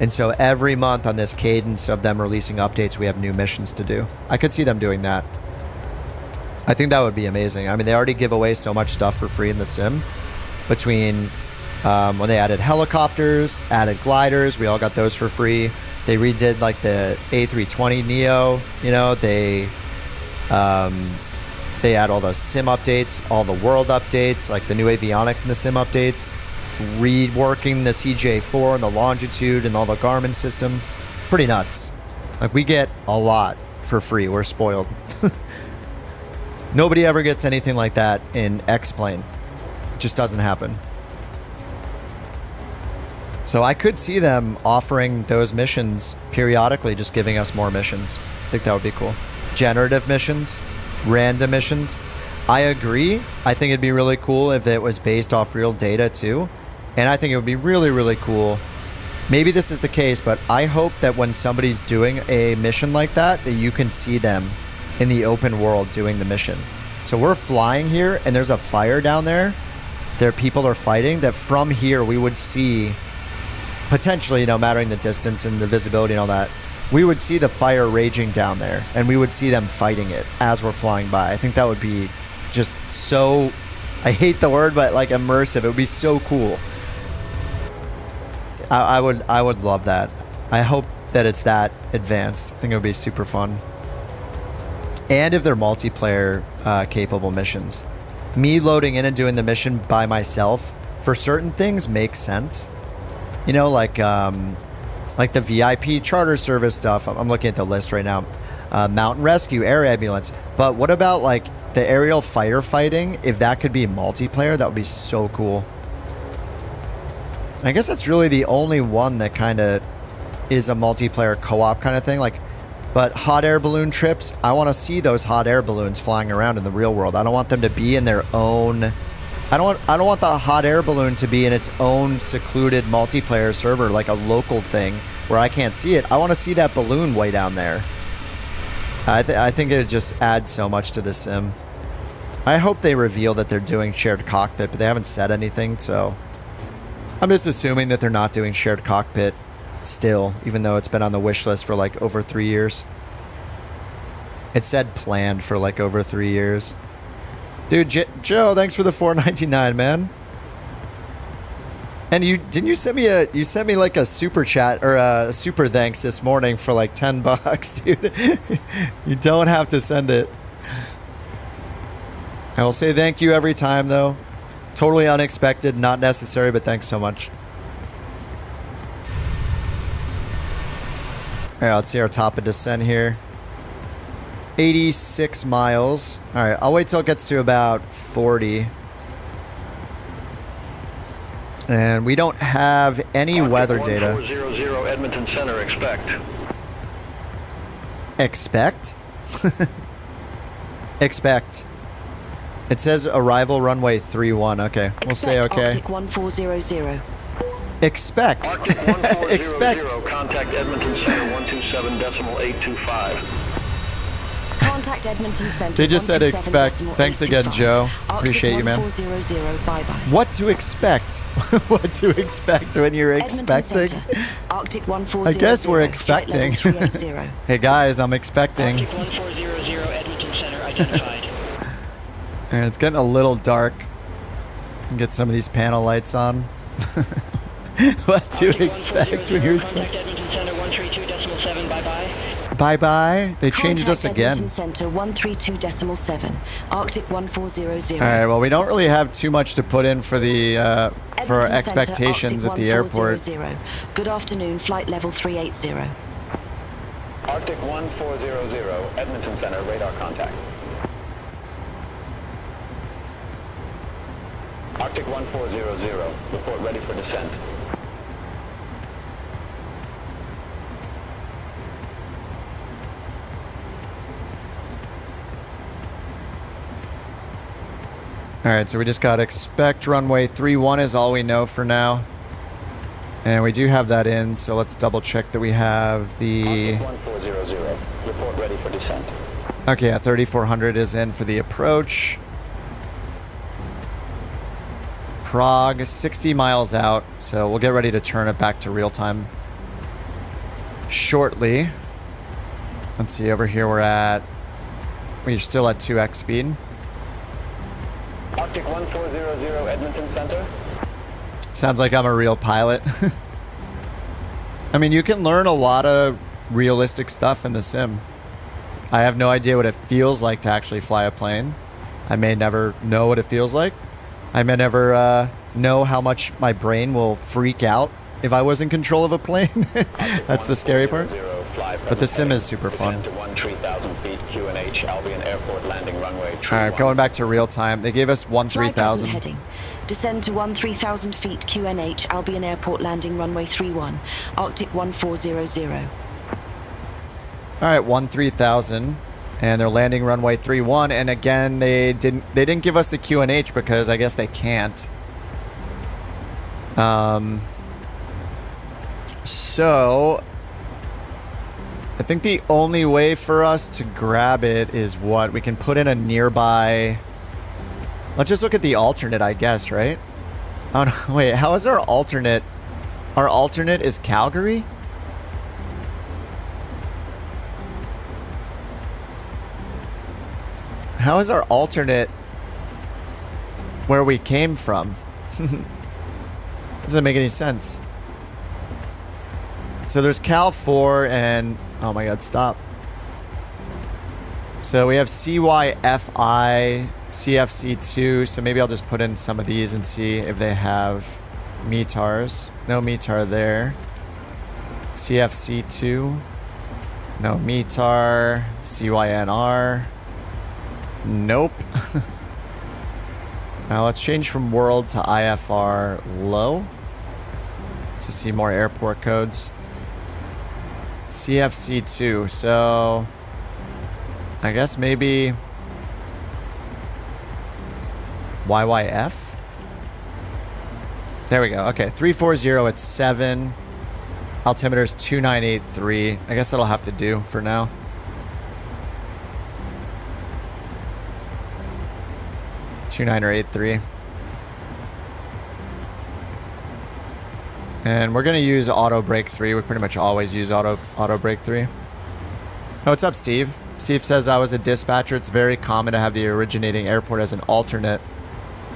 Speaker 1: And so every month on this cadence of them releasing updates, we have new missions to do. I could see them doing that. I think that would be amazing. I mean, they already give away so much stuff for free in the sim. Between when they added helicopters, added gliders, we all got those for free. They redid like the A320 Neo, you know, they add all those sim updates, all the world updates, like the new avionics in the sim updates, reworking the CJ4 and the longitude and all the Garmin systems. Pretty nuts. Like, we get a lot for free. We're spoiled. Nobody ever gets anything like that in X-Plane. It just doesn't happen. So I could see them offering those missions periodically, just giving us more missions. I think that would be cool. Generative missions, random missions. I agree. I think it'd be really cool if it was based off real data too. And I think it would be really, really cool. Maybe this is the case, but I hope that when somebody's doing a mission like that, that you can see them in the open world doing the mission. So we're flying here and there's a fire down there. There people are fighting, that from here we would see, potentially, you know, mattering the distance and the visibility and all that, we would see the fire raging down there and we would see them fighting it as we're flying by. I think that would be just so, I hate the word, but like immersive. It would be so cool I would love that. I hope that it's that advanced. I think it would be super fun. And if they're multiplayer capable missions. Me loading in and doing the mission by myself for certain things makes sense. You know, like the VIP charter service stuff. I'm looking at the list right now. Mountain rescue, air ambulance. But what about like the aerial firefighting? If that could be multiplayer, that would be so cool. I guess that's really the only one that kind of is a multiplayer co-op kind of thing. Like, but hot air balloon trips, I want to see those hot air balloons flying around in the real world. I don't want them to be in their own. I don't want the hot air balloon to be in its own secluded multiplayer server, like a local thing where I can't see it. I want to see that balloon way down there. I think it just adds so much to the sim. I hope they reveal that they're doing shared cockpit, but they haven't said anything, so I'm just assuming that they're not doing shared cockpit still, even though it's been on the wish list for like over 3 years. It said planned for like over 3 years. Dude, Joe, thanks for the $4.99, man. And you send me like a super chat or a super thanks this morning for like $10, dude. You don't have to send it. I will say thank you every time though. Totally unexpected, not necessary, but thanks so much. All right, let's see our top of descent here. 86 miles. All right, I'll wait till it gets to about 40. And we don't have any weather data.
Speaker 11: 1400 Edmonton Center, expect.
Speaker 1: Expect? Expect. It says arrival runway 31. Okay, we'll say okay.
Speaker 15: Arctic 1400.
Speaker 1: Expect.
Speaker 11: Arctic 1400,
Speaker 1: Expect.
Speaker 11: contact Edmonton Center 127.825.
Speaker 15: Contact Edmonton Center.
Speaker 1: They just said expect. Thanks again, Joe.
Speaker 15: Arctic
Speaker 1: Appreciate you, man.
Speaker 15: 1400, bye-bye.
Speaker 1: What to expect? What to expect when you're expecting?
Speaker 15: Arctic 1400.
Speaker 1: I guess we're expecting. Hey guys, I'm expecting.
Speaker 14: Arctic 1400, Edmonton Center identified.
Speaker 1: And it's getting a little dark. Get some of these panel lights on. What to expect when you're expecting?
Speaker 14: Edmonton Center 132.7, bye-bye.
Speaker 1: Bye-bye. They changed us again.
Speaker 15: Edmonton Center 132.7. Arctic 1400.
Speaker 1: All right, well, we don't really have too much to put in for the for our expectations
Speaker 15: Center,
Speaker 1: at the airport.
Speaker 15: 1400. Good afternoon, flight level 380.
Speaker 16: Arctic 1400, Edmonton Center, radar contact. Arctic 1400, report ready for descent.
Speaker 1: All right, so we just got expect runway 31 is all we know for now. And we do have that in, so let's double check that we have the...
Speaker 16: Arctic 1400, report ready for descent.
Speaker 1: Okay, yeah, 3400 is in for the approach. Prague, 60 miles out, so we'll get ready to turn it back to real time shortly. Let's see, over here we're still at 2x speed.
Speaker 16: Arctic 1400, Edmonton Center.
Speaker 1: Sounds like I'm a real pilot. I mean, you can learn a lot of realistic stuff in the sim. I have no idea what it feels like to actually fly a plane. I may never know what it feels like. I may never know how much my brain will freak out if I was in control of a plane. That's the scary part. But the sim is super fun. Alright, going back to real time. They gave us 13,000.
Speaker 15: Heading. Descend to 13,000 feet QNH, Albion Airport landing runway 31, Arctic 1400.
Speaker 1: Alright, 13,000. And they're landing runway 31. And again, they didn't give us the QNH because I guess they can't. So I think the only way for us to grab it is what? We can put in a nearby... Let's just look at the alternate, I guess, right? Oh, no, wait, how is our alternate? Our alternate is Calgary? How is our alternate where we came from? Doesn't make any sense. So there's Cal 4 and... Oh my god, stop. So we have CYFI, CFC2. So maybe I'll just put in some of these and see if they have METARs. No METAR there. CFC2. No METAR. CYNR. Nope. Now let's change from world to IFR low to see more airport codes. CFC2, so I guess maybe YYF? There we go. Okay, 340 at 7. Altimeter's 2983. I guess that'll have to do for now. Two-niner 83. And we're gonna use auto brake 3. We pretty much always use auto brake 3. Oh, what's up, Steve? Steve says, I was a dispatcher. It's very common to have the originating airport as an alternate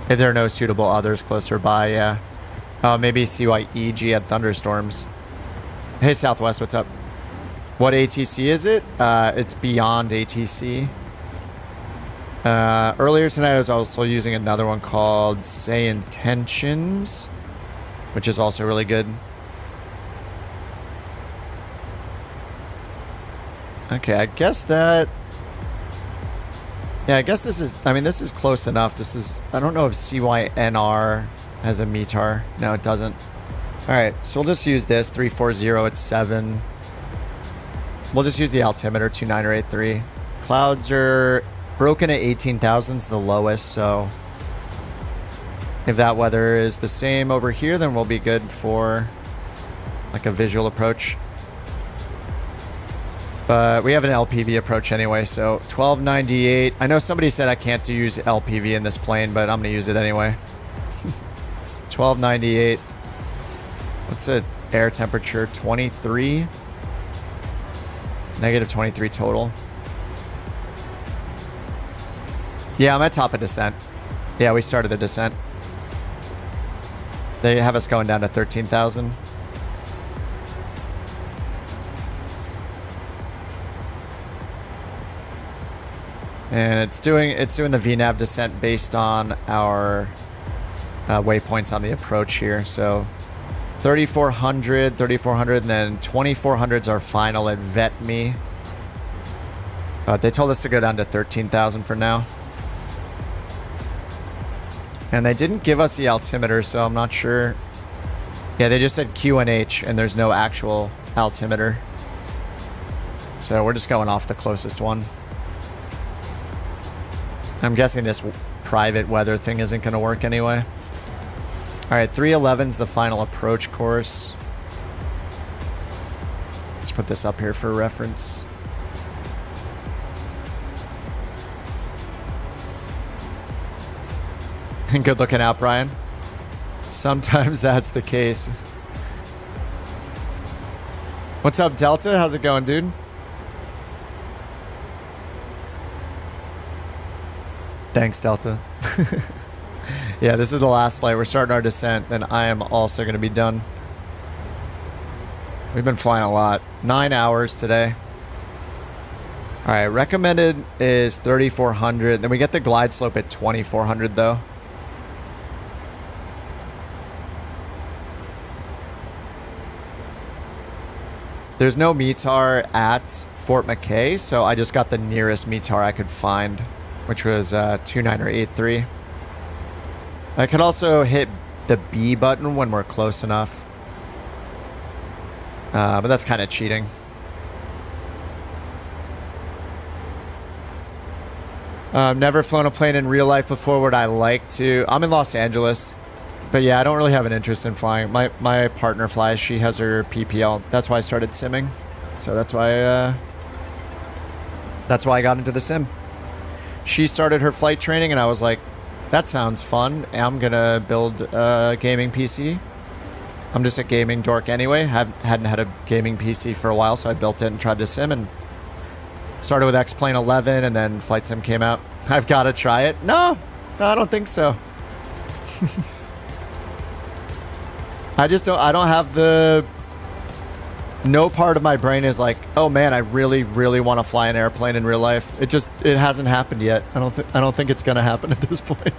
Speaker 1: if there are no suitable others closer by. Yeah. Oh, maybe CYEG at thunderstorms. Hey, Southwest, what's up? What ATC is it? It's beyond ATC. Earlier tonight I was also using another one called SayIntentions, which is also really good. Okay, I guess that... Yeah, I guess this is... I mean, this is close enough. This is... I don't know if CYNR has a METAR. No, it doesn't. Alright, so we'll just use this. 340 at 7. We'll just use the altimeter, 2983. Clouds are broken at 18,000's the lowest, so... If that weather is the same over here, then we'll be good for like a visual approach. But we have an LPV approach anyway, so 1298. I know somebody said I can't use LPV in this plane, but I'm going to use it anyway. 1298. What's the air temperature? 23? Negative 23 total. Yeah, I'm at top of descent. Yeah, we started the descent. They have us going down to 13,000. And it's doing the VNAV descent based on our waypoints on the approach here. So 3,400, and then 2,400's our final at VetMe. They told us to go down to 13,000 for now. And they didn't give us the altimeter, so I'm not sure. Yeah, they just said QNH, and there's no actual altimeter. So we're just going off the closest one. I'm guessing this private weather thing isn't going to work anyway. Alright, 311's the final approach course. Let's put this up here for reference. Good looking out, Brian. Sometimes that's the case. What's up, Delta? How's it going, dude? Thanks, Delta. Yeah, this is the last flight. We're starting our descent, then I am also going to be done. We've been flying a lot. 9 hours today. Alright, recommended is 3,400. Then we get the glide slope at 2,400, though. There's no METAR at Fort McKay, so I just got the nearest METAR I could find, which was 2,983. I could also hit the B button when we're close enough. But that's kind of cheating. Never flown a plane in real life before. Would I like to? I'm in Los Angeles. But yeah, I don't really have an interest in flying. My partner flies. She has her PPL. That's why I started simming. So that's why I got into the sim. She started her flight training, and I was like, that sounds fun. I'm going to build a gaming PC. I'm just a gaming dork anyway. Hadn't had a gaming PC for a while, so I built it and tried the sim, and started with X-Plane 11, and then Flight Sim came out. I've got to try it. No, I don't think so. I don't have the no part of my brain is like, oh man, I really, really want to fly an airplane in real life. It hasn't happened yet. I don't think it's gonna happen at this point.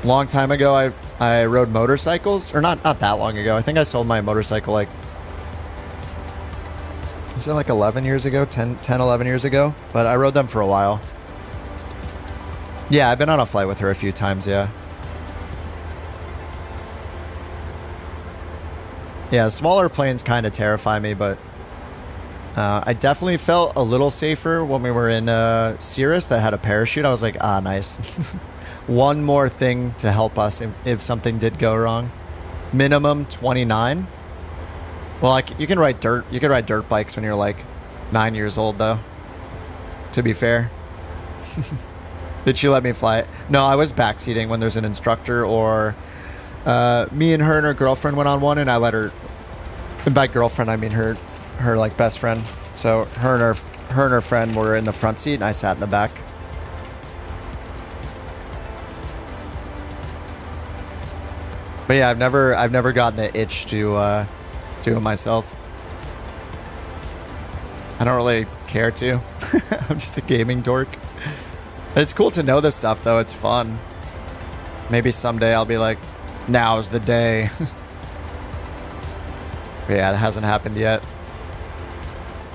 Speaker 1: Long time ago, I rode motorcycles, or not that long ago. I think I sold my motorcycle like, is it like 11 years ago? 10, 11 years ago? But I rode them for a while. Yeah, I've been on a flight with her a few times, yeah. Yeah, smaller planes kind of terrify me, but I definitely felt a little safer when we were in Cirrus that had a parachute. I was like, ah, nice. One more thing to help us if something did go wrong. Minimum 29. Well, like you can ride dirt bikes when you're like 9 years old, though. To be fair. Did she let me fly it? No, I was backseating when there's an instructor, or me and her girlfriend went on one, and I let her. And by girlfriend, I mean her like best friend. So her and her friend were in the front seat, and I sat in the back. But yeah, I've never gotten the itch to do it myself. I don't really care to. I'm just a gaming dork. It's cool to know this stuff, though. It's fun. Maybe someday I'll be like, now's the day. But yeah, it hasn't happened yet.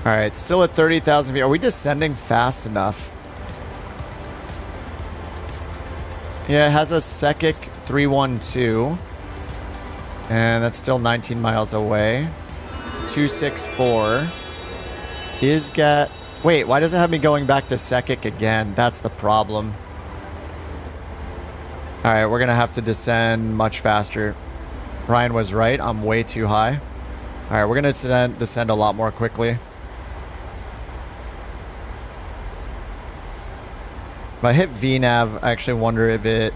Speaker 1: All right, still at 30,000 feet. Are we descending fast enough? Yeah, it has a Sekic 312. And that's still 19 miles away. 264 is wait, why does it have me going back to Sekic again? That's the problem. All right, we're going to have to descend much faster. Ryan was right. I'm way too high. All right, we're going to descend a lot more quickly. If I hit VNav, I actually wonder if it...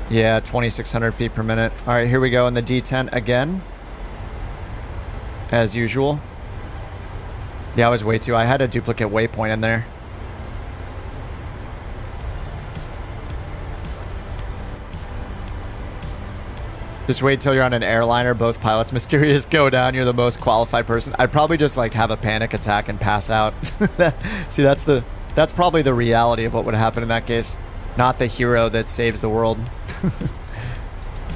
Speaker 1: Yeah, 2,600 feet per minute. All right, here we go in the D10 again. As usual. Yeah, I was way too... I had a duplicate waypoint in there. Just wait till you're on an airliner, both pilots mysterious go down, you're the most qualified person. I'd probably just like have a panic attack and pass out. See, that's probably the reality of what would happen in that case. Not the hero that saves the world.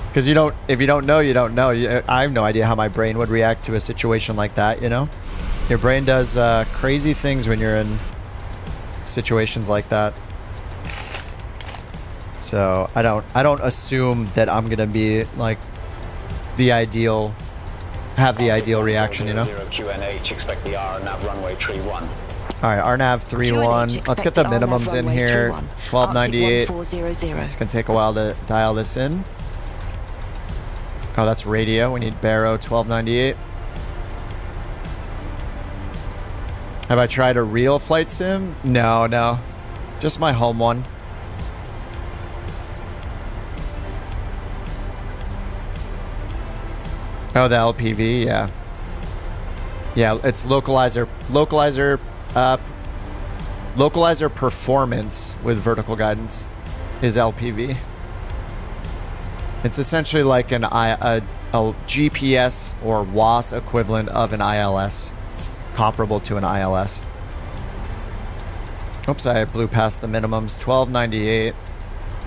Speaker 1: Because if you don't know, you don't know. I have no idea how my brain would react to a situation like that, you know? Your brain does crazy things when you're in situations like that. So I don't assume that I'm gonna be like have the ideal reaction, you know.
Speaker 16: QNH, expect the RNAV runway tree 1.
Speaker 1: All right, RNAV 31. Let's get the minimums in here. 1298. It's gonna take a while to dial this in. Oh, that's radio. We need Barrow 1298. Have I tried a real flight sim? No. Just my home one. Oh, the LPV, yeah. Yeah, it's localizer performance with vertical guidance is LPV. It's essentially like a GPS or WAS equivalent of an ILS. It's comparable to an ILS. Oops, I blew past the minimums. 1298.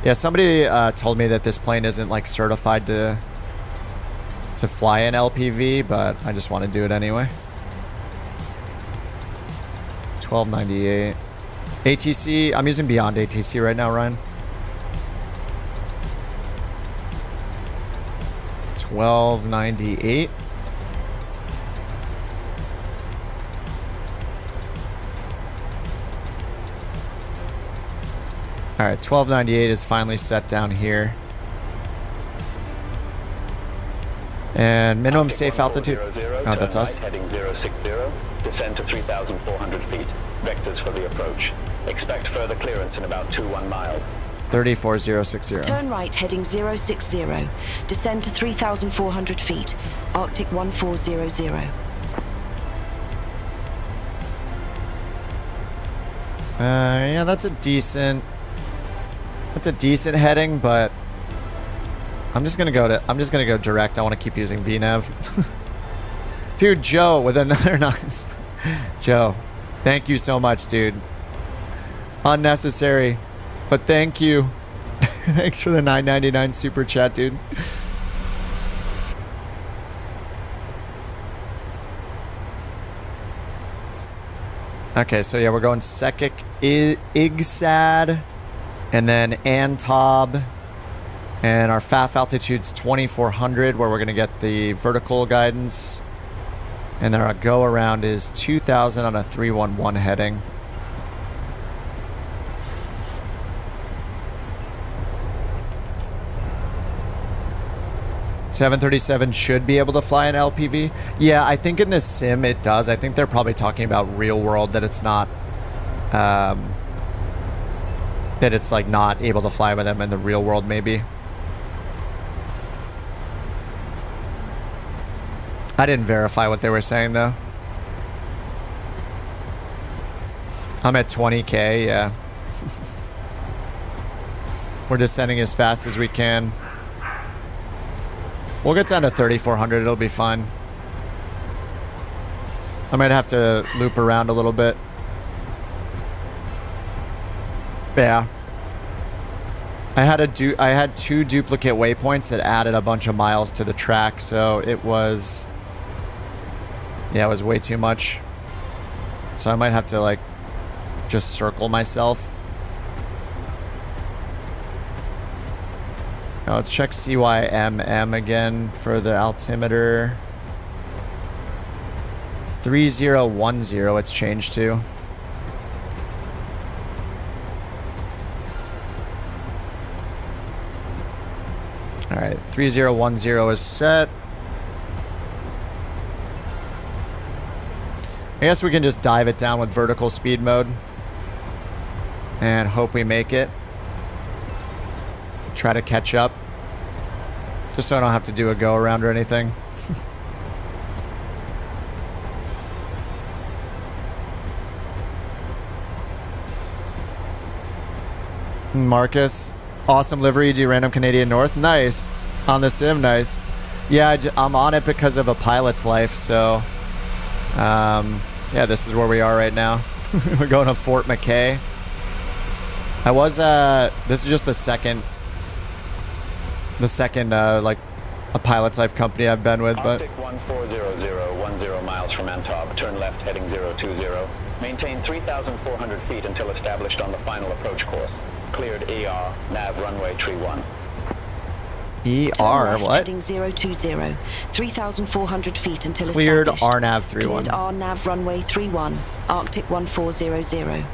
Speaker 1: Yeah, somebody told me that this plane isn't like certified to fly an LPV, but I just want to do it anyway. 1298. ATC, I'm using Beyond ATC right now, Ryan. 1298. All right, 1298 is finally set down here. And minimum safe altitude. Oh, that's us.
Speaker 16: Heading 060. Descend to 3,400 feet. Vectors for the approach. Expect further clearance in about 21 miles.
Speaker 1: 34060.
Speaker 15: Turn right heading 060. Descend to 3,400 feet. Arctic 1400.
Speaker 1: Yeah, that's a decent heading, but I'm just gonna go direct. I want to keep using VNav. Dude, Joe with another nice. Joe, thank you so much, dude. Unnecessary, but thank you. Thanks for the $9.99 super chat, dude. Okay, so yeah, we're going Sekik, Igsad, and then Antob. And our FAF altitude's 2,400, where we're going to get the vertical guidance. And then our go around is 2,000 on a 311 heading. $737 should be able to fly an LPV. Yeah, I think in this sim it does. I think they're probably talking about real world, that it's not, that it's like not able to fly with them in the real world maybe. I didn't verify what they were saying though. I'm at 20K, yeah. We're descending as fast as we can. We'll get down to 3,400, it'll be fine. I might have to loop around a little bit. Yeah. I had 2 duplicate waypoints that added a bunch of miles to the track, so it was... Yeah, it was way too much. So I might have to, like, just circle myself. Now let's check CYMM again for the altimeter. 3010 it's changed to. Alright, 3010 is set. I guess we can just dive it down with vertical speed mode and hope we make it. Try to catch up. Just so I don't have to do a go around or anything. Marcus, awesome livery, do Random Canadian North. Nice. On the sim, nice. Yeah, I'm on it because of a pilot's life, so... yeah, this is where we are right now. We're going to Fort McKay. I was, this is just the second, like, a pilot's life company I've been with, but...
Speaker 16: Arctic 1400, 10 miles from Antob, turn left heading 020. Maintain 3,400 feet until established on the final approach course. Cleared ER, nav runway tree 1.
Speaker 1: ER, what?
Speaker 15: Heading 020, 3,400 feet until
Speaker 1: cleared
Speaker 15: established.
Speaker 1: RNAV 31.
Speaker 15: Cleared RNAV runway 31, Arctic 1400.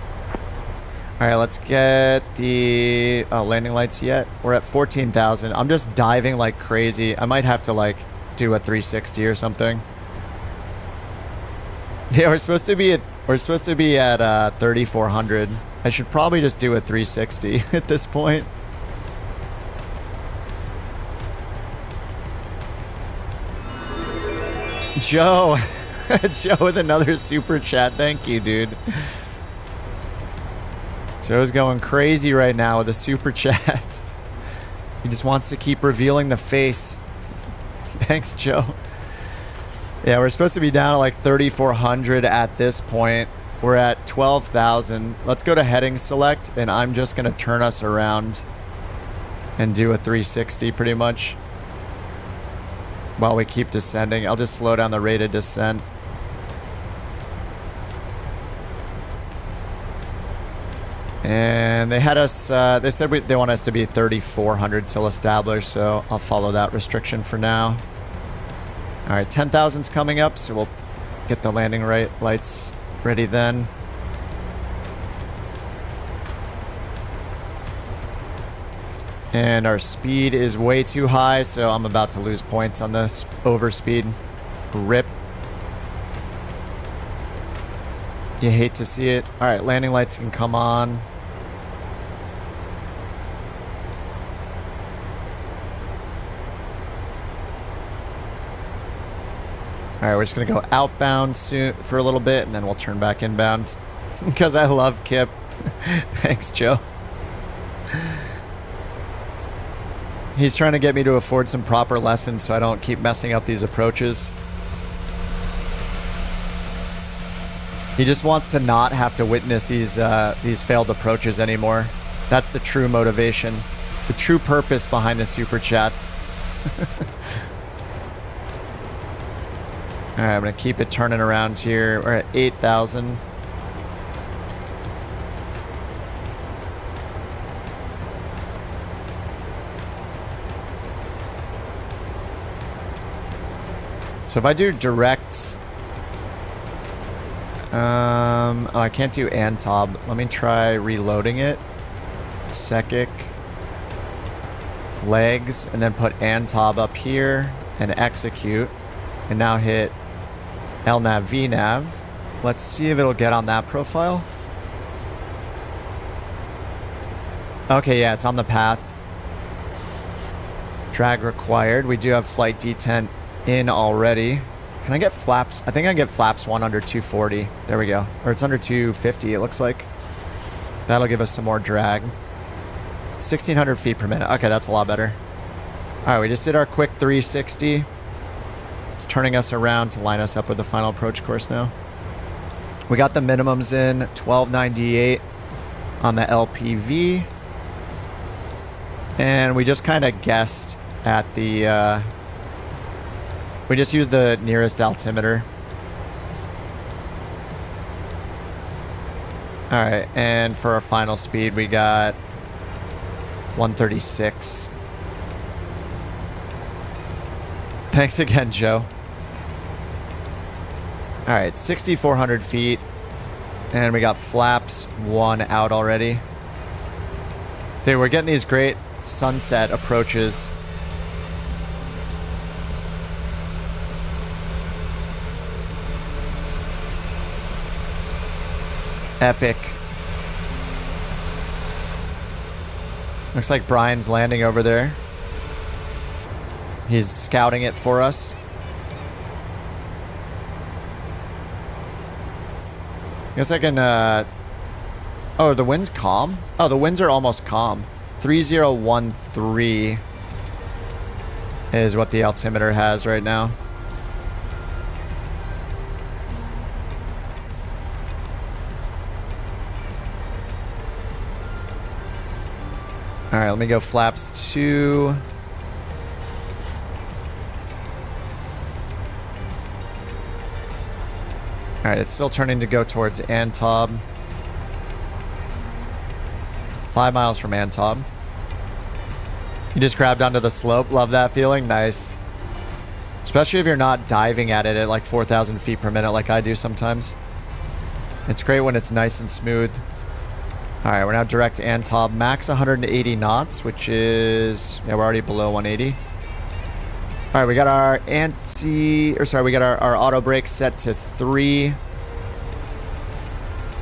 Speaker 1: Alright, let's get the landing lights yet. We're at 14,000. I'm just diving like crazy. I might have to like do a 360 or something. Yeah, we're supposed to be at 3,400. I should probably just do a 360 at this point. Joe, Joe with another super chat. Thank you, dude. Joe's going crazy right now with the super chats. He just wants to keep revealing the face. Thanks, Joe. Yeah, we're supposed to be down at like 3,400 at this point. We're at 12,000. Let's go to heading select, and I'm just going to turn us around and do a 360 pretty much. While we keep descending, I'll just slow down the rate of descent. And they had us, they said they want us to be 3,400 till established, so I'll follow that restriction for now. Alright, 10,000's coming up, so we'll get the landing lights ready then. And our speed is way too high, so I'm about to lose points on this overspeed. Rip. You hate to see it. Alright, landing lights can come on. Alright, we're just going to go outbound soon for a little bit, and then we'll turn back inbound. Because I love Kip. Thanks, Joe. He's trying to get me to afford some proper lessons so I don't keep messing up these approaches. He just wants to not have to witness these failed approaches anymore. That's the true motivation. The true purpose behind the super chats. Alright, I'm going to keep it turning around here. We're at 8,000. So if I do direct... oh, I can't do Antob. Let me try reloading it. Sekic. Legs, and then put Antob up here and execute. And now hit LNAV VNAV. Let's see if it'll get on that profile. Okay, yeah, it's on the path. Drag required. We do have flight detent in already. Can I get flaps? I think I can get flaps 1 under 240. There we go. Or it's under 250, it looks like. That'll give us some more drag. 1,600 feet per minute. Okay, that's a lot better. Alright, we just did our quick 360. It's turning us around to line us up with the final approach course now. We got the minimums in. 1298 on the LPV. And we just kind of guessed at the... we just used the nearest altimeter. Alright, and for our final speed, we got 136. Thanks again, Joe. Alright, 6,400 feet. And we got flaps 1 out already. Dude, we're getting these great sunset approaches. Epic. Looks like Brian's landing over there. He's scouting it for us. Guess I can, oh, the wind's calm? Oh, the winds are almost calm. 3013 is what the altimeter has right now. Alright, let me go flaps 2. Alright, it's still turning to go towards Antob. 5 miles from Antob. You just grabbed onto the slope. Love that feeling. Nice. Especially if you're not diving at it at like 4,000 feet per minute like I do sometimes. It's great when it's nice and smooth. Alright, we're now direct to Antob. Max 180 knots, which is... yeah, we're already below 180. Alright, we got our we got our auto brake set to 3.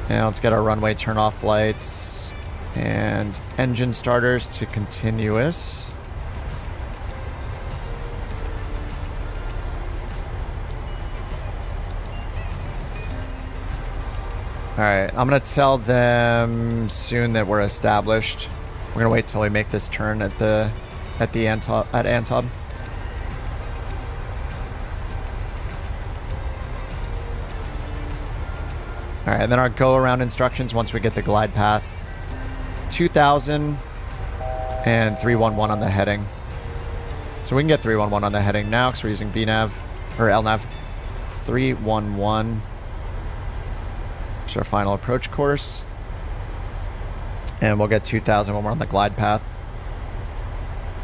Speaker 1: And let's get our runway turn off lights. And engine starters to continuous. Alright, I'm gonna tell them soon that we're established. We're gonna wait till we make this turn at Antob. Alright, and then our go around instructions once we get the glide path. 2,000 and 311 on the heading. So we can get 311 on the heading now because we're using VNAV or LNAV. 311. It's our final approach course. And we'll get 2,000 when we're on the glide path.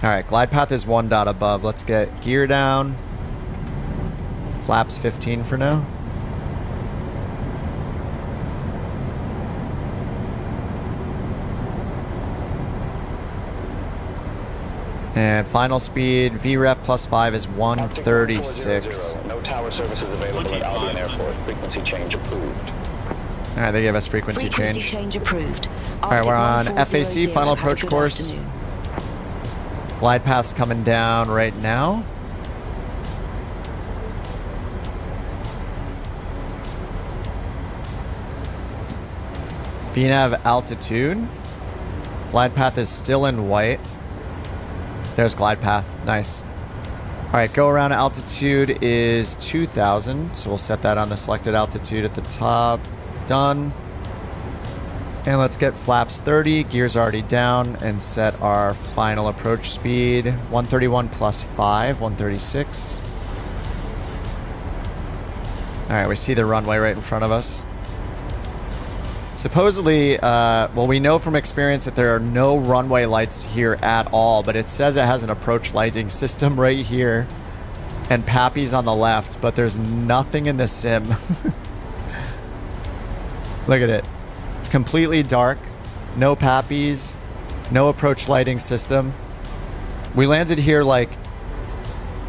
Speaker 1: Alright, glide path is 1 dot above. Let's get gear down. Flaps 15 for now. And final speed, VREF plus 5 is 136.
Speaker 16: No tower services available at Albion Airport. Frequency change approved.
Speaker 1: Alright, they gave us frequency change.
Speaker 15: Approved.
Speaker 1: Alright, we're on FAC, final approach course.
Speaker 15: Afternoon.
Speaker 1: Glide path's coming down right now. VNAV altitude. Glide path is still in white. There's glide path. Nice. All right, go around altitude is 2,000. So we'll set that on the selected altitude at the top. Done. And let's get flaps 30. Gears already down and set our final approach speed. 131 plus 5, 136. All right, we see the runway right in front of us. Supposedly, well, we know from experience that there are no runway lights here at all, but it says it has an approach lighting system right here and Pappy's on the left, but there's nothing in the sim. Look at it. It's completely dark. No Pappy's, no approach lighting system. We landed here like,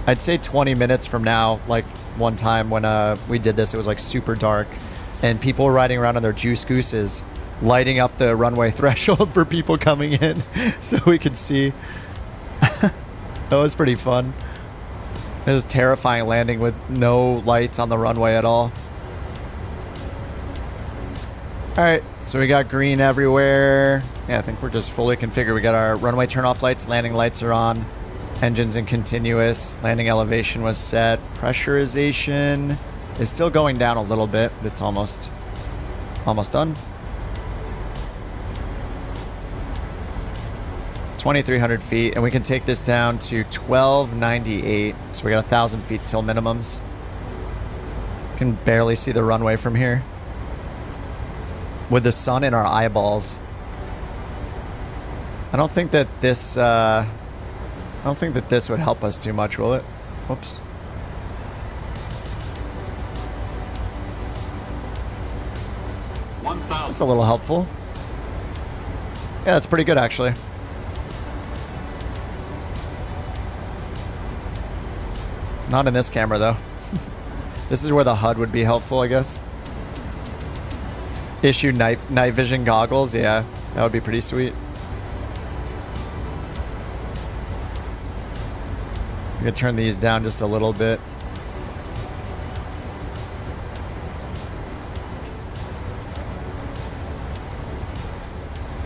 Speaker 1: I'd say 20 minutes from now. Like one time when we did this, it was like super dark. And people were riding around on their Juice Gooses, lighting up the runway threshold for people coming in so we could see. That was pretty fun. It was terrifying landing with no lights on the runway at all. Alright, so we got green everywhere. Yeah, I think we're just fully configured. We got our runway turn-off lights, landing lights are on, engines in continuous, landing elevation was set, pressurization is still going down a little bit, but it's almost done. 2,300 feet, and we can take this down to 1,298. So we got 1,000 feet till minimums. Can barely see the runway from here, with the sun in our eyeballs. I don't think that this would help us too much, will it? Whoops. That's a little helpful. Yeah, that's pretty good actually. Not in this camera though. This is where the HUD would be helpful, I guess. Issue night vision goggles, yeah, that would be pretty sweet. I'm gonna turn these down just a little bit.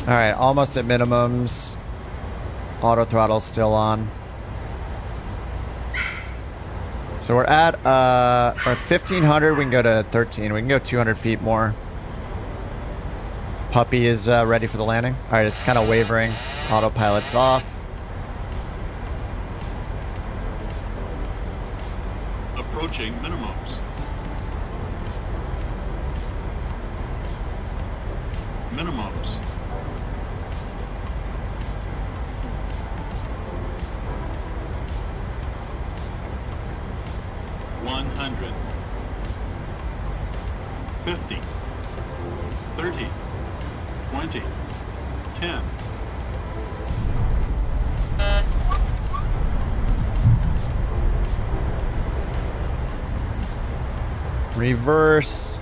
Speaker 1: Alright, almost at minimums. Auto throttle's still on. So we're at our 1,500, we can go to 13. We can go 200 feet more. Puppy is ready for the landing. Alright, it's kind of wavering. Autopilot's off.
Speaker 13: Approaching minimums. Minimums. $100. 50. 30. 20. 10.
Speaker 1: Reverse.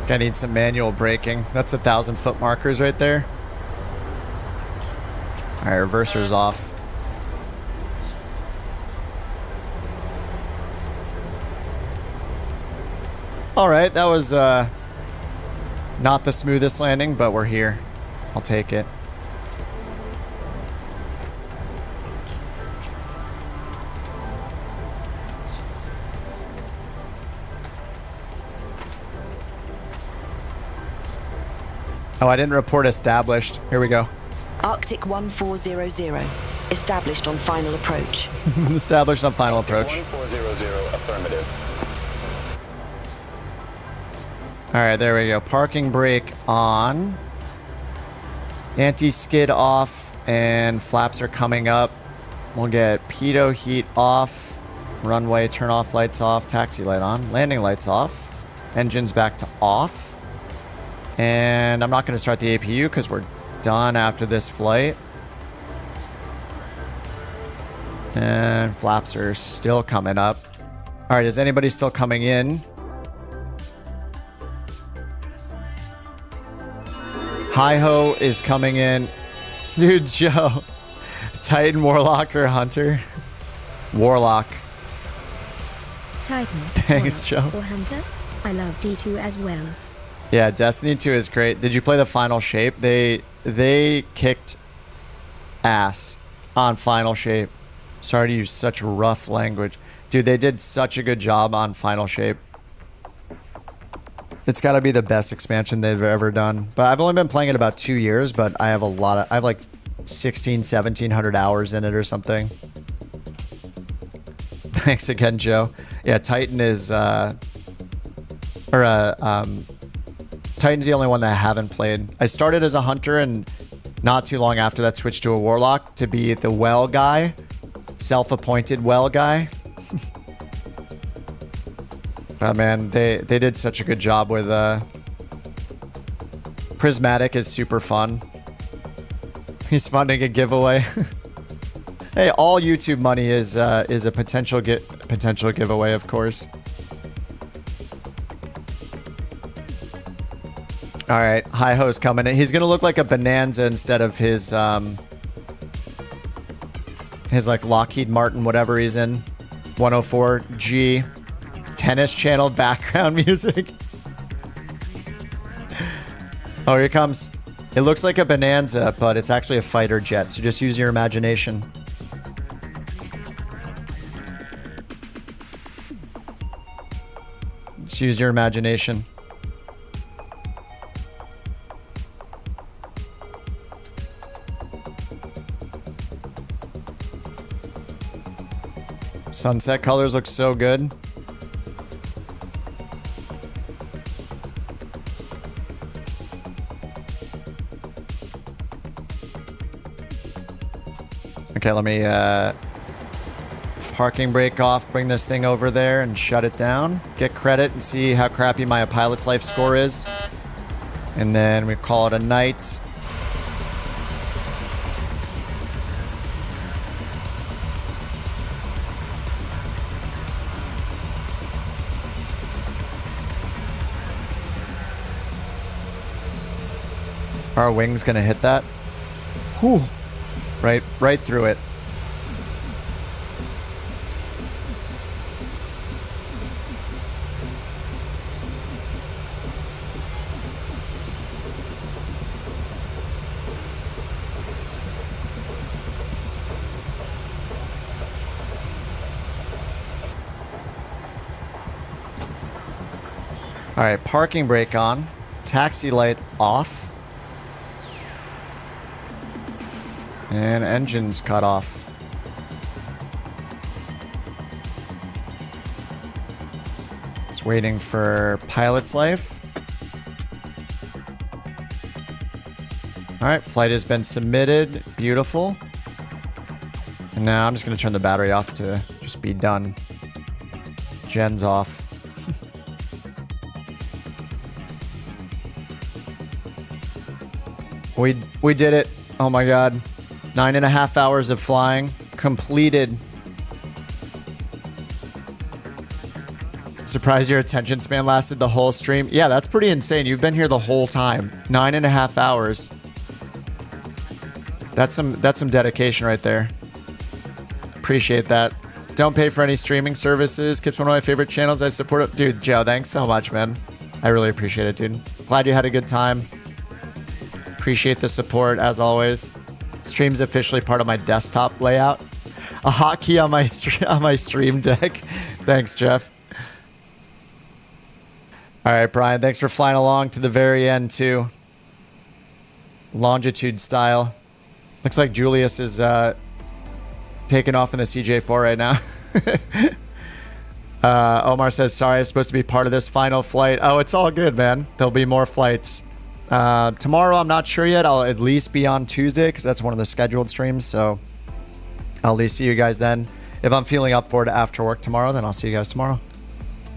Speaker 1: I need some manual braking. That's 1,000 foot markers right there. Alright, reverser's off. Alright, that was not the smoothest landing, but we're here. I'll take it. Oh, I didn't report established. Here we go.
Speaker 15: Arctic 1400. Established on final approach.
Speaker 1: Established on final approach.
Speaker 16: 1400, affirmative.
Speaker 1: Alright, there we go. Parking brake on. Anti-skid off. And flaps are coming up. We'll get pitot heat off. Runway turn off lights off. Taxi light on. Landing lights off. Engines back to off. And I'm not going to start the APU because we're done after this flight. And flaps are still coming up. Alright, is anybody still coming in? Hi-ho is coming in. Dude, Joe. Titan, Warlock, or Hunter? Warlock.
Speaker 5: Titan.
Speaker 1: Thanks,
Speaker 5: Monarch,
Speaker 1: Joe.
Speaker 5: Or Hunter. I love D2 as well.
Speaker 1: Yeah, Destiny 2 is great. Did you play the Final Shape? They kicked ass on Final Shape. Sorry to use such rough language. Dude, they did such a good job on Final Shape. It's got to be the best expansion they've ever done. But I've only been playing it about 2 years, but I have I have like 1700 hours in it or something. Thanks again, Joe. Yeah, Titan is Titan's the only one that I haven't played. I started as a hunter and not too long after that switched to a warlock to be the well guy. Self-appointed well guy. Oh man, they did such a good job with Prismatic is super fun. He's funding a giveaway. Hey, all YouTube money is a potential giveaway, of course. All right, High Ho's coming in. He's gonna look like a Bonanza instead of his like Lockheed Martin, whatever he's in. 104G tennis channel background music. Oh, here it comes. It looks like a Bonanza, but it's actually a fighter jet. So just use your imagination. Just use your imagination. Sunset colors look so good. Okay, let me parking brake off, bring this thing over there and shut it down. Get credit and see how crappy my pilot's life score is. And then we call it a night. Our wing's gonna hit that. Whew. Right through it. All right, parking brake on, taxi light off. And engine's cut off. Just waiting for pilot's life. Alright, flight has been submitted. Beautiful. And now I'm just going to turn the battery off to just be done. Gen's off. We did it. Oh my god. 9.5 hours of flying completed. Surprised your attention span lasted the whole stream. Yeah, that's pretty insane. You've been here the whole time. 9.5 hours. That's some dedication right there. Appreciate that. Don't pay for any streaming services. Kip's one of my favorite channels. I support it. Dude, Joe, thanks so much, man. I really appreciate it, dude. Glad you had a good time. Appreciate the support as always. Stream's officially part of my desktop layout. A hotkey on my stream deck. Thanks, Jeff. All right, Brian. Thanks for flying along to the very end too. Longitude style. Looks like Julius is taking off in the CJ4 right now. Omar says, sorry, I was supposed to be part of this final flight. Oh, it's all good, man. There'll be more flights. Tomorrow, I'm not sure yet. I'll at least be on Tuesday because that's one of the scheduled streams. So I'll at least see you guys then. If I'm feeling up for it after work tomorrow, then I'll see you guys tomorrow.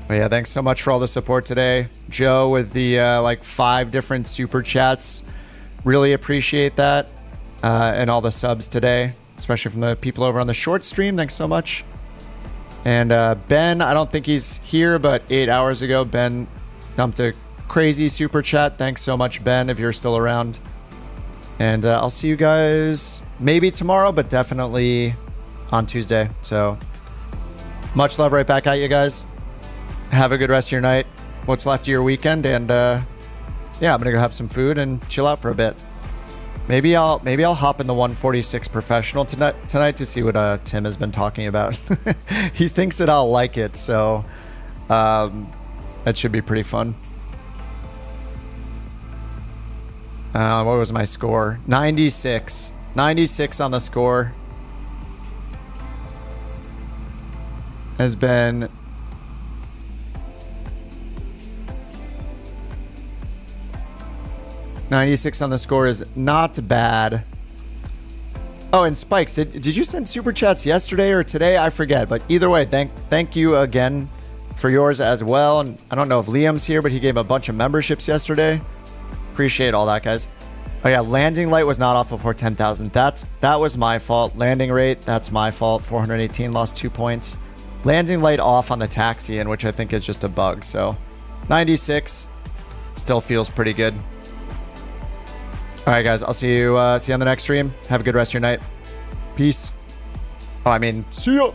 Speaker 1: But yeah, thanks so much for all the support today. Joe with the like 5 different super chats. Really appreciate that. And all the subs today, especially from the people over on the short stream. Thanks so much. And Ben, I don't think he's here, but 8 hours ago, Ben dumped a crazy super chat. Thanks so much, Ben, if you're still around. And I'll see you guys maybe tomorrow, but definitely on Tuesday. So much love right back at you guys. have a good rest of your night, what's left of your weekend, and yeah, I'm gonna go have some food and chill out for a bit. Maybe I'll hop in the 146 professional tonight to see what Tim has been talking about. He thinks that I'll like it, so that should be pretty fun. What was my score? 96. 96 on the score. Has been... $96 on the score is not bad. Oh, and Spikes, did you send super chats yesterday or today? I forget, but either way, thank you again for yours as well. And I don't know if Liam's here, but he gave a bunch of memberships yesterday. Appreciate all that, guys. Oh yeah, landing light was not off before 10,000. That was my fault. Landing rate, that's my fault. 418, lost 2 points. Landing light off on the taxi, in which I think is just a bug. So 96 still feels pretty good. All right, guys, I'll see you on the next stream. Have a good rest of your night. Peace. Oh, I mean, see ya.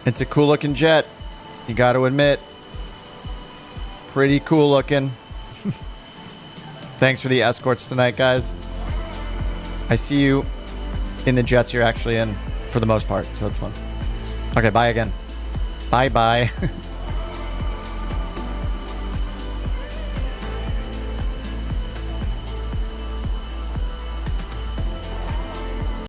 Speaker 1: It's a cool looking jet. You got to admit. Pretty cool looking. Thanks for the escorts tonight, guys. I see you in the jets you're actually in for the most part, so that's fun. Okay, bye again. Bye-bye.